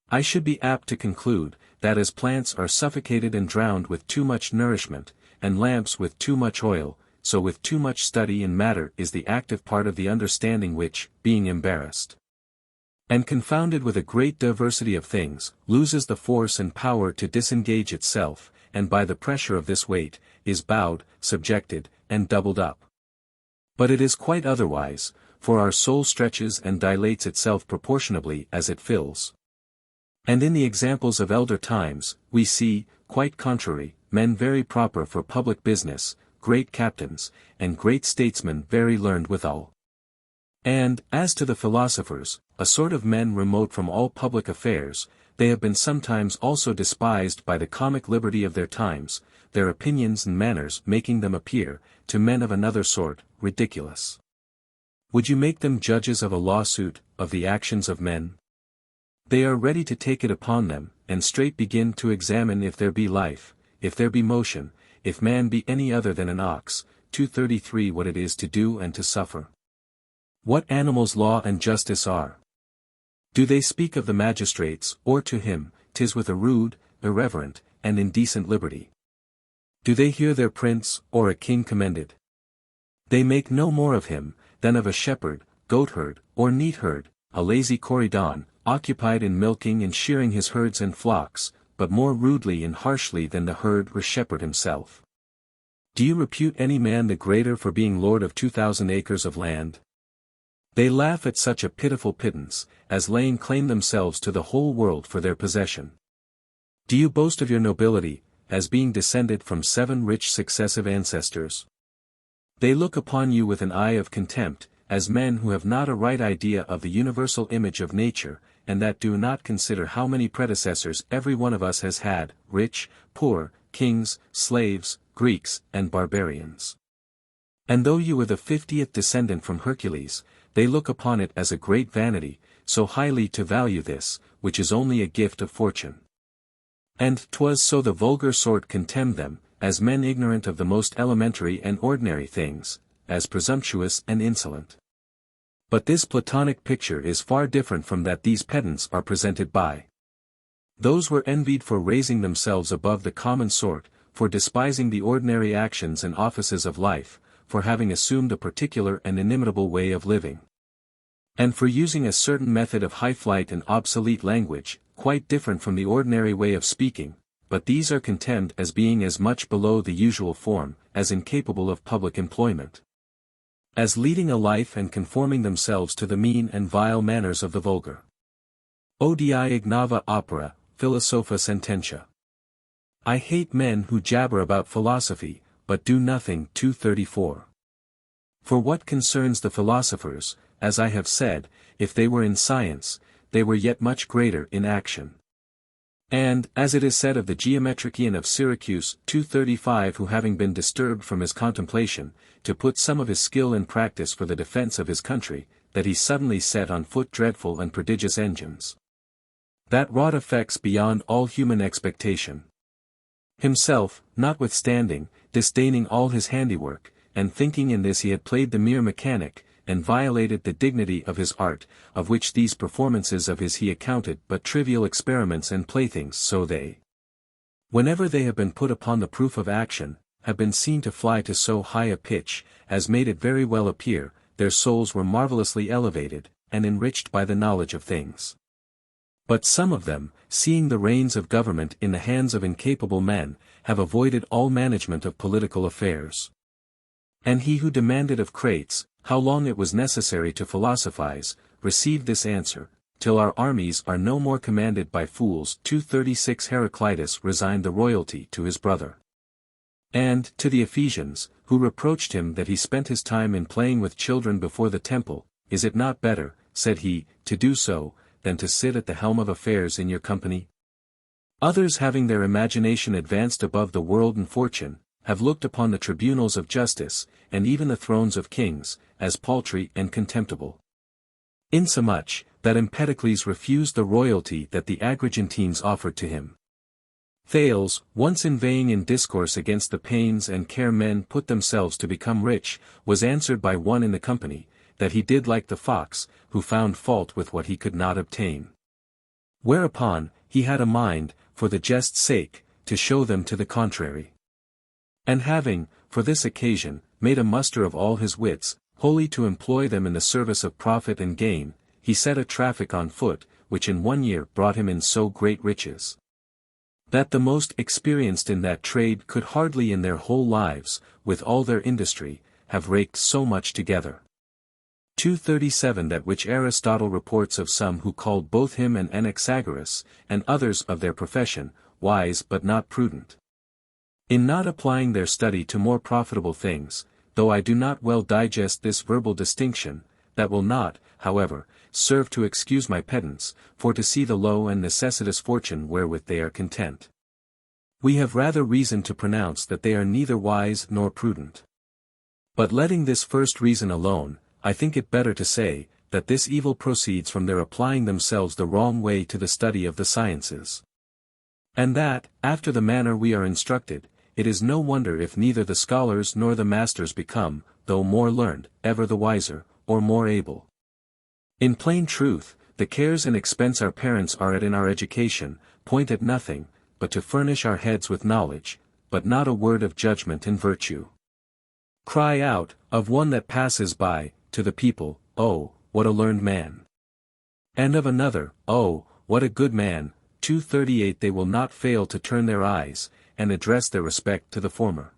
I should be apt to conclude, that as plants are suffocated and drowned with too much nourishment, and lamps with too much oil, so with too much study and matter is the active part of the understanding which, being embarrassed and confounded with a great diversity of things, loses the force and power to disengage itself, and by the pressure of this weight, is bowed, subjected, and doubled up. But it is quite otherwise, for our soul stretches and dilates itself proportionably as it fills. And in the examples of elder times, we see, quite contrary, men very proper for public business, great captains, and great statesmen very learned withal. And, as to the philosophers, a sort of men remote from all public affairs, they have been sometimes also despised by the comic liberty of their times, their opinions and manners making them appear, to men of another sort, ridiculous. Would you make them judges of a lawsuit, of the actions of men? They are ready to take it upon them, and straight begin to examine if there be life, if there be motion, if man be any other than an ox. 233. What it is to do and to suffer. What animals law and justice are. Do they speak of the magistrates, or to him, 'tis with a rude, irreverent, and indecent liberty? Do they hear their prince, or a king commended? They make no more of him, than of a shepherd, goatherd, or neatherd, a lazy corydon, occupied in milking and shearing his herds and flocks, but more rudely and harshly than the herd or shepherd himself. Do you repute any man the greater for being lord of 2,000 acres of land? They laugh at such a pitiful pittance, as laying claim themselves to the whole world for their possession. Do you boast of your nobility, as being descended from 7 rich successive ancestors? They look upon you with an eye of contempt, as men who have not a right idea of the universal image of nature, and that do not consider how many predecessors every one of us has had, rich, poor, kings, slaves, Greeks, and barbarians. And though you were the 50th descendant from Hercules, they look upon it as a great vanity, so highly to value this, which is only a gift of fortune. And 'twas so the vulgar sort contemned them, as men ignorant of the most elementary and ordinary things, as presumptuous and insolent. But this Platonic picture is far different from that these pedants are presented by. Those were envied for raising themselves above the common sort, for despising the ordinary actions and offices of life, for having assumed a particular and inimitable way of living, and for using a certain method of high flight and obsolete language, quite different from the ordinary way of speaking, but these are contemned as being as much below the usual form, as incapable of public employment, as leading a life and conforming themselves to the mean and vile manners of the vulgar. Odi ignava opera, philosopha sententia. I hate men who jabber about philosophy, but do nothing. 234. For what concerns the philosophers, as I have said, if they were in science, they were yet much greater in action. And, as it is said of the geometrician of Syracuse, 235, who having been disturbed from his contemplation, to put some of his skill in practice for the defense of his country, that he suddenly set on foot dreadful and prodigious engines, that wrought effects beyond all human expectation. Himself, notwithstanding, disdaining all his handiwork, and thinking in this he had played the mere mechanic, and violated the dignity of his art, of which these performances of his he accounted but trivial experiments and playthings, so they, whenever they have been put upon the proof of action, have been seen to fly to so high a pitch, as made it very well appear, their souls were marvellously elevated, and enriched by the knowledge of things. But some of them, seeing the reins of government in the hands of incapable men, have avoided all management of political affairs. And he who demanded of Crates, how long it was necessary to philosophize, received this answer, till our armies are no more commanded by fools. 236 Heraclitus resigned the royalty to his brother. And, to the Ephesians, who reproached him that he spent his time in playing with children before the temple, is it not better, said he, to do so, than to sit at the helm of affairs in your company? Others having their imagination advanced above the world and fortune, have looked upon the tribunals of justice, and even the thrones of kings, as paltry and contemptible. Insomuch, that Empedocles refused the royalty that the Agrigentines offered to him. Thales, once inveighing in discourse against the pains and care men put themselves to become rich, was answered by one in the company, that he did like the fox, who found fault with what he could not obtain. Whereupon, he had a mind, for the jest's sake, to show them to the contrary. And having, for this occasion, made a muster of all his wits, wholly to employ them in the service of profit and gain, he set a traffic on foot, which in 1 year brought him in so great riches, that the most experienced in that trade could hardly in their whole lives, with all their industry, have raked so much together. 237 That which Aristotle reports of some who called both him and Anaxagoras, and others of their profession, wise but not prudent, in not applying their study to more profitable things, though I do not well digest this verbal distinction, that will not, however, serve to excuse my pedants, for to see the low and necessitous fortune wherewith they are content, we have rather reason to pronounce that they are neither wise nor prudent. But letting this first reason alone, I think it better to say, that this evil proceeds from their applying themselves the wrong way to the study of the sciences. And that, after the manner we are instructed, it is no wonder if neither the scholars nor the masters become, though more learned, ever the wiser, or more able. In plain truth, the cares and expense our parents are at in our education, point at nothing, but to furnish our heads with knowledge, but not a word of judgment and virtue. Cry out, of one that passes by, to the people, oh, what a learned man! And of another, oh, what a good man! 238 They will not fail to turn their eyes, and address their respect to the former.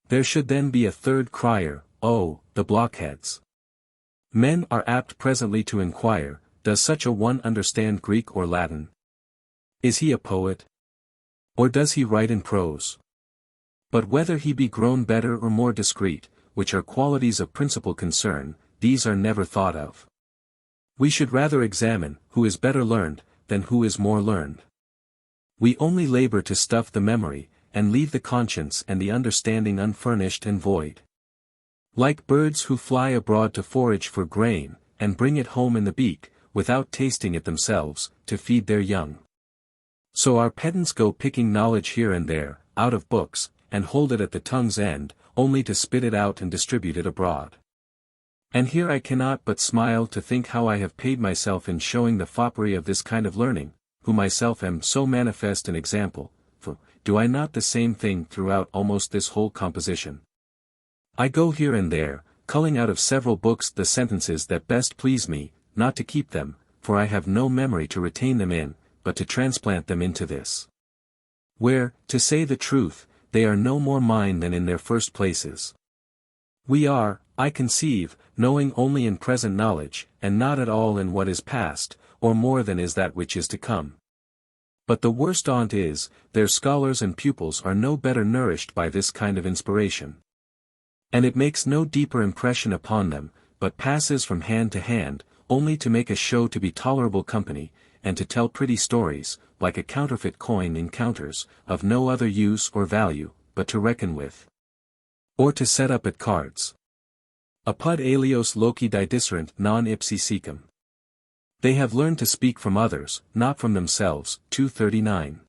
There should then be a third crier, oh, the blockheads! Men are apt presently to inquire, does such a one understand Greek or Latin? Is he a poet? Or does he write in prose? But whether he be grown better or more discreet, which are qualities of principal concern, these are never thought of. We should rather examine, who is better learned, than who is more learned. We only labor to stuff the memory, and leave the conscience and the understanding unfurnished and void. Like birds who fly abroad to forage for grain, and bring it home in the beak, without tasting it themselves, to feed their young. So our pedants go picking knowledge here and there, out of books, and hold it at the tongue's end, only to spit it out and distribute it abroad. And here I cannot but smile to think how I have paid myself in showing the foppery of this kind of learning, who myself am so manifest an example, for, do I not the same thing throughout almost this whole composition? I go here and there, culling out of several books the sentences that best please me, not to keep them, for I have no memory to retain them in, but to transplant them into this. where, to say the truth, they are no more mine than in their first places. We are, I conceive, knowing only in present knowledge, and not at all in what is past, or more than is that which is to come. But the worst on't is, their scholars and pupils are no better nourished by this kind of inspiration. And it makes no deeper impression upon them, but passes from hand to hand, only to make a show to be tolerable company, and to tell pretty stories, like a counterfeit coin in counters, of no other use or value, but to reckon with. Or to set up at cards. Apud alios loci didiscerent non ipsi secum. They have learned to speak from others, not from themselves. 239.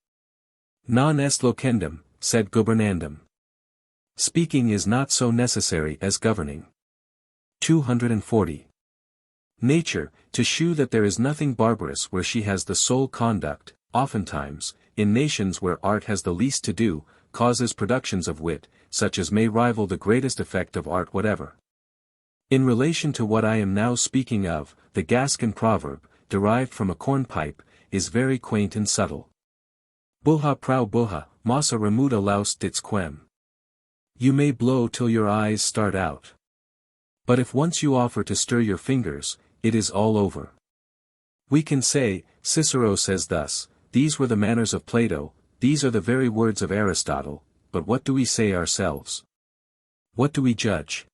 Non est locendum, sed gubernandum. Speaking is not so necessary as governing. 240. Nature, to shew that there is nothing barbarous where she has the sole conduct, oftentimes, in nations where art has the least to do, causes productions of wit, such as may rival the greatest effect of art whatever. In relation to what I am now speaking of, the Gascon proverb, derived from a cornpipe, is very quaint and subtle. Buha prou buha, massa remuda laus dits quem. You may blow till your eyes start out. But if once you offer to stir your fingers, it is all over. We can say, Cicero says thus, these were the manners of Plato, these are the very words of Aristotle, but what do we say ourselves? What do we judge?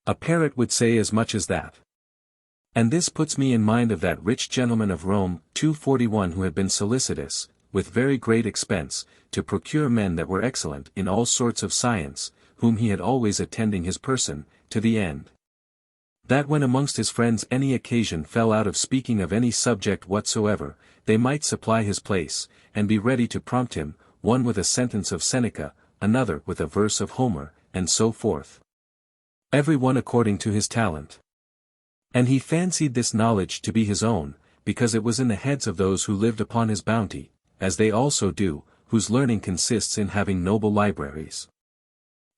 A parrot would say as much as that. And this puts me in mind of that rich gentleman of Rome, 241, who had been solicitous, with very great expense, to procure men that were excellent in all sorts of science, whom he had always attending his person, to the end that when amongst his friends any occasion fell out of speaking of any subject whatsoever, they might supply his place, and be ready to prompt him, one with a sentence of Seneca, another with a verse of Homer, and so forth. Every one according to his talent. And he fancied this knowledge to be his own, because it was in the heads of those who lived upon his bounty, as they also do, whose learning consists in having noble libraries.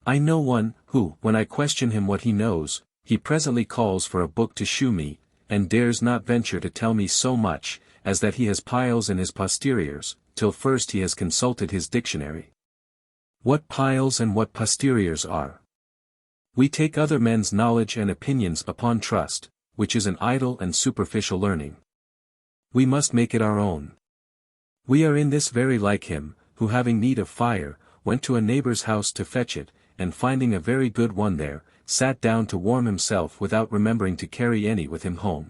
I know one, who, when I question him what he knows, he presently calls for a book to shew me, and dares not venture to tell me so much, as that he has piles in his posteriors, till first he has consulted his dictionary. What piles and what posteriors are? We take other men's knowledge and opinions upon trust, which is an idle and superficial learning. We must make it our own. We are in this very like him, who having need of fire, went to a neighbor's house to fetch it, and finding a very good one there, sat down to warm himself without remembering to carry any with him home.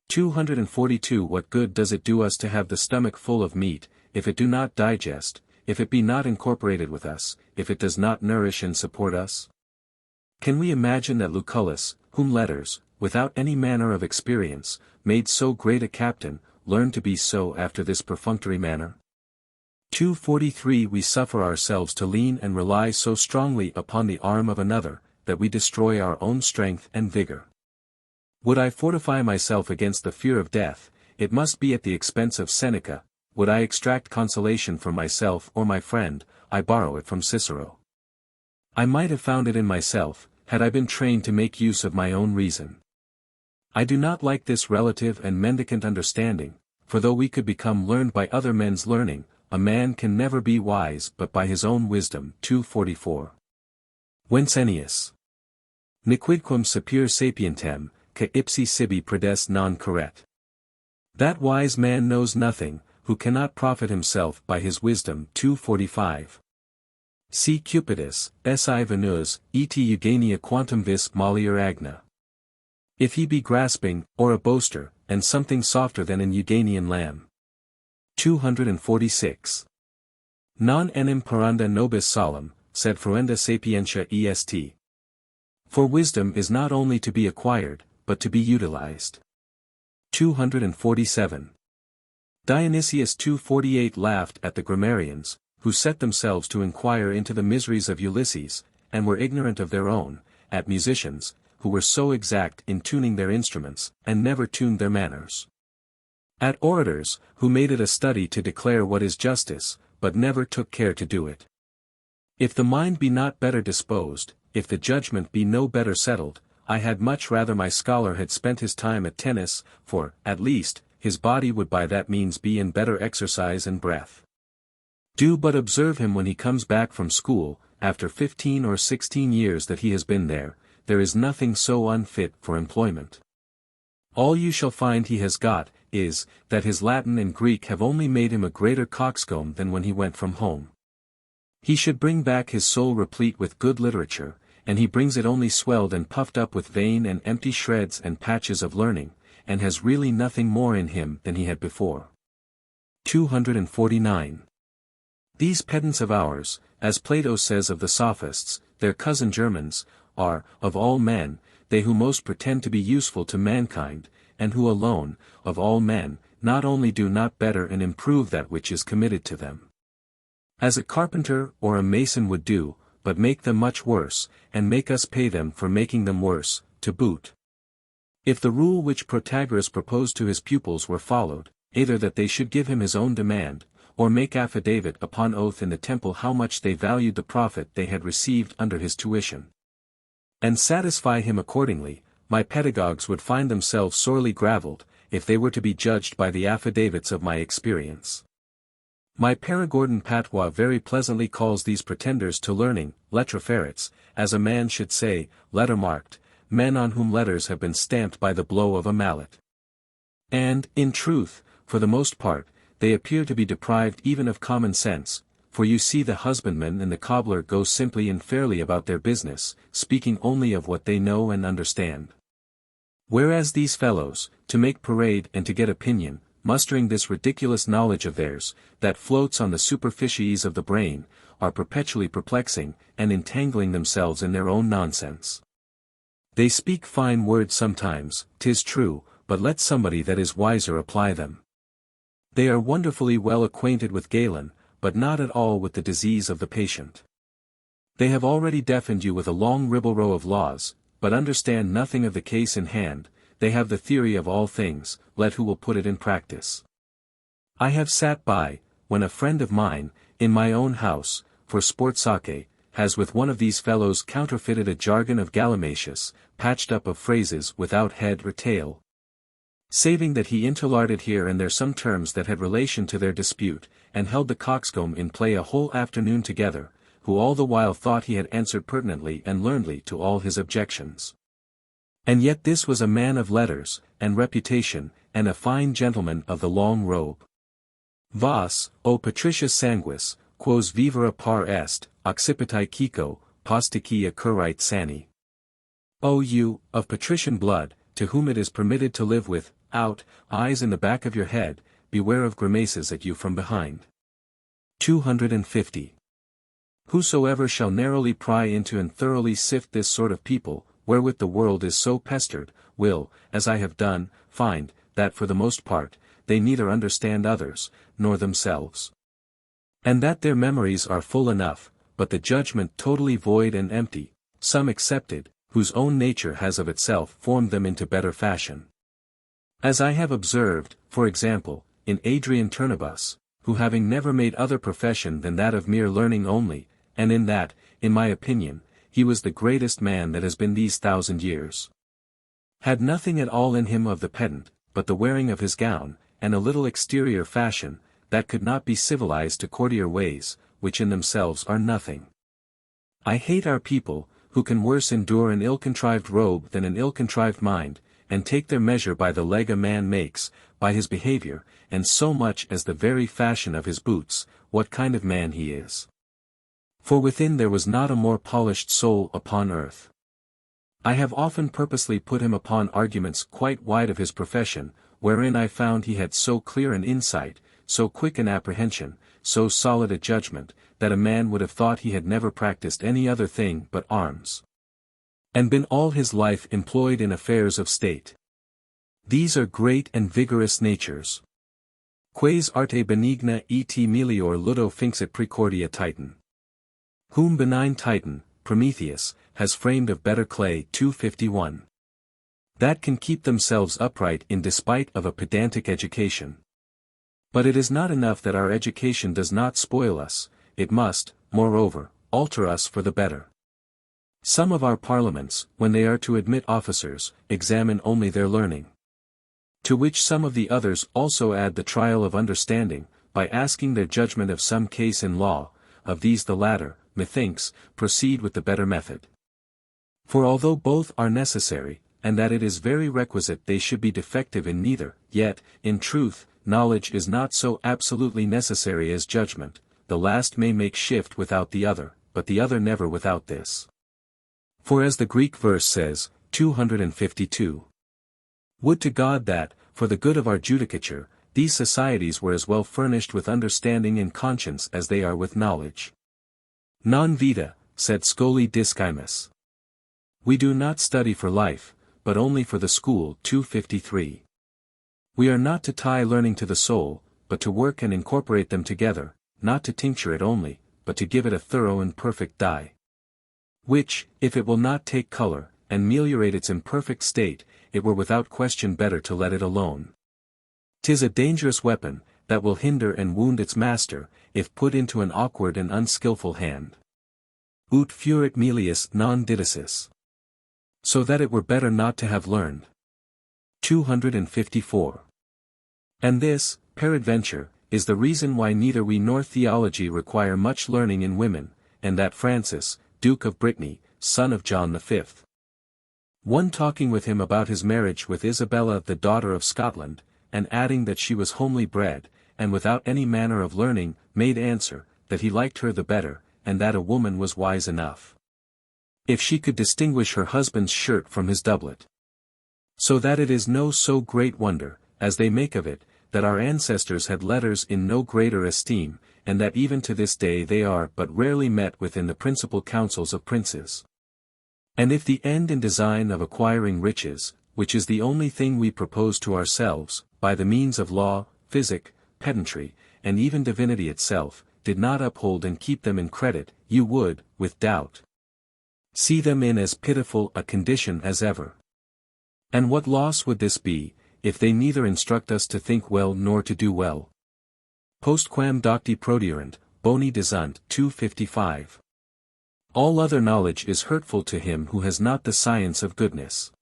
242. What good does it do us to have the stomach full of meat, if it do not digest, if it be not incorporated with us, if it does not nourish and support us? Can we imagine that Lucullus, whom letters, without any manner of experience, made so great a captain, learned to be so after this perfunctory manner? 243. We suffer ourselves to lean and rely so strongly upon the arm of another, that we destroy our own strength and vigor. Would I fortify myself against the fear of death, it must be at the expense of Seneca. Would I extract consolation from myself or my friend, I borrow it from Cicero. I might have found it in myself, had I been trained to make use of my own reason. I do not like this relative and mendicant understanding, for though we could become learned by other men's learning, a man can never be wise but by his own wisdom. 244. Whence Ennius? Nequidquam sapere sapientem, ca ipsi sibi predes non corret. That wise man knows nothing, who cannot profit himself by his wisdom. 245. Si Cupidus, si venus, et Eugenia quantum vis mollier agna. If he be grasping, or a boaster, and something softer than an Euganian lamb. 246. Non enim paranda nobis solum, sed fruenda sapientia est. For wisdom is not only to be acquired, but to be utilized. 247. Dionysius 248 laughed at the grammarians, who set themselves to inquire into the miseries of Ulysses, and were ignorant of their own, at musicians, who were so exact in tuning their instruments, and never tuned their manners. At orators, who made it a study to declare what is justice, but never took care to do it. If the mind be not better disposed, if the judgment be no better settled, I had much rather my scholar had spent his time at tennis, for, at least, his body would by that means be in better exercise and breath. Do but observe him when he comes back from school, after 15 or 16 years that he has been there is nothing so unfit for employment. All you shall find he has got, is, that his Latin and Greek have only made him a greater coxcomb than when he went from home. He should bring back his soul replete with good literature, and he brings it only swelled and puffed up with vain and empty shreds and patches of learning, and has really nothing more in him than he had before. 249. These pedants of ours, as Plato says of the sophists, their cousin Germans, are, of all men, they who most pretend to be useful to mankind, and who alone, of all men, not only do not better and improve that which is committed to them, as a carpenter or a mason would do, but make them much worse, and make us pay them for making them worse, to boot. If the rule which Protagoras proposed to his pupils were followed, either that they should give him his own demand, or make affidavit upon oath in the temple how much they valued the profit they had received under his tuition, and satisfy him accordingly, my pedagogues would find themselves sorely gravelled, if they were to be judged by the affidavits of my experience. My Perigordin patois very pleasantly calls these pretenders to learning, lettre-ferrets, as a man should say, letter-marked, men on whom letters have been stamped by the blow of a mallet. And, in truth, for the most part, they appear to be deprived even of common sense, for you see the husbandman and the cobbler go simply and fairly about their business, speaking only of what they know and understand. Whereas these fellows, to make parade and to get opinion, mustering this ridiculous knowledge of theirs, that floats on the superficies of the brain, are perpetually perplexing, and entangling themselves in their own nonsense. They speak fine words sometimes, 'tis true, but let somebody that is wiser apply them. They are wonderfully well acquainted with Galen, but not at all with the disease of the patient. They have already deafened you with a long ribble-row of laws, but understand nothing of the case in hand. They have the theory of all things, let who will put it in practice. I have sat by, when a friend of mine, in my own house, for sport sake, has with one of these fellows counterfeited a jargon of Gallimimus, patched up of phrases without head or tail, saving that he interlarded here and there some terms that had relation to their dispute, and held the coxcomb in play a whole afternoon together, who all the while thought he had answered pertinently and learnedly to all his objections. And yet this was a man of letters, and reputation, and a fine gentleman of the long robe. Vas, o Patricius sanguis, quos vivere par est, occipitae Kiko, posticia currite sani. O you, of patrician blood, to whom it is permitted to live with, out, eyes in the back of your head, beware of grimaces at you from behind. 250. Whosoever shall narrowly pry into and thoroughly sift this sort of people, wherewith the world is so pestered, will, as I have done, find, that for the most part, they neither understand others, nor themselves. And that their memories are full enough, but the judgment totally void and empty, some excepted, whose own nature has of itself formed them into better fashion. As I have observed, for example, in Adrian Turnebus, who having never made other profession than that of mere learning only, and in that, in my opinion, he was the greatest man that has been these 1,000 years, had nothing at all in him of the pedant, but the wearing of his gown, and a little exterior fashion, that could not be civilized to courtier ways, which in themselves are nothing. I hate our people, who can worse endure an ill-contrived robe than an ill-contrived mind, and take their measure by the leg a man makes, by his behavior, and so much as the very fashion of his boots, what kind of man he is. For within there was not a more polished soul upon earth. I have often purposely put him upon arguments quite wide of his profession, wherein I found he had so clear an insight, so quick an apprehension, so solid a judgment, that a man would have thought he had never practiced any other thing but arms, and been all his life employed in affairs of state. These are great and vigorous natures. Quaes arte benigna et melior ludo finxit precordia Titan. Whom benign Titan, Prometheus, has framed of better clay. 251. That can keep themselves upright in despite of a pedantic education. But it is not enough that our education does not spoil us, it must, moreover, alter us for the better. Some of our parliaments, when they are to admit officers, examine only their learning. To which some of the others also add the trial of understanding, by asking their judgment of some case in law, of these the latter, methinks, proceed with the better method. For although both are necessary, and that it is very requisite they should be defective in neither, yet, in truth, knowledge is not so absolutely necessary as judgment, the last may make shift without the other, but the other never without this. For as the Greek verse says, 252. Would to God that, for the good of our judicature, these societies were as well furnished with understanding and conscience as they are with knowledge. Non vita, sed scholae discimus. We do not study for life, but only for the school. 253. We are not to tie learning to the soul, but to work and incorporate them together, not to tincture it only, but to give it a thorough and perfect dye. Which, if it will not take color, and meliorate its imperfect state, it were without question better to let it alone. 'Tis a dangerous weapon, that will hinder and wound its master, if put into an awkward and unskilful hand. Ut furit melius non didicis. So that it were better not to have learned. 254. And this, peradventure, is the reason why neither we nor theology require much learning in women, and that Francis, Duke of Brittany, son of John V. One talking with him about his marriage with Isabella the daughter of Scotland, and adding that she was homely bred, and without any manner of learning, made answer, that he liked her the better, and that a woman was wise enough, if she could distinguish her husband's shirt from his doublet. So that it is no so great wonder, as they make of it, that our ancestors had letters in no greater esteem, and that even to this day they are but rarely met with in the principal councils of princes. And if the end and design of acquiring riches, which is the only thing we propose to ourselves, by the means of law, physic, pedantry, and even divinity itself, did not uphold and keep them in credit, you would, with doubt, see them in as pitiful a condition as ever. And what loss would this be, if they neither instruct us to think well nor to do well? Postquam docti prodierent, boni desunt. 255. All other knowledge is hurtful to him who has not the science of goodness.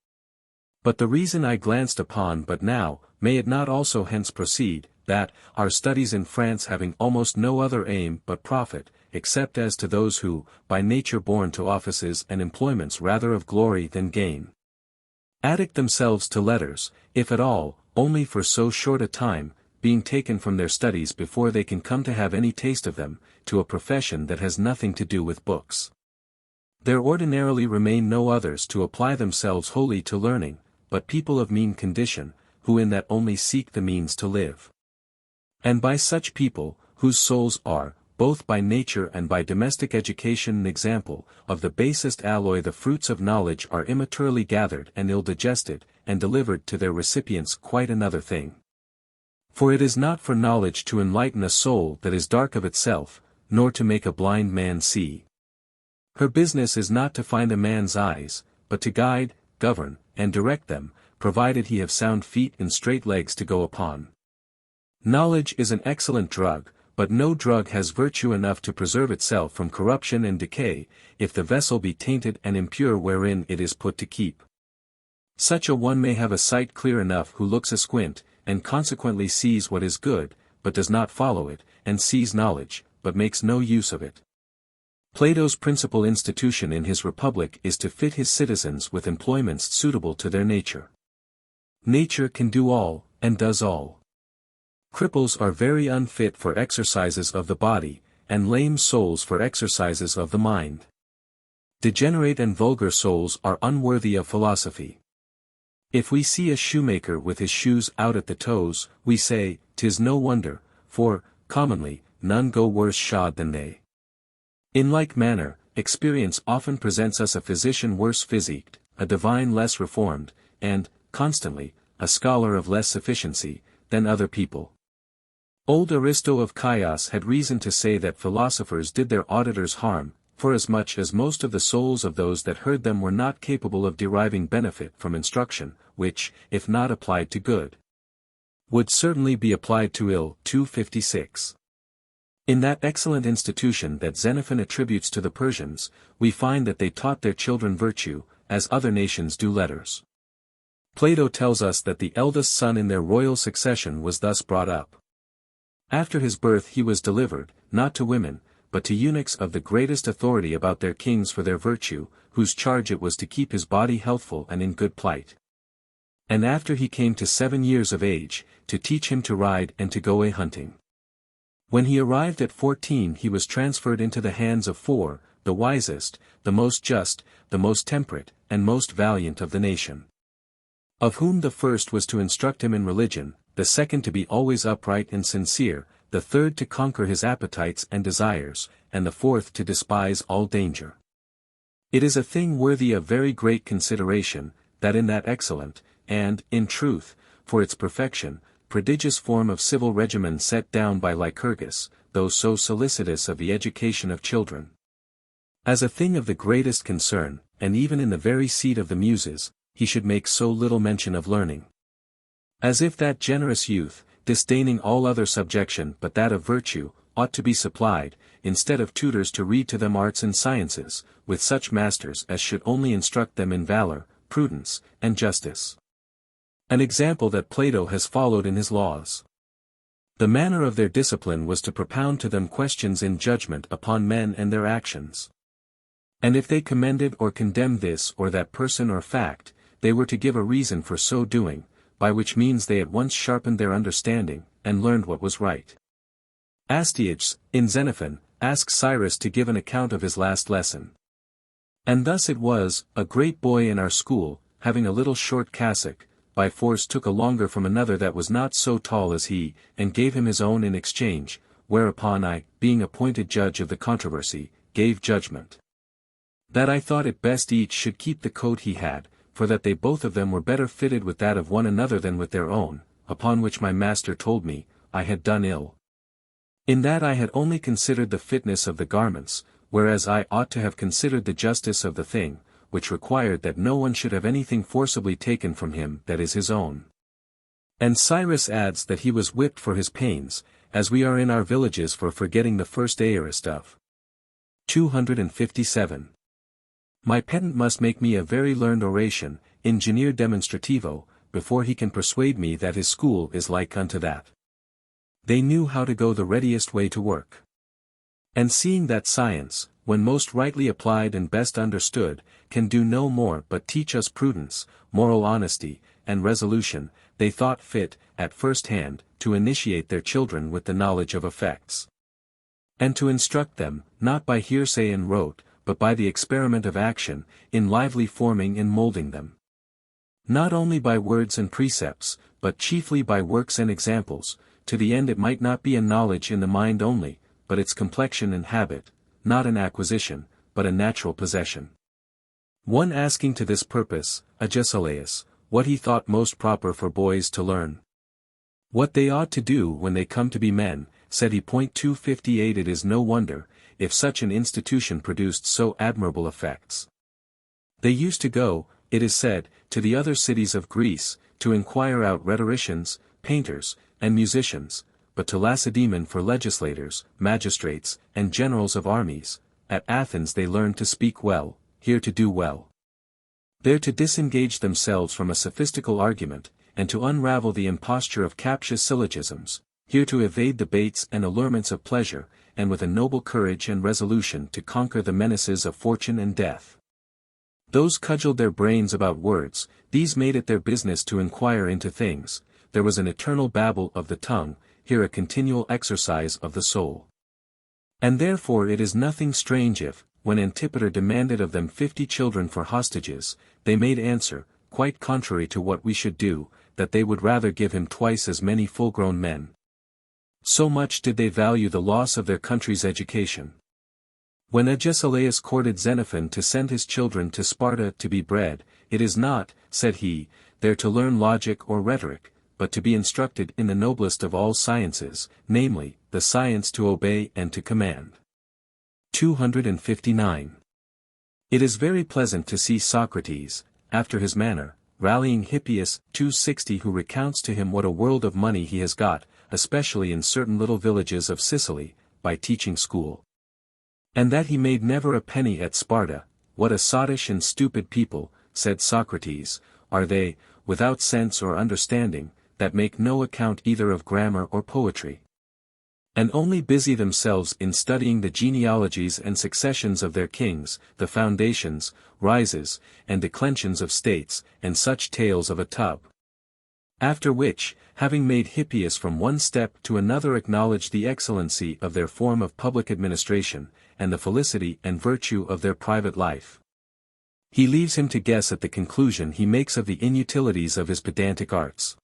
But the reason I glanced upon but now, may it not also hence proceed, that, our studies in France having almost no other aim but profit, except as to those who, by nature born to offices and employments rather of glory than gain, addict themselves to letters, if at all, only for so short a time, being taken from their studies before they can come to have any taste of them, to a profession that has nothing to do with books. There ordinarily remain no others to apply themselves wholly to learning, but people of mean condition, who in that only seek the means to live. And by such people, whose souls are, both by nature and by domestic education and example, of the basest alloy, the fruits of knowledge are immaturely gathered and ill-digested, and delivered to their recipients quite another thing. For it is not for knowledge to enlighten a soul that is dark of itself, nor to make a blind man see. Her business is not to find a man's eyes, but to guide, govern, and direct them, provided he have sound feet and straight legs to go upon. Knowledge is an excellent drug, but no drug has virtue enough to preserve itself from corruption and decay, if the vessel be tainted and impure wherein it is put to keep. Such a one may have a sight clear enough who looks asquint, and consequently sees what is good, but does not follow it, and sees knowledge, but makes no use of it. Plato's principal institution in his Republic is to fit his citizens with employments suitable to their nature. Nature can do all, and does all. Cripples are very unfit for exercises of the body, and lame souls for exercises of the mind. Degenerate and vulgar souls are unworthy of philosophy. If we see a shoemaker with his shoes out at the toes, we say, 'tis no wonder, for, commonly, none go worse shod than they. In like manner, experience often presents us a physician worse physiqued, a divine less reformed, and, constantly, a scholar of less sufficiency, than other people. Old Aristo of Chios had reason to say that philosophers did their auditors harm, forasmuch as most of the souls of those that heard them were not capable of deriving benefit from instruction, which, if not applied to good, would certainly be applied to ill. 256. In that excellent institution that Xenophon attributes to the Persians, we find that they taught their children virtue, as other nations do letters. Plato tells us that the eldest son in their royal succession was thus brought up. After his birth he was delivered, not to women, but to eunuchs of the greatest authority about their kings for their virtue, whose charge it was to keep his body healthful and in good plight. And after he came to 7 years of age, to teach him to ride and to go a-hunting. When he arrived at 14 he was transferred into the hands of 4, the wisest, the most just, the most temperate, and most valiant of the nation. Of whom the first was to instruct him in religion, the second to be always upright and sincere, the third to conquer his appetites and desires, and the fourth to despise all danger. It is a thing worthy of very great consideration, that in that excellent, and, in truth, for its perfection, prodigious form of civil regimen set down by Lycurgus, though so solicitous of the education of children, as a thing of the greatest concern, and even in the very seat of the Muses, he should make so little mention of learning. As if that generous youth, disdaining all other subjection but that of virtue, ought to be supplied, instead of tutors to read to them arts and sciences, with such masters as should only instruct them in valor, prudence, and justice. An example that Plato has followed in his laws. The manner of their discipline was to propound to them questions in judgment upon men and their actions. And if they commended or condemned this or that person or fact, they were to give a reason for so doing, by which means they at once sharpened their understanding, and learned what was right. Astyages, in Xenophon, asks Cyrus to give an account of his last lesson. And thus it was, a great boy in our school, having a little short cassock, by force took a longer from another that was not so tall as he, and gave him his own in exchange, whereupon I, being appointed judge of the controversy, gave judgment that I thought it best each should keep the coat he had, for that they both of them were better fitted with that of one another than with their own, upon which my master told me, I had done ill. In that I had only considered the fitness of the garments, whereas I ought to have considered the justice of the thing, which required that no one should have anything forcibly taken from him that is his own. And Cyrus adds that he was whipped for his pains, as we are in our villages for forgetting the first aorist of 257. My pedant must make me a very learned oration, ingenieur demonstrativo, before he can persuade me that his school is like unto that. They knew how to go the readiest way to work. And seeing that science, when most rightly applied and best understood, can do no more but teach us prudence, moral honesty, and resolution, they thought fit, at first hand, to initiate their children with the knowledge of effects. And to instruct them, not by hearsay and rote, but by the experiment of action, in lively forming and moulding them. Not only by words and precepts, but chiefly by works and examples, to the end it might not be a knowledge in the mind only, but its complexion and habit, not an acquisition, but a natural possession. One asking to this purpose, Agesilaus, what he thought most proper for boys to learn. What they ought to do when they come to be men, said he. 258 It is no wonder, if such an institution produced so admirable effects. They used to go, it is said, to the other cities of Greece, to inquire out rhetoricians, painters, and musicians, but to Lacedaemon for legislators, magistrates, and generals of armies. At Athens they learned to speak well, here to do well, there to disengage themselves from a sophistical argument, and to unravel the imposture of captious syllogisms, here to evade the baits and allurements of pleasure, and with a noble courage and resolution to conquer the menaces of fortune and death. Those cudgelled their brains about words, these made it their business to inquire into things. There was an eternal babble of the tongue, here a continual exercise of the soul. And therefore it is nothing strange if, when Antipater demanded of them 50 children for hostages, they made answer, quite contrary to what we should do, that they would rather give him twice as many full-grown men. So much did they value the loss of their country's education. When Agesilaus courted Xenophon to send his children to Sparta to be bred, it is not, said he, there to learn logic or rhetoric, but to be instructed in the noblest of all sciences, namely, the science to obey and to command. 259. It is very pleasant to see Socrates, after his manner, rallying Hippias. 260 who recounts to him what a world of money he has got, especially in certain little villages of Sicily, by teaching school. And that he made never a penny at Sparta. What a sottish and stupid people, said Socrates, are they, without sense or understanding, that make no account either of grammar or poetry. and only busy themselves in studying the genealogies and successions of their kings, the foundations, rises, and declensions of states, and such tales of a tub. After which, having made Hippias from one step to another acknowledge the excellency of their form of public administration, and the felicity and virtue of their private life, he leaves him to guess at the conclusion he makes of the inutilities of his pedantic arts.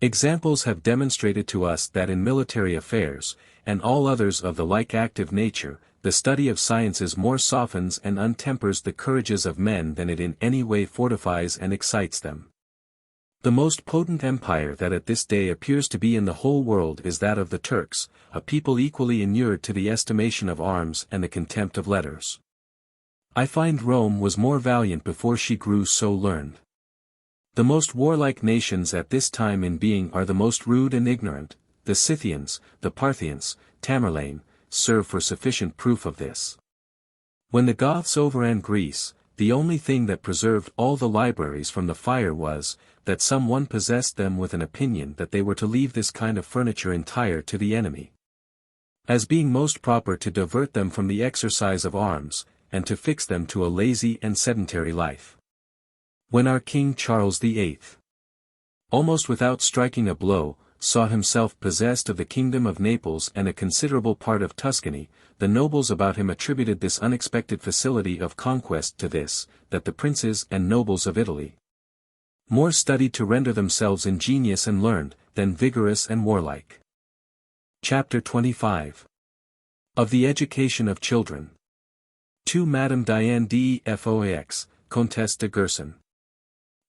Examples have demonstrated to us that in military affairs, and all others of the like active nature, the study of sciences more softens and untempers the courages of men than it in any way fortifies and excites them. The most potent empire that at this day appears to be in the whole world is that of the Turks, a people equally inured to the estimation of arms and the contempt of letters. I find Rome was more valiant before she grew so learned. The most warlike nations at this time in being are the most rude and ignorant. The Scythians, the Parthians, Tamerlane, serve for sufficient proof of this. When the Goths overran Greece, the only thing that preserved all the libraries from the fire was, that some one possessed them with an opinion that they were to leave this kind of furniture entire to the enemy, as being most proper to divert them from the exercise of arms, and to fix them to a lazy and sedentary life. When our King Charles VIII, almost without striking a blow, saw himself possessed of the kingdom of Naples and a considerable part of Tuscany, the nobles about him attributed this unexpected facility of conquest to this, that the princes and nobles of Italy more studied to render themselves ingenious and learned, than vigorous and warlike. Chapter 25. Of the Education of Children. To Madame Diane de Foix, Comtesse de Gerson.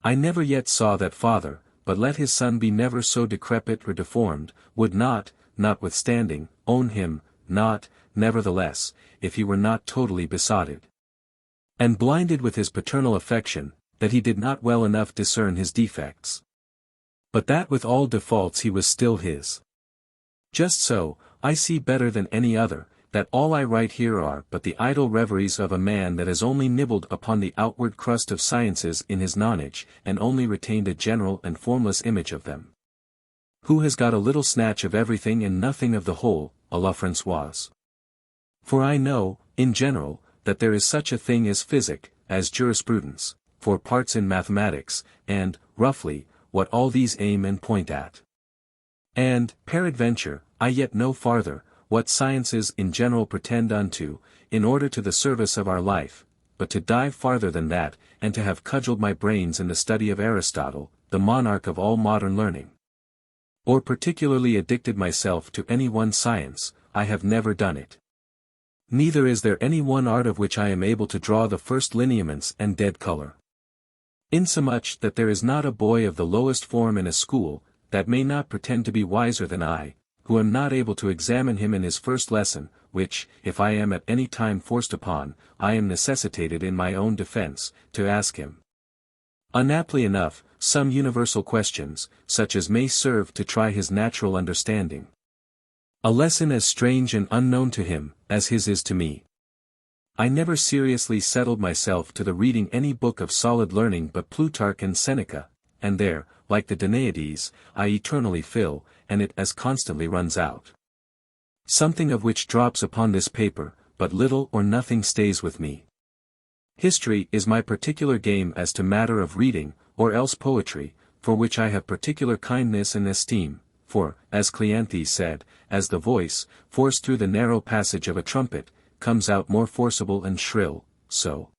I never yet saw that father, but let his son be never so decrepit or deformed, would not, notwithstanding, own him, not, nevertheless, if he were not totally besotted and blinded with his paternal affection, that he did not well enough discern his defects. But that with all defaults he was still his. Just so, I see better than any other, that all I write here are but the idle reveries of a man that has only nibbled upon the outward crust of sciences in his nonage, and only retained a general and formless image of them. Who has got a little snatch of everything and nothing of the whole, a la Françoise. For I know, in general, that there is such a thing as physic, as jurisprudence, for parts in mathematics, and, roughly, what all these aim and point at. And, peradventure, I yet know farther, what sciences in general pretend unto, in order to the service of our life, but to dive farther than that, and to have cudgelled my brains in the study of Aristotle, the monarch of all modern learning, or particularly addicted myself to any one science, I have never done it. Neither is there any one art of which I am able to draw the first lineaments and dead colour. Insomuch that there is not a boy of the lowest form in a school, that may not pretend to be wiser than I, who am not able to examine him in his first lesson, which, if I am at any time forced upon, I am necessitated in my own defence, to ask him. Unaptly enough, some universal questions, such as may serve to try his natural understanding. A lesson as strange and unknown to him, as his is to me. I never seriously settled myself to the reading any book of solid learning but Plutarch and Seneca, and there, like the Danaides, I eternally fill, and it as constantly runs out. Something of which drops upon this paper, but little or nothing stays with me. History is my particular game as to matter of reading, or else poetry, for which I have particular kindness and esteem, for, as Cleanthes said, as the voice, forced through the narrow passage of a trumpet, comes out more forcible and shrill, so,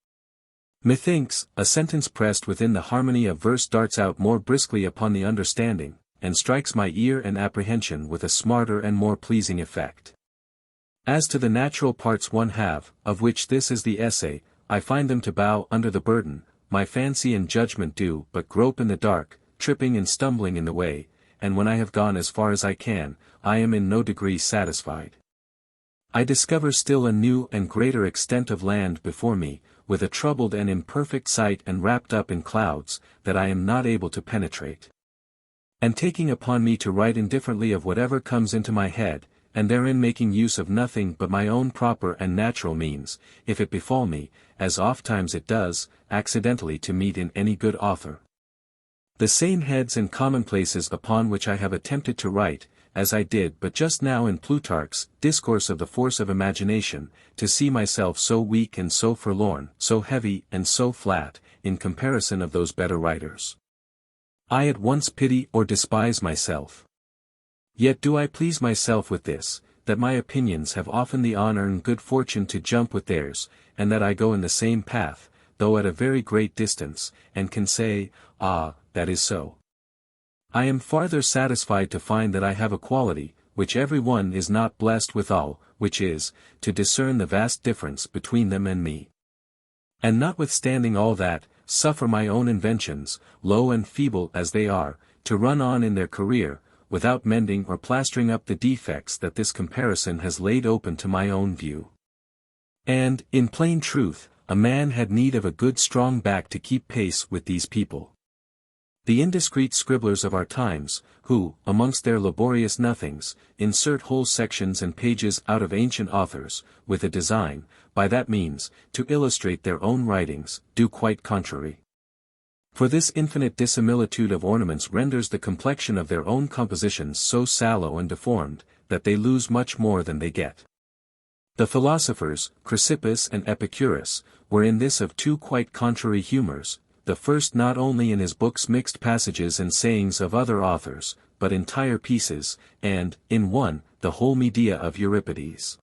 methinks, a sentence pressed within the harmony of verse darts out more briskly upon the understanding, and strikes my ear and apprehension with a smarter and more pleasing effect. As to the natural parts one have, of which this is the essay, I find them to bow under the burden, my fancy and judgment do but grope in the dark, tripping and stumbling in the way, and when I have gone as far as I can, I am in no degree satisfied. I discover still a new and greater extent of land before me, with a troubled and imperfect sight and wrapped up in clouds, that I am not able to penetrate. And taking upon me to write indifferently of whatever comes into my head, and therein making use of nothing but my own proper and natural means, if it befall me, as ofttimes it does, accidentally to meet in any good author, The same heads and commonplaces upon which I have attempted to write, as I did but just now in Plutarch's Discourse of the Force of Imagination, to see myself so weak and so forlorn, so heavy and so flat, in comparison of those better writers. I at once pity or despise myself. Yet do I please myself with this, that my opinions have often the honor and good fortune to jump with theirs, and that I go in the same path, though at a very great distance, and can say, ah, that is so. I am farther satisfied to find that I have a quality, which every one is not blessed withal, which is, to discern the vast difference between them and me. And notwithstanding all that, suffer my own inventions, low and feeble as they are, to run on in their career, without mending or plastering up the defects that this comparison has laid open to my own view. And, in plain truth, a man had need of a good strong back to keep pace with these people. The indiscreet scribblers of our times, who, amongst their laborious nothings, insert whole sections and pages out of ancient authors, with a design, by that means, to illustrate their own writings, do quite contrary. For this infinite dissimilitude of ornaments renders the complexion of their own compositions so sallow and deformed, that they lose much more than they get. The philosophers, Chrysippus and Epicurus, were in this of two quite contrary humours, the first not only in his books mixed passages and sayings of other authors, but entire pieces, and, in one, the whole Medea of Euripides.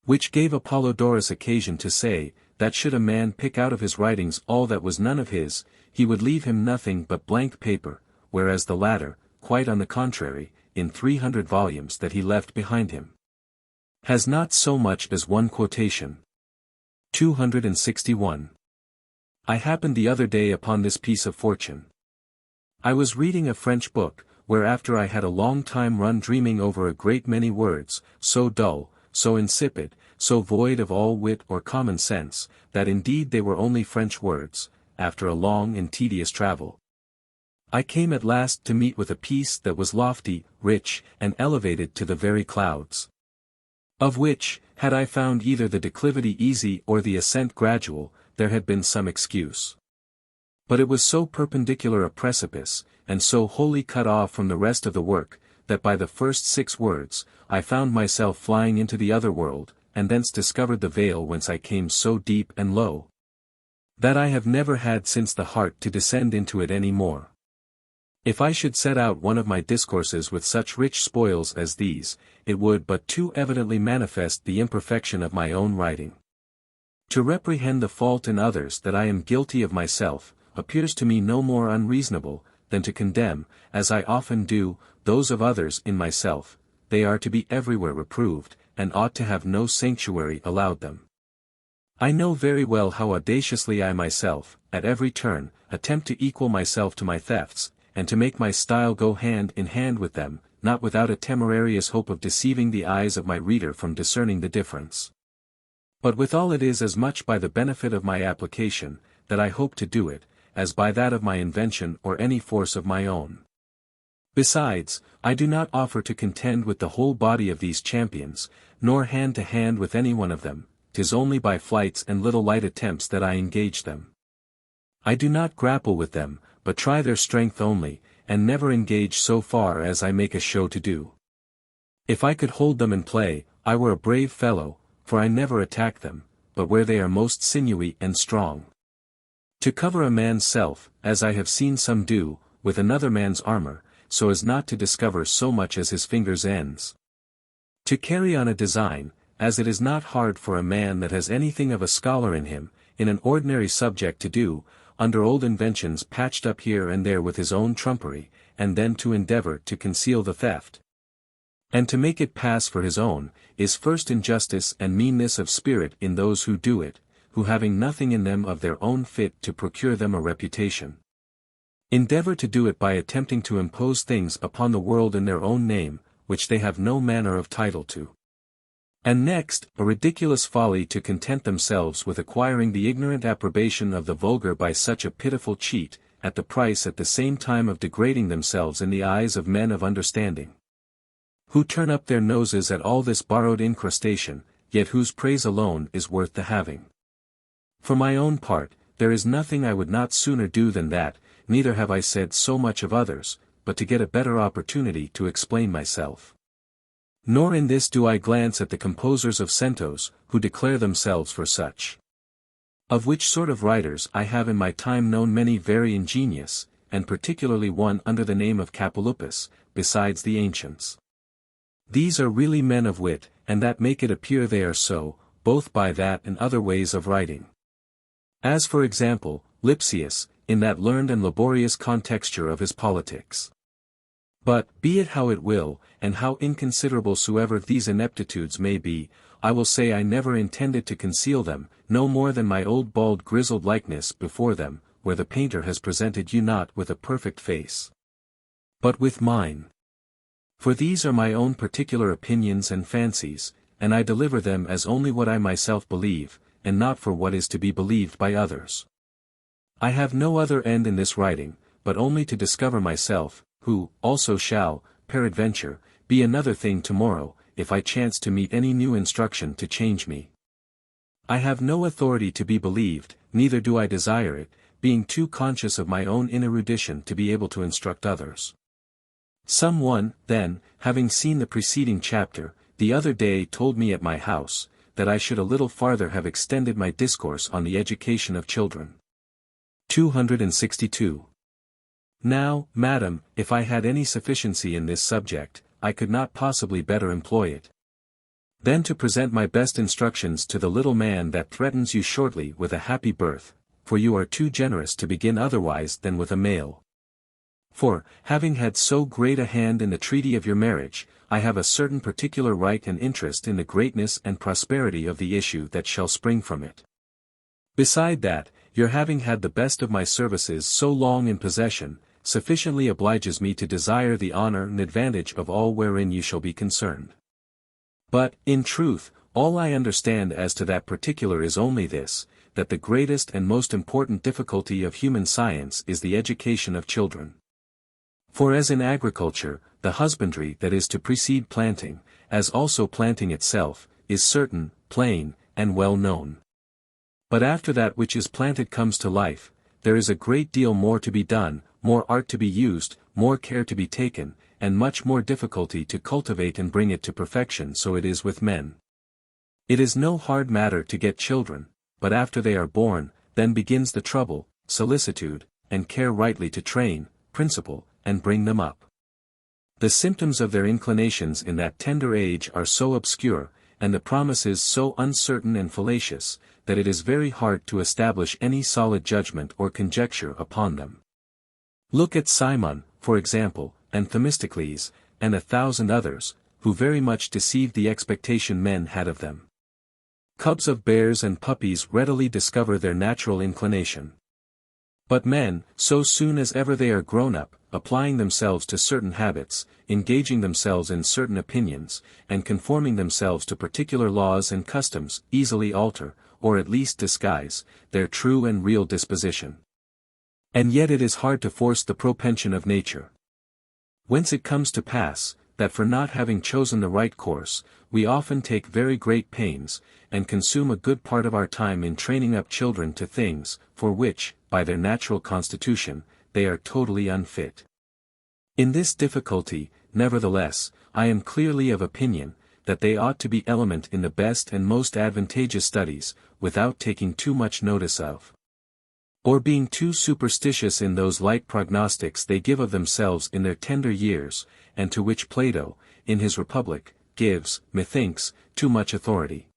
Which gave Apollodorus occasion to say, that should a man pick out of his writings all that was none of his, he would leave him nothing but blank paper, whereas the latter, quite on the contrary, in 300 volumes that he left behind him, has not so much as one quotation. 261. I happened the other day upon this piece of fortune. I was reading a French book, where after I had a long time run dreaming over a great many words, so dull, so insipid, so void of all wit or common sense, that indeed they were only French words, after a long and tedious travel, I came at last to meet with a piece that was lofty, rich, and elevated to the very clouds. Of which, had I found either the declivity easy or the ascent gradual, there had been some excuse. But it was so perpendicular a precipice, and so wholly cut off from the rest of the work, that by the first 6 words, I found myself flying into the other world, and thence discovered the vale whence I came so deep and low, that I have never had since the heart to descend into it any more. If I should set out one of my discourses with such rich spoils as these, it would but too evidently manifest the imperfection of my own writing. To reprehend the fault in others that I am guilty of myself, appears to me no more unreasonable, than to condemn, as I often do, those of others in myself. They are to be everywhere reproved, and ought to have no sanctuary allowed them. I know very well how audaciously I myself, at every turn, attempt to equal myself to my thefts, and to make my style go hand in hand with them, not without a temerarious hope of deceiving the eyes of my reader from discerning the difference. But withal it is as much by the benefit of my application, that I hope to do it, as by that of my invention or any force of my own. Besides, I do not offer to contend with the whole body of these champions, nor hand to hand with any one of them, 'tis only by flights and little light attempts that I engage them. I do not grapple with them, but try their strength only, and never engage so far as I make a show to do. If I could hold them in play, I were a brave fellow, for I never attack them, but where they are most sinewy and strong. To cover a man's self, as I have seen some do, with another man's armor, so as not to discover so much as his fingers' ends. To carry on a design, as it is not hard for a man that has anything of a scholar in him, in an ordinary subject to do, under old inventions patched up here and there with his own trumpery, and then to endeavor to conceal the theft, and to make it pass for his own, is first injustice and meanness of spirit in those who do it, who having nothing in them of their own fit to procure them a reputation, endeavor to do it by attempting to impose things upon the world in their own name, which they have no manner of title to. And next, a ridiculous folly to content themselves with acquiring the ignorant approbation of the vulgar by such a pitiful cheat, at the price at the same time of degrading themselves in the eyes of men of understanding, who turn up their noses at all this borrowed incrustation, yet whose praise alone is worth the having. For my own part, there is nothing I would not sooner do than that, neither have I said so much of others, but to get a better opportunity to explain myself. Nor in this do I glance at the composers of centos, who declare themselves for such. Of which sort of writers I have in my time known many very ingenious, and particularly one under the name of Capilupus, besides the ancients. These are really men of wit, and that make it appear they are so, both by that and other ways of writing. As for example, Lipsius, in that learned and laborious contexture of his politics. But, be it how it will, and how inconsiderable soever these ineptitudes may be, I will say I never intended to conceal them, no more than my old bald grizzled likeness before them, where the painter has presented you not with a perfect face, but with mine. For these are my own particular opinions and fancies, and I deliver them as only what I myself believe, and not for what is to be believed by others. I have no other end in this writing, but only to discover myself, who, also shall, peradventure, be another thing tomorrow, if I chance to meet any new instruction to change me. I have no authority to be believed, neither do I desire it, being too conscious of my own inerudition to be able to instruct others. Some one, then, having seen the preceding chapter, the other day told me at my house, that I should a little farther have extended my discourse on the education of children. 262. Now, madam, if I had any sufficiency in this subject, I could not possibly better employ it than to present my best instructions to the little man that threatens you shortly with a happy birth, for you are too generous to begin otherwise than with a male. For, having had so great a hand in the treaty of your marriage, I have a certain particular right and interest in the greatness and prosperity of the issue that shall spring from it. Beside that, your having had the best of my services so long in possession, sufficiently obliges me to desire the honor and advantage of all wherein you shall be concerned. But, in truth, all I understand as to that particular is only this, that the greatest and most important difficulty of human science is the education of children. For as in agriculture, the husbandry that is to precede planting, as also planting itself, is certain, plain, and well known. But after that which is planted comes to life, there is a great deal more to be done, more art to be used, more care to be taken, and much more difficulty to cultivate and bring it to perfection. So it is with men. It is no hard matter to get children, but after they are born, then begins the trouble, solicitude, and care rightly to train, principle, and bring them up. The symptoms of their inclinations in that tender age are so obscure, and the promises so uncertain and fallacious, that it is very hard to establish any solid judgment or conjecture upon them. Look at Cimon, for example, and Themistocles, and 1,000 others, who very much deceived the expectation men had of them. Cubs of bears and puppies readily discover their natural inclination. But men, so soon as ever they are grown up, applying themselves to certain habits, engaging themselves in certain opinions, and conforming themselves to particular laws and customs, easily alter, or at least disguise, their true and real disposition. And yet it is hard to force the propension of nature. Whence it comes to pass, that for not having chosen the right course, we often take very great pains, and consume a good part of our time in training up children to things, for which, by their natural constitution, they are totally unfit. In this difficulty, nevertheless, I am clearly of opinion, that they ought to be element in the best and most advantageous studies, without taking too much notice of, or being too superstitious in those light prognostics they give of themselves in their tender years, and to which Plato, in his Republic, gives, methinks, too much authority.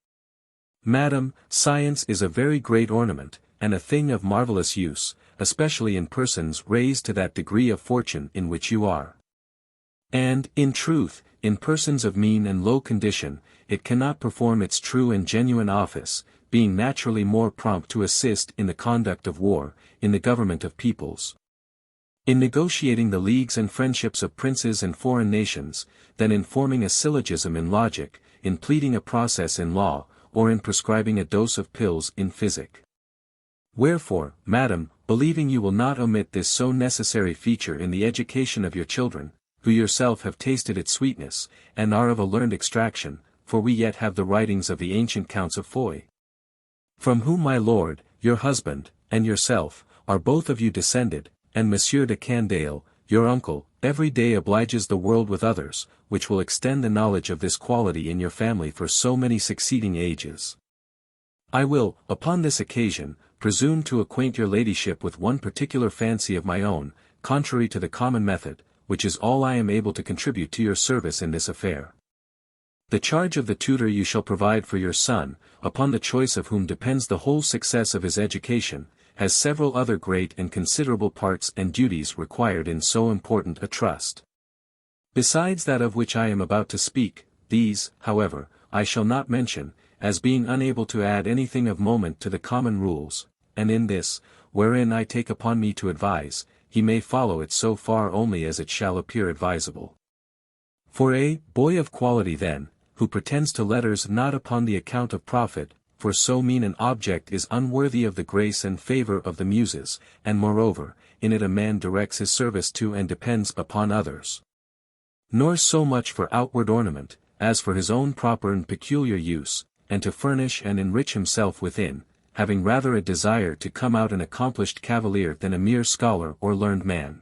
Madam, science is a very great ornament, and a thing of marvelous use, especially in persons raised to that degree of fortune in which you are. And, in truth, in persons of mean and low condition, it cannot perform its true and genuine office, being naturally more prompt to assist in the conduct of war, in the government of peoples, in negotiating the leagues and friendships of princes and foreign nations, than in forming a syllogism in logic, in pleading a process in law, or in prescribing a dose of pills in physic. Wherefore, madam, believing you will not omit this so necessary feature in the education of your children, who yourself have tasted its sweetness, and are of a learned extraction, for we yet have the writings of the ancient Counts of Foy, from whom my lord, your husband, and yourself, are both of you descended, and Monsieur de Candale, your uncle, every day obliges the world with others, which will extend the knowledge of this quality in your family for so many succeeding ages. I will, upon this occasion, presume to acquaint your ladyship with one particular fancy of my own, contrary to the common method, which is all I am able to contribute to your service in this affair. The charge of the tutor you shall provide for your son, upon the choice of whom depends the whole success of his education, has several other great and considerable parts and duties required in so important a trust. Besides that of which I am about to speak, these, however, I shall not mention, as being unable to add anything of moment to the common rules, and in this, wherein I take upon me to advise, he may follow it so far only as it shall appear advisable. For a boy of quality then, who pretends to letters not upon the account of profit, for so mean an object is unworthy of the grace and favour of the Muses, and moreover, in it a man directs his service to and depends upon others. Nor so much for outward ornament, as for his own proper and peculiar use, and to furnish and enrich himself within, having rather a desire to come out an accomplished cavalier than a mere scholar or learned man.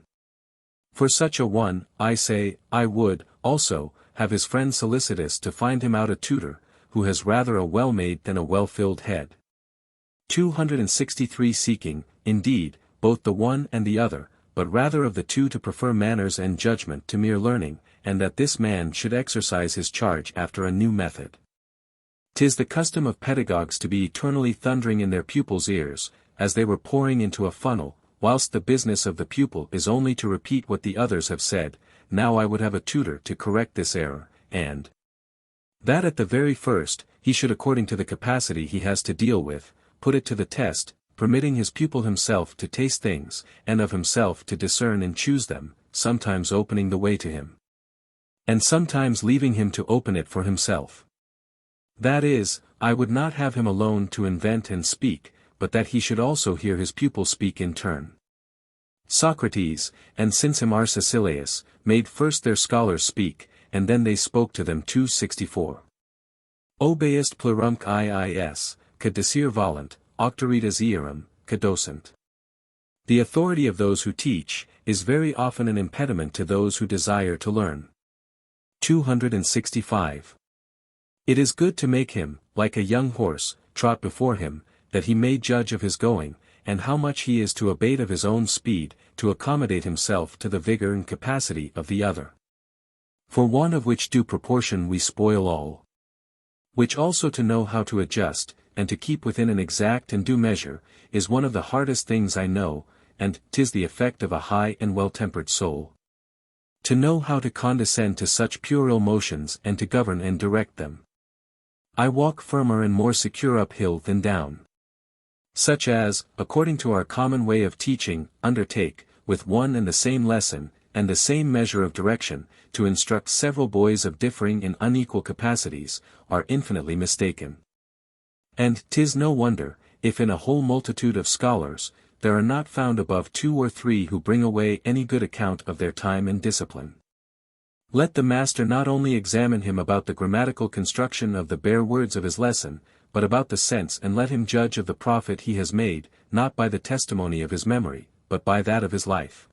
For such a one, I say, I would, also, have his friend solicitous to find him out a tutor, who has rather a well-made than a well-filled head. 263 seeking, indeed, both the one and the other, but rather of the two to prefer manners and judgment to mere learning, and that this man should exercise his charge after a new method. 'Tis the custom of pedagogues to be eternally thundering in their pupils' ears, as they were pouring into a funnel, whilst the business of the pupil is only to repeat what the others have said. Now I would have a tutor to correct this error, and that at the very first, he should according to the capacity he has to deal with, put it to the test, permitting his pupil himself to taste things, and of himself to discern and choose them, sometimes opening the way to him, and sometimes leaving him to open it for himself. That is, I would not have him alone to invent and speak, but that he should also hear his pupil speak in turn. Socrates, and since him Arcesilaus, made first their scholars speak, and then they spoke to them. 264. Obeist plurumque iis, que discere volunt, auctoritas earum, que docent. The authority of those who teach, is very often an impediment to those who desire to learn. 265. It is good to make him, like a young horse, trot before him, that he may judge of his going, and how much he is to abate of his own speed, to accommodate himself to the vigour and capacity of the other. For one of which due proportion we spoil all. Which also to know how to adjust, and to keep within an exact and due measure, is one of the hardest things I know, and 'tis the effect of a high and well-tempered soul. To know how to condescend to such puerile motions and to govern and direct them. I walk firmer and more secure uphill than down. Such as, according to our common way of teaching, undertake, with one and the same lesson, and the same measure of direction, to instruct several boys of differing and unequal capacities, are infinitely mistaken. And 'tis no wonder, if in a whole multitude of scholars, there are not found above 2 or 3 who bring away any good account of their time and discipline. Let the master not only examine him about the grammatical construction of the bare words of his lesson, but about the sense, and let him judge of the profit he has made, not by the testimony of his memory, but by that of his life.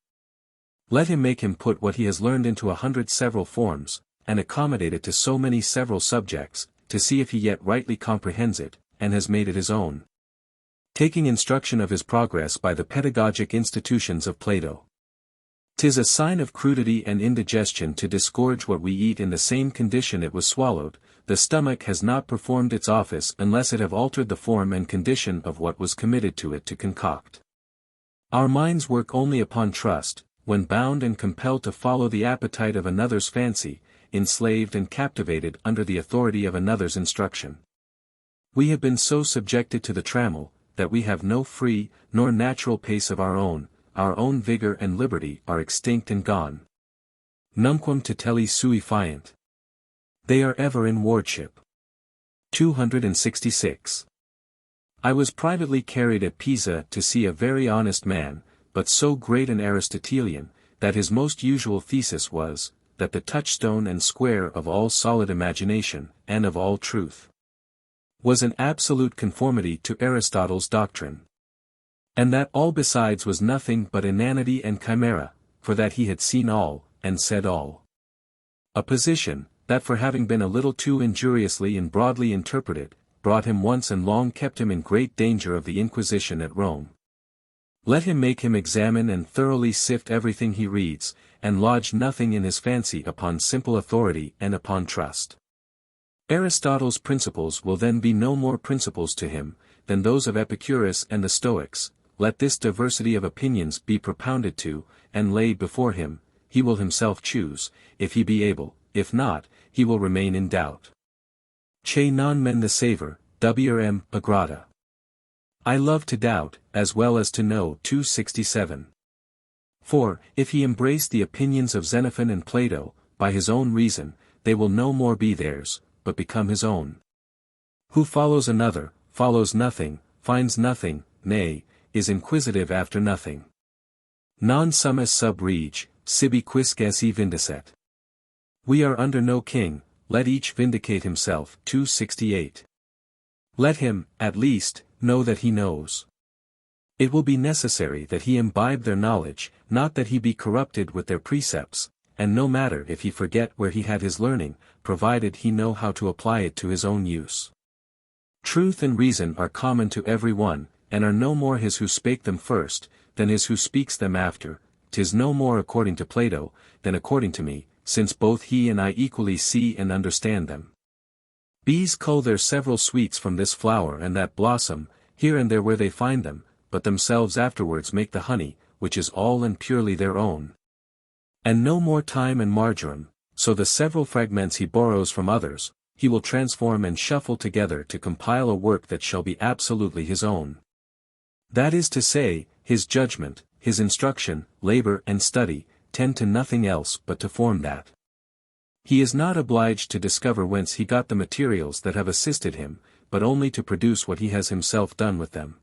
Let him make him put what he has learned into 100 several forms, and accommodate it to so many several subjects, to see if he yet rightly comprehends it, and has made it his own. Taking instruction of his progress by the pedagogic institutions of Plato. 'Tis a sign of crudity and indigestion to disgorge what we eat in the same condition it was swallowed. The stomach has not performed its office unless it have altered the form and condition of what was committed to it to concoct. Our minds work only upon trust, when bound and compelled to follow the appetite of another's fancy, enslaved and captivated under the authority of another's instruction. We have been so subjected to the trammel, that we have no free, nor natural pace of our own vigour and liberty are extinct and gone. Numquam tutelli sui fiant. They are ever in wardship. 266. I was privately carried at Pisa to see a very honest man, but so great an Aristotelian, that his most usual thesis was, that the touchstone and square of all solid imagination, and of all truth, was an absolute conformity to Aristotle's doctrine. And that all besides was nothing but inanity and chimera, for that he had seen all, and said all. A position, that for having been a little too injuriously and broadly interpreted, brought him once and long kept him in great danger of the Inquisition at Rome. Let him make him examine and thoroughly sift everything he reads, and lodge nothing in his fancy upon simple authority and upon trust. Aristotle's principles will then be no more principles to him, than those of Epicurus and the Stoics. Let this diversity of opinions be propounded to, and laid before him, he will himself choose, if he be able, if not, he will remain in doubt. Che non men the savor, wrm agrada. I love to doubt, as well as to know. 267. For, if he embrace the opinions of Xenophon and Plato, by his own reason, they will no more be theirs, but become his own. Who follows another, follows nothing, finds nothing, nay, is inquisitive after nothing. Non sumus sub rege, sibi quisquesi vindicet. We are under no king, let each vindicate himself. 268. Let him, at least, know that he knows. It will be necessary that he imbibe their knowledge, not that he be corrupted with their precepts, and no matter if he forget where he had his learning, provided he know how to apply it to his own use. Truth and reason are common to every one, and are no more his who spake them first, than his who speaks them after. 'Tis no more according to Plato, than according to me, since both he and I equally see and understand them. Bees cull their several sweets from this flower and that blossom, here and there where they find them, but themselves afterwards make the honey, which is all and purely their own. And no more thyme and marjoram, so the several fragments he borrows from others, he will transform and shuffle together to compile a work that shall be absolutely his own. That is to say, his judgment, his instruction, labor and study, tend to nothing else but to form that. He is not obliged to discover whence he got the materials that have assisted him, but only to produce what he has himself done with them.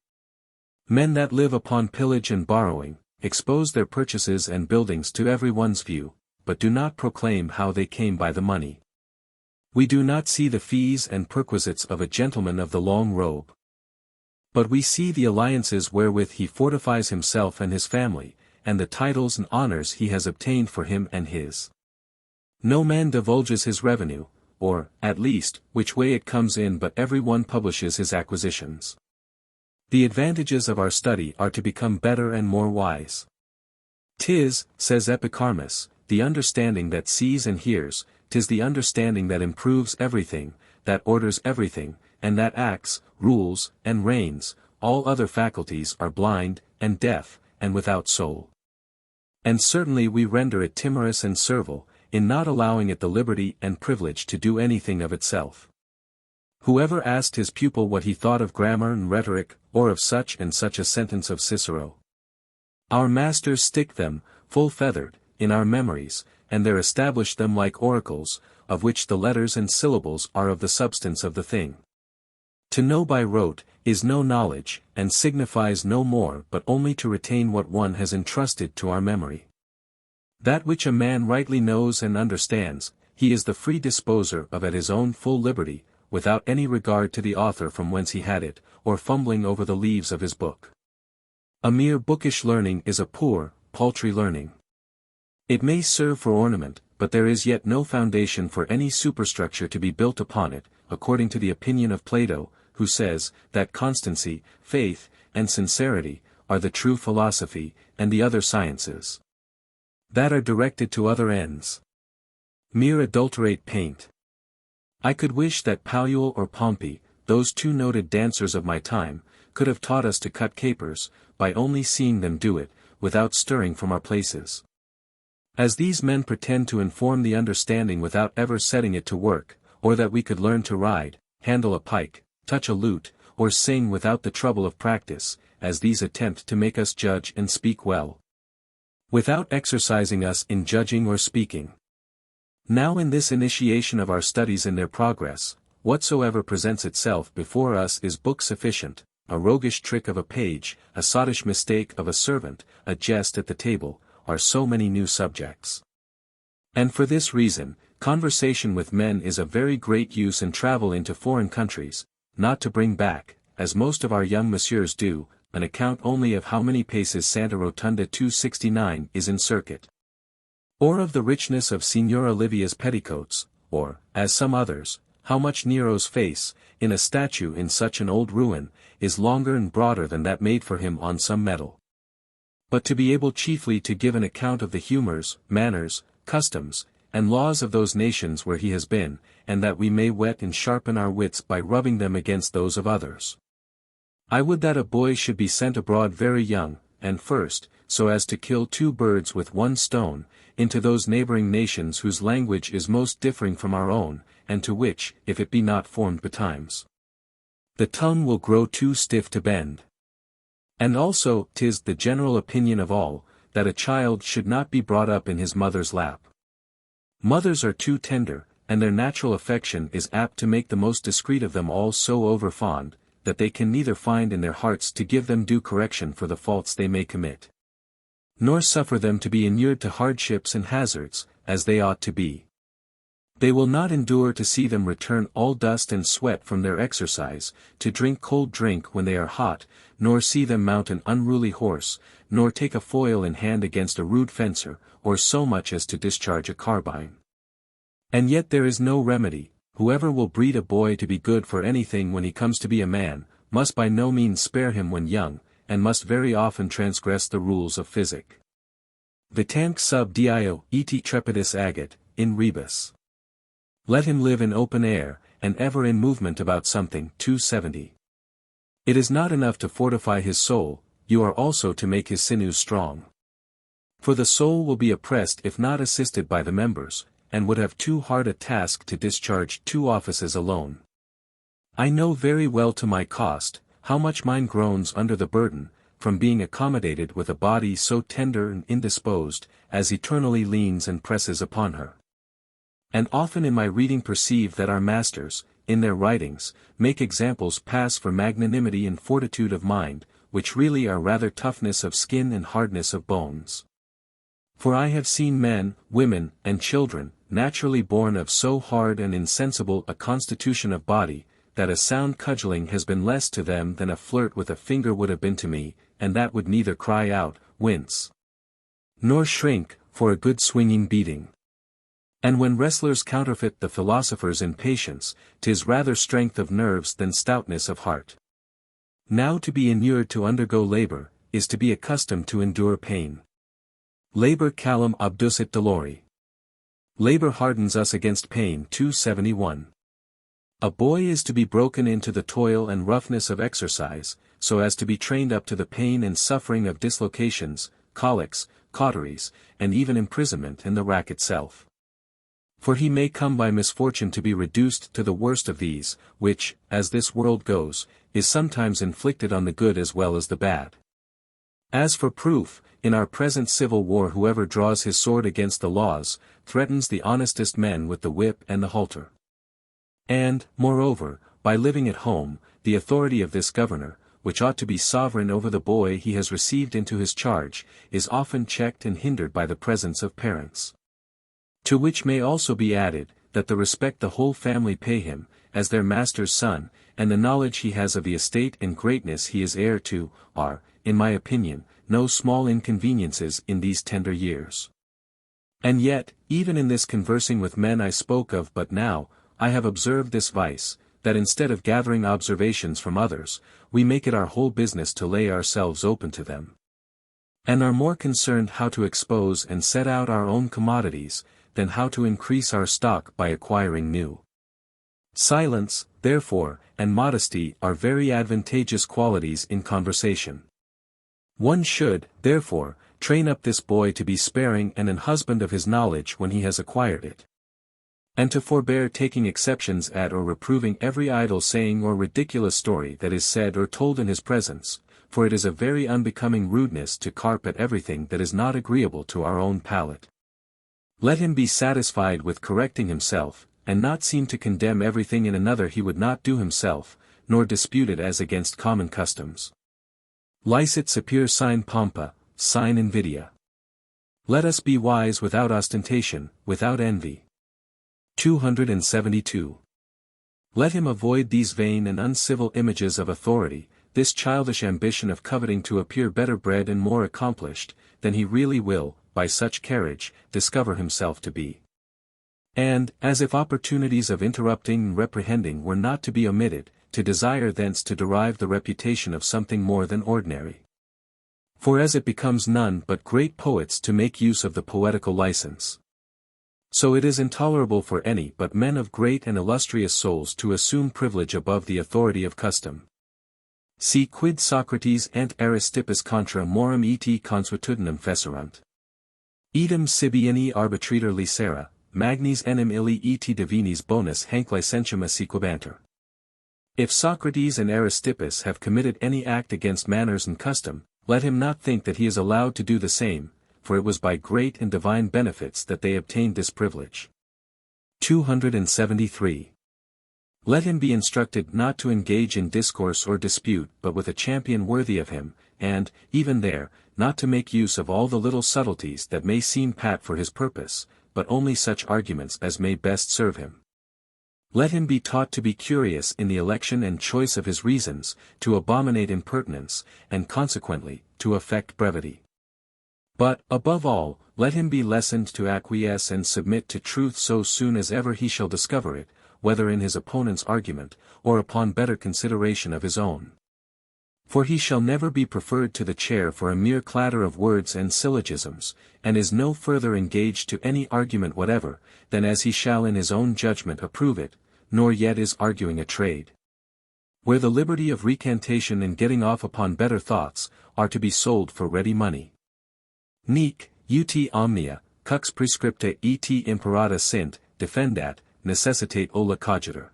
Men that live upon pillage and borrowing, expose their purchases and buildings to every one's view, but do not proclaim how they came by the money. We do not see the fees and perquisites of a gentleman of the long robe. But we see the alliances wherewith he fortifies himself and his family, and the titles and honors he has obtained for him and his. No man divulges his revenue, or, at least, which way it comes in, but every one publishes his acquisitions. The advantages of our study are to become better and more wise. 'Tis, says Epicharmus, the understanding that sees and hears, 'tis the understanding that improves everything, that orders everything, and that acts, rules, and reigns. All other faculties are blind, and deaf, and without soul. And certainly we render it timorous and servile, in not allowing it the liberty and privilege to do anything of itself. Whoever asked his pupil what he thought of grammar and rhetoric, or of such and such a sentence of Cicero? Our masters stick them, full-feathered, in our memories, and there establish them like oracles, of which the letters and syllables are of the substance of the thing. To know by rote, is no knowledge, and signifies no more but only to retain what one has entrusted to our memory. That which a man rightly knows and understands, he is the free disposer of at his own full liberty, without any regard to the author from whence he had it, or fumbling over the leaves of his book. A mere bookish learning is a poor, paltry learning. It may serve for ornament, but there is yet no foundation for any superstructure to be built upon it, according to the opinion of Plato, who says, that constancy, faith, and sincerity, are the true philosophy, and the other sciences that are directed to other ends. Mere adulterate paint. I could wish that Paluel or Pompey, those two noted dancers of my time, could have taught us to cut capers, by only seeing them do it, without stirring from our places. As these men pretend to inform the understanding without ever setting it to work, or that we could learn to ride, handle a pike, touch a lute, or sing without the trouble of practice, as these attempt to make us judge and speak well, without exercising us in judging or speaking. Now in this initiation of our studies in their progress, whatsoever presents itself before us is book sufficient, a roguish trick of a page, a sottish mistake of a servant, a jest at the table, are so many new subjects. And for this reason, conversation with men is of very great use in travel into foreign countries, not to bring back, as most of our young messieurs do, an account only of how many paces Santa Rotunda 269 is in circuit. Or of the richness of Signor Olivia's petticoats, or, as some others, how much Nero's face, in a statue in such an old ruin, is longer and broader than that made for him on some medal. But to be able chiefly to give an account of the humours, manners, customs, and laws of those nations where he has been, and that we may whet and sharpen our wits by rubbing them against those of others. I would that a boy should be sent abroad very young, and first, so as to kill two birds with one stone, into those neighbouring nations whose language is most differing from our own, and to which, if it be not formed betimes, the tongue will grow too stiff to bend. And also, 'tis the general opinion of all, that a child should not be brought up in his mother's lap. Mothers are too tender, and their natural affection is apt to make the most discreet of them all so over-fond, that they can neither find in their hearts to give them due correction for the faults they may commit, nor suffer them to be inured to hardships and hazards, as they ought to be. They will not endure to see them return all dust and sweat from their exercise, to drink cold drink when they are hot, nor see them mount an unruly horse, nor take a foil in hand against a rude fencer, or so much as to discharge a carbine. And yet there is no remedy. Whoever will breed a boy to be good for anything when he comes to be a man, must by no means spare him when young, and must very often transgress the rules of physic. Vitanque sub dio et trepidis agit, in rebus. Let him live in open air, and ever in movement about something. 270. It is not enough to fortify his soul, you are also to make his sinews strong. For the soul will be oppressed if not assisted by the members, and would have too hard a task to discharge two offices alone. I know very well to my cost, how much mine groans under the burden, from being accommodated with a body so tender and indisposed, as eternally leans and presses upon her. And often in my reading perceive that our masters, in their writings, make examples pass for magnanimity and fortitude of mind, which really are rather toughness of skin and hardness of bones. For I have seen men, women, and children, naturally born of so hard and insensible a constitution of body, that a sound cudgelling has been less to them than a flirt with a finger would have been to me, and that would neither cry out, wince, nor shrink, for a good swinging beating. And when wrestlers counterfeit the philosophers in patience, 'tis rather strength of nerves than stoutness of heart. Now to be inured to undergo labour, is to be accustomed to endure pain. Labour callum obducit dolori. Labour hardens us against pain. 271. A boy is to be broken into the toil and roughness of exercise, so as to be trained up to the pain and suffering of dislocations, colics, cauteries, and even imprisonment in the rack itself. For he may come by misfortune to be reduced to the worst of these, which, as this world goes, is sometimes inflicted on the good as well as the bad. As for proof, in our present civil war whoever draws his sword against the laws, threatens the honestest men with the whip and the halter. And, moreover, by living at home, the authority of this governor, which ought to be sovereign over the boy he has received into his charge, is often checked and hindered by the presence of parents. To which may also be added, that the respect the whole family pay him, as their master's son, and the knowledge he has of the estate and greatness he is heir to, are, in my opinion, no small inconveniences in these tender years. And yet, even in this conversing with men I spoke of but now, I have observed this vice, that instead of gathering observations from others, we make it our whole business to lay ourselves open to them, and are more concerned how to expose and set out our own commodities, than how to increase our stock by acquiring new. Silence, therefore, and modesty are very advantageous qualities in conversation. One should, therefore, train up this boy to be sparing and an husband of his knowledge when he has acquired it, and to forbear taking exceptions at or reproving every idle saying or ridiculous story that is said or told in his presence, for it is a very unbecoming rudeness to carp at everything that is not agreeable to our own palate. Let him be satisfied with correcting himself, and not seem to condemn everything in another he would not do himself, nor dispute it as against common customs. Licet sapere sine pompa, sine invidia. Let us be wise without ostentation, without envy. 272. Let him avoid these vain and uncivil images of authority, this childish ambition of coveting to appear better bred and more accomplished, than he really will, by such carriage, discover himself to be. And, as if opportunities of interrupting and reprehending were not to be omitted, to desire thence to derive the reputation of something more than ordinary. For as it becomes none but great poets to make use of the poetical license, so it is intolerable for any but men of great and illustrious souls to assume privilege above the authority of custom. Si quid Socrates ant Aristippus contra morum et consuetudinem fecerunt. Idem sibi inni arbitrator licera, magnis enim illi et divinis bonus hanc licentium asequabanter. If Socrates and Aristippus have committed any act against manners and custom, let him not think that he is allowed to do the same, for it was by great and divine benefits that they obtained this privilege. 273. Let him be instructed not to engage in discourse or dispute but with a champion worthy of him, and, even there, not to make use of all the little subtleties that may seem pat for his purpose, but only such arguments as may best serve him. Let him be taught to be curious in the election and choice of his reasons, to abominate impertinence, and consequently, to affect brevity. But, above all, let him be lessoned to acquiesce and submit to truth so soon as ever he shall discover it, whether in his opponent's argument, or upon better consideration of his own. For he shall never be preferred to the chair for a mere clatter of words and syllogisms, and is no further engaged to any argument whatever, than as he shall in his own judgment approve it, nor yet is arguing a trade. Where the liberty of recantation and getting off upon better thoughts, are to be sold for ready money. Nec, ut omnia, cux prescripta et imperata sint, defendat, necessitate ola cogitur.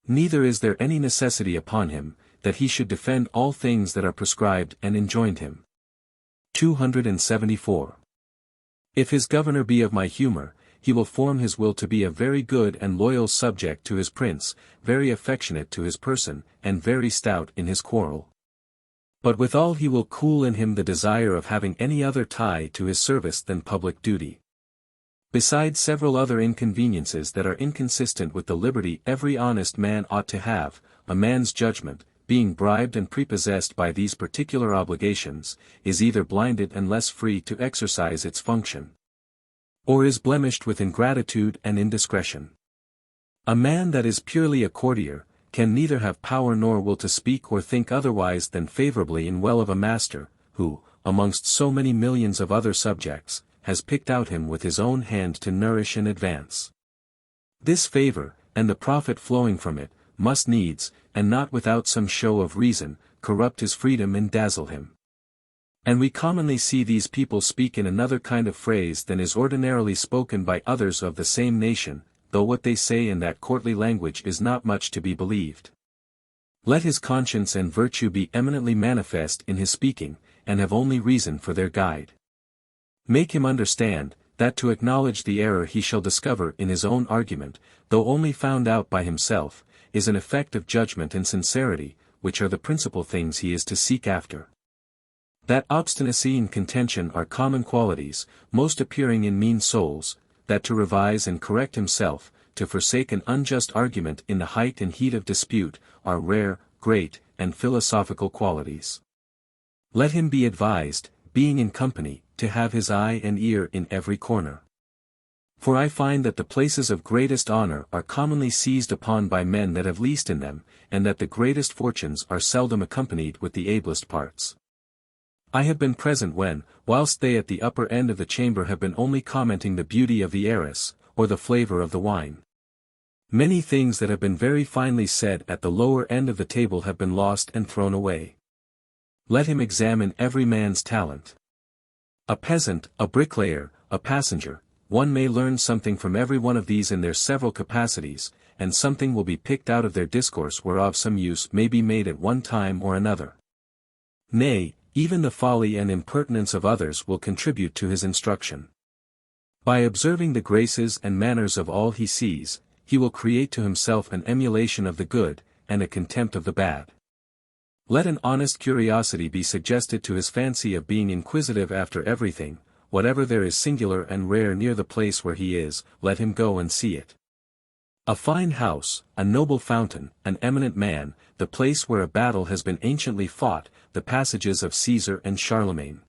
Neither is there any necessity upon him, that he should defend all things that are prescribed and enjoined him. 274. If his governor be of my humour, he will form his will to be a very good and loyal subject to his prince, very affectionate to his person, and very stout in his quarrel. But withal he will cool in him the desire of having any other tie to his service than public duty. Besides several other inconveniences that are inconsistent with the liberty every honest man ought to have, a man's judgment, being bribed and prepossessed by these particular obligations, is either blinded and less free to exercise its function, or is blemished with ingratitude and indiscretion. A man that is purely a courtier, can neither have power nor will to speak or think otherwise than favourably and well of a master, who, amongst so many millions of other subjects, has picked out him with his own hand to nourish and advance. This favour, and the profit flowing from it, must needs, and not without some show of reason, corrupt his freedom and dazzle him. And we commonly see these people speak in another kind of phrase than is ordinarily spoken by others of the same nation, though what they say in that courtly language is not much to be believed. Let his conscience and virtue be eminently manifest in his speaking, and have only reason for their guide. Make him understand, that to acknowledge the error he shall discover in his own argument, though only found out by himself, is an effect of judgment and sincerity, which are the principal things he is to seek after. That obstinacy and contention are common qualities, most appearing in mean souls, that to revise and correct himself, to forsake an unjust argument in the height and heat of dispute, are rare, great, and philosophical qualities. Let him be advised, being in company, to have his eye and ear in every corner. For I find that the places of greatest honour are commonly seized upon by men that have least in them, and that the greatest fortunes are seldom accompanied with the ablest parts. I have been present when, whilst they at the upper end of the chamber have been only commenting the beauty of the heiress, or the flavour of the wine. Many things that have been very finely said at the lower end of the table have been lost and thrown away. Let him examine every man's talent. A peasant, a bricklayer, a passenger, one may learn something from every one of these in their several capacities, and something will be picked out of their discourse whereof some use may be made at one time or another. Nay, even the folly and impertinence of others will contribute to his instruction. By observing the graces and manners of all he sees, he will create to himself an emulation of the good, and a contempt of the bad. Let an honest curiosity be suggested to his fancy of being inquisitive after everything, whatever there is singular and rare near the place where he is, let him go and see it. A fine house, a noble fountain, an eminent man, the place where a battle has been anciently fought, the passages of Caesar and Charlemagne.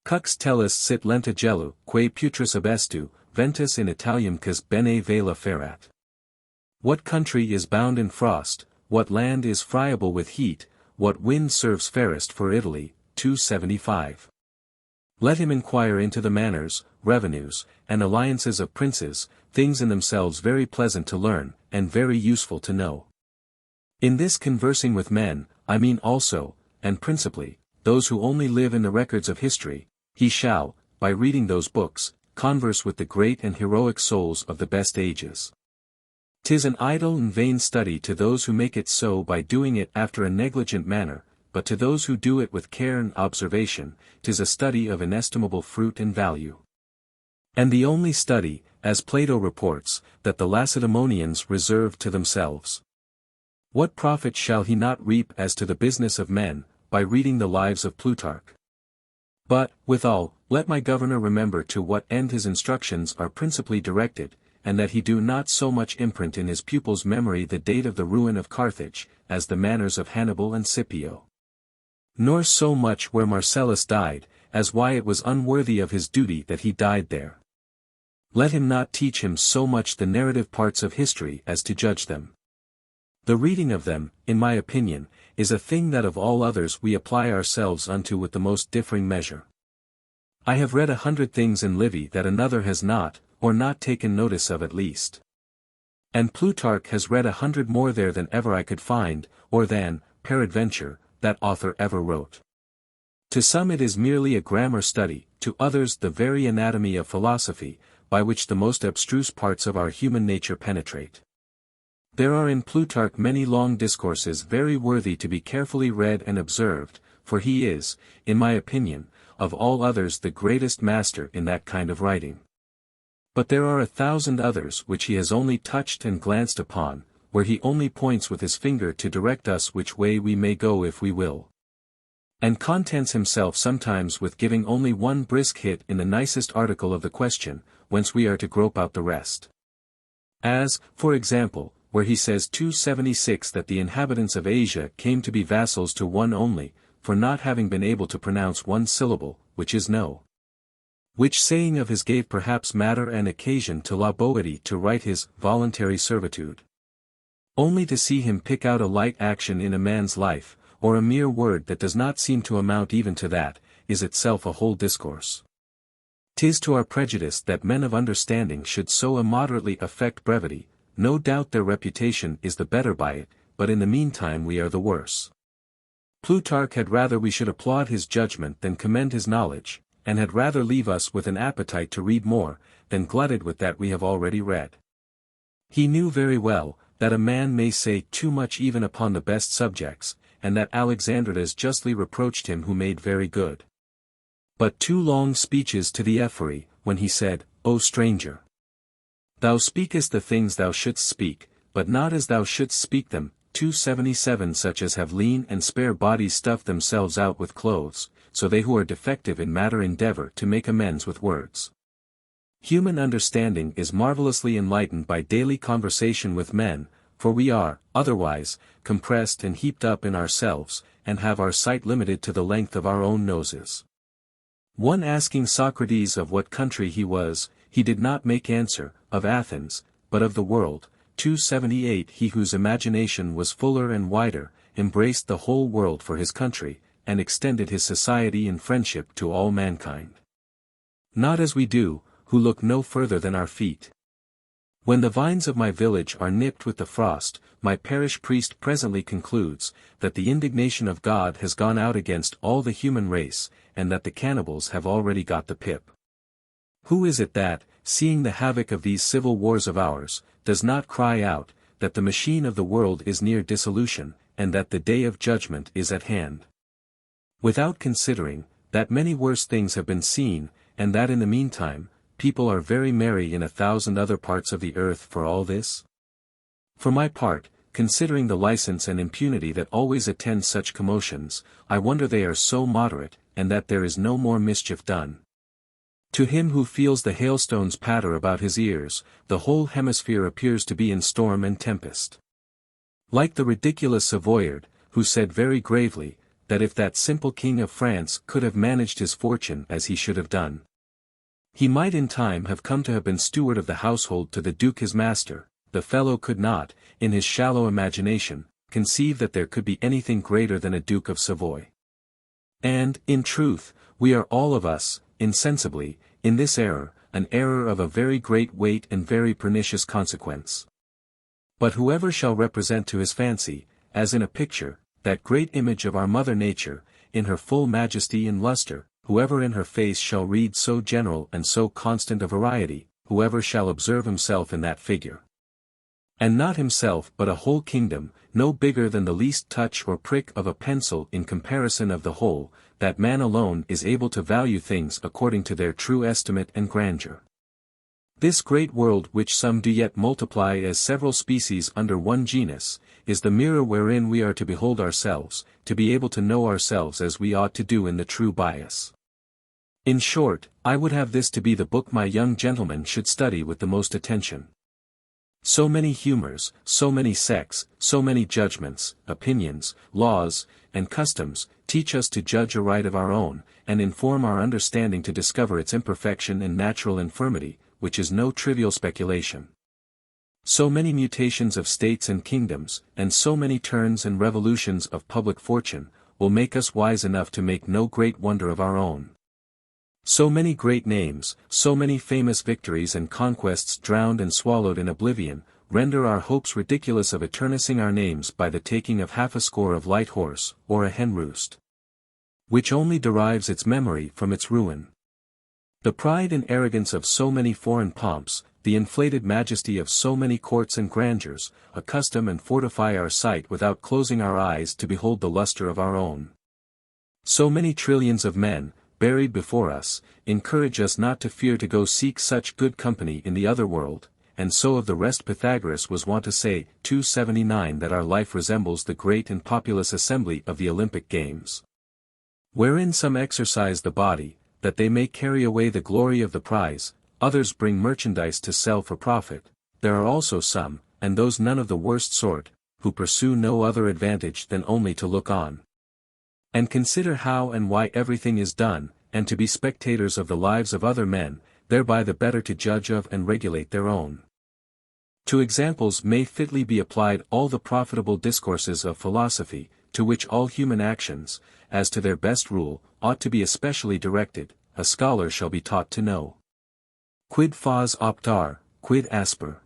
Cux tellus sit lenta gelu, quae putris abestu, ventus in Italiumcus bene vela ferat. What country is bound in frost, what land is friable with heat, what wind serves fairest for Italy, 275. Let him inquire into the manners, revenues, and alliances of princes, things in themselves very pleasant to learn, and very useful to know. In this conversing with men, I mean also, and principally, those who only live in the records of history, he shall, by reading those books, converse with the great and heroic souls of the best ages. 'Tis an idle and vain study to those who make it so by doing it after a negligent manner, but to those who do it with care and observation, 'tis a study of inestimable fruit and value. And the only study, as Plato reports, that the Lacedaemonians reserved to themselves. What profit shall he not reap as to the business of men, by reading the lives of Plutarch? But, withal, let my governor remember to what end his instructions are principally directed, and that he do not so much imprint in his pupil's memory the date of the ruin of Carthage, as the manners of Hannibal and Scipio. Nor so much where Marcellus died, as why it was unworthy of his duty that he died there. Let him not teach him so much the narrative parts of history as to judge them. The reading of them, in my opinion, is a thing that of all others we apply ourselves unto with the most differing measure. I have read 100 things in Livy that another has not, or not taken notice of at least. And Plutarch has read 100 more there than ever I could find, or than, peradventure, that author ever wrote. To some it is merely a grammar study, to others the very anatomy of philosophy, by which the most abstruse parts of our human nature penetrate. There are in Plutarch many long discourses very worthy to be carefully read and observed, for he is, in my opinion, of all others the greatest master in that kind of writing. But there are 1,000 others which he has only touched and glanced upon, where he only points with his finger to direct us which way we may go if we will. And contents himself sometimes with giving only one brisk hit in the nicest article of the question, whence we are to grope out the rest. As, for example, where he says 276 that the inhabitants of Asia came to be vassals to one only, for not having been able to pronounce one syllable, which is no. Which saying of his gave perhaps matter and occasion to La Boétie to write his Voluntary Servitude. Only to see him pick out a light action in a man's life, or a mere word that does not seem to amount even to that, is itself a whole discourse. 'Tis to our prejudice that men of understanding should so immoderately affect brevity, no doubt their reputation is the better by it, but in the meantime we are the worse. Plutarch had rather we should applaud his judgment than commend his knowledge, and had rather leave us with an appetite to read more, than glutted with that we have already read. He knew very well, that a man may say too much even upon the best subjects, and that Alexandridas justly reproached him who made very good. But 2 long speeches to the Ephori, when he said, O stranger! Thou speakest the things thou shouldst speak, but not as thou shouldst speak them, 277 such as have lean and spare bodies stuff themselves out with clothes, so they who are defective in matter endeavor to make amends with words. Human understanding is marvelously enlightened by daily conversation with men, for we are, otherwise, compressed and heaped up in ourselves, and have our sight limited to the length of our own noses. One asking Socrates of what country he was, he did not make answer, of Athens, but of the world. 278 He whose imagination was fuller and wider, embraced the whole world for his country, and extended his society and friendship to all mankind. Not as we do, who look no further than our feet. When the vines of my village are nipped with the frost, my parish priest presently concludes, that the indignation of God has gone out against all the human race, and that the cannibals have already got the pip. Who is it that, seeing the havoc of these civil wars of ours, does not cry out, that the machine of the world is near dissolution, and that the day of judgment is at hand? Without considering, that many worse things have been seen, and that in the meantime, people are very merry in 1,000 other parts of the earth for all this? For my part, considering the license and impunity that always attend such commotions, I wonder they are so moderate, and that there is no more mischief done. To him who feels the hailstones patter about his ears, the whole hemisphere appears to be in storm and tempest. Like the ridiculous Savoyard, who said very gravely, that if that simple king of France could have managed his fortune as he should have done, he might in time have come to have been steward of the household to the Duke his master, the fellow could not, in his shallow imagination, conceive that there could be anything greater than a Duke of Savoy. And, in truth, we are all of us, insensibly, in this error, an error of a very great weight and very pernicious consequence. But whoever shall represent to his fancy, as in a picture, that great image of our Mother Nature, in her full majesty and lustre, whoever in her face shall read so general and so constant a variety, whoever shall observe himself in that figure, and not himself but a whole kingdom, no bigger than the least touch or prick of a pencil in comparison of the whole, that man alone is able to value things according to their true estimate and grandeur. This great world which some do yet multiply as several species under one genus, is the mirror wherein we are to behold ourselves, to be able to know ourselves as we ought to do in the true bias. In short, I would have this to be the book my young gentleman should study with the most attention. So many humors, so many sects, so many judgments, opinions, laws, and customs, teach us to judge aright of our own, and inform our understanding to discover its imperfection and natural infirmity, which is no trivial speculation. So many mutations of states and kingdoms, and so many turns and revolutions of public fortune, will make us wise enough to make no great wonder of our own. So many great names, so many famous victories and conquests drowned and swallowed in oblivion, render our hopes ridiculous of eternizing our names by the taking of half a score of light horse, or a hen roost, which only derives its memory from its ruin. The pride and arrogance of so many foreign pomps, the inflated majesty of so many courts and grandeurs, accustom and fortify our sight without closing our eyes to behold the lustre of our own. So many trillions of men, buried before us, encourage us not to fear to go seek such good company in the other world, and so of the rest Pythagoras was wont to say, 279 that our life resembles the great and populous assembly of the Olympic games, wherein some exercise the body, that they may carry away the glory of the prize, others bring merchandise to sell for profit, there are also some, and those none of the worst sort, who pursue no other advantage than only to look on, and consider how and why everything is done, and to be spectators of the lives of other men, thereby the better to judge of and regulate their own. To examples may fitly be applied all the profitable discourses of philosophy, to which all human actions, as to their best rule, ought to be especially directed. A scholar shall be taught to know. Quid fas optar, quid asper.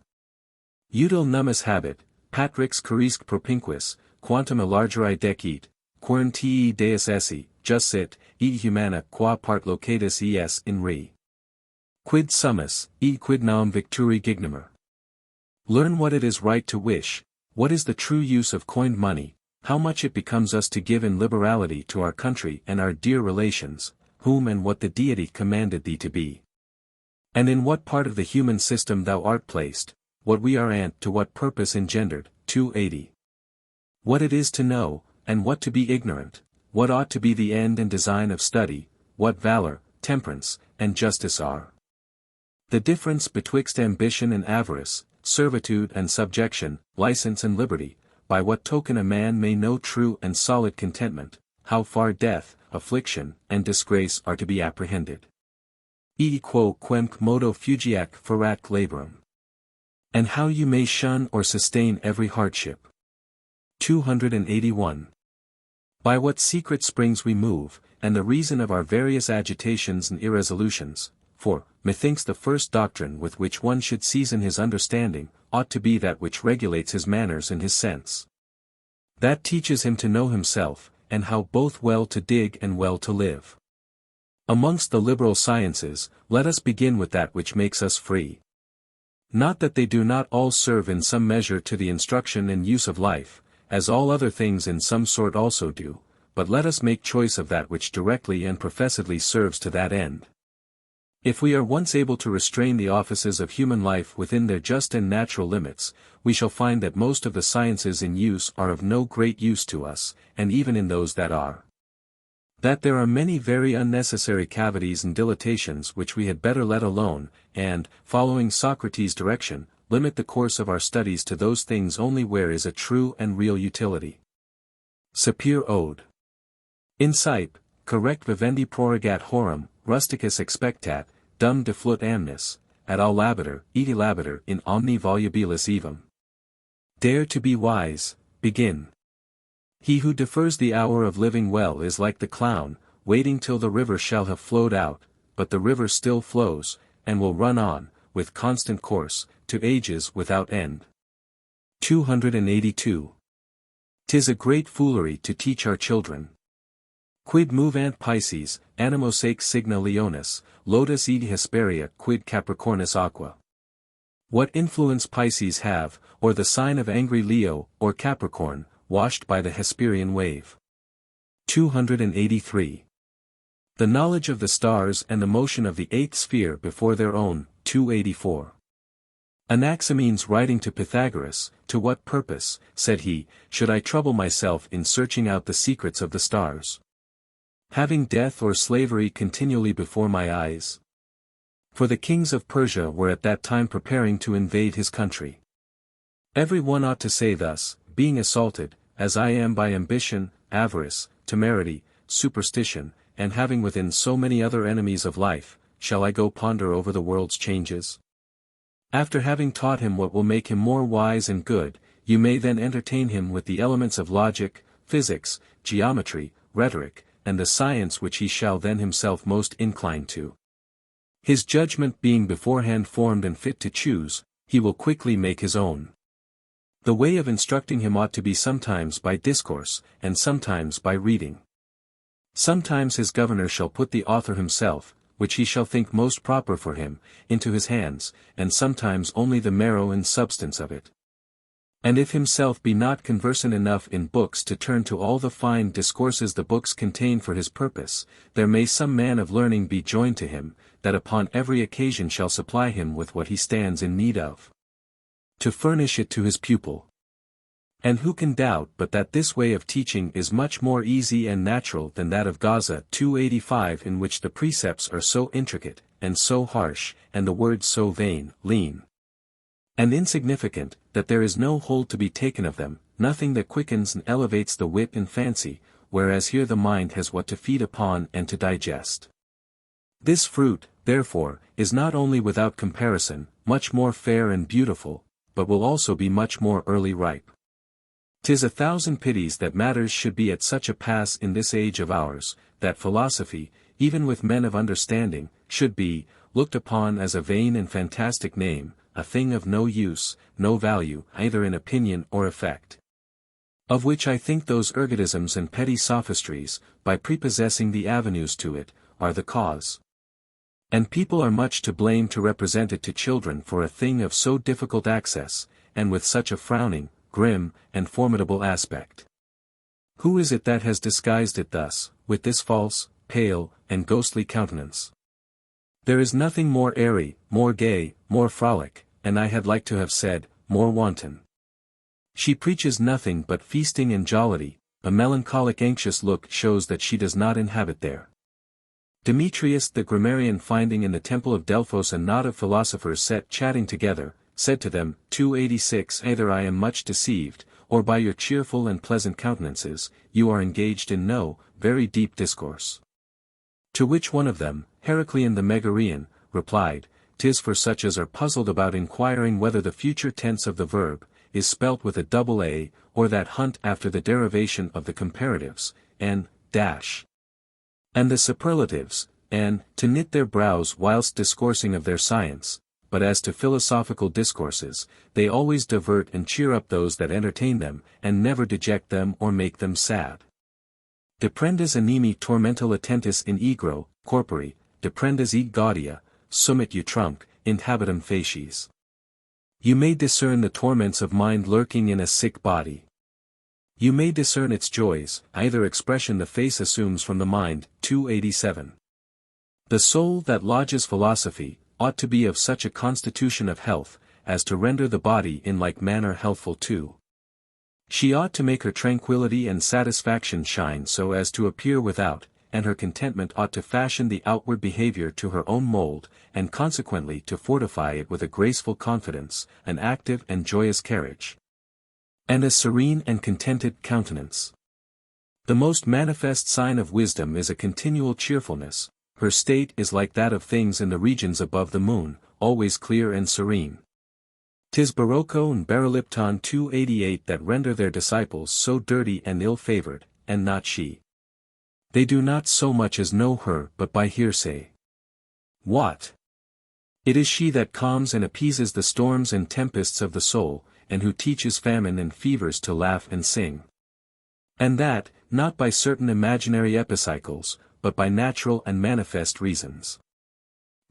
Util nummus habet, patrix curisque propinquis, quantum elargere decit, quern te deus esse, just sit, e humana qua part locatus es in re. Quid summus, e quid nam victuri gignomer. Learn what it is right to wish, what is the true use of coined money, how much it becomes us to give in liberality to our country and our dear relations, whom and what the deity commanded thee to be. And in what part of the human system thou art placed, what we are and to what purpose engendered. 280. What it is to know, and what to be ignorant, what ought to be the end and design of study, what valor, temperance, and justice are. The difference betwixt ambition and avarice, servitude and subjection, license and liberty, by what token a man may know true and solid contentment, how far death, affliction, and disgrace are to be apprehended. E quo quemque modo fugiac ferat laborum. And how you may shun or sustain every hardship. 281. By what secret springs we move, and the reason of our various agitations and irresolutions, for, methinks the first doctrine with which one should season his understanding, ought to be that which regulates his manners and his sense. That teaches him to know himself, and how both well to dig and well to live. Amongst the liberal sciences, let us begin with that which makes us free. Not that they do not all serve in some measure to the instruction and use of life, as all other things in some sort also do, but let us make choice of that which directly and professedly serves to that end. If we are once able to restrain the offices of human life within their just and natural limits, we shall find that most of the sciences in use are of no great use to us, and even in those that are That there are many very unnecessary cavities and dilatations which we had better let alone, and, following Socrates' direction, limit the course of our studies to those things only where is a true and real utility. Sapere Ode. Insipe, correct vivendi prorogat horum, rusticus expectat, dum deflut amnis, ad al labater, eti labater in omni volubilis evum. Dare to be wise, begin. He who defers the hour of living well is like the clown, waiting till the river shall have flowed out, but the river still flows, and will run on, with constant course, to ages without end. 282. 'Tis a great foolery to teach our children. Quid movant Pisces, animosaque signa Leonis, lotus ed Hesperia quid Capricornus aqua. What influence Pisces have, or the sign of angry Leo, or Capricorn, washed by the Hesperian wave. 283. The knowledge of the stars and the motion of the eighth sphere before their own. 284. Anaximenes writing to Pythagoras, to what purpose, said he, should I trouble myself in searching out the secrets of the stars? Having death or slavery continually before my eyes. For the kings of Persia were at that time preparing to invade his country. Every one ought to say thus, being assaulted, as I am by ambition, avarice, temerity, superstition, and having within so many other enemies of life, shall I go ponder over the world's changes? After having taught him what will make him more wise and good, you may then entertain him with the elements of logic, physics, geometry, rhetoric, and the science which he shall then himself most incline to. His judgment being beforehand formed and fit to choose, he will quickly make his own. The way of instructing him ought to be sometimes by discourse, and sometimes by reading. Sometimes his governor shall put the author himself, which he shall think most proper for him, into his hands, and sometimes only the marrow and substance of it. And if himself be not conversant enough in books to turn to all the fine discourses the books contain for his purpose, there may some man of learning be joined to him, that upon every occasion shall supply him with what he stands in need of, to furnish it to his pupil. And who can doubt but that this way of teaching is much more easy and natural than that of Gaza 285, in which the precepts are so intricate, and so harsh, and the words so vain, lean, and insignificant, that there is no hold to be taken of them, nothing that quickens and elevates the wit and fancy, whereas here the mind has what to feed upon and to digest. This fruit, therefore, is not only without comparison, much more fair and beautiful, but will also be much more early ripe. 'Tis a thousand pities that matters should be at such a pass in this age of ours, that philosophy, even with men of understanding, should be, looked upon as a vain and fantastic name, a thing of no use, no value, either in opinion or effect. Of which I think those ergotisms and petty sophistries, by prepossessing the avenues to it, are the cause. And people are much to blame to represent it to children for a thing of so difficult access, and with such a frowning, grim, and formidable aspect. Who is it that has disguised it thus, with this false, pale, and ghostly countenance? There is nothing more airy, more gay, more frolic, and I had like to have said, more wanton. She preaches nothing but feasting and jollity, a melancholic anxious look shows that she does not inhabit there. Demetrius the grammarian, finding in the temple of Delphos a knot of philosophers set chatting together, said to them, 286, either I am much deceived, or by your cheerful and pleasant countenances, you are engaged in no, very deep discourse. To which one of them, Heraclian the Megarian, replied, 'Tis for such as are puzzled about inquiring whether the future tense of the verb, is spelt with a double A, or that hunt after the derivation of the comparatives, and, and the superlatives, and, to knit their brows whilst discoursing of their science, but as to philosophical discourses, they always divert and cheer up those that entertain them, and never deject them or make them sad. Deprendas animi tormenta latentis in egro, corpori, deprendas id gaudia, sumit utrumque, in habitum facies. You may discern the torments of mind lurking in a sick body. You may discern its joys, either expression the face assumes from the mind. 287. The soul that lodges philosophy, ought to be of such a constitution of health, as to render the body in like manner healthful too. She ought to make her tranquillity and satisfaction shine so as to appear without, and her contentment ought to fashion the outward behavior to her own mold, and consequently to fortify it with a graceful confidence, an active and joyous carriage, and a serene and contented countenance. The most manifest sign of wisdom is a continual cheerfulness. Her state is like that of things in the regions above the moon, always clear and serene. 'Tis Barocco and Barolipton 288 that render their disciples so dirty and ill-favored, and not she. They do not so much as know her but by hearsay. What? It is she that calms and appeases the storms and tempests of the soul, and who teaches famine and fevers to laugh and sing. And that, not by certain imaginary epicycles, but by natural and manifest reasons.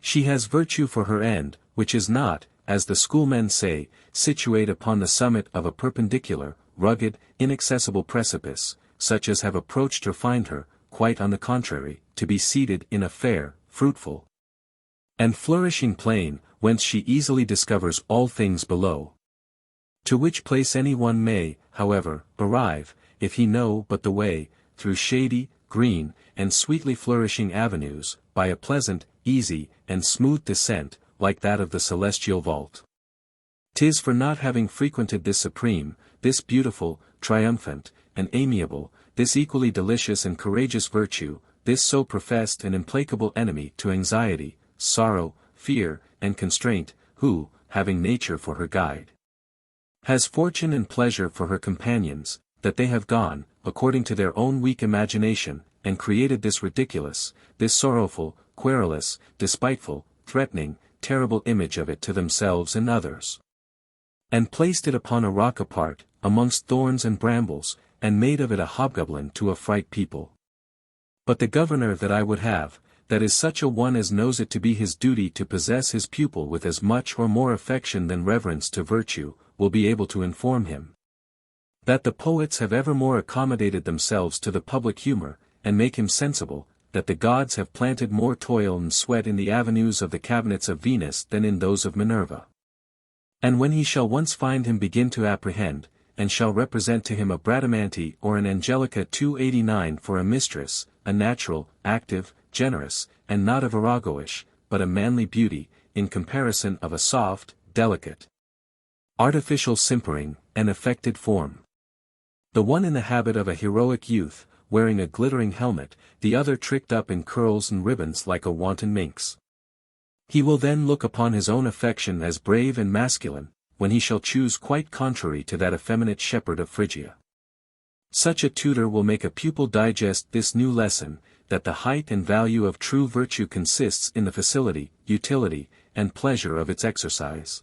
She has virtue for her end, which is not, as the schoolmen say, situate upon the summit of a perpendicular, rugged, inaccessible precipice, such as have approached her find her, quite on the contrary, to be seated in a fair, fruitful, and flourishing plain, whence she easily discovers all things below. To which place any one may, however, arrive, if he know but the way, through shady, green, and sweetly flourishing avenues, by a pleasant, easy, and smooth descent, like that of the celestial vault. 'Tis for not having frequented this supreme, this beautiful, triumphant, and amiable, this equally delicious and courageous virtue, this so professed and implacable enemy to anxiety, sorrow, fear, and constraint, who, having nature for her guide, has fortune and pleasure for her companions, that they have gone, according to their own weak imagination, and created this ridiculous, this sorrowful, querulous, despiteful, threatening, terrible image of it to themselves and others, and placed it upon a rock apart, amongst thorns and brambles, and made of it a hobgoblin to affright people. But the governor that I would have, that is such a one as knows it to be his duty to possess his pupil with as much or more affection than reverence to virtue, will be able to inform him that the poets have evermore accommodated themselves to the public humor, and make him sensible, that the gods have planted more toil and sweat in the avenues of the cabinets of Venus than in those of Minerva. And when he shall once find him begin to apprehend, and shall represent to him a Bradamante or an Angelica 289 for a mistress, a natural, active, generous, and not a viragoish, but a manly beauty, in comparison of a soft, delicate, artificial simpering, and affected form. The one in the habit of a heroic youth, wearing a glittering helmet, the other tricked up in curls and ribbons like a wanton minx. He will then look upon his own affection as brave and masculine, when he shall choose quite contrary to that effeminate shepherd of Phrygia. Such a tutor will make a pupil digest this new lesson, that the height and value of true virtue consists in the facility, utility, and pleasure of its exercise.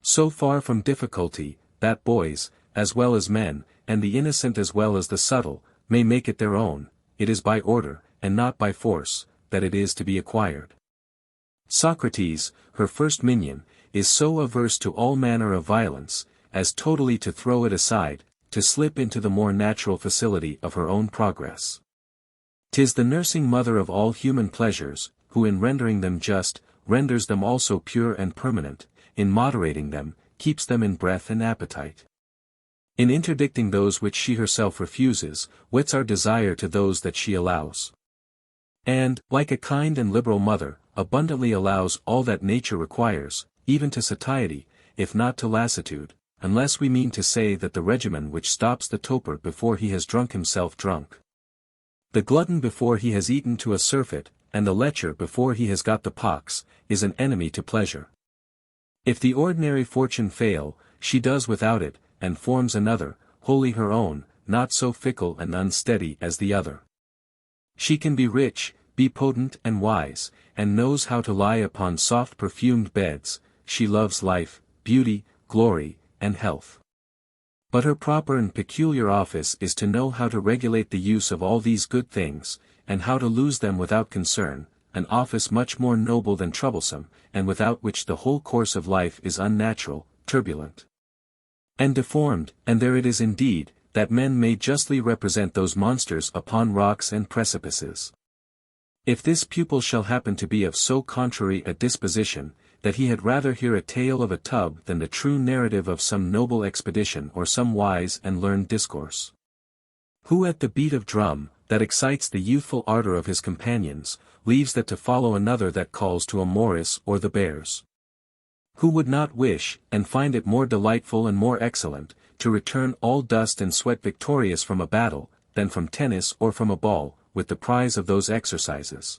So far from difficulty, that boys, as well as men, and the innocent as well as the subtle, may make it their own, it is by order, and not by force, that it is to be acquired. Socrates, her first minion, is so averse to all manner of violence, as totally to throw it aside, to slip into the more natural facility of her own progress. 'Tis the nursing mother of all human pleasures, who in rendering them just, renders them also pure and permanent, in moderating them, keeps them in breath and appetite. In interdicting those which she herself refuses, whets our desire to those that she allows. And, like a kind and liberal mother, abundantly allows all that nature requires, even to satiety, if not to lassitude, unless we mean to say that the regimen which stops the toper before he has drunk himself drunk, the glutton before he has eaten to a surfeit, and the lecher before he has got the pox, is an enemy to pleasure. If the ordinary fortune fail, she does without it, and forms another, wholly her own, not so fickle and unsteady as the other. She can be rich, be potent and wise, and knows how to lie upon soft perfumed beds. She loves life, beauty, glory, and health. But her proper and peculiar office is to know how to regulate the use of all these good things, and how to lose them without concern, an office much more noble than troublesome, and without which the whole course of life is unnatural, turbulent, and deformed. And there it is indeed, that men may justly represent those monsters upon rocks and precipices. If this pupil shall happen to be of so contrary a disposition, that he had rather hear a tale of a tub than the true narrative of some noble expedition or some wise and learned discourse, who at the beat of drum, that excites the youthful ardor of his companions, leaves that to follow another that calls to a Morris or the Bears. Who would not wish, and find it more delightful and more excellent, to return all dust and sweat victorious from a battle, than from tennis or from a ball, with the prize of those exercises?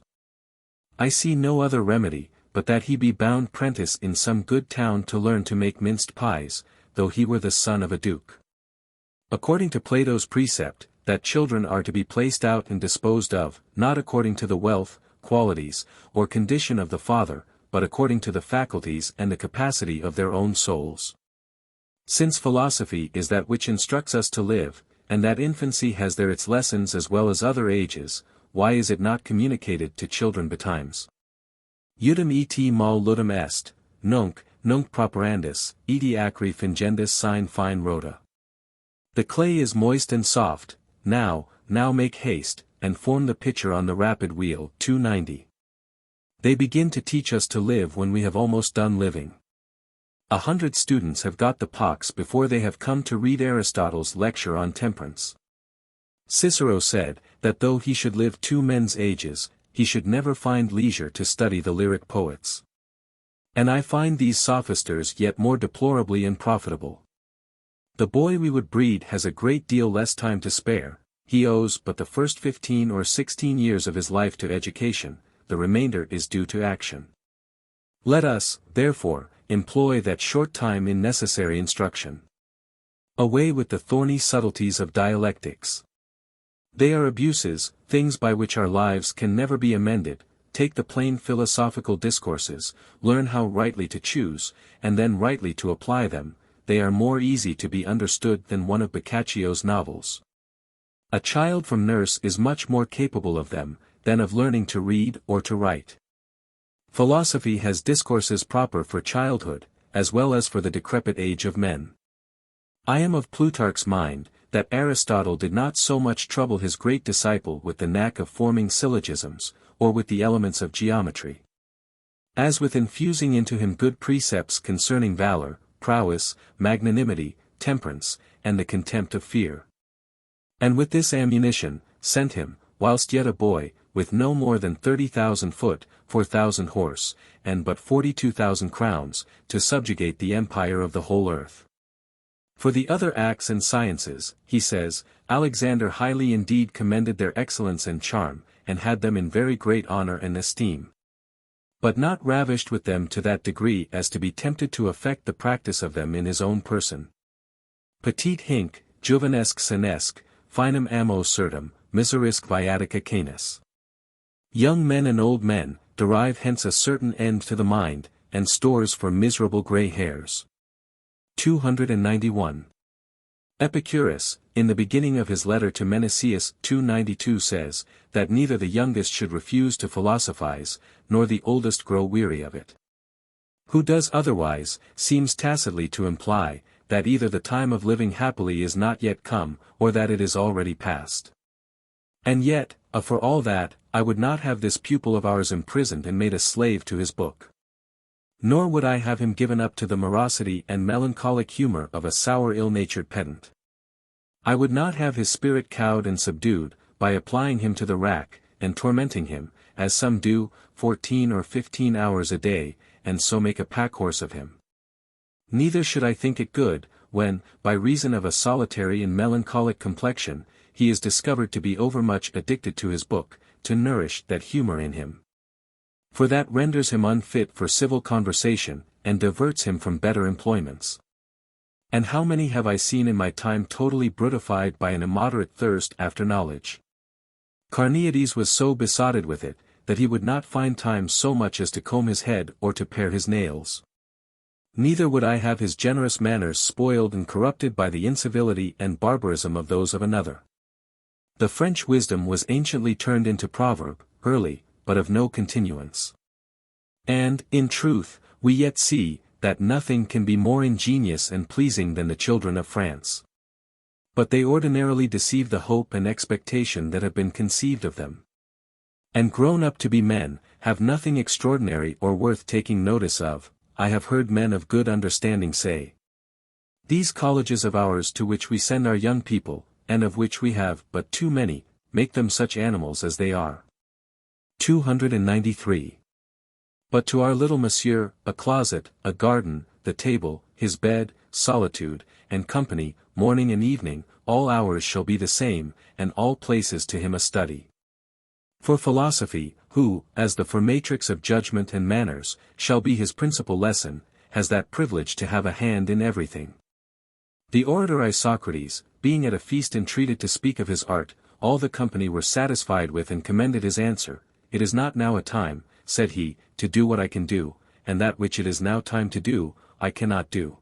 I see no other remedy, but that he be bound prentice in some good town to learn to make minced pies, though he were the son of a duke. According to Plato's precept, that children are to be placed out and disposed of, not according to the wealth, qualities, or condition of the father, but according to the faculties and the capacity of their own souls. Since philosophy is that which instructs us to live, and that infancy has there its lessons as well as other ages, why is it not communicated to children betimes? Udum et mal ludum est, nunc properandis, eti acri fingendis sine fine rota. The clay is moist and soft, now make haste, and form the pitcher on the rapid wheel. 290. They begin to teach us to live when we have almost done living. 100 students have got the pox before they have come to read Aristotle's lecture on temperance. Cicero said, that though he should live 2 men's ages, he should never find leisure to study the lyric poets. And I find these sophisters yet more deplorably unprofitable. The boy we would breed has a great deal less time to spare, he owes but the first 15 or 16 years of his life to education, the remainder is due to action. Let us, therefore, employ that short time in necessary instruction. Away with the thorny subtleties of dialectics. They are abuses, things by which our lives can never be amended. Take the plain philosophical discourses, learn how rightly to choose, and then rightly to apply them. They are more easy to be understood than one of Boccaccio's novels. A child from nurse is much more capable of them, than of learning to read or to write. Philosophy has discourses proper for childhood, as well as for the decrepit age of men. I am of Plutarch's mind, that Aristotle did not so much trouble his great disciple with the knack of forming syllogisms, or with the elements of geometry, as with infusing into him good precepts concerning valor, prowess, magnanimity, temperance, and the contempt of fear. And with this ammunition, sent him, whilst yet a boy, with no more than 30,000 foot, 4,000 horse, and but 42,000 crowns, to subjugate the empire of the whole earth. For the other acts and sciences, he says, Alexander highly indeed commended their excellence and charm, and had them in very great honor and esteem. But not ravished with them to that degree as to be tempted to affect the practice of them in his own person. Petit hinc, juvenesque senesque, finem amo certum, miserisque viatica canis. Young men and old men, derive hence a certain end to the mind, and stores for miserable grey hairs. 291. Epicurus, in the beginning of his letter to Menicius 292 says, that neither the youngest should refuse to philosophize, nor the oldest grow weary of it. Who does otherwise, seems tacitly to imply, that either the time of living happily is not yet come, or that it is already past. And yet, for all that, I would not have this pupil of ours imprisoned and made a slave to his book. Nor would I have him given up to the morosity and melancholic humor of a sour ill-natured pedant. I would not have his spirit cowed and subdued, by applying him to the rack, and tormenting him, as some do, 14 or 15 hours a day, and so make a pack-horse of him. Neither should I think it good, when, by reason of a solitary and melancholic complexion, he is discovered to be overmuch addicted to his book, to nourish that humor in him. For that renders him unfit for civil conversation, and diverts him from better employments. And how many have I seen in my time totally brutified by an immoderate thirst after knowledge? Carneades was so besotted with it, that he would not find time so much as to comb his head or to pare his nails. Neither would I have his generous manners spoiled and corrupted by the incivility and barbarism of those of another. The French wisdom was anciently turned into proverb, early, but of no continuance. And, in truth, we yet see, that nothing can be more ingenious and pleasing than the children of France. But they ordinarily deceive the hope and expectation that have been conceived of them. And grown up to be men, have nothing extraordinary or worth taking notice of, I have heard men of good understanding say. These colleges of ours to which we send our young people, and of which we have but too many, make them such animals as they are. 293. But to our little monsieur, a closet, a garden, the table, his bed, solitude, and company, morning and evening, all hours shall be the same, and all places to him a study. For philosophy, who, as the formatrix of judgment and manners, shall be his principal lesson, has that privilege to have a hand in everything. The orator Isocrates, being at a feast entreated to speak of his art, all the company were satisfied with and commended his answer. It is not now a time, said he, to do what I can do, and that which it is now time to do, I cannot do.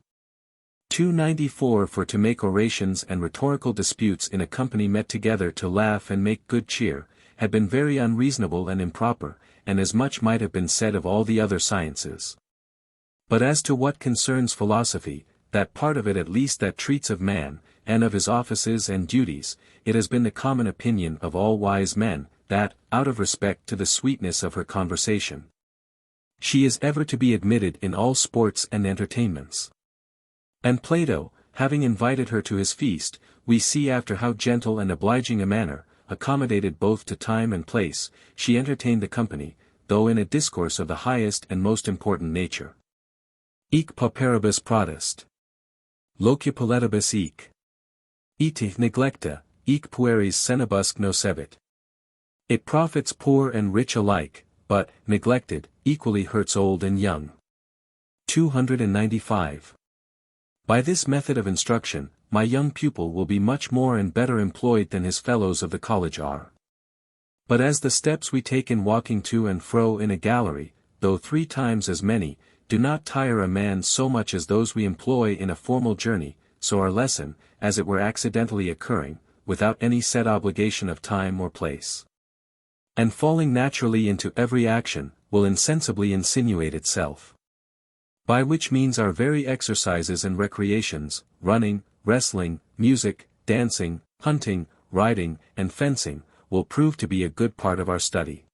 294. For to make orations and rhetorical disputes in a company met together to laugh and make good cheer, had been very unreasonable and improper, and as much might have been said of all the other sciences. But as to what concerns philosophy, that part of it at least that treats of man, and of his offices and duties, it has been the common opinion of all wise men, that, out of respect to the sweetness of her conversation, she is ever to be admitted in all sports and entertainments. And Plato, having invited her to his feast, we see after how gentle and obliging a manner, accommodated both to time and place, she entertained the company, though in a discourse of the highest and most important nature. Ec pauperibus prodest. Locupoletibus ec. Ite neglecta, ec pueris senibusque nocebit. It profits poor and rich alike, but, neglected, equally hurts old and young. 295. By this method of instruction, my young pupil will be much more and better employed than his fellows of the college are. But as the steps we take in walking to and fro in a gallery, though 3 times as many, do not tire a man so much as those we employ in a formal journey, so our lesson, as it were accidentally occurring, without any set obligation of time or place, and falling naturally into every action, will insensibly insinuate itself. By which means our very exercises and recreations, running, wrestling, music, dancing, hunting, riding, and fencing, will prove to be a good part of our study.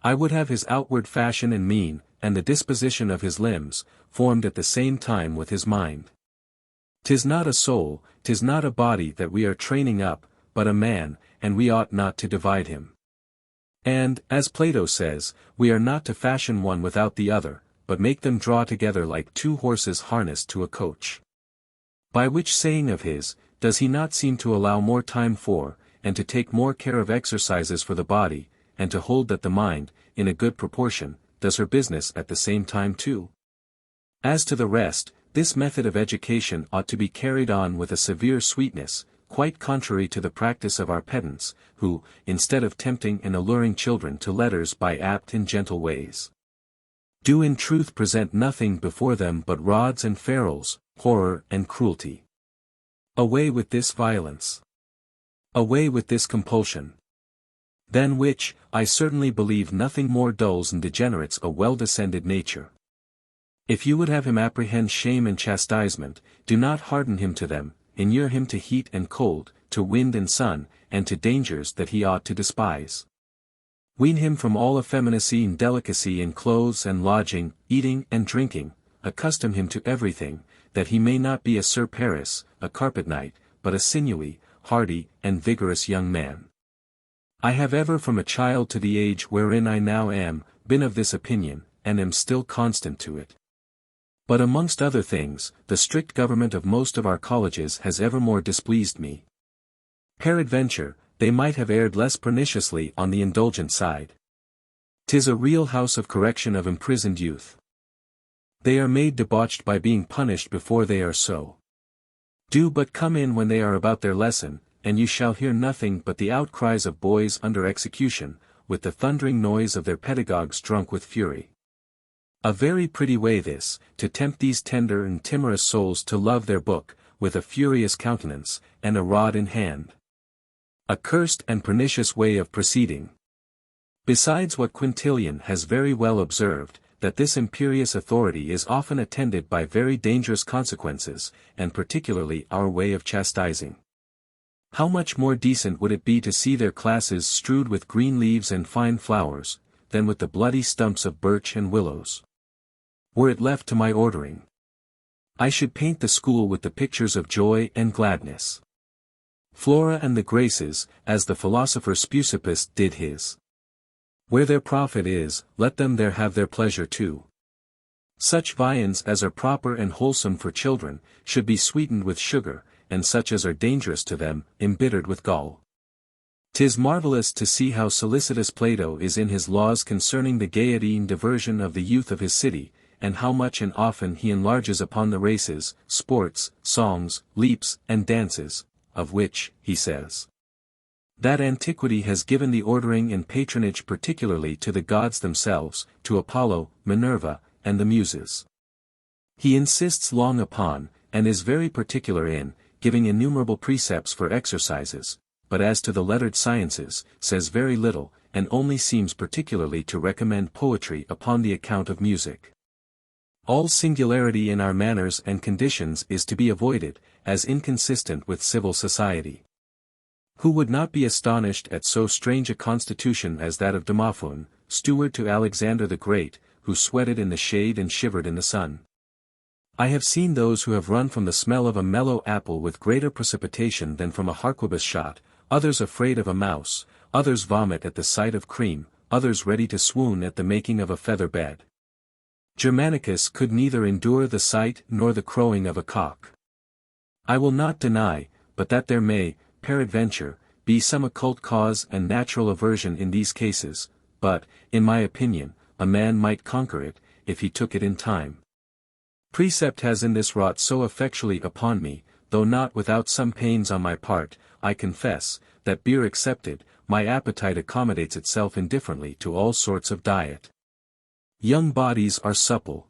I would have his outward fashion and mien, and the disposition of his limbs, formed at the same time with his mind. 'Tis not a soul, 'tis not a body that we are training up, but a man, and we ought not to divide him. And, as Plato says, we are not to fashion one without the other, but make them draw together like 2 horses harnessed to a coach. By which saying of his, does he not seem to allow more time for, and to take more care of exercises for the body, and to hold that the mind, in a good proportion, does her business at the same time too? As to the rest, this method of education ought to be carried on with a severe sweetness, quite contrary to the practice of our pedants, who, instead of tempting and alluring children to letters by apt and gentle ways, do in truth present nothing before them but rods and ferrules, horror and cruelty. Away with this violence! Away with this compulsion! Than which, I certainly believe nothing more dulls and degenerates a well-descended nature. If you would have him apprehend shame and chastisement, do not harden him to them, inure him to heat and cold, to wind and sun, and to dangers that he ought to despise. Wean him from all effeminacy and delicacy in clothes and lodging, eating and drinking, accustom him to everything, that he may not be a Sir Paris, a carpet knight, but a sinewy, hardy, and vigorous young man. I have ever from a child to the age wherein I now am, been of this opinion, and am still constant to it. But amongst other things, the strict government of most of our colleges has evermore displeased me. Peradventure, they might have erred less perniciously on the indulgent side. 'Tis a real house of correction of imprisoned youth. They are made debauched by being punished before they are so. Do but come in when they are about their lesson, and you shall hear nothing but the outcries of boys under execution, with the thundering noise of their pedagogues drunk with fury. A very pretty way this, to tempt these tender and timorous souls to love their book, with a furious countenance, and a rod in hand. A cursed and pernicious way of proceeding. Besides what Quintilian has very well observed, that this imperious authority is often attended by very dangerous consequences, and particularly our way of chastising. How much more decent would it be to see their classes strewed with green leaves and fine flowers, than with the bloody stumps of birch and willows? Were it left to my ordering, I should paint the school with the pictures of joy and gladness. Flora and the Graces, as the philosopher Speusippus did his. Where their profit is, let them there have their pleasure too. Such viands as are proper and wholesome for children, should be sweetened with sugar, and such as are dangerous to them, embittered with gall. 'Tis marvellous to see how solicitous Plato is in his laws concerning the gaiety and diversion of the youth of his city, and how much and often he enlarges upon the races, sports, songs, leaps, and dances, of which, he says, that antiquity has given the ordering and patronage particularly to the gods themselves, to Apollo, Minerva, and the Muses. He insists long upon, and is very particular in, giving innumerable precepts for exercises, but as to the lettered sciences, says very little, and only seems particularly to recommend poetry upon the account of music. All singularity in our manners and conditions is to be avoided, as inconsistent with civil society. Who would not be astonished at so strange a constitution as that of Demophoon, steward to Alexander the Great, who sweated in the shade and shivered in the sun? I have seen those who have run from the smell of a mellow apple with greater precipitation than from a harquebus shot, others afraid of a mouse, others vomit at the sight of cream, others ready to swoon at the making of a feather bed. Germanicus could neither endure the sight nor the crowing of a cock. I will not deny, but that there may, peradventure, be some occult cause and natural aversion in these cases, but, in my opinion, a man might conquer it, if he took it in time. Precept has in this wrought so effectually upon me, though not without some pains on my part, I confess, that beer excepted, my appetite accommodates itself indifferently to all sorts of diet. Young bodies are supple.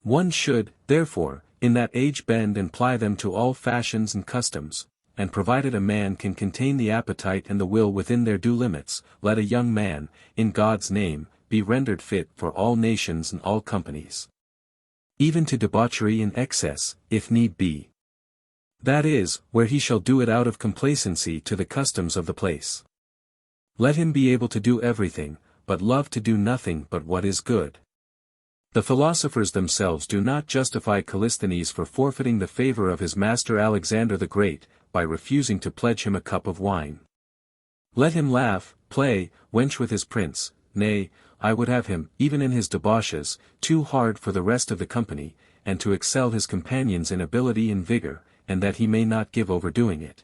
One should, therefore, in that age bend and ply them to all fashions and customs, and provided a man can contain the appetite and the will within their due limits, let a young man, in God's name, be rendered fit for all nations and all companies. Even to debauchery and excess, if need be. That is, where he shall do it out of complacency to the customs of the place. Let him be able to do everything, but love to do nothing but what is good. The philosophers themselves do not justify Callisthenes for forfeiting the favor of his master Alexander the Great, by refusing to pledge him a cup of wine. Let him laugh, play, wench with his prince, nay, I would have him, even in his debauches, too hard for the rest of the company, and to excel his companions in ability and vigor, and that he may not give over doing it.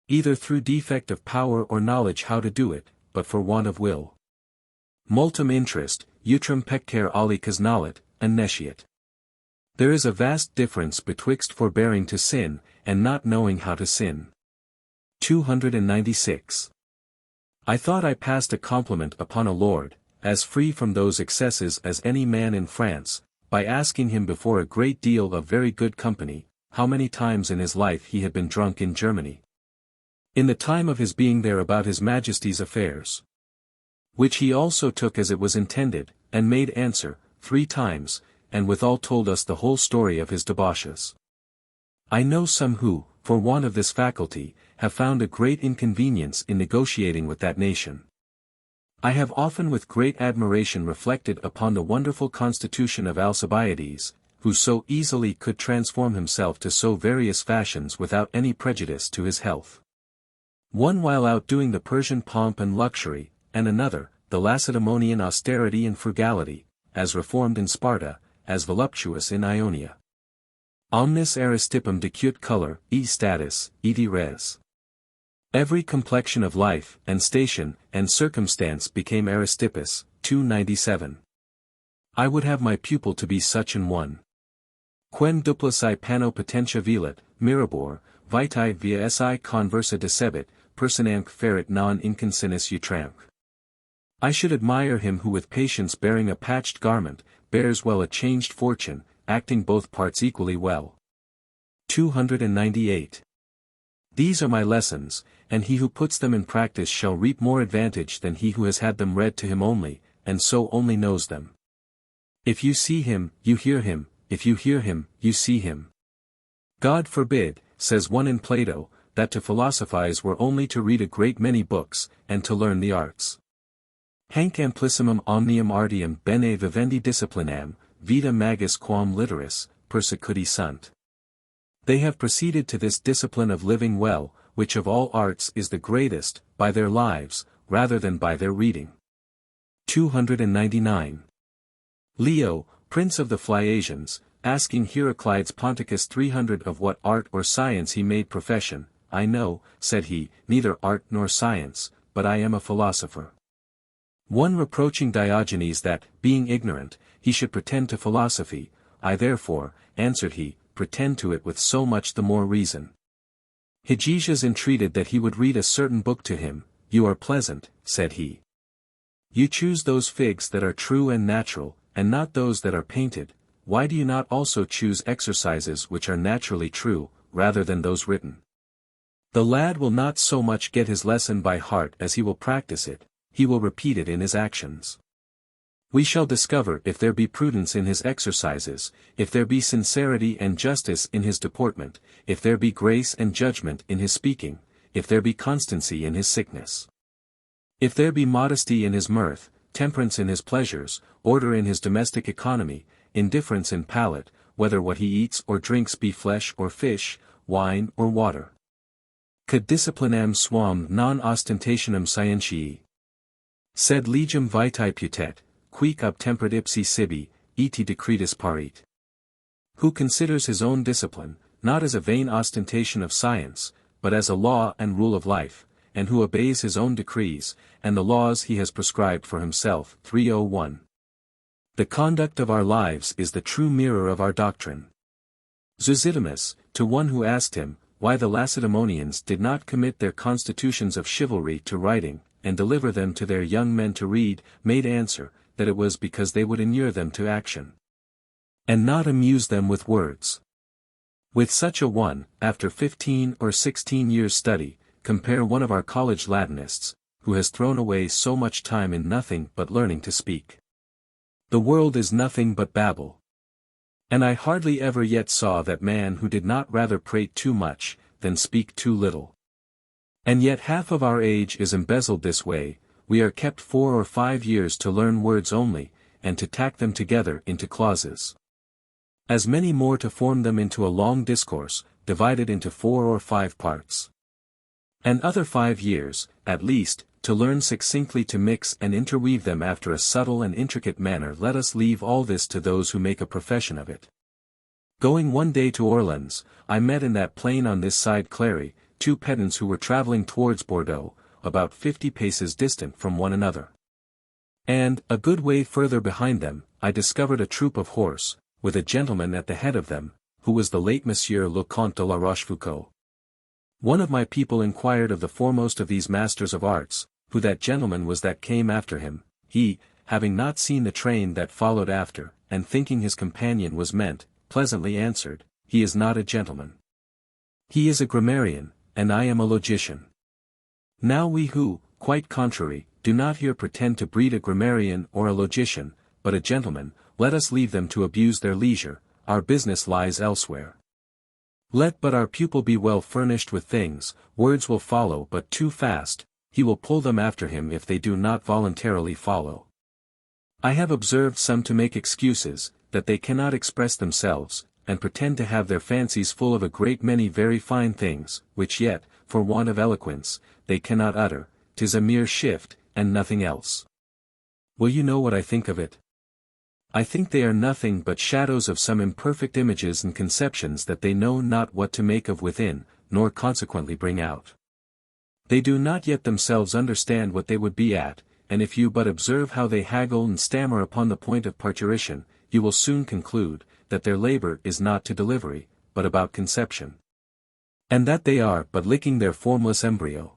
Either through defect of power or knowledge how to do it, but for want of will. Multum interest, utrum peccare alicas nollet, and nesciat. There is a vast difference betwixt forbearing to sin, and not knowing how to sin. 296. I thought I passed a compliment upon a lord, as free from those excesses as any man in France, by asking him before a great deal of very good company, how many times in his life he had been drunk in Germany. In the time of his being there about his Majesty's affairs. Which he also took as it was intended, and made answer, 3 times, and withal told us the whole story of his debauches. I know some who, for want of this faculty, have found a great inconvenience in negotiating with that nation. I have often with great admiration reflected upon the wonderful constitution of Alcibiades, who so easily could transform himself to so various fashions without any prejudice to his health. One while outdoing the Persian pomp and luxury, and another, the Lacedaemonian austerity and frugality, as reformed in Sparta, as voluptuous in Ionia. Omnis Aristippum decut color, e status, edi res. Every complexion of life, and station, and circumstance became Aristippus, 297. I would have my pupil to be such an one. Quem duplici panno potentia velat, mirabor, vitae via si conversa decebit, personamque ferit non inconsinis utramque. I should admire him who with patience bearing a patched garment, bears well a changed fortune, acting both parts equally well. 298. These are my lessons, and he who puts them in practice shall reap more advantage than he who has had them read to him only, and so only knows them. If you see him, you hear him, if you hear him, you see him. God forbid, says one in Plato, that to philosophize were only to read a great many books, and to learn the arts. Hanc amplissimum omnium artium bene vivendi disciplinam, vita magis quam literis, persecuti sunt. They have proceeded to this discipline of living well, which of all arts is the greatest, by their lives, rather than by their reading. 299. Leo, prince of the Phlyaesians, asking Heraclides Ponticus 300 of what art or science he made profession, I know, said he, neither art nor science, but I am a philosopher. One reproaching Diogenes that, being ignorant, he should pretend to philosophy, I therefore, answered he, pretend to it with so much the more reason. Hegesias entreated that he would read a certain book to him, you are pleasant, said he. You choose those figs that are true and natural, and not those that are painted, why do you not also choose exercises which are naturally true, rather than those written? The lad will not so much get his lesson by heart as he will practice it, he will repeat it in his actions. We shall discover if there be prudence in his exercises, if there be sincerity and justice in his deportment, if there be grace and judgment in his speaking, if there be constancy in his sickness. If there be modesty in his mirth, temperance in his pleasures, order in his domestic economy, indifference in palate, whether what he eats or drinks be flesh or fish, wine or water. Quid disciplinam suam non ostentationem scientiae. Sed legem vitae putet, quic obtemperat ipsi sibi, eti decretis parit. Who considers his own discipline, not as a vain ostentation of science, but as a law and rule of life, and who obeys his own decrees, and the laws he has prescribed for himself. 301. The conduct of our lives is the true mirror of our doctrine. Zosidimus, to one who asked him, why the Lacedaemonians did not commit their constitutions of chivalry to writing, and deliver them to their young men to read, made answer, that it was because they would inure them to action, and not amuse them with words. With such a one, after 15 or 16 years' study, compare one of our college Latinists, who has thrown away so much time in nothing but learning to speak. The world is nothing but babble. And I hardly ever yet saw that man who did not rather prate too much, than speak too little. And yet half of our age is embezzled this way, we are kept 4 or 5 years to learn words only, and to tack them together into clauses. As many more to form them into a long discourse, divided into 4 or 5 parts. And other 5 years, at least, to learn succinctly to mix and interweave them after a subtle and intricate manner. Let us leave all this to those who make a profession of it. Going one day to Orleans, I met in that plain on this side Clary, 2 pedants who were travelling towards Bordeaux, about 50 paces distant from one another. And, a good way further behind them, I discovered a troop of horse, with a gentleman at the head of them, who was the late Monsieur le Comte de la Rochefoucauld. One of my people inquired of the foremost of these masters of arts, who that gentleman was that came after him. He, having not seen the train that followed after, and thinking his companion was meant, pleasantly answered, he is not a gentleman. He is a grammarian, and I am a logician. Now we who, quite contrary, do not here pretend to breed a grammarian or a logician, but a gentleman, let us leave them to abuse their leisure, our business lies elsewhere. Let but our pupil be well furnished with things, words will follow but too fast, he will pull them after him if they do not voluntarily follow. I have observed some to make excuses, that they cannot express themselves, and pretend to have their fancies full of a great many very fine things, which yet, for want of eloquence, they cannot utter. 'Tis a mere shift, and nothing else. Will you know what I think of it? I think they are nothing but shadows of some imperfect images and conceptions that they know not what to make of within, nor consequently bring out. They do not yet themselves understand what they would be at, and if you but observe how they haggle and stammer upon the point of parturition, you will soon conclude, that their labor is not to delivery, but about conception. And that they are but licking their formless embryo.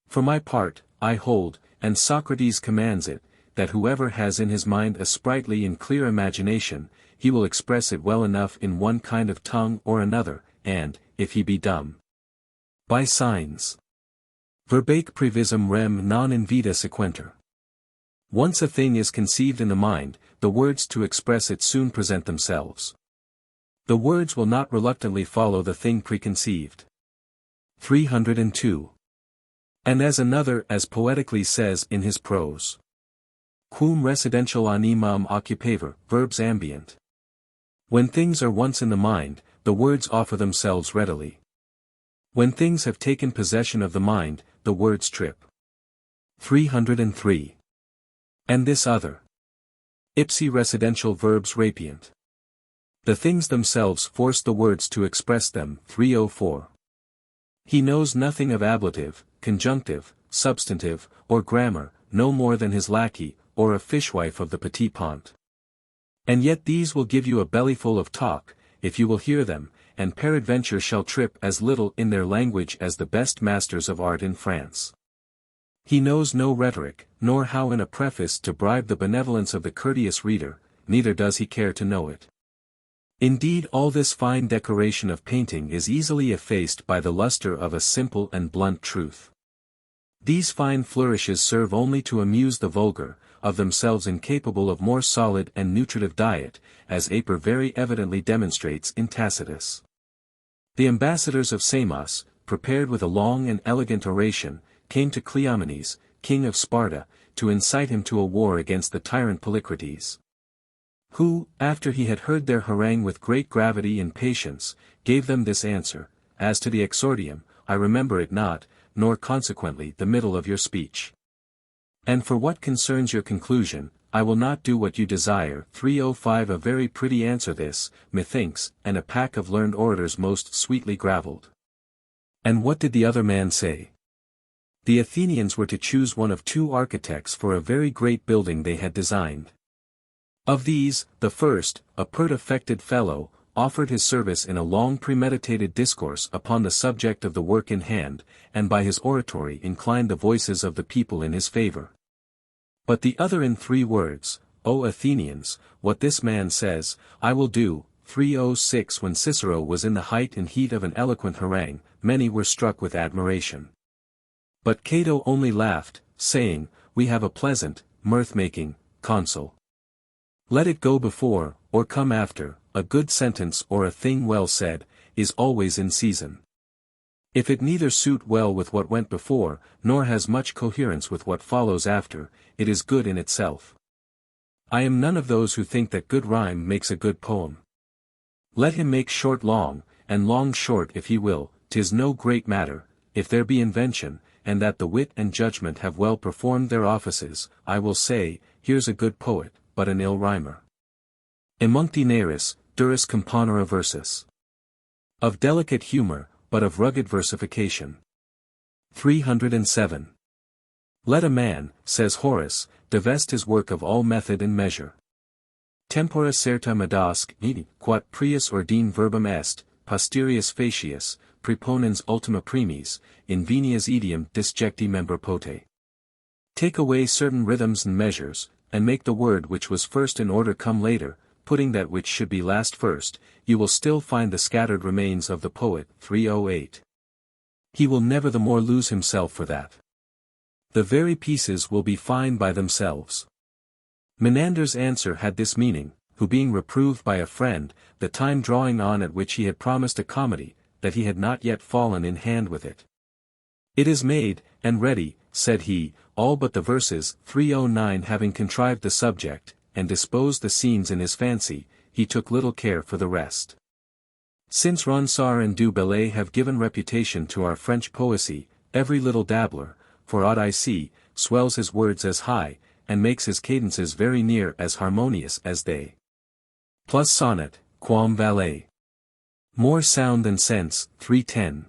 For my part, I hold, and Socrates commands it, that whoever has in his mind a sprightly and clear imagination, he will express it well enough in one kind of tongue or another, and, if he be dumb, by signs. Verbaque previsum rem non in vita sequenter. Once a thing is conceived in the mind, the words to express it soon present themselves. The words will not reluctantly follow the thing preconceived. 302. And as another as poetically says in his prose, quum residential animam occupaver, verbs ambient. When things are once in the mind, the words offer themselves readily. When things have taken possession of the mind, the words trip. 303. And this other. Ipsi residential verbs rapient. The things themselves force the words to express them. 304. He knows nothing of ablative, conjunctive, substantive, or grammar, no more than his lackey, or a fishwife of the petit pont. And yet these will give you a bellyful of talk, if you will hear them, and peradventure shall trip as little in their language as the best masters of art in France. He knows no rhetoric, nor how in a preface to bribe the benevolence of the courteous reader, neither does he care to know it. Indeed, all this fine decoration of painting is easily effaced by the luster of a simple and blunt truth. These fine flourishes serve only to amuse the vulgar, of themselves incapable of more solid and nutritive diet, as Aper very evidently demonstrates in Tacitus. The ambassadors of Samos, prepared with a long and elegant oration, came to Cleomenes, king of Sparta, to incite him to a war against the tyrant Polycrates. Who, after he had heard their harangue with great gravity and patience, gave them this answer: As to the exordium, I remember it not, nor consequently the middle of your speech. And for what concerns your conclusion, I will not do what you desire. 305. A very pretty answer this, methinks, and a pack of learned orators most sweetly gravelled. And what did the other man say? The Athenians were to choose one of two architects for a very great building they had designed. Of these, the first, a pert affected fellow, offered his service in a long premeditated discourse upon the subject of the work in hand, and by his oratory inclined the voices of the people in his favor. But the other in 3 words, O Athenians, what this man says, I will do. 306. When Cicero was in the height and heat of an eloquent harangue, many were struck with admiration. But Cato only laughed, saying, We have a pleasant, mirth-making, consul. Let it go before, or come after, a good sentence or a thing well said, is always in season. If it neither suit well with what went before, nor has much coherence with what follows after, it is good in itself. I am none of those who think that good rhyme makes a good poem. Let him make short long, and long short if he will, 'tis no great matter, if there be invention, and that the wit and judgment have well performed their offices. I will say, here's a good poet, but an ill rhymer. Emuncti neris, duris componere versus. Of delicate humor, but of rugged versification. 307. Let a man, says Horace, divest his work of all method and measure. Tempora certa medasque, quat prius ordine verbum est, posterius facius, preponens ultima primis, invenias idiom disjecti member pote. Take away certain rhythms and measures, and make the word which was first in order come later, putting that which should be last first, you will still find the scattered remains of the poet. 308. He will never the more lose himself for that. The very pieces will be fine by themselves. Menander's answer had this meaning, who being reproved by a friend, the time drawing on at which he had promised a comedy, that he had not yet fallen in hand with it. It is made, and ready, said he, all but the verses. 309. Having contrived the subject, and disposed the scenes in his fancy, he took little care for the rest. Since Ronsard and Du Bellay have given reputation to our French poesy, every little dabbler, for aught I see, swells his words as high, and makes his cadences very near as harmonious as they. Plus sonnet, quam valet. More sound than sense. 310.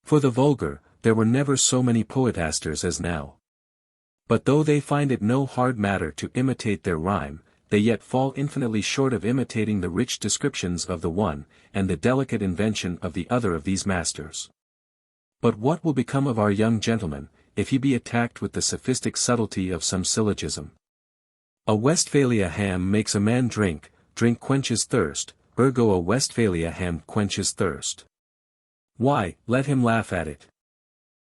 For the vulgar, there were never so many poetasters as now. But though they find it no hard matter to imitate their rhyme, they yet fall infinitely short of imitating the rich descriptions of the one, and the delicate invention of the other of these masters. But what will become of our young gentleman, if he be attacked with the sophistic subtlety of some syllogism? A Westphalia ham makes a man drink, drink quenches thirst, ergo a Westphalia ham quenches thirst. Why, let him laugh at it.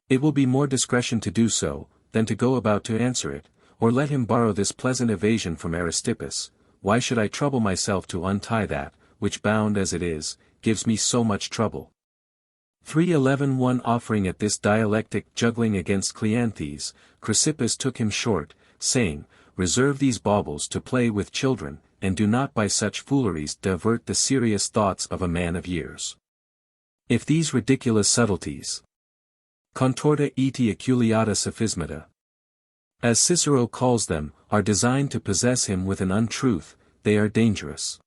It will be more discretion to do so, than to go about to answer it, or let him borrow this pleasant evasion from Aristippus: Why should I trouble myself to untie that, which bound as it is, gives me so much trouble? 311. One offering at this dialectic juggling against Cleanthes, Chrysippus took him short, saying, Reserve these baubles to play with children, and do not by such fooleries divert the serious thoughts of a man of years. If these ridiculous subtleties, contorta et aculeata sophismata, as Cicero calls them, are designed to possess him with an untruth, they are dangerous.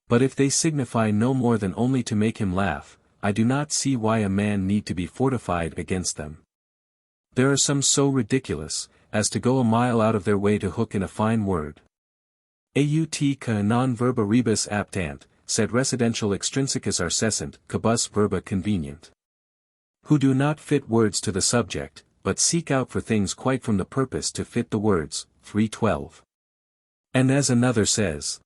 But if they signify no more than only to make him laugh, I do not see why a man need to be fortified against them. There are some so ridiculous, as to go a mile out of their way to hook in a fine word. Aut ca non verba rebus aptant, sed residential extrinsicus arcescent, cabus verba convenient. Who do not fit words to the subject, but seek out for things quite from the purpose to fit the words, 3:12. And as another says,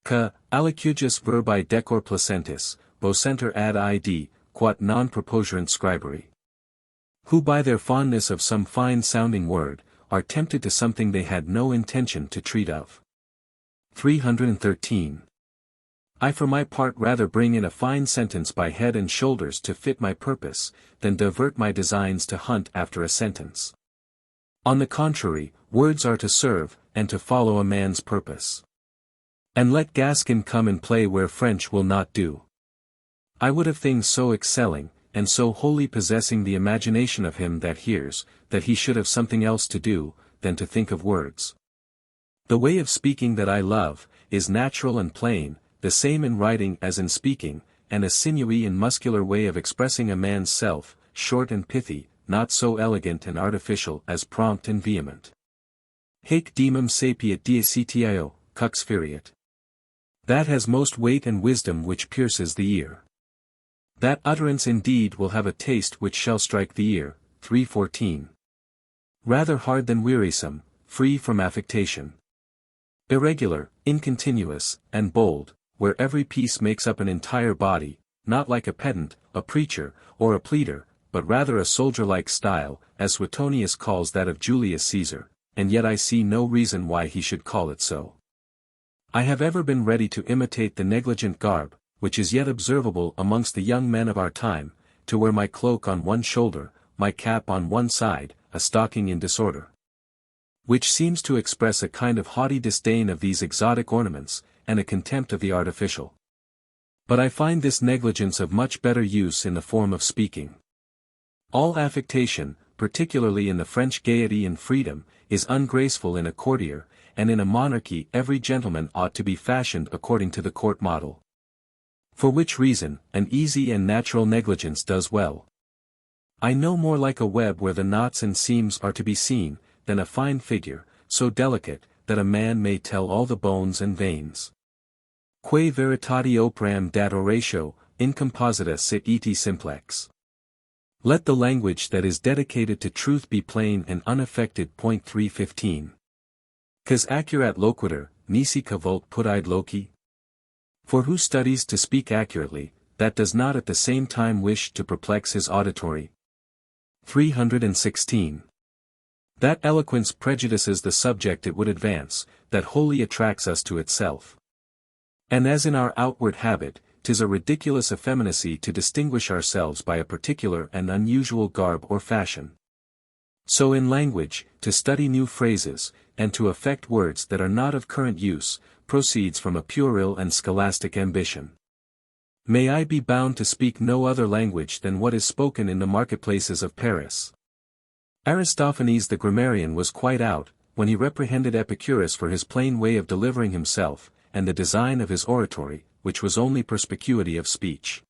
ca alicugus verbi decor placentis, vocenter ad id, quat non proposerant scriberi. Who by their fondness of some fine-sounding word, are tempted to something they had no intention to treat of. 313. I for my part rather bring in a fine sentence by head and shoulders to fit my purpose, than divert my designs to hunt after a sentence. On the contrary, words are to serve, and to follow a man's purpose. And let Gascon come and play where French will not do. I would have things so excelling, and so wholly possessing the imagination of him that hears, that he should have something else to do, than to think of words. The way of speaking that I love, is natural and plain, the same in writing as in speaking, and a sinewy and muscular way of expressing a man's self, short and pithy, not so elegant and artificial as prompt and vehement. Haec demum sapiet diacetio, cux feriat. That has most weight and wisdom which pierces the ear. That utterance indeed will have a taste which shall strike the ear, 3:14. Rather hard than wearisome, free from affectation. Irregular, incontinuous, and bold, where every piece makes up an entire body, not like a pedant, a preacher, or a pleader, but rather a soldier-like style, as Suetonius calls that of Julius Caesar, and yet I see no reason why he should call it so. I have ever been ready to imitate the negligent garb, which is yet observable amongst the young men of our time, to wear my cloak on one shoulder, my cap on one side, a stocking in disorder. Which seems to express a kind of haughty disdain of these exotic ornaments, and a contempt of the artificial. But I find this negligence of much better use in the form of speaking. All affectation, particularly in the French gaiety and freedom, is ungraceful in a courtier, and in a monarchy every gentleman ought to be fashioned according to the court model. For which reason, an easy and natural negligence does well. I know more like a web where the knots and seams are to be seen, than a fine figure, so delicate, that a man may tell all the bones and veins. Quae veritati operam dat oratio, incomposita sit eti simplex. Let the language that is dedicated to truth be plain and unaffected. 3:15. Cas accurat loquitur, nisi cavult putide loci? For who studies to speak accurately, that does not at the same time wish to perplex his auditory? 316. That eloquence prejudices the subject it would advance, that wholly attracts us to itself. And as in our outward habit, 'tis a ridiculous effeminacy to distinguish ourselves by a particular and unusual garb or fashion. So in language, to study new phrases, and to affect words that are not of current use, proceeds from a puerile and scholastic ambition. May I be bound to speak no other language than what is spoken in the marketplaces of Paris. Aristophanes the grammarian was quite out, when he reprehended Epicurus for his plain way of delivering himself, and the design of his oratory, which was only perspicuity of speech.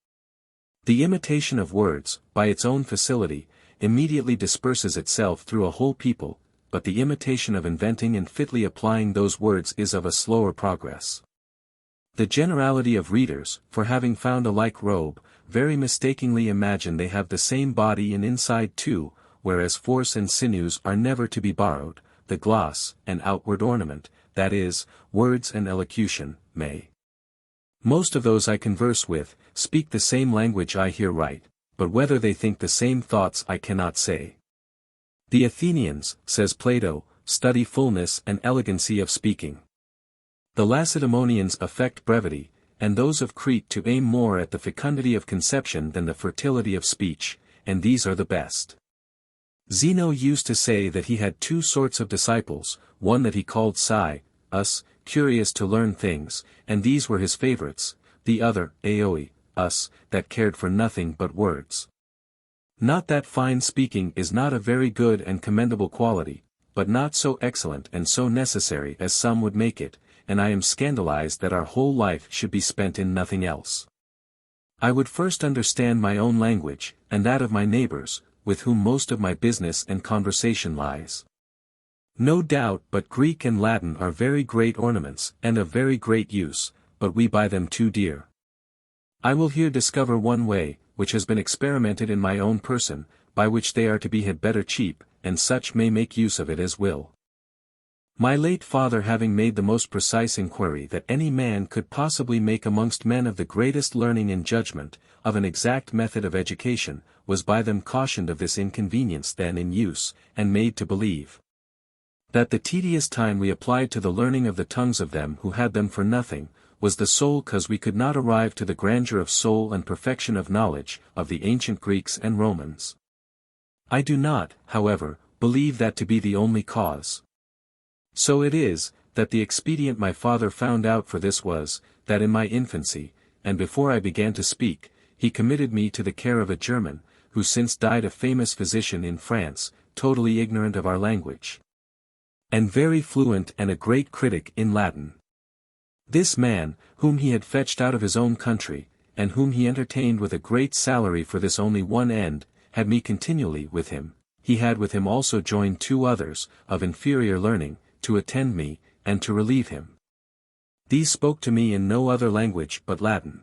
The imitation of words, by its own facility, immediately disperses itself through a whole people, but the imitation of inventing and fitly applying those words is of a slower progress. The generality of readers, for having found a like robe, very mistakenly imagine they have the same body and inside too, whereas force and sinews are never to be borrowed, the gloss, and outward ornament, that is, words and elocution, may. Most of those I converse with, speak the same language I hear write, but whether they think the same thoughts I cannot say. The Athenians, says Plato, study fullness and elegancy of speaking. The Lacedaemonians affect brevity, and those of Crete to aim more at the fecundity of conception than the fertility of speech, and these are the best. Zeno used to say that he had two sorts of disciples, one that he called curious to learn things, and these were his favorites, the other, aoi, us, that cared for nothing but words. Not that fine speaking is not a very good and commendable quality, but not so excellent and so necessary as some would make it, and I am scandalized that our whole life should be spent in nothing else. I would first understand my own language, and that of my neighbors, with whom most of my business and conversation lies. No doubt but Greek and Latin are very great ornaments, and of very great use, but we buy them too dear. I will here discover one way, which has been experimented in my own person, by which they are to be had better cheap, and such may make use of it as will. My late father having made the most precise inquiry that any man could possibly make amongst men of the greatest learning and judgment, of an exact method of education, was by them cautioned of this inconvenience then in use, and made to believe that the tedious time we applied to the learning of the tongues of them who had them for nothing, was the sole cause we could not arrive to the grandeur of soul and perfection of knowledge, of the ancient Greeks and Romans. I do not, however, believe that to be the only cause. So it is, that the expedient my father found out for this was, that in my infancy, and before I began to speak, he committed me to the care of a German, who since died a famous physician in France, totally ignorant of our language, and very fluent and a great critic in Latin. This man, whom he had fetched out of his own country, and whom he entertained with a great salary for this only one end, had me continually with him. He had with him also joined 2 others, of inferior learning, to attend me, and to relieve him. These spoke to me in no other language but Latin.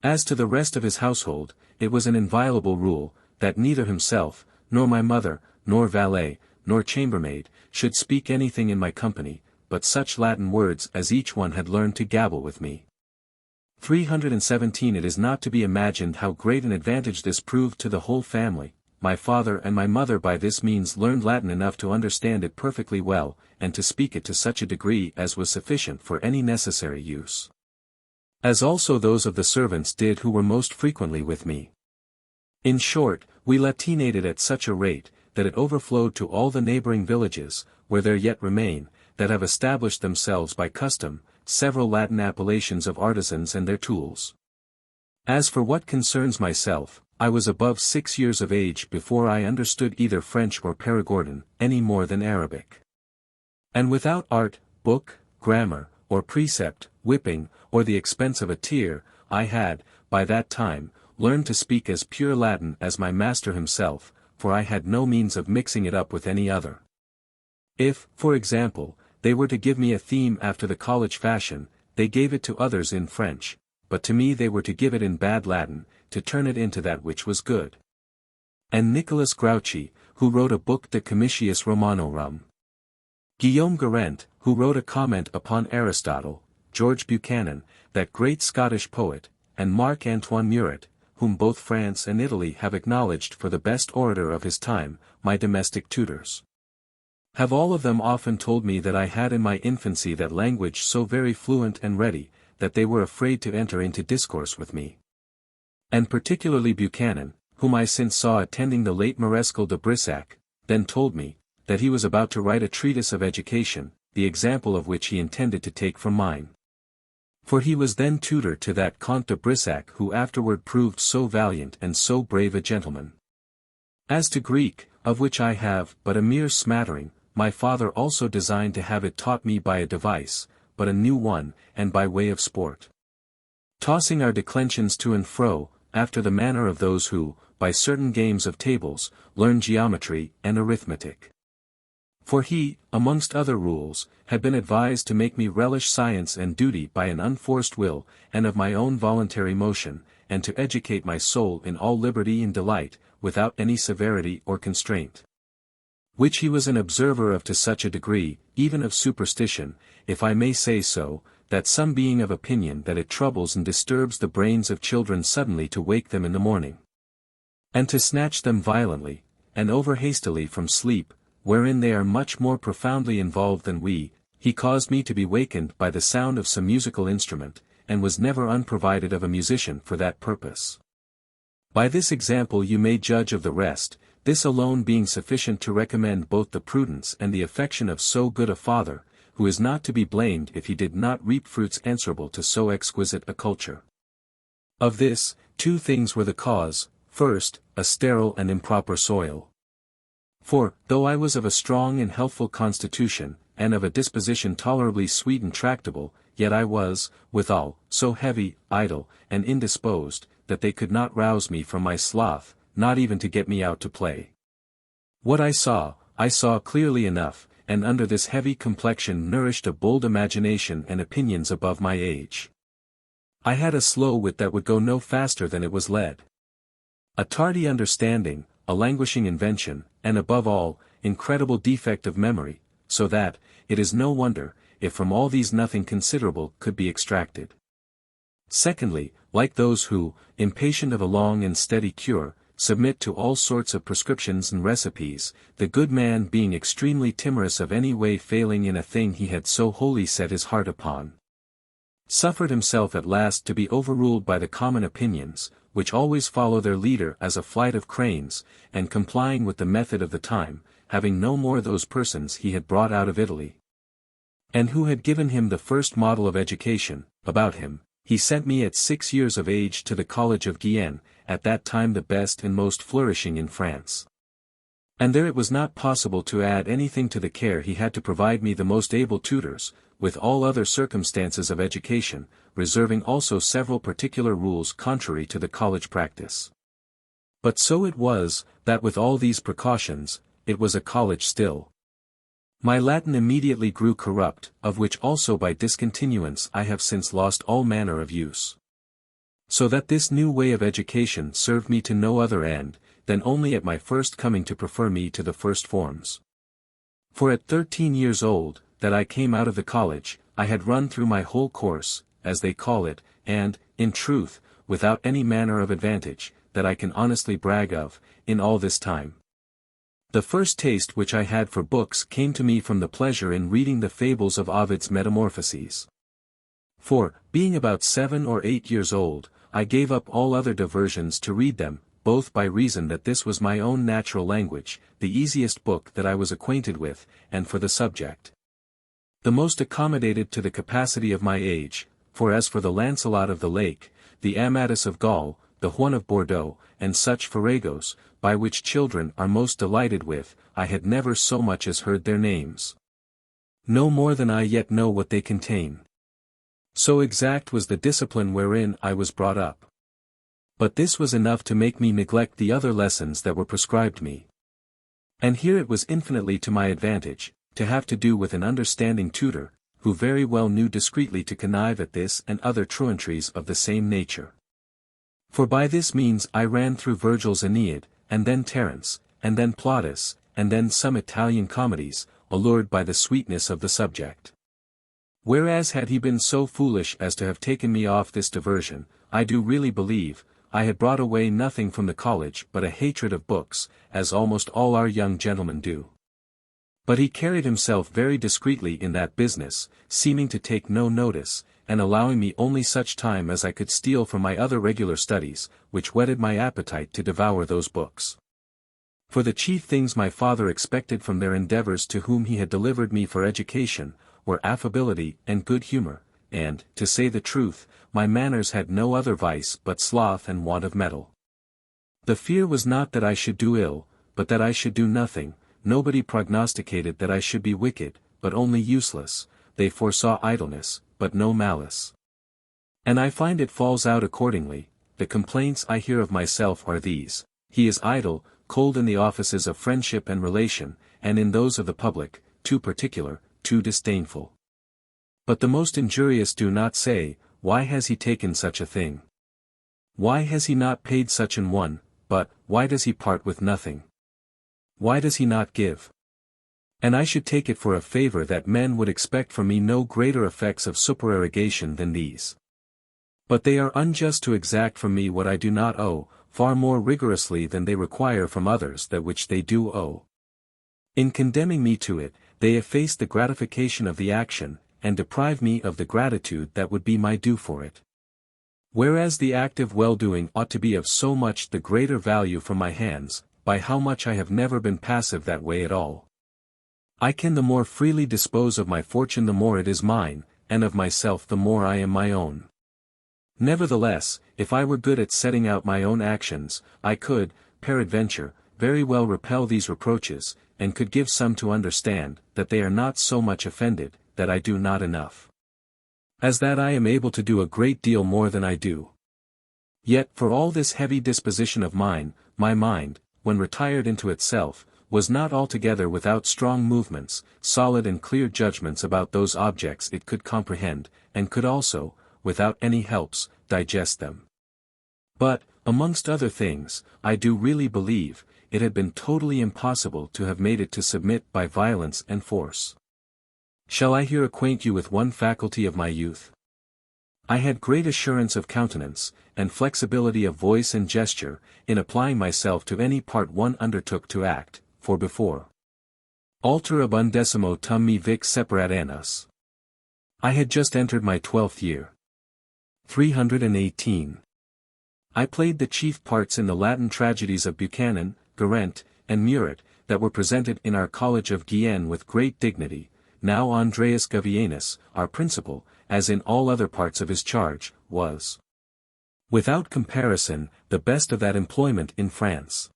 As to the rest of his household, it was an inviolable rule, that neither himself, nor my mother, nor valet, nor chambermaid, should speak anything in my company, but such Latin words as each one had learned to gabble with me. 317 It is not to be imagined how great an advantage this proved to the whole family. My father and my mother by this means learned Latin enough to understand it perfectly well, and to speak it to such a degree as was sufficient for any necessary use. As also those of the servants did who were most frequently with me. In short, we Latinated at such a rate, that it overflowed to all the neighboring villages, where there yet remain, that have established themselves by custom, several Latin appellations of artisans and their tools. As for what concerns myself, I was above 6 years of age before I understood either French or Perigordin, any more than Arabic. And without art, book, grammar, or precept, whipping, or the expense of a tear, I had, by that time, learned to speak as pure Latin as my master himself, for I had no means of mixing it up with any other. If, for example, they were to give me a theme after the college fashion, they gave it to others in French, but to me they were to give it in bad Latin, to turn it into that which was good. And Nicholas Grouchy, who wrote a book De Comitiis Romanorum. Guillaume Garrent, who wrote a comment upon Aristotle, George Buchanan, that great Scottish poet, and Marc-Antoine Murat, whom both France and Italy have acknowledged for the best orator of his time, my domestic tutors, have all of them often told me that I had in my infancy that language so very fluent and ready, that they were afraid to enter into discourse with me. And particularly Buchanan, whom I since saw attending the late Marescal de Brissac, then told me, that he was about to write a treatise of education, the example of which he intended to take from mine. For he was then tutor to that Comte de Brissac who afterward proved so valiant and so brave a gentleman. As to Greek, of which I have but a mere smattering, my father also designed to have it taught me by a device, but a new one, and by way of sport. Tossing our declensions to and fro, after the manner of those who, by certain games of tables, learn geometry and arithmetic. For he, amongst other rules, had been advised to make me relish science and duty by an unforced will, and of my own voluntary motion, and to educate my soul in all liberty and delight, without any severity or constraint. Which he was an observer of to such a degree, even of superstition, if I may say so, that some being of opinion that it troubles and disturbs the brains of children suddenly to wake them in the morning, and to snatch them violently, and over hastily from sleep, wherein they are much more profoundly involved than we, he caused me to be wakened by the sound of some musical instrument, and was never unprovided of a musician for that purpose. By this example you may judge of the rest, this alone being sufficient to recommend both the prudence and the affection of so good a father, who is not to be blamed if he did not reap fruits answerable to so exquisite a culture. Of this, two things were the cause: first, a sterile and improper soil. For, though I was of a strong and healthful constitution, and of a disposition tolerably sweet and tractable, yet I was, withal, so heavy, idle, and indisposed, that they could not rouse me from my sloth, not even to get me out to play. What I saw clearly enough, and under this heavy complexion nourished a bold imagination and opinions above my age. I had a slow wit that would go no faster than it was led. A tardy understanding, a languishing invention, and above all, incredible defect of memory, so that, it is no wonder, if from all these nothing considerable could be extracted. Secondly, like those who, impatient of a long and steady cure, submit to all sorts of prescriptions and recipes, the good man being extremely timorous of any way failing in a thing he had so wholly set his heart upon, suffered himself at last to be overruled by the common opinions, which always follow their leader as a flight of cranes, and complying with the method of the time, having no more those persons he had brought out of Italy, and who had given him the first model of education, about him, he sent me at 6 years of age to the College of Guienne, at that time the best and most flourishing in France. And there it was not possible to add anything to the care he had to provide me the most able tutors, with all other circumstances of education, reserving also several particular rules contrary to the college practice. But so it was, that with all these precautions, it was a college still. My Latin immediately grew corrupt, of which also by discontinuance I have since lost all manner of use. So that this new way of education served me to no other end, than only at my first coming to prefer me to the first forms. For at 13 years old, that I came out of the college, I had run through my whole course, as they call it, and, in truth, without any manner of advantage, that I can honestly brag of, in all this time. The first taste which I had for books came to me from the pleasure in reading the fables of Ovid's Metamorphoses. For, being about 7 or 8 years old, I gave up all other diversions to read them, both by reason that this was my own natural language, the easiest book that I was acquainted with, and for the subject, the most accommodated to the capacity of my age, for as for the Lancelot of the Lake, the Amadis of Gaul, the Juan of Bordeaux, and such farragos, by which children are most delighted with, I had never so much as heard their names. No more than I yet know what they contain. So exact was the discipline wherein I was brought up. But this was enough to make me neglect the other lessons that were prescribed me. And here it was infinitely to my advantage, to have to do with an understanding tutor, who very well knew discreetly to connive at this and other truantries of the same nature. For by this means I ran through Virgil's Aeneid, and then Terence, and then Plautus, and then some Italian comedies, allured by the sweetness of the subject. Whereas had he been so foolish as to have taken me off this diversion, I do really believe, I had brought away nothing from the college but a hatred of books, as almost all our young gentlemen do. But he carried himself very discreetly in that business, seeming to take no notice, and allowing me only such time as I could steal from my other regular studies, which whetted my appetite to devour those books. For the chief things my father expected from their endeavors to whom he had delivered me for education, were affability and good humor, and, to say the truth, my manners had no other vice but sloth and want of mettle. The fear was not that I should do ill, but that I should do nothing. Nobody prognosticated that I should be wicked, but only useless. They foresaw idleness, but no malice. And I find it falls out accordingly. The complaints I hear of myself are these: he is idle, cold in the offices of friendship and relation, and in those of the public, too particular, too disdainful. But the most injurious do not say, why has he taken such a thing? Why has he not paid such an one? But, why does he part with nothing? Why does he not give? And I should take it for a favor that men would expect from me no greater effects of supererogation than these. But they are unjust to exact from me what I do not owe, far more rigorously than they require from others that which they do owe. In condemning me to it, they efface the gratification of the action, and deprive me of the gratitude that would be my due for it. Whereas the act of well-doing ought to be of so much the greater value from my hands, by how much I have never been passive that way at all. I can the more freely dispose of my fortune the more it is mine, and of myself the more I am my own. Nevertheless, if I were good at setting out my own actions, I could, peradventure, very well repel these reproaches, and could give some to understand, that they are not so much offended, that I do not enough, as that I am able to do a great deal more than I do. Yet for all this heavy disposition of mine, my mind, when retired into itself, was not altogether without strong movements, solid and clear judgments about those objects it could comprehend, and could also, without any helps, digest them. But, amongst other things, I do really believe, it had been totally impossible to have made it to submit by violence and force. Shall I here acquaint you with one faculty of my youth? I had great assurance of countenance, and flexibility of voice and gesture, in applying myself to any part one undertook to act, for before alter ab undecimo tum me vic separat annus. I had just entered my 12th year. 318. I played the chief parts in the Latin tragedies of Buchanan, Geraint, and Murat, that were presented in our College of Guienne with great dignity. Now Andreas Gavianus, our principal, as in all other parts of his charge, was, without comparison, the best of that employment in France.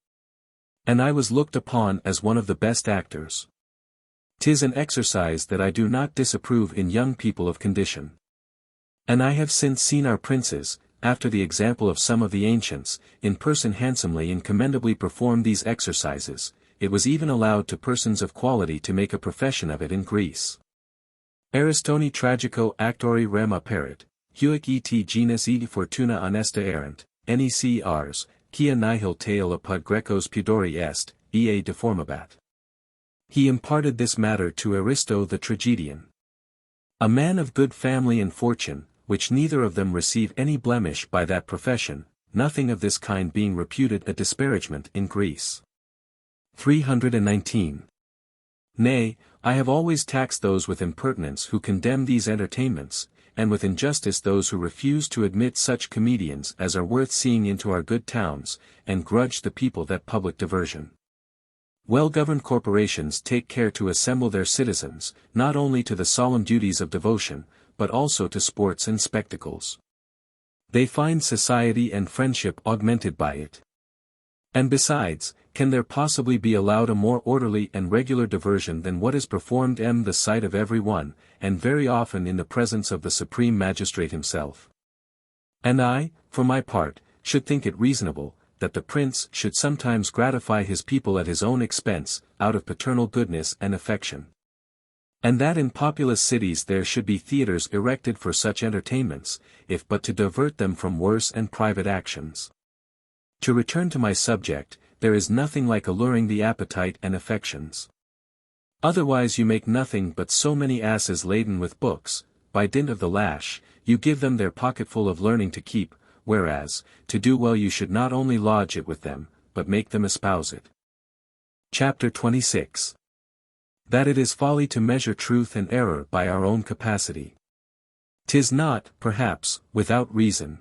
And I was looked upon as one of the best actors. 'Tis an exercise that I do not disapprove in young people of condition. And I have since seen our princes, after the example of some of the ancients, in person handsomely and commendably perform these exercises. It was even allowed to persons of quality to make a profession of it in Greece. Aristoni tragico actori rem apparit, huic et genus et fortuna honesta erant, nec ars, quia nihil tail apud Grecos pudori est, ea deformabat. He imparted this matter to Aristo the tragedian, a man of good family and fortune, which neither of them receive any blemish by that profession, nothing of this kind being reputed a disparagement in Greece. 319. Nay, I have always taxed those with impertinence who condemn these entertainments, and with injustice those who refuse to admit such comedians as are worth seeing into our good towns, and grudge the people that public diversion. Well-governed corporations take care to assemble their citizens, not only to the solemn duties of devotion, but also to sports and spectacles. They find society and friendship augmented by it. And besides, can there possibly be allowed a more orderly and regular diversion than what is performed in the sight of every one, and very often in the presence of the supreme magistrate himself? And I, for my part, should think it reasonable, that the prince should sometimes gratify his people at his own expense, out of paternal goodness and affection. And that in populous cities there should be theatres erected for such entertainments, if but to divert them from worse and private actions. To return to my subject, there is nothing like alluring the appetite and affections. Otherwise you make nothing but so many asses laden with books, by dint of the lash, you give them their pocketful of learning to keep, whereas, to do well you should not only lodge it with them, but make them espouse it. Chapter 26. That it is folly to measure truth and error by our own capacity. 'Tis not, perhaps, without reason,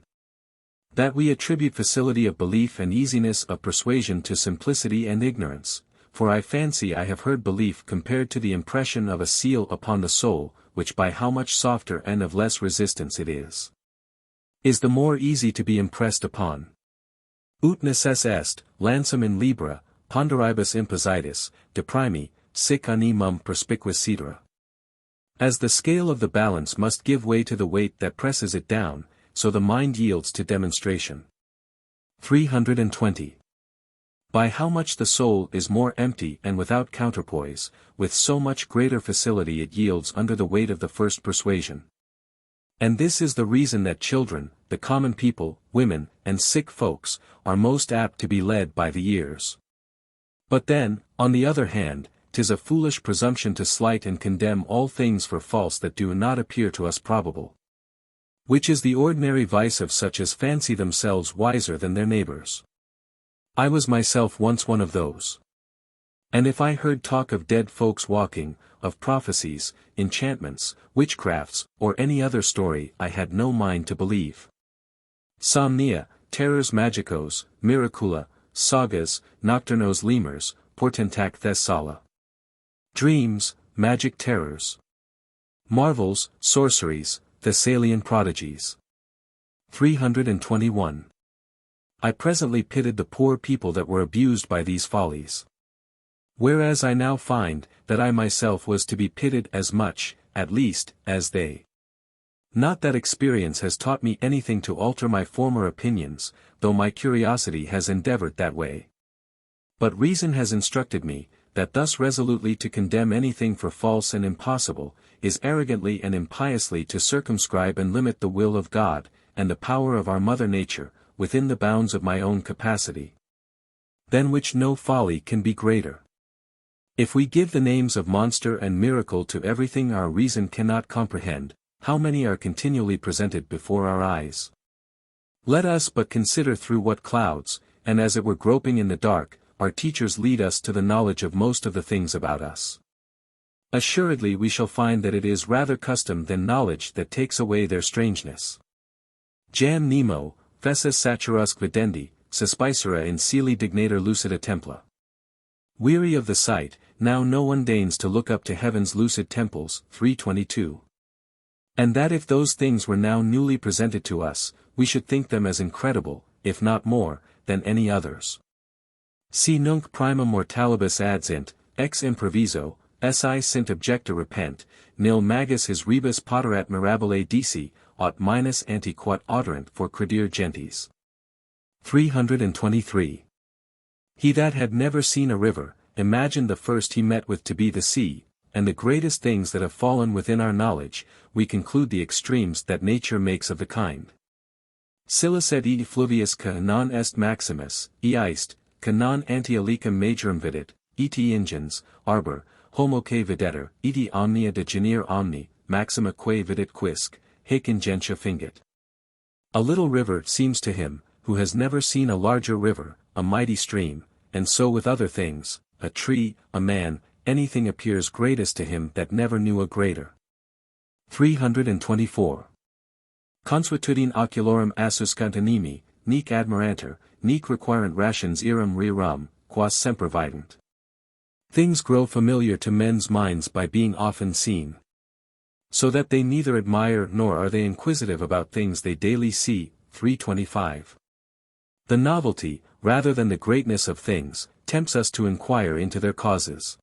that we attribute facility of belief and easiness of persuasion to simplicity and ignorance, for I fancy I have heard belief compared to the impression of a seal upon the soul, which by how much softer and of less resistance it is the more easy to be impressed upon. Ut necesse est, lansum in libra, ponderibus impositis, deprimi, sic animum perspicuicidra. As the scale of the balance must give way to the weight that presses it down, so the mind yields to demonstration. 320. By how much the soul is more empty and without counterpoise, with so much greater facility it yields under the weight of the first persuasion. And this is the reason that children, the common people, women, and sick folks, are most apt to be led by the ears. But then, on the other hand, 'tis a foolish presumption to slight and condemn all things for false that do not appear to us probable. Which is the ordinary vice of such as fancy themselves wiser than their neighbors. I was myself once one of those. And if I heard talk of dead folks walking, of prophecies, enchantments, witchcrafts, or any other story I had no mind to believe. Somnia, terrors magicos, miracula, sagas, nocturnos lemurs, portentac thessala. Dreams, magic terrors. Marvels, sorceries, Thessalian prodigies. 321. I presently pitied the poor people that were abused by these follies. Whereas I now find, that I myself was to be pitied as much, at least, as they. Not that experience has taught me anything to alter my former opinions, though my curiosity has endeavored that way. But reason has instructed me, that thus resolutely to condemn anything for false and impossible, is arrogantly and impiously to circumscribe and limit the will of God, and the power of our mother nature, within the bounds of my own capacity. Than which no folly can be greater. If we give the names of monster and miracle to everything our reason cannot comprehend, how many are continually presented before our eyes? Let us but consider through what clouds, and as it were groping in the dark, our teachers lead us to the knowledge of most of the things about us. Assuredly we shall find that it is rather custom than knowledge that takes away their strangeness. Jam nemo, fessus saturusque videndi, suspicera in celi dignator lucida templa. Weary of the sight, now no one deigns to look up to heaven's lucid temples. 322. And that if those things were now newly presented to us, we should think them as incredible, if not more, than any others. Si nunc prima mortalibus adsint, ex improviso, si sint objecta repent, nil magis his rebus poterat mirabile dici, aut minus antiquat oderant for credere gentes. 323. He that had never seen a river, imagined the first he met with to be the sea, and the greatest things that have fallen within our knowledge, we conclude the extremes that nature makes of the kind. Silis et e fluvius ca non est maximus, eist, ca non antialicum majorum vidit, et ingens, arbor, homo que videtur, et omnia de genere omni, maxima que vidit quisque, haec ingentia fingit. A little river seems to him, who has never seen a larger river, a mighty stream, and so with other things, a tree, a man, anything appears greatest to him that never knew a greater. 324. Consuetudine oculorum assuscant animi, nec admiranter, nec requirent rations eram rerum, quas semper vident. Things grow familiar to men's minds by being often seen. So that they neither admire nor are they inquisitive about things they daily see. 325. The novelty, rather than the greatness of things, tempts us to inquire into their causes.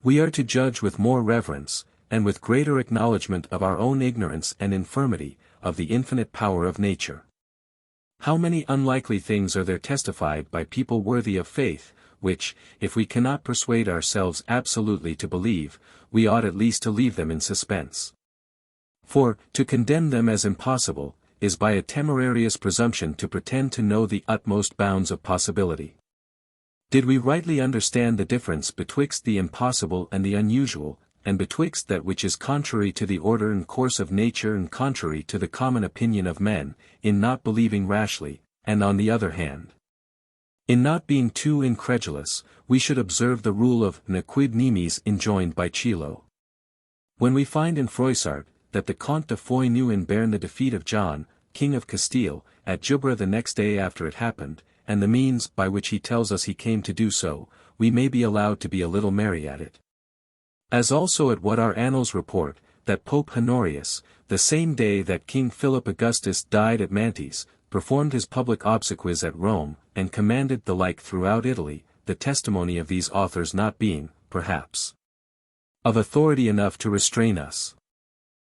We are to judge with more reverence, and with greater acknowledgment of our own ignorance and infirmity, of the infinite power of nature. How many unlikely things are there testified by people worthy of faith, which, if we cannot persuade ourselves absolutely to believe, we ought at least to leave them in suspense. For, to condemn them as impossible, is by a temerarious presumption to pretend to know the utmost bounds of possibility. Did we rightly understand the difference betwixt the impossible and the unusual, and betwixt that which is contrary to the order and course of nature and contrary to the common opinion of men, in not believing rashly, and on the other hand, in not being too incredulous, we should observe the rule of ne quid nimis enjoined by Chilo. When we find in Froissart, that the Comte de Foix knew in Béarn the defeat of John, King of Castile, at Jubra the next day after it happened, and the means by which he tells us he came to do so, we may be allowed to be a little merry at it. As also at what our annals report, that Pope Honorius, the same day that King Philip Augustus died at Mantes, performed his public obsequies at Rome, and commanded the like throughout Italy, the testimony of these authors not being, perhaps, of authority enough to restrain us.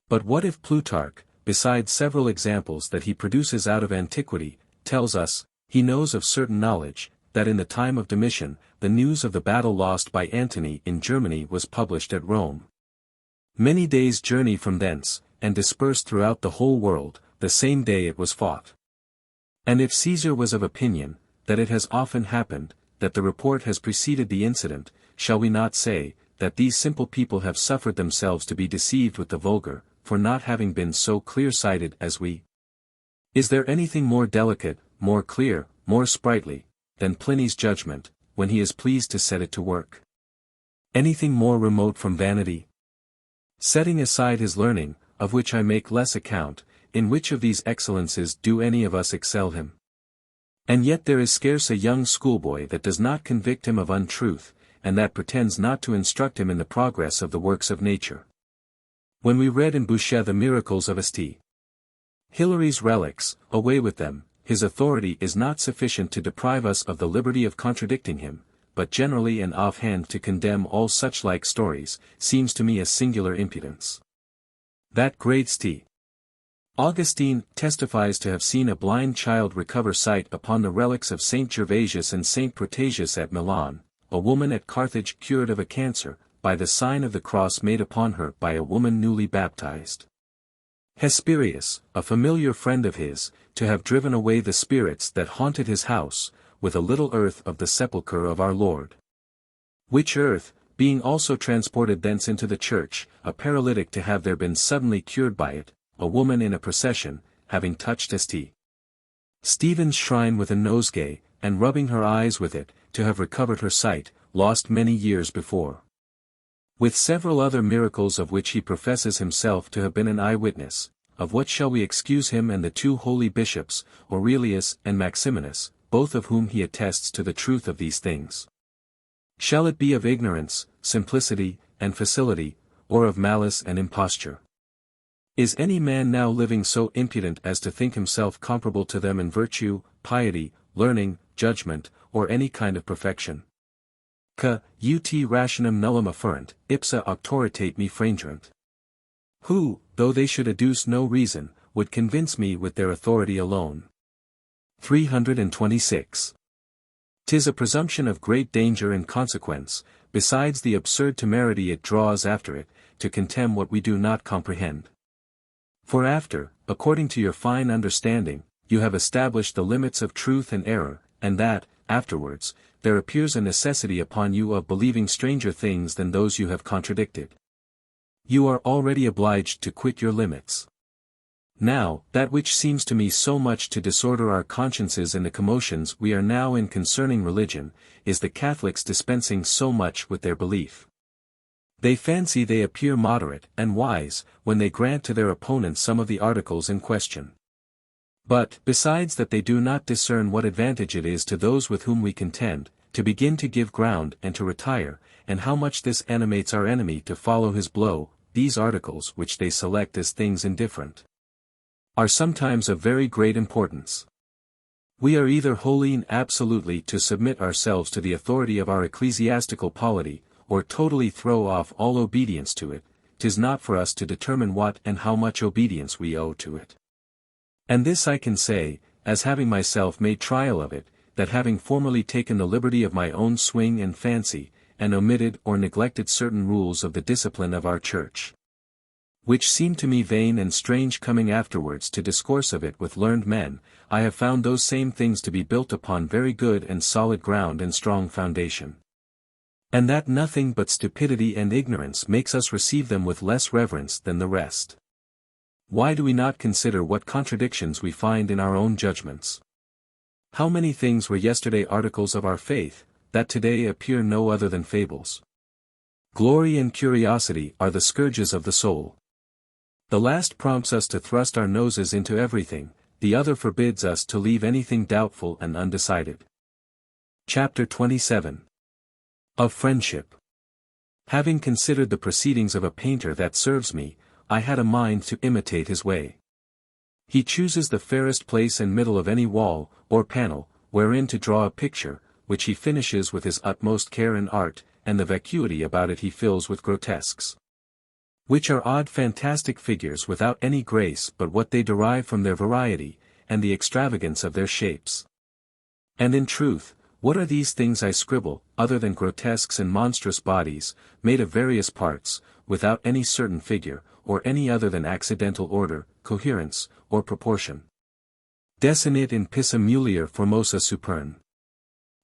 But what if Plutarch, besides several examples that he produces out of antiquity, tells us, he knows of certain knowledge, that in the time of Domitian, the news of the battle lost by Antony in Germany was published at Rome. Many days' journey from thence, and dispersed throughout the whole world, the same day it was fought. And if Caesar was of opinion, that it has often happened, that the report has preceded the incident, shall we not say, that these simple people have suffered themselves to be deceived with the vulgar, for not having been so clear-sighted as we? Is there anything more delicate, more clear, more sprightly, than Pliny's judgment, when he is pleased to set it to work? Anything more remote from vanity? Setting aside his learning, of which I make less account, in which of these excellences do any of us excel him? And yet there is scarce a young schoolboy that does not convict him of untruth, and that pretends not to instruct him in the progress of the works of nature. When we read in Boucher the miracles of St. Hilary's relics, away with them. His authority is not sufficient to deprive us of the liberty of contradicting him, but generally and offhand to condemn all such like stories, seems to me a singular impudence. That great St. Augustine testifies to have seen a blind child recover sight upon the relics of Saint Gervasius and Saint Protasius at Milan, a woman at Carthage cured of a cancer, by the sign of the cross made upon her by a woman newly baptized. Hesperius, a familiar friend of his, to have driven away the spirits that haunted his house, with a little earth of the sepulchre of our Lord. Which earth, being also transported thence into the church, a paralytic to have there been suddenly cured by it, a woman in a procession, having touched St. Stephen's shrine with a nosegay, and rubbing her eyes with it, to have recovered her sight, lost many years before. With several other miracles of which he professes himself to have been an eyewitness, of what shall we excuse him and the two holy bishops, Aurelius and Maximinus, both of whom he attests to the truth of these things? Shall it be of ignorance, simplicity, and facility, or of malice and imposture? Is any man now living so impudent as to think himself comparable to them in virtue, piety, learning, judgment, or any kind of perfection? Ut rationem nullum afferent, ipsa auctoritate me frangerant. Who, though they should adduce no reason, would convince me with their authority alone? 326. 'Tis a presumption of great danger and consequence, besides the absurd temerity it draws after it, to contemn what we do not comprehend. For after, according to your fine understanding, you have established the limits of truth and error, and that, afterwards, there appears a necessity upon you of believing stranger things than those you have contradicted. You are already obliged to quit your limits. Now, that which seems to me so much to disorder our consciences in the commotions we are now in concerning religion, is the Catholics dispensing so much with their belief. They fancy they appear moderate and wise, when they grant to their opponents some of the articles in question. But, besides that they do not discern what advantage it is to those with whom we contend, to begin to give ground and to retire, and how much this animates our enemy to follow his blow, these articles which they select as things indifferent, are sometimes of very great importance. We are either wholly and absolutely to submit ourselves to the authority of our ecclesiastical polity, or totally throw off all obedience to it. 'Tis not for us to determine what and how much obedience we owe to it. And this I can say, as having myself made trial of it, that having formerly taken the liberty of my own swing and fancy, and omitted or neglected certain rules of the discipline of our church, which seemed to me vain and strange coming afterwards to discourse of it with learned men, I have found those same things to be built upon very good and solid ground and strong foundation. And that nothing but stupidity and ignorance makes us receive them with less reverence than the rest. Why do we not consider what contradictions we find in our own judgments? How many things were yesterday articles of our faith, that today appear no other than fables? Glory and curiosity are the scourges of the soul. The last prompts us to thrust our noses into everything, the other forbids us to leave anything doubtful and undecided. Chapter 27. Of Friendship. Having considered the proceedings of a painter that serves me, I had a mind to imitate his way. He chooses the fairest place and middle of any wall, or panel, wherein to draw a picture, which he finishes with his utmost care and art, and the vacuity about it he fills with grotesques, which are odd fantastic figures without any grace but what they derive from their variety, and the extravagance of their shapes. And in truth, what are these things I scribble, other than grotesques and monstrous bodies, made of various parts, without any certain figure, or any other than accidental order, coherence, or proportion? Desinit in pissa mulier formosa supern.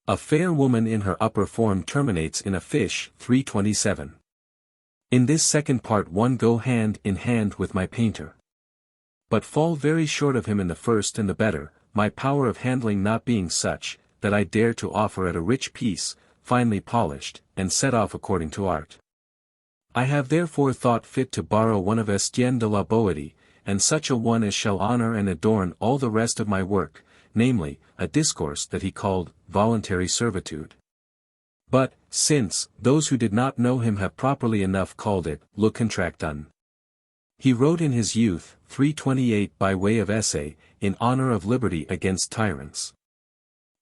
A fair woman in her upper form terminates in a fish. 327. In this second part one go hand in hand with my painter, but fall very short of him in the first and the better, my power of handling not being such, that I dare to offer at a rich piece, finely polished, and set off according to art. I have therefore thought fit to borrow one of Estienne de la Boétie, and such a one as shall honor and adorn all the rest of my work, namely, a discourse that he called Voluntary Servitude. But, since, those who did not know him have properly enough called it Le Contractant, He wrote in his youth, 328 by way of essay, in honor of liberty against tyrants.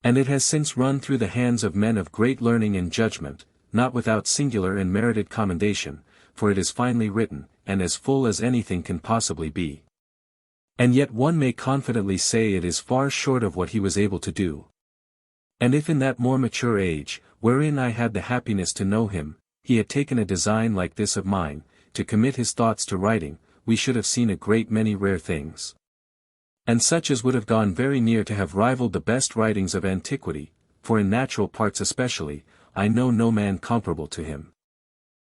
And it has since run through the hands of men of great learning and judgment, not without singular and merited commendation, for it is finely written, and as full as anything can possibly be. And yet one may confidently say it is far short of what he was able to do. And if in that more mature age, wherein I had the happiness to know him, he had taken a design like this of mine, to commit his thoughts to writing, we should have seen a great many rare things. And such as would have gone very near to have rivaled the best writings of antiquity, for in natural parts especially, I know no man comparable to him.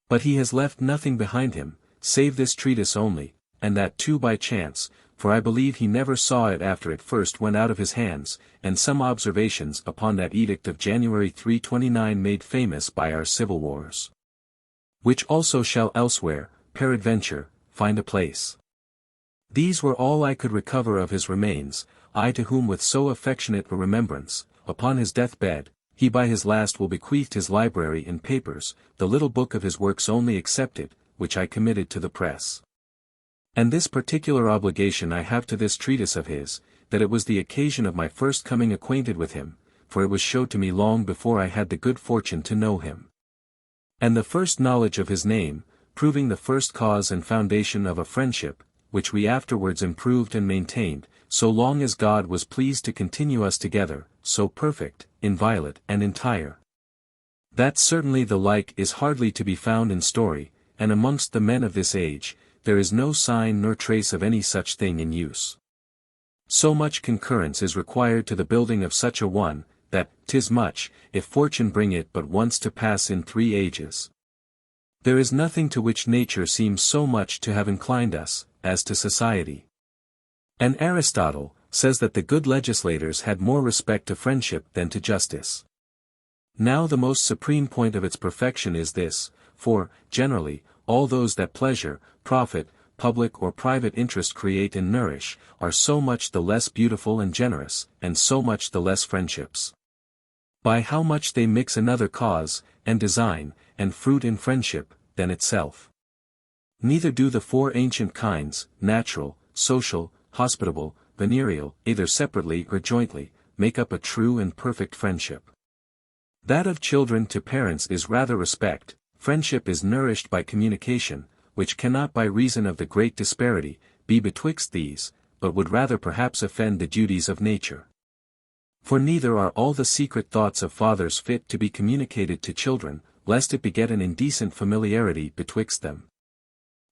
But he has left nothing behind him, save this treatise only, and that too by chance, for I believe he never saw it after it first went out of his hands, and some observations upon that edict of January 329 made famous by our civil wars. Which also shall elsewhere, peradventure, find a place. These were all I could recover of his remains, I to whom with so affectionate a remembrance, upon his death-bed, he by his last will bequeathed his library and papers, the little book of his works only excepted, which I committed to the press. And this particular obligation I have to this treatise of his, that it was the occasion of my first coming acquainted with him, for it was showed to me long before I had the good fortune to know him. And the first knowledge of his name, proving the first cause and foundation of a friendship, which we afterwards improved and maintained, so long as God was pleased to continue us together, so perfect, inviolate and entire. That certainly the like is hardly to be found in story, and amongst the men of this age, there is no sign nor trace of any such thing in use. So much concurrence is required to the building of such a one, that 'tis much, if fortune bring it but once to pass in 3 ages. There is nothing to which nature seems so much to have inclined us, as to society. And Aristotle says that the good legislators had more respect to friendship than to justice. Now the most supreme point of its perfection is this, for, generally, all those that pleasure, profit, public or private interest create and nourish, are so much the less beautiful and generous, and so much the less friendships. By how much they mix another cause, and design, and fruit in friendship, than itself. Neither do the 4 ancient kinds, natural, social, hospitable, venereal, either separately or jointly, make up a true and perfect friendship. That of children to parents is rather respect, friendship is nourished by communication, which cannot by reason of the great disparity, be betwixt these, but would rather perhaps offend the duties of nature. For neither are all the secret thoughts of fathers fit to be communicated to children, lest it beget an indecent familiarity betwixt them.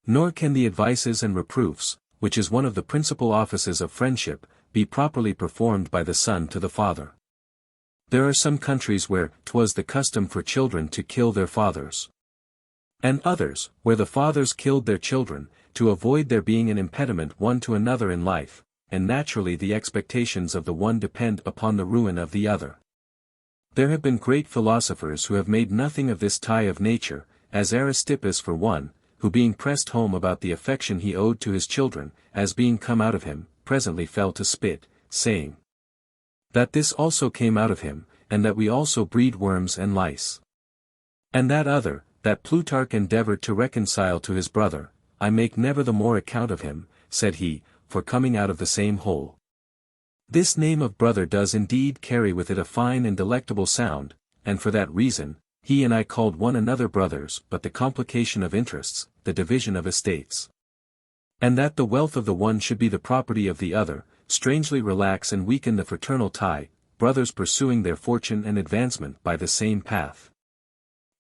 Nor can the advices and reproofs, which is one of the principal offices of friendship, be properly performed by the son to the father. There are some countries where 'twas the custom for children to kill their fathers. And others, where the fathers killed their children, to avoid there being an impediment one to another in life, and naturally the expectations of the one depend upon the ruin of the other. There have been great philosophers who have made nothing of this tie of nature, as Aristippus for one, who being pressed home about the affection he owed to his children, as being come out of him, presently fell to spit, saying that this also came out of him, and that we also breed worms and lice. And that other, that Plutarch endeavored to reconcile to his brother, I make never the more account of him, said he, for coming out of the same hole. This name of brother does indeed carry with it a fine and delectable sound, and for that reason, he and I called one another brothers, but the complication of interests, the division of estates, and that the wealth of the one should be the property of the other, strangely relax and weaken the fraternal tie, brothers pursuing their fortune and advancement by the same path.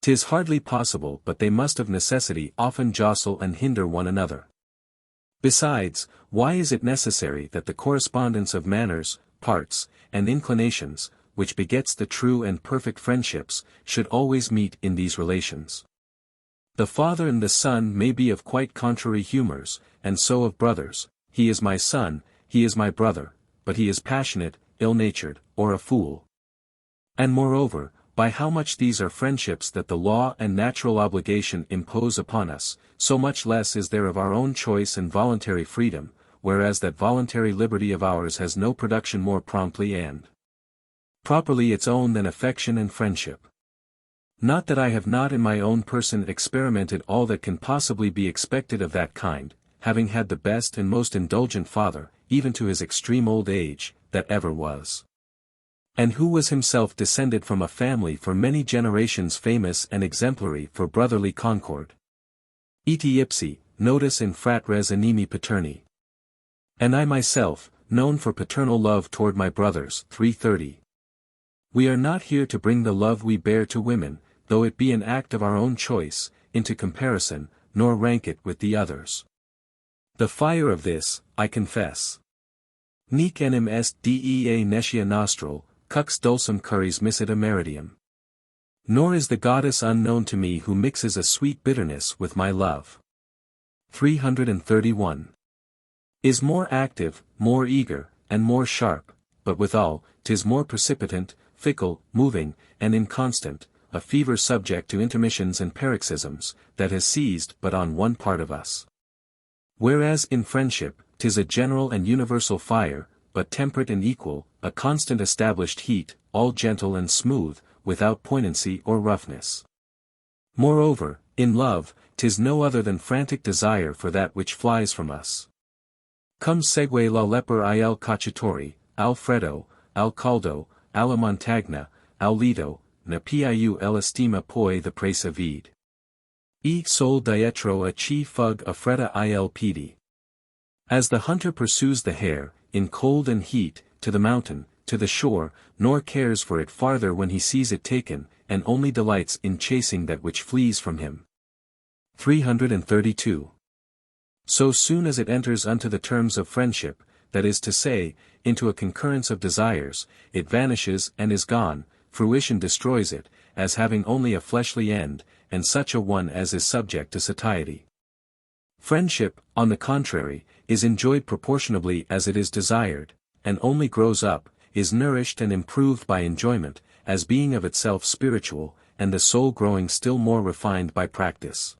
'Tis hardly possible but they must of necessity often jostle and hinder one another. Besides, why is it necessary that the correspondence of manners, parts, and inclinations, which begets the true and perfect friendships, should always meet in these relations? The father and the son may be of quite contrary humors, and so of brothers, he is my son, he is my brother, but he is passionate, ill-natured, or a fool. And moreover, by how much these are friendships that the law and natural obligation impose upon us, so much less is there of our own choice and voluntary freedom, whereas that voluntary liberty of ours has no production more promptly and properly its own than affection and friendship. Not that I have not in my own person experimented all that can possibly be expected of that kind, having had the best and most indulgent father, even to his extreme old age, that ever was. And who was himself descended from a family for many generations famous and exemplary for brotherly concord. Iti ipsi, notus in fratres animi paterni. And I myself, known for paternal love toward my brothers. 330. We are not here to bring the love we bear to women, though it be an act of our own choice, into comparison, nor rank it with the others. The fire of this, I confess. Nec enim est dea nescia nostril, cux dulcem curis misita meritium. Nor is the goddess unknown to me who mixes a sweet bitterness with my love. 331. Is more active, more eager, and more sharp, but withal, 'tis more precipitant, fickle, moving, and inconstant, a fever subject to intermissions and paroxysms, that has seized but on one part of us. Whereas in friendship, 'tis a general and universal fire, but temperate and equal, a constant established heat, all gentle and smooth, without poignancy or roughness. Moreover, in love, 'tis no other than frantic desire for that which flies from us. Cum segue la leper il cacciatori, al freddo, al caldo, alla montagna, al lido, ne piu l'estima poi the presa vide. E sol dietro a chi fug a freda il pedi. As the hunter pursues the hare, in cold and heat, to the mountain, to the shore, nor cares for it farther when he sees it taken, and only delights in chasing that which flees from him. 332. So soon as it enters unto the terms of friendship, that is to say, into a concurrence of desires, it vanishes and is gone, fruition destroys it, as having only a fleshly end, and such a one as is subject to satiety. Friendship, on the contrary, is enjoyed proportionably as it is desired, and only grows up, is nourished and improved by enjoyment, as being of itself spiritual, and the soul growing still more refined by practice.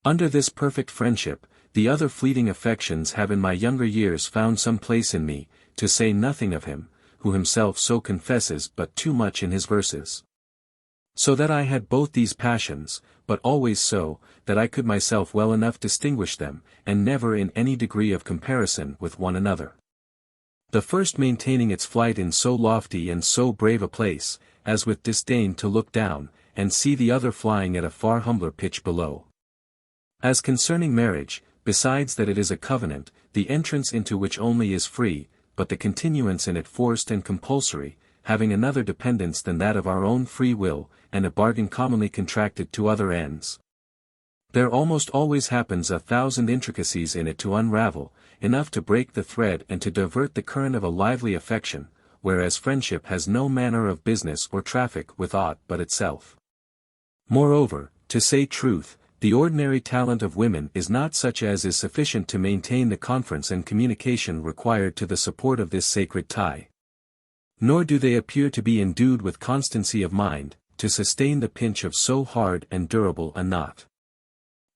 Under this perfect friendship, the other fleeting affections have in my younger years found some place in me, to say nothing of him, who himself so confesses but too much in his verses. So that I had both these passions, but always so, that I could myself well enough distinguish them, and never in any degree of comparison with one another. The first maintaining its flight in so lofty and so brave a place, as with disdain to look down, and see the other flying at a far humbler pitch below. As concerning marriage, besides that it is a covenant, the entrance into which only is free, but the continuance in it forced and compulsory, having another dependence than that of our own free will, and a bargain commonly contracted to other ends. There almost always happens 1,000 intricacies in it to unravel, enough to break the thread and to divert the current of a lively affection, whereas friendship has no manner of business or traffic with aught but itself. Moreover, to say truth, the ordinary talent of women is not such as is sufficient to maintain the conference and communication required to the support of this sacred tie. Nor do they appear to be endued with constancy of mind, to sustain the pinch of so hard and durable a knot.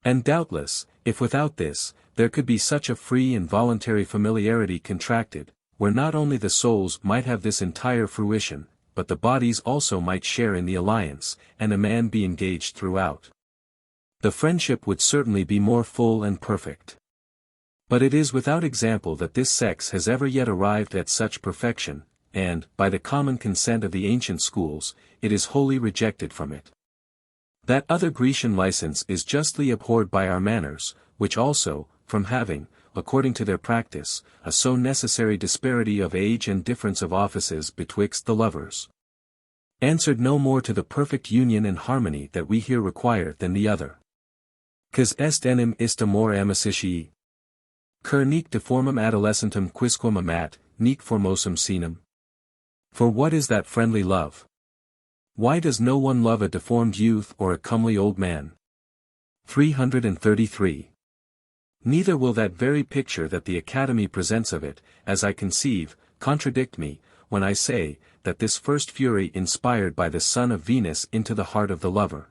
And doubtless, if without this, there could be such a free and voluntary familiarity contracted, where not only the souls might have this entire fruition, but the bodies also might share in the alliance, and a man be engaged throughout. The friendship would certainly be more full and perfect. But it is without example that this sex has ever yet arrived at such perfection, and, by the common consent of the ancient schools, it is wholly rejected from it. That other Grecian license is justly abhorred by our manners, which also, from having, according to their practice, a so necessary disparity of age and difference of offices betwixt the lovers, answered no more to the perfect union and harmony that we here require than the other. Quis est enim ist amor amicitiae? Cur nec deformum adolescentem quisquam amat, nec formosum sinum? For what is that friendly love? Why does no one love a deformed youth or a comely old man? 333. Neither will that very picture that the Academy presents of it, as I conceive, contradict me, when I say, that this first fury inspired by the son of Venus into the heart of the lover.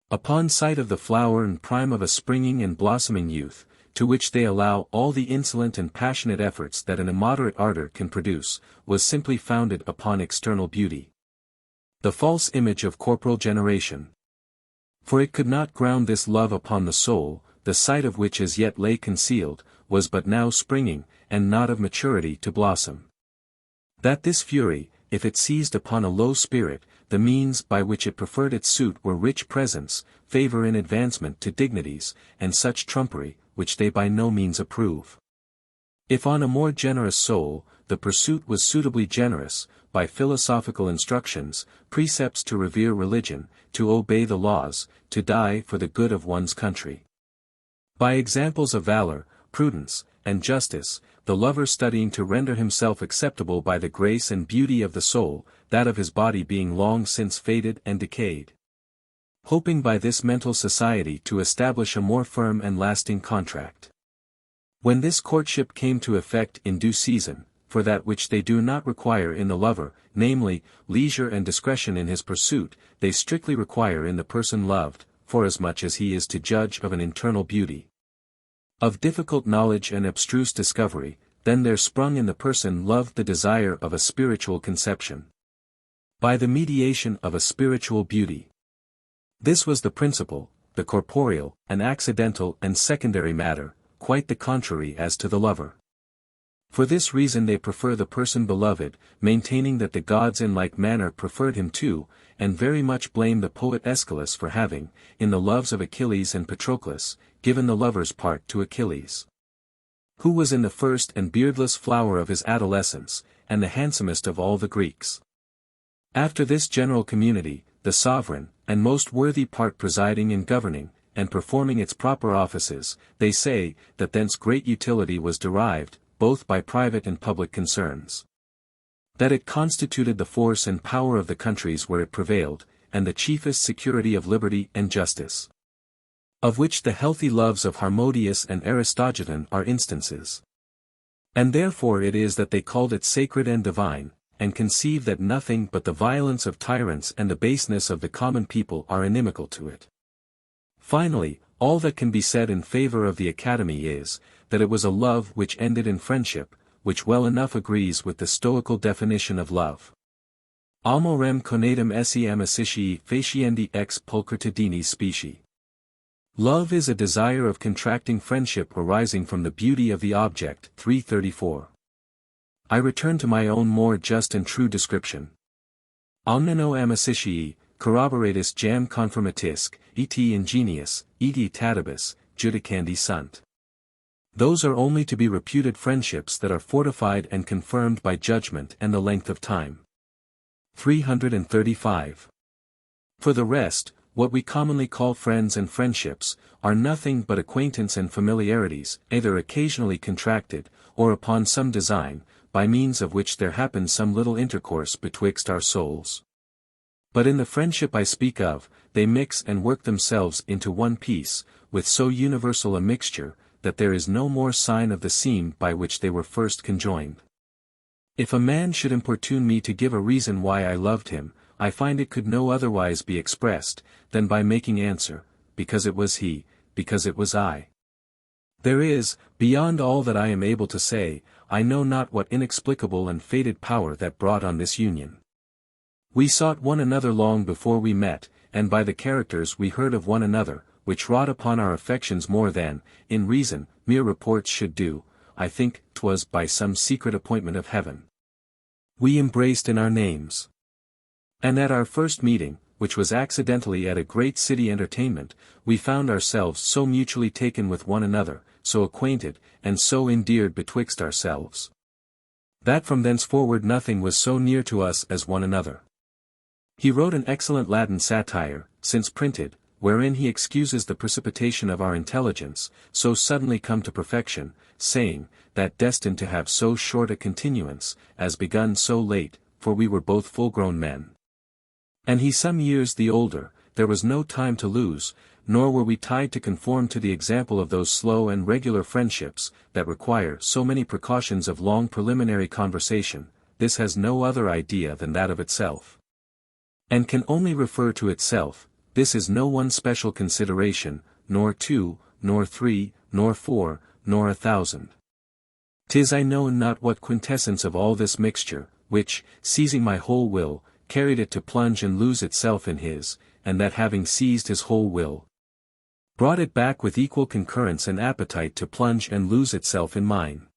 Upon sight of the flower and prime of a springing and blossoming youth, to which they allow all the insolent and passionate efforts that an immoderate ardor can produce, was simply founded upon external beauty. The false image of corporal generation. For it could not ground this love upon the soul, the sight of which as yet lay concealed, was but now springing, and not of maturity to blossom. That this fury, if it seized upon a low spirit, the means by which it preferred its suit were rich presents, favor in advancement to dignities, and such trumpery, which they by no means approve. If on a more generous soul, the pursuit was suitably generous, by philosophical instructions, precepts to revere religion, to obey the laws, to die for the good of one's country. By examples of valor, prudence, and justice, the lover studying to render himself acceptable by the grace and beauty of the soul, that of his body being long since faded and decayed. Hoping by this mental society to establish a more firm and lasting contract. When this courtship came to effect in due season, for that which they do not require in the lover, namely, leisure and discretion in his pursuit, they strictly require in the person loved, forasmuch as he is to judge of an internal beauty, of difficult knowledge and abstruse discovery, then there sprung in the person loved the desire of a spiritual conception. By the mediation of a spiritual beauty. This was the principal, the corporeal, and accidental and secondary matter, quite the contrary as to the lover. For this reason they prefer the person beloved, maintaining that the gods in like manner preferred him too, and very much blame the poet Aeschylus for having, in the loves of Achilles and Patroclus, given the lover's part to Achilles, who was in the first and beardless flower of his adolescence, and the handsomest of all the Greeks. After this general community, the sovereign, and most worthy part presiding and governing, and performing its proper offices, they say, that thence great utility was derived, both by private and public concerns. That it constituted the force and power of the countries where it prevailed, and the chiefest security of liberty and justice. Of which the healthy loves of Harmodius and Aristogiton are instances. And therefore it is that they called it sacred and divine, and conceive that nothing but the violence of tyrants and the baseness of the common people are inimical to it. Finally, all that can be said in favor of the Academy is, that it was a love which ended in friendship, which well enough agrees with the Stoical definition of love. Amorem conatum esse amicitiae faciendi ex pulchritudini specie. Love is a desire of contracting friendship arising from the beauty of the object. 334. I return to my own more just and true description. Omnino amicitiae, corroboratis jam confirmatisque, et ingenius, et tatibus, judicandi sunt. Those are only to be reputed friendships that are fortified and confirmed by judgment and the length of time. 335. For the rest, what we commonly call friends and friendships, are nothing but acquaintance and familiarities, either occasionally contracted, or upon some design, by means of which there happens some little intercourse betwixt our souls. But in the friendship I speak of, they mix and work themselves into one piece, with so universal a mixture, that there is no more sign of the seam by which they were first conjoined. If a man should importune me to give a reason why I loved him, I find it could no otherwise be expressed, than by making answer, because it was he, because it was I. There is, beyond all that I am able to say, I know not what inexplicable and fated power that brought on this union. We sought one another long before we met, and by the characters we heard of one another, which wrought upon our affections more than, in reason, mere reports should do, I think 'twas by some secret appointment of heaven. We embraced in our names. And at our first meeting, which was accidentally at a great city entertainment, we found ourselves so mutually taken with one another, so acquainted, and so endeared betwixt ourselves, that from thenceforward nothing was so near to us as one another. He wrote an excellent Latin satire, since printed, wherein he excuses the precipitation of our intelligence, so suddenly come to perfection, saying, that destined to have so short a continuance, as begun so late, for we were both full-grown men. And he some years the older, there was no time to lose, nor were we tied to conform to the example of those slow and regular friendships, that require so many precautions of long preliminary conversation. This has no other idea than that of itself, and can only refer to itself. This is no one special consideration, nor two, nor three, nor four, nor 1,000. 'Tis I know not what quintessence of all this mixture, which, seizing my whole will, carried it to plunge and lose itself in his, and that having seized his whole will, brought it back with equal concurrence and appetite to plunge and lose itself in mine.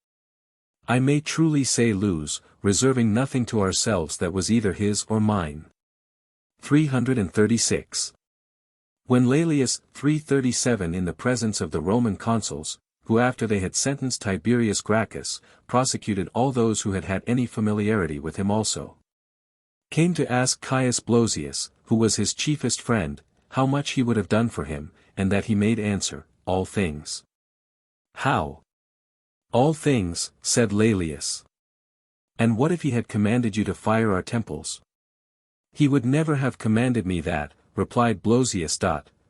I may truly say lose, reserving nothing to ourselves that was either his or mine. 336. When Laelius 337 in the presence of the Roman consuls, who after they had sentenced Tiberius Gracchus, prosecuted all those who had had any familiarity with him also, came to ask Caius Blosius, who was his chiefest friend, how much he would have done for him, and that he made answer, all things. How? All things, said Laelius. And what if he had commanded you to fire our temples? He would never have commanded me that, replied Blosius.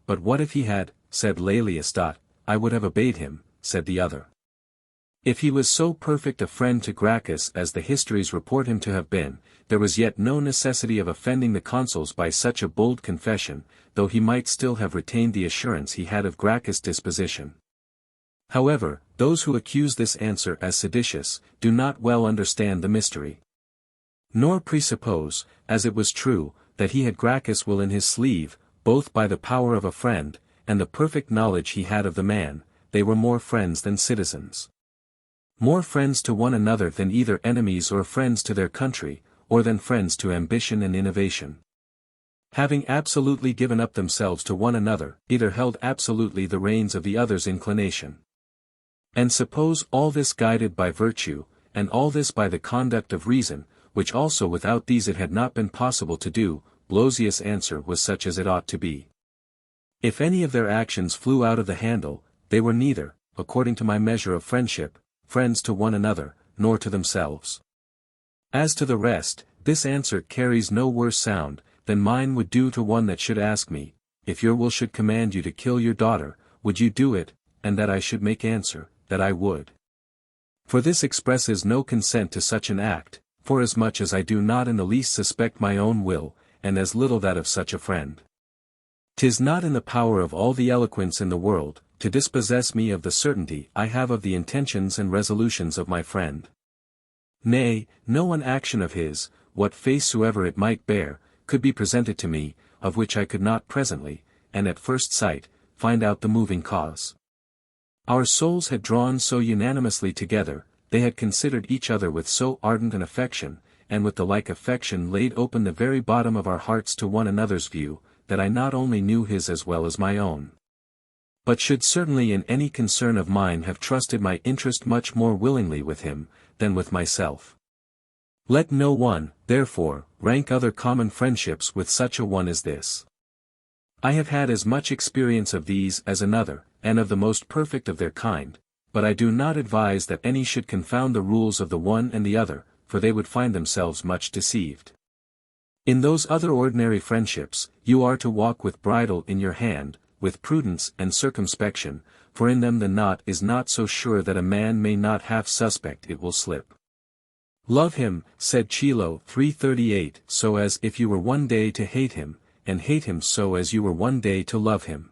But what if he had, said Laelius. I would have obeyed him, said the other. If he was so perfect a friend to Gracchus as the histories report him to have been, there was yet no necessity of offending the consuls by such a bold confession, though he might still have retained the assurance he had of Gracchus' disposition. However, those who accuse this answer as seditious, do not well understand the mystery. Nor presuppose, as it was true, that he had Gracchus will in his sleeve, both by the power of a friend, and the perfect knowledge he had of the man, they were more friends than citizens. More friends to one another than either enemies or friends to their country, or than friends to ambition and innovation. Having absolutely given up themselves to one another, either held absolutely the reins of the other's inclination. And suppose all this guided by virtue, and all this by the conduct of reason, which also without these it had not been possible to do, Blosius' answer was such as it ought to be. If any of their actions flew out of the handle, they were neither, according to my measure of friendship, friends to one another, nor to themselves. As to the rest, this answer carries no worse sound, than mine would do to one that should ask me, if your will should command you to kill your daughter, would you do it, and that I should make answer, that I would. For this expresses no consent to such an act, forasmuch as I do not in the least suspect my own will, and as little that of such a friend. 'Tis not in the power of all the eloquence in the world, to dispossess me of the certainty I have of the intentions and resolutions of my friend. Nay, no one action of his, what face soever it might bear, could be presented to me, of which I could not presently, and at first sight, find out the moving cause. Our souls had drawn so unanimously together, they had considered each other with so ardent an affection, and with the like affection laid open the very bottom of our hearts to one another's view, that I not only knew his as well as my own, but should certainly in any concern of mine have trusted my interest much more willingly with him, than with myself. Let no one, therefore, rank other common friendships with such a one as this. I have had as much experience of these as another, and of the most perfect of their kind, but I do not advise that any should confound the rules of the one and the other, for they would find themselves much deceived. In those other ordinary friendships, you are to walk with bridle in your hand, with prudence and circumspection, for in them the knot is not so sure that a man may not half suspect it will slip. Love him, said Chilo 338, so as if you were one day to hate him, and hate him so as you were one day to love him.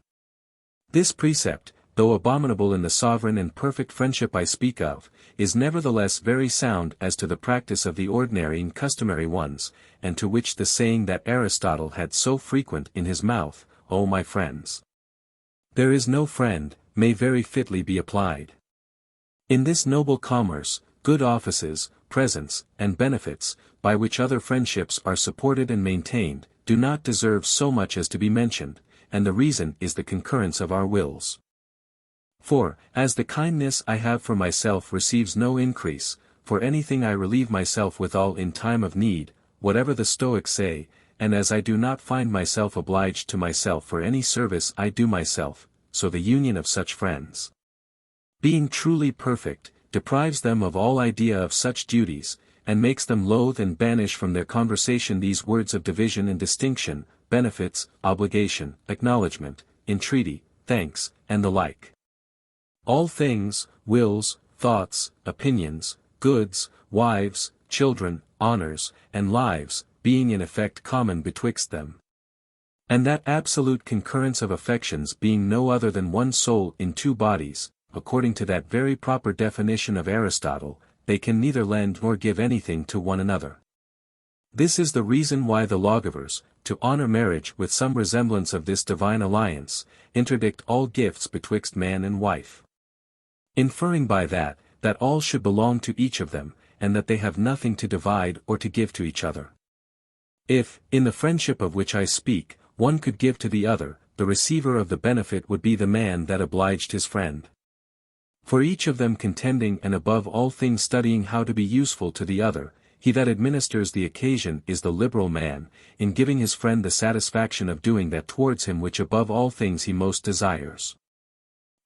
This precept, though abominable in the sovereign and perfect friendship I speak of, is nevertheless very sound as to the practice of the ordinary and customary ones, and to which the saying that Aristotle had so frequent in his mouth, O my friends, there is no friend, may very fitly be applied. In this noble commerce, good offices, presents, and benefits, by which other friendships are supported and maintained, do not deserve so much as to be mentioned, and the reason is the concurrence of our wills. For, as the kindness I have for myself receives no increase, for anything I relieve myself withal in time of need, whatever the Stoics say, and as I do not find myself obliged to myself for any service I do myself, so the union of such friends, being truly perfect, deprives them of all idea of such duties, and makes them loathe and banish from their conversation these words of division and distinction, benefits, obligation, acknowledgement, entreaty, thanks, and the like. All things, wills, thoughts, opinions, goods, wives, children, honors, and lives, being in effect common betwixt them. And that absolute concurrence of affections being no other than one soul in two bodies, according to that very proper definition of Aristotle, they can neither lend nor give anything to one another. This is the reason why the lawgivers, to honor marriage with some resemblance of this divine alliance, interdict all gifts betwixt man and wife. Inferring by that all should belong to each of them, and that they have nothing to divide or to give to each other. If, in the friendship of which I speak, one could give to the other, the receiver of the benefit would be the man that obliged his friend. For each of them contending and above all things studying how to be useful to the other, he that administers the occasion is the liberal man, in giving his friend the satisfaction of doing that towards him which above all things he most desires.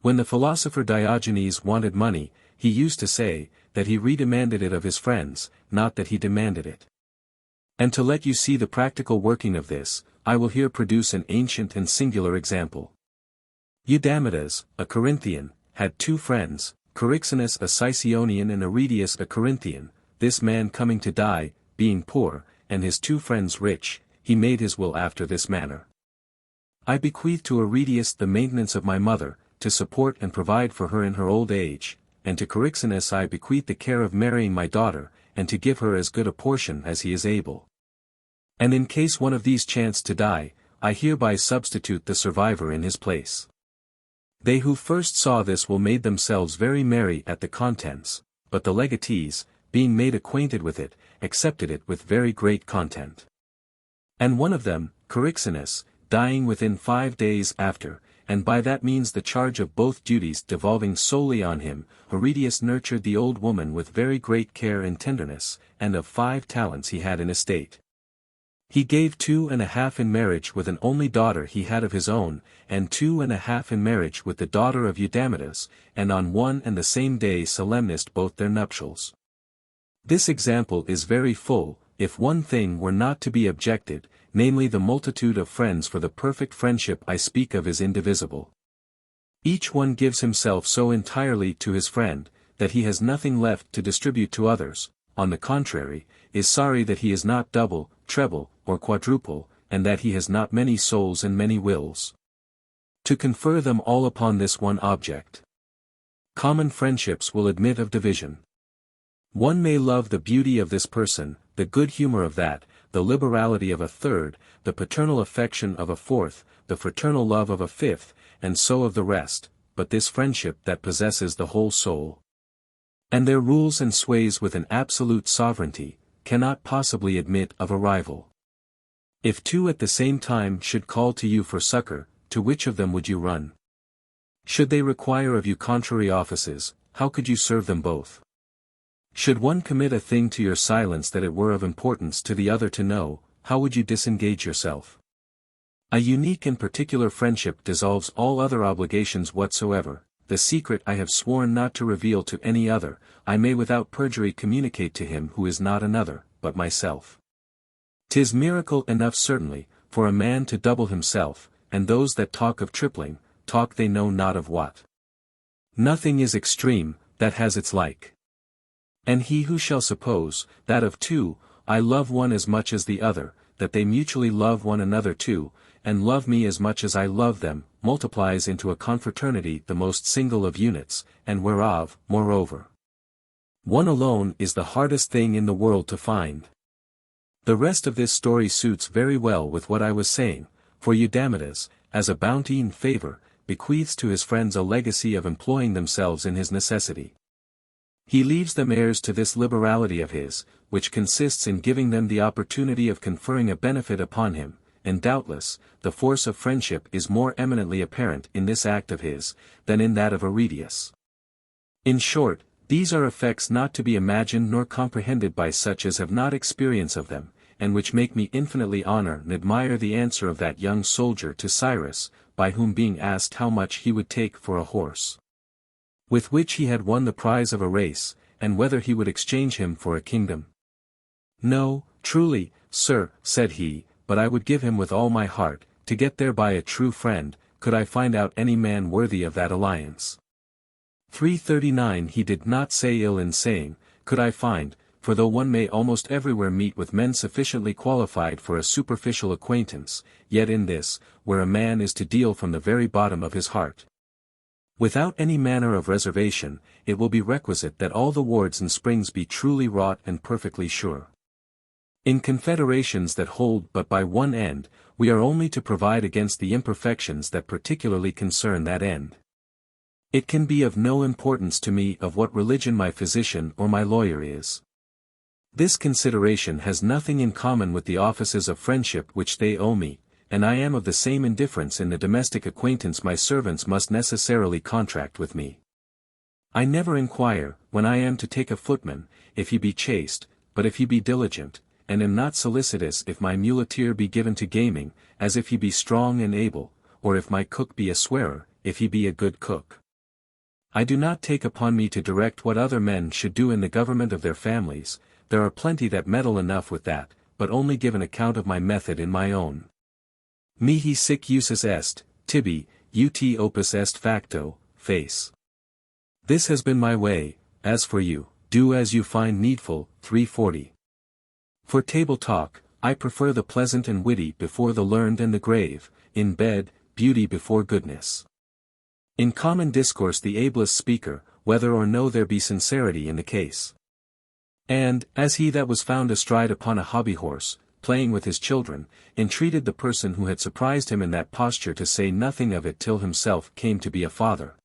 When the philosopher Diogenes wanted money, he used to say, that he redemanded it of his friends, not that he demanded it. And to let you see the practical working of this, I will here produce an ancient and singular example. Eudamidas, a Corinthian, had two friends, Charixenus a Sicyonian and Aretius a Corinthian. This man coming to die, being poor, and his two friends rich, he made his will after this manner. I bequeath to Aretius the maintenance of my mother, to support and provide for her in her old age, and to Charixenus I bequeath the care of marrying my daughter, and to give her as good a portion as he is able. And in case one of these chance to die, I hereby substitute the survivor in his place. They who first saw this will made themselves very merry at the contents, but the legatees, being made acquainted with it, accepted it with very great content. And one of them, Charixenus, dying within 5 days after, and by that means the charge of both duties devolving solely on him, Aretius nurtured the old woman with very great care and tenderness, and of 5 talents he had in estate. He gave 2.5 in marriage with an only daughter he had of his own, and 2.5 in marriage with the daughter of Eudamidas, and on one and the same day solemnized both their nuptials. This example is very full, if one thing were not to be objected, namely the multitude of friends, for the perfect friendship I speak of is indivisible. Each one gives himself so entirely to his friend, that he has nothing left to distribute to others, on the contrary, is sorry that he is not double, treble, or quadruple, and that he has not many souls and many wills. To confer them all upon this one object. Common friendships will admit of division. One may love the beauty of this person, the good humor of that, the liberality of a third, the paternal affection of a fourth, the fraternal love of a fifth, and so of the rest, but this friendship that possesses the whole soul, and there rules and sways with an absolute sovereignty, cannot possibly admit of a rival. If 2 at the same time should call to you for succor, to which of them would you run? Should they require of you contrary offices, how could you serve them both? Should one commit a thing to your silence that it were of importance to the other to know, how would you disengage yourself? A unique and particular friendship dissolves all other obligations whatsoever. The secret I have sworn not to reveal to any other, I may without perjury communicate to him who is not another, but myself. 'Tis miracle enough certainly, for a man to double himself, and those that talk of tripling, talk they know not of what. Nothing is extreme, that has its like. And he who shall suppose, that of 2, I love one as much as the other, that they mutually love one another too, and love me as much as I love them, multiplies into a confraternity the most single of units, and whereof, moreover, one alone is the hardest thing in the world to find. The rest of this story suits very well with what I was saying, for Eudamidas, as a bounty and favor, bequeaths to his friends a legacy of employing themselves in his necessity. He leaves them heirs to this liberality of his, which consists in giving them the opportunity of conferring a benefit upon him, and doubtless, the force of friendship is more eminently apparent in this act of his, than in that of Aretius. In short, these are effects not to be imagined nor comprehended by such as have not experience of them, and which make me infinitely honor and admire the answer of that young soldier to Cyrus, by whom being asked how much he would take for a horse, with which he had won the prize of a race, and whether he would exchange him for a kingdom. No, truly, sir, said he, but I would give him with all my heart, to get thereby a true friend, could I find out any man worthy of that alliance. 339 He did not say ill in saying, could I find, for though one may almost everywhere meet with men sufficiently qualified for a superficial acquaintance, yet in this, where a man is to deal from the very bottom of his heart, without any manner of reservation, it will be requisite that all the wards and springs be truly wrought and perfectly sure. In confederations that hold but by one end, we are only to provide against the imperfections that particularly concern that end. It can be of no importance to me of what religion my physician or my lawyer is. This consideration has nothing in common with the offices of friendship which they owe me, and I am of the same indifference in the domestic acquaintance my servants must necessarily contract with me. I never inquire, when I am to take a footman, if he be chaste, but if he be diligent, and am not solicitous if my muleteer be given to gaming, as if he be strong and able, or if my cook be a swearer, if he be a good cook. I do not take upon me to direct what other men should do in the government of their families. There are plenty that meddle enough with that, but only give an account of my method in my own. Mihi sic usus est, tibi, ut opus est facto, face. This has been my way. As for you, do as you find needful. 340. For table talk, I prefer the pleasant and witty before the learned and the grave, in bed, beauty before goodness. In common discourse the ablest speaker, whether or no there be sincerity in the case. And, as he that was found astride upon a hobby horse, playing with his children, entreated the person who had surprised him in that posture to say nothing of it till himself came to be a father.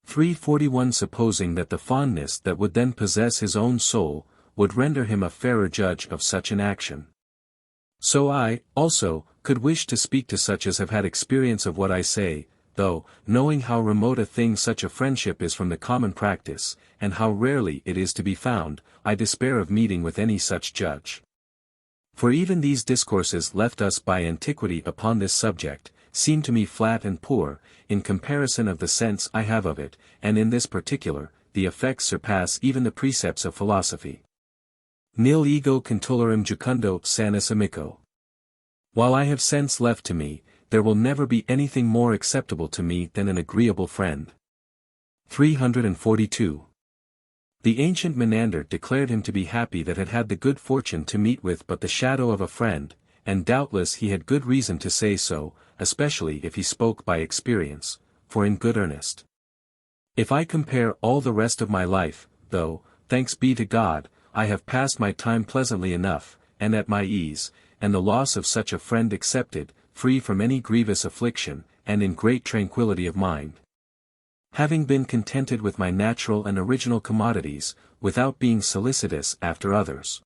341. Supposing that the fondness that would then possess his own soul, would render him a fairer judge of such an action. So I, also, could wish to speak to such as have had experience of what I say, though, knowing how remote a thing such a friendship is from the common practice, and how rarely it is to be found, I despair of meeting with any such judge. For even these discourses left us by antiquity upon this subject, seem to me flat and poor, in comparison of the sense I have of it, and in this particular, the effects surpass even the precepts of philosophy. Nil ego contulorum jucundo sanus amico. While I have sense left to me, there will never be anything more acceptable to me than an agreeable friend. 342. The ancient Menander declared him to be happy that had had the good fortune to meet with but the shadow of a friend, and doubtless he had good reason to say so, especially if he spoke by experience, for in good earnest. If I compare all the rest of my life, though, thanks be to God, I have passed my time pleasantly enough, and at my ease, and the loss of such a friend excepted, free from any grievous affliction, and in great tranquillity of mind. Having been contented with my natural and original commodities, without being solicitous after others.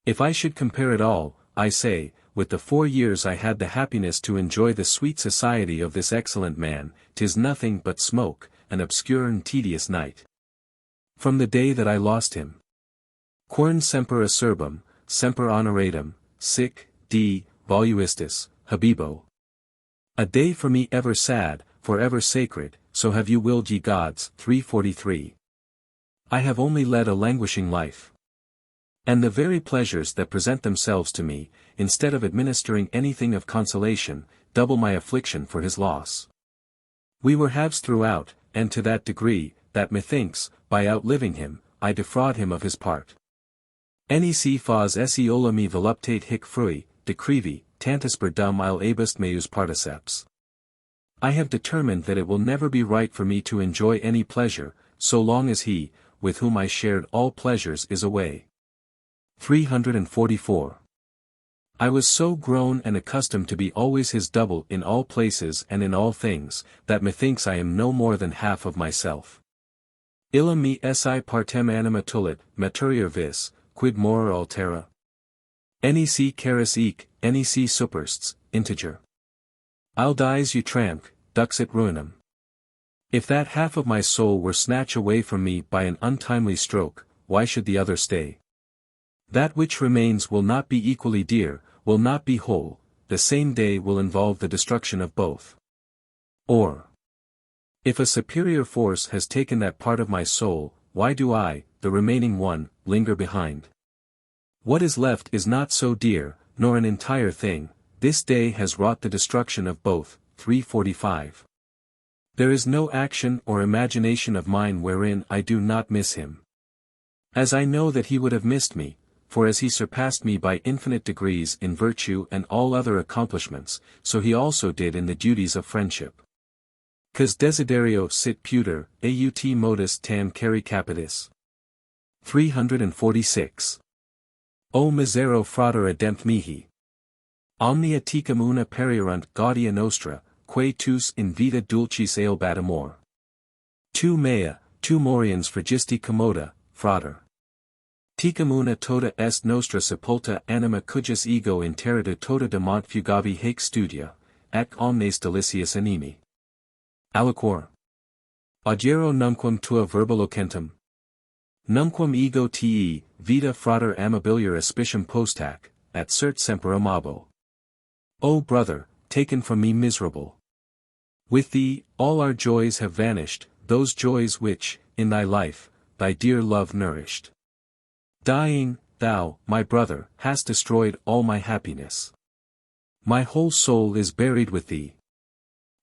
If I should compare it all, I say, with the 4 years I had the happiness to enjoy the sweet society of this excellent man, 'tis nothing but smoke, an obscure and tedious night. From the day that I lost him. Quern semper acerbum, semper honoratum, sic, d, voluistis, habibo. A day for me ever sad, for ever sacred, so have you willed ye gods. 343. I have only led a languishing life. And the very pleasures that present themselves to me, instead of administering anything of consolation, double my affliction for his loss. We were halves throughout, and to that degree, that methinks, by outliving him, I defraud him of his part. Nec fas esse ola me voluptate hic frui, decrevi, tantus per dum il abest meus particeps. I have determined that it will never be right for me to enjoy any pleasure, so long as he, with whom I shared all pleasures is away. 344. I was so grown and accustomed to be always his double in all places and in all things, that methinks I am no more than half of myself. Illa me esse partem anima tulit, maturior vis, quid more altera? Nec caris ec, nec supersts, integer. I'll dies utramque, duxit ruinum. If that half of my soul were snatched away from me by an untimely stroke, why should the other stay? That which remains will not be equally dear, will not be whole, the same day will involve the destruction of both. Or, if a superior force has taken that part of my soul, why do I, the remaining one, linger behind? What is left is not so dear, nor an entire thing, this day has wrought the destruction of both. 345. There is no action or imagination of mine wherein I do not miss him. As I know that he would have missed me, for as he surpassed me by infinite degrees in virtue and all other accomplishments, so he also did in the duties of friendship. Quas desiderio sit puter, aut modus tam cari capitis. 346. O misero frater adempt mihi. Omnia tecum una perierunt gaudia nostra, quae tus in vita dulcis eobat amor. Tu mea, tu moriens fragisti commoda, frater. Tecum una tota est nostra sepulta anima cujus ego interita tota demont fugavi haec studia, ac omnes delicius animi. Aliquor. Audiero numquam tua verba locentum. Numquam ego te, vita frater amabilior aspicium postac, at cert semper amabo. O brother, taken from me miserable. With thee, all our joys have vanished, those joys which, in thy life, thy dear love nourished. Dying, thou, my brother, hast destroyed all my happiness. My whole soul is buried with thee.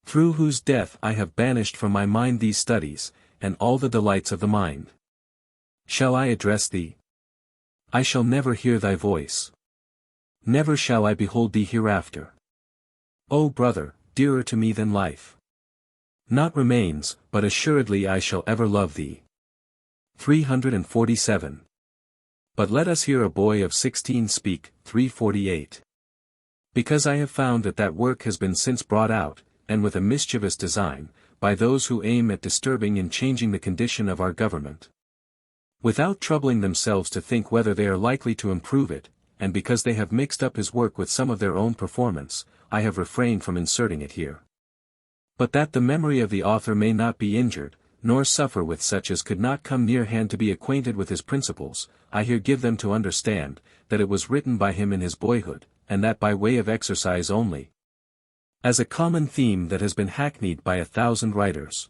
Through whose death I have banished from my mind these studies, and all the delights of the mind. Shall I address thee? I shall never hear thy voice. Never shall I behold thee hereafter. O brother, dearer to me than life. Not remains, but assuredly I shall ever love thee. 347. But let us hear a boy of 16 speak, 348. Because I have found that work has been since brought out, and with a mischievous design, by those who aim at disturbing and changing the condition of our government. Without troubling themselves to think whether they are likely to improve it, and because they have mixed up his work with some of their own performance, I have refrained from inserting it here. But that the memory of the author may not be injured, nor suffer with such as could not come near hand to be acquainted with his principles, I here give them to understand, that it was written by him in his boyhood, and that by way of exercise only. As a common theme that has been hackneyed by 1,000 writers.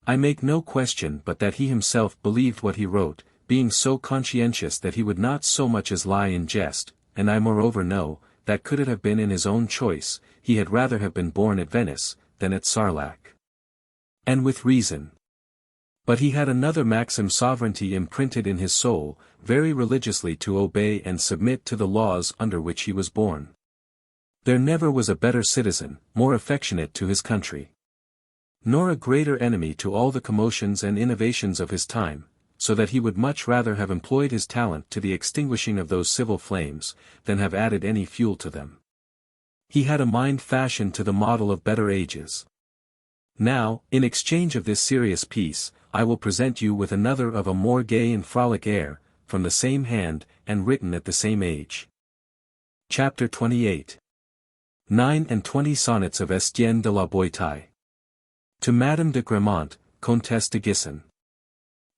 I make no question but that he himself believed what he wrote, being so conscientious that he would not so much as lie in jest, and I moreover know, that could it have been in his own choice, he had rather have been born at Venice, than at Sarlac. And with reason. But he had another maxim sovereignty imprinted in his soul, very religiously to obey and submit to the laws under which he was born. There never was a better citizen, more affectionate to his country. Nor a greater enemy to all the commotions and innovations of his time, so that he would much rather have employed his talent to the extinguishing of those civil flames, than have added any fuel to them. He had a mind fashioned to the model of better ages. Now, in exchange of this serious piece, I will present you with another of a more gay and frolic air, from the same hand, and written at the same age. Chapter 28. 29 Sonnets of Estienne de la Boétie. To Madame de Gramont, Comtesse de Gisson.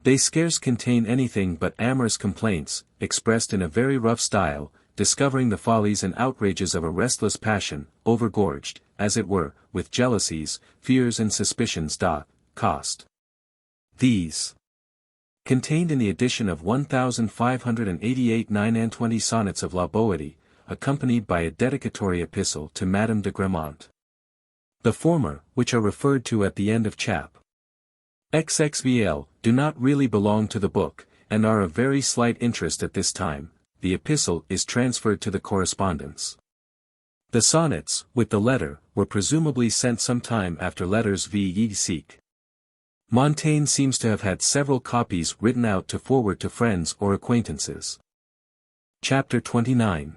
They scarce contain anything but amorous complaints, expressed in a very rough style, discovering the follies and outrages of a restless passion, overgorged, as it were, with jealousies, fears and suspicions. Cost. These. Contained in the edition of 1588 29 Sonnets of La Boétie, accompanied by a dedicatory epistle to Madame de Gramont. The former, which are referred to at the end of chap. XXVL, do not really belong to the book, and are of very slight interest at this time. The epistle is transferred to the correspondence. The sonnets, with the letter, were presumably sent some time after letters v. Seek. Montaigne seems to have had several copies written out to forward to friends or acquaintances. Chapter 29.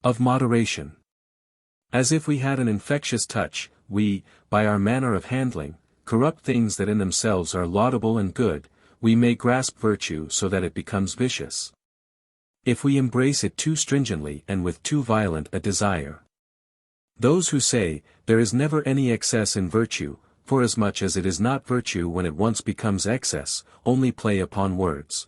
Of Moderation. As if we had an infectious touch, we, by our manner of handling, corrupt things that in themselves are laudable and good, we may grasp virtue so that it becomes vicious. If we embrace it too stringently and with too violent a desire. Those who say, there is never any excess in virtue, forasmuch as it is not virtue when it once becomes excess, only play upon words.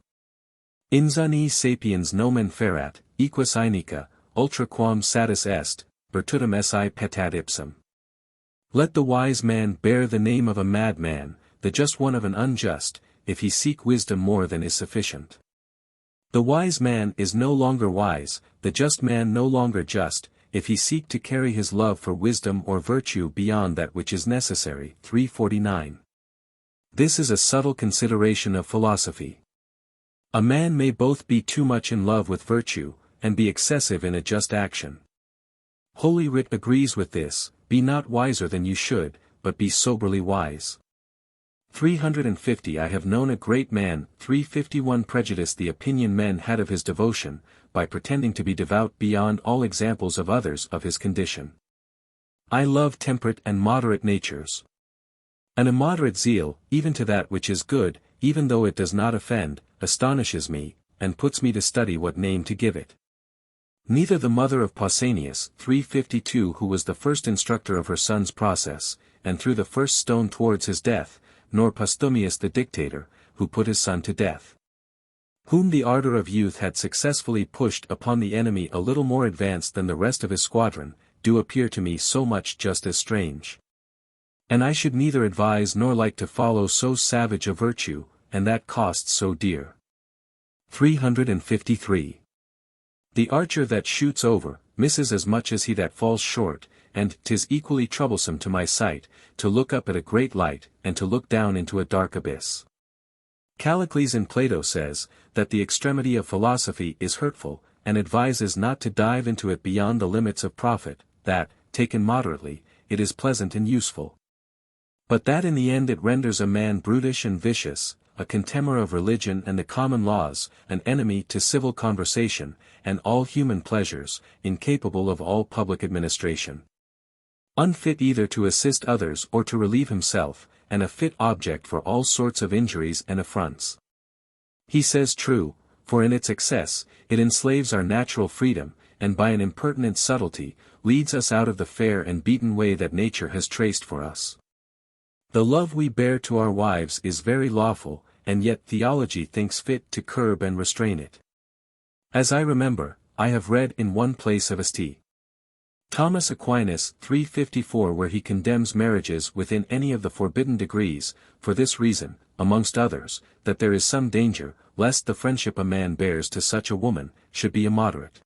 Insani sapiens nomen ferat, equus inica, ultra quam satis est, virtutum esse petat ipsum. Let the wise man bear the name of a madman, the just one of an unjust, if he seek wisdom more than is sufficient. The wise man is no longer wise, the just man no longer just, if he seek to carry his love for wisdom or virtue beyond that which is necessary. 349. This is a subtle consideration of philosophy. A man may both be too much in love with virtue, and be excessive in a just action. Holy Writ agrees with this, be not wiser than you should, but be soberly wise. 350 I have known a great man. 351 Prejudice the opinion men had of his devotion, by pretending to be devout beyond all examples of others of his condition. I love temperate and moderate natures. An immoderate zeal, even to that which is good, even though it does not offend, astonishes me, and puts me to study what name to give it. Neither the mother of Pausanias, 352, who was the first instructor of her son's process, and threw the first stone towards his death, nor Postumius the dictator, who put his son to death, whom the ardor of youth had successfully pushed upon the enemy a little more advanced than the rest of his squadron, do appear to me so much just as strange. And I should neither advise nor like to follow so savage a virtue, and that costs so dear. 353. The archer that shoots over, misses as much as he that falls short, and 'tis equally troublesome to my sight, to look up at a great light, and to look down into a dark abyss. Callicles in Plato says, that the extremity of philosophy is hurtful, and advises not to dive into it beyond the limits of profit, that, taken moderately, it is pleasant and useful. But that in the end it renders a man brutish and vicious, a contemner of religion and the common laws, an enemy to civil conversation, and all human pleasures, incapable of all public administration. Unfit either to assist others or to relieve himself, and a fit object for all sorts of injuries and affronts. He says true, for in its excess, it enslaves our natural freedom, and by an impertinent subtlety, leads us out of the fair and beaten way that nature has traced for us. The love we bear to our wives is very lawful, and yet theology thinks fit to curb and restrain it. As I remember, I have read in one place of St. Thomas Aquinas 354 where he condemns marriages within any of the forbidden degrees, for this reason, amongst others, that there is some danger, lest the friendship a man bears to such a woman, should be immoderate.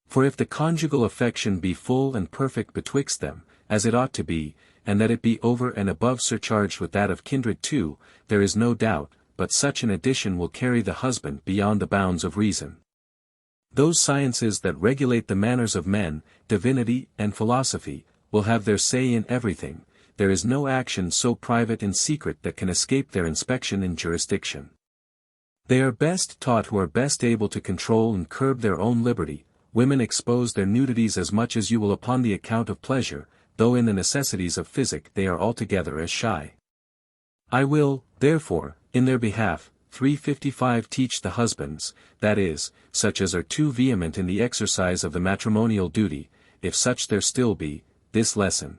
For if the conjugal affection be full and perfect betwixt them, as it ought to be, and that it be over and above surcharged with that of kindred too, there is no doubt, but such an addition will carry the husband beyond the bounds of reason. Those sciences that regulate the manners of men, divinity and philosophy, will have their say in everything. There is no action so private and secret that can escape their inspection and jurisdiction. They are best taught who are best able to control and curb their own liberty. Women expose their nudities as much as you will upon the account of pleasure, though in the necessities of physic they are altogether as shy. I will, therefore, in their behalf, 355 teach the husbands, that is, such as are too vehement in the exercise of the matrimonial duty, if such there still be, this lesson.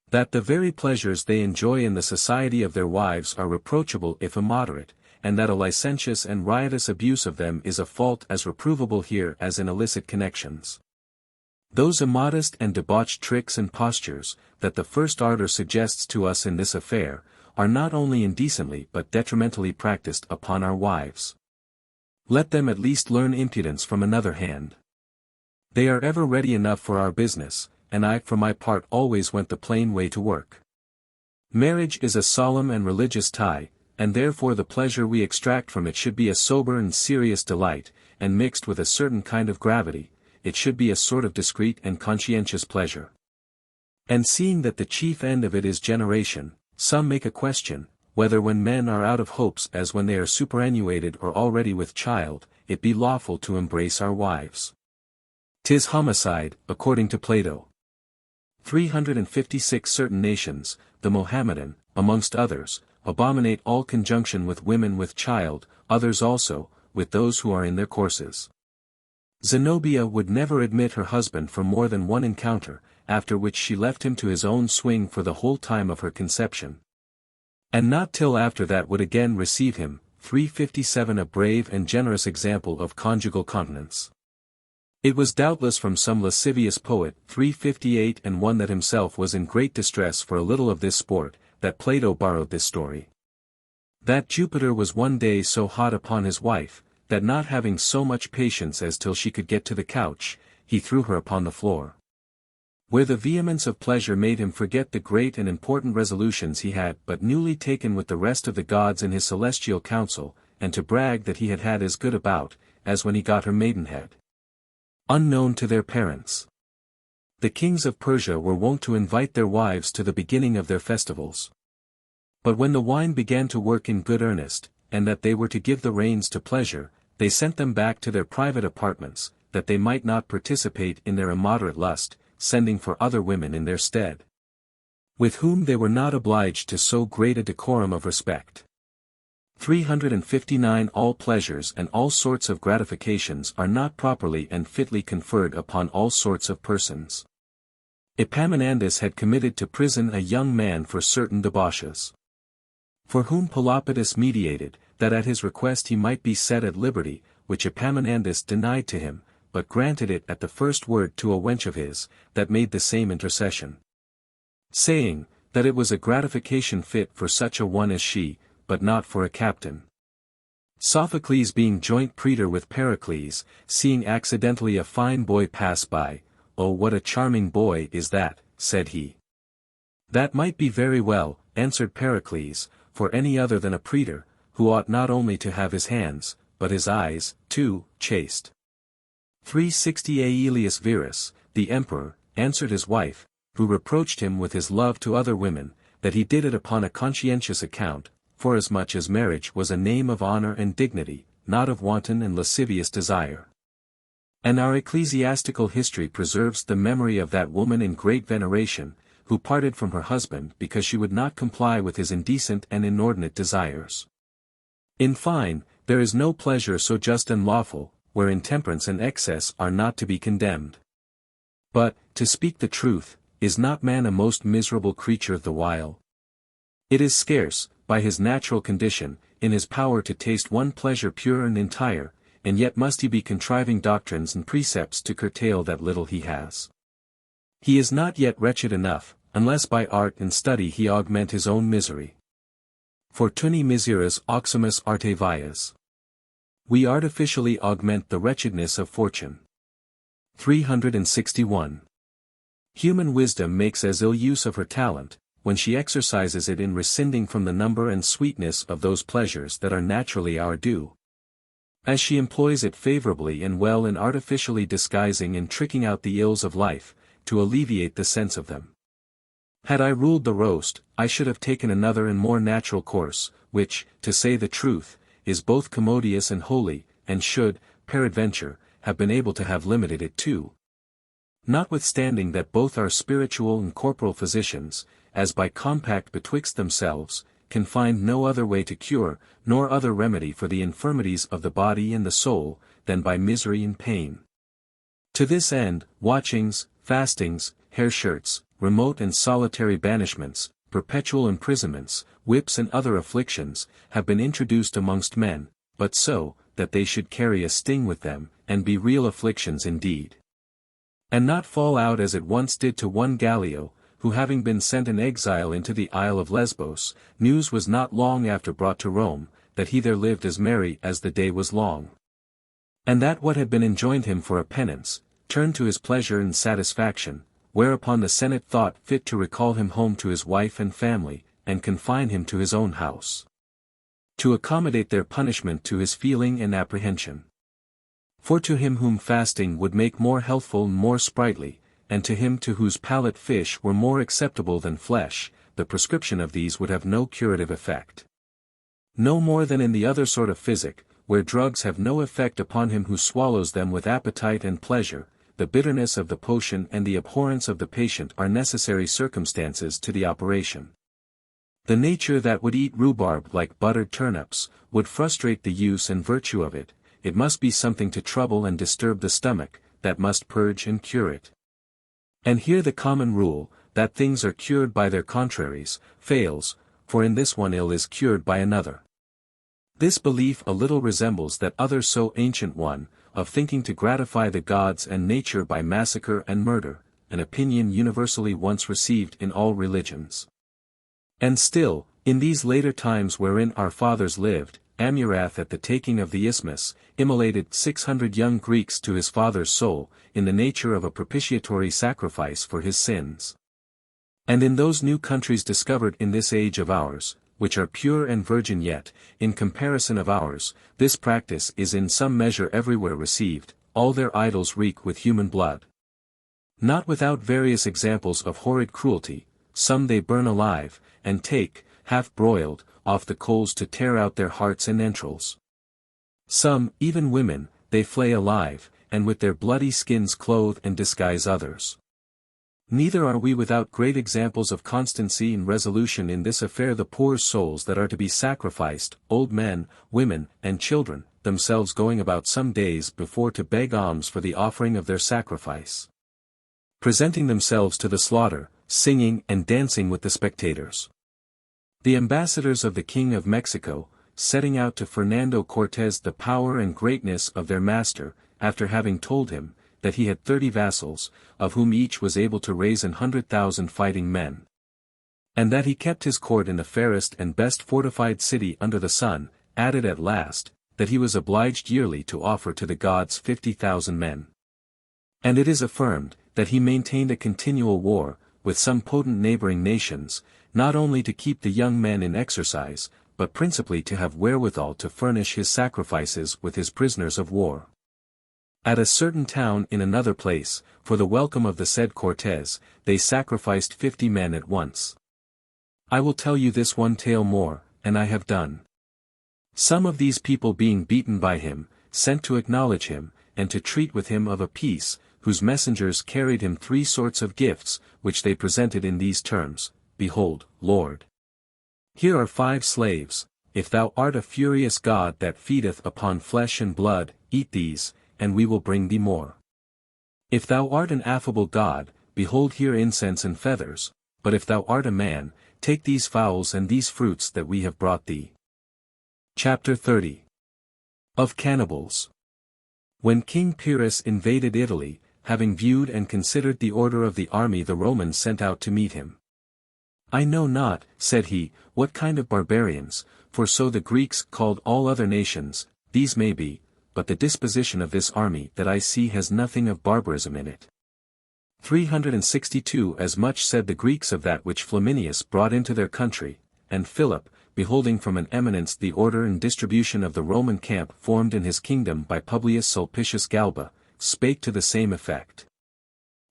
That the very pleasures they enjoy in the society of their wives are reproachable if immoderate, and that a licentious and riotous abuse of them is a fault as reprovable here as in illicit connections. Those immodest and debauched tricks and postures, that the first ardor suggests to us in this affair, are not only indecently but detrimentally practiced upon our wives. Let them at least learn impudence from another hand. They are ever ready enough for our business, and I for my part always went the plain way to work. Marriage is a solemn and religious tie, and therefore the pleasure we extract from it should be a sober and serious delight, and mixed with a certain kind of gravity. It should be a sort of discreet and conscientious pleasure. And seeing that the chief end of it is generation, some make a question, whether when men are out of hopes as when they are superannuated or already with child, it be lawful to embrace our wives. 'Tis homicide, according to Plato. 356 Certain nations, the Mohammedan, amongst others, abominate all conjunction with women with child, others also, with those who are in their courses. Zenobia would never admit her husband for more than one encounter, after which she left him to his own swing for the whole time of her conception. And not till after that would again receive him. 357 A brave and generous example of conjugal continence. It was doubtless from some lascivious poet, 358, and one that himself was in great distress for a little of this sport, that Plato borrowed this story. That Jupiter was one day so hot upon his wife, that not having so much patience as till she could get to the couch, he threw her upon the floor. Where the vehemence of pleasure made him forget the great and important resolutions he had but newly taken with the rest of the gods in his celestial council, and to brag that he had had as good a bout, as when he got her maidenhead. Unknown to their parents. The kings of Persia were wont to invite their wives to the beginning of their festivals. But when the wine began to work in good earnest, and that they were to give the reins to pleasure, they sent them back to their private apartments, that they might not participate in their immoderate lust, sending for other women in their stead, with whom they were not obliged to so great a decorum of respect. 359 All pleasures and all sorts of gratifications are not properly and fitly conferred upon all sorts of persons. Epaminondas had committed to prison a young man for certain debauches, for whom Pelopidas mediated, that at his request he might be set at liberty, which Epaminondas denied to him, but granted it at the first word to a wench of his, that made the same intercession, saying, that it was a gratification fit for such a one as she, but not for a captain. Sophocles being joint praetor with Pericles, seeing accidentally a fine boy pass by, "Oh, what a charming boy is that," said he. "That might be very well," answered Pericles, "for any other than a praetor, who ought not only to have his hands, but his eyes, too, chaste." 360 Aelius Verus, the emperor, answered his wife, who reproached him with his love to other women, that he did it upon a conscientious account, forasmuch as marriage was a name of honor and dignity, not of wanton and lascivious desire. And our ecclesiastical history preserves the memory of that woman in great veneration, who parted from her husband because she would not comply with his indecent and inordinate desires. In fine, there is no pleasure so just and lawful, where intemperance and excess are not to be condemned. But, to speak the truth, is not man a most miserable creature the while? It is scarce, by his natural condition, in his power to taste one pleasure pure and entire, and yet must he be contriving doctrines and precepts to curtail that little he has. He is not yet wretched enough, unless by art and study he augment his own misery. Fortunae miseras auximus arte vias. We artificially augment the wretchedness of fortune. 361. Human wisdom makes as ill use of her talent, when she exercises it in rescinding from the number and sweetness of those pleasures that are naturally our due, as she employs it favorably and well in artificially disguising and tricking out the ills of life, to alleviate the sense of them. Had I ruled the roast, I should have taken another and more natural course, which, to say the truth, is both commodious and holy, and should, peradventure, have been able to have limited it too. Notwithstanding that both our spiritual and corporal physicians, as by compact betwixt themselves, can find no other way to cure, nor other remedy for the infirmities of the body and the soul, than by misery and pain. To this end, watchings, fastings, hair shirts, remote and solitary banishments, perpetual imprisonments, whips and other afflictions, have been introduced amongst men, but so, that they should carry a sting with them, and be real afflictions indeed, and not fall out as it once did to one Gallio, who having been sent in exile into the Isle of Lesbos, news was not long after brought to Rome, that he there lived as merry as the day was long, and that what had been enjoined him for a penance, turned to his pleasure and satisfaction, whereupon the Senate thought fit to recall him home to his wife and family, and confine him to his own house, to accommodate their punishment to his feeling and apprehension. For to him whom fasting would make more healthful and more sprightly, and to him to whose palate fish were more acceptable than flesh, the prescription of these would have no curative effect. No more than in the other sort of physic, where drugs have no effect upon him who swallows them with appetite and pleasure, the bitterness of the potion and the abhorrence of the patient are necessary circumstances to the operation. The nature that would eat rhubarb like buttered turnips, would frustrate the use and virtue of it. It must be something to trouble and disturb the stomach, that must purge and cure it. And here the common rule, that things are cured by their contraries, fails, for in this one ill is cured by another. This belief a little resembles that other so ancient one, of thinking to gratify the gods and nature by massacre and murder, an opinion universally once received in all religions. And still, in these later times wherein our fathers lived, Amurath at the taking of the Isthmus, immolated 600 young Greeks to his father's soul, in the nature of a propitiatory sacrifice for his sins. And in those new countries discovered in this age of ours, which are pure and virgin yet, in comparison of ours, this practice is in some measure everywhere received, all their idols reek with human blood. Not without various examples of horrid cruelty, some they burn alive, and take, half broiled, off the coals to tear out their hearts and entrails. Some, even women, they flay alive, and with their bloody skins clothe and disguise others. Neither are we without great examples of constancy and resolution in this affair. The poor souls that are to be sacrificed, old men, women, and children, themselves going about some days before to beg alms for the offering of their sacrifice. Presenting themselves to the slaughter, singing and dancing with the spectators. The ambassadors of the King of Mexico, setting out to Fernando Cortés the power and greatness of their master, after having told him, that he had 30 vassals, of whom each was able to raise 100,000 fighting men. And that he kept his court in the fairest and best fortified city under the sun, added at last, that he was obliged yearly to offer to the gods 50,000 men. And it is affirmed, that he maintained a continual war, with some potent neighboring nations, not only to keep the young men in exercise, but principally to have wherewithal to furnish his sacrifices with his prisoners of war. At a certain town in another place, for the welcome of the said Cortés, they sacrificed 50 men at once. I will tell you this one tale more, and I have done. Some of these people being beaten by him, sent to acknowledge him, and to treat with him of a peace, whose messengers carried him 3 sorts of gifts, which they presented in these terms: Behold, Lord, here are 5 slaves, if thou art a furious god that feedeth upon flesh and blood, eat these, and we will bring thee more. If thou art an affable god, behold here incense and feathers, but if thou art a man, take these fowls and these fruits that we have brought thee. Chapter 30. Of Cannibals. When King Pyrrhus invaded Italy, having viewed and considered the order of the army the Romans sent out to meet him. I know not, said he, what kind of barbarians, for so the Greeks called all other nations, these may be, but the disposition of this army that I see has nothing of barbarism in it. 362 As much said the Greeks of that which Flaminius brought into their country, and Philip, beholding from an eminence the order and distribution of the Roman camp formed in his kingdom by Publius Sulpicius Galba, spake to the same effect.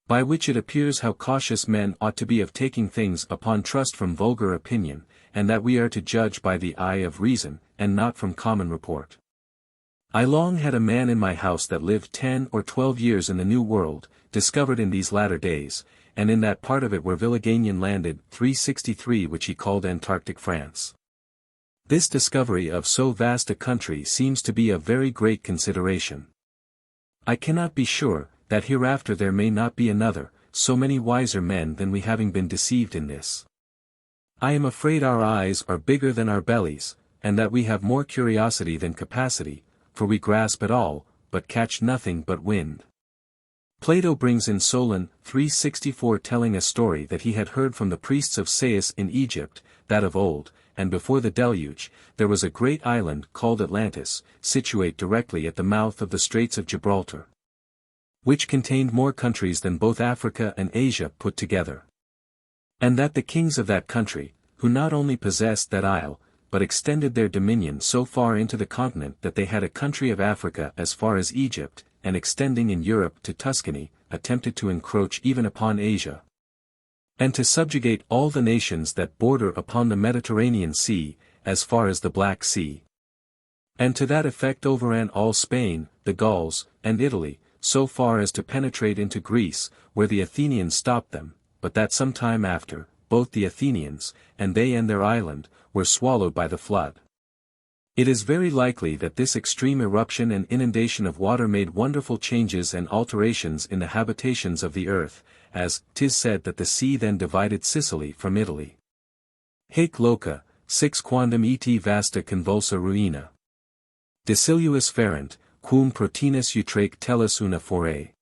By which it appears how cautious men ought to be of taking things upon trust from vulgar opinion, and that we are to judge by the eye of reason, and not from common report. I long had a man in my house that lived 10 or 12 years in the New World, discovered in these latter days, and in that part of it where Villegagnon landed 363 which he called Antarctic France. This discovery of so vast a country seems to be a very great consideration. I cannot be sure, that hereafter there may not be another, so many wiser men than we having been deceived in this. I am afraid our eyes are bigger than our bellies, and that we have more curiosity than capacity, for we grasp at all, but catch nothing but wind. Plato brings in Solon 364 telling a story that he had heard from the priests of Sais in Egypt, that of old, and before the deluge, there was a great island called Atlantis, situate directly at the mouth of the Straits of Gibraltar, which contained more countries than both Africa and Asia put together. And that the kings of that country, who not only possessed that isle, but extended their dominion so far into the continent that they had a country of Africa as far as Egypt, and extending in Europe to Tuscany, attempted to encroach even upon Asia, and to subjugate all the nations that border upon the Mediterranean Sea, as far as the Black Sea. And to that effect overran all Spain, the Gauls, and Italy, so far as to penetrate into Greece, where the Athenians stopped them, but that some time after, both the Athenians, and they and their island, were swallowed by the flood. It is very likely that this extreme eruption and inundation of water made wonderful changes and alterations in the habitations of the earth, as 'tis said that the sea then divided Sicily from Italy. Haec loca, six quandam et vasta convulsa ruina. Deciluus ferent, quum protinus utraque tellus una forae.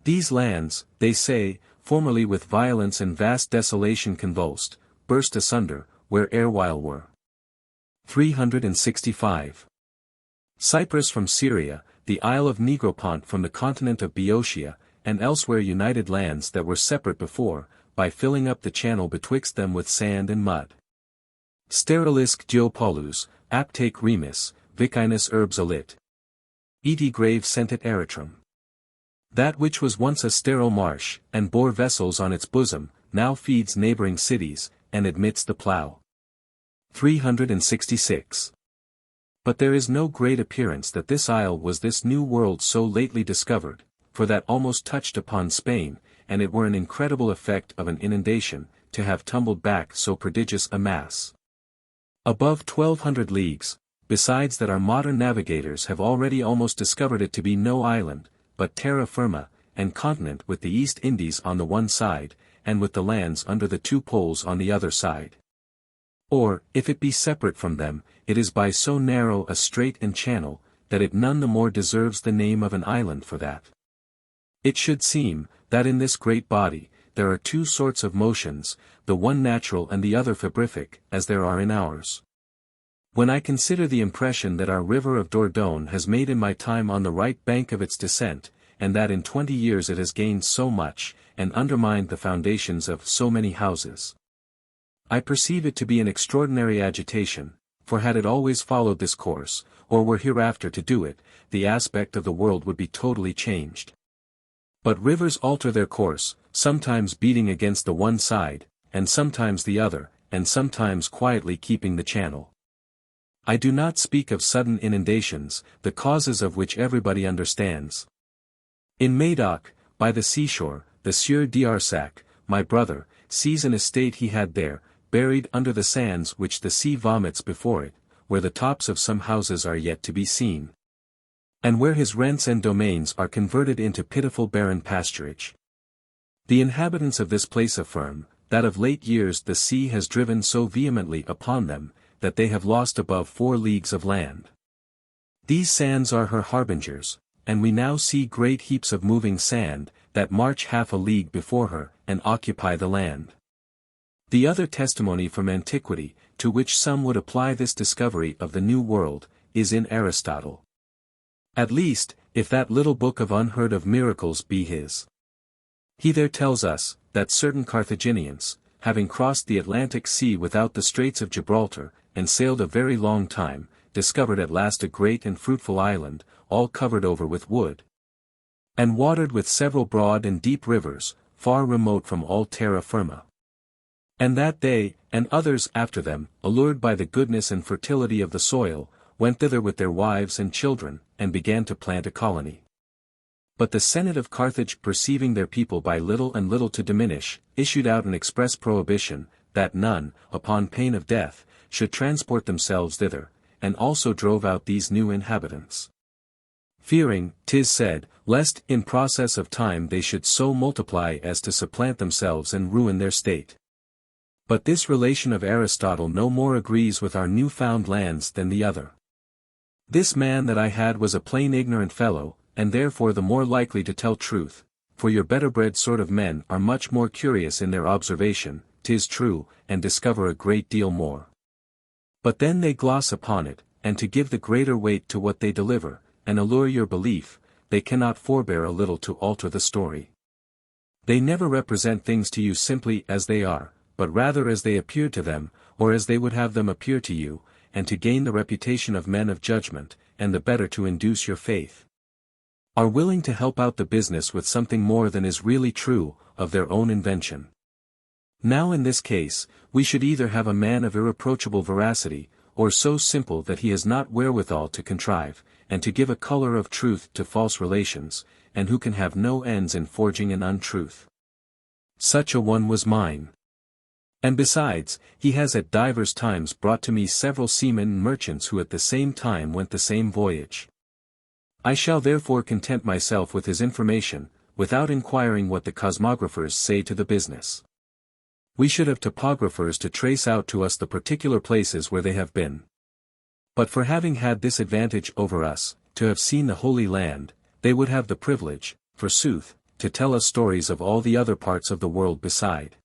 These lands, they say, formerly with violence and vast desolation convulsed, burst asunder, where erewhile were. 365. Cyprus from Syria, the Isle of Negropont from the continent of Boeotia, and elsewhere united lands that were separate before, by filling up the channel betwixt them with sand and mud. Sterilisque geopolus, aptake remus, vicinus urbs alit. Eti grave sentit erytrum. That which was once a sterile marsh, and bore vessels on its bosom, now feeds neighboring cities, and admits the plough. 366. But there is no great appearance that this isle was this new world so lately discovered, for that almost touched upon Spain, and it were an incredible effect of an inundation, to have tumbled back so prodigious a mass. Above 1200 leagues, besides that our modern navigators have already almost discovered it to be no island, but terra firma, and continent with the East Indies on the one side, and with the lands under the two poles on the other side. Or, if it be separate from them, it is by so narrow a strait and channel, that it none the more deserves the name of an island for that. It should seem, that in this great body, there are two sorts of motions, the one natural and the other febrific, as there are in ours. When I consider the impression that our river of Dordogne has made in my time on the right bank of its descent, and that in 20 years it has gained so much, and undermined the foundations of so many houses, I perceive it to be an extraordinary agitation, for had it always followed this course, or were hereafter to do it, the aspect of the world would be totally changed. But rivers alter their course, sometimes beating against the one side, and sometimes the other, and sometimes quietly keeping the channel. I do not speak of sudden inundations, the causes of which everybody understands. In Médoc, by the seashore, the Sieur d'Arsac, my brother, sees an estate he had there, buried under the sands which the sea vomits before it, where the tops of some houses are yet to be seen, and where his rents and domains are converted into pitiful barren pasturage. The inhabitants of this place affirm, that of late years the sea has driven so vehemently upon them, that they have lost above 4 leagues of land. These sands are her harbingers, and we now see great heaps of moving sand, that march half a league before her, and occupy the land. The other testimony from antiquity, to which some would apply this discovery of the New World, is in Aristotle. At least, if that little book of unheard of miracles be his. He there tells us, that certain Carthaginians, having crossed the Atlantic Sea without the Straits of Gibraltar, and sailed a very long time, discovered at last a great and fruitful island, all covered over with wood, and watered with several broad and deep rivers, far remote from all terra firma. And that they, and others after them, allured by the goodness and fertility of the soil, went thither with their wives and children, and began to plant a colony. But the Senate of Carthage, perceiving their people by little and little to diminish, issued out an express prohibition, that none, upon pain of death, should transport themselves thither, and also drove out these new inhabitants. Fearing, 'tis said, lest in process of time they should so multiply as to supplant themselves and ruin their state. But this relation of Aristotle no more agrees with our new-found lands than the other. This man that I had was a plain ignorant fellow, and therefore the more likely to tell truth, for your better-bred sort of men are much more curious in their observation, 'tis true, and discover a great deal more. But then they gloss upon it, and to give the greater weight to what they deliver, and allure your belief, they cannot forbear a little to alter the story. They never represent things to you simply as they are, but rather as they appear to them, or as they would have them appear to you, and to gain the reputation of men of judgment, and the better to induce your faith, are willing to help out the business with something more than is really true, of their own invention. Now in this case, we should either have a man of irreproachable veracity, or so simple that he has not wherewithal to contrive, and to give a colour of truth to false relations, and who can have no ends in forging an untruth. Such a one was mine. And besides, he has at divers times brought to me several seamen and merchants who at the same time went the same voyage. I shall therefore content myself with his information, without inquiring what the cosmographers say to the business. We should have topographers to trace out to us the particular places where they have been. But for having had this advantage over us, to have seen the Holy Land, they would have the privilege, forsooth, to tell us stories of all the other parts of the world beside.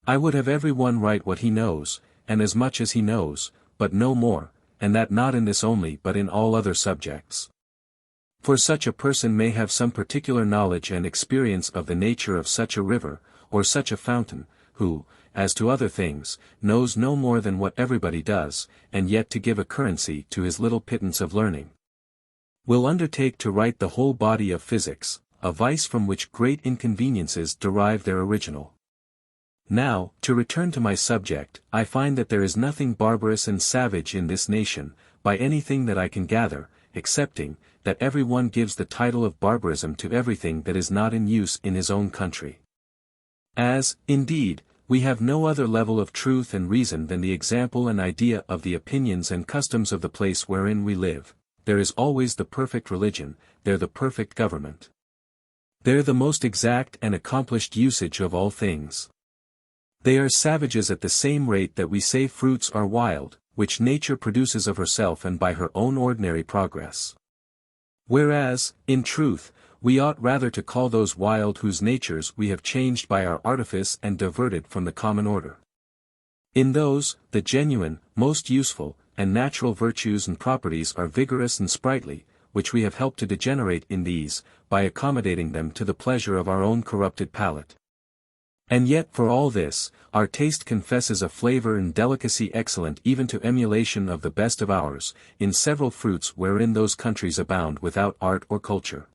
I would have every one write what he knows, and as much as he knows, but no more, and that not in this only but in all other subjects. For such a person may have some particular knowledge and experience of the nature of such a river, or such a fountain, who, as to other things, knows no more than what everybody does, and yet to give a currency to his little pittance of learning, will undertake to write the whole body of physics, a vice from which great inconveniences derive their original. Now, to return to my subject, I find that there is nothing barbarous and savage in this nation, by anything that I can gather, excepting, that every one gives the title of barbarism to everything that is not in use in his own country. As, indeed, we have no other level of truth and reason than the example and idea of the opinions and customs of the place wherein we live, there is always the perfect religion, there the perfect government. There the most exact and accomplished usage of all things. They are savages at the same rate that we say fruits are wild, which nature produces of herself and by her own ordinary progress. Whereas, in truth, we ought rather to call those wild whose natures we have changed by our artifice and diverted from the common order. In those, the genuine, most useful, and natural virtues and properties are vigorous and sprightly, which we have helped to degenerate in these, by accommodating them to the pleasure of our own corrupted palate. And yet for all this, our taste confesses a flavor and delicacy excellent even to emulation of the best of ours, in several fruits wherein those countries abound without art or culture.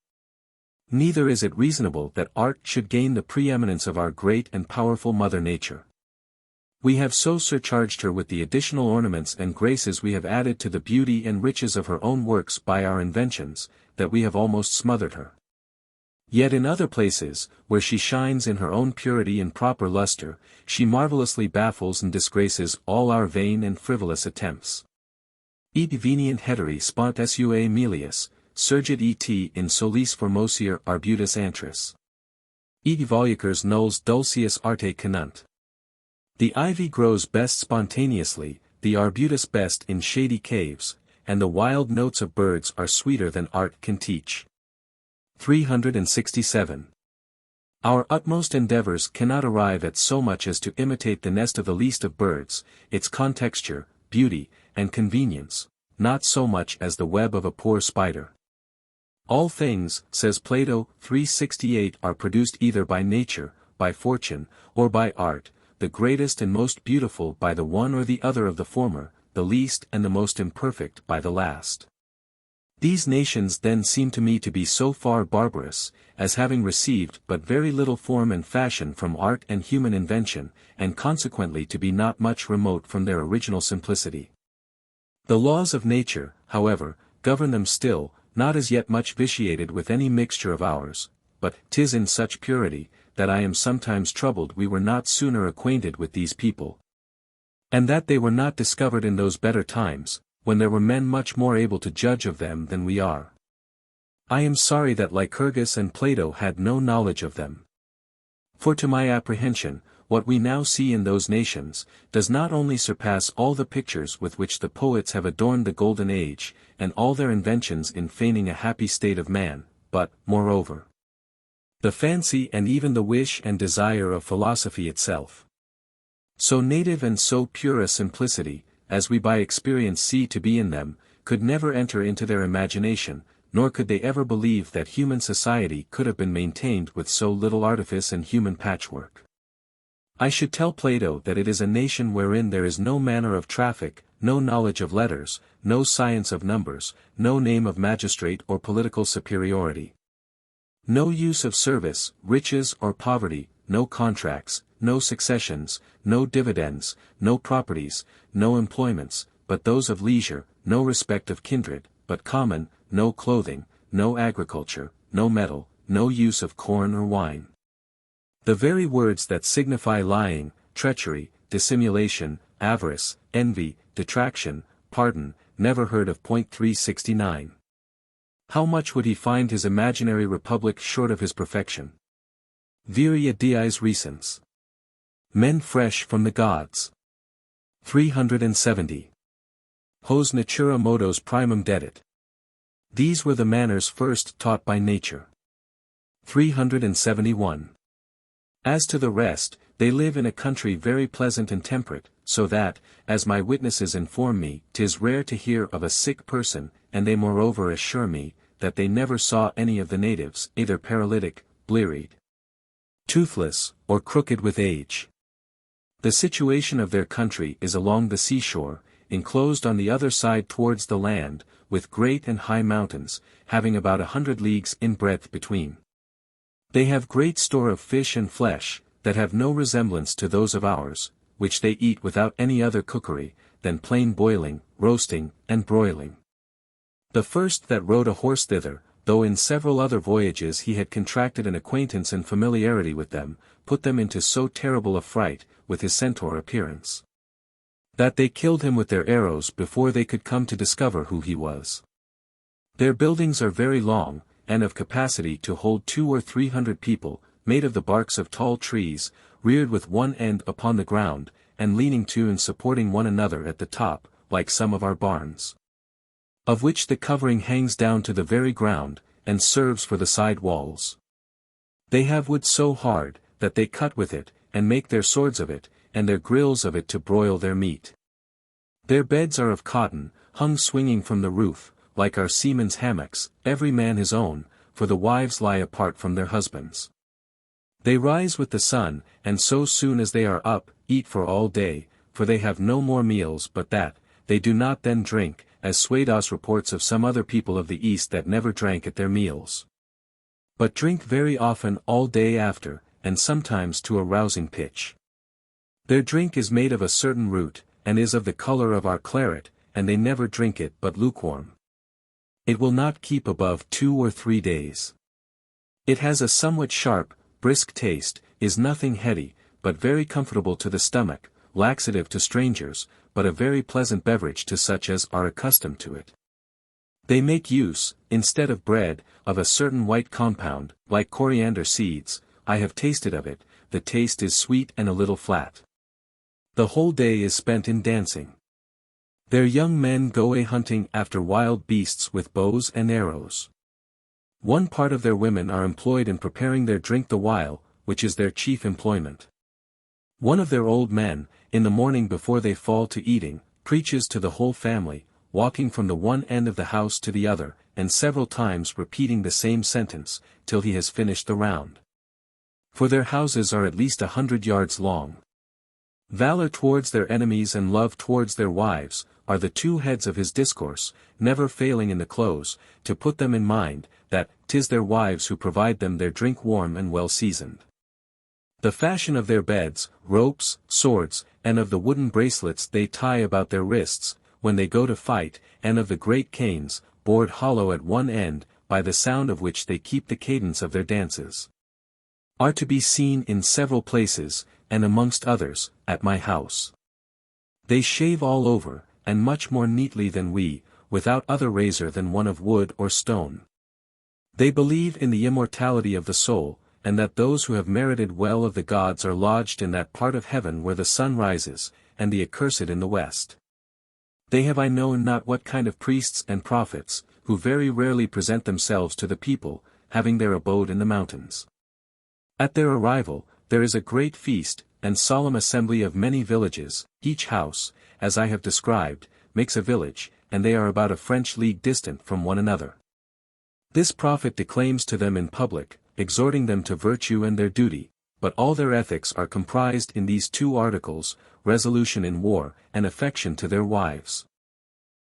Neither is it reasonable that art should gain the preeminence of our great and powerful Mother Nature. We have so surcharged her with the additional ornaments and graces we have added to the beauty and riches of her own works by our inventions, that we have almost smothered her. Yet in other places, where she shines in her own purity and proper luster, she marvellously baffles and disgraces all our vain and frivolous attempts. Et venient heteri spont sua melius, surgit et in solis formosier arbutus antris. Et volucres nulls dulcius arte canunt. The ivy grows best spontaneously, the arbutus best in shady caves, and the wild notes of birds are sweeter than art can teach. 367. Our utmost endeavors cannot arrive at so much as to imitate the nest of the least of birds, its contexture, beauty, and convenience, not so much as the web of a poor spider. All things, says Plato, 368, are produced either by nature, by fortune, or by art, the greatest and most beautiful by the one or the other of the former, the least and the most imperfect by the last. These nations then seem to me to be so far barbarous, as having received but very little form and fashion from art and human invention, and consequently to be not much remote from their original simplicity. The laws of nature, however, govern them still, not as yet much vitiated with any mixture of ours, but 'tis in such purity, that I am sometimes troubled we were not sooner acquainted with these people. And that they were not discovered in those better times, when there were men much more able to judge of them than we are. I am sorry that Lycurgus and Plato had no knowledge of them. For to my apprehension, what we now see in those nations, does not only surpass all the pictures with which the poets have adorned the golden age, and all their inventions in feigning a happy state of man, but, moreover, the fancy and even the wish and desire of philosophy itself. So native and so pure a simplicity, as we by experience see to be in them, could never enter into their imagination, nor could they ever believe that human society could have been maintained with so little artifice and human patchwork. I should tell Plato that it is a nation wherein there is no manner of traffic, no knowledge of letters, no science of numbers, no name of magistrate or political superiority. No use of service, riches or poverty, no contracts, no successions, no dividends, no properties, no employments, but those of leisure, no respect of kindred, but common, no clothing, no agriculture, no metal, no use of corn or wine. The very words that signify lying, treachery, dissimulation, avarice, envy, detraction, pardon, never heard of. 369. How much would he find his imaginary republic short of his perfection? Viria dies recens. Men fresh from the gods. 370. Hos natura modos primum dedit. These were the manners first taught by nature. 371. As to the rest, they live in a country very pleasant and temperate, so that, as my witnesses inform me, 'tis rare to hear of a sick person, and they moreover assure me, that they never saw any of the natives either paralytic, blearied, toothless, or crooked with age. The situation of their country is along the seashore, enclosed on the other side towards the land, with great and high mountains, having about 100 leagues in breadth between. They have great store of fish and flesh, that have no resemblance to those of ours, which they eat without any other cookery, than plain boiling, roasting, and broiling. The first that rode a horse thither, though in several other voyages he had contracted an acquaintance and familiarity with them, put them into so terrible a fright, with his centaur appearance, that they killed him with their arrows before they could come to discover who he was. Their buildings are very long, and of capacity to hold 200 or 300 people, made of the barks of tall trees, reared with one end upon the ground, and leaning to and supporting one another at the top, like some of our barns, of which the covering hangs down to the very ground, and serves for the side walls. They have wood so hard, that they cut with it, and make their swords of it, and their grills of it to broil their meat. Their beds are of cotton, hung swinging from the roof, like our seamen's hammocks, every man his own, for the wives lie apart from their husbands. They rise with the sun, and so soon as they are up, eat for all day, for they have no more meals but that, they do not then drink, as Suedas reports of some other people of the East that never drank at their meals, but drink very often all day after, and sometimes to a rousing pitch. Their drink is made of a certain root, and is of the color of our claret, and they never drink it but lukewarm. It will not keep above 2 or 3 days. It has a somewhat sharp, brisk taste, is nothing heady, but very comfortable to the stomach, laxative to strangers, but a very pleasant beverage to such as are accustomed to it. They make use, instead of bread, of a certain white compound, like coriander seeds. I have tasted of it, the taste is sweet and a little flat. The whole day is spent in dancing. Their young men go a-hunting after wild beasts with bows and arrows. One part of their women are employed in preparing their drink the while, which is their chief employment. One of their old men, in the morning before they fall to eating, preaches to the whole family, walking from the one end of the house to the other, and several times repeating the same sentence, till he has finished the round. For their houses are at least 100 yards long. Valor towards their enemies and love towards their wives, are the two heads of his discourse, never failing in the close, to put them in mind, that 'tis their wives who provide them their drink warm and well seasoned. The fashion of their beds, ropes, swords, and of the wooden bracelets they tie about their wrists, when they go to fight, and of the great canes, bored hollow at one end, by the sound of which they keep the cadence of their dances, are to be seen in several places, and amongst others, at my house. They shave all over, and much more neatly than we, without other razor than one of wood or stone. They believe in the immortality of the soul, and that those who have merited well of the gods are lodged in that part of heaven where the sun rises, and the accursed in the west. They have I know not what kind of priests and prophets, who very rarely present themselves to the people, having their abode in the mountains. At their arrival, there is a great feast, and solemn assembly of many villages. Each house, as I have described, makes a village, and they are about a French league distant from one another. This prophet declaims to them in public, exhorting them to virtue and their duty, but all their ethics are comprised in these 2 articles, resolution in war, and affection to their wives.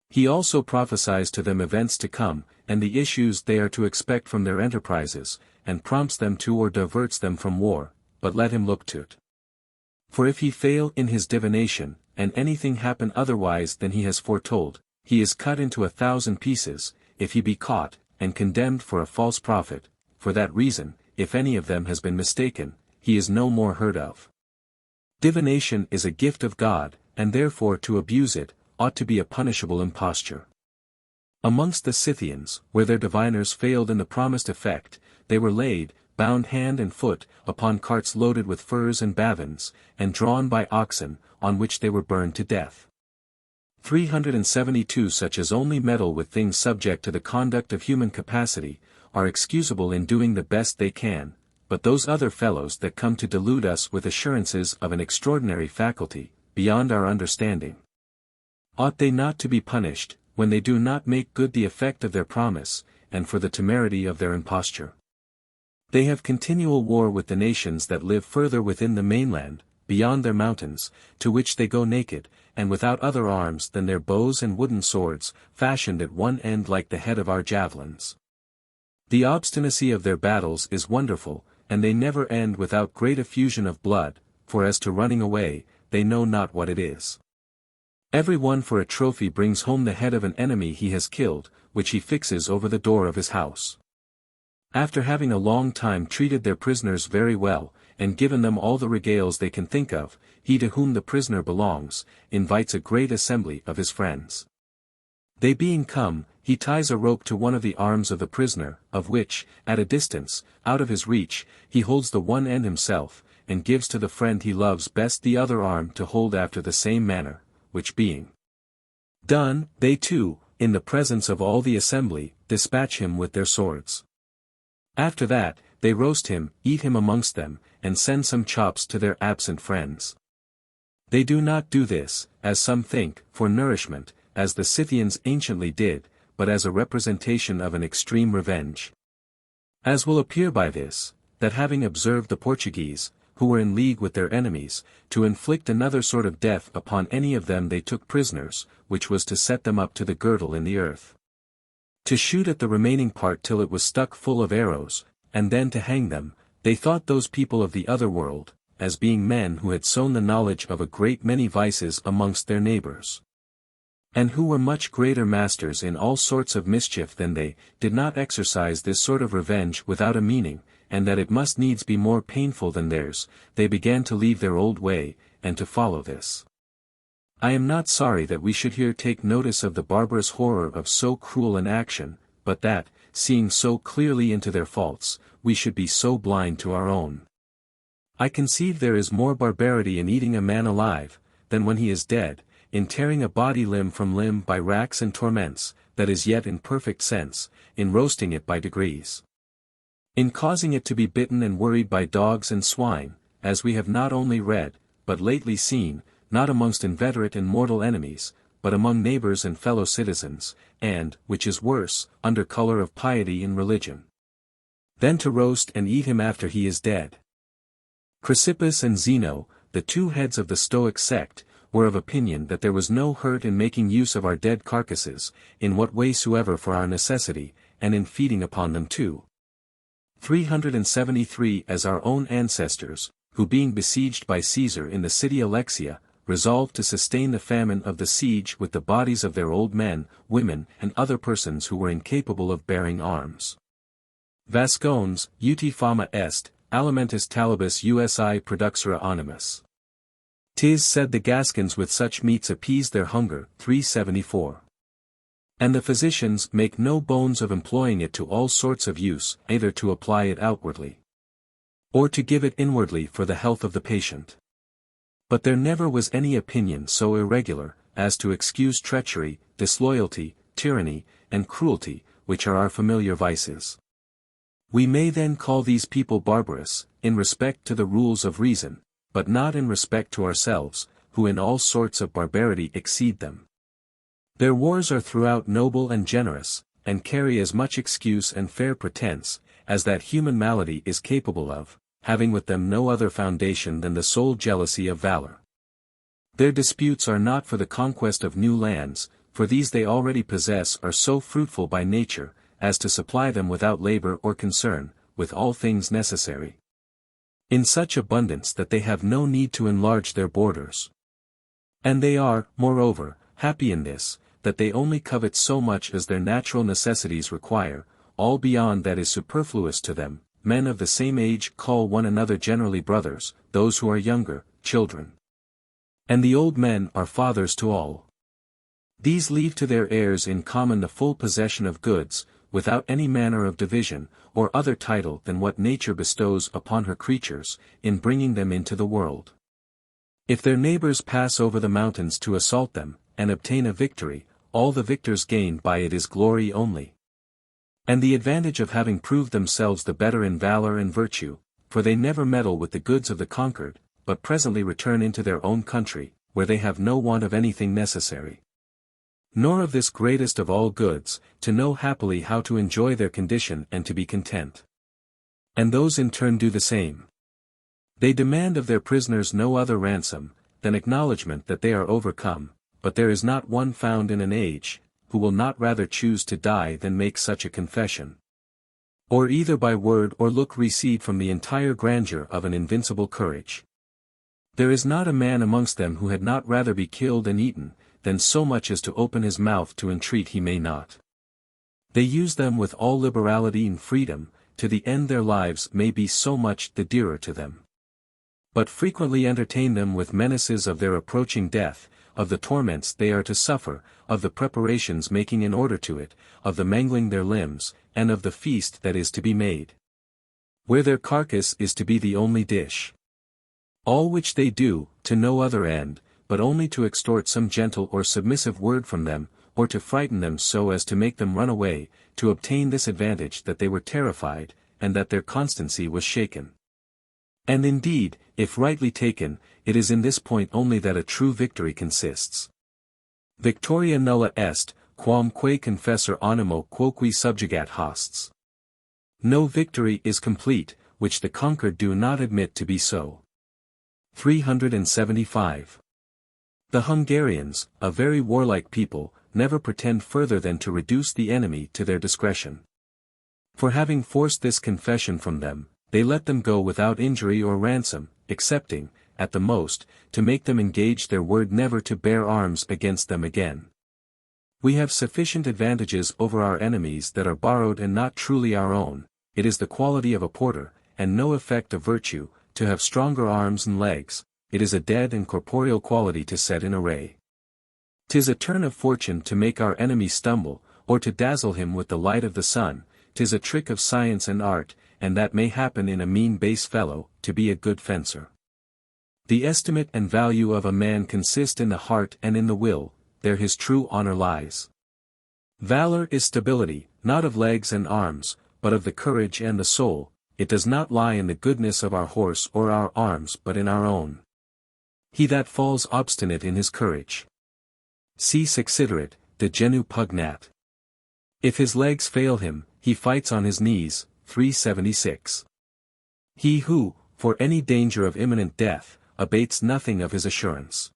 He also prophesies to them events to come, and the issues they are to expect from their enterprises, and prompts them to or diverts them from war, but let him look to't. For if he fail in his divination, and anything happen otherwise than he has foretold, he is cut into 1,000 pieces. If he be caught, and condemned for a false prophet, for that reason, if any of them has been mistaken, he is no more heard of. Divination is a gift of God, and therefore to abuse it, ought to be a punishable imposture. Amongst the Scythians, where their diviners failed in the promised effect, they were laid, bound hand and foot, upon carts loaded with furs and bavins, and drawn by oxen, on which they were burned to death. 372 such as only meddle with things subject to the conduct of human capacity, are excusable in doing the best they can, but those other fellows that come to delude us with assurances of an extraordinary faculty, beyond our understanding, ought they not to be punished, when they do not make good the effect of their promise, and for the temerity of their imposture? They have continual war with the nations that live further within the mainland, beyond their mountains, to which they go naked, and without other arms than their bows and wooden swords, fashioned at one end like the head of our javelins. The obstinacy of their battles is wonderful, and they never end without great effusion of blood, for as to running away, they know not what it is. Every one for a trophy brings home the head of an enemy he has killed, which he fixes over the door of his house. After having a long time treated their prisoners very well, and given them all the regales they can think of, he to whom the prisoner belongs, invites a great assembly of his friends. They being come, he ties a rope to one of the arms of the prisoner, of which, at a distance, out of his reach, he holds the one end himself, and gives to the friend he loves best the other arm to hold after the same manner, which being done, they too, in the presence of all the assembly, dispatch him with their swords. After that, they roast him, eat him amongst them, and send some chops to their absent friends. They do not do this, as some think, for nourishment, as the Scythians anciently did, but as a representation of an extreme revenge. As will appear by this, that having observed the Portuguese, who were in league with their enemies, to inflict another sort of death upon any of them they took prisoners, which was to set them up to the girdle in the earth. To shoot at the remaining part till it was stuck full of arrows, and then to hang them, they thought those people of the other world, as being men who had sown the knowledge of a great many vices amongst their neighbors, and who were much greater masters in all sorts of mischief than they, did not exercise this sort of revenge without a meaning, and that it must needs be more painful than theirs, they began to leave their old way, and to follow this. I am not sorry that we should here take notice of the barbarous horror of so cruel an action, but that, seeing so clearly into their faults, we should be so blind to our own. I conceive there is more barbarity in eating a man alive, than when he is dead, in tearing a body limb from limb by racks and torments, that is yet in perfect sense, in roasting it by degrees, in causing it to be bitten and worried by dogs and swine, as we have not only read, but lately seen, not amongst inveterate and mortal enemies, but among neighbors and fellow citizens, and, which is worse, under colour of piety and religion. Then to roast and eat him after he is dead. Chrysippus and Zeno, the two heads of the Stoic sect, were of opinion that there was no hurt in making use of our dead carcasses, in what way soever for our necessity, and in feeding upon them too. 373 As our own ancestors, who being besieged by Caesar in the city Alexia, resolved to sustain the famine of the siege with the bodies of their old men, women, and other persons who were incapable of bearing arms. Vascones, ut fama est, alimentus talibus usi produxera animus. 'Tis said the Gascons with such meats appease their hunger. 374. And the physicians make no bones of employing it to all sorts of use, either to apply it outwardly, or to give it inwardly for the health of the patient. But there never was any opinion so irregular, as to excuse treachery, disloyalty, tyranny, and cruelty, which are our familiar vices. We may then call these people barbarous, in respect to the rules of reason, but not in respect to ourselves, who in all sorts of barbarity exceed them. Their wars are throughout noble and generous, and carry as much excuse and fair pretence, as that human malady is capable of, having with them no other foundation than the sole jealousy of valor. Their disputes are not for the conquest of new lands, for these they already possess are so fruitful by nature, as to supply them without labor or concern, with all things necessary, in such abundance that they have no need to enlarge their borders. And they are, moreover, happy in this, that they only covet so much as their natural necessities require, all beyond that is superfluous to them. Men of the same age call one another generally brothers, those who are younger, children. And the old men are fathers to all. These leave to their heirs in common the full possession of goods, without any manner of division, or other title than what nature bestows upon her creatures, in bringing them into the world. If their neighbors pass over the mountains to assault them, and obtain a victory, all the victors gain by it is glory only, and the advantage of having proved themselves the better in valor and virtue, for they never meddle with the goods of the conquered, but presently return into their own country, where they have no want of anything necessary, nor of this greatest of all goods, to know happily how to enjoy their condition and to be content. And those in turn do the same. They demand of their prisoners no other ransom, than acknowledgment that they are overcome, but there is not one found in an age, who will not rather choose to die than make such a confession, or either by word or look recede from the entire grandeur of an invincible courage. There is not a man amongst them who had not rather be killed and eaten, than so much as to open his mouth to entreat he may not. They use them with all liberality and freedom, to the end their lives may be so much the dearer to them. But frequently entertain them with menaces of their approaching death, of the torments they are to suffer, of the preparations making in order to it, of the mangling their limbs, and of the feast that is to be made, where their carcass is to be the only dish. All which they do, to no other end, but only to extort some gentle or submissive word from them, or to frighten them so as to make them run away, to obtain this advantage that they were terrified, and that their constancy was shaken. And indeed, if rightly taken, it is in this point only that a true victory consists. Victoria nulla est, quamque confessor animo quoque subjugat hosts. No victory is complete, which the conquered do not admit to be so. 375. The Hungarians, a very warlike people, never pretend further than to reduce the enemy to their discretion. For having forced this confession from them, they let them go without injury or ransom, excepting, at the most, to make them engage their word never to bear arms against them again. We have sufficient advantages over our enemies that are borrowed and not truly our own. It is the quality of a porter, and no effect of virtue, to have stronger arms and legs. It is a dead and corporeal quality to set in array. 'Tis a turn of fortune to make our enemy stumble, or to dazzle him with the light of the sun. 'Tis a trick of science and art, and that may happen in a mean base fellow, to be a good fencer. The estimate and value of a man consist in the heart and in the will, there his true honor lies. Valor is stability, not of legs and arms, but of the courage and the soul. It does not lie in the goodness of our horse or our arms but in our own. He that falls obstinate in his courage. Si succiderit, de genu pugnat. If his legs fail him, he fights on his knees. 376. He who, for any danger of imminent death, abates nothing of his assurance.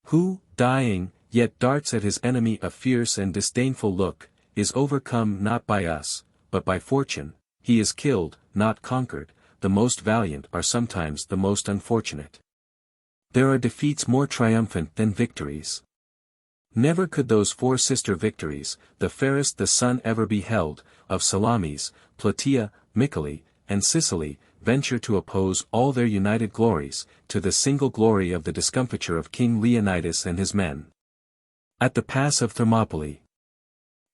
Who, dying, yet darts at his enemy a fierce and disdainful look, is overcome not by us, but by fortune. He is killed, not conquered. The most valiant are sometimes the most unfortunate. There are defeats more triumphant than victories. Never could those four sister victories, the fairest the sun ever beheld, of Salamis, Plataea, Mycale, and Sicily, venture to oppose all their united glories, to the single glory of the discomfiture of King Leonidas and his men. At the pass of Thermopylae,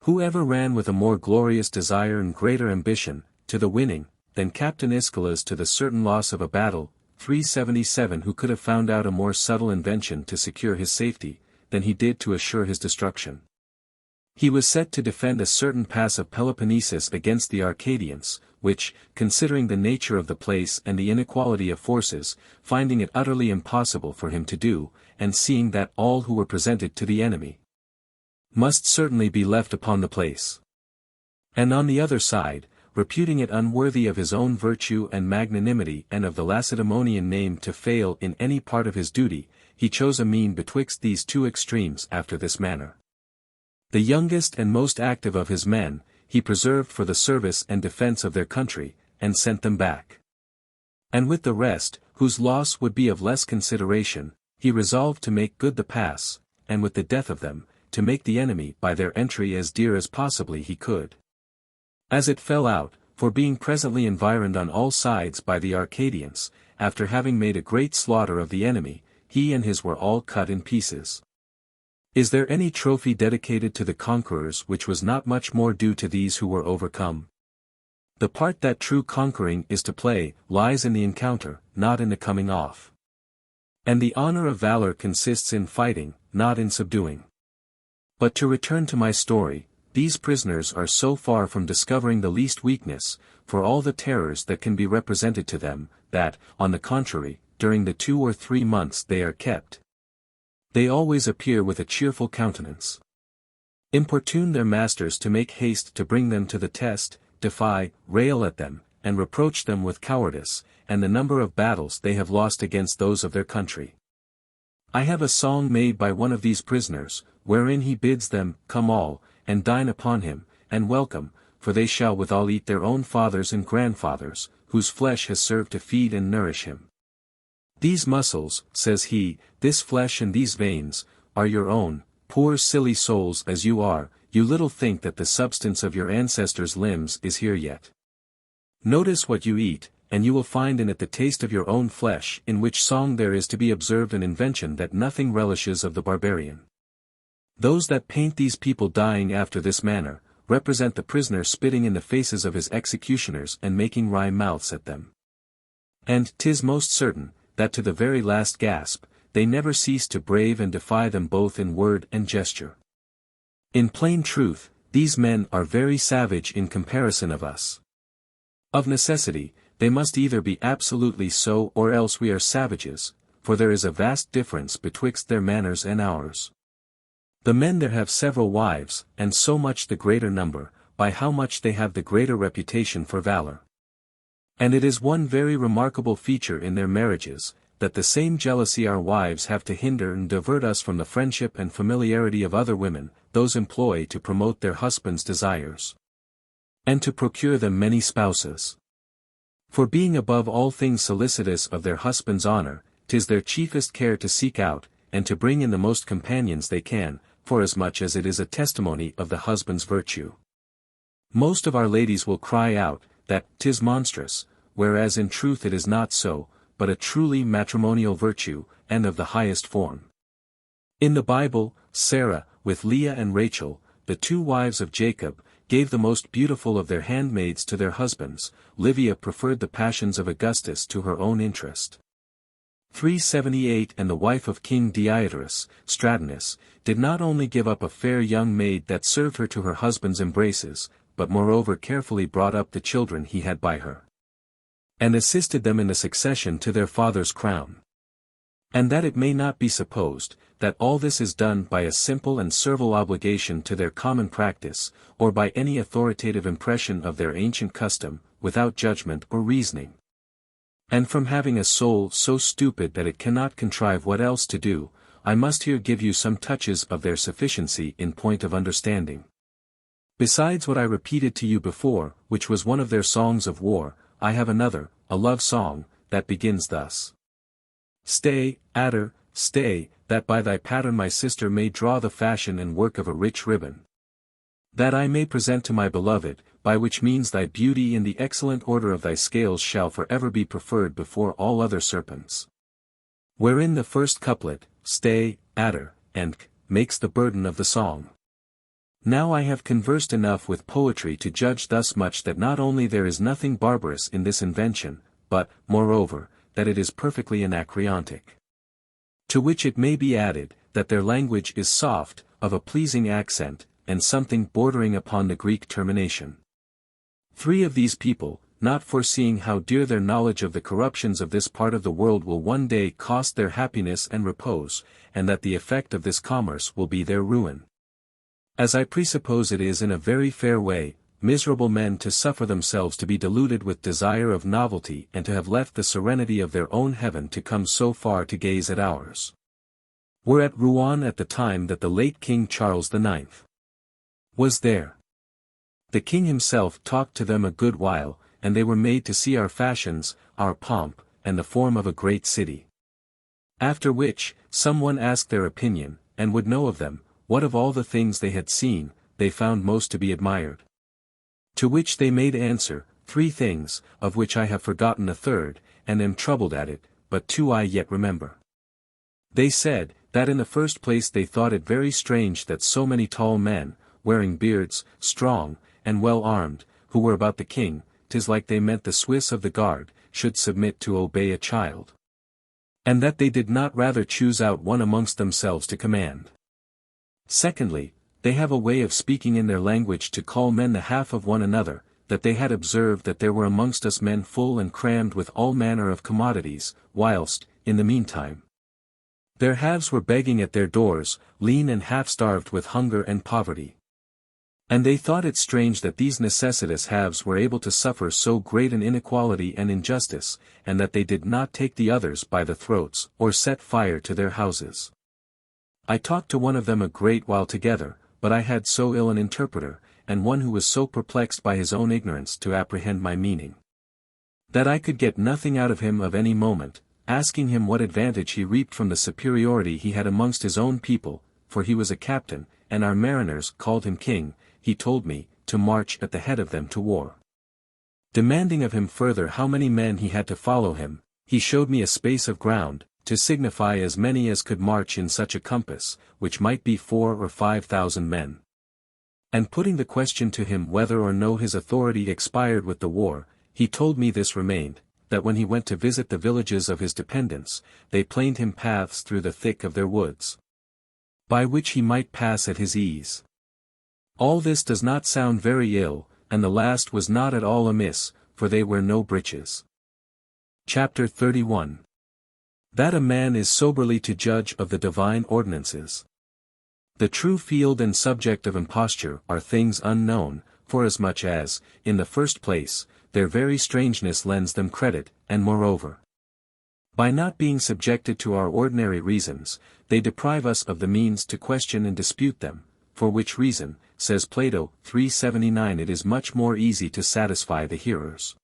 who ever ran with a more glorious desire and greater ambition, to the winning, than Captain Aeschylus to the certain loss of a battle? 377. Who could have found out a more subtle invention to secure his safety, than he did to assure his destruction? He was set to defend a certain pass of Peloponnesus against the Arcadians, which, considering the nature of the place and the inequality of forces, finding it utterly impossible for him to do, and seeing that all who were presented to the enemy must certainly be left upon the place, and on the other side, reputing it unworthy of his own virtue and magnanimity and of the Lacedaemonian name to fail in any part of his duty, he chose a mean betwixt these two extremes after this manner. The youngest and most active of his men, he preserved for the service and defense of their country, and sent them back. And with the rest, whose loss would be of less consideration, he resolved to make good the pass, and with the death of them, to make the enemy by their entry as dear as possibly he could. As it fell out, for being presently environed on all sides by the Arcadians, after having made a great slaughter of the enemy, he and his were all cut in pieces. Is there any trophy dedicated to the conquerors which was not much more due to these who were overcome? The part that true conquering is to play, lies in the encounter, not in the coming off. And the honor of valor consists in fighting, not in subduing. But to return to my story, these prisoners are so far from discovering the least weakness, for all the terrors that can be represented to them, that, on the contrary, during the 2 or 3 months they are kept, they always appear with a cheerful countenance, importune their masters to make haste to bring them to the test, defy, rail at them, and reproach them with cowardice, and the number of battles they have lost against those of their country. I have a song made by one of these prisoners, wherein he bids them, come all, and dine upon him, and welcome, for they shall withal eat their own fathers and grandfathers, whose flesh has served to feed and nourish him. These muscles, says he, this flesh and these veins, are your own, poor silly souls as you are, you little think that the substance of your ancestors' limbs is here yet. Notice what you eat, and you will find in it the taste of your own flesh, in which song there is to be observed an invention that nothing relishes of the barbarian. Those that paint these people dying after this manner, represent the prisoner spitting in the faces of his executioners and making wry mouths at them. And 'tis most certain, that to the very last gasp, they never cease to brave and defy them both in word and gesture. In plain truth, these men are very savage in comparison of us. Of necessity, they must either be absolutely so or else we are savages, for there is a vast difference betwixt their manners and ours. The men there have several wives, and so much the greater number, by how much they have the greater reputation for valor. And it is one very remarkable feature in their marriages, that the same jealousy our wives have to hinder and divert us from the friendship and familiarity of other women, those employ to promote their husbands' desires, and to procure them many spouses. For being above all things solicitous of their husband's honor, 'tis their chiefest care to seek out, and to bring in the most companions they can, forasmuch as it is a testimony of the husband's virtue. Most of our ladies will cry out, that 'tis monstrous, whereas in truth it is not so, but a truly matrimonial virtue, and of the highest form. In the Bible, Sarah, with Leah and Rachel, the two wives of Jacob, gave the most beautiful of their handmaids to their husbands. Livia preferred the passions of Augustus to her own interest. 378 And the wife of King Deiodorus, Stratonus, did not only give up a fair young maid that served her to her husband's embraces, but moreover carefully brought up the children he had by her, and assisted them in the succession to their father's crown. And that it may not be supposed, that all this is done by a simple and servile obligation to their common practice, or by any authoritative impression of their ancient custom, without judgment or reasoning. And from having a soul so stupid that it cannot contrive what else to do, I must here give you some touches of their sufficiency in point of understanding. Besides what I repeated to you before, which was one of their songs of war, I have another, a love song, that begins thus. Stay, adder, stay, that by thy pattern my sister may draw the fashion and work of a rich ribbon, that I may present to my beloved, by which means thy beauty in the excellent order of thy scales shall forever be preferred before all other serpents. Wherein the first couplet, stay, adder, and makes the burden of the song. Now I have conversed enough with poetry to judge thus much that not only there is nothing barbarous in this invention, but, moreover, that it is perfectly anacreontic. To which it may be added, that their language is soft, of a pleasing accent, and something bordering upon the Greek termination. 3 of these people, not foreseeing how dear their knowledge of the corruptions of this part of the world will one day cost their happiness and repose, and that the effect of this commerce will be their ruin. As I presuppose it is in a very fair way, miserable men to suffer themselves to be deluded with desire of novelty and to have left the serenity of their own heaven to come so far to gaze at ours. Were at Rouen at the time that the late King Charles IX was there. The king himself talked to them a good while, and they were made to see our fashions, our pomp, and the form of a great city. After which, someone asked their opinion, and would know of them, what of all the things they had seen, they found most to be admired. To which they made answer, 3 things, of which I have forgotten a third, and am troubled at it, but 2 I yet remember. They said, that in the first place they thought it very strange that so many tall men, wearing beards, strong, and well armed, who were about the king, 'tis like they meant the Swiss of the guard, should submit to obey a child. And that they did not rather choose out one amongst themselves to command. Secondly, they have a way of speaking in their language to call men the half of one another, that they had observed that there were amongst us men full and crammed with all manner of commodities, whilst, in the meantime, their halves were begging at their doors, lean and half-starved with hunger and poverty. And they thought it strange that these necessitous halves were able to suffer so great an inequality and injustice, and that they did not take the others by the throats, or set fire to their houses. I talked to one of them a great while together, but I had so ill an interpreter, and one who was so perplexed by his own ignorance to apprehend my meaning, that I could get nothing out of him of any moment, asking him what advantage he reaped from the superiority he had amongst his own people, for he was a captain, and our mariners called him king, he told me, to march at the head of them to war. Demanding of him further how many men he had to follow him, he showed me a space of ground, to signify as many as could march in such a compass, which might be 4,000 or 5,000 men. And putting the question to him whether or no his authority expired with the war, he told me this remained, that when he went to visit the villages of his dependents, they planed him paths through the thick of their woods, by which he might pass at his ease. All this does not sound very ill, and the last was not at all amiss, for they wear no breeches. Chapter 31. That a man is soberly to judge of the divine ordinances. The true field and subject of imposture are things unknown, forasmuch as, in the first place, their very strangeness lends them credit, and moreover, by not being subjected to our ordinary reasons, they deprive us of the means to question and dispute them, for which reason, says Plato 379, it is much more easy to satisfy the hearers,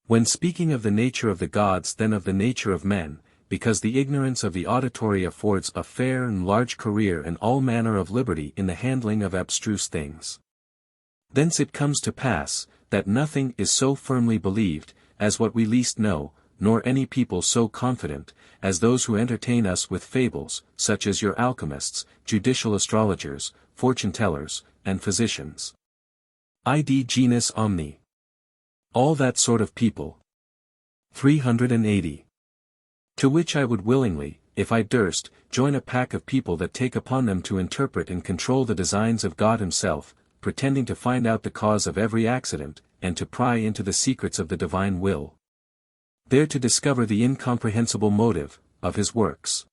when speaking of the nature of the gods than of the nature of men, because the ignorance of the auditory affords a fair and large career and all manner of liberty in the handling of abstruse things. Thence it comes to pass, that nothing is so firmly believed, as what we least know, nor any people so confident, as those who entertain us with fables, such as your alchemists, judicial astrologers, fortune-tellers, and physicians. Id genus omni. All that sort of people. 380. To which I would willingly, if I durst, join a pack of people that take upon them to interpret and control the designs of God himself, pretending to find out the cause of every accident, and to pry into the secrets of the divine will, there to discover the incomprehensible motive of his works.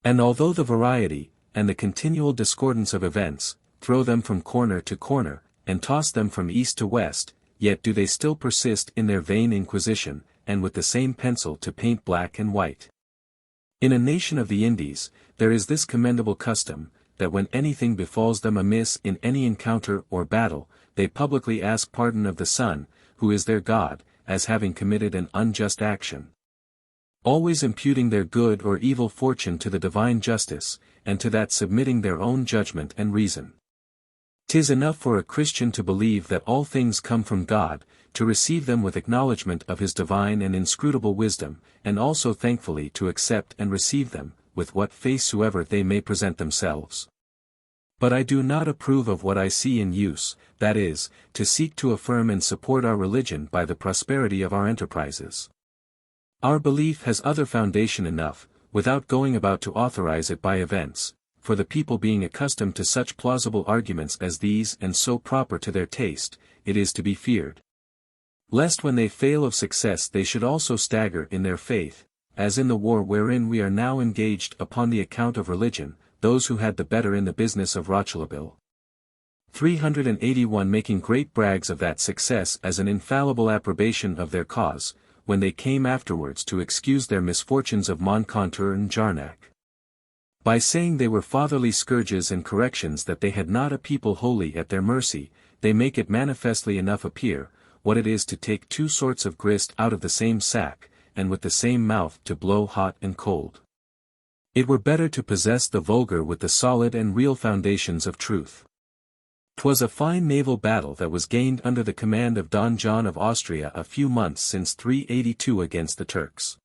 And although the variety, and the continual discordance of events, throw them from corner to corner, and toss them from east to west, yet do they still persist in their vain inquisition, and with the same pencil to paint black and white. In a nation of the Indies, there is this commendable custom, that when anything befalls them amiss in any encounter or battle, they publicly ask pardon of the sun, who is their God, as having committed an unjust action, always imputing their good or evil fortune to the divine justice, and to that submitting their own judgment and reason. 'Tis enough for a Christian to believe that all things come from God, to receive them with acknowledgment of his divine and inscrutable wisdom, and also thankfully to accept and receive them, with what face soever they may present themselves. But I do not approve of what I see in use, that is, to seek to affirm and support our religion by the prosperity of our enterprises. Our belief has other foundation enough, without going about to authorize it by events, for the people being accustomed to such plausible arguments as these and so proper to their taste, it is to be feared, lest when they fail of success they should also stagger in their faith, as in the war wherein we are now engaged upon the account of religion, those who had the better in the business of Rochelabil. 381 making great brags of that success as an infallible approbation of their cause, when they came afterwards to excuse their misfortunes of Moncontour and Jarnac, by saying they were fatherly scourges and corrections that they had not a people wholly at their mercy, they make it manifestly enough appear, what it is to take two sorts of grist out of the same sack, and with the same mouth to blow hot and cold. It were better to possess the vulgar with the solid and real foundations of truth. 'Twas a fine naval battle that was gained under the command of Don John of Austria a few months since 382 against the Turks.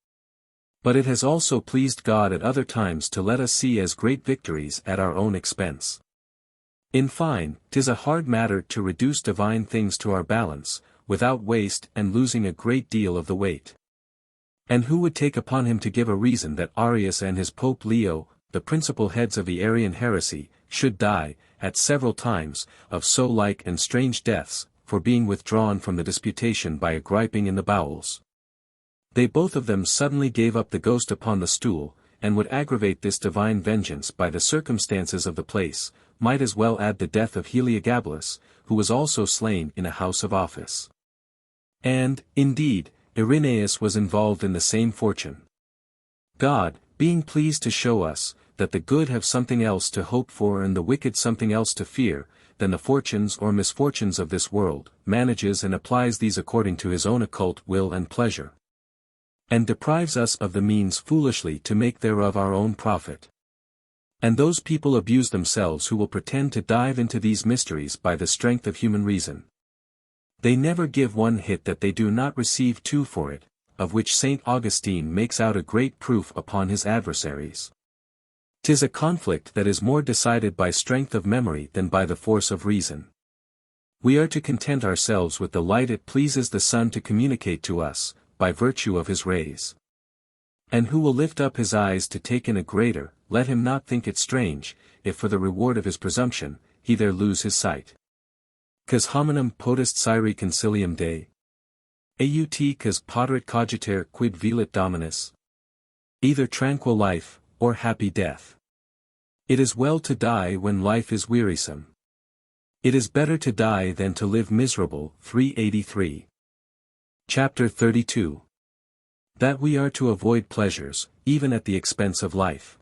But it has also pleased God at other times to let us see as great victories at our own expense. In fine, 'tis a hard matter to reduce divine things to our balance, without waste and losing a great deal of the weight. And who would take upon him to give a reason that Arius and his Pope Leo, the principal heads of the Arian heresy, should die, at several times, of so like and strange deaths, for being withdrawn from the disputation by a griping in the bowels? They both of them suddenly gave up the ghost upon the stool, and would aggravate this divine vengeance by the circumstances of the place, might as well add the death of Heliogabalus, who was also slain in a house of office. And, indeed, Irenaeus was involved in the same fortune. God, being pleased to show us, that the good have something else to hope for and the wicked something else to fear, than the fortunes or misfortunes of this world, manages and applies these according to his own occult will and pleasure. and deprives us of the means foolishly to make thereof our own profit. And those people abuse themselves who will pretend to dive into these mysteries by the strength of human reason. They never give one hit that they do not receive two for it, of which St. Augustine makes out a great proof upon his adversaries. 'Tis a conflict that is more decided by strength of memory than by the force of reason. We are to content ourselves with the light it pleases the sun to communicate to us, by virtue of his rays. And who will lift up his eyes to take in a greater, let him not think it strange, if for the reward of his presumption, he there lose his sight. Cas hominum potest scire concilium Dei. Aut cas poterit cogiter quid velit Dominus. Either tranquil life, or happy death. It is well to die when life is wearisome. It is better to die than to live miserable. 383. Chapter 32. That we are to avoid pleasures, even at the expense of life.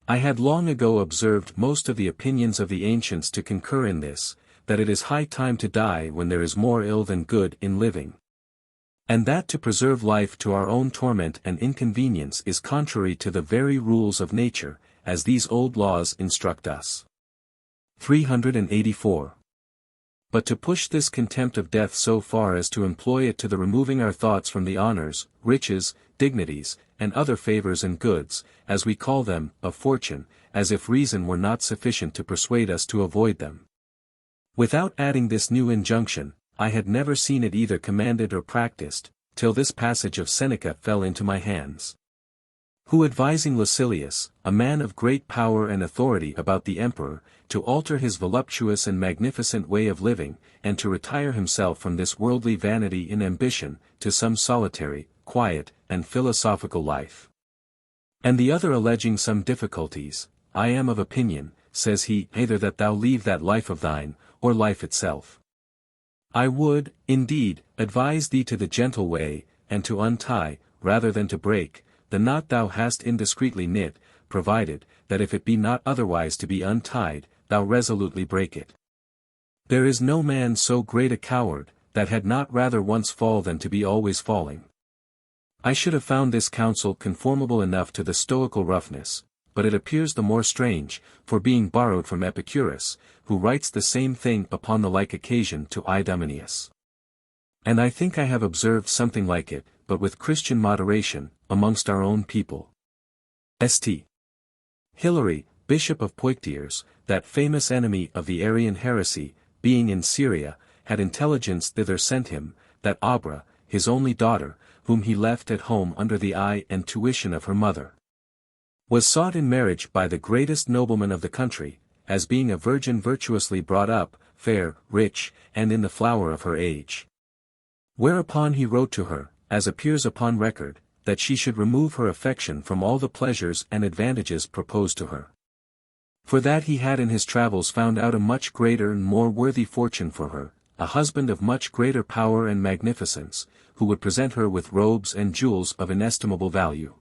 I had long ago observed most of the opinions of the ancients to concur in this, that it is high time to die when there is more ill than good in living. And that to preserve life to our own torment and inconvenience is contrary to the very rules of nature, as these old laws instruct us. 384. But to push this contempt of death so far as to employ it to the removing our thoughts from the honors, riches, dignities, and other favors and goods, as we call them, of fortune, as if reason were not sufficient to persuade us to avoid them. Without adding this new injunction, I had never seen it either commanded or practiced, till this passage of Seneca fell into my hands. Who advising Lucilius, a man of great power and authority about the emperor, to alter his voluptuous and magnificent way of living, and to retire himself from this worldly vanity in ambition, to some solitary, quiet, and philosophical life. And the other alleging some difficulties, I am of opinion, says he, either that thou leave that life of thine, or life itself. I would, indeed, advise thee to the gentle way, and to untie, rather than to break, the knot thou hast indiscreetly knit, provided, that if it be not otherwise to be untied, thou resolutely break it. There is no man so great a coward, that had not rather once fall than to be always falling. I should have found this counsel conformable enough to the stoical roughness, but it appears the more strange, for being borrowed from Epicurus, who writes the same thing upon the like occasion to Idomeneus. And I think I have observed something like it, but with Christian moderation, amongst our own people. St. Hilary, Bishop of Poictiers, that famous enemy of the Arian heresy, being in Syria, had intelligence thither sent him, that Abra, his only daughter, whom he left at home under the eye and tuition of her mother, was sought in marriage by the greatest nobleman of the country, as being a virgin virtuously brought up, fair, rich, and in the flower of her age. Whereupon he wrote to her, as appears upon record, that she should remove her affection from all the pleasures and advantages proposed to her. For that he had in his travels found out a much greater and more worthy fortune for her, a husband of much greater power and magnificence, who would present her with robes and jewels of inestimable value.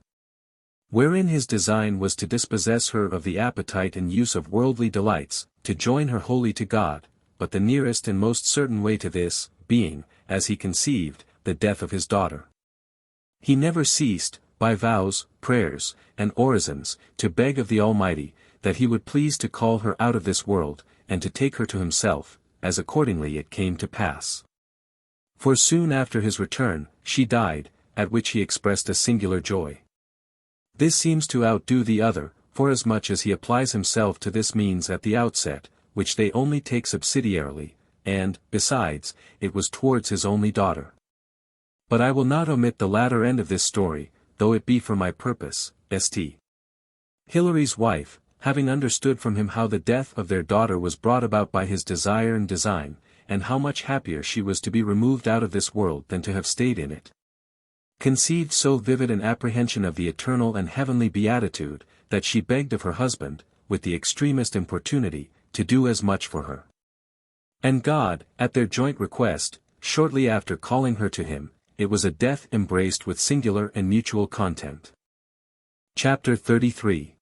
Wherein his design was to dispossess her of the appetite and use of worldly delights, to join her wholly to God, but the nearest and most certain way to this, being, as he conceived, the death of his daughter. He never ceased, by vows, prayers, and orisons, to beg of the Almighty, that he would please to call her out of this world, and to take her to himself, as accordingly it came to pass. For soon after his return, she died, at which he expressed a singular joy. This seems to outdo the other, forasmuch as he applies himself to this means at the outset, which they only take subsidiarily, and, besides, it was towards his only daughter. But I will not omit the latter end of this story, though it be for my purpose. St. Hilary's wife, having understood from him how the death of their daughter was brought about by his desire and design, and how much happier she was to be removed out of this world than to have stayed in it, conceived so vivid an apprehension of the eternal and heavenly beatitude, that she begged of her husband, with the extremest importunity, to do as much for her. And God, at their joint request, shortly after calling her to him, it was a death embraced with singular and mutual content. Chapter 33.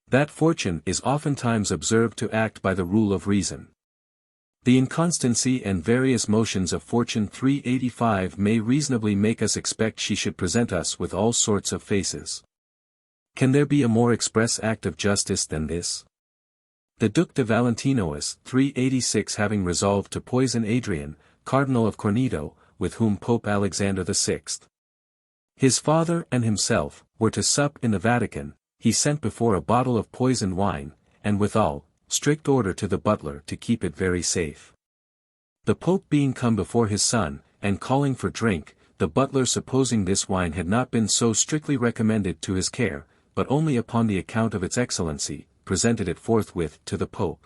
That fortune is oftentimes observed to act by the rule of reason. The inconstancy and various motions of fortune 385 may reasonably make us expect she should present us with all sorts of faces. Can there be a more express act of justice than this? The Duc de Valentinois 386 having resolved to poison Adrian, Cardinal of Corneto, with whom Pope Alexander VI, his father and himself, were to sup in the Vatican, he sent before a bottle of poisoned wine, and withal, strict order to the butler to keep it very safe. The Pope being come before his son, and calling for drink, the butler supposing this wine had not been so strictly recommended to his care, but only upon the account of its excellency, presented it forthwith to the Pope.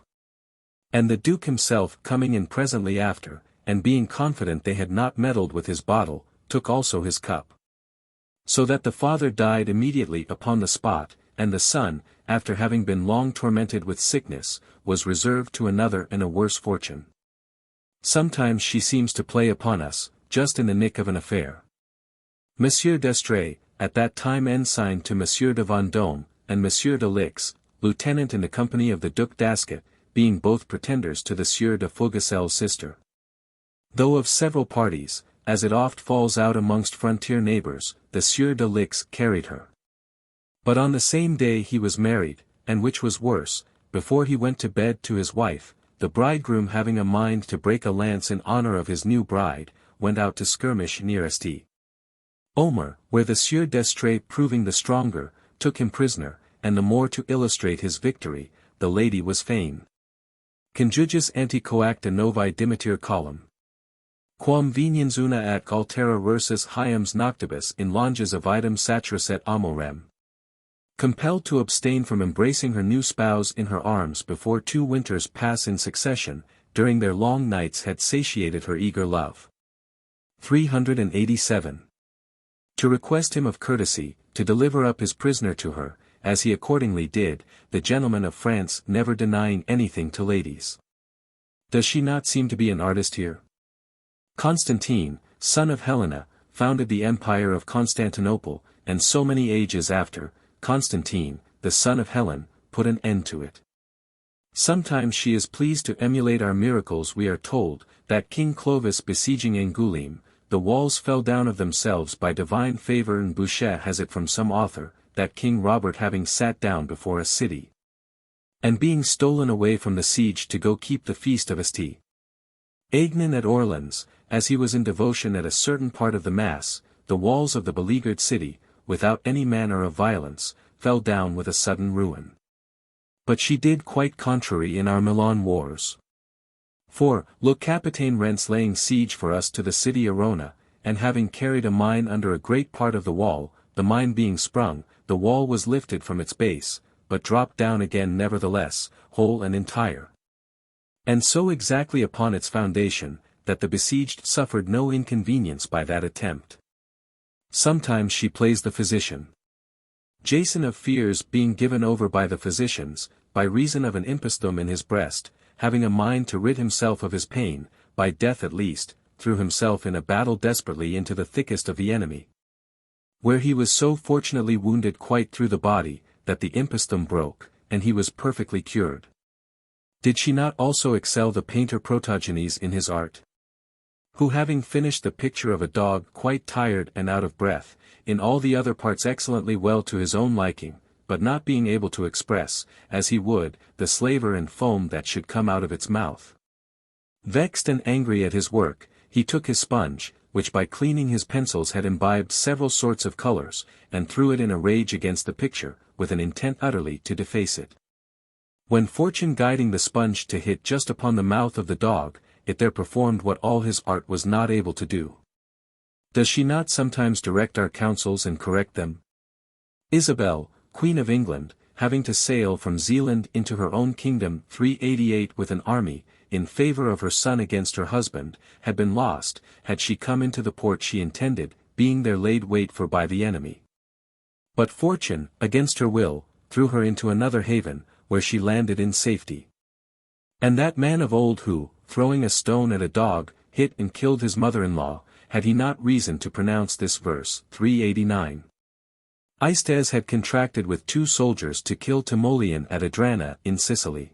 And the Duke himself coming in presently after, and being confident they had not meddled with his bottle, took also his cup. So that the father died immediately upon the spot, and the son, after having been long tormented with sickness, was reserved to another and a worse fortune. Sometimes she seems to play upon us, just in the nick of an affair. Monsieur d'Estrées, at that time ensign to Monsieur de Vendôme, and Monsieur de Lix, lieutenant in the company of the Duc d'Ascot, being both pretenders to the Sieur de Fougassel's sister. Though of several parties, as it oft falls out amongst frontier neighbors, the Sieur de Lix carried her. But on the same day he was married, and which was worse, before he went to bed to his wife, the bridegroom having a mind to break a lance in honor of his new bride, went out to skirmish near St. Omer, where the Sieur d'Estrées proving the stronger, took him prisoner, and the more to illustrate his victory, the lady was fain. Conjugis anticoacta novi dimitir column. Quam veniens una at altera rursus hiems noctibus in longes avidum saturus et amorem. Compelled to abstain from embracing her new spouse in her arms before 2 winters pass in succession, during their long nights had satiated her eager love. 387. To request him of courtesy, to deliver up his prisoner to her, as he accordingly did, the gentlemen of France never denying anything to ladies. Does she not seem to be an artist here? Constantine, son of Helena, founded the empire of Constantinople, and so many ages after, Constantine, the son of Helen, put an end to it. Sometimes she is pleased to emulate our miracles. We are told, that King Clovis besieging Angoulême, the walls fell down of themselves by divine favor, and Bouchet has it from some author, that King Robert having sat down before a city, and being stolen away from the siege to go keep the feast of St. Aignan at Orleans, as he was in devotion at a certain part of the Mass, the walls of the beleaguered city, without any manner of violence, fell down with a sudden ruin. But she did quite contrary in our Milan wars. For, look, Capitaine Rents laying siege for us to the city Arona, and having carried a mine under a great part of the wall, the mine being sprung, the wall was lifted from its base, but dropped down again nevertheless, whole and entire. And so exactly upon its foundation, that the besieged suffered no inconvenience by that attempt. Sometimes she plays the physician. Jason of fears being given over by the physicians, by reason of an impostum in his breast, having a mind to rid himself of his pain, by death at least, threw himself in a battle desperately into the thickest of the enemy, where he was so fortunately wounded quite through the body, that the impostum broke, and he was perfectly cured. Did she not also excel the painter Protogenes in his art? Who having finished the picture of a dog quite tired and out of breath, in all the other parts excellently well to his own liking, but not being able to express, as he would, the slaver and foam that should come out of its mouth. Vexed and angry at his work, he took his sponge, which by cleaning his pencils had imbibed several sorts of colors, and threw it in a rage against the picture, with an intent utterly to deface it. When fortune guiding the sponge to hit just upon the mouth of the dog, it there performed what all his art was not able to do. Does she not sometimes direct our counsels and correct them? Isabel, Queen of England, having to sail from Zealand into her own kingdom 388 with an army, in favor of her son against her husband, had been lost, had she come into the port she intended, being there laid wait for by the enemy. But fortune, against her will, threw her into another haven, where she landed in safety. And that man of old who, throwing a stone at a dog, hit and killed his mother-in-law, had he not reason to pronounce this verse, 389. Aestes had contracted with 2 soldiers to kill Timoleon at Adrana in Sicily.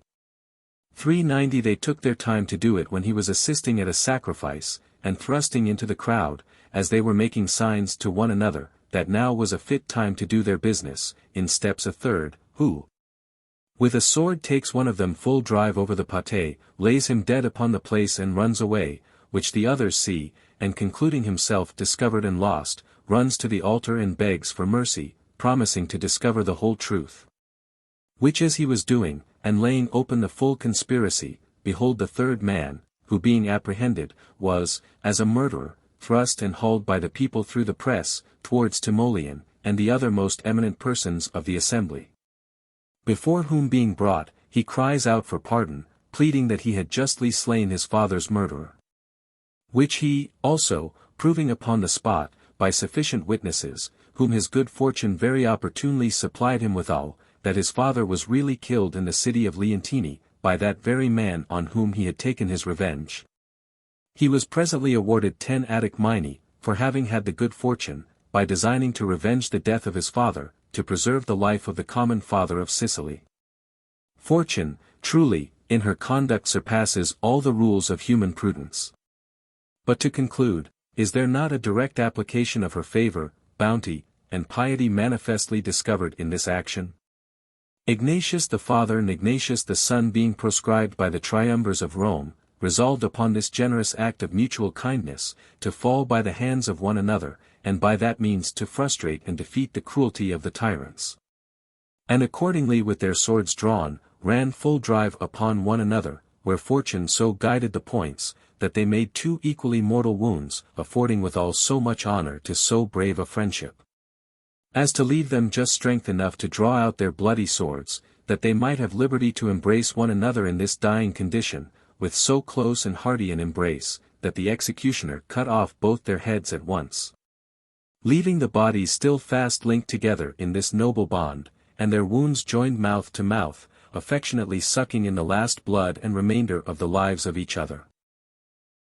390 They took their time to do it when he was assisting at a sacrifice, and thrusting into the crowd, as they were making signs to one another, that now was a fit time to do their business, in steps a third, who with a sword takes one of them full drive over the pate, lays him dead upon the place and runs away, which the others see, and concluding himself discovered and lost, runs to the altar and begs for mercy, promising to discover the whole truth. Which as he was doing, and laying open the full conspiracy, behold the third man, who being apprehended, was, as a murderer, thrust and hauled by the people through the press, towards Timoleon, and the other most eminent persons of the assembly. Before whom being brought, he cries out for pardon, pleading that he had justly slain his father's murderer. Which he, also, proving upon the spot, by sufficient witnesses, whom his good fortune very opportunely supplied him withal, that his father was really killed in the city of Leontini, by that very man on whom he had taken his revenge. He was presently awarded 10 Attic minae, for having had the good fortune, by designing to revenge the death of his father, to preserve the life of the common father of Sicily. Fortune, truly, in her conduct surpasses all the rules of human prudence. But to conclude, is there not a direct application of her favor, bounty, and piety manifestly discovered in this action? Ignatius the father and Ignatius the son being proscribed by the triumvirs of Rome, resolved upon this generous act of mutual kindness, to fall by the hands of one another, and by that means to frustrate and defeat the cruelty of the tyrants. And accordingly with their swords drawn, ran full drive upon one another, where fortune so guided the points, that they made 2 equally mortal wounds, affording withal so much honor to so brave a friendship, as to leave them just strength enough to draw out their bloody swords, that they might have liberty to embrace one another in this dying condition, with so close and hearty an embrace, that the executioner cut off both their heads at once, leaving the bodies still fast linked together in this noble bond, and their wounds joined mouth to mouth, affectionately sucking in the last blood and remainder of the lives of each other.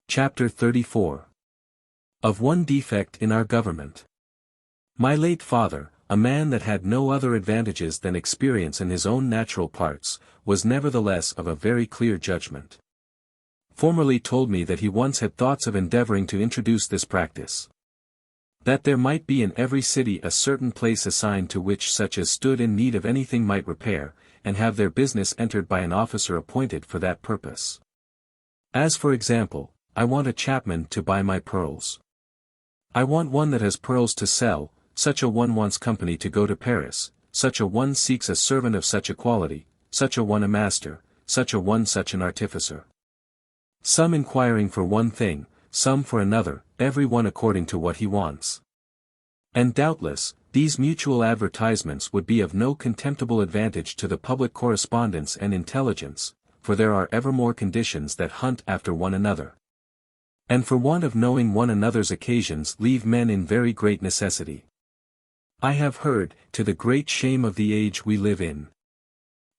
Chapter 34. Of one defect in our government. My late father, a man that had no other advantages than experience in his own natural parts, was nevertheless of a very clear judgment. Formerly told me that he once had thoughts of endeavoring to introduce this practice, that there might be in every city a certain place assigned to which such as stood in need of anything might repair, and have their business entered by an officer appointed for that purpose. As for example, I want a chapman to buy my pearls. I want one that has pearls to sell, such a one wants company to go to Paris, such a one seeks a servant of such a quality, such a one a master, such a one such an artificer. Some inquiring for one thing, some for another, every one according to what he wants. And doubtless, these mutual advertisements would be of no contemptible advantage to the public correspondence and intelligence, for there are ever more conditions that hunt after one another, and for want of knowing one another's occasions leave men in very great necessity. I have heard, to the great shame of the age we live in,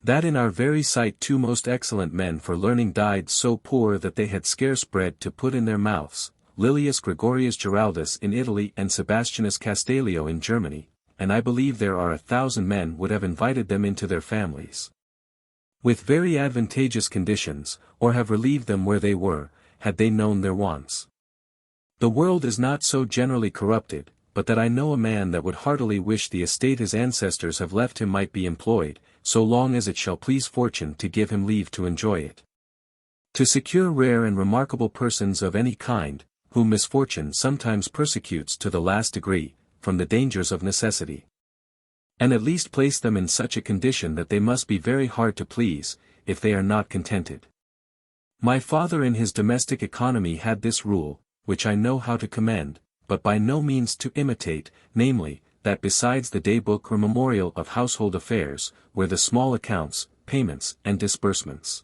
that in our very sight 2 most excellent men for learning died so poor that they had scarce bread to put in their mouths, Lilius Gregorius Giraldus in Italy and Sebastianus Castelio in Germany, and I believe there are 1,000 men would have invited them into their families, with very advantageous conditions, or have relieved them where they were, had they known their wants. The world is not so generally corrupted, but that I know a man that would heartily wish the estate his ancestors have left him might be employed, so long as it shall please fortune to give him leave to enjoy it, to secure rare and remarkable persons of any kind, whom misfortune sometimes persecutes to the last degree, from the dangers of necessity, and at least place them in such a condition that they must be very hard to please, if they are not contented. My father in his domestic economy had this rule, which I know how to commend, but by no means to imitate, namely, that besides the day book or memorial of household affairs, where the small accounts, payments and disbursements,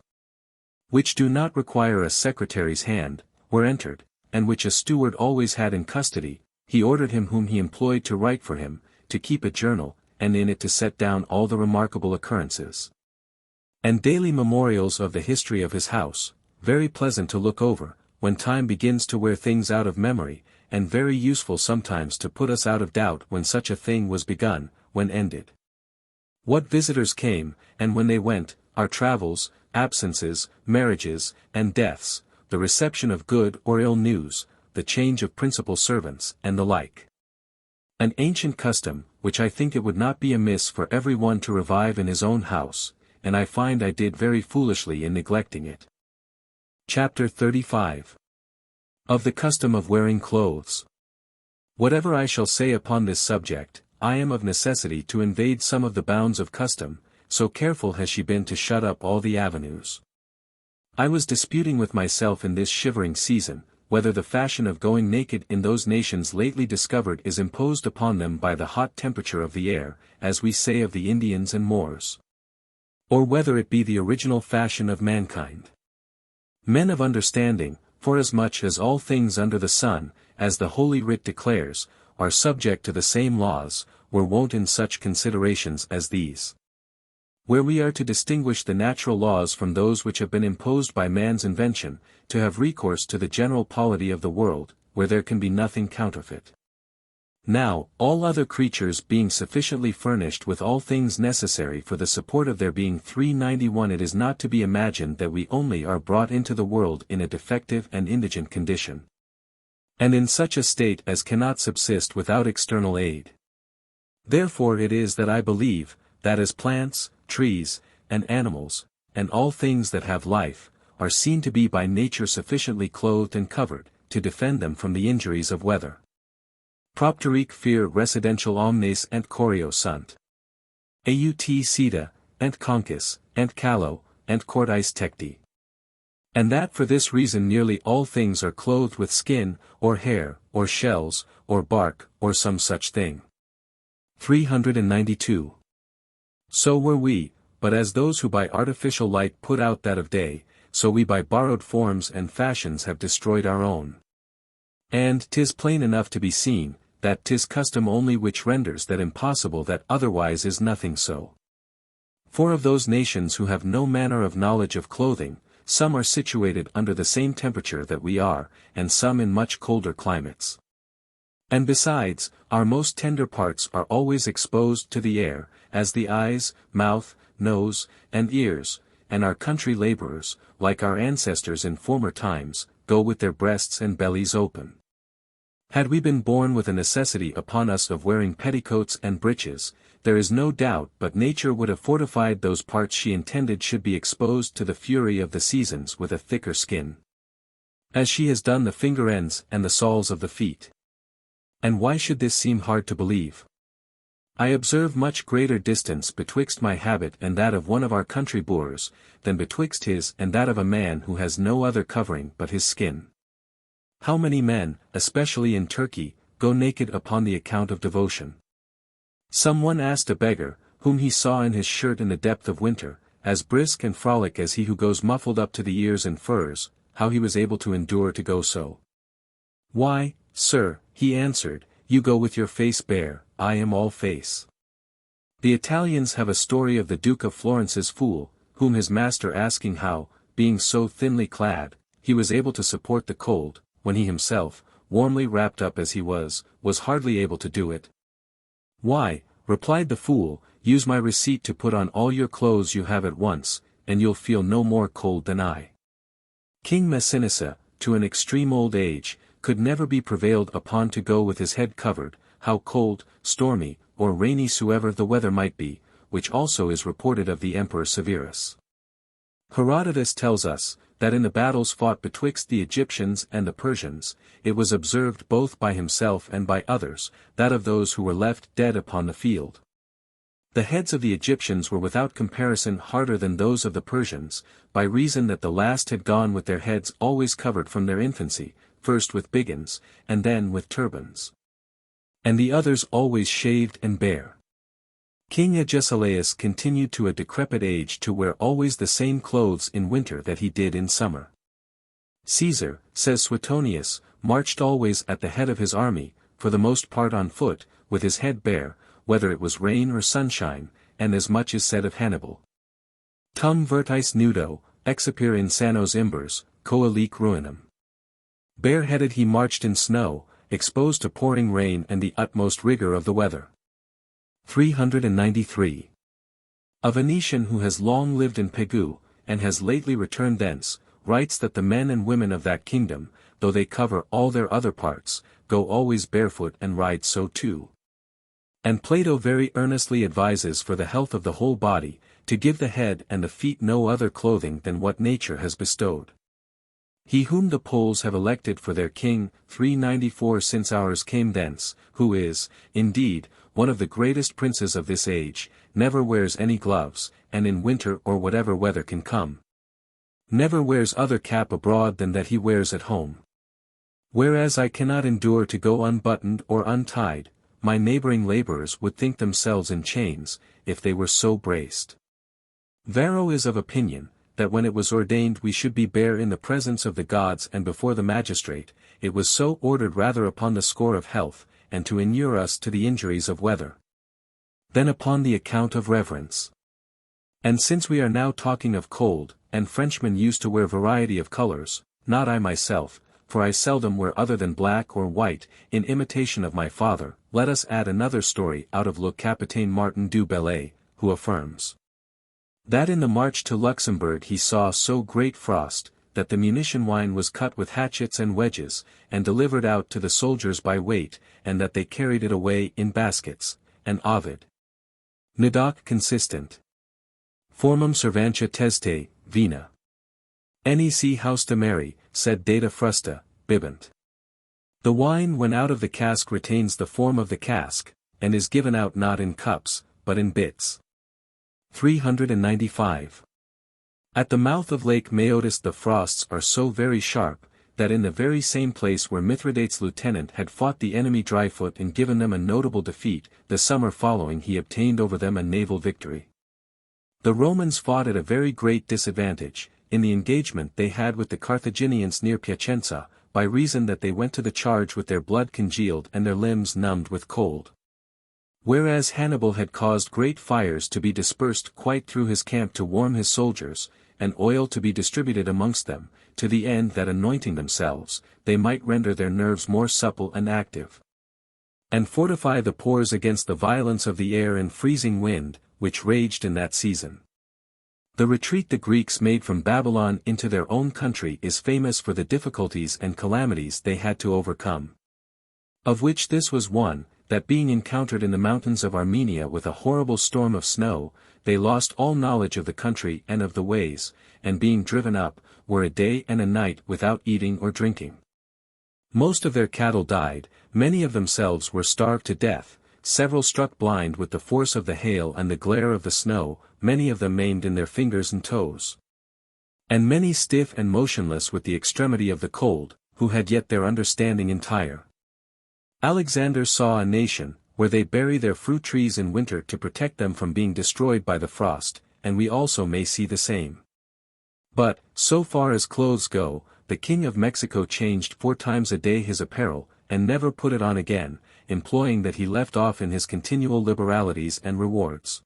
which do not require a secretary's hand, were entered, and which a steward always had in custody, he ordered him whom he employed to write for him, to keep a journal, and in it to set down all the remarkable occurrences and daily memorials of the history of his house, very pleasant to look over, when time begins to wear things out of memory, and very useful sometimes to put us out of doubt when such a thing was begun, when ended, what visitors came, and when they went, our travels, absences, marriages, and deaths, the reception of good or ill news, the change of principal servants, and the like. An ancient custom, which I think it would not be amiss for every one to revive in his own house, and I find I did very foolishly in neglecting it. Chapter 35. Of the custom of wearing clothes. Whatever I shall say upon this subject, I am of necessity to invade some of the bounds of custom, so careful has she been to shut up all the avenues. I was disputing with myself in this shivering season, whether the fashion of going naked in those nations lately discovered is imposed upon them by the hot temperature of the air, as we say of the Indians and Moors, or whether it be the original fashion of mankind. Men of understanding, forasmuch as all things under the sun, as the Holy Writ declares, are subject to the same laws, were wont in such considerations as these. Where we are to distinguish the natural laws from those which have been imposed by man's invention, to have recourse to the general polity of the world, where there can be nothing counterfeit. Now, all other creatures being sufficiently furnished with all things necessary for the support of their being 391, it is not to be imagined that we only are brought into the world in a defective and indigent condition, and in such a state as cannot subsist without external aid. Therefore it is that I believe, that as plants, trees, and animals, and all things that have life, are seen to be by nature sufficiently clothed and covered, to defend them from the injuries of weather. Propterique fere residential omnes and choreo sunt. Aut sida, and concis, and callo, and cordice tecti. And that for this reason nearly all things are clothed with skin, or hair, or shells, or bark, or some such thing. 392. So were we, but as those who by artificial light put out that of day, so we by borrowed forms and fashions have destroyed our own. And 'tis plain enough to be seen, that 'tis custom only which renders that impossible, that otherwise is nothing so. For of those nations who have no manner of knowledge of clothing, some are situated under the same temperature that we are, and some in much colder climates. And besides, our most tender parts are always exposed to the air, as the eyes, mouth, nose, and ears, and our country laborers, like our ancestors in former times, go with their breasts and bellies open. Had we been born with a necessity upon us of wearing petticoats and breeches, there is no doubt but nature would have fortified those parts she intended should be exposed to the fury of the seasons with a thicker skin, as she has done the finger ends and the soles of the feet. And why should this seem hard to believe? I observe much greater distance betwixt my habit and that of one of our country boors, than betwixt his and that of a man who has no other covering but his skin. How many men, especially in Turkey, go naked upon the account of devotion? Some one asked a beggar, whom he saw in his shirt in the depth of winter, as brisk and frolic as he who goes muffled up to the ears in furs, how he was able to endure to go so. Why, sir, he answered, you go with your face bare, I am all face. The Italians have a story of the Duke of Florence's fool, whom his master asking how, being so thinly clad, he was able to support the cold, when he himself, warmly wrapped up as he was hardly able to do it. Why, replied the fool, use my receipt to put on all your clothes you have at once, and you'll feel no more cold than I. King Messinissa, to an extreme old age, could never be prevailed upon to go with his head covered, how cold, stormy, or rainy soever the weather might be, which also is reported of the Emperor Severus. Herodotus tells us, that in the battles fought betwixt the Egyptians and the Persians, it was observed both by himself and by others, that of those who were left dead upon the field, the heads of the Egyptians were without comparison harder than those of the Persians, by reason that the last had gone with their heads always covered from their infancy, first with biggins, and then with turbans, and the others always shaved and bare. King Agesilaus continued to a decrepit age to wear always the same clothes in winter that he did in summer. Caesar, says Suetonius, marched always at the head of his army, for the most part on foot, with his head bare, whether it was rain or sunshine, and as much is said of Hannibal. Tum vertis nudo, excipere in sanos imbers, coelique ruinum. Bareheaded he marched in snow, exposed to pouring rain and the utmost rigor of the weather. 393. A Venetian who has long lived in Pegu, and has lately returned thence, writes that the men and women of that kingdom, though they cover all their other parts, go always barefoot and ride so too. And Plato very earnestly advises for the health of the whole body, to give the head and the feet no other clothing than what nature has bestowed. He whom the Poles have elected for their king, 394 since ours came thence, who is, indeed, one of the greatest princes of this age, never wears any gloves, and in winter or whatever weather can come, never wears other cap abroad than that he wears at home. Whereas I cannot endure to go unbuttoned or untied, my neighboring laborers would think themselves in chains, if they were so braced. Variou is of opinion, that when it was ordained we should be bare in the presence of the gods and before the magistrate, it was so ordered rather upon the score of health, and to inure us to the injuries of weather, than upon the account of reverence. And since we are now talking of cold, and Frenchmen used to wear variety of colors, not I myself, for I seldom wear other than black or white, in imitation of my father, let us add another story out of Le Capitaine Martin du Bellay, who affirms that in the march to Luxembourg he saw so great frost, that the munition wine was cut with hatchets and wedges, and delivered out to the soldiers by weight, and that they carried it away in baskets, and Ovid. Nidoc consistent. Formum servantia teste, vina. Nec hausta meri, sed data frusta, bibant. The wine when out of the cask retains the form of the cask, and is given out not in cups, but in bits. 395. At the mouth of Lake Maeotis the frosts are so very sharp, that in the very same place where Mithridates' lieutenant had fought the enemy Dryfoot and given them a notable defeat, the summer following he obtained over them a naval victory. The Romans fought at a very great disadvantage, in the engagement they had with the Carthaginians near Piacenza, by reason that they went to the charge with their blood congealed and their limbs numbed with cold. Whereas Hannibal had caused great fires to be dispersed quite through his camp to warm his soldiers, and oil to be distributed amongst them, to the end that anointing themselves, they might render their nerves more supple and active, and fortify the pores against the violence of the air and freezing wind, which raged in that season. The retreat the Greeks made from Babylon into their own country is famous for the difficulties and calamities they had to overcome. Of which this was one, that being encountered in the mountains of Armenia with a horrible storm of snow, they lost all knowledge of the country and of the ways, and being driven up, were a day and a night without eating or drinking. Most of their cattle died, many of themselves were starved to death, several struck blind with the force of the hail and the glare of the snow, many of them maimed in their fingers and toes, and many stiff and motionless with the extremity of the cold, who had yet their understanding entire. Alexander saw a nation, where they bury their fruit trees in winter to protect them from being destroyed by the frost, and we also may see the same. But, so far as clothes go, the King of Mexico changed 4 times a day his apparel, and never put it on again, employing that he left off in his continual liberalities and rewards.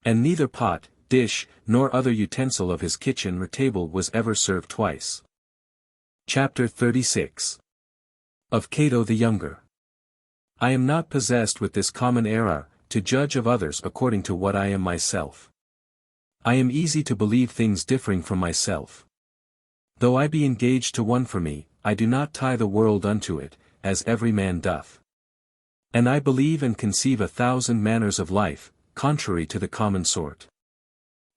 And neither pot, dish, nor other utensil of his kitchen or table was ever served twice. Chapter 36. Of Cato the Younger. I am not possessed with this common error, to judge of others according to what I am myself. I am easy to believe things differing from myself. Though I be engaged to one for me, I do not tie the world unto it, as every man doth. And I believe and conceive 1,000 manners of life, contrary to the common sort.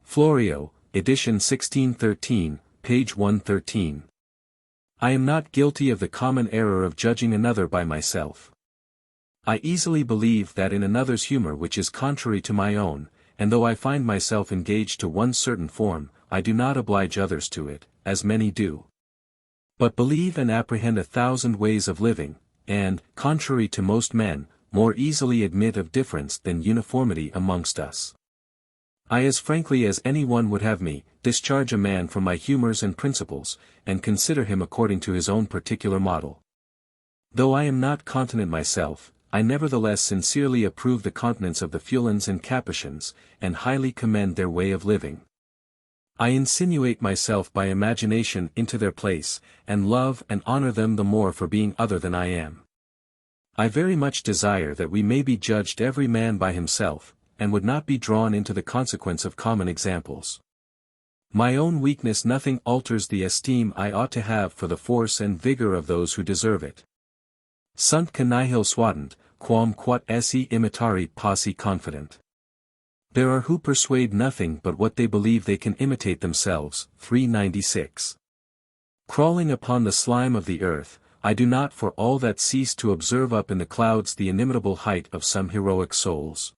Florio, edition 1613, page 113. I am not guilty of the common error of judging another by myself. I easily believe that in another's humor which is contrary to my own, and though I find myself engaged to one certain form, I do not oblige others to it, as many do. But believe and apprehend 1,000 ways of living, and, contrary to most men, more easily admit of difference than uniformity amongst us. I as frankly as any one would have me, discharge a man from my humors and principles, and consider him according to his own particular model. Though I am not continent myself, I nevertheless sincerely approve the continence of the Fulans and Capuchins, and highly commend their way of living. I insinuate myself by imagination into their place, and love and honor them the more for being other than I am. I very much desire that we may be judged every man by himself, and would not be drawn into the consequence of common examples. My own weakness nothing alters the esteem I ought to have for the force and vigor of those who deserve it. Sunt ca nihil suadunt, quam quod esse imitari posse confident. There are who persuade nothing but what they believe they can imitate themselves. 396. Crawling upon the slime of the earth, I do not for all that cease to observe up in the clouds the inimitable height of some heroic souls.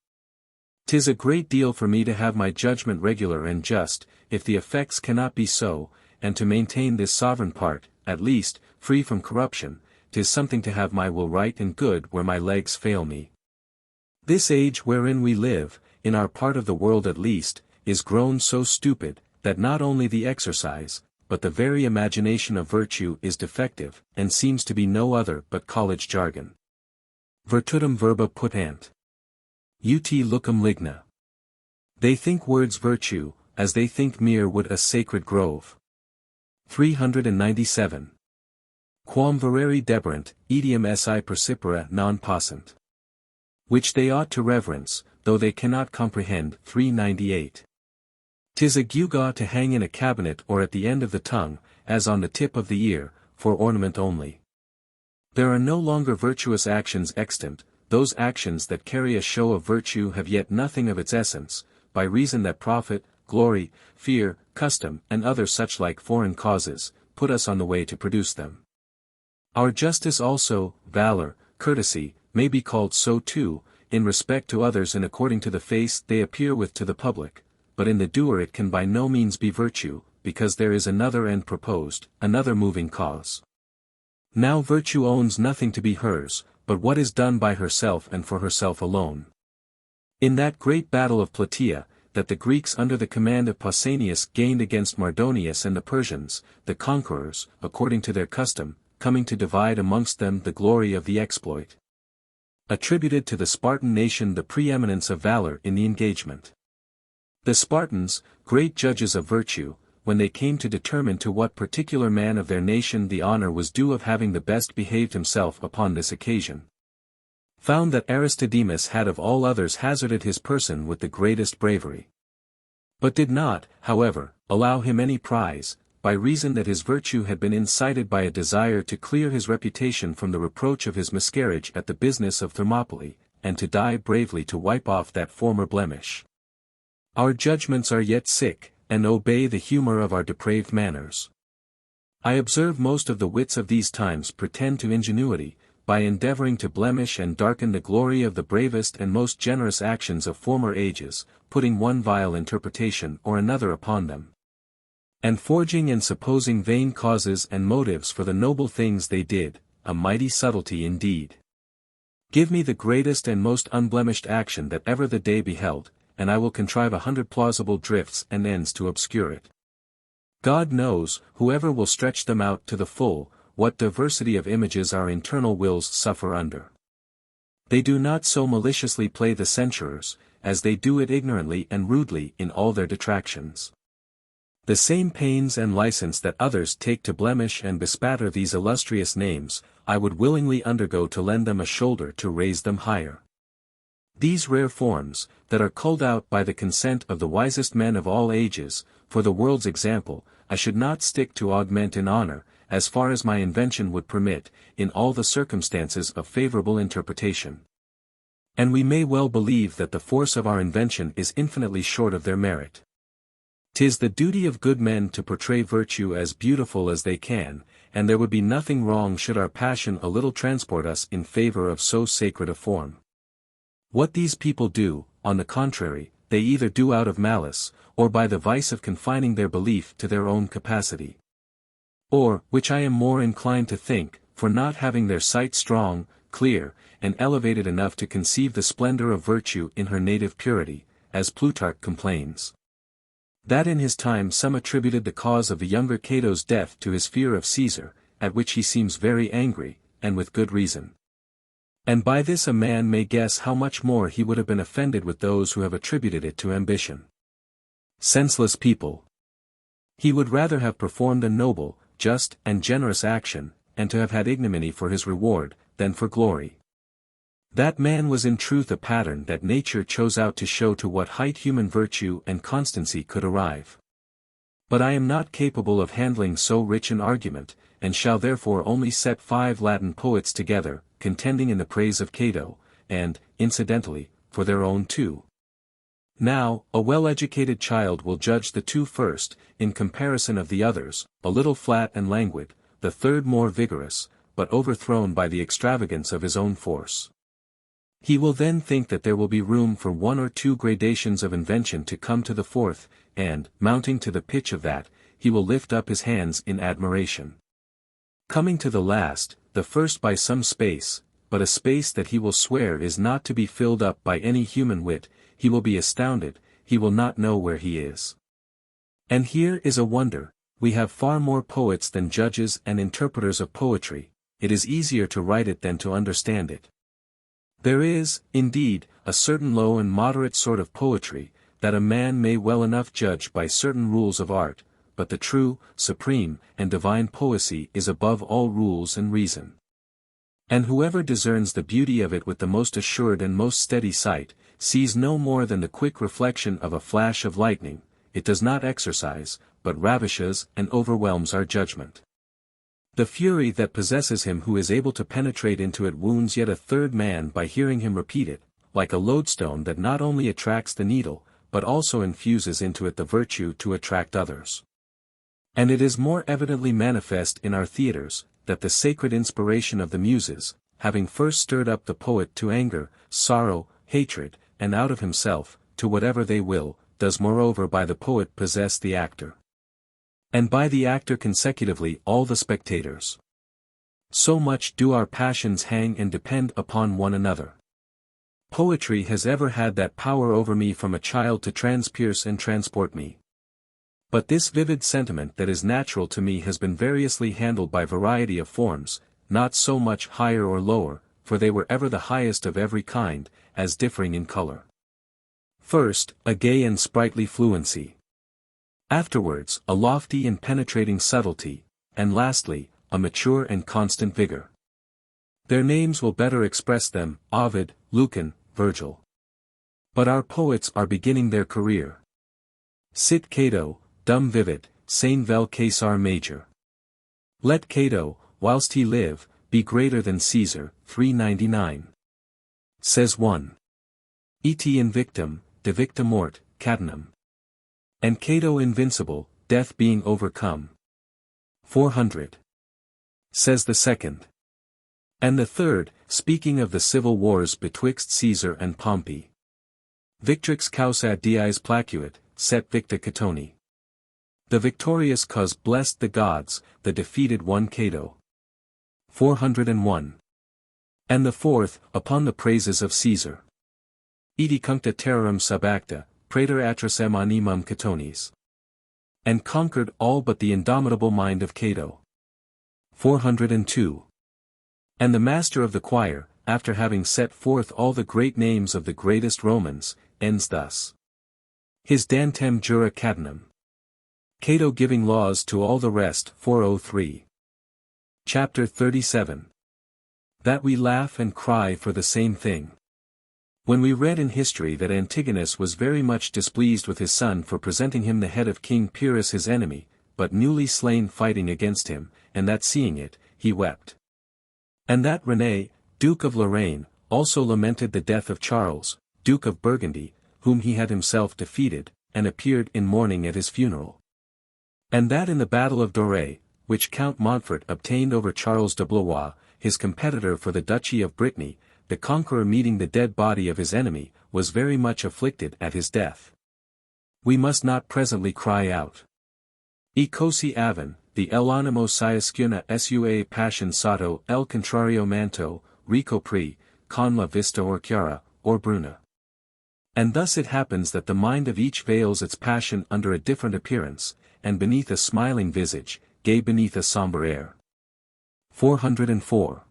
'Tis a great deal for me to have my judgment regular and just, if the effects cannot be so, and to maintain this sovereign part, at least, free from corruption. 'Tis something to have my will right and good where my legs fail me. This age wherein we live, in our part of the world at least, is grown so stupid, that not only the exercise, but the very imagination of virtue is defective, and seems to be no other but college jargon. Virtutum verba putant. Ut lucum ligna. They think words virtue, as they think mere wood a sacred grove. 397. Quam vereri deberant, etiam esse percipere non passant. Which they ought to reverence, though they cannot comprehend. 398. 'Tis a gewgaw to hang in a cabinet or at the end of the tongue, as on the tip of the ear, for ornament only. There are no longer virtuous actions extant, those actions that carry a show of virtue have yet nothing of its essence, by reason that profit, glory, fear, custom, and other such like foreign causes, put us on the way to produce them. Our justice also, valor, courtesy, may be called so too, in respect to others and according to the face they appear with to the public, but in the doer it can by no means be virtue, because there is another end proposed, another moving cause. Now virtue owns nothing to be hers, but what is done by herself and for herself alone. In that great battle of Plataea, that the Greeks under the command of Pausanias gained against Mardonius and the Persians, the conquerors, according to their custom, coming to divide amongst them the glory of the exploit, attributed to the Spartan nation the preeminence of valor in the engagement. The Spartans, great judges of virtue, when they came to determine to what particular man of their nation the honor was due of having the best behaved himself upon this occasion, found that Aristodemus had of all others hazarded his person with the greatest bravery. But did not, however, allow him any prize, by reason that his virtue had been incited by a desire to clear his reputation from the reproach of his miscarriage at the business of Thermopylae, and to die bravely to wipe off that former blemish. Our judgments are yet sick, and obey the humor of our depraved manners. I observe most of the wits of these times pretend to ingenuity, by endeavoring to blemish and darken the glory of the bravest and most generous actions of former ages, putting one vile interpretation or another upon them, and forging and supposing vain causes and motives for the noble things they did, a mighty subtlety indeed. Give me the greatest and most unblemished action that ever the day beheld, and I will contrive 100 plausible drifts and ends to obscure it. God knows, whoever will stretch them out to the full, what diversity of images our internal wills suffer under. They do not so maliciously play the censurers, as they do it ignorantly and rudely in all their detractions. The same pains and license that others take to blemish and bespatter these illustrious names, I would willingly undergo to lend them a shoulder to raise them higher. These rare forms, that are culled out by the consent of the wisest men of all ages, for the world's example, I should not stick to augment in honor, as far as my invention would permit, in all the circumstances of favorable interpretation. And we may well believe that the force of our invention is infinitely short of their merit. 'Tis the duty of good men to portray virtue as beautiful as they can, and there would be nothing wrong should our passion a little transport us in favor of so sacred a form. What these people do, on the contrary, they either do out of malice, or by the vice of confining their belief to their own capacity. Or, which I am more inclined to think, for not having their sight strong, clear, and elevated enough to conceive the splendor of virtue in her native purity, as Plutarch complains. That in his time some attributed the cause of the younger Cato's death to his fear of Caesar, at which he seems very angry, and with good reason. And by this a man may guess how much more he would have been offended with those who have attributed it to ambition. Senseless people! He would rather have performed a noble, just, and generous action, and to have had ignominy for his reward, than for glory. That man was in truth a pattern that nature chose out to show to what height human virtue and constancy could arrive. But I am not capable of handling so rich an argument, and shall therefore only set 5 Latin poets together, contending in the praise of Cato, and, incidentally, for their own too. Now, a well-educated child will judge the 2 first, in comparison of the others, a little flat and languid, the third more vigorous, but overthrown by the extravagance of his own force. He will then think that there will be room for 1 or 2 gradations of invention to come to the 4th, and, mounting to the pitch of that, he will lift up his hands in admiration. Coming to the last, the first by some space, but a space that he will swear is not to be filled up by any human wit, he will be astounded, he will not know where he is. And here is a wonder, we have far more poets than judges and interpreters of poetry, it is easier to write it than to understand it. There is, indeed, a certain low and moderate sort of poetry, that a man may well enough judge by certain rules of art, but the true, supreme, and divine poesy is above all rules and reason. And whoever discerns the beauty of it with the most assured and most steady sight, sees no more than the quick reflection of a flash of lightning, it does not exercise, but ravishes and overwhelms our judgment. The fury that possesses him who is able to penetrate into it wounds yet a third man by hearing him repeat it, like a lodestone that not only attracts the needle, but also infuses into it the virtue to attract others. And it is more evidently manifest in our theatres, that the sacred inspiration of the Muses, having first stirred up the poet to anger, sorrow, hatred, and out of himself, to whatever they will, does moreover by the poet possess the actor. And by the actor consecutively all the spectators. So much do our passions hang and depend upon one another. Poetry has ever had that power over me from a child to transpierce and transport me. But this vivid sentiment that is natural to me has been variously handled by variety of forms, not so much higher or lower, for they were ever the highest of every kind, as differing in color. First, a gay and sprightly fluency. Afterwards, a lofty and penetrating subtlety, and lastly, a mature and constant vigor. Their names will better express them, Ovid, Lucan, Virgil. But our poets are beginning their career. Sit Cato, dum vivit, sane vel Caesar major. Let Cato, whilst he live, be greater than Caesar, 399. Says one. Et invictum, devicta mort, catenam. And Cato invincible, death being overcome. 400. Says the second. And the third, speaking of the civil wars betwixt Caesar and Pompey. Victrix causa dies placuit, set victa Catoni. The victorious cause blessed the gods, the defeated one Cato. 401. And the fourth, upon the praises of Caesar. Edi cuncta terrarum sub acta, praeter atrasem animum Catonis. And conquered all but the indomitable mind of Cato. 402. And the master of the choir, after having set forth all the great names of the greatest Romans, ends thus. His dantem jura catenam. Cato giving laws to all the rest. 403. Chapter 37. That we laugh and cry for the same thing. When we read in history that Antigonus was very much displeased with his son for presenting him the head of King Pyrrhus his enemy, but newly slain fighting against him, and that seeing it, he wept. And that René, Duke of Lorraine, also lamented the death of Charles, Duke of Burgundy, whom he had himself defeated, and appeared in mourning at his funeral. And that in the battle of Doré, which Count Montfort obtained over Charles de Blois, his competitor for the Duchy of Brittany, the conqueror meeting the dead body of his enemy, was very much afflicted at his death. We must not presently cry out. E cosi aven, the el animo siascuna sua passion sato el contrario manto, ricopri, con la vista or chiara, or bruna. And thus it happens that the mind of each veils its passion under a different appearance, and beneath a smiling visage, gay beneath a sombre air. 404.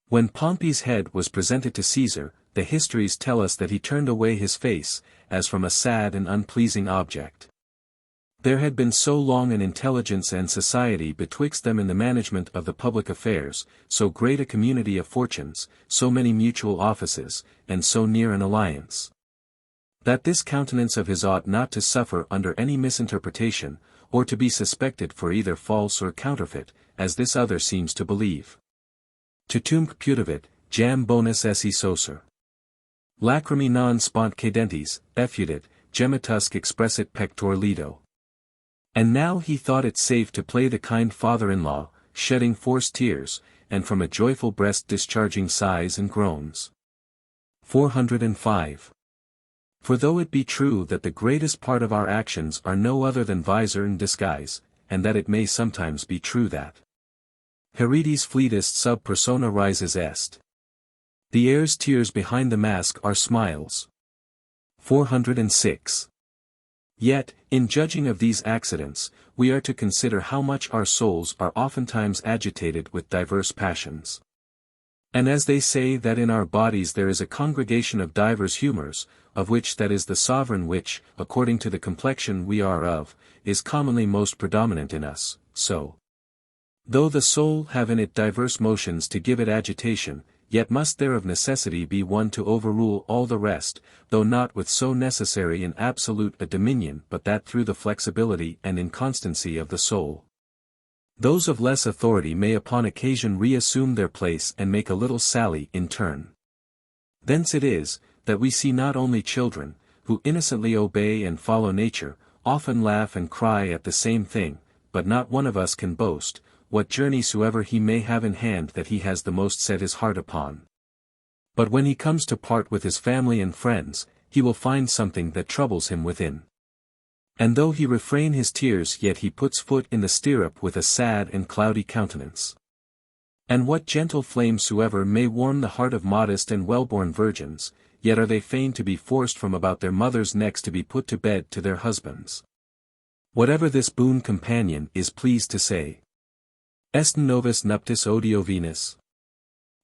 When Pompey's head was presented to Caesar, the histories tell us that he turned away his face, as from a sad and unpleasing object. There had been so long an intelligence and society betwixt them in the management of the public affairs, so great a community of fortunes, so many mutual offices, and so near an alliance, that this countenance of his ought not to suffer under any misinterpretation, or to be suspected for either false or counterfeit, as this other seems to believe. Tutumque putavit, jam bonus esse socer. Lacrimi non spont cadentes, effudit, gemitusque expressit pector lido. And now he thought it safe to play the kind father-in-law, shedding forced tears, and from a joyful breast discharging sighs and groans. 405. For though it be true that the greatest part of our actions are no other than visor and disguise, and that it may sometimes be true that Heredes fleetest sub persona rises est. The air's tears behind the mask are smiles. 406. Yet, in judging of these accidents, we are to consider how much our souls are oftentimes agitated with diverse passions. And as they say that in our bodies there is a congregation of divers humours, of which that is the sovereign which, according to the complexion we are of, is commonly most predominant in us, so, though the soul have in it diverse motions to give it agitation, yet must there of necessity be one to overrule all the rest, though not with so necessary and absolute a dominion but that through the flexibility and inconstancy of the soul, those of less authority may upon occasion reassume their place and make a little sally in turn. Thence it is, that we see not only children, who innocently obey and follow nature, often laugh and cry at the same thing, but not one of us can boast, what journey soever he may have in hand that he has the most set his heart upon. But when he comes to part with his family and friends, he will find something that troubles him within. And though he refrain his tears yet he puts foot in the stirrup with a sad and cloudy countenance. And what gentle flame soever may warm the heart of modest and well-born virgins, yet are they fain to be forced from about their mothers' necks to be put to bed to their husbands. Whatever this boon companion is pleased to say. Est novus nuptis odio venus.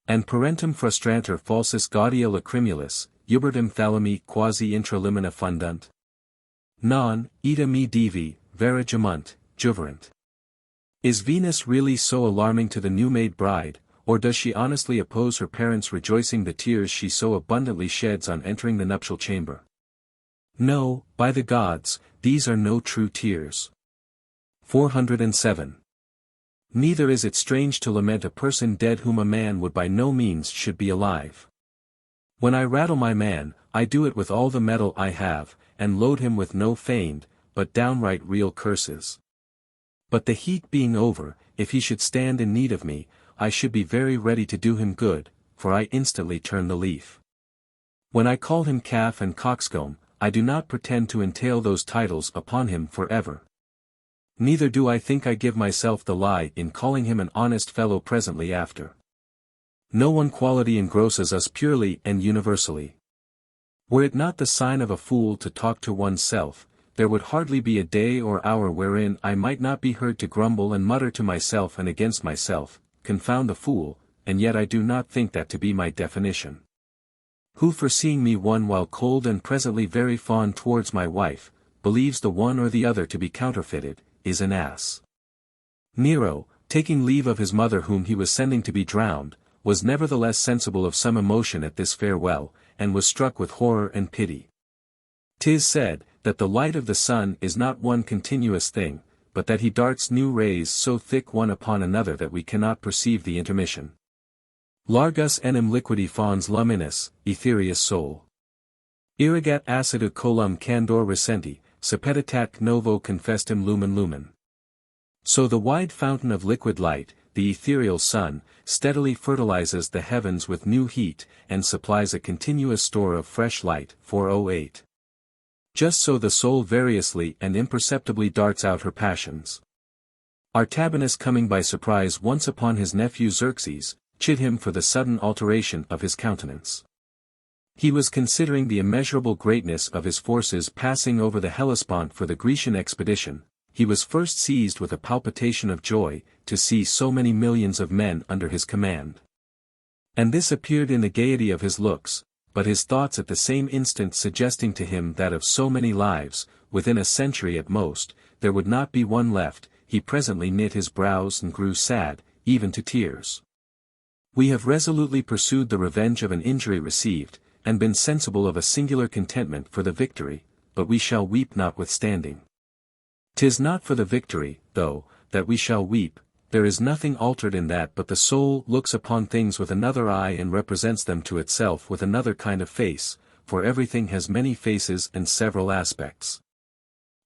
And parentum frustranter falsis gaudia lacrimulis, ubertum thalami quasi intra limina fundunt. Non, ita me divi, vera gemunt, juverant. Is Venus really so alarming to the new-made bride, or does she honestly oppose her parents rejoicing the tears she so abundantly sheds on entering the nuptial chamber? No, by the gods, these are no true tears. 407. Neither is it strange to lament a person dead whom a man would by no means should be alive. When I rattle my man, I do it with all the mettle I have, and load him with no feigned, but downright real curses. But the heat being over, if he should stand in need of me, I should be very ready to do him good, for I instantly turn the leaf. When I call him calf and coxcomb, I do not pretend to entail those titles upon him forever. Neither do I think I give myself the lie in calling him an honest fellow presently after. No one quality engrosses us purely and universally. Were it not the sign of a fool to talk to one's self, there would hardly be a day or hour wherein I might not be heard to grumble and mutter to myself and against myself, confound the fool, and yet I do not think that to be my definition. Who foreseeing me one while cold and presently very fond towards my wife, believes the one or the other to be counterfeited, is an ass. Nero, taking leave of his mother whom he was sending to be drowned, was nevertheless sensible of some emotion at this farewell, and was struck with horror and pity. 'Tis said, that the light of the sun is not one continuous thing, but that he darts new rays so thick one upon another that we cannot perceive the intermission. Largus enim liquidi fons luminis, aetherius sol. Irrigat acidu colum candor recenti, sepetitat novo confestum lumen. So the wide fountain of liquid light, the ethereal sun, steadily fertilizes the heavens with new heat, and supplies a continuous store of fresh light. 408. Just so the soul variously and imperceptibly darts out her passions. Artabanus coming by surprise once upon his nephew Xerxes, chid him for the sudden alteration of his countenance. He was considering the immeasurable greatness of his forces passing over the Hellespont for the Grecian expedition. He was first seized with a palpitation of joy, to see so many millions of men under his command. And this appeared in the gaiety of his looks, but his thoughts at the same instant suggesting to him that of so many lives, within a century at most, there would not be one left, he presently knit his brows and grew sad, even to tears. We have resolutely pursued the revenge of an injury received, and been sensible of a singular contentment for the victory, but we shall weep notwithstanding. 'Tis not for the victory, though, that we shall weep, there is nothing altered in that but the soul looks upon things with another eye and represents them to itself with another kind of face, for everything has many faces and several aspects.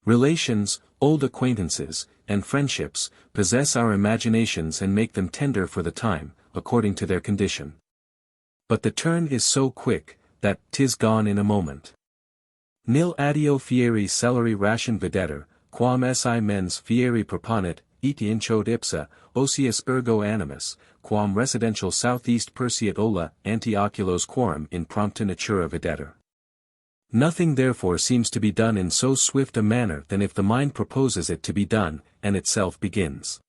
Relations, old acquaintances, and friendships, possess our imaginations and make them tender for the time, according to their condition. But the turn is so quick, that 'tis gone in a moment. Nil addio fieri celeri ration videtur, quam si mens fieri proponit, etiam chode ipsa, osius ergo animus, quam residential southeast perseat ola ante oculos quorum in prompta natura videtur. Nothing therefore seems to be done in so swift a manner than if the mind proposes it to be done, and itself begins.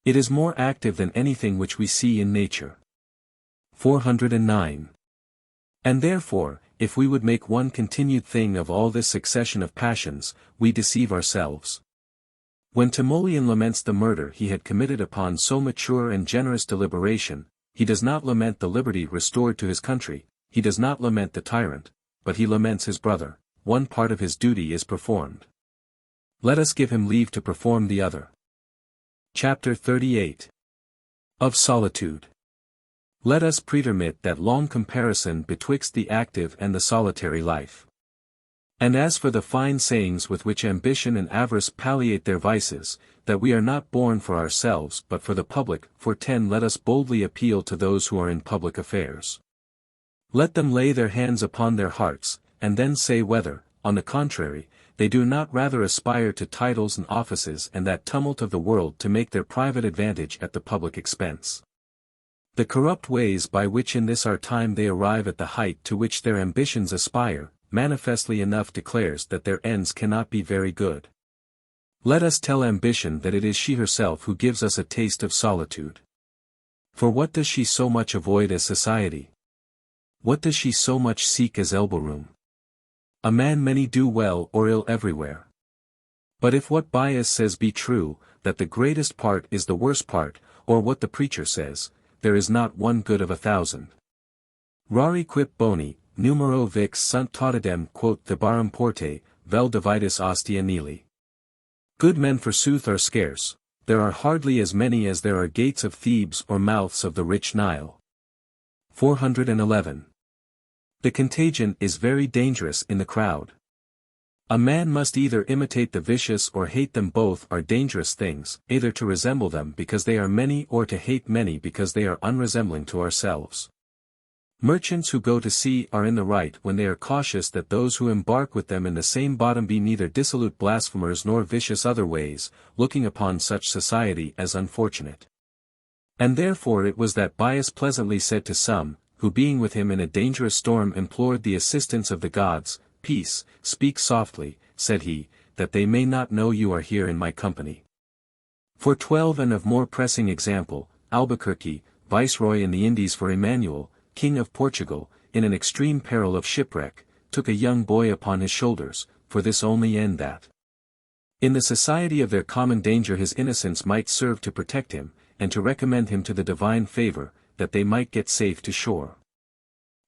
It is more active than anything which we see in nature. 409. And therefore, if we would make one continued thing of all this succession of passions, we deceive ourselves. When Timoleon laments the murder he had committed upon so mature and generous deliberation, he does not lament the liberty restored to his country, he does not lament the tyrant, but he laments his brother. One part of his duty is performed. Let us give him leave to perform the other. Chapter 38. Of Solitude. Let us pretermit that long comparison betwixt the active and the solitary life. And as for the fine sayings with which ambition and avarice palliate their vices, that we are not born for ourselves but for the public, for 10 let us boldly appeal to those who are in public affairs. Let them lay their hands upon their hearts, and then say whether, on the contrary, they do not rather aspire to titles and offices and that tumult of the world to make their private advantage at the public expense. The corrupt ways by which in this our time they arrive at the height to which their ambitions aspire, manifestly enough declares that their ends cannot be very good. Let us tell ambition that it is she herself who gives us a taste of solitude. For what does she so much avoid as society? What does she so much seek as elbow-room? A man many do well or ill everywhere. But if what Bias says be true, that the greatest part is the worst part, or what the preacher says, there is not one good of 1,000. Rari quip boni, numero vix sunt totidem quote thebarum porte, vel divitus ostia nihili. Good men forsooth are scarce, there are hardly as many as there are gates of Thebes or mouths of the rich Nile. 411. The contagion is very dangerous in the crowd. A man must either imitate the vicious or hate them. Both are dangerous things, either to resemble them because they are many or to hate many because they are unresembling to ourselves. Merchants who go to sea are in the right when they are cautious that those who embark with them in the same bottom be neither dissolute blasphemers nor vicious other ways, looking upon such society as unfortunate. And therefore it was that Bias pleasantly said to some, who being with him in a dangerous storm implored the assistance of the gods, Peace, speak softly, said he, that they may not know you are here in my company. For 12 and of more pressing example, Albuquerque, viceroy in the Indies for Emmanuel, king of Portugal, in an extreme peril of shipwreck, took a young boy upon his shoulders, for this only end that in the society of their common danger his innocence might serve to protect him, and to recommend him to the divine favor, that they might get safe to shore.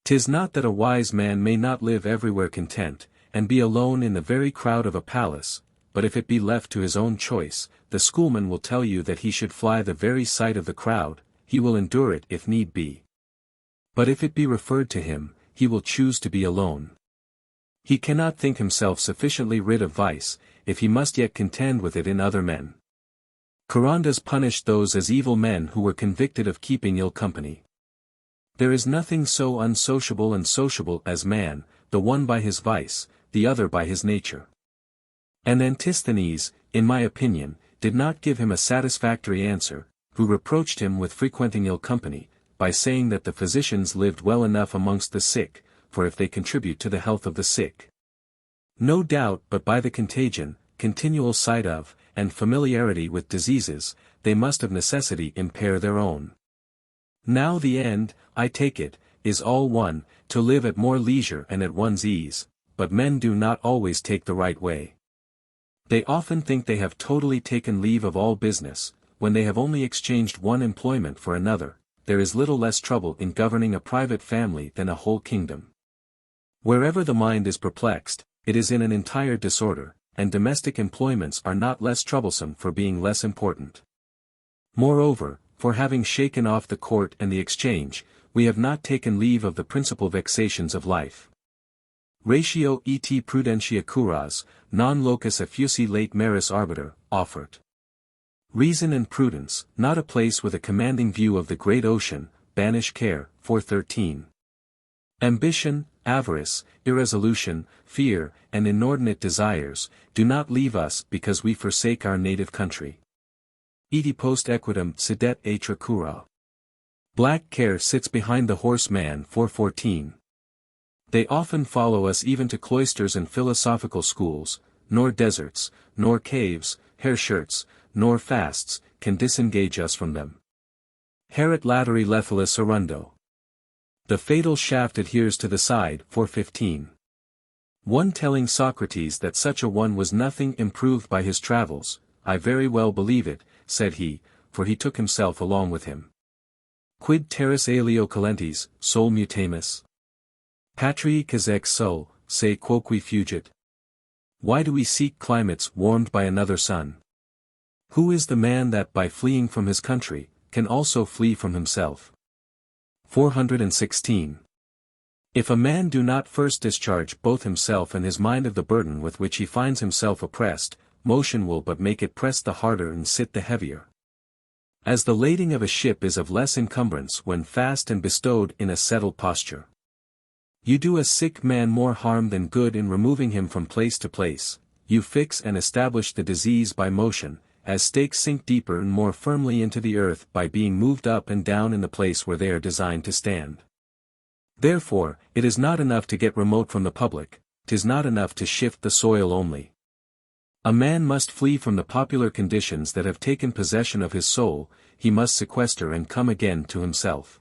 'Tis not that a wise man may not live everywhere content, and be alone in the very crowd of a palace, but if it be left to his own choice, the schoolman will tell you that he should fly the very sight of the crowd, he will endure it if need be. But if it be referred to him, he will choose to be alone. He cannot think himself sufficiently rid of vice, if he must yet contend with it in other men. Charondas punished those as evil men who were convicted of keeping ill company. There is nothing so unsociable and sociable as man, the one by his vice, the other by his nature. And Antisthenes, in my opinion, did not give him a satisfactory answer, who reproached him with frequenting ill company, by saying that the physicians lived well enough amongst the sick, for if they contribute to the health of the sick, no doubt but by the contagion, continual sight of, and familiarity with diseases, they must of necessity impair their own. Now the end, I take it, is all one, to live at more leisure and at one's ease, but men do not always take the right way. They often think they have totally taken leave of all business, when they have only exchanged one employment for another. There is little less trouble in governing a private family than a whole kingdom. Wherever the mind is perplexed, it is in an entire disorder, and domestic employments are not less troublesome for being less important. Moreover, for having shaken off the court and the exchange, we have not taken leave of the principal vexations of life. Ratio et prudentia curas, non locus effusi late maris arbiter, offert. Reason and prudence, not a place with a commanding view of the great ocean, banish care, 413. Ambition, avarice, irresolution, fear, and inordinate desires, do not leave us because we forsake our native country. Iti post equitum sedet atra cura. Black care sits behind the horseman, 414. They often follow us even to cloisters and philosophical schools, nor deserts, nor caves, hair shirts, nor fasts, can disengage us from them. Haeret lateri lethalis arundo. The fatal shaft adheres to the side, 415. One telling Socrates that such a one was nothing improved by his travels, I very well believe it, said he, for he took himself along with him. Quid terras alio calentes, sol mutamus? Patrii ex sol, se quoque fugit. Why do we seek climates warmed by another sun? Who is the man that by fleeing from his country, can also flee from himself? 416. If a man do not first discharge both himself and his mind of the burden with which he finds himself oppressed, motion will but make it press the harder and sit the heavier. As the lading of a ship is of less encumbrance when fast and bestowed in a settled posture. You do a sick man more harm than good in removing him from place to place, you fix and establish the disease by motion, as stakes sink deeper and more firmly into the earth by being moved up and down in the place where they are designed to stand. Therefore, it is not enough to get remote from the public, 'tis not enough to shift the soil only. A man must flee from the popular conditions that have taken possession of his soul, he must sequester and come again to himself.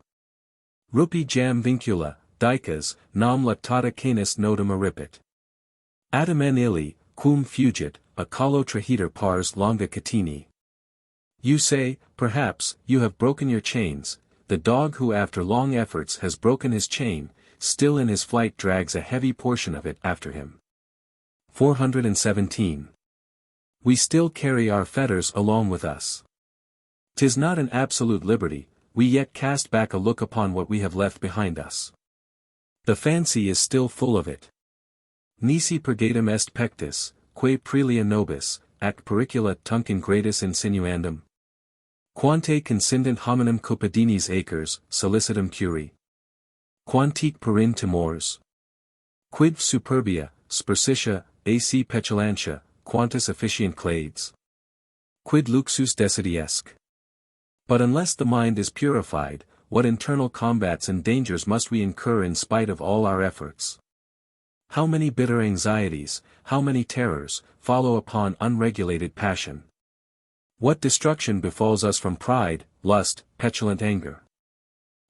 Rupi jam vincula, dicas, nam lactata canis nodum eripit. Adamen illi, quum fugit, a calo trahiter pars longa catini. You say, perhaps, you have broken your chains, the dog who after long efforts has broken his chain, still in his flight drags a heavy portion of it after him. 417. We still carry our fetters along with us. 'Tis not an absolute liberty, we yet cast back a look upon what we have left behind us. The fancy is still full of it. Nisi purgatum est pectus, quae prelia nobis, ac pericula tunc ingratus insinuandum. Quante consindent hominem cupadinis acres, solicitum curi. Quantique perin timors. Quid superbia, spersitia, ac petulantia, quantus efficient clades. Quid luxus desidiesc. But unless the mind is purified, what internal combats and dangers must we incur in spite of all our efforts? How many bitter anxieties, how many terrors, follow upon unregulated passion? What destruction befalls us from pride, lust, petulant anger?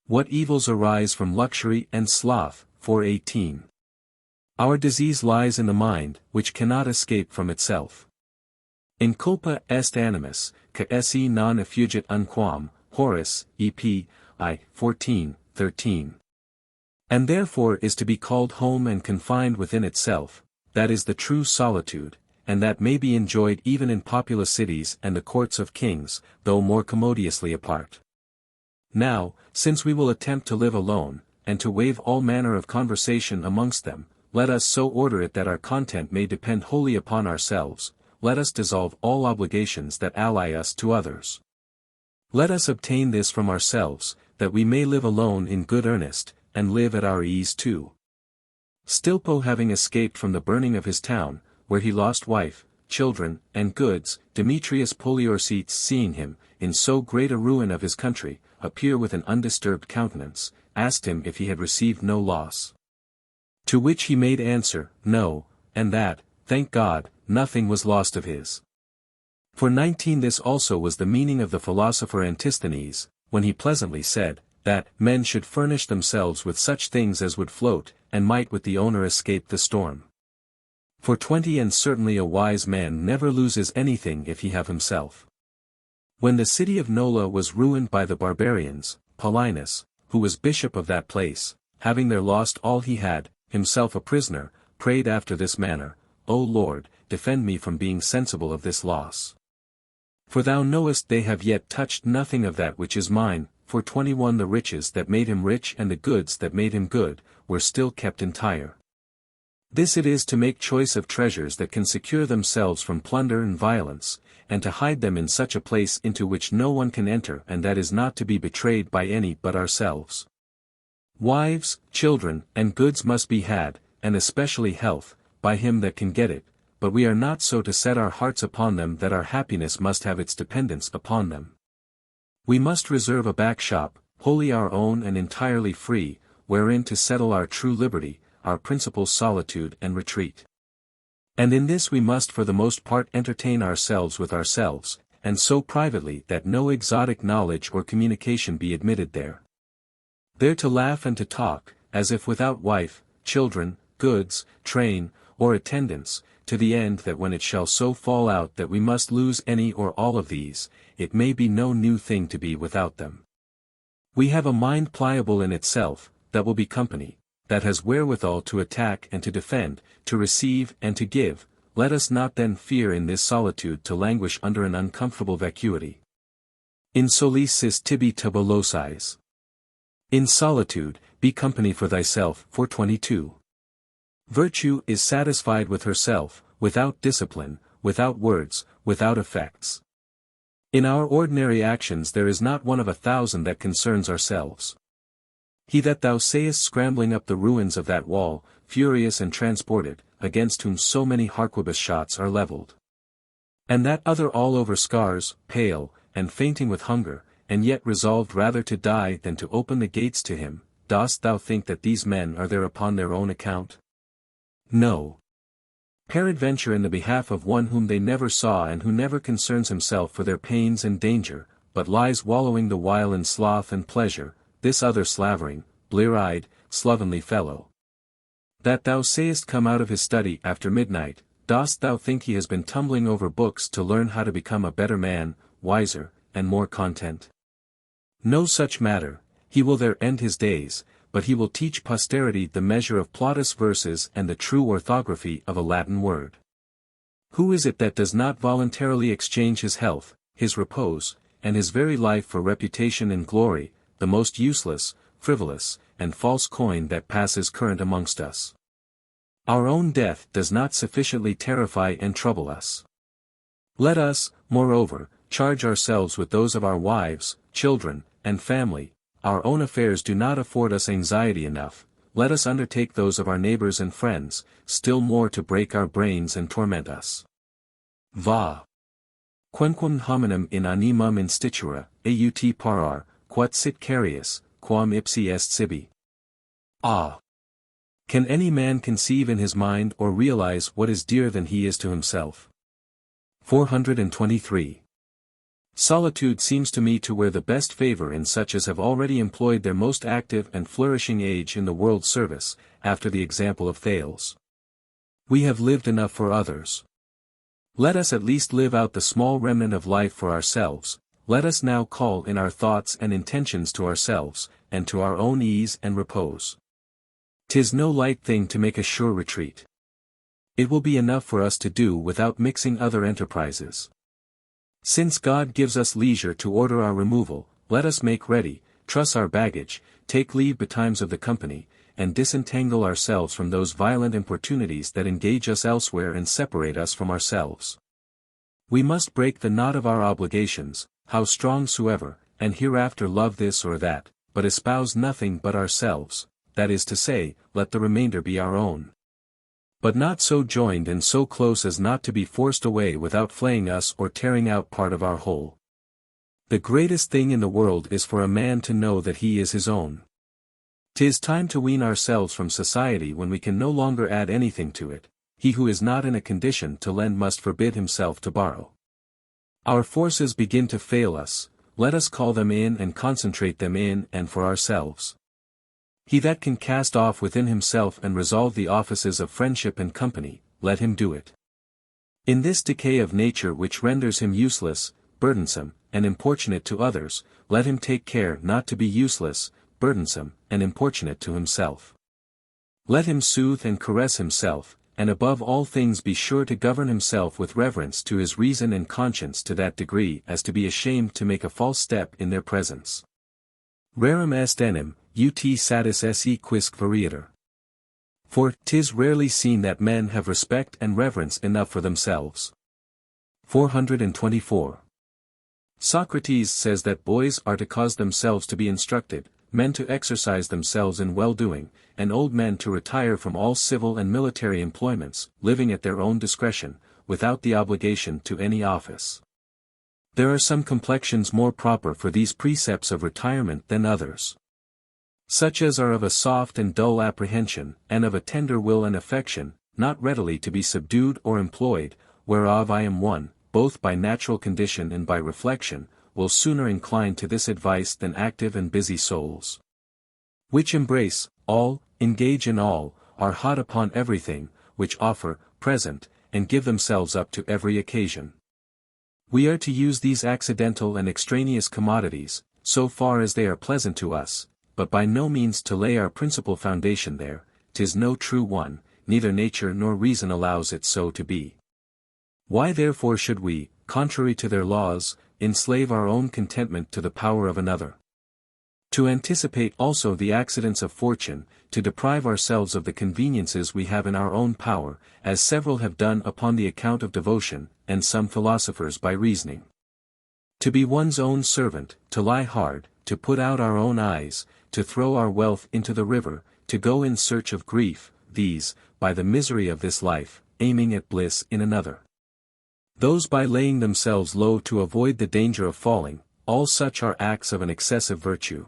What evils arise from luxury and sloth, 418. Our disease lies in the mind, which cannot escape from itself. In culpa est animus, ca esse non effugit unquam, Horace, EP, I, 14:13. And therefore is to be called home and confined within itself, that is the true solitude, and that may be enjoyed even in populous cities and the courts of kings, though more commodiously apart. Now, since we will attempt to live alone, and to waive all manner of conversation amongst them, let us so order it that our content may depend wholly upon ourselves, let us dissolve all obligations that ally us to others. Let us obtain this from ourselves, that we may live alone in good earnest, and live at our ease too. Stilpo having escaped from the burning of his town, where he lost wife, children, and goods, Demetrius Poliorcetes seeing him, in so great a ruin of his country, appear with an undisturbed countenance, asked him if he had received no loss. To which he made answer, no, and that, thank God, nothing was lost of his. For 19 This also was the meaning of the philosopher Antisthenes, when he pleasantly said, that men should furnish themselves with such things as would float, and might with the owner escape the storm. For 20 and certainly a wise man never loses anything if he have himself. When the city of Nola was ruined by the barbarians, Paulinus, who was bishop of that place, having there lost all he had, himself a prisoner, prayed after this manner, O Lord, defend me from being sensible of this loss. For thou knowest they have yet touched nothing of that which is mine, for 21 the riches that made him rich and the goods that made him good, were still kept entire. This it is to make choice of treasures that can secure themselves from plunder and violence, and to hide them in such a place into which no one can enter and that is not to be betrayed by any but ourselves. Wives, children, and goods must be had, and especially health, by him that can get it, but we are not so to set our hearts upon them that our happiness must have its dependence upon them. We must reserve a back shop, wholly our own and entirely free, wherein to settle our true liberty, our principal solitude and retreat. And in this we must for the most part entertain ourselves with ourselves, and so privately that no exotic knowledge or communication be admitted there. There to laugh and to talk, as if without wife, children, goods, train, or attendants, to the end that when it shall so fall out that we must lose any or all of these, it may be no new thing to be without them. We have a mind pliable in itself, that will be company, that has wherewithal to attack and to defend, to receive and to give. Let us not then fear in this solitude to languish under an uncomfortable vacuity. In solicis tibi tabulosiis. In solitude, be company for thyself. 422. Virtue is satisfied with herself, without discipline, without words, without effects. In our ordinary actions there is not one of 1,000 that concerns ourselves. He that thou sayest scrambling up the ruins of that wall, furious and transported, against whom so many harquebus shots are levelled. And that other all over scars, pale, and fainting with hunger, and yet resolved rather to die than to open the gates to him, dost thou think that these men are there upon their own account? No. Peradventure in the behalf of one whom they never saw and who never concerns himself for their pains and danger, but lies wallowing the while in sloth and pleasure, this other slavering, blear-eyed, slovenly fellow. That thou sayest come out of his study after midnight, dost thou think he has been tumbling over books to learn how to become a better man, wiser, and more content? No such matter, he will there end his days, but he will teach posterity the measure of Plautus verses and the true orthography of a Latin word. Who is it that does not voluntarily exchange his health, his repose, and his very life for reputation and glory, the most useless, frivolous, and false coin that passes current amongst us? Our own death does not sufficiently terrify and trouble us. Let us, moreover, charge ourselves with those of our wives, children, and family. Our own affairs do not afford us anxiety enough, let us undertake those of our neighbors and friends, still more to break our brains and torment us. Va. Quenquam hominum in animum institura, aut parar, quod sit carius, quam ipsi est sibi. Ah! Can any man conceive in his mind or realize what is dearer than he is to himself? 423. Solitude seems to me to wear the best favor in such as have already employed their most active and flourishing age in the world's service, after the example of Thales. We have lived enough for others. Let us at least live out the small remnant of life for ourselves. Let us now call in our thoughts and intentions to ourselves, and to our own ease and repose. 'Tis no light thing to make a sure retreat. It will be enough for us to do without mixing other enterprises. Since God gives us leisure to order our removal, let us make ready, truss our baggage, take leave betimes of the company, and disentangle ourselves from those violent importunities that engage us elsewhere and separate us from ourselves. We must break the knot of our obligations, how strong soever, and hereafter love this or that, but espouse nothing but ourselves, that is to say, let the remainder be our own. But not so joined and so close as not to be forced away without flaying us or tearing out part of our whole. The greatest thing in the world is for a man to know that he is his own. 'Tis time to wean ourselves from society when we can no longer add anything to it. He who is not in a condition to lend must forbid himself to borrow. Our forces begin to fail us, let us call them in and concentrate them in and for ourselves. He that can cast off within himself and resolve the offices of friendship and company, let him do it. In this decay of nature which renders him useless, burdensome, and importunate to others, let him take care not to be useless, burdensome, and importunate to himself. Let him soothe and caress himself, and above all things be sure to govern himself with reverence to his reason and conscience to that degree as to be ashamed to make a false step in their presence. Rerum est enim, ut satis se quisque varietur. For 'tis rarely seen that men have respect and reverence enough for themselves. 424. Socrates says that boys are to cause themselves to be instructed, men to exercise themselves in well-doing, and old men to retire from all civil and military employments, living at their own discretion, without the obligation to any office. There are some complexions more proper for these precepts of retirement than others. Such as are of a soft and dull apprehension, and of a tender will and affection, not readily to be subdued or employed, whereof I am one, both by natural condition and by reflection, will sooner incline to this advice than active and busy souls. Which embrace all, engage in all, are hot upon everything, which offer, present, and give themselves up to every occasion. We are to use these accidental and extraneous commodities, so far as they are pleasant to us, but by no means to lay our principal foundation there. 'Tis no true one, neither nature nor reason allows it so to be. Why therefore should we, contrary to their laws, enslave our own contentment to the power of another? To anticipate also the accidents of fortune, to deprive ourselves of the conveniences we have in our own power, as several have done upon the account of devotion, and some philosophers by reasoning. To be one's own servant, to lie hard, to put out our own eyes, to throw our wealth into the river, to go in search of grief, these, by the misery of this life, aiming at bliss in another. Those by laying themselves low to avoid the danger of falling, all such are acts of an excessive virtue.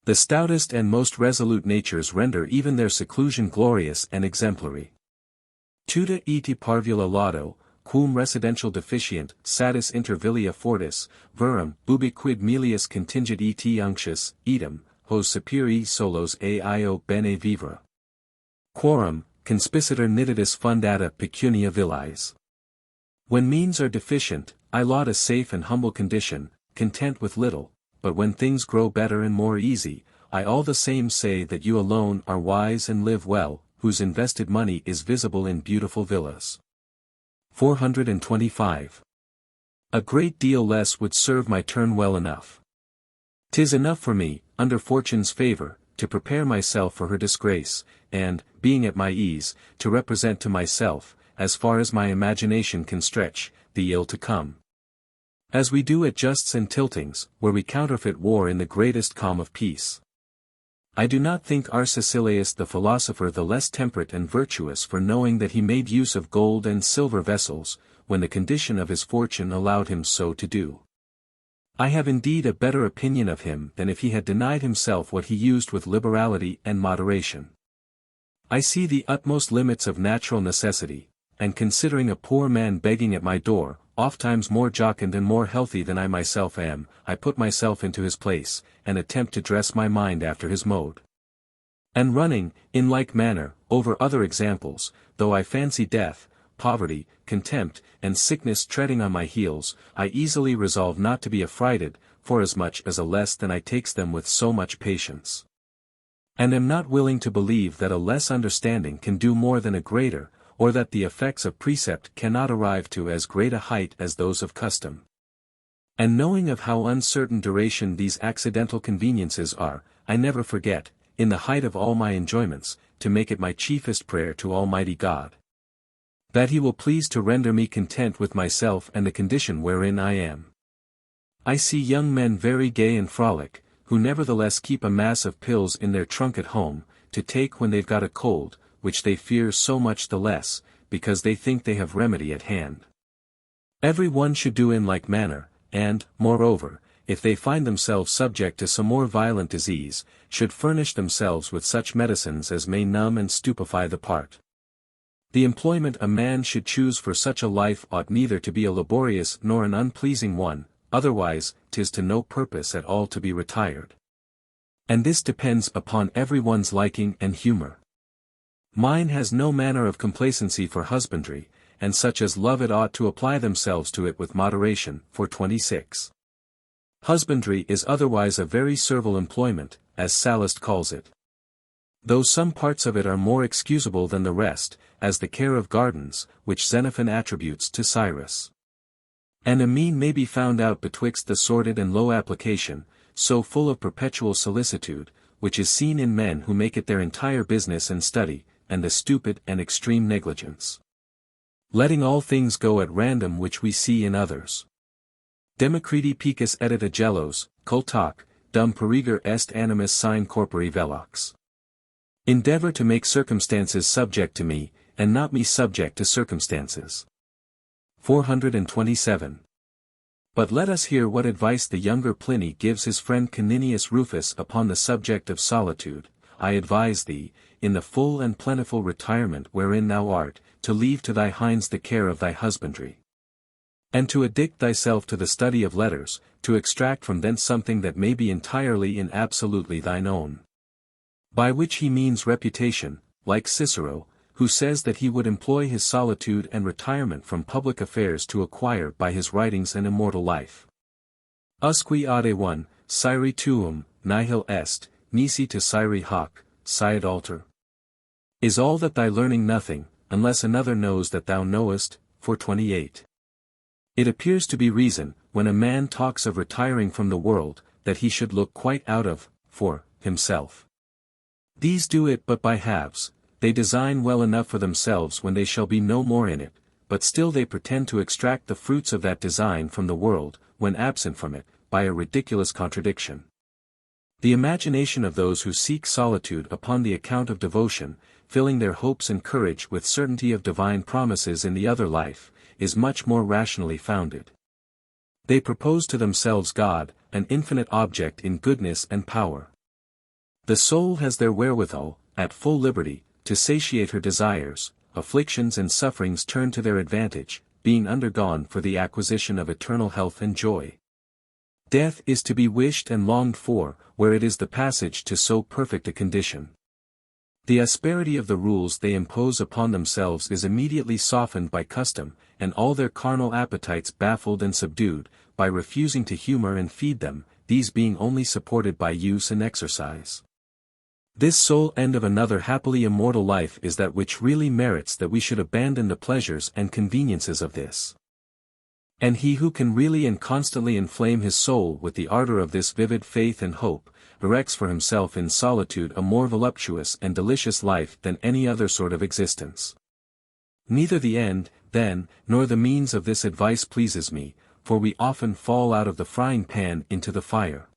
The stoutest and most resolute natures render even their seclusion glorious and exemplary. Tuta eti parvula laudo, quum residential deficient, satis inter vilia fortis, verum, ubi quid melius contingit et unctius, idem, hos sapere solos aio bene vivere. Quorum, conspicitor nitidus fundata pecunia villis. When means are deficient, I laud a safe and humble condition, content with little, but when things grow better and more easy, I all the same say that you alone are wise and live well, whose invested money is visible in beautiful villas. 425. A great deal less would serve my turn well enough. 'Tis enough for me, under fortune's favour, to prepare myself for her disgrace, and, being at my ease, to represent to myself, as far as my imagination can stretch, the ill to come. As we do at justs and tiltings, where we counterfeit war in the greatest calm of peace. I do not think Arcesilaus the philosopher the less temperate and virtuous for knowing that he made use of gold and silver vessels, when the condition of his fortune allowed him so to do. I have indeed a better opinion of him than if he had denied himself what he used with liberality and moderation. I see the utmost limits of natural necessity, and considering a poor man begging at my door, ofttimes more jocund and more healthy than I myself am, I put myself into his place, and attempt to dress my mind after his mode. And running, in like manner, over other examples, though I fancy death, poverty, contempt, and sickness treading on my heels, I easily resolve not to be affrighted, forasmuch as a less than I takes them with so much patience. And am not willing to believe that a less understanding can do more than a greater, or that the effects of precept cannot arrive to as great a height as those of custom. And knowing of how uncertain duration these accidental conveniences are, I never forget, in the height of all my enjoyments, to make it my chiefest prayer to Almighty God, that He will please to render me content with myself and the condition wherein I am. I see young men very gay and frolic, who nevertheless keep a mass of pills in their trunk at home, to take when they've got a cold, which they fear so much the less, because they think they have remedy at hand. Every one should do in like manner, and, moreover, if they find themselves subject to some more violent disease, should furnish themselves with such medicines as may numb and stupefy the part. The employment a man should choose for such a life ought neither to be a laborious nor an unpleasing one, otherwise 'tis to no purpose at all to be retired. And this depends upon every one's liking and humour. Mine has no manner of complacency for husbandry, and such as love it ought to apply themselves to it with moderation. For 26. Husbandry is otherwise a very servile employment, as Sallust calls it. Though some parts of it are more excusable than the rest, as the care of gardens, which Xenophon attributes to Cyrus. And a mean may be found out betwixt the sordid and low application, so full of perpetual solicitude, which is seen in men who make it their entire business and study, and the stupid and extreme negligence, letting all things go at random which we see in others. Democritus picus edit agellos, cult hoc, dum periger est animus sine corpore velox. Endeavor to make circumstances subject to me, and not me subject to circumstances. 427. But let us hear what advice the younger Pliny gives his friend Caninius Rufus upon the subject of solitude. I advise thee, in the full and plentiful retirement wherein thou art, to leave to thy hinds the care of thy husbandry. And to addict thyself to the study of letters, to extract from thence something that may be entirely and absolutely thine own. By which he means reputation, like Cicero, who says that he would employ his solitude and retirement from public affairs to acquire by his writings an immortal life. Usque ade one, Syri tuum, nihil est, nisi to Syri hoc, sciat alter. Is all that thy learning nothing, unless another knows that thou knowest? For 28. It appears to be reason, when a man talks of retiring from the world, that he should look quite out of, for, himself. These do it but by halves. They design well enough for themselves when they shall be no more in it, but still they pretend to extract the fruits of that design from the world, when absent from it, by a ridiculous contradiction. The imagination of those who seek solitude upon the account of devotion, filling their hopes and courage with certainty of divine promises in the other life, is much more rationally founded. They propose to themselves God, an infinite object in goodness and power. The soul has their wherewithal, at full liberty, to satiate her desires, afflictions and sufferings turn to their advantage, being undergone for the acquisition of eternal health and joy. Death is to be wished and longed for, where it is the passage to so perfect a condition. The asperity of the rules they impose upon themselves is immediately softened by custom, and all their carnal appetites baffled and subdued, by refusing to humor and feed them, these being only supported by use and exercise. This sole end of another happily immortal life is that which really merits that we should abandon the pleasures and conveniences of this. And he who can really and constantly inflame his soul with the ardor of this vivid faith and hope, erects for himself in solitude a more voluptuous and delicious life than any other sort of existence. Neither the end, then, nor the means of this advice pleases me, for we often fall out of the frying pan into the fire.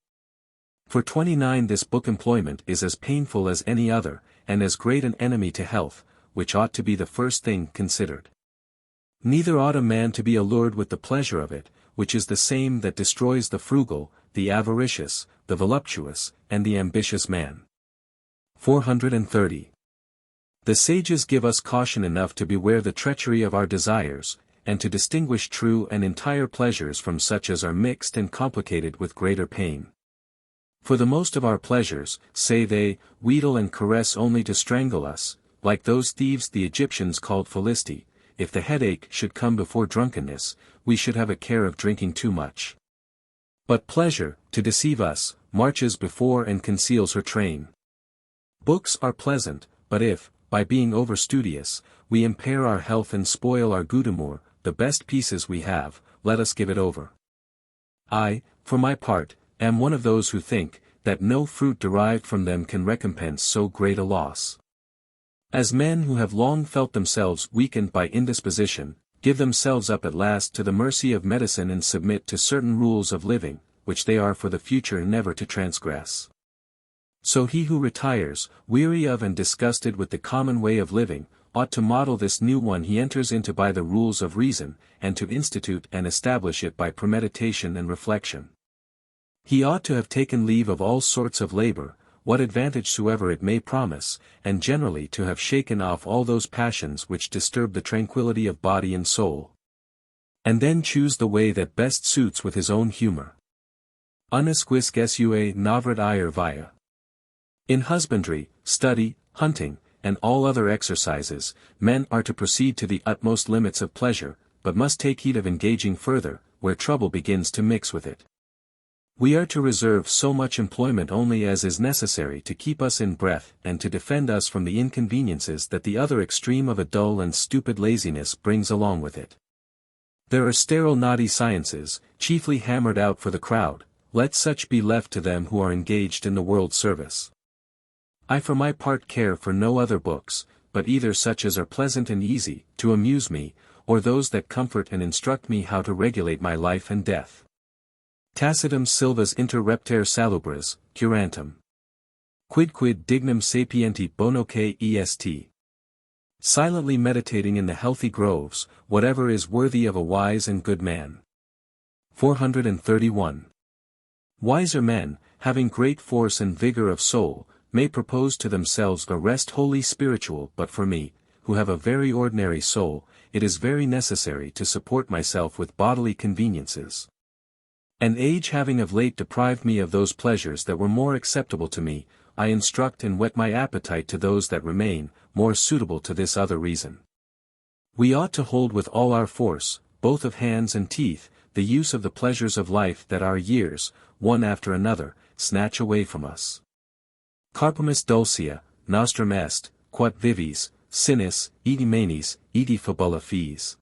For 29 this book employment is as painful as any other, and as great an enemy to health, which ought to be the first thing considered. Neither ought a man to be allured with the pleasure of it, which is the same that destroys the frugal, the avaricious, the voluptuous, and the ambitious man. 430. The sages give us caution enough to beware the treachery of our desires, and to distinguish true and entire pleasures from such as are mixed and complicated with greater pain. For the most of our pleasures, say they, wheedle and caress only to strangle us, like those thieves the Egyptians called Philisti. If the headache should come before drunkenness, we should have a care of drinking too much. But pleasure, to deceive us, marches before and conceals her train. Books are pleasant, but if, by being over-studious, we impair our health and spoil our good humour, the best pieces we have, let us give it over. I, for my part, am one of those who think, that no fruit derived from them can recompense so great a loss. As men who have long felt themselves weakened by indisposition, give themselves up at last to the mercy of medicine and submit to certain rules of living, which they are for the future never to transgress. So he who retires, weary of and disgusted with the common way of living, ought to model this new one he enters into by the rules of reason, and to institute and establish it by premeditation and reflection. He ought to have taken leave of all sorts of labor, what advantage soever it may promise, and generally to have shaken off all those passions which disturb the tranquillity of body and soul. And then choose the way that best suits with his own humor. Unusquis gesue navrat ire via. In husbandry, study, hunting, and all other exercises, men are to proceed to the utmost limits of pleasure, but must take heed of engaging further, where trouble begins to mix with it. We are to reserve so much employment only as is necessary to keep us in breath and to defend us from the inconveniences that the other extreme of a dull and stupid laziness brings along with it. There are sterile naughty sciences, chiefly hammered out for the crowd, let such be left to them who are engaged in the world's service. I for my part care for no other books, but either such as are pleasant and easy, to amuse me, or those that comfort and instruct me how to regulate my life and death. Tacitum silvas inter repter salubres, curantum. Quidquid dignum sapienti bonoque est. Silently meditating in the healthy groves, whatever is worthy of a wise and good man. 431. Wiser men, having great force and vigor of soul, may propose to themselves a rest wholly spiritual, but for me, who have a very ordinary soul, it is very necessary to support myself with bodily conveniences. And age having of late deprived me of those pleasures that were more acceptable to me, I instruct and whet my appetite to those that remain, more suitable to this other reason. We ought to hold with all our force, both of hands and teeth, the use of the pleasures of life that our years, one after another, snatch away from us. Carpamus dulcia, nostrum est, quat vivis, sinis, iti manis, iti fabula fees.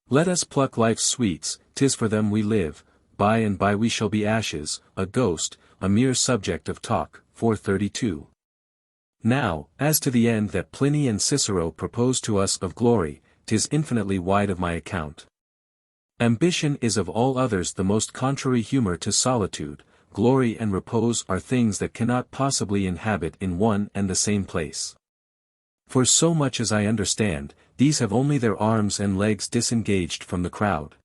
Let us pluck life's sweets, 'tis for them we live, by and by we shall be ashes, a ghost, a mere subject of talk. 432. Now, as to the end that Pliny and Cicero propose to us of glory, 'tis infinitely wide of my account. Ambition is of all others the most contrary humor to solitude, glory and repose are things that cannot possibly inhabit in one and the same place. For so much as I understand, these have only their arms and legs disengaged from the crowd.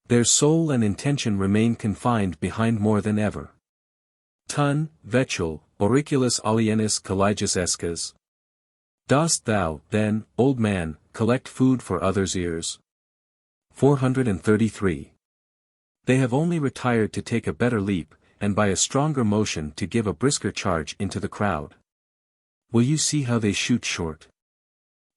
Their soul and intention remain confined behind more than ever. Tun, vetule, auriculus alienis colligus escas. Dost thou, then, old man, collect food for others' ears? 433. They have only retired to take a better leap, and by a stronger motion to give a brisker charge into the crowd. Will you see how they shoot short?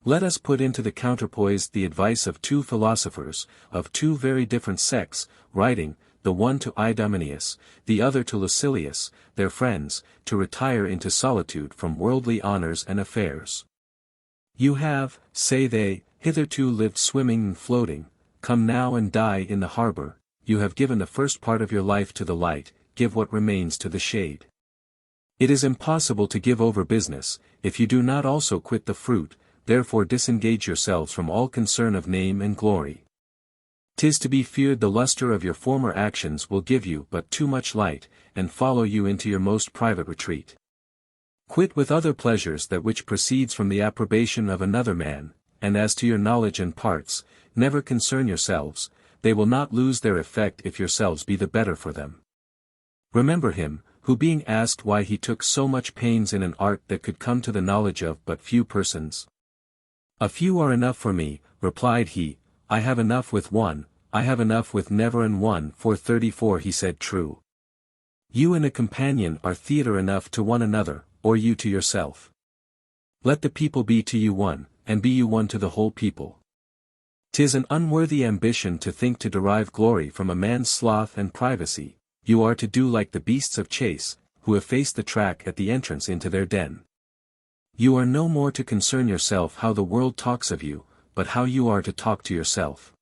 Let us put into the counterpoise the advice of two philosophers, of two very different sects, writing, the one to Idomeneus, the other to Lucilius, their friends, to retire into solitude from worldly honors and affairs. You have, say they, hitherto lived swimming and floating, come now and die in the harbor, you have given the first part of your life to the light, give what remains to the shade. It is impossible to give over business, if you do not also quit the fruit, therefore disengage yourselves from all concern of name and glory. 'Tis to be feared the luster of your former actions will give you but too much light, and follow you into your most private retreat. Quit with other pleasures that which proceeds from the approbation of another man, and as to your knowledge and parts, never concern yourselves, they will not lose their effect if yourselves be the better for them. Remember him, who being asked why he took so much pains in an art that could come to the knowledge of but few persons. A few are enough for me, replied he, I have enough with one, I have enough with never an one. 434 He said true. You and a companion are theatre enough to one another, or you to yourself. Let the people be to you one, and be you one to the whole people. 'Tis an unworthy ambition to think to derive glory from a man's sloth and privacy, you are to do like the beasts of chase, who efface the track at the entrance into their den. You are no more to concern yourself how the world talks of you, but how you are to talk to yourself.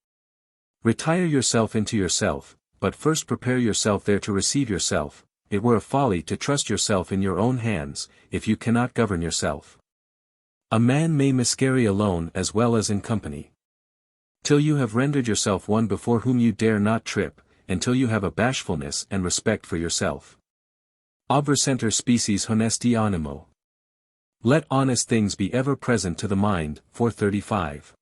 Retire yourself into yourself, but first prepare yourself there to receive yourself. It were a folly to trust yourself in your own hands, if you cannot govern yourself. A man may miscarry alone as well as in company. Till you have rendered yourself one before whom you dare not trip, until you have a bashfulness and respect for yourself. Obvercenter species honesti animo. Let honest things be ever present to the mind. 435.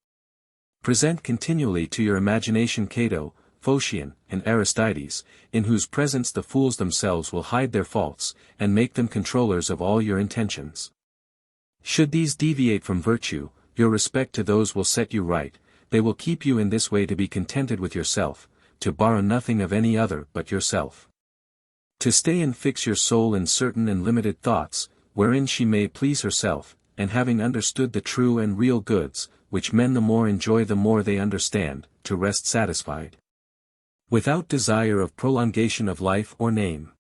Present continually to your imagination Cato, Phocion, and Aristides, in whose presence the fools themselves will hide their faults, and make them controllers of all your intentions. Should these deviate from virtue, your respect to those will set you right, they will keep you in this way to be contented with yourself, to borrow nothing of any other but yourself. To stay and fix your soul in certain and limited thoughts, wherein she may please herself, and having understood the true and real goods, which men the more enjoy the more they understand, to rest satisfied, without desire of prolongation of life or name.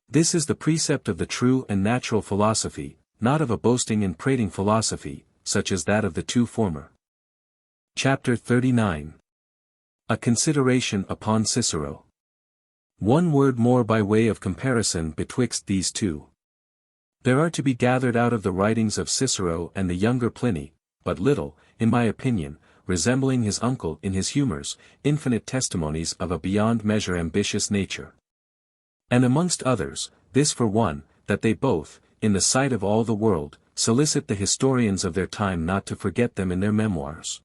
This is the precept of the true and natural philosophy, not of a boasting and prating philosophy, such as that of the two former. Chapter 39. A consideration upon Cicero. One word more by way of comparison betwixt these two. There are to be gathered out of the writings of Cicero and the younger Pliny, but little, in my opinion, resembling his uncle in his humours, infinite testimonies of a beyond measure ambitious nature. And amongst others, this for one, that they both, in the sight of all the world, solicit the historians of their time not to forget them in their memoirs.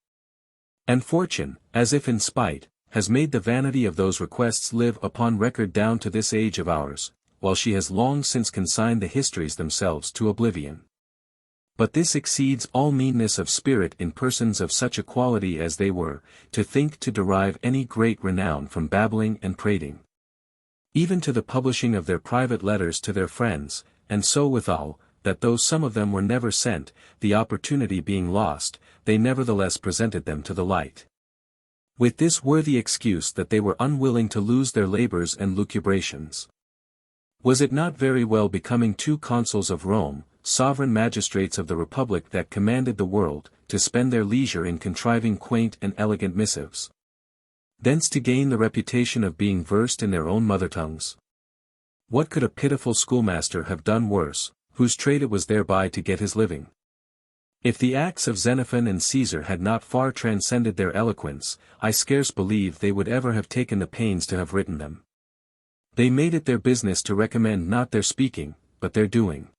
And fortune, as if in spite, has made the vanity of those requests live upon record down to this age of ours, while she has long since consigned the histories themselves to oblivion. But this exceeds all meanness of spirit in persons of such a quality as they were, to think to derive any great renown from babbling and prating. Even to the publishing of their private letters to their friends, and so withal, that though some of them were never sent, the opportunity being lost, they nevertheless presented them to the light, with this worthy excuse that they were unwilling to lose their labours and lucubrations. Was it not very well becoming two consuls of Rome, sovereign magistrates of the Republic that commanded the world, to spend their leisure in contriving quaint and elegant missives, thence to gain the reputation of being versed in their own mother tongues? What could a pitiful schoolmaster have done worse, whose trade it was thereby to get his living? If the acts of Xenophon and Caesar had not far transcended their eloquence, I scarce believe they would ever have taken the pains to have written them. They made it their business to recommend not their speaking, but their doing.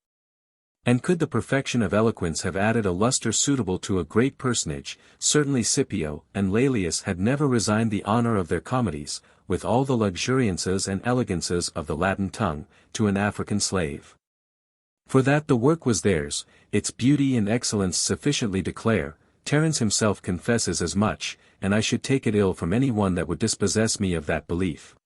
And could the perfection of eloquence have added a lustre suitable to a great personage, certainly Scipio and Laelius had never resigned the honour of their comedies, with all the luxuriances and elegances of the Latin tongue, to an African slave. For that the work was theirs, its beauty and excellence sufficiently declare, Terence himself confesses as much, and I should take it ill from any one that would dispossess me of that belief.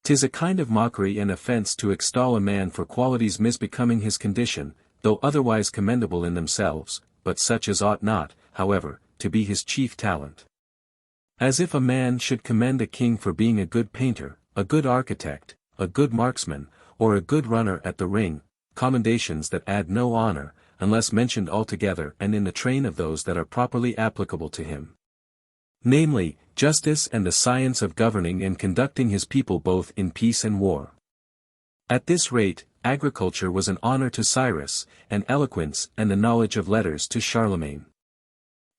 'Tis a kind of mockery and offence to extol a man for qualities misbecoming his condition, though otherwise commendable in themselves, but such as ought not, however, to be his chief talent. As if a man should commend a king for being a good painter, a good architect, a good marksman, or a good runner at the ring, commendations that add no honour, unless mentioned altogether and in the train of those that are properly applicable to him. Namely, justice and the science of governing and conducting his people both in peace and war. At this rate, agriculture was an honour to Cyrus, and eloquence and the knowledge of letters to Charlemagne.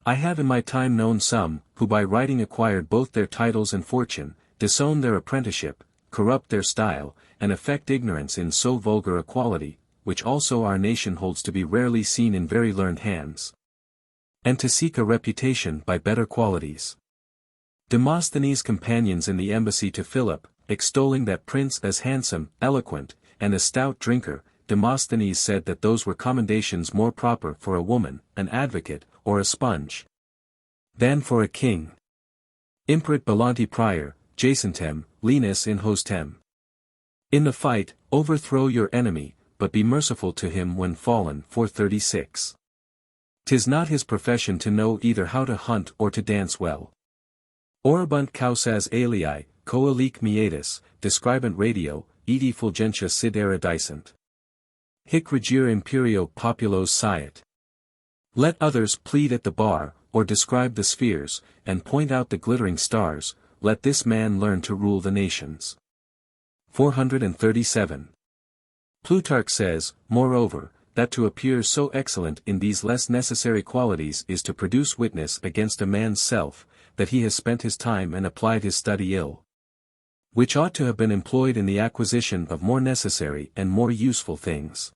I have in my time known some, who by writing acquired both their titles and fortune, disown their apprenticeship, corrupt their style, and affect ignorance in so vulgar a quality, which also our nation holds to be rarely seen in very learned hands, and to seek a reputation by better qualities. Demosthenes' companions in the embassy to Philip, extolling that prince as handsome, eloquent, and a stout drinker, Demosthenes said that those were commendations more proper for a woman, an advocate, or a sponge, than for a king. Imperit Belanti prior, jacentem, lenis in hostem. In the fight, overthrow your enemy, but be merciful to him when fallen. 436. 'Tis not his profession to know either how to hunt or to dance well. Orabunt causas alii, coelic mietis, describant radio, edi fulgentia sid eridicent. Hic regere imperio populos siet. Let others plead at the bar, or describe the spheres, and point out the glittering stars, let this man learn to rule the nations. 437. Plutarch says, moreover, that to appear so excellent in these less necessary qualities is to produce witness against a man's self, that he has spent his time and applied his study ill, which ought to have been employed in the acquisition of more necessary and more useful things.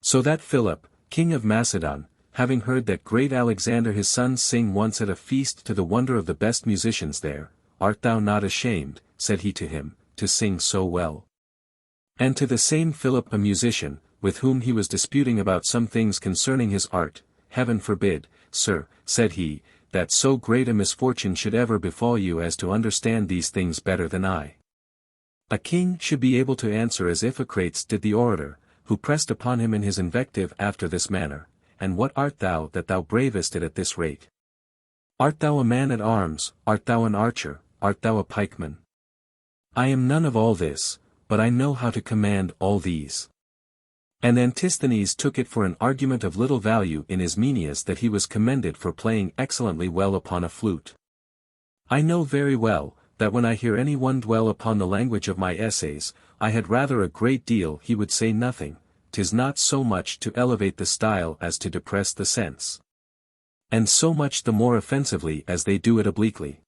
So that Philip, king of Macedon, having heard that great Alexander his son sing once at a feast to the wonder of the best musicians there, art thou not ashamed, said he to him, to sing so well? And to the same Philip a musician, with whom he was disputing about some things concerning his art, heaven forbid, sir, said he, that so great a misfortune should ever befall you as to understand these things better than I. A king should be able to answer as Iphicrates did the orator, who pressed upon him in his invective after this manner, and what art thou that thou bravest it at this rate? Art thou a man at arms, art thou an archer, art thou a pikeman? I am none of all this, but I know how to command all these. And Antisthenes took it for an argument of little value in Ismenias that he was commended for playing excellently well upon a flute. I know very well, that when I hear any one dwell upon the language of my essays, I had rather a great deal he would say nothing. 'Tis not so much to elevate the style as to depress the sense. And so much the more offensively as they do it obliquely.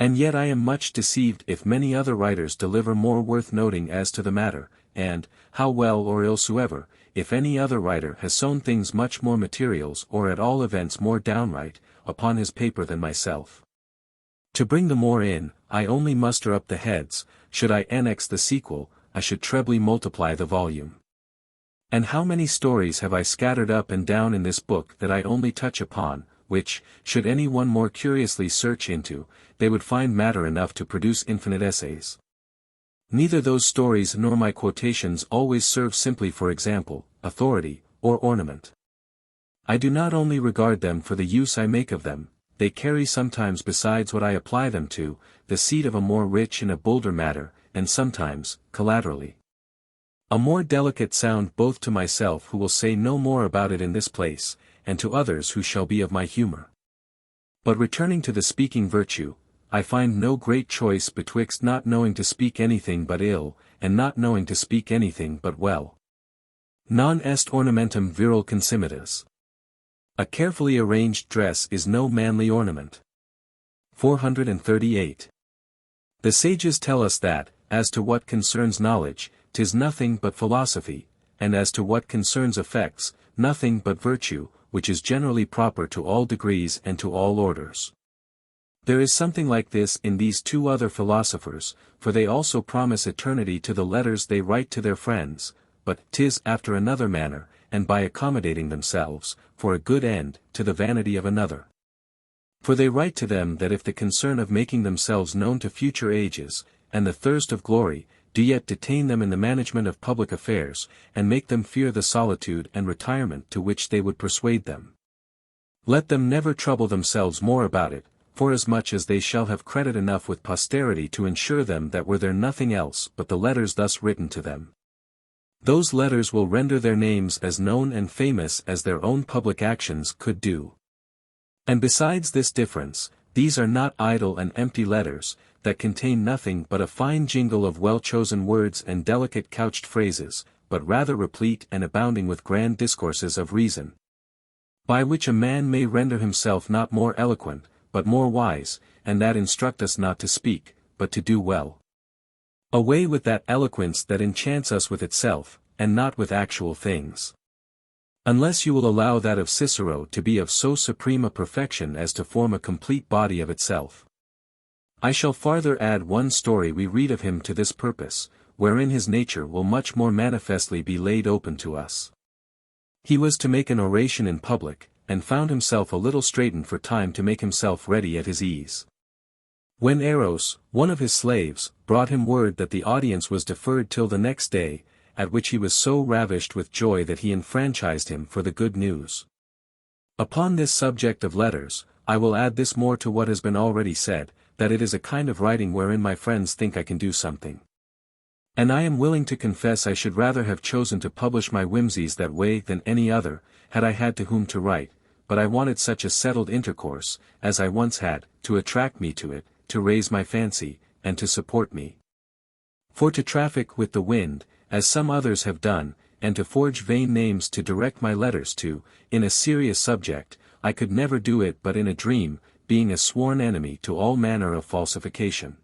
And yet I am much deceived if many other writers deliver more worth noting as to the matter, and, how well or ill soever, if any other writer has sown things much more materials or at all events more downright, upon his paper than myself. To bring the more in, I only muster up the heads, should I annex the sequel, I should trebly multiply the volume. And how many stories have I scattered up and down in this book that I only touch upon, which, should any one more curiously search into, they would find matter enough to produce infinite essays. Neither those stories nor my quotations always serve simply for example, authority, or ornament. I do not only regard them for the use I make of them, they carry sometimes besides what I apply them to, the seed of a more rich and a bolder matter, and sometimes, collaterally, a more delicate sound both to myself who will say no more about it in this place, and to others who shall be of my humor. But returning to the speaking virtue, I find no great choice betwixt not knowing to speak anything but ill, and not knowing to speak anything but well. Non est ornamentum viril consimitas. A carefully arranged dress is no manly ornament. 438. The sages tell us that, as to what concerns knowledge, 'tis nothing but philosophy, and as to what concerns effects, nothing but virtue, which is generally proper to all degrees and to all orders. There is something like this in these two other philosophers, for they also promise eternity to the letters they write to their friends, but 'tis after another manner, and by accommodating themselves, for a good end, to the vanity of another. For they write to them that if the concern of making themselves known to future ages, and the thirst of glory, do yet detain them in the management of public affairs, and make them fear the solitude and retirement to which they would persuade them, let them never trouble themselves more about it, forasmuch as they shall have credit enough with posterity to ensure them that were there nothing else but the letters thus written to them, those letters will render their names as known and famous as their own public actions could do. And besides this difference, these are not idle and empty letters, that contain nothing but a fine jingle of well-chosen words and delicate couched phrases, but rather replete and abounding with grand discourses of reason, by which a man may render himself not more eloquent, but more wise, and that instruct us not to speak, but to do well. Away with that eloquence that enchants us with itself, and not with actual things. Unless you will allow that of Cicero to be of so supreme a perfection as to form a complete body of itself. I shall farther add one story we read of him to this purpose, wherein his nature will much more manifestly be laid open to us. He was to make an oration in public, and found himself a little straitened for time to make himself ready at his ease. When Eros, one of his slaves, brought him word that the audience was deferred till the next day, at which he was so ravished with joy that he enfranchised him for the good news. Upon this subject of letters, I will add this more to what has been already said, that it is a kind of writing wherein my friends think I can do something. And I am willing to confess I should rather have chosen to publish my whimsies that way than any other, had I had to whom to write, but I wanted such a settled intercourse, as I once had, to attract me to it, to raise my fancy, and to support me. For to traffic with the wind, as some others have done, and to forge vain names to direct my letters to, in a serious subject, I could never do it but in a dream, being a sworn enemy to all manner of falsification.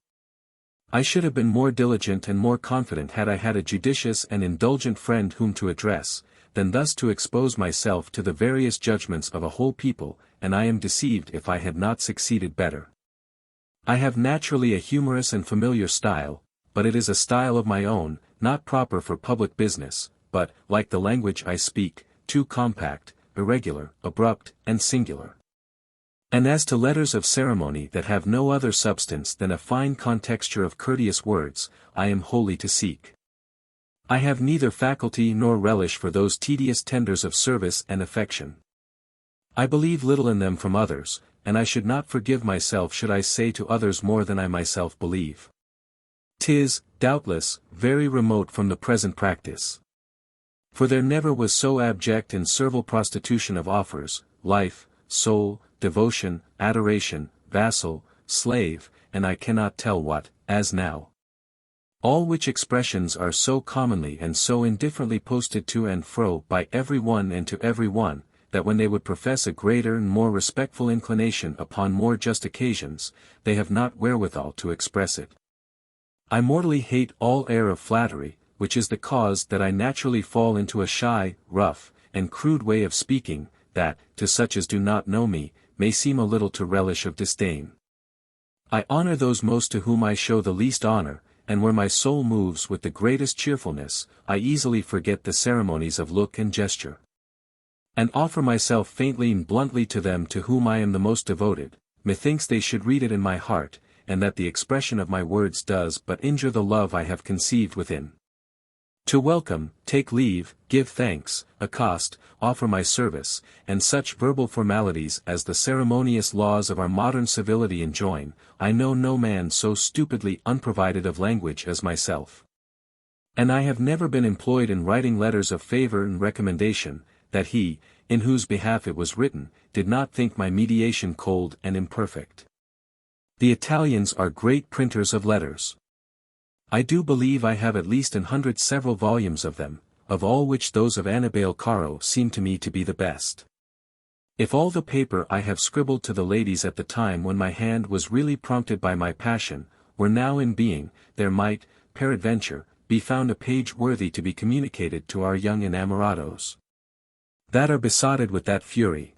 I should have been more diligent and more confident had I had a judicious and indulgent friend whom to address, than thus to expose myself to the various judgments of a whole people, and I am deceived if I had not succeeded better. I have naturally a humorous and familiar style, but it is a style of my own, not proper for public business, but, like the language I speak, too compact, irregular, abrupt, and singular. And as to letters of ceremony that have no other substance than a fine contexture of courteous words, I am wholly to seek. I have neither faculty nor relish for those tedious tenders of service and affection. I believe little in them from others, and I should not forgive myself should I say to others more than I myself believe. 'Tis, doubtless, very remote from the present practice. For there never was so abject and servile prostitution of offers, life, soul, devotion, adoration, vassal, slave, and I cannot tell what, as now. All which expressions are so commonly and so indifferently posted to and fro by every one and to every one, that when they would profess a greater and more respectful inclination upon more just occasions, they have not wherewithal to express it. I mortally hate all air of flattery, which is the cause that I naturally fall into a shy, rough, and crude way of speaking, that, to such as do not know me, may seem a little to relish of disdain. I honor those most to whom I show the least honor, and where my soul moves with the greatest cheerfulness, I easily forget the ceremonies of look and gesture. And offer myself faintly and bluntly to them to whom I am the most devoted. Methinks they should read it in my heart, and that the expression of my words does but injure the love I have conceived within. To welcome, take leave, give thanks, accost, offer my service, and such verbal formalities as the ceremonious laws of our modern civility enjoin, I know no man so stupidly unprovided of language as myself. And I have never been employed in writing letters of favor and recommendation, that he, in whose behalf it was written, did not think my mediation cold and imperfect. The Italians are great printers of letters. I do believe I have at least 100 several volumes of them, of all which those of Annibale Caro seem to me to be the best. If all the paper I have scribbled to the ladies at the time when my hand was really prompted by my passion, were now in being, there might, peradventure, be found a page worthy to be communicated to our young enamorados, that are besotted with that fury.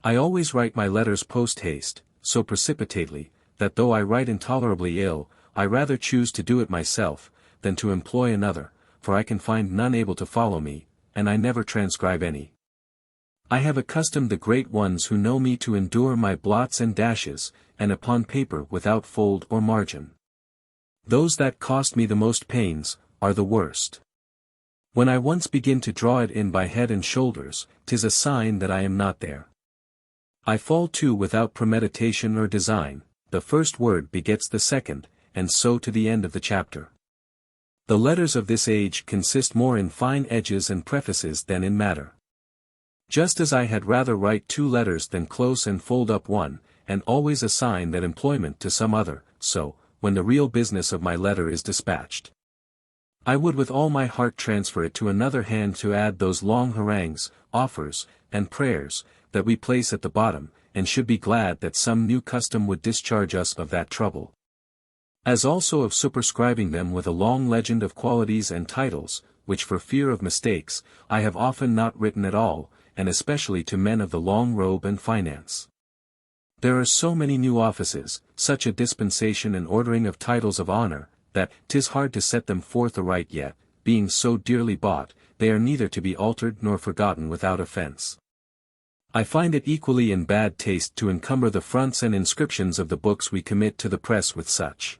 I always write my letters post-haste, so precipitately, that though I write intolerably ill, I rather choose to do it myself, than to employ another, for I can find none able to follow me, and I never transcribe any. I have accustomed the great ones who know me to endure my blots and dashes, and upon paper without fold or margin. Those that cost me the most pains, are the worst. When I once begin to draw it in by head and shoulders, 'tis a sign that I am not there. I fall to without premeditation or design, the first word begets the second, and so to the end of the chapter. The letters of this age consist more in fine edges and prefaces than in matter. Just as I had rather write 2 letters than close and fold up one, and always assign that employment to some other, so, when the real business of my letter is dispatched, I would with all my heart transfer it to another hand to add those long harangues, offers, and prayers, that we place at the bottom, and should be glad that some new custom would discharge us of that trouble. As also of superscribing them with a long legend of qualities and titles, which for fear of mistakes, I have often not written at all, and especially to men of the long robe and finance. There are so many new offices, such a dispensation and ordering of titles of honor, that 'tis hard to set them forth aright yet, being so dearly bought, they are neither to be altered nor forgotten without offense. I find it equally in bad taste to encumber the fronts and inscriptions of the books we commit to the press with such